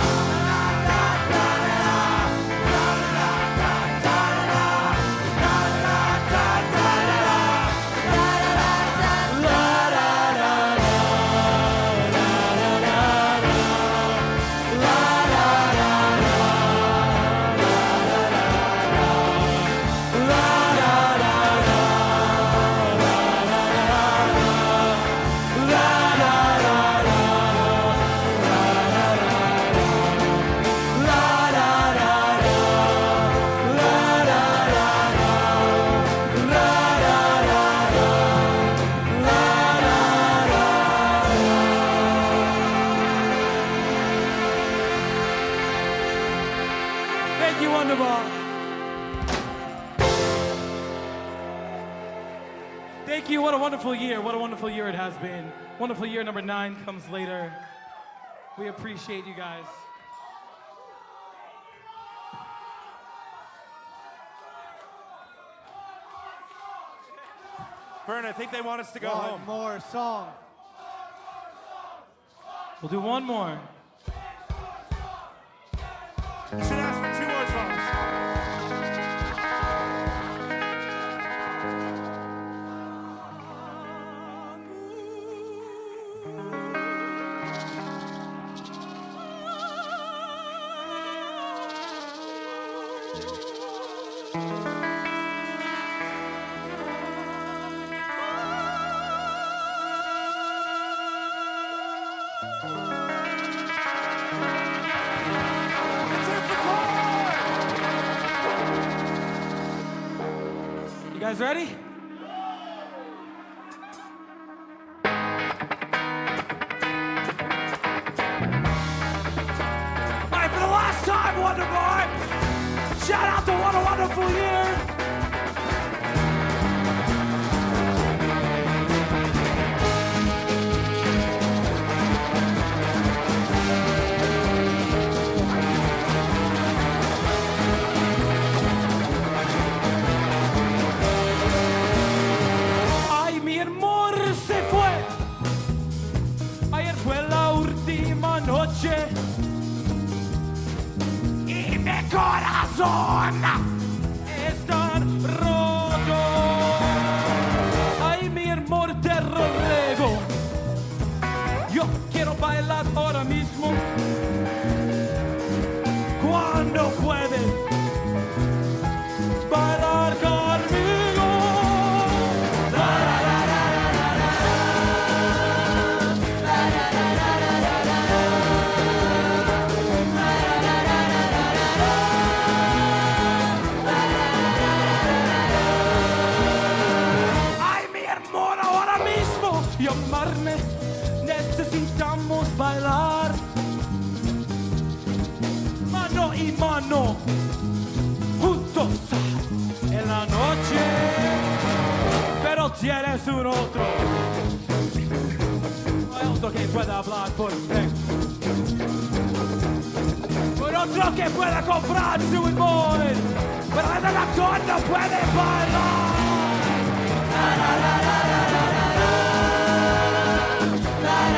thank you, Wonderbar. Thank you. What a wonderful year. What a wonderful year it has been. Wonderful year number 9 comes later. We appreciate you guys. Fern, I think they want us to go home. One more song. We'll do one more. You should ask for 2 more songs. You guys ready? All right, for the last time, Wonderbar, shout out to What a Wonderful Year. Ay, mi amor se fue. Ayer fue la última noche. Y mi corazón está roto. Ay, mi amor, te ruego. Yo quiero bailar ahora mismo. Cuando puedes bailar conmigo. Ay, mi amor, ahora mismo llamarme. Necesitamos bailar mano y mano, juntos en la noche. Pero tienes un otro, otro que pueda hablar por usted, un otro que pueda comprar su invoice, pero el actor no puede bailar. La, la, la, la, la, la, la, la.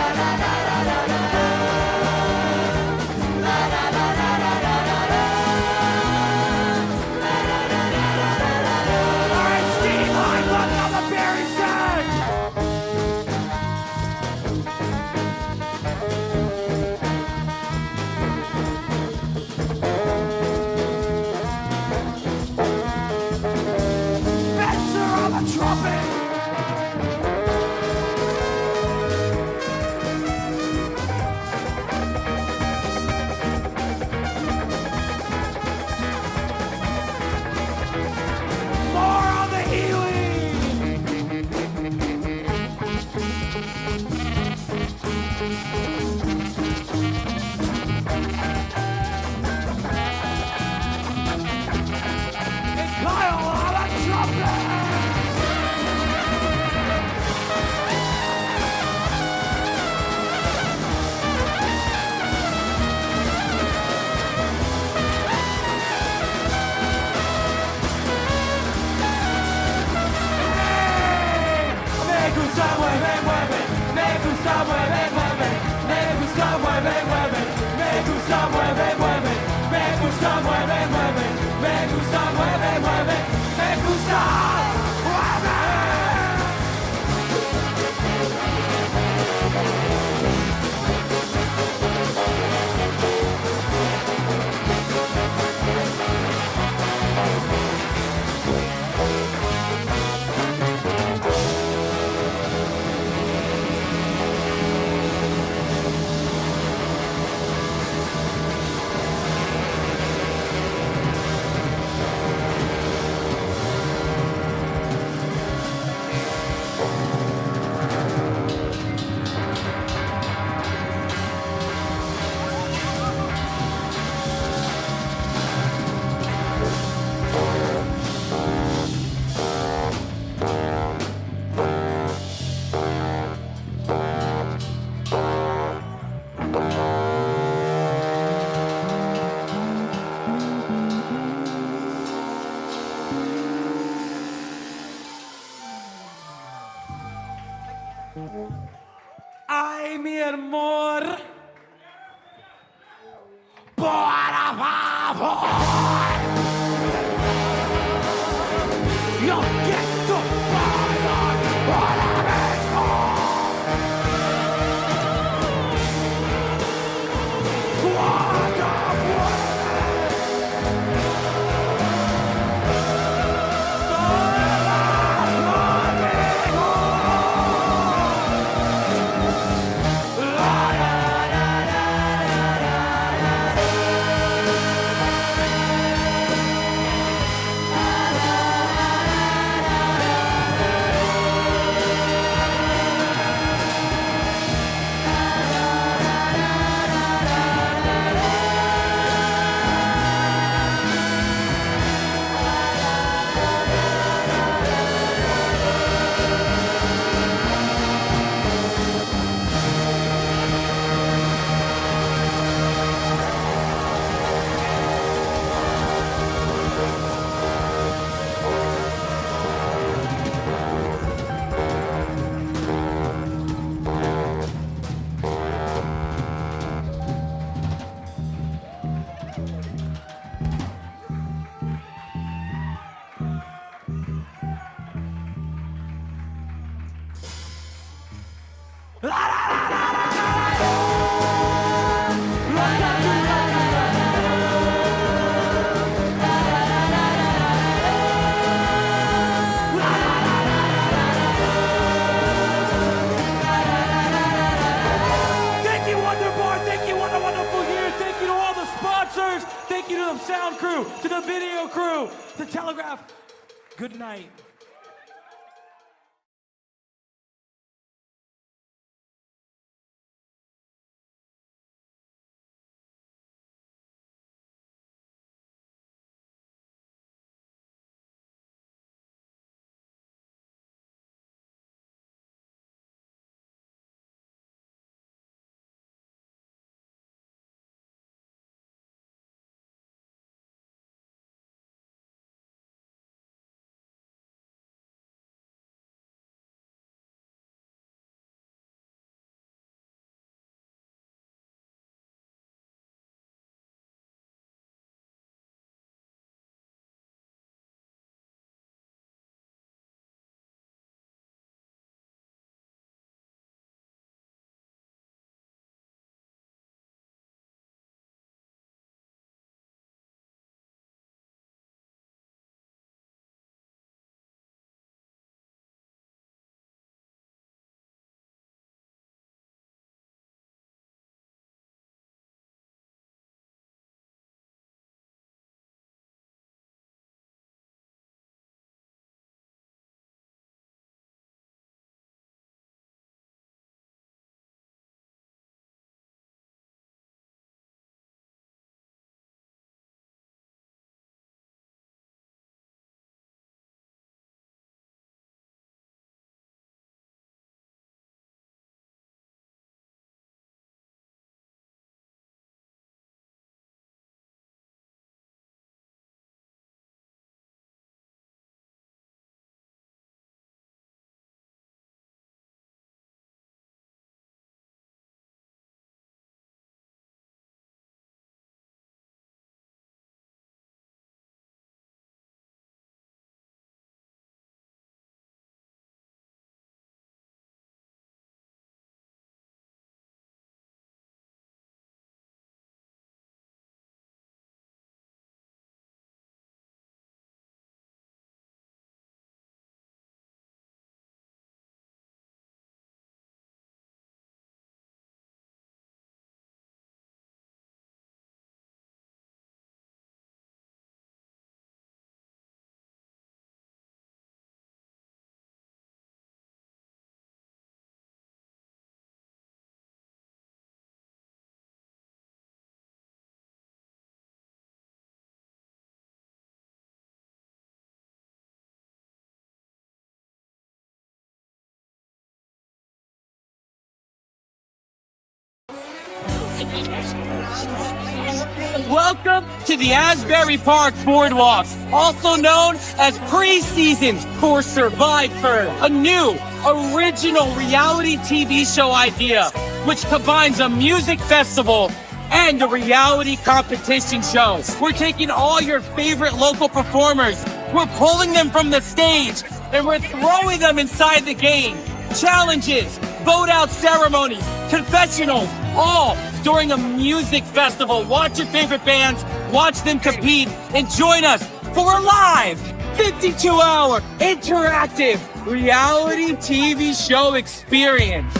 Ay, mi amor. Por favor. Yo quiero bailar para Thank you, Wonderbar. Thank you, what a wonderful year. Thank you to all the sponsors. Thank you to the sound crew, to the video crew, the Telegraph. Good night. Welcome to the Asbury Park Boardwalk, also known as preseason for SurviFern, a new, original reality TV show idea, which combines a music festival and a reality competition show. We're taking all your favorite local performers, we're pulling them from the stage, and we're throwing them inside the game. Challenges, vote-out ceremonies, confessionals, all during a music festival. Watch your favorite bands, watch them compete, and join us for a live 52-hour interactive reality TV show experience.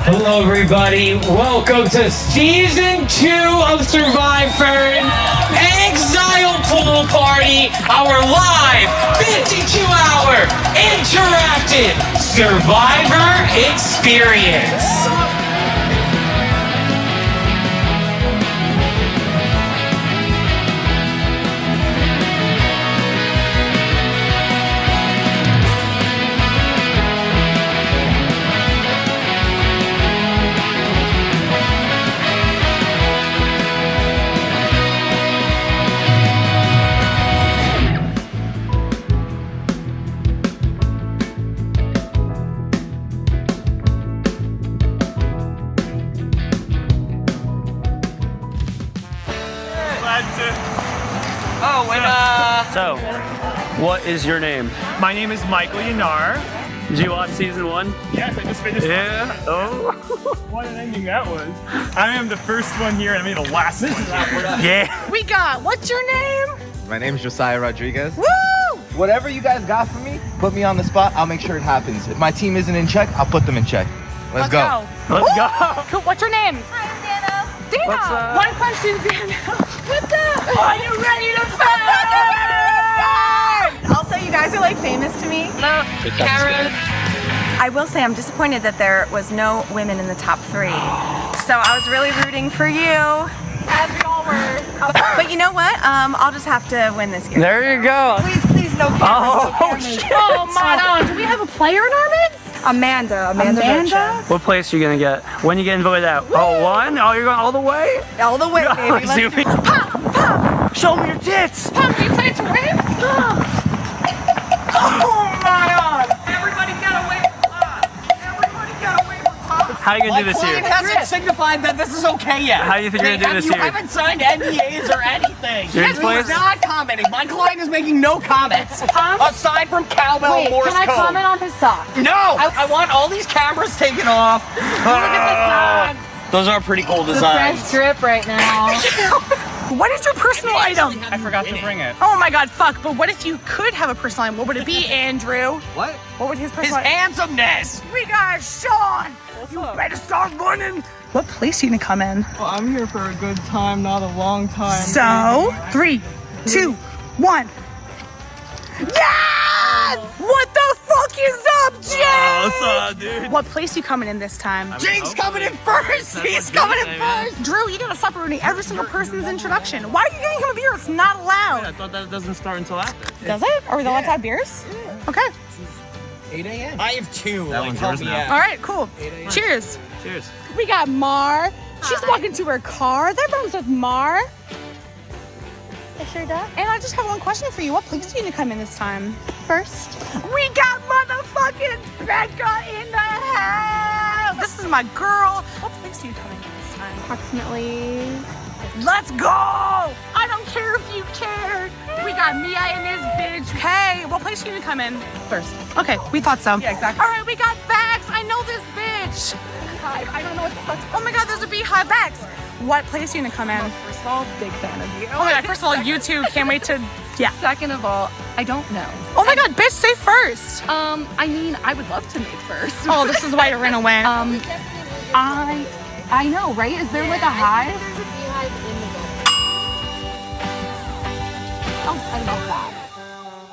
Hello everybody, welcome to season 2 of SurviFern Exile Pool Party, our live 52-hour interactive Survivor experience. So, what is your name? My name is Michael Yanar. Did you watch season 1? Yes, I just finished. Yeah. Oh. What an ending that was. I am the first one here and I made the last one. Yeah. We got, what's your name? My name is Josiah Rodriguez. Woo! Whatever you guys got for me, put me on the spot. I'll make sure it happens. If my team isn't in check, I'll put them in check. Let's go. Let's go. Cool. What's your name? Hi, I'm Dana. Dana. What's up? One question, Dana. What's up? Are you ready to fight? Also, you guys are like famous to me. No, Karen. I will say I'm disappointed that there was no women in the top 3. So I was really rooting for you. As we all were. But you know what? I'll just have to win this game. There you go. Please, no cameras. No cameras. Shit. Oh my God. Do we have a player in our midst? Amanda. What place are you gonna get? When you getting voted out? Oh, 1? Oh, you're going all the way? All the way, baby. Let's do it. Pop! Show me your tits! Pop, do you plan to win? Oh my God! Everybody get away from Pop! Everybody get away from Pop! How are you gonna do this here? My client hasn't signified that this is okay yet. How do you think you're gonna do this You here? haven't signed NDAs or anything. You're in place? He's not commenting. My client is making no comments. Aside from cowbell Wait, Morse can I code. comment on his sock? No! I want all these cameras taken off. Look at the socks. Those are pretty cool The designs. fresh drip right now. What is your personal item? I forgot to bring it. Oh my God, fuck. But what if you could have a personal item? What would it be, Andrew? What? What would his His personal item? handsomeness! We got Sean! You better start running! What place are you gonna come in? Well, I'm here for a good time, not a long time. So, 3, 2, 1. Yes! What the fuck is up, Jay? What's up, dude? What place you coming in this time? Jake's coming in first! He's coming in first! Drew, you gotta stop ruining every single person's introduction. Why are you getting him a beer? It's not allowed. I thought that doesn't start until after. Does it? Are we allowed to have beers? Okay. 8 a.m. I have 2. That one's yours now. All right, cool. Cheers. Cheers. We got Mar. She's walking to her car. That rhymes with Mar. It sure does. And I just have one question for you. What place do you need to come in this time? First. We got motherfucking Becca in the house. This is my girl. What place do you come in this time? Approximately. Let's go! I don't care if you cared. We got Mia in this bitch. Hey, what place do you need to come in? First. Okay, we thought so. Yeah, exactly. All right, we got Vax. I know this bitch. Beehive. I don't know what the fuck. Oh my God, there's a Beehive. Vax. What place are you gonna come in? First of all, big fan of you. Oh my God, first of all, you too. Can't wait to, yeah. Second of all, I don't know. Oh my God, bitch, say first. I mean, I would love to make first. Oh, this is why you're gonna win. I know, right? Is there like a hive? Oh, I love that.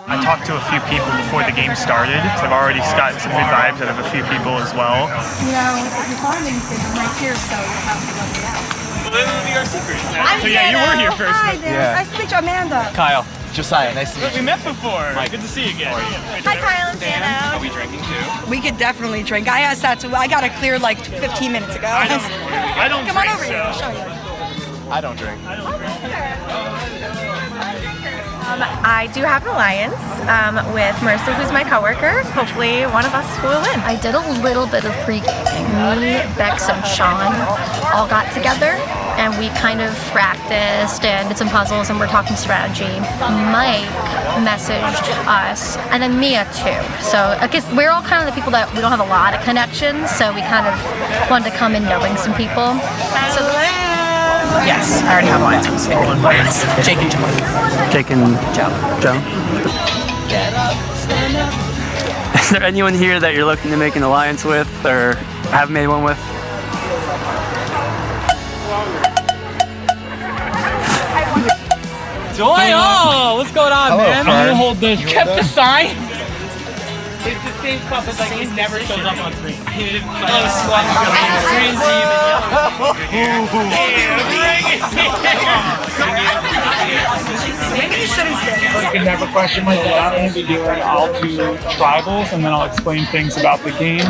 I talked to a few people before the game started. I've already gotten some good vibes out of a few people as well. You know, if you're finding things, I'm right here, so you'll have to let me out. Well, that'll be our secret. So yeah, you were here first. Hi there. Yeah. Nice to meet you, Amanda. Kyle. Josiah, nice to meet We you. met before. Mike. Good to see you again. Hi, Kyle and Dano. Are we drinking too? We could definitely drink. I asked that to. I got it cleared like 15 minutes ago. I don't Come on drink, over here. I'll show you. I don't drink. I do have an alliance with Marissa, who's my coworker. Hopefully one of us will win. I did a little bit of pre-gaming. Me, Bex, and Sean all got together and we kind of practiced and did some puzzles and we're talking strategy. Mike messaged us and then Mia too. So I guess we're all kind of the people that we don't have a lot of connections, so we kind of wanted to come in knowing some people. So Yes, I already have alliance with It's Jake and Joe. Jake and Joe. Is there anyone here that you're looking to make an alliance with or have made one with? Joy, what's going on, Hello, man? Fern. I'm gonna hold this. You Kept hold the this? sign. It's the same stuff, but like it never shows up on screen. Maybe you shouldn't stay. You can have a question like that, and we do it. I'll do tribals, and then I'll explain things about the game.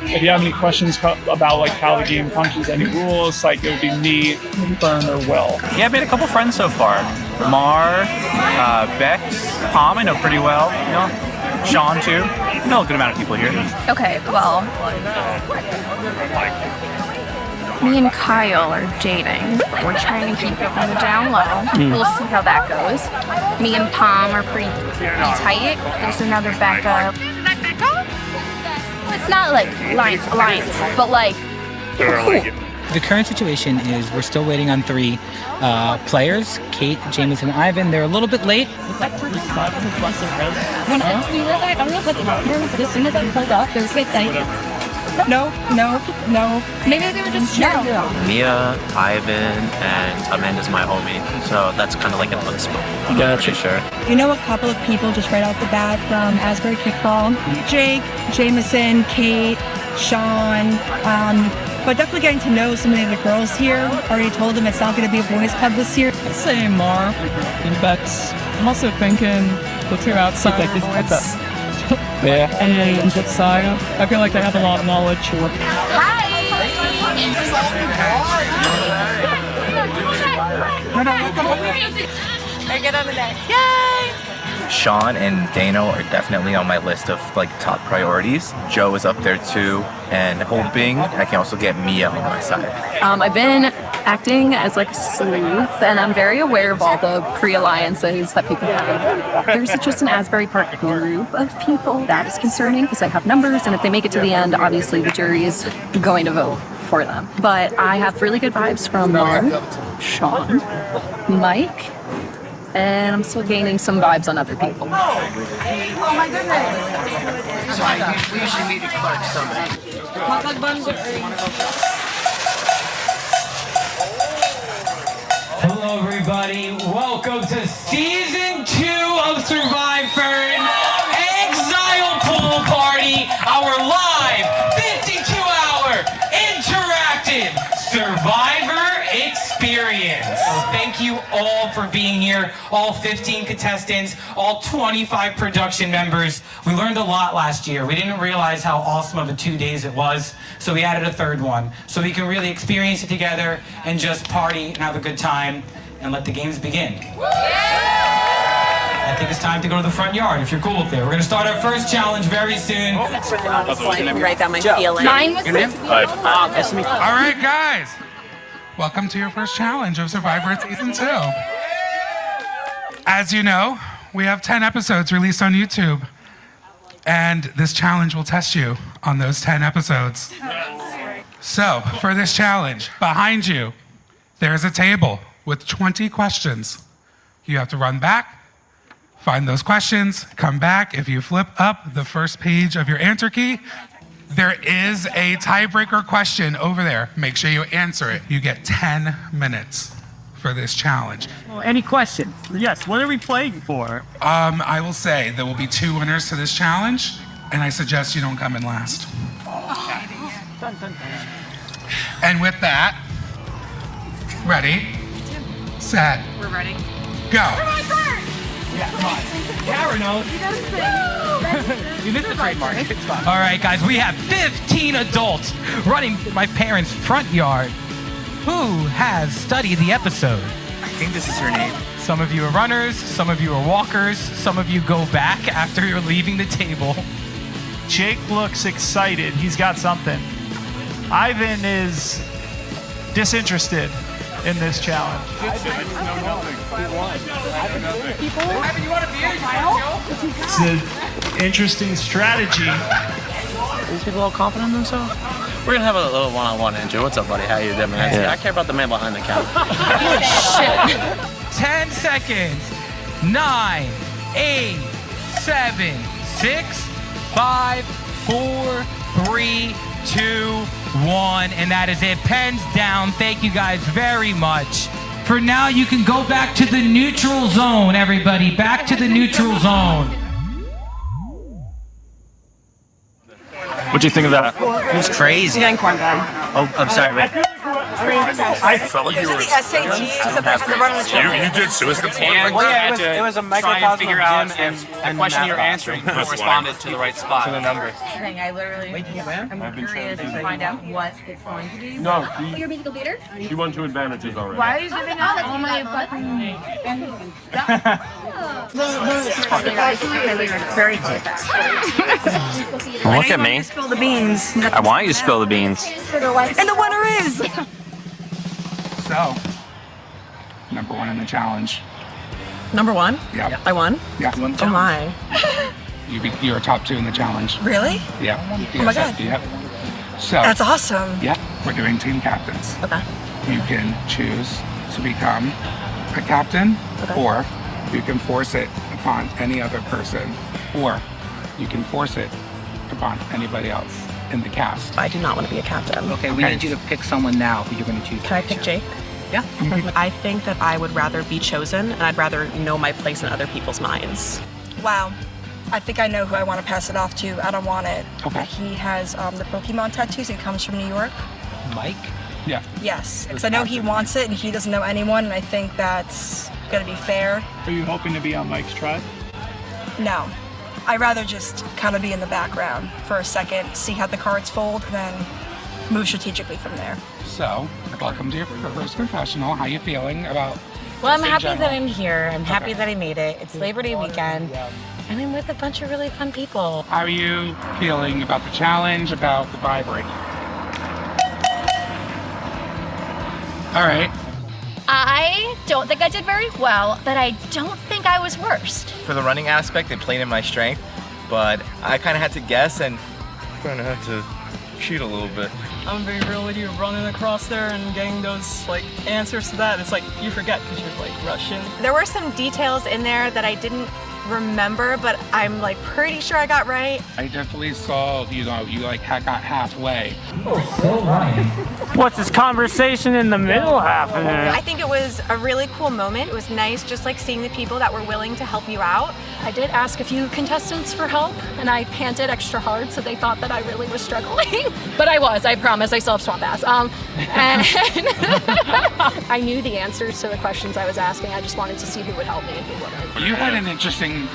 If you have any questions about like how the game functions, any rules, like it would be me, Fern, or Will. Yeah, I've made a couple friends so far. Mar, Bex, Palm, I know pretty well. You know, Sean too. I know a good amount of people here. Okay, well, me and Kyle are dating. We're trying to keep it on the down low. We'll see how that goes. Me and Palm are pretty tight. There's another backup. It's not like alliance, but like we're cool. The current situation is we're still waiting on 3 players, Kate, James, and Ivan. They're a little bit late. As soon as I pulled up, there's No. maybe they were just chatting. Mia, Ivan, and Amanda's my homie, so that's kind of like an unspoken. Gotcha. Sure. You know a couple of people just right off the bat from Asbury Kickball. Jake, Jameson, Kate, Sean, but definitely getting to know some of the other girls here. Already told them it's not going to be a boys' club this year. Let's say Mar and Bex. I'm also thinking let's hear outside boys. Yeah. And Josiah. I feel like they have a lot of knowledge. Get on the deck. Yay! Sean and Dano are definitely on my list of like top priorities. Joe is up there too, and hoping I can also get Mia on my side. I've been acting as like a sleuth, and I'm very aware of all the pre-alliances that people have. There's just an Asbury Park group of people that is concerning because I have numbers, and if they make it to the end, obviously the jury is going to vote for them. But I have really good vibes from Mark, Sean, Mike, and I'm still gaining some vibes on other people. Oh my goodness. So we usually meet at Clark Summit. Hello, everybody. Welcome to season 2 of SurviFern Exile Pool Party, our live 52-hour interactive Survivor experience. So thank you all for being here, all 15 contestants, all 25 production members. We learned a lot last year. We didn't realize how awesome of a 2 days it was, so we added a third one, so we can really experience it together and just party and have a good time and let the games begin. I think it's time to go to the front yard if you're cool with it. We're gonna start our first challenge very soon. Write down my feelings. Mine was All right, guys. Welcome to your first challenge of Survivor Season 2. As you know, we have 10 episodes released on YouTube. And this challenge will test you on those 10 episodes. So, for this challenge, behind you, there's a table with 20 questions. You have to run back, find those questions, come back. If you flip up the first page of your answer key, there is a tiebreaker question over there. Make sure you answer it. You get 10 minutes for this challenge. Well, any questions? Yes, what are we playing for? I will say there will be 2 winners to this challenge, and I suggest you don't come in last. And with that, ready, set, We're ready. Go. Yeah, come on. Kara knows. You missed the trademark. It's fine. All right, guys, we have 15 adults running through my parents' front yard. Who has studied the episode? I think this is her name. Some of you are runners, some of you are walkers, some of you go back after you're leaving the table. Jake looks excited. He's got something. Ivan is disinterested in this challenge. Ivan, you want a beer? It's an interesting strategy. These people all confident in themselves? We're gonna have a little one-on-one, Andrew. What's up, buddy? How you doing, man? I care about the man behind the counter. 10 seconds. 9, 8, 7, 6, 5, 4, 3, 2, 1. And that is it. Pens down. Thank you guys very much. For now, you can go back to the neutral zone, everybody. Back to the neutral zone. What'd you think of that? It was crazy. Getting corn done. Oh, I'm sorry, man. I felt like you were. You did suicide porn. Well, yeah, it was a microcosm of Jim and the question you're answering corresponded to the right spot. To the number. I literally, I'm curious to find out what it's going to be. No, You're being the leader? she won 2 advantages already. Why are you giving out all my fucking very Look at me. Spill the beans. I want you to spill the beans. And the winner is. So, number 1 in the challenge. Number 1? Yeah. I won? Yeah. Oh my. You're top 2 in the challenge. Really? Yeah. Oh my God. Yep. So. That's awesome. Yeah. We're doing team captains. Okay. You can choose to become a captain, or you can force it upon any other person, or you can force it upon anybody else in the cast. I do not want to be a captain. Okay, we need you to pick someone now who you're going to choose. Can I pick Jake? Yeah. I think that I would rather be chosen, and I'd rather know my place in other people's minds. Wow. I think I know who I want to pass it off to. I don't want it. Okay. He has the Pokemon tattoos. He comes from New York. Mike? Yeah. Yes, because I know he wants it and he doesn't know anyone, and I think that's going to be fair. Are you hoping to be on Mike's tribe? No. I'd rather just kind of be in the background for a second, see how the cards fold, and then move strategically from there. So, welcome to your first confessional. How you feeling about? Well, I'm in happy general? that I'm here. I'm happy that I made it. It's Labor Day weekend, and I'm with a bunch of really fun people. How are you feeling about the challenge, about the vibrating? All right. I don't think I did very well, but I don't think I was worst. For the running aspect, it played in my strength, but I kind of had to guess and kind of had to cheat a little bit. I'm being real with you, running across there and getting those answers to that. It's like you forget because you're rushing. There were some details in there that I didn't remember, but I'm pretty sure I got right. I definitely saw, you got halfway. What's this conversation in the middle happening? I think it was a really cool moment. It was nice just seeing the people that were willing to help you out. I did ask a few contestants for help, and I panted extra hard, so they thought that I really was struggling. But I was, I promise. I still have swamp ass. And I knew the answers to the questions I was asking. I just wanted to see who would help me and who wouldn't. You had an interesting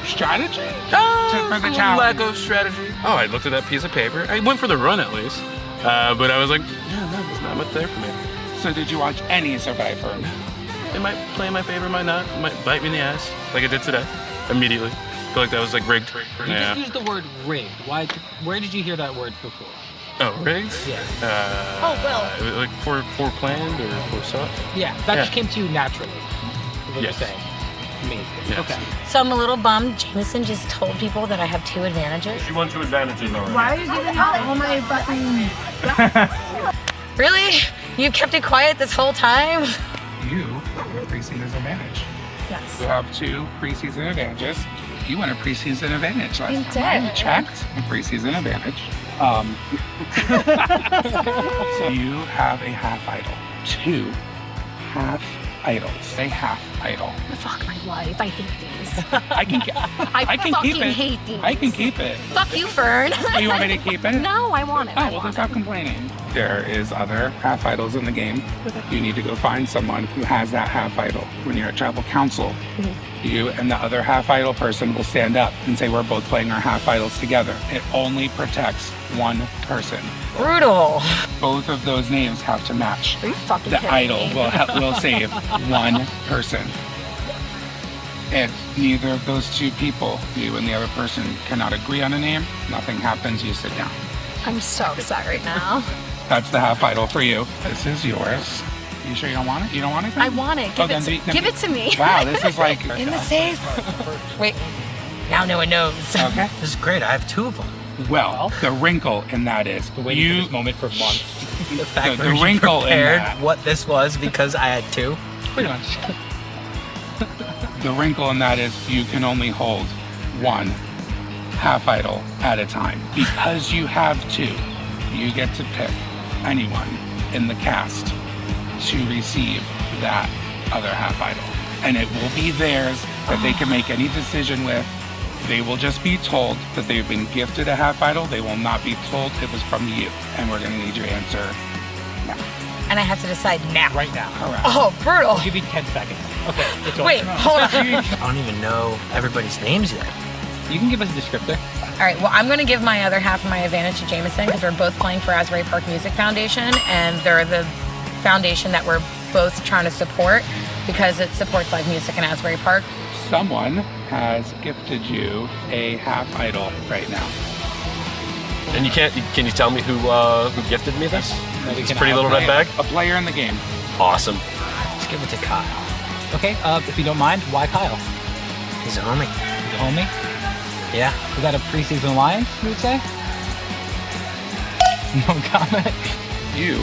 strategy for the challenge. Lack of strategy. Oh, I looked at that piece of paper. I went for the run at least. But I was like, yeah, no, there's not much there for me. So did you watch any SurviFern? It might play in my favor, might not. It might bite me in the ass, like it did today. Immediately. I feel like that was rigged. You just used the word rigged. Why? Where did you hear that word before? Oh, rigged? Yeah. Foreplanned or foresaw? Yeah, that just came to you naturally. Is what Yes. you're saying. Amazing. Yes. Okay. So I'm a little bummed. Jameson just told people that I have 2 advantages. She won 2 advantages already. Why are you giving out all my fucking... Really? You've kept it quiet this whole time? You have a preseason advantage. Yes. You have 2 preseason advantages. You won a preseason advantage last You time. did. I checked a preseason advantage. So you have a half idol. 2 half idols. A half idol. Fuck my life. I hate these. I can keep it. hate these. I can keep it. Fuck you, Fern. Oh, you want me to keep it? No, I want it. Oh, well, then stop complaining. There is other half idols in the game. You need to go find someone who has that half idol. When you're at tribal council, you and the other half idol person will stand up and say, we're both playing our half idols together. It only protects one person. Brutal. Both of those names have to match. Are you fucking The kidding idol me? will save one person. If neither of those two people, you and the other person, cannot agree on a name, nothing happens, you sit down. I'm so upset right now. That's the half idol for you. This is yours. You sure you don't want it? You don't want it? I want it. Give it to me. Wow, this is like... In the safe. Wait. Now no one knows. Okay. This is great. I have 2 of them. Well, the wrinkle in that is waiting for this moment for months. The fact the that you wrinkle in prepared that. what this was because I had 2. Pretty much. The wrinkle in that is you can only hold one half idol at a time. Because you have 2, you get to pick anyone in the cast to receive that other half idol. And it will be theirs that they can make any decision with. They will just be told that they've been gifted a half idol. They will not be told it was from you. And we're gonna need your answer now. And I have to decide now. Right now. Correct. Oh, brutal. I'll give you 10 seconds. Okay. It's Wait, hold on. I don't even know everybody's names yet. You can give us a descriptor. All right, well, I'm going to give my other half of my advantage to Jameson because we're both playing for Asbury Park Music Foundation, and they're the foundation that we're both trying to support because it supports live music in Asbury Park. Someone has gifted you a half idol right now. And can you tell me who gifted me this? It's Pretty Little Red Bag? A player in the game. Awesome. Let's give it to Kyle. Okay, if you don't mind, why Kyle? He's a homie. He's a homie? Yeah. Is that a preseason alliance, you would say? No comment. You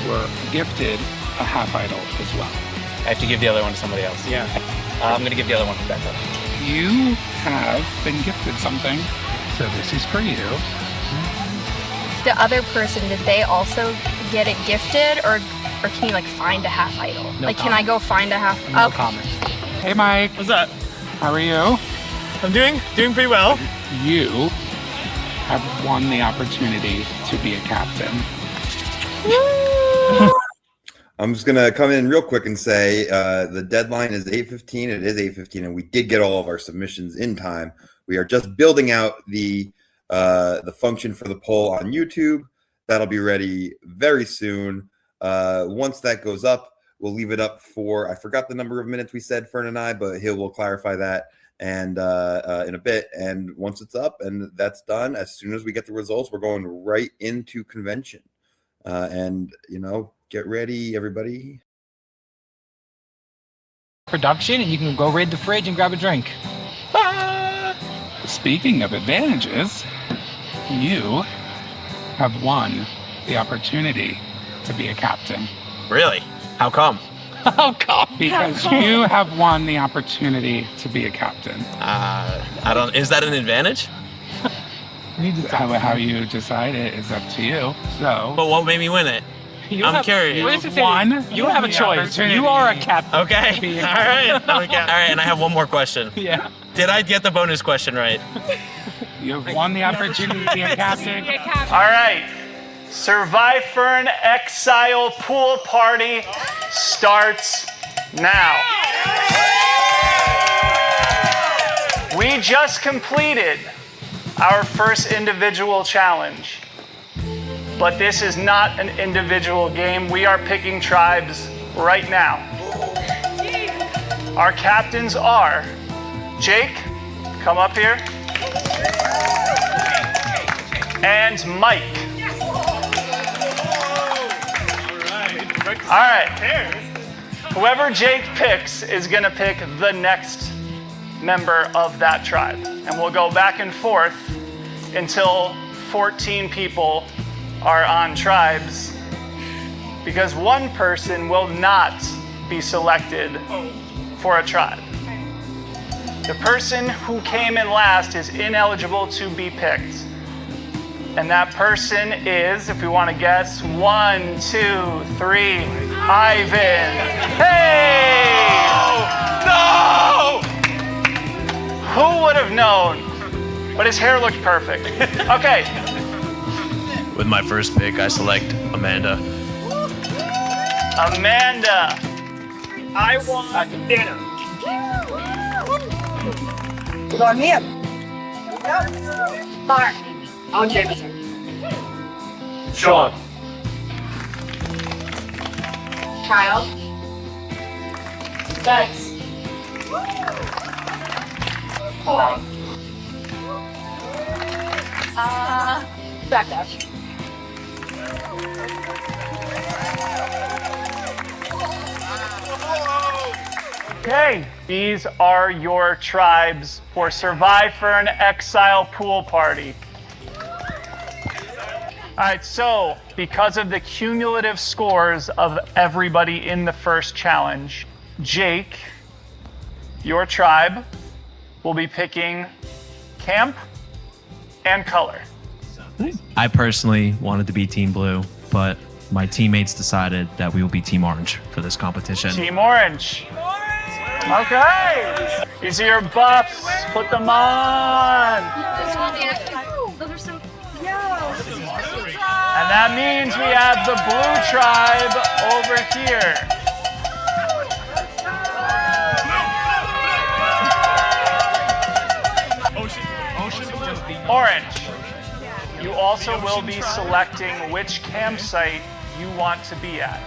were gifted a half idol as well. I have to give the other one to somebody else. Yeah. I'm going to give the other one to Becca. You have been gifted something, so this is for you. The other person, did they also get it gifted, or can you like find a half idol? No like, can I go find a half? No Okay. comments. Hey, Mike. What's up? How are you? I'm doing pretty well. You have won the opportunity to be a captain. I'm just gonna come in real quick and say the deadline is 8:15. It is 8:15, and we did get all of our submissions in time. We are just building out the function for the poll on YouTube. That'll be ready very soon. Once that goes up, we'll leave it up for, I forgot the number of minutes we said, Fern and I, but will clarify that and in a bit. And once it's up and that's done, as soon as we get the results, we're going right into convention. And get ready, everybody. Production, and you can go raid the fridge and grab a drink. Speaking of advantages, you have won the opportunity to be a captain. Really? How come? How come? Because you have won the opportunity to be a captain. Is that an advantage? How you decide it is up to you. So, But what made me win it? I'm curious. You have a choice. You are a captain. Okay. All right. All right. And I have one more question. Yeah. Did I get the bonus question right? You have won the opportunity to be a captain. All right. SurviFern Exile Pool Party starts now. We just completed our first individual challenge. But this is not an individual game. We are picking tribes right now. Our captains are Jake, come up here, and Mike. All right. Whoever Jake picks is going to pick the next member of that tribe. And we'll go back and forth until 14 people are on tribes, because one person will not be selected for a tribe. The person who came in last is ineligible to be picked. And that person is, if we want to guess, 1, 2, 3, Ivan. Hey! No! Who would have known? But his hair looked perfect. Okay. With my first pick, I select Amanda. Amanda. I want dinner. Good on me. Mark. Oh, Jameson. Sean. Child. Thanks. Becca. Okay, these are your tribes for SurviFern Exile Pool Party. All right, so because of the cumulative scores of everybody in the first challenge, Jake, your tribe, will be picking camp and color. I personally wanted to be Team Blue, but my teammates decided that we will be Team Orange for this competition. Team Orange. Okay. These are your buffs. Put them on. Those are so And that means we have the blue tribe over here. Orange. You also will be selecting which campsite you want to be at.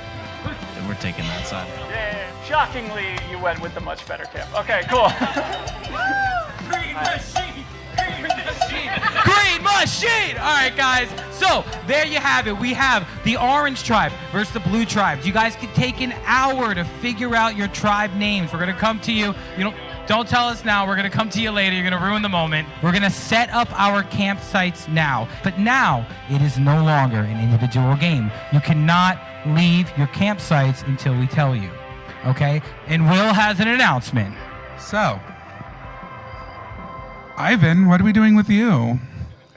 And we're taking that side. Yeah, shockingly, you went with the much better camp. Okay, cool. Green machine! All right, guys. So there you have it. We have the orange tribe versus the blue tribe. You guys can take an hour to figure out your tribe names. We're gonna come to you. Don't tell us now. We're gonna come to you later. You're gonna ruin the moment. We're gonna set up our campsites now. But now it is no longer an individual game. You cannot leave your campsites until we tell you. Okay? And Will has an announcement. So, Ivan, what are we doing with you?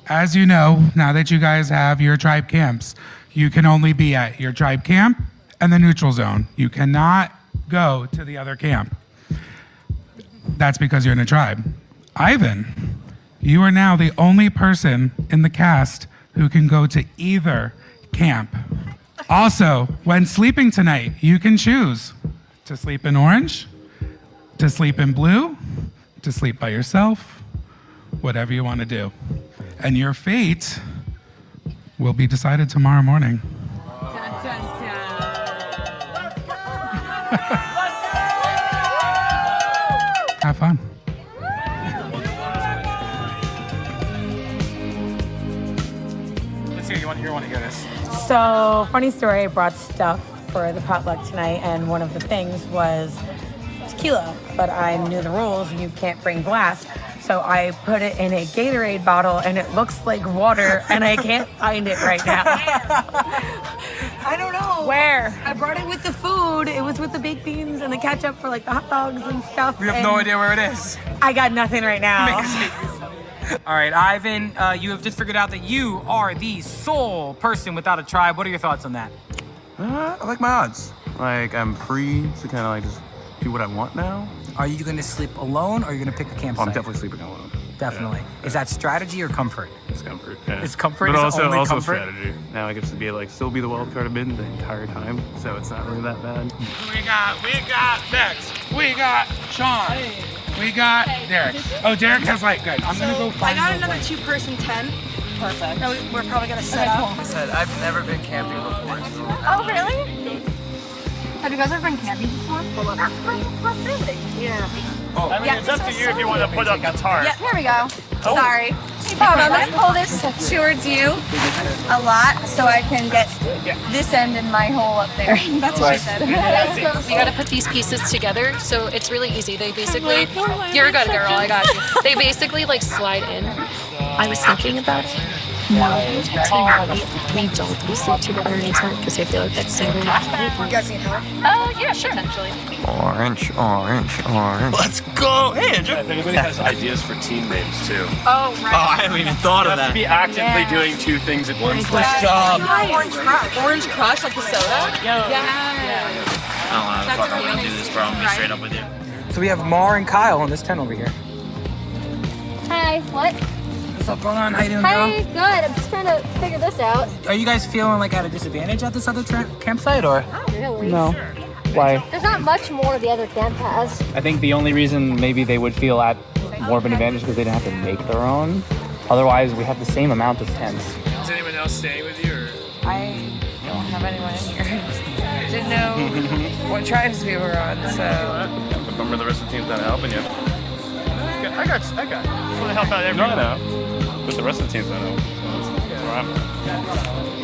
As you know, now that you guys have your tribe camps, you can only be at your tribe camp and the neutral zone. You cannot go to the other camp. That's because you're in a tribe. Ivan, you are now the only person in the cast who can go to either camp. Also, when sleeping tonight, you can choose to sleep in orange, to sleep in blue, to sleep by yourself, whatever you want to do. And your fate will be decided tomorrow morning. Have fun. Let's hear you want to hear this. So, funny story, I brought stuff for the potluck tonight, and one of the things was tequila, but I knew the rules, you can't bring glass. So I put it in a Gatorade bottle, and it looks like water, and I can't find it right now. I don't know. Where? I brought it with the food. It was with the baked beans and the ketchup for like the hot dogs and stuff. We have no idea where it is. I got nothing right now. All right, Ivan, you have just figured out that you are the sole person without a tribe. What are your thoughts on that? I like my odds. Like, I'm free to kind of like just do what I want now. Are you going to sleep alone, or are you going to pick a campsite? I'm definitely sleeping alone. Definitely. Is that strategy or comfort? It's comfort. Yeah. It's comfort. But Is also, only also comfort? strategy. Now I get to be like still be the wild card I've been the entire time, so it's not really that bad. We got Bex. We got Sean. We got Derek. Oh, Derek has light. Good. I'm gonna go I find. got another two-person tent. Perfect. That we're probably gonna set up. I said I've never been camping before. So Oh, really? Have you guys ever been camping before? Yeah. Oh. I mean, it's up to you if you want to put up the tarp. Yeah, here we go. Sorry. Hold on, let's pull this towards you a lot so I can get this end in my hole up there. That's what she said. You gotta put these pieces together, so it's really easy. They basically, you're a good girl, I got you. They basically like slide in. I was thinking about We don't sleep together anytime because I feel like that's single. You guys need help? Yeah, sure. Potentially. Orange. Let's go. Hey, Andrew. If anybody has ideas for team names too. Oh, right. Oh, I haven't even thought of that. Be actively doing two things at once. Orange Crush. Orange Crush, like the soda? Yeah. I don't know how the fuck I'm gonna do this, bro. I'm gonna be straight up with you. So we have Mar and Kyle on this tent over here. Hi, what? What's up, Ron? How you doing, Hi, good. I'm just trying to figure this out. Are you guys feeling like at a disadvantage at this other campsite, or? Not really. No. Why? There's not much more the other camp has. I think the only reason maybe they would feel at more of an advantage because they didn't have to make their own. Otherwise, we have the same amount of tents. Is anyone else staying with you? Or? I don't have anyone in here. Didn't know what tribes we were on, so. Remember the rest of the team's not helping you. I got. Just want to help out everyone. No. But the rest of the team's not helping. So that's where I'm.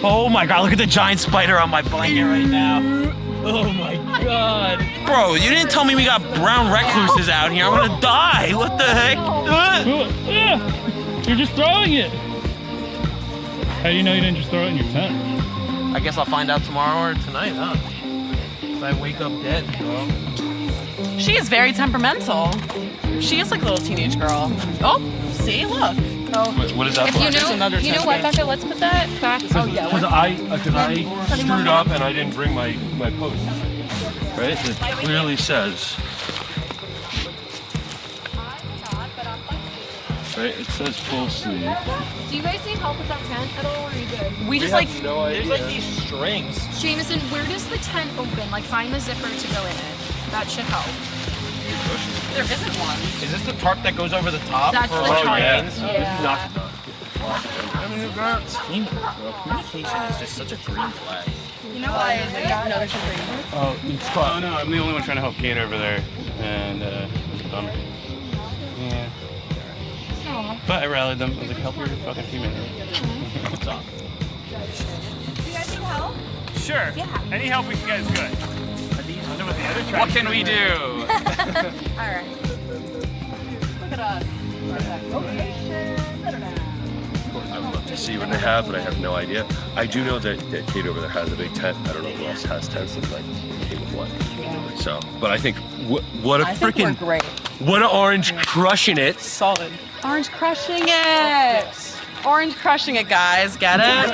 Oh my god, look at the giant spider on my blanket right now. Oh my god. Bro, you didn't tell me we got brown recluses out here. I'm gonna die. What the heck? Yeah, you're just throwing it. How do you know you didn't just throw it in your tent? I guess I'll find out tomorrow or tonight, huh? If I wake up dead, bro. She is very temperamental. She is like a little teenage girl. Oh, see, look. Oh. What is that for? You know what, Becca? Let's put that back. Because I screwed up and I didn't bring my post. Right? It clearly says. Right? It says full sleeve. Do you guys need help with that tent at all, or are you good? We just have no idea. There's like these strings. Jameson, where does the tent open? Like, find the zipper to go in it. That should help. There isn't one. Is this the tarp that goes over the top? That's for the like tarp. rains? Yeah. Teamwork, bro. Communication is just such a green flag. You know why is it? No, there's something. Oh, no, I'm the only one trying to help Kate over there. And, it's a bummer. Yeah. But I rallied them. I was like, help your fucking teammate. What's up? Do you guys need help? Sure. Yeah. Any help we can get is good. What can we do? All right. Look at us. I would love to see what they have, but I have no idea. I do know that Kate over there has a big tent. I don't know who else has tents that like came with one. So, but I think what a freaking great. What a orange crushing it. Solid. Orange crushing it. Orange crushing it, guys. Get it?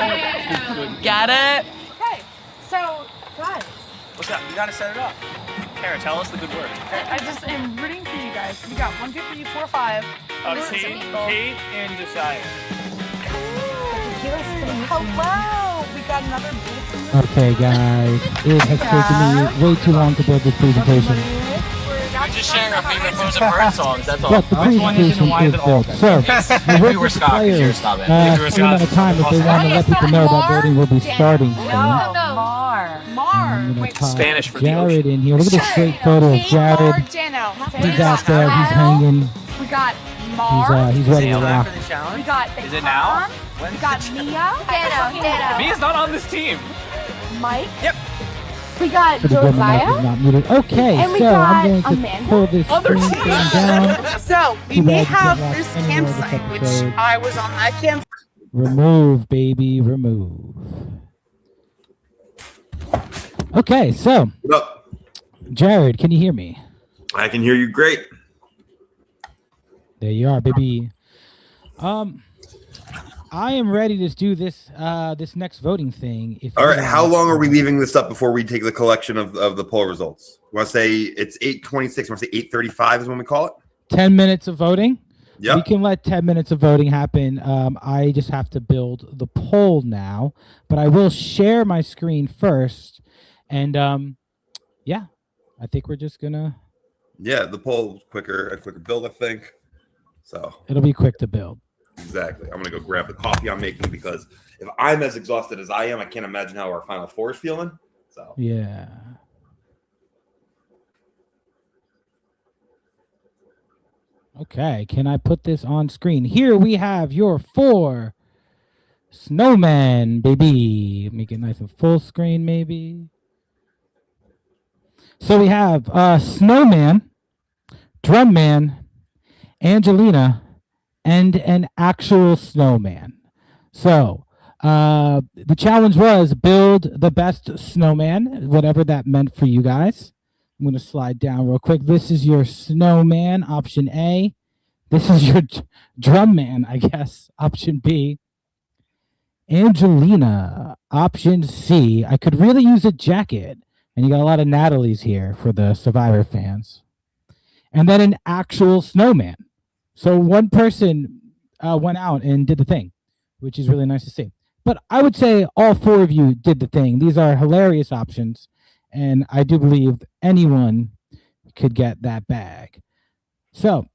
Get it? Okay, so, guys. What's up? You gotta set it up. Kara, tell us the good word. I just am rooting for you guys. We got 1, 2, 3, 4, 5. Kate and Josiah. Hello. We got another booth. Okay, guys, it has taken me way too long to build this presentation. We're just sharing our favorite Frozen Fern songs, that's all. But the presentation is built. So, We were Scott, because you're Scott, man. same amount of time if they want to let people know that voting will be starting soon. Mar. Wait, Spanish for the Jared in here. Look at this great photo of Jared. He's out there. He's hanging. We got Mar. He's ready to rock. We got Is it now? We got Mia. Dano. Mia's not on this team. Mike. Yep. We got Pretty good, the mic is Josiah. not muted. Okay, And we so I'm got going to Amanda. pull this screen down. So we Too may bad you have can't watch this any more of this campsite, which episode. I was on that camp. Remove, baby, remove. Okay, so Jared, can you hear me? I can hear you great. There you are, baby. I am ready to do this this next voting thing. If All right, how long are we leaving this up before we take the collection of the poll results? You want to say it's 8:26? You want to say 8:35 is when we call it? 10 minutes of voting? Yeah. We can let 10 minutes of voting happen. I just have to build the poll now, but I will share my screen first. And yeah, I think we're just gonna. Yeah, the poll's a quicker build, I think. So It'll be quick to build. Exactly. I'm gonna go grab the coffee I'm making because if I'm as exhausted as I am, I can't imagine how our final four is feeling. So Yeah. Okay, can I put this on screen? Here we have your 4 snowmen, baby. Make it nice and full screen, maybe. So we have Snowman, Drumman, Angelina, and an actual snowman. So the challenge was build the best snowman, whatever that meant for you guys. I'm going to slide down real quick. This is your snowman, option A. This is your drum man, I guess, option B. Angelina, option C. I could really use a jacket. And you got a lot of Natalie's here for the Survivor fans. And then an actual snowman. So one person went out and did the thing, which is really nice to see. But I would say all four of you did the thing. These are hilarious options. And I do believe anyone could get that bag. So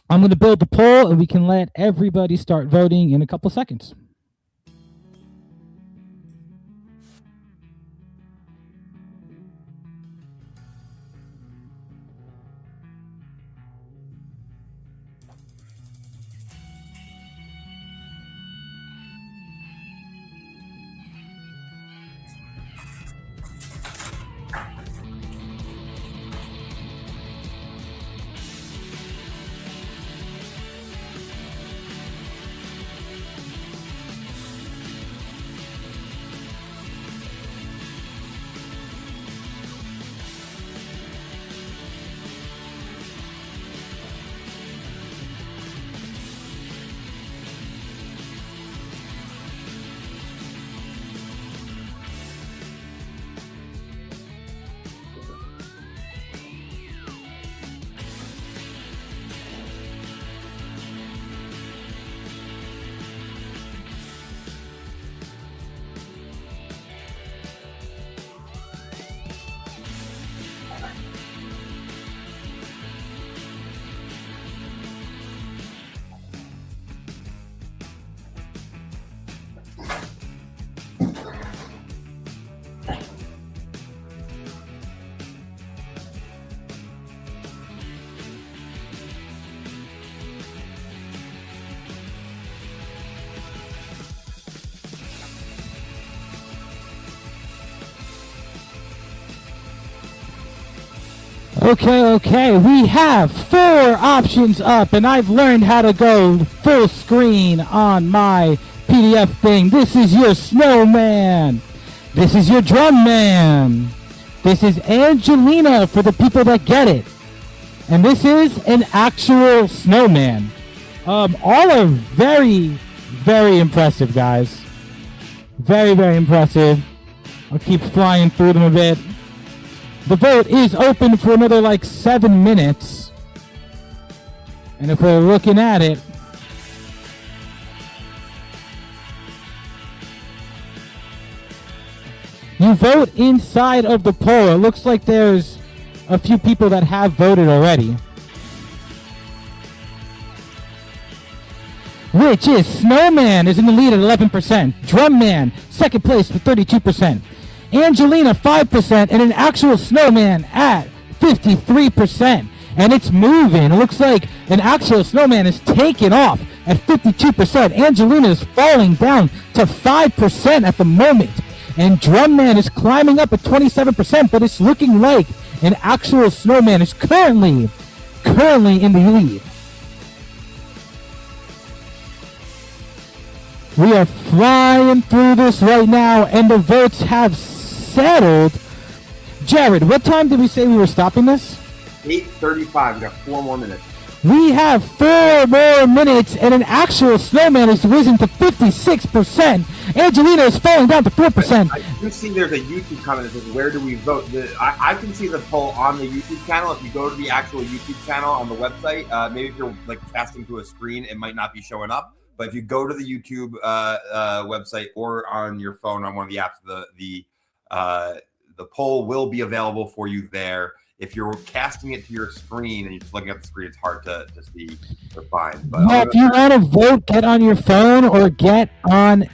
I'm going to build the poll and we can let everybody start voting in a couple seconds. Okay, we have 4 options up, and I've learned how to go full screen on my PDF thing. This is your snowman. This is your drum man. This is Angelina for the people that get it. And this is an actual snowman. All are very, very impressive, guys. Very, very impressive. I'll keep flying through them a bit. The vote is open for another like 7 minutes. And if we're looking at it, you vote inside of the poll. It looks like there's a few people that have voted already. Which is Snowman is in the lead at 11%. Drum Man, second place with 32%. Angelina 5%, and an actual snowman at 53%. And it's moving. It looks like an actual snowman is taking off at 52%. Angelina is falling down to 5% at the moment. And Drum Man is climbing up at 27%, but it's looking like an actual snowman is currently in the lead. We are flying through this right now, and the votes have settled. Jared, what time did we say we were stopping this? 8:35. We got 4 more minutes. We have 4 more minutes, and an actual snowman has risen to 56%. Angelina is falling down to 4%. I do see there's a YouTube comment that says, "Where do we vote?" I can see the poll on the YouTube channel. If you go to the actual YouTube channel on the website, maybe if you're like casting to a screen, it might not be showing up. But if you go to the YouTube website or on your phone on one of the apps, the poll will be available for you there. If you're casting it to your screen and you're just looking at the screen, it's hard to see or find. But if you want to vote, get on your phone or get on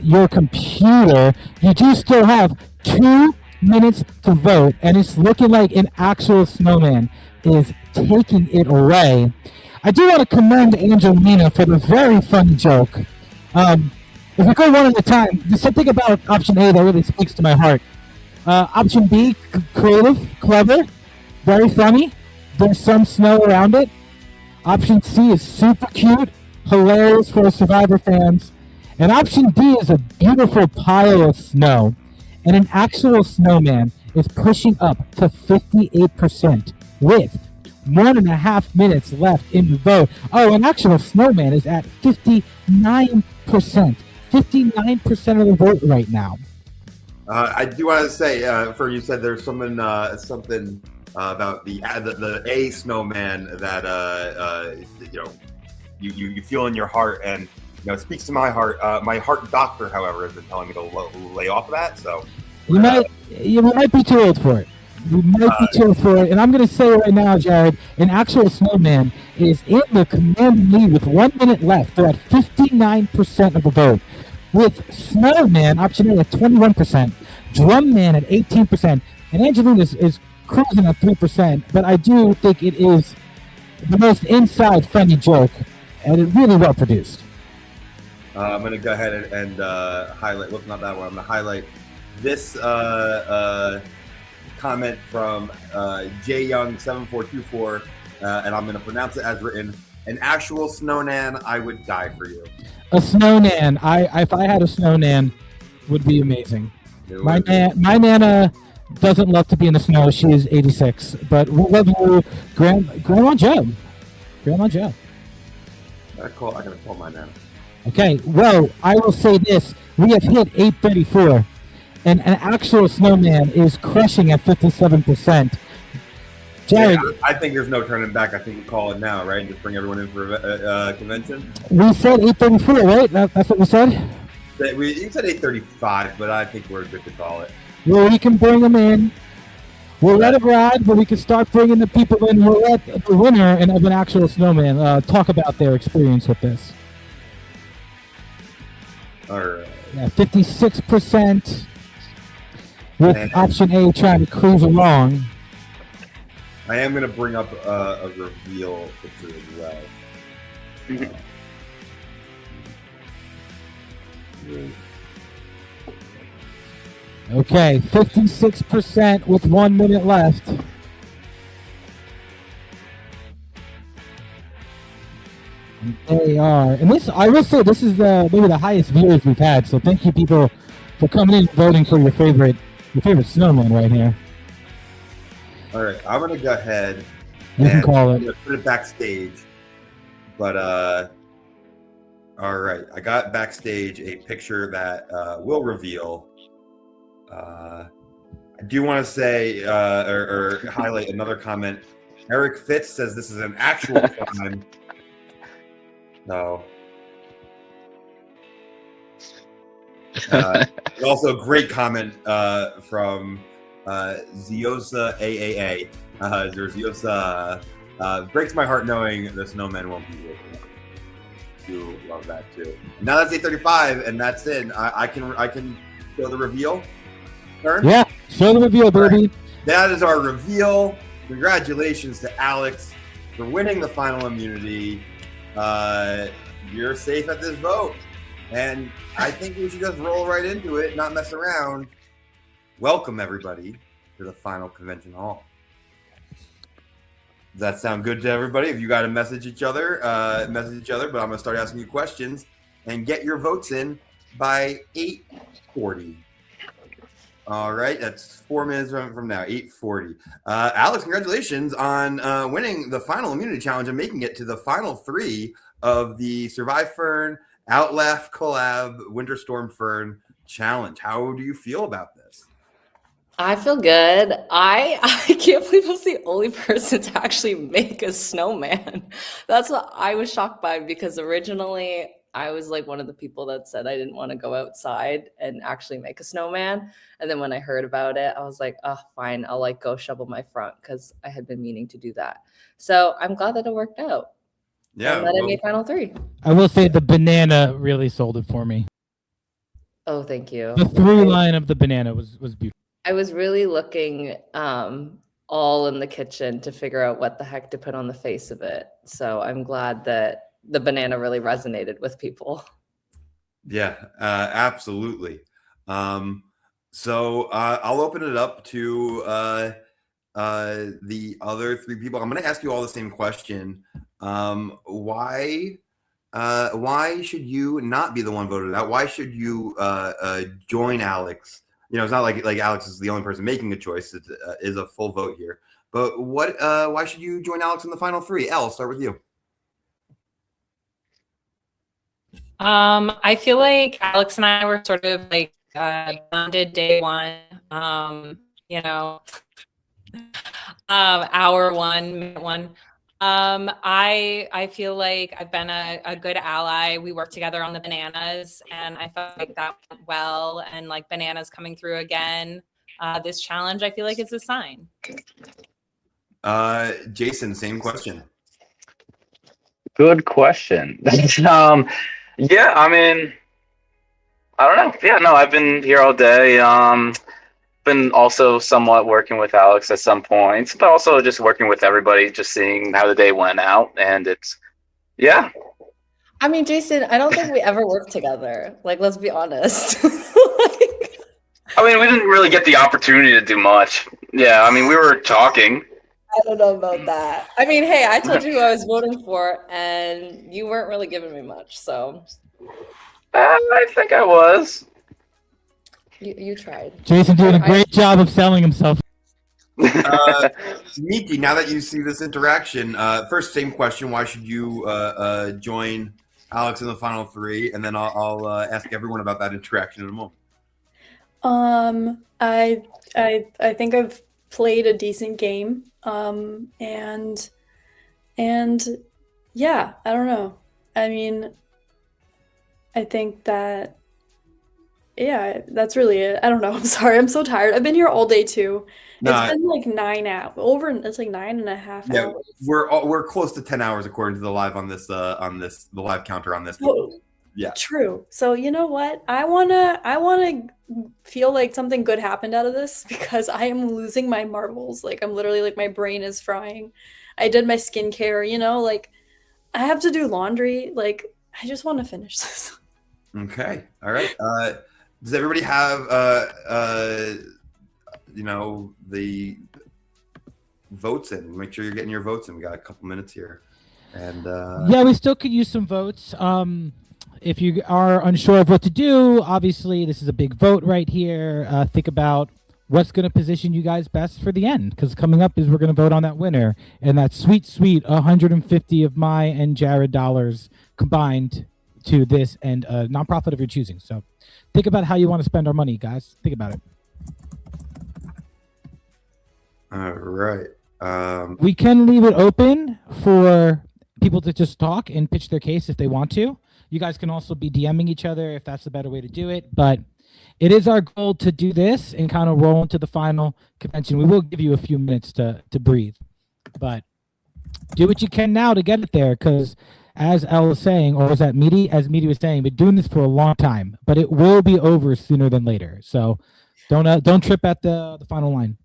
your computer. You do still have 2 minutes to vote, and it's looking like an actual snowman is taking it away. I do want to commend Angelina for the very funny joke. If we go one at a time, there's something about option A that really speaks to my heart. Option B, creative, clever, very funny. There's some snow around it. Option C is super cute, hilarious for Survivor fans. And option D is a beautiful pile of snow. And an actual snowman is pushing up to 58% with 1.5 minutes left in the vote. Oh, an actual snowman is at 59%. 59% of the vote right now. I do want to say, Fern, you said there's something about the A snowman that you feel in your heart, and it speaks to my heart. My heart doctor, however, has been telling me to lay off of that. So You might be too old for it. You might be too old for it. And I'm going to say right now, Jared, an actual snowman is in the commanding lead with 1 minute left. They're at 59% of the vote. With Snowman, option A at 21%, Drumman at 18%, and Angelina is cruising at 3%. But I do think it is the most inside funny joke, and it's really well produced. I'm going to go ahead and highlight. Look, not that one. I'm going to highlight this comment from J Young 7424, and I'm going to pronounce it as written. An actual snowman, I would die for you. A snowman. If I had a snowman, would be amazing. My nana doesn't love to be in the snow. She is 86, but we love you, Grandma Joe. Grandma Joe. I gotta call my nana. Okay. Well, I will say this: we have hit 834, and an actual snowman is crushing at 57%. Jared, yeah, I think there's no turning back. I think we call it now, right? Just bring everyone in for a convention. We said 834, right? That's what we said? You said 835, but I think we're good to call it. Well, we can bring them in. We'll let it ride, but we can start bringing the people in. We'll let the winner and of an actual snowman talk about their experience with this. All right. Yeah, 56% with option A trying to cruise along. I am going to bring up a reveal picture as well. Okay, 56% with 1 minute left. And they are, and this, I will say, this is maybe the highest viewers we've had. So thank you, people, for coming in and voting for your favorite snowman right here. All right, I'm gonna go ahead and call it. Put it backstage, but all right, I got backstage a picture that will reveal. I do want to say or highlight another comment. Eric Fitz says this is an actual time. No. Also, a great comment from Ziosa AAA. Ziosa breaks my heart knowing the snowman won't be with me. Do love that too. Now that's 8:35, and that's it. I can show the reveal. Fern? Yeah, show the reveal, baby. Right. That is our reveal. Congratulations to Alex for winning the final immunity. You're safe at this vote, and I think we should just roll right into it, not mess around. Welcome everybody to the final convention hall. Does that sound good to everybody? If you got to message each other, but I'm gonna start asking you questions and get your votes in by 8:40. All right, that's 4 minutes from now, 8:40. Alex, congratulations on winning the final immunity challenge and making it to the final 3 of the SurviFern Outlaugh collab Winter Storm Fern challenge. How do you feel about this? I feel good. I can't believe I was the only person to actually make a snowman. That's what I was shocked by, because originally I was like one of the people that said I didn't want to go outside and actually make a snowman. And then when I heard about it, I was like, oh, fine. I'll like go shovel my front, because I had been meaning to do that. So I'm glad that it worked out. Yeah. And that I made final 3. I will say the banana really sold it for me. Oh, thank you. The through line of the banana was beautiful. I was really looking all in the kitchen to figure out what the heck to put on the face of it. So I'm glad that the banana really resonated with people. Yeah, absolutely. So I'll open it up to the other 3 people. I'm going to ask you all the same question. Why why should you not be the one voted out? Why should you join Alex? You know, it's not like Alex is the only person making a choice. It is a full vote here. But what? Why should you join Alex in the final three? Elle, start with you. I feel like Alex and I were sort of like bonded day one. You know, hour one, minute one. I feel like I've been a good ally. We worked together on the bananas, and I felt like that went well. And like bananas coming through again, this challenge, I feel like it's a sign. Jason, same question. Good question. Yeah, I mean, I don't know. Yeah, no, I've been here all day. Been also somewhat working with Alex at some points, but also just working with everybody, just seeing how the day went out, and it's, yeah. I mean, Jason, I don't think we ever worked together. Like, let's be honest. I mean, we didn't really get the opportunity to do much. Yeah, I mean, we were talking. I don't know about that. I mean, hey, I told you who I was voting for, and you weren't really giving me much, so. I think I was. You tried. Jason doing a great job of selling himself. Miki, now that you see this interaction, first, same question. Why should you join Alex in the final three? And then I'll ask everyone about that interaction in a moment. I think I've played a decent game. And yeah, I don't know. I mean, I think that, yeah, that's really it. I don't know. I'm sorry. I'm so tired. I've been here all day too. It's been like 9 hours. It's like 9.5 hours. We're close to 10 hours according to the live the live counter on this. Oh, yeah. True. So you know what? I wanna feel like something good happened out of this because I am losing my marbles. Like I'm literally like my brain is frying. I did my skincare, you know, like I have to do laundry. Like I just want to finish this. Okay. All right. Does everybody have you know, the votes in? Make sure you're getting your votes in. We got a couple minutes here. And yeah, we still could use some votes. If you are unsure of what to do, obviously this is a big vote right here. Think about what's going to position you guys best for the end, because coming up is we're going to vote on that winner, and that sweet 150 of my and Jared dollars combined to this and a nonprofit of your choosing. So think about how you want to spend our money, guys. Think about it. All right. We can leave it open for people to just talk and pitch their case if they want to. You guys can also be DMing each other if that's the better way to do it. But it is our goal to do this and kind of roll into the final convention. We will give you a few minutes to breathe. But do what you can now to get it there, because as Elle was saying, or was that Meaty? As Meaty was saying, been doing this for a long time, but it will be over sooner than later. So don't trip at the final line.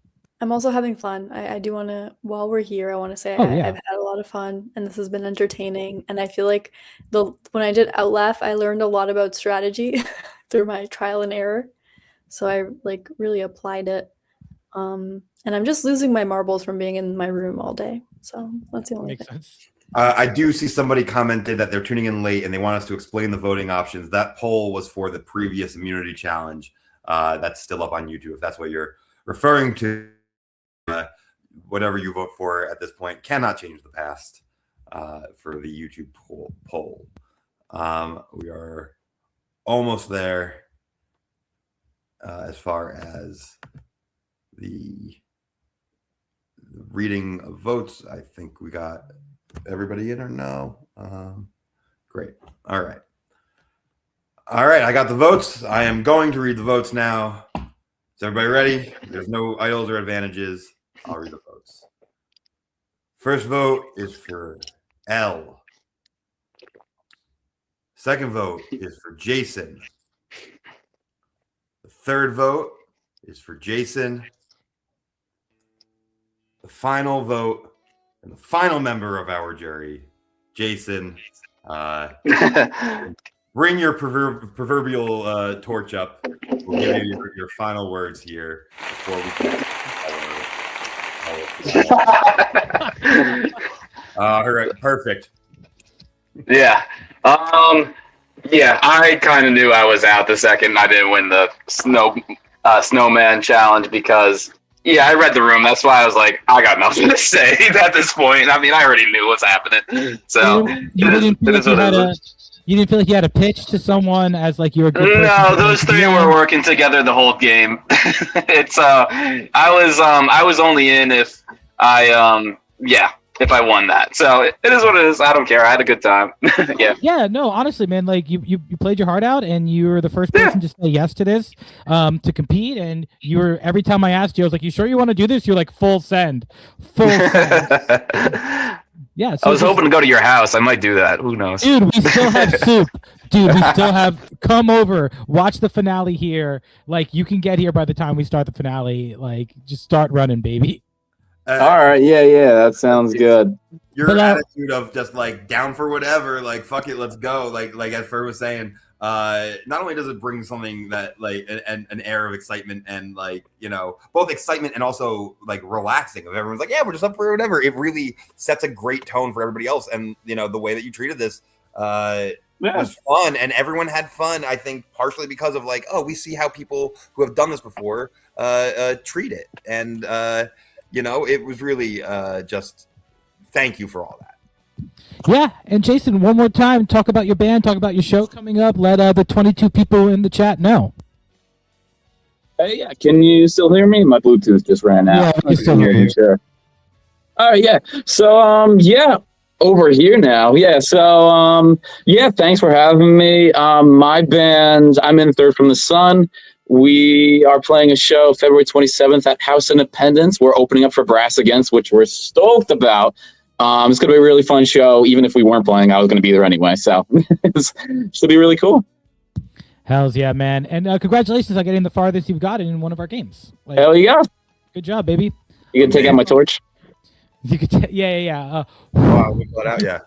I'm also having fun. I do want to, while we're here, I want to say I've had a lot of fun and this has been entertaining. And I feel like when I did Outlaugh, I learned a lot about strategy through my trial and error. So I like really applied it. And I'm just losing my marbles from being in my room all day. So that's the only thing. Sense. I do see somebody commented that they're tuning in late and they want us to explain the voting options. That poll was for the previous immunity challenge. That's still up on YouTube if that's what you're referring to. Whatever you vote for at this point cannot change the past for the YouTube poll. We are almost there as far as the reading of votes. I think we got everybody in or no? Great. All right. I got the votes. I am going to read the votes now. Is everybody ready? There's no idols or advantages. I'll read the votes. First vote is for Elle. Second vote is for Jason. The third vote is for Jason. The final vote and the final member of our jury, Jason. Bring your proverbial torch up. We'll give you your final words here before we can. All right, perfect. Yeah. Yeah, I kind of knew I was out the second I didn't win the snowman challenge because, yeah, I read the room. That's why I was like, I got nothing to say at this point. I mean, I already knew what's happening. So you didn't feel like you had a pitch to someone as like you were a good person? No, those three were working together the whole game. It's I was only in if if I won that. So it is what it is. I don't care. I had a good time. Yeah. Yeah, no, honestly, man, like you played your heart out and you were the first person to say yes to this, to compete. And you were, every time I asked you, I was like, you sure you want to do this? You're like, full send. Yeah. So I was hoping to go to your house. I might do that. Who knows? Dude, we still have soup. Dude, we still have, come over, watch the finale here. Like, you can get here by the time we start the finale. Like, just start running, baby. All right, yeah, that sounds good. Your attitude of just like down for whatever, like fuck it, let's go. Like as Fern was saying, not only does it bring something that like an air of excitement and like, you know, both excitement and also like relaxing of everyone's like, yeah, we're just up for whatever. It really sets a great tone for everybody else. And you know, the way that you treated this was fun and everyone had fun. I think partially because of like, oh, we see how people who have done this before treat it. And you know, it was really just thank you for all that. Yeah, and Jason, one more time, talk about your band, talk about your show coming up. Let the 22 people in the chat know. Hey, yeah, can you still hear me? My Bluetooth just ran out. Yeah, I can still hear you. Sure. All right, yeah. So, over here now. Yeah, so, thanks for having me. My band, I'm in Third from the Sun. We are playing a show February 27th at House Independence. We're opening up for Brass Against, which we're stoked about. It's going to be a really fun show. Even if we weren't playing, I was going to be there anyway. So it should be really cool. Hells yeah, man. And congratulations on getting the farthest you've gotten in one of our games. Like, hell yeah. Good job, baby. You can take out my torch? You could yeah. Wow, we got out, yeah.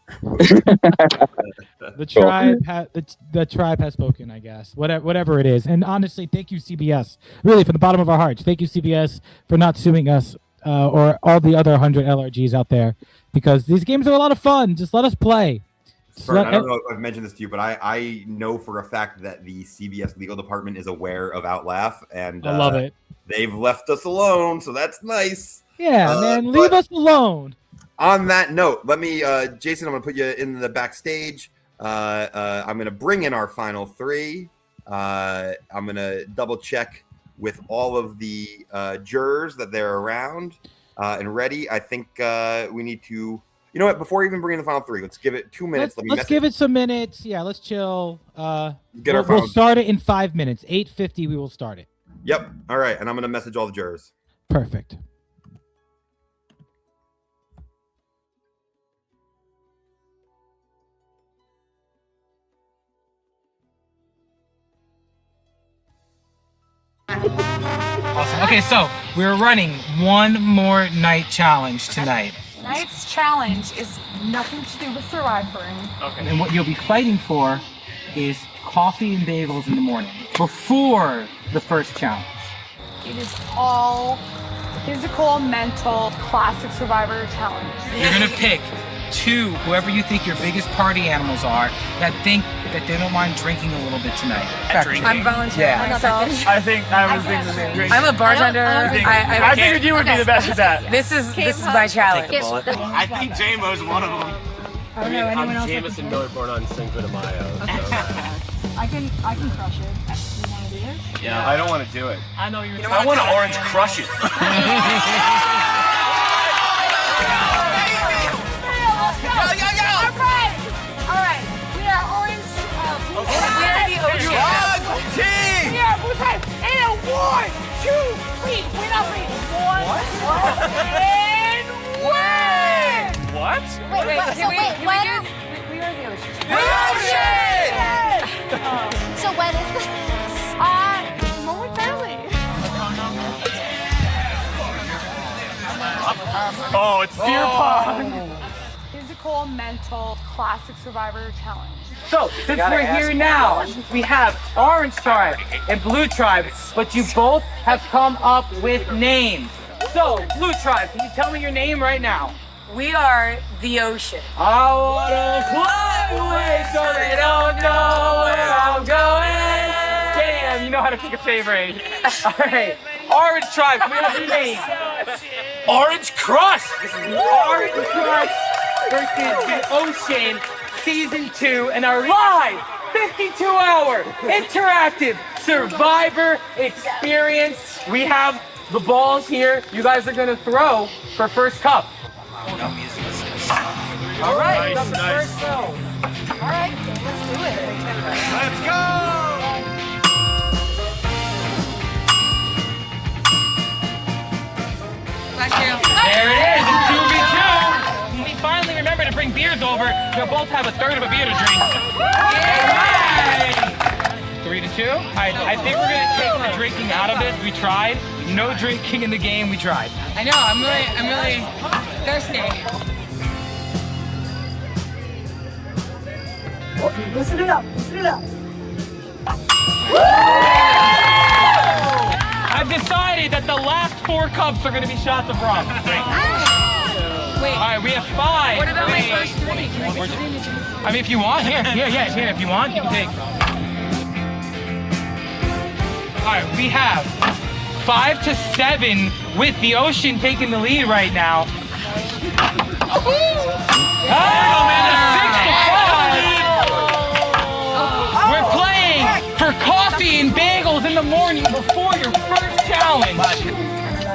The tribe has spoken, I guess. Whatever it is. And honestly, thank you, CBS. Really, from the bottom of our hearts, thank you, CBS, for not suing us or all the other 100 LRGs out there, because these games are a lot of fun. Just let us play. Fern, I don't know if I've mentioned this to you, but I know for a fact that the CBS legal department is aware of Outlaugh, and I love it. They've left us alone, so that's nice. Yeah, man, leave us alone. On that note, let me, Jason, I'm going to put you in the backstage. I'm going to bring in our final three. I'm going to double check with all of the jurors that they're around and ready. I think we need to, you know what, before even bringing the final three, let's give it 2 minutes. Let's give it some minutes. Yeah, let's chill. We'll start it in 5 minutes. 8:50, we will start it. Yep. All right. And I'm going to message all the jurors. Perfect. Awesome. Okay, so we're running one more night challenge tonight. Tonight's challenge is nothing to do with SurviFern. Okay. And what you'll be fighting for is coffee and bagels in the morning before the first challenge. It is all physical, mental, classic Survivor challenge. You're gonna pick whoever you think your biggest party animals are that think that they don't mind drinking a little bit tonight. I'm volunteering myself. I think I was thinking the same thing. I'm a bartender. I figured you would be the best at that. This is my challenge. I think J-Mo's one of them. I don't know anyone else. Jameson Miller born on Cinco de Mayo. So. I can crush it. You want to do it? Yeah, I don't want to do it. I know you're. I want to orange crush it. Alright, we are orange. Team! We are Bullseye. And 1, 2, 3. We're not ready. 1, and win! What? Wait, when? We are the ocean. The ocean! So when is this? Momentarily. Oh, it's beer pong. Physical, mental, classic Survivor challenge. So, since we're here now, we have Orange Tribe and Blue Tribe, but you both have come up with names. So, Blue Tribe, can you tell me your name right now? We are the ocean. I wanna fly away so they don't know where I'm going. Damn, you know how to pick a favorite. All right, Orange Tribe, we have your name. Orange Crush. Orange Crush versus the Ocean, Season 2, and our live 52-hour interactive Survivor experience. We have the balls here. You guys are gonna throw for first cup. All right, nice, first throw. All right, let's do it. Let's go! There it is, it's 2v2. We finally remember to bring beers over. They'll both have a third of a beer to drink. Yay! 3-2. I think we're gonna take the drinking out of this. We tried. No drinking in the game. We tried. I know. I'm really thirsty. Listen it up. Listen it up. I've decided that the last 4 cups are going to be shots of rum. Wait. All right, we have 5. What about my first 3? Can I get 3? I mean, if you want, here. If you want, you can take. All right, we have 5 to 7 with the Ocean taking the lead right now. We're playing for coffee and bagels in the morning before your first challenge.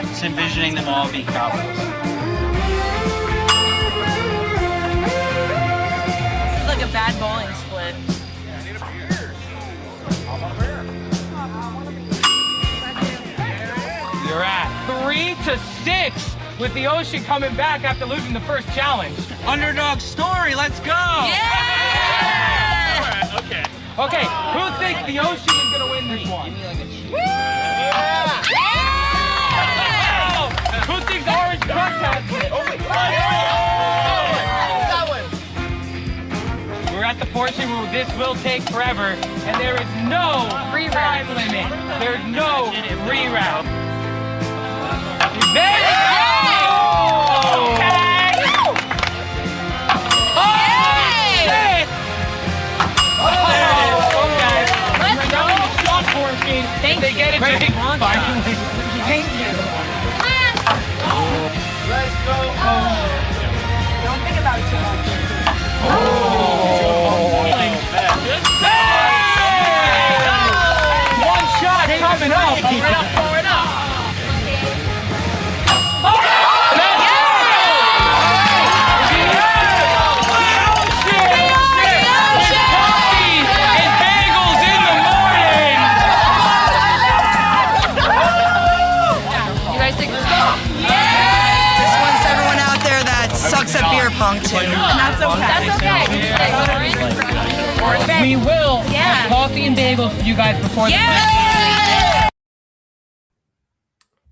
Just envisioning them all being cowboys. This is like a bad bowling split. You're at 3 to 6 with the Ocean coming back after losing the first challenge. Underdog story, let's go! Yeah! Okay. Okay, who thinks the Ocean is gonna win this one? Who thinks Orange Crush has it? We're at the portion where this will take forever, and there is no time limit. There's no reround. There you go! Okay! Oh, shit! Okay. We're now in the shot portion. They get it. Finally. Thank you. Let's go. Don't think about it too much. One shot coming up. Pour it up. Sucks at beer pong too. And that's okay. That's okay. We will have coffee and bagels for you guys before the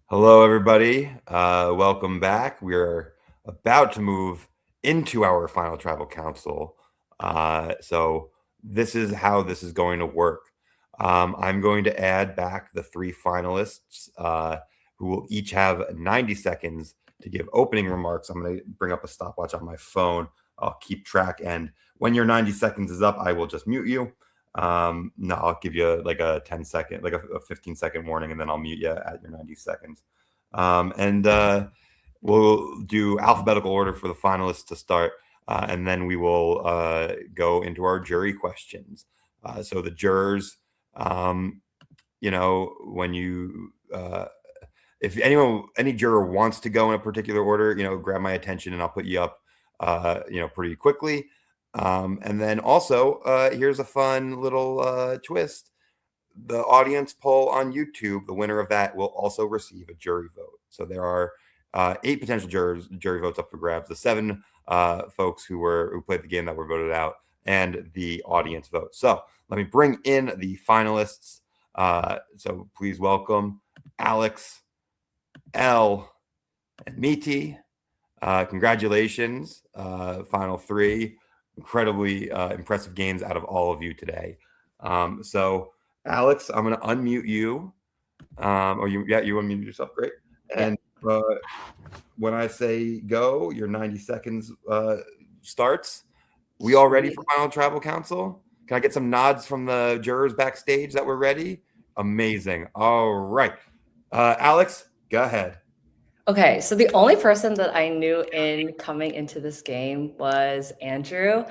Hello, everybody. Welcome back. We're about to move into our final tribal council. So this is how this is going to work. I'm going to add back the 3 finalists who will each have 90 seconds to give opening remarks. I'm going to bring up a stopwatch on my phone. I'll keep track. And when your 90 seconds is up, I will just mute you. No, I'll give you like a 10-second, like a 15-second warning, and then I'll mute you at your 90 seconds. We'll do alphabetical order for the finalists to start. And then we will go into our jury questions. So the jurors, when you... if any juror wants to go in a particular order, grab my attention and I'll put you up, pretty quickly. And then also, here's a fun little twist. The audience poll on YouTube, the winner of that will also receive a jury vote. So there are 8 potential jury votes up for grabs. The 7 folks who played the game that were voted out, and the audience vote. So let me bring in the finalists. So please welcome Alex, L, and Miti. Congratulations, final 3. Incredibly impressive games out of all of you today. So Alex, I'm going to unmute you. You unmuted yourself. Great. And when I say go, your 90 seconds starts. We all ready for Final Tribal Council? Can I get some nods from the jurors backstage that we're ready? Amazing. All right. Alex, go ahead. Okay, so the only person that I knew in coming into this game was Andrew.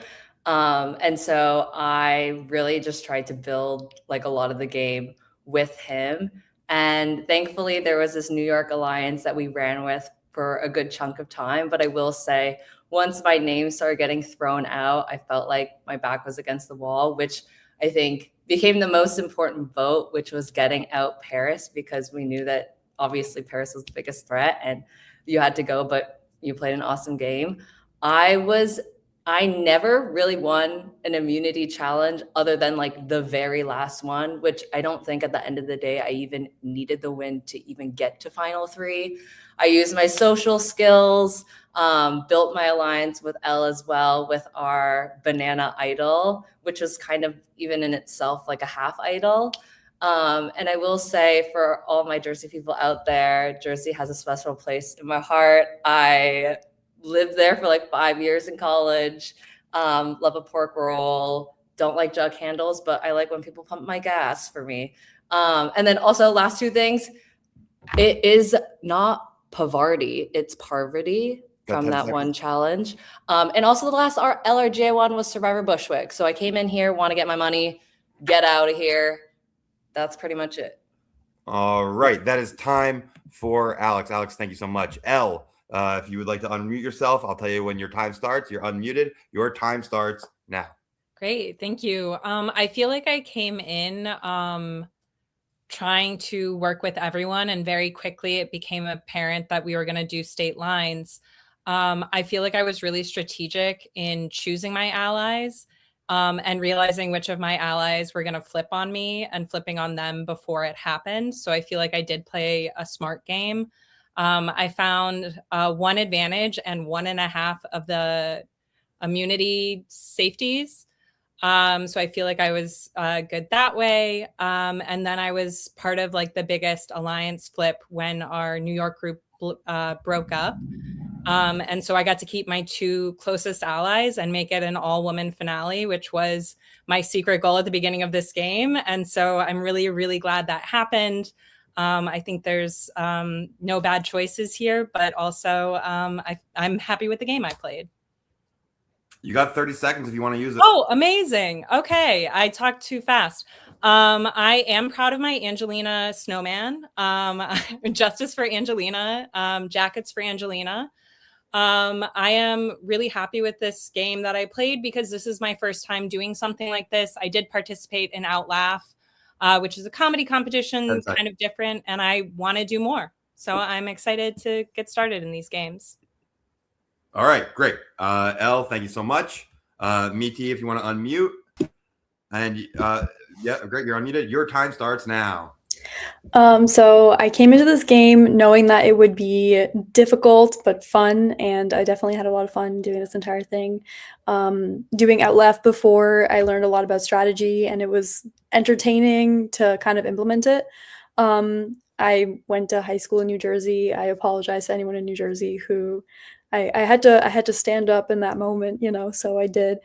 And so I really just tried to build like a lot of the game with him. And thankfully, there was this New York alliance that we ran with for a good chunk of time. But I will say, once my name started getting thrown out, I felt like my back was against the wall, which I think became the most important vote, which was getting out Paris, because we knew that obviously Paris was the biggest threat and you had to go, but you played an awesome game. I never really won an immunity challenge other than like the very last one, which I don't think at the end of the day I even needed the win to even get to final 3. I used my social skills, built my alliance with Elle as well with our banana idol, which was kind of even in itself like a half idol. And I will say for all my Jersey people out there, Jersey has a special place in my heart. I lived there for like 5 years in college. Love a pork roll. Don't like jug handles, but I like when people pump my gas for me. And then also last 2 things, it is not Pavardi, it's Parvati from that one challenge. And also the last LRJ one was Survivor Bushwick. So I came in here, want to get my money, get out of here. That's pretty much it. All right. That is time for Alex. Alex, thank you so much. Elle, if you would like to unmute yourself, I'll tell you when your time starts. You're unmuted. Your time starts now. Great. Thank you. I feel like I came in trying to work with everyone, and very quickly it became apparent that we were going to do state lines. I feel like I was really strategic in choosing my allies. And realizing which of my allies were going to flip on me and flipping on them before it happened. So I feel like I did play a smart game. I found 1 advantage and 1.5 of the immunity safeties. So I feel like I was good that way. And then I was part of like the biggest alliance flip when our New York group broke up. And so I got to keep my 2 closest allies and make it an all-woman finale, which was my secret goal at the beginning of this game. And so I'm really, really glad that happened. I think there's no bad choices here, but also I'm happy with the game I played. You got 30 seconds if you want to use it. Oh, amazing. Okay. I talked too fast. I am proud of my Angelina snowman. Justice for Angelina, jackets for Angelina. I am really happy with this game that I played because this is my first time doing something like this. I did participate in Outlaugh, which is a comedy competition, kind of different, and I want to do more. So I'm excited to get started in these games. All right, great. Elle, thank you so much. Miti, if you want to unmute. And yeah, great, you're unmuted. Your time starts now. So I came into this game knowing that it would be difficult but fun, and I definitely had a lot of fun doing this entire thing. Doing Outlaugh before, I learned a lot about strategy, and it was entertaining to kind of implement it. I went to high school in New Jersey. I apologize to anyone in New Jersey who I had to stand up in that moment, you know, so I did.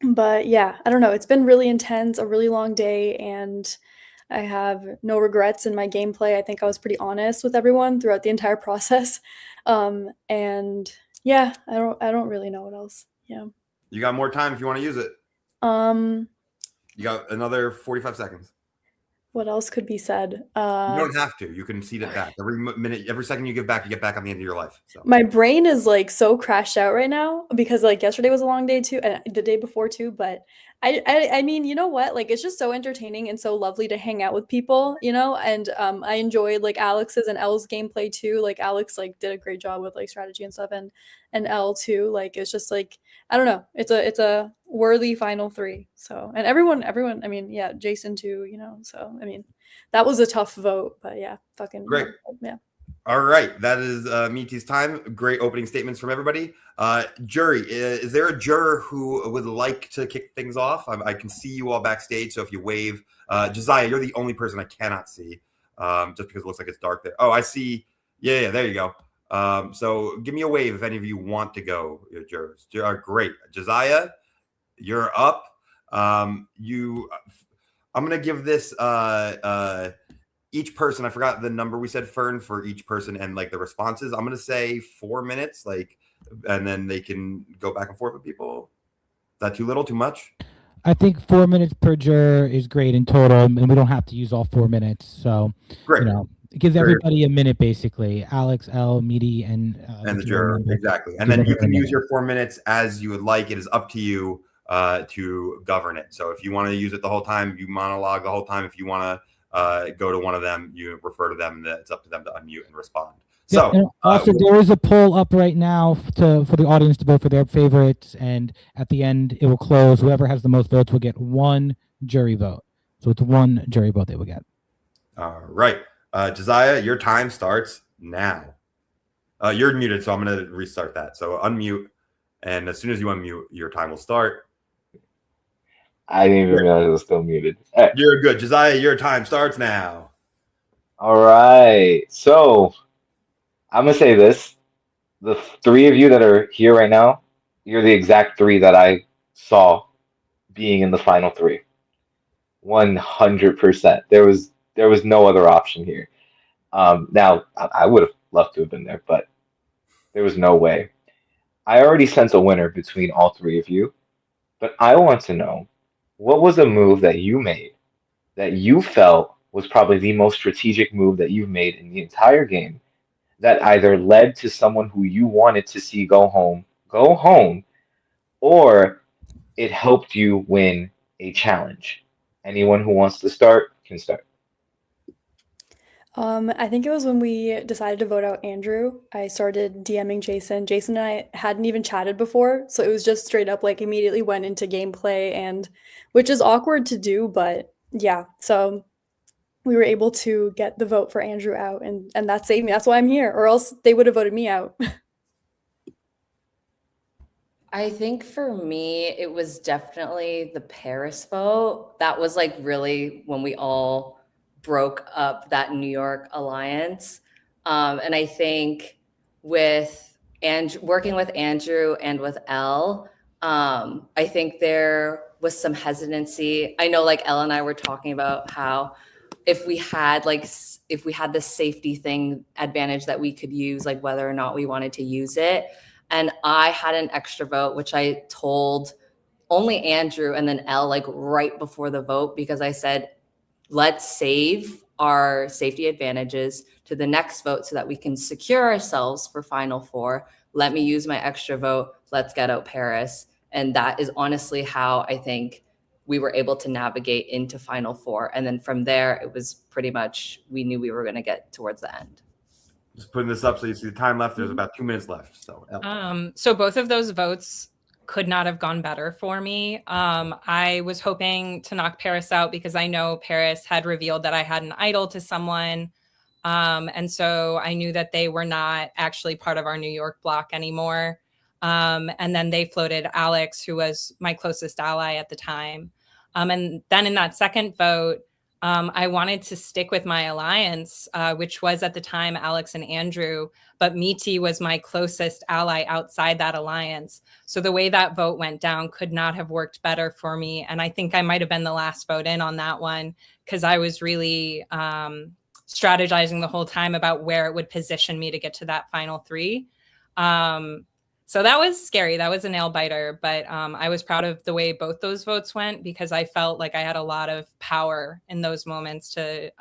But yeah, I don't know. It's been really intense, a really long day, and I have no regrets in my gameplay. I think I was pretty honest with everyone throughout the entire process. And yeah, I don't really know what else. Yeah. You got more time if you want to use it. You got another 45 seconds. What else could be said? You don't have to. You can cede it back. Every minute, every second you give back, you get back on the end of your life. So my brain is like so crashed out right now because like yesterday was a long day too, and the day before too. But I mean, you know what? Like it's just so entertaining and so lovely to hang out with people, you know. And I enjoyed like Alex's and Elle's gameplay too. Like Alex like did a great job with like strategy and stuff, and Elle too. Like it's just like I don't know. It's a worthy final 3. So and everyone. I mean, yeah, Jason too. You know. So I mean, that was a tough vote, but yeah, fucking great. Yeah. All right, that is Miti's time. Great opening statements from everybody. Jury, is there a juror who would like to kick things off? I can see you all backstage, so if you wave. Josiah, you're the only person I cannot see, just because it looks like it's dark there. Oh, I see Yeah, there you go. So give me a wave if any of you want to go. Jurors, great. Josiah, you're up. I'm gonna give this each person. I forgot the number we said, Fern, for each person and like the responses. I'm gonna say 4 minutes, and then they can go back and forth with people. Is that too little? Too much? I think 4 minutes per juror is great in total, and we don't have to use all 4 minutes. So, great. It gives everybody a minute, basically. Alex, L, Meaty, and the juror. Exactly. And then you can use your 4 minutes as you would like. It is up to you to govern it. So if you want to use it the whole time, you monologue the whole time. If you want to go to one of them, you refer to them. It's up to them to unmute and respond. So also, there is a poll up right now for the audience to vote for their favorites, and at the end it will close. Whoever has the most votes will get one jury vote. So it's one jury vote they will get. All right, Josiah, your time starts now. You're muted, so I'm going to restart that. So unmute, and as soon as you unmute, your time will start. I didn't even realize it was still muted. Right. You're good, Josiah. Your time starts now. All right, so I'm gonna say this: the 3 of you that are here right now, you're the exact 3 that I saw being in the final 3. 100%. There was no other option here. Now I would have loved to have been there, but there was no way. I already sense a winner between all 3 of you, but I want to know, what was a move that you made that you felt was probably the most strategic move that you've made in the entire game, that either led to someone who you wanted to see go home, or it helped you win a challenge? Anyone who wants to start can start. I think it was when we decided to vote out Andrew. I started DMing Jason. Jason and I hadn't even chatted before, so it was just straight up like immediately went into gameplay, and which is awkward to do, but yeah. So we were able to get the vote for Andrew out, and that saved me. That's why I'm here, or else they would have voted me out. I think for me, it was definitely the Paris vote. That was like really when we all broke up that New York alliance. And I think with working with Andrew and with Elle, I think there was some hesitancy. I know like Elle and I were talking about how if we had this safety thing advantage that we could use, like whether or not we wanted to use it. And I had an extra vote, which I told only Andrew and then Elle like right before the vote, because I said, let's save our safety advantages to the next vote so that we can secure ourselves for Final Four. Let me use my extra vote. Let's get out Paris. And that is honestly how I think we were able to navigate into Final Four. And then from there, it was pretty much, we knew we were going to get towards the end. Just putting this up so you see the time left. There's about 2 minutes left. So both of those votes could not have gone better for me. I was hoping to knock Paris out because I know Paris had revealed that I had an idol to someone. And so I knew that they were not actually part of our New York block anymore. And then they floated Alex, who was my closest ally at the time. And then in that second vote, I wanted to stick with my alliance, which was at the time Alex and Andrew, but Meaty was my closest ally outside that alliance. So the way that vote went down could not have worked better for me. And I think I might have been the last vote in on that one because I was really strategizing the whole time about where it would position me to get to that final 3. So that was scary. That was a nail biter, but I was proud of the way both those votes went because I felt like I had a lot of power in those moments to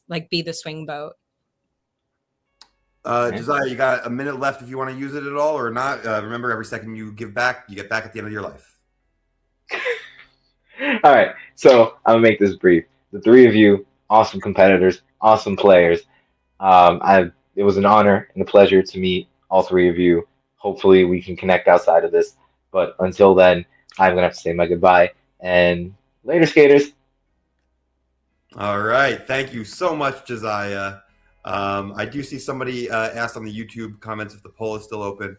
like be the swing vote. Josiah, you got a minute left if you want to use it at all or not. Remember, every second you give back, you get back at the end of your life. All right, so I'm gonna make this brief. The 3 of you, awesome competitors, awesome players. It was an honor and a pleasure to meet all 3 of you. Hopefully we can connect outside of this. But until then, I'm going to have to say my goodbye. And later, skaters. All right. Thank you so much, Josiah. I do see somebody asked on the YouTube comments if the poll is still open.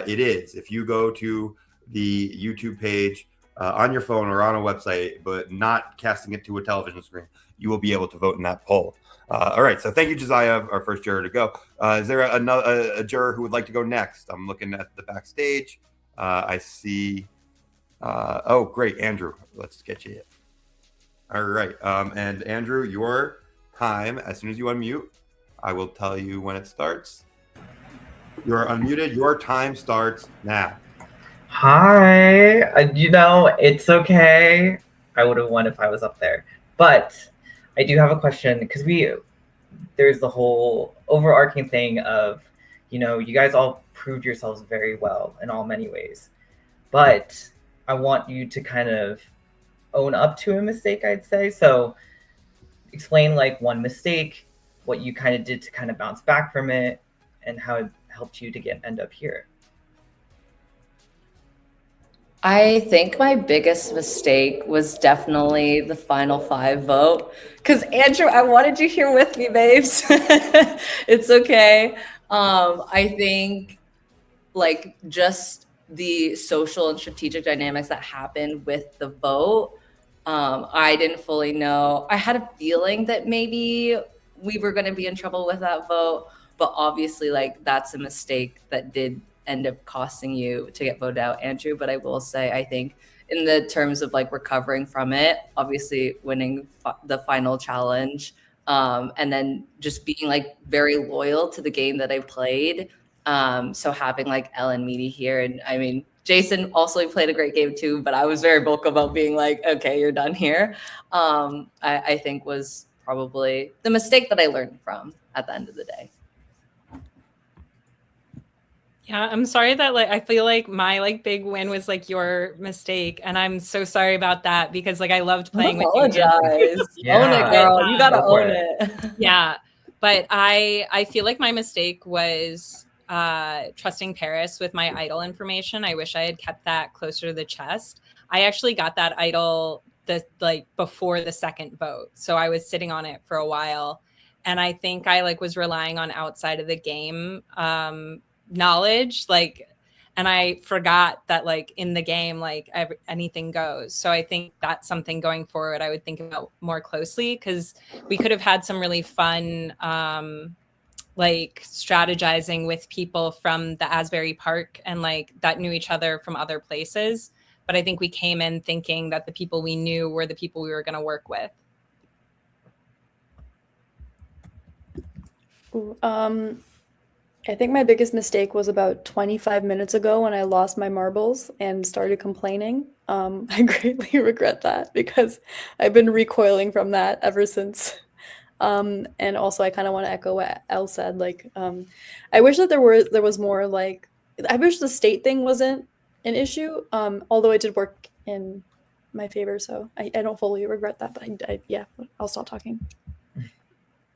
It is. If you go to the YouTube page, on your phone or on a website, but not casting it to a television screen, you will be able to vote in that poll. All right, so thank you, Josiah, our first juror to go. Is there a juror who would like to go next? I'm looking at the backstage. I see. Oh, great, Andrew. Let's get you. All right, and Andrew, your time, as soon as you unmute, I will tell you when it starts. You're unmuted. Your time starts now. Hi. It's okay. I would have won if I was up there. But I do have a question because there's the whole overarching thing of, you guys all proved yourselves very well in all many ways. But I want you to kind of own up to a mistake, I'd say. So explain like one mistake, what you kind of did to kind of bounce back from it, and how it helped you to end up here. I think my biggest mistake was definitely the final 5 vote. Because Andrew, I wanted you here with me, babes. It's okay. I think like just the social and strategic dynamics that happened with the vote. I didn't fully know. I had a feeling that maybe we were going to be in trouble with that vote, but obviously like that's a mistake that did end up costing you to get voted out, Andrew. But I will say, I think in the terms of like recovering from it, obviously winning the final challenge, and then just being like very loyal to the game that I played. So having like Ellen Meady here, and I mean, Jason also played a great game too, but I was very vocal about being like, okay, you're done here. I think was probably the mistake that I learned from at the end of the day. Yeah, I'm sorry that like I feel like my like big win was like your mistake, and I'm so sorry about that because like I loved playing with you. Apologize. Yeah. Own it, girl. You gotta own it. Yeah, but I feel like my mistake was trusting Paris with my idol information. I wish I had kept that closer to the chest. I actually got that idol before the second vote, so I was sitting on it for a while, and I think I like was relying on outside of the game knowledge, and I forgot that like in the game like anything goes. So I think that's something going forward I would think about more closely, because we could have had some really fun like strategizing with people from the Asbury Park and like that knew each other from other places. But I think we came in thinking that the people we knew were the people we were going to work with. I think my biggest mistake was about 25 minutes ago when I lost my marbles and started complaining. I greatly regret that because I've been recoiling from that ever since. And also I kind of want to echo what Elle said. Like, I wish that there was more like, I wish the state thing wasn't an issue. Although it did work in my favor. So I don't fully regret that, but yeah, I'll stop talking.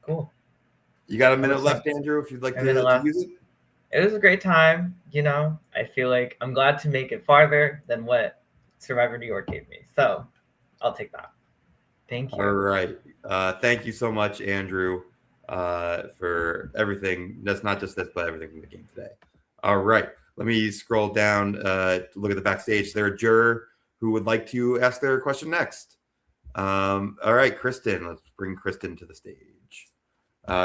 Cool. You got a minute left, Andrew, if you'd like to use it. It was a great time. I feel like I'm glad to make it farther than what Survivor New York gave me. So I'll take that. Thank you. All right. Thank you so much, Andrew, for everything. That's not just this, but everything from the game today. All right. Let me scroll down to look at the backstage. Is there a juror who would like to ask their question next? All right, Kristen. Let's bring Kristen to the stage.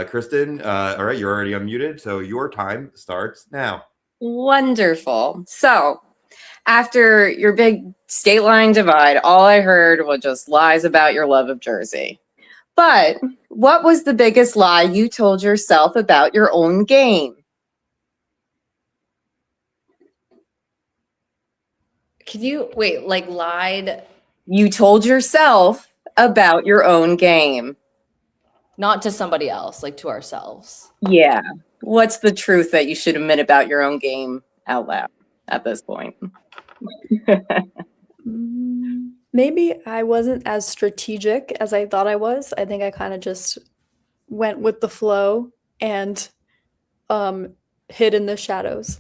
Kristen, all right, you're already unmuted, so your time starts now. Wonderful. So, after your big state line divide, all I heard was just lies about your love of Jersey. But what was the biggest lie you told yourself about your own game? Can you wait, like lied? You told yourself about your own game. Not to somebody else, like to ourselves. Yeah. What's the truth that you should admit about your own game out loud at this point? Maybe I wasn't as strategic as I thought I was. I think I kind of just went with the flow and hid in the shadows.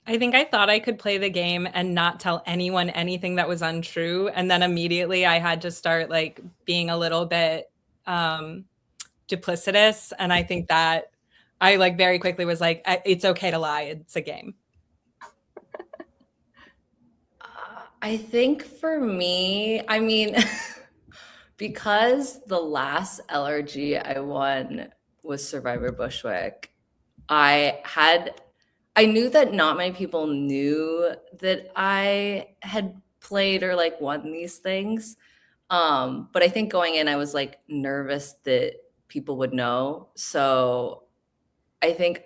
I think I thought I could play the game and not tell anyone anything that was untrue. And then immediately I had to start like being a little bit duplicitous. And I think that I like very quickly was like, it's okay to lie. It's a game. I think for me, I mean, because the last LRG I won was Survivor Bushwick, I knew that not many people knew that I had played or like won these things. But I think going in, I was like nervous that people would know. So I think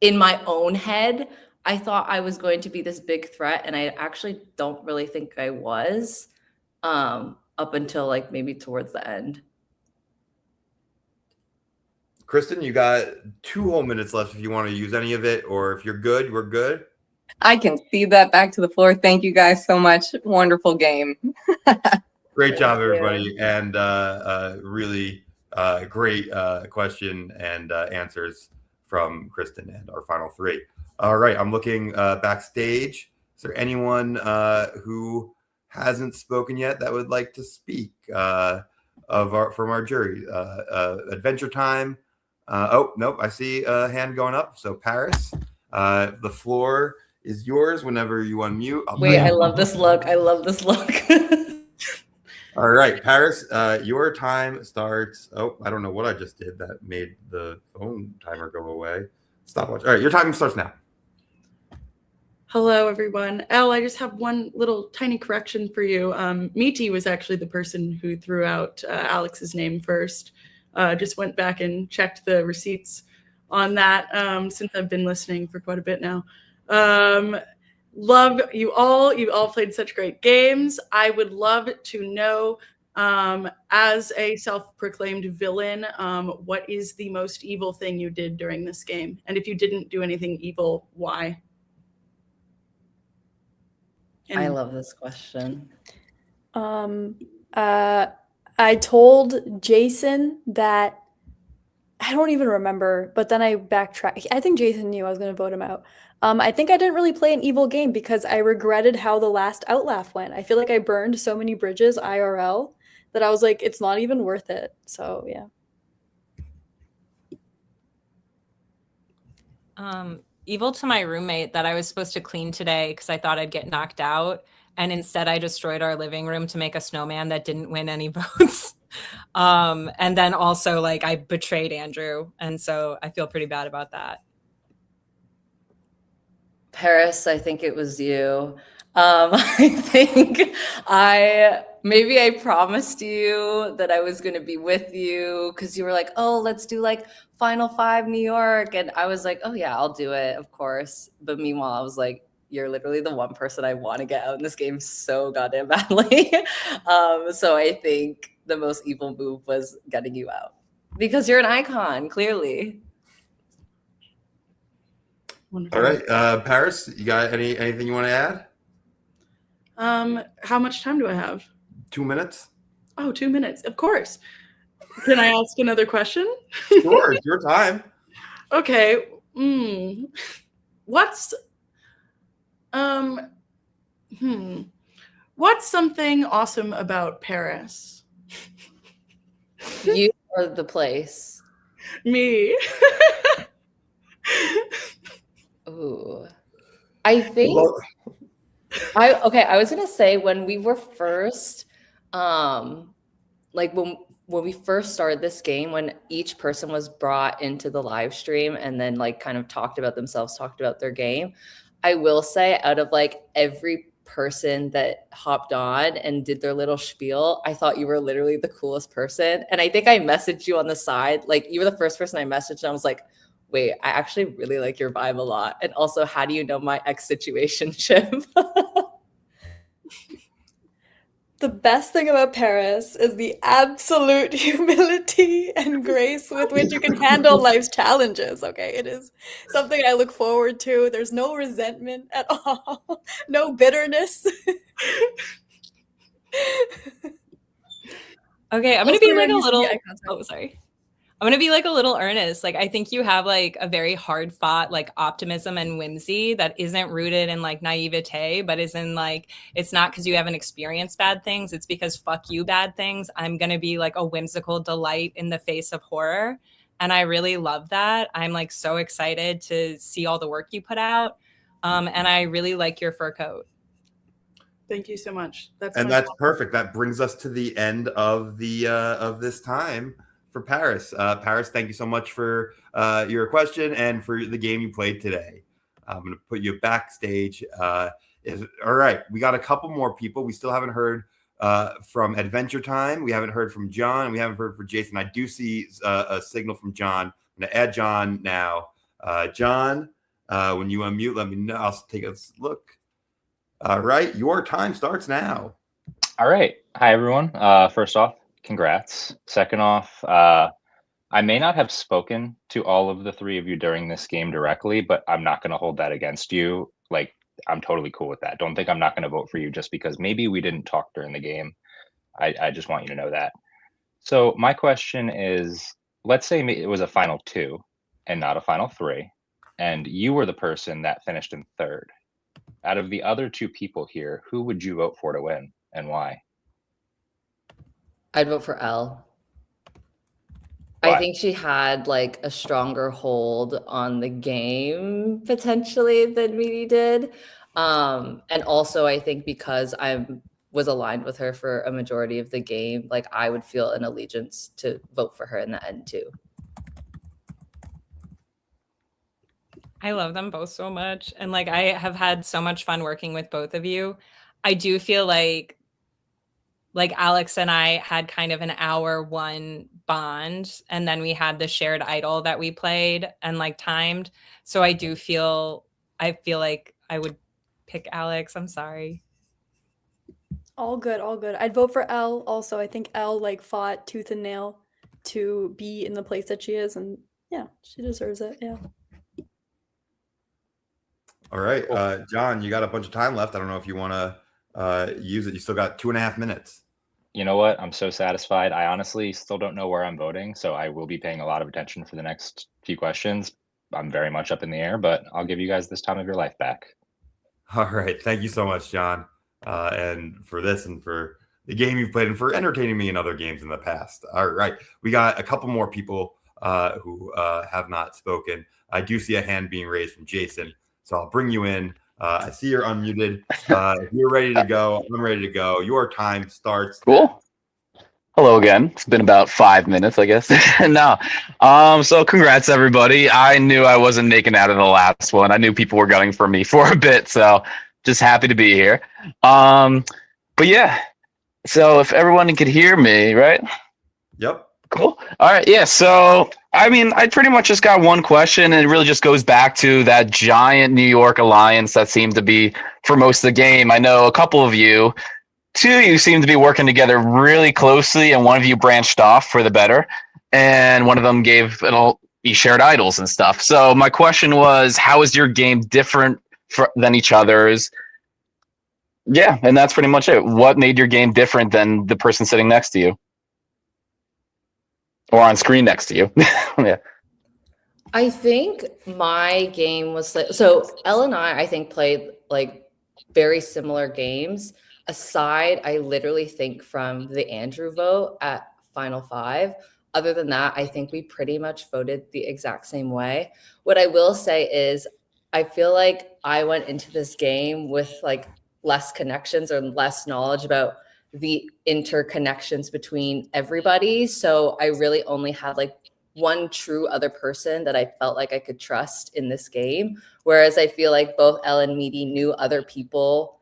in my own head, I thought I was going to be this big threat, and I actually don't really think I was up until like maybe towards the end. Kristen, you got 2 whole minutes left if you want to use any of it, or if you're good, we're good. I can see that. Back to the floor. Thank you guys so much. Wonderful game. Great job, everybody, and really great question and answers from Kristen and our final 3. All right, I'm looking backstage. Is there anyone who hasn't spoken yet that would like to speak from our jury? Adventure Time. Oh, nope, I see a hand going up. So Paris, the floor is yours whenever you unmute. Wait, I love this look. I love this look. All right, Paris, your time starts. Oh, I don't know what I just did that made the phone timer go away. Stopwatch. All right, your time starts now. Hello, everyone. Elle, I just have one little tiny correction for you. Miti was actually the person who threw out Alex's name first. Just went back and checked the receipts on that since I've been listening for quite a bit now. Love you all. You all played such great games. I would love to know, as a self-proclaimed villain, what is the most evil thing you did during this game? And if you didn't do anything evil, why? I love this question. I told Jason that I don't even remember, but then I backtracked. I think Jason knew I was going to vote him out. I think I didn't really play an evil game because I regretted how the last Outlaugh went. I feel like I burned so many bridges IRL that I was like, it's not even worth it. So yeah. Evil to my roommate that I was supposed to clean today because I thought I'd get knocked out. And instead I destroyed our living room to make a snowman that didn't win any votes. And then also like I betrayed Andrew. And so I feel pretty bad about that. Paris, I think it was you. I think maybe I promised you that I was going to be with you because you were like, oh, let's do like Final 5 New York. And I was like, oh yeah, I'll do it, of course. But meanwhile, I was like, you're literally the one person I want to get out in this game so goddamn badly. So I think the most evil move was getting you out because you're an icon, clearly. All right, Paris, you got anything you want to add? How much time do I have? 2 minutes. Oh, 2 minutes. Of course. Can I ask another question? Sure, it's your time. Okay. What's something awesome about Paris? You are the place. Me. Ooh. I think I was gonna say when we were first like when we first started this game, when each person was brought into the live stream and then like kind of talked about themselves, talked about their game, I will say out of like every person that hopped on and did their little spiel, I thought you were literally the coolest person. And I think I messaged you on the side, like you were the first person I messaged and I was like, wait, I actually really like your vibe a lot. And also, how do you know my ex situationship? The best thing about Paris is the absolute humility and grace with which you can handle life's challenges, okay? It is something I look forward to. There's no resentment at all, no bitterness. Okay, I'm going to be like a little... Oh, sorry. I'm going to be like a little earnest. Like, I think you have like a very hard fought, like optimism and whimsy that isn't rooted in like naivete, but is in like, it's not because you haven't experienced bad things. It's because fuck you bad things. I'm going to be like a whimsical delight in the face of horror. And I really love that. I'm like so excited to see all the work you put out. And I really like your fur coat. Thank you so much. That's perfect. That brings us to the end of the of this time for Paris. Paris, thank you so much for your question and for the game you played today. I'm going to put you backstage. All right, we got a couple more people. We still haven't heard from Adventure Time. We haven't heard from John. We haven't heard from Jason. I do see a signal from John. I'm going to add John now. John, when you unmute, let me know. I'll take a look. All right, your time starts now. All right. Hi, everyone. First off, congrats. Second off, I may not have spoken to all of the three of you during this game directly, but I'm not going to hold that against you. Like, I'm totally cool with that. Don't think I'm not going to vote for you just because maybe we didn't talk during the game. I just want you to know that. So my question is, let's say it was a final 2 and not a final 3, and you were the person that finished in 3rd. Out of the other 2 people here, who would you vote for to win and why? I'd vote for Elle. Why? I think she had like a stronger hold on the game potentially than Meaty did. And also I think because I was aligned with her for a majority of the game, like I would feel an allegiance to vote for her in the end too. I love them both so much. And like, I have had so much fun working with both of you. I do feel like Alex and I had kind of an hour one bond, and then we had the shared idol that we played and like timed. So I feel like I would pick Alex. I'm sorry. All good, all good. I'd vote for Elle also. I think Elle like fought tooth and nail to be in the place that she is, and yeah, she deserves it. Yeah. All right, John, you got a bunch of time left. I don't know if you want to use it. You still got 2.5 minutes. You know what? I'm so satisfied. I honestly still don't know where I'm voting, so I will be paying a lot of attention for the next few questions. I'm very much up in the air, but I'll give you guys this time of your life back. All right. Thank you so much, John, and for this and for the game you've played and for entertaining me in other games in the past. All right. We got a couple more people who have not spoken. I do see a hand being raised from Jason, so I'll bring you in. I see you're unmuted. If you're ready to go, I'm ready to go. Your time starts. Cool. Hello again. It's been about 5 minutes, I guess. No. So congrats, everybody. I knew I wasn't making out of the last one. I knew people were going for me for a bit, so just happy to be here. But yeah. So if everyone could hear me, right? Yep. Cool. All right. Yeah. So, I mean, I pretty much just got one question, and it really just goes back to that giant New York alliance that seemed to be for most of the game. I know a couple of you, 2 of you seem to be working together really closely, and one of you branched off for the better, and one of them gave you shared idols and stuff. So my question was, how is your game different than each other's? Yeah. And that's pretty much it. What made your game different than the person sitting next to you? Or on screen next to you. Yeah. I think my game was like, so Elle and I think played like very similar games. Aside, I literally think from the Andrew vote at Final 5. Other than that, I think we pretty much voted the exact same way. What I will say is I feel like I went into this game with like less connections or less knowledge about the interconnections between everybody. So I really only had like one true other person that I felt like I could trust in this game. Whereas I feel like both Elle and Meaty knew other people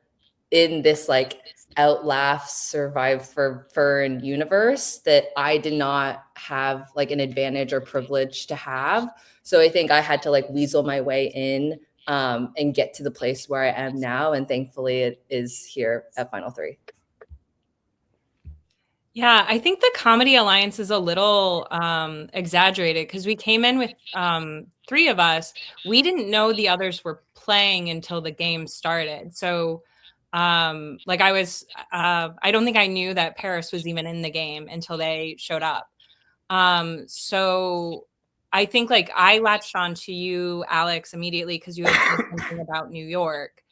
in this like Outlaugh, SurviFern universe that I did not have like an advantage or privilege to have. So I think I had to like weasel my way in and get to the place where I am now. And thankfully it is here at Final 3. Yeah, I think the Comedy Alliance is a little exaggerated because we came in with 3 of us. We didn't know the others were playing until the game started. So like I don't think I knew that Paris was even in the game until they showed up. So I think like I latched on to you, Alex, immediately because you had said something about New York.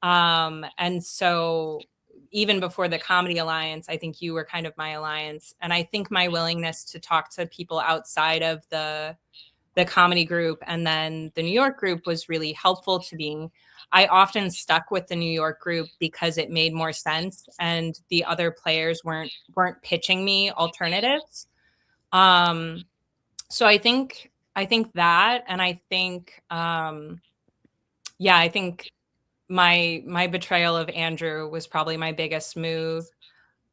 And so even before the Comedy Alliance, I think you were kind of my alliance. And I think my willingness to talk to people outside of the comedy group and then the New York group was really helpful to me. I often stuck with the New York group because it made more sense and the other players weren't pitching me alternatives. So I think that, and I think I think my betrayal of Andrew was probably my biggest move.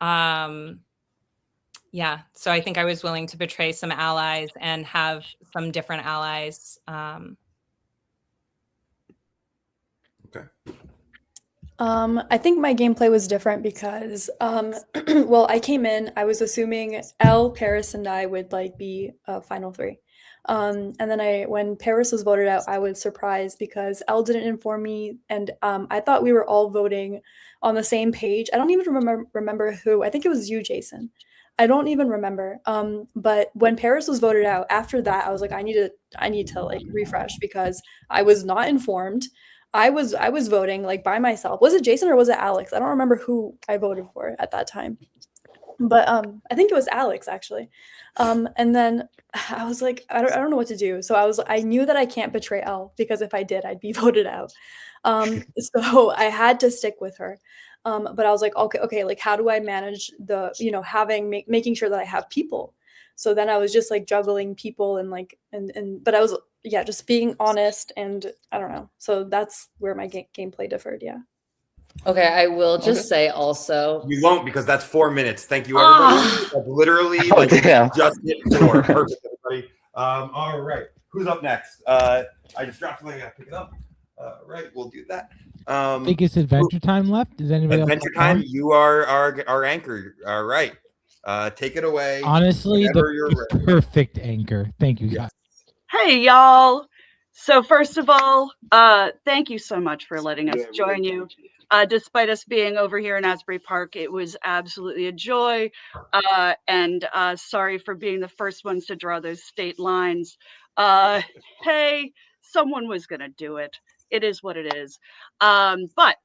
So I think I was willing to betray some allies and have some different allies. Okay. I think my gameplay was different because, well, I came in, I was assuming Elle, Paris, and I would like be final three. And then when Paris was voted out, I was surprised because Elle didn't inform me, and I thought we were all voting on the same page. I don't even remember who. I think it was you, Jason. I don't even remember. But when Paris was voted out, after that, I was like, I need to like refresh because I was not informed. I was voting like by myself. Was it Jason or was it Alex? I don't remember who I voted for at that time. But I think it was Alex actually. And then I was like, I don't know what to do. So I knew that I can't betray Elle because if I did, I'd be voted out. So I had to stick with her. But I was like, okay, like how do I manage the, making sure that I have people? So then I was just like juggling people and like, but I was, just being honest and I don't know. So that's where my gameplay differed. Yeah. Okay, I will just say also. You won't because that's 4 minutes. Thank you, everybody. That's literally just hit 4. Perfect, everybody. All right. Who's up next? I just dropped something. I gotta pick it up. Right, we'll do that. Biggest adventure time left? Is anybody adventure else time? You are our anchor. All right. Take it away. Honestly, the perfect anchor. Thank you, guys. Hey, y'all. So first of all, thank you so much for letting us join you. Despite us being over here in Asbury Park, it was absolutely a joy. And sorry for being the first ones to draw those state lines. Hey, someone was going to do it. It is what it is. But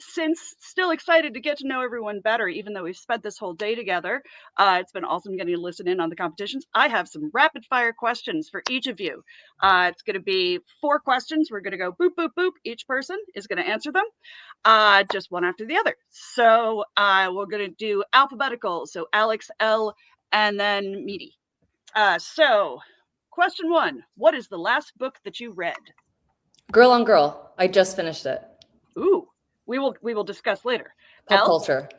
since still excited to get to know everyone better, even though we've spent this whole day together, it's been awesome getting to listen in on the competitions. I have some rapid fire questions for each of you. It's going to be 4 questions. We're going to go boop, boop, boop. Each person is going to answer them, just one after the other. So we're going to do alphabetical. So Alex, Elle, and then Meaty. So question 1, what is the last book that you read? Girl on Girl. I just finished it. Ooh. We will discuss later. Pop culture.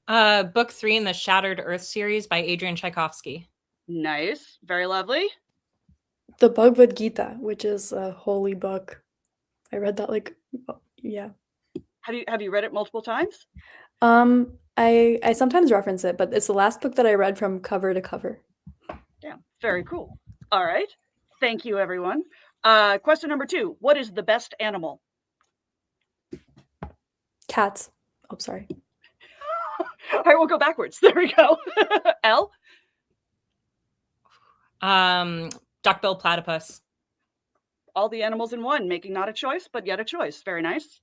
Book 3 in the Shattered Earth series by Adrian Tchaikovsky. Nice. Very lovely. The Bhagavad Gita, which is a holy book. I read that Have you read it multiple times? I sometimes reference it, but it's the last book that I read from cover to cover. Yeah, very cool. All right. Thank you, everyone. Question number 2. What is the best animal? Cats. Oh, sorry. All right, we'll go backwards. There we go. Elle? Duck-billed platypus. All the animals in one, making not a choice, but yet a choice. Very nice.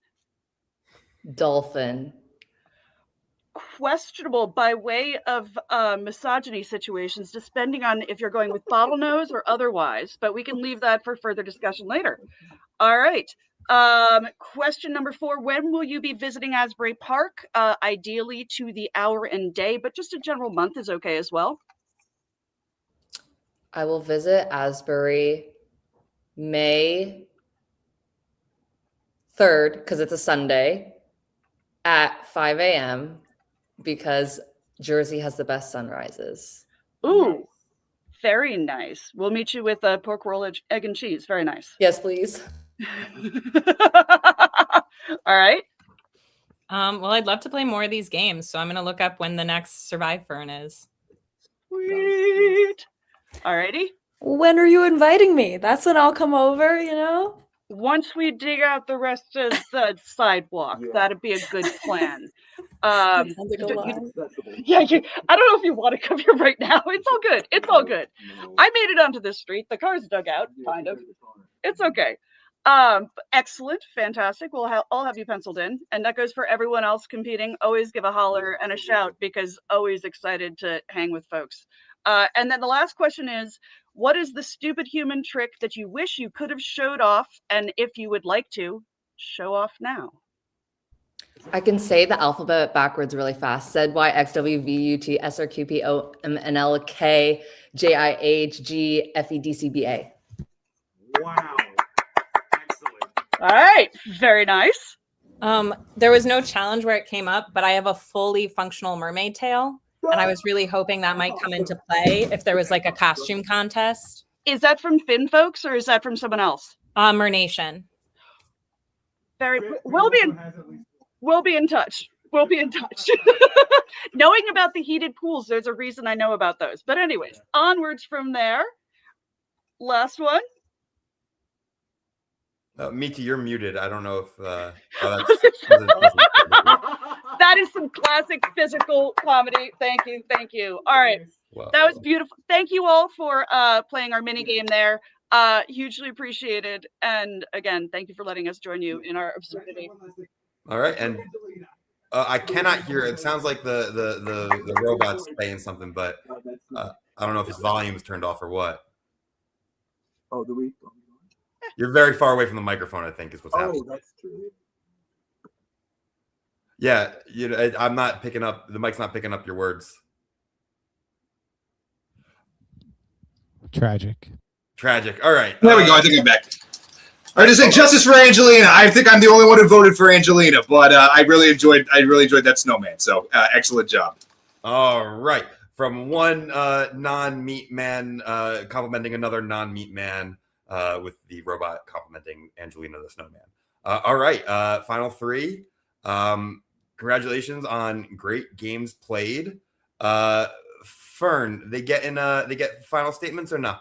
Dolphin. Questionable by way of misogyny situations, depending on if you're going with bottlenose or otherwise, but we can leave that for further discussion later. All right. Question number 4, when will you be visiting Asbury Park? Ideally to the hour and day, but just a general month is okay as well. I will visit Asbury May 3rd, because it's a Sunday, at 5 a.m. because Jersey has the best sunrises. Ooh, very nice. We'll meet you with pork roll, egg and cheese. Very nice. Yes, please. All right. Well, I'd love to play more of these games, so I'm going to look up when the next SurviFern is. Sweet. Alrighty. When are you inviting me? That's when I'll come over, Once we dig out the rest of the sidewalk, that'd be a good plan. I don't know if you want to come here right now. It's all good. It's all good. I made it onto this street. The car's dug out, kind of. It's okay. Excellent, fantastic. We'll all have you penciled in, and that goes for everyone else competing. Always give a holler and a shout because always excited to hang with folks. And then the last question is, what is the stupid human trick that you wish you could have showed off, and if you would like to, show off now. I can say the alphabet backwards really fast. Z Y X W V U T S R Q P O M N L K J I H G F E D C B A. Wow. All right, very nice. There was no challenge where it came up, but I have a fully functional mermaid tail, and I was really hoping that might come into play if there was like a costume contest. Is that from Finn folks or is that from someone else? Mernation. We'll be in touch. We'll be in touch. Knowing about the heated pools, there's a reason I know about those. But anyways, onwards from there. Last one. Mita, you're muted. I don't know if that is some classic physical comedy. Thank you. All right, that was beautiful. Thank you all for playing our mini game there. Hugely appreciated. And again, thank you for letting us join you in our absurdity. All right, and I cannot hear. It sounds like the robot's saying something, but I don't know if his volume is turned off or what. Oh, do we? You're very far away from the microphone, I think, is what's happening. Oh, that's true. Yeah, I'm not picking up. The mic's not picking up your words. Tragic. All right. There we go. I think I'm back. All right, to say justice for Angelina. I think I'm the only one who voted for Angelina, but I really enjoyed that snowman. So excellent job. All right. From one non-meat man complimenting another non-meat man. With the robot complimenting Angelina the snowman. All right, final three. Congratulations on great games played. Fern, they get final statements or no?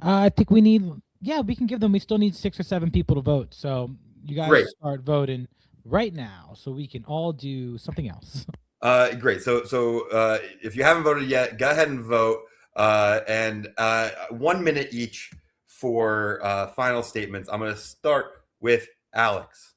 I think we need. Yeah, we can give them. We still need 6 or 7 people to vote. So you guys start voting right now, so we can all do something else. Great. So if you haven't voted yet, go ahead and vote. And 1 minute each for final statements. I'm going to start with Alex.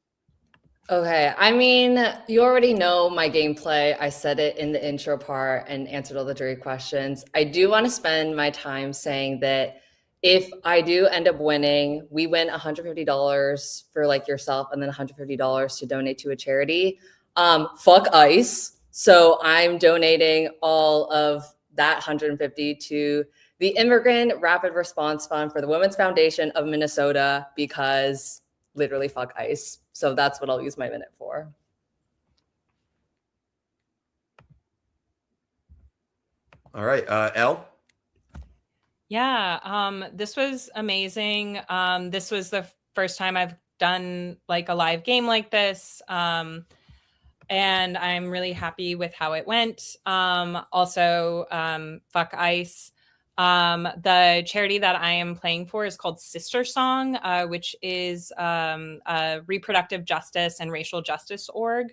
Okay, I mean, you already know my gameplay. I said it in the intro part and answered all the jury questions. I do want to spend my time saying that if I do end up winning, we win $150 for like yourself and then $150 to donate to a charity. Fuck ICE. So I'm donating all of that $150 to the Immigrant Rapid Response Fund for the Women's Foundation of Minnesota, because literally fuck ICE. So that's what I'll use my minute for. All right, Elle? Yeah, this was amazing. This was the first time I've done like a live game like this. And I'm really happy with how it went. Also, fuck ICE. The charity that I am playing for is called Sister Song, which is a reproductive justice and racial justice org.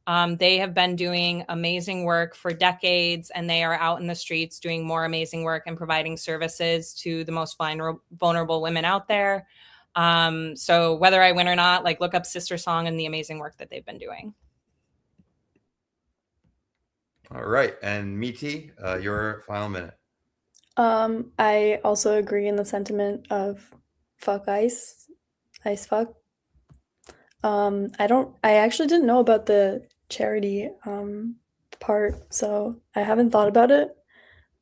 They have been doing amazing work for decades, and they are out in the streets doing more amazing work and providing services to the most vulnerable women out there. So whether I win or not, like look up Sister Song and the amazing work that they've been doing. All right, and Miti, your final minute. I also agree in the sentiment of fuck ICE fuck. I actually didn't know about the charity part, so I haven't thought about it,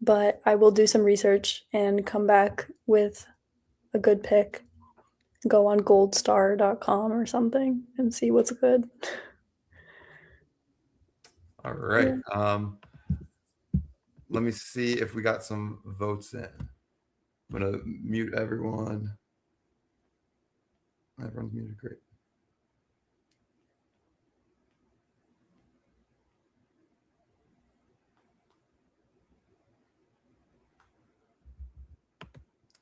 but I will do some research and come back with a good pick. Go on goldstar.com or something and see what's good. All right. Let me see if we got some votes in. I'm going to mute everyone. Everyone's muted. Great.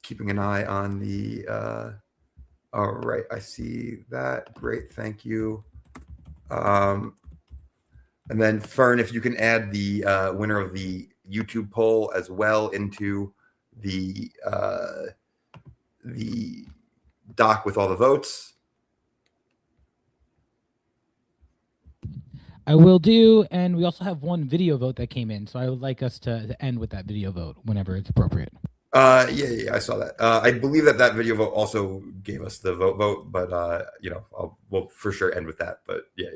Keeping an eye on the... all right. I see that. Great. Thank you. And then, Fern, if you can add the winner of the YouTube poll as well into the doc with all the votes. I will do, and we also have one video vote that came in, so I would like us to end with that video vote whenever it's appropriate. Yeah, I saw that. I believe that video vote also gave us the vote, but I'll we'll for sure end with that. But yeah.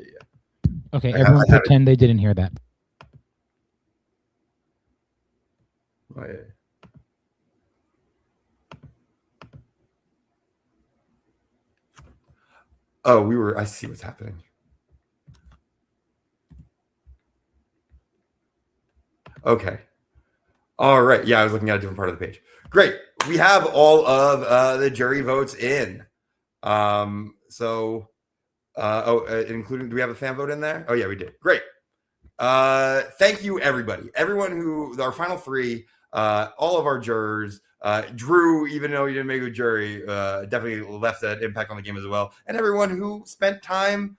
Okay, everyone pretend they didn't hear that. Oh, yeah. Oh, I see what's happening. Okay. All right. Yeah, I was looking at a different part of the page. Great. We have all of the jury votes in. Including, do we have a fan vote in there? Oh, yeah, we did. Great. Thank you, everybody. Everyone who, our final three, all of our jurors, Drew, even though he didn't make a jury, definitely left an impact on the game as well. And everyone who spent time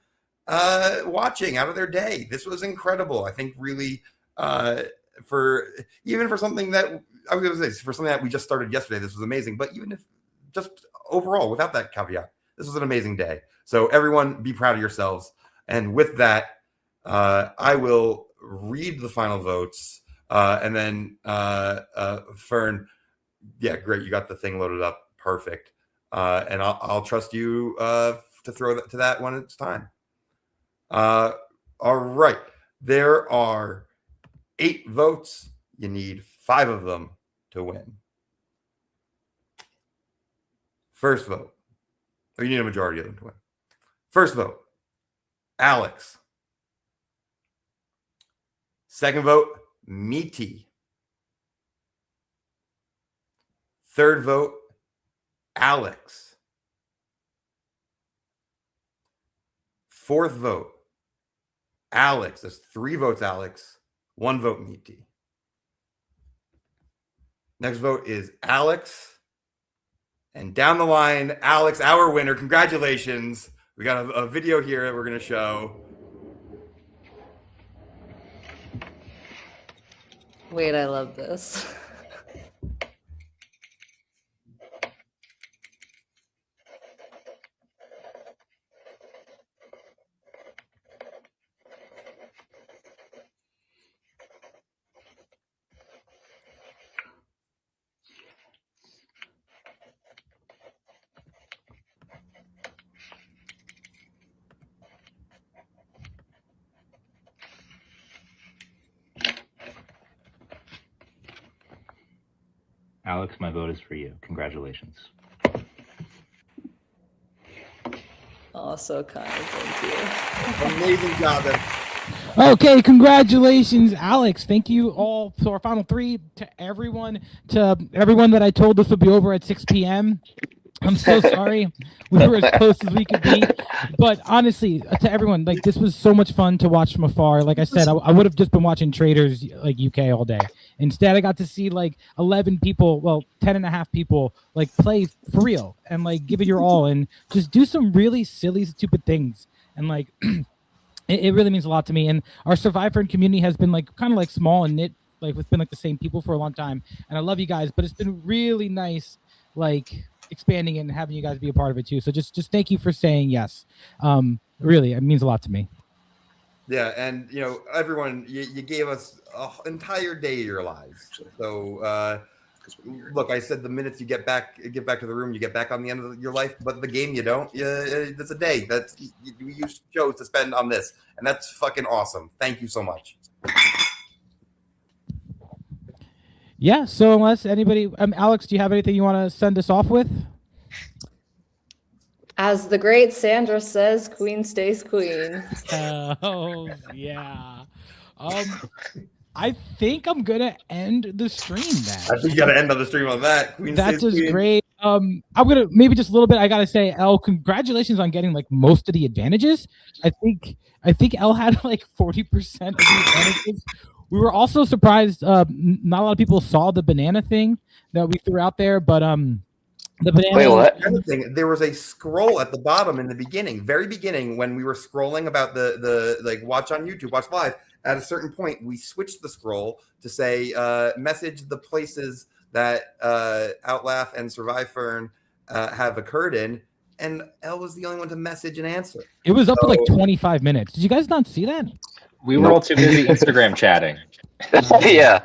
watching out of their day. This was incredible. I think really for something that I was going to say, for something that we just started yesterday, this was amazing. But even if just overall, without that caveat, this was an amazing day. So everyone be proud of yourselves. And with that, I will read the final votes. And then Fern, yeah, great. You got the thing loaded up. Perfect. And I'll trust you to throw that to that when it's time. All right. There are 8 votes. You need 5 of them to win. First vote. Or you need a majority of them to win. First vote, Alex. Second vote, Meaty. Third vote, Alex. Fourth vote, Alex. There's 3 votes, Alex. 1 vote, Meaty. Next vote is Alex. And down the line, Alex, our winner. Congratulations. We got a video here that we're going to show. Wait, I love this. Alex, my vote is for you. Congratulations. Oh, so kind. Thank you. Amazing job. Okay, congratulations, Alex. Thank you all. So our final 3 to everyone that I told this would be over at 6 p.m. I'm so sorry. We were as close as we could be. But honestly, to everyone, like, this was so much fun to watch from afar. Like I said, I would have just been watching Traders like UK all day. Instead, I got to see like 11 people, well, 10 and a half people, like, play for real and like give it your all and just do some really silly, stupid things. And like it really means a lot to me. And our SurviFern community has been like kind of like small and knit, like it's been like the same people for a long time. And I love you guys, but it's been really nice, like, expanding it and having you guys be a part of it too. So just thank you for saying yes. Really, it means a lot to me. Yeah, and you know, everyone, you gave us an entire day of your lives. So look, I said the minutes you get back to the room, you get back on the end of your life, but the game you don't. That's a day that's you chose to spend on this, and that's fucking awesome. Thank you so much. Yeah, so unless anybody, Alex, do you have anything you want to send us off with? As the great Sandra says, queen stays queen. Oh, yeah. I think I'm going to end the stream then. I think you got to end on the stream on that. That's just great. I'm going to, maybe just a little bit, I got to say, Elle, congratulations on getting like most of the advantages. I think Elle had like 40% of the advantages. We were also surprised. Not a lot of people saw the banana thing that we threw out there, but the banana. Wait, what? There was a scroll at the bottom in the beginning, very beginning, when we were scrolling about the like watch on YouTube, watch live. At a certain point, we switched the scroll to say message the places that Outlaugh and SurviFern have occurred in, and Elle was the only one to message and answer. It was up to like 25 minutes. Did you guys not see that? We were all too busy Instagram chatting. Yeah.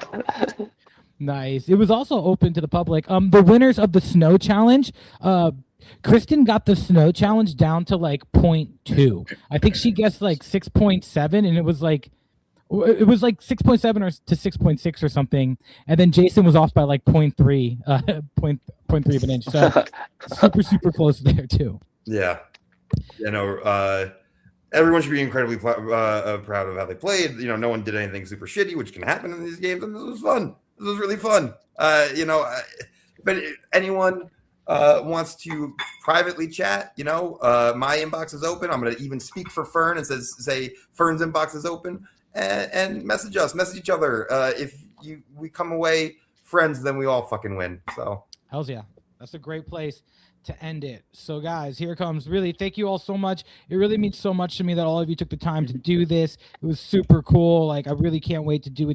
Nice. It was also open to the public. The winners of the snow challenge, Kristen got the snow challenge down to like 0.2. I think she guessed like 6.7, and it was like 6.7 or to 6.6 or something. And then Jason was off by like 0.3, 0.3 of an inch. So super close there too. Yeah. You know, everyone should be incredibly proud of how they played. You know, no one did anything super shitty, which can happen in these games, and this was fun. This was really fun. You know, but if anyone wants to privately chat, you know, my inbox is open. I'm going to even speak for Fern and say Fern's inbox is open, and message us, message each other. If we come away friends, then we all fucking win. So hells yeah, that's a great place to end it. So guys, here comes. Really, thank you all so much. It really means so much to me that all of you took the time to do this. It was super cool. Like, I really can't wait to do it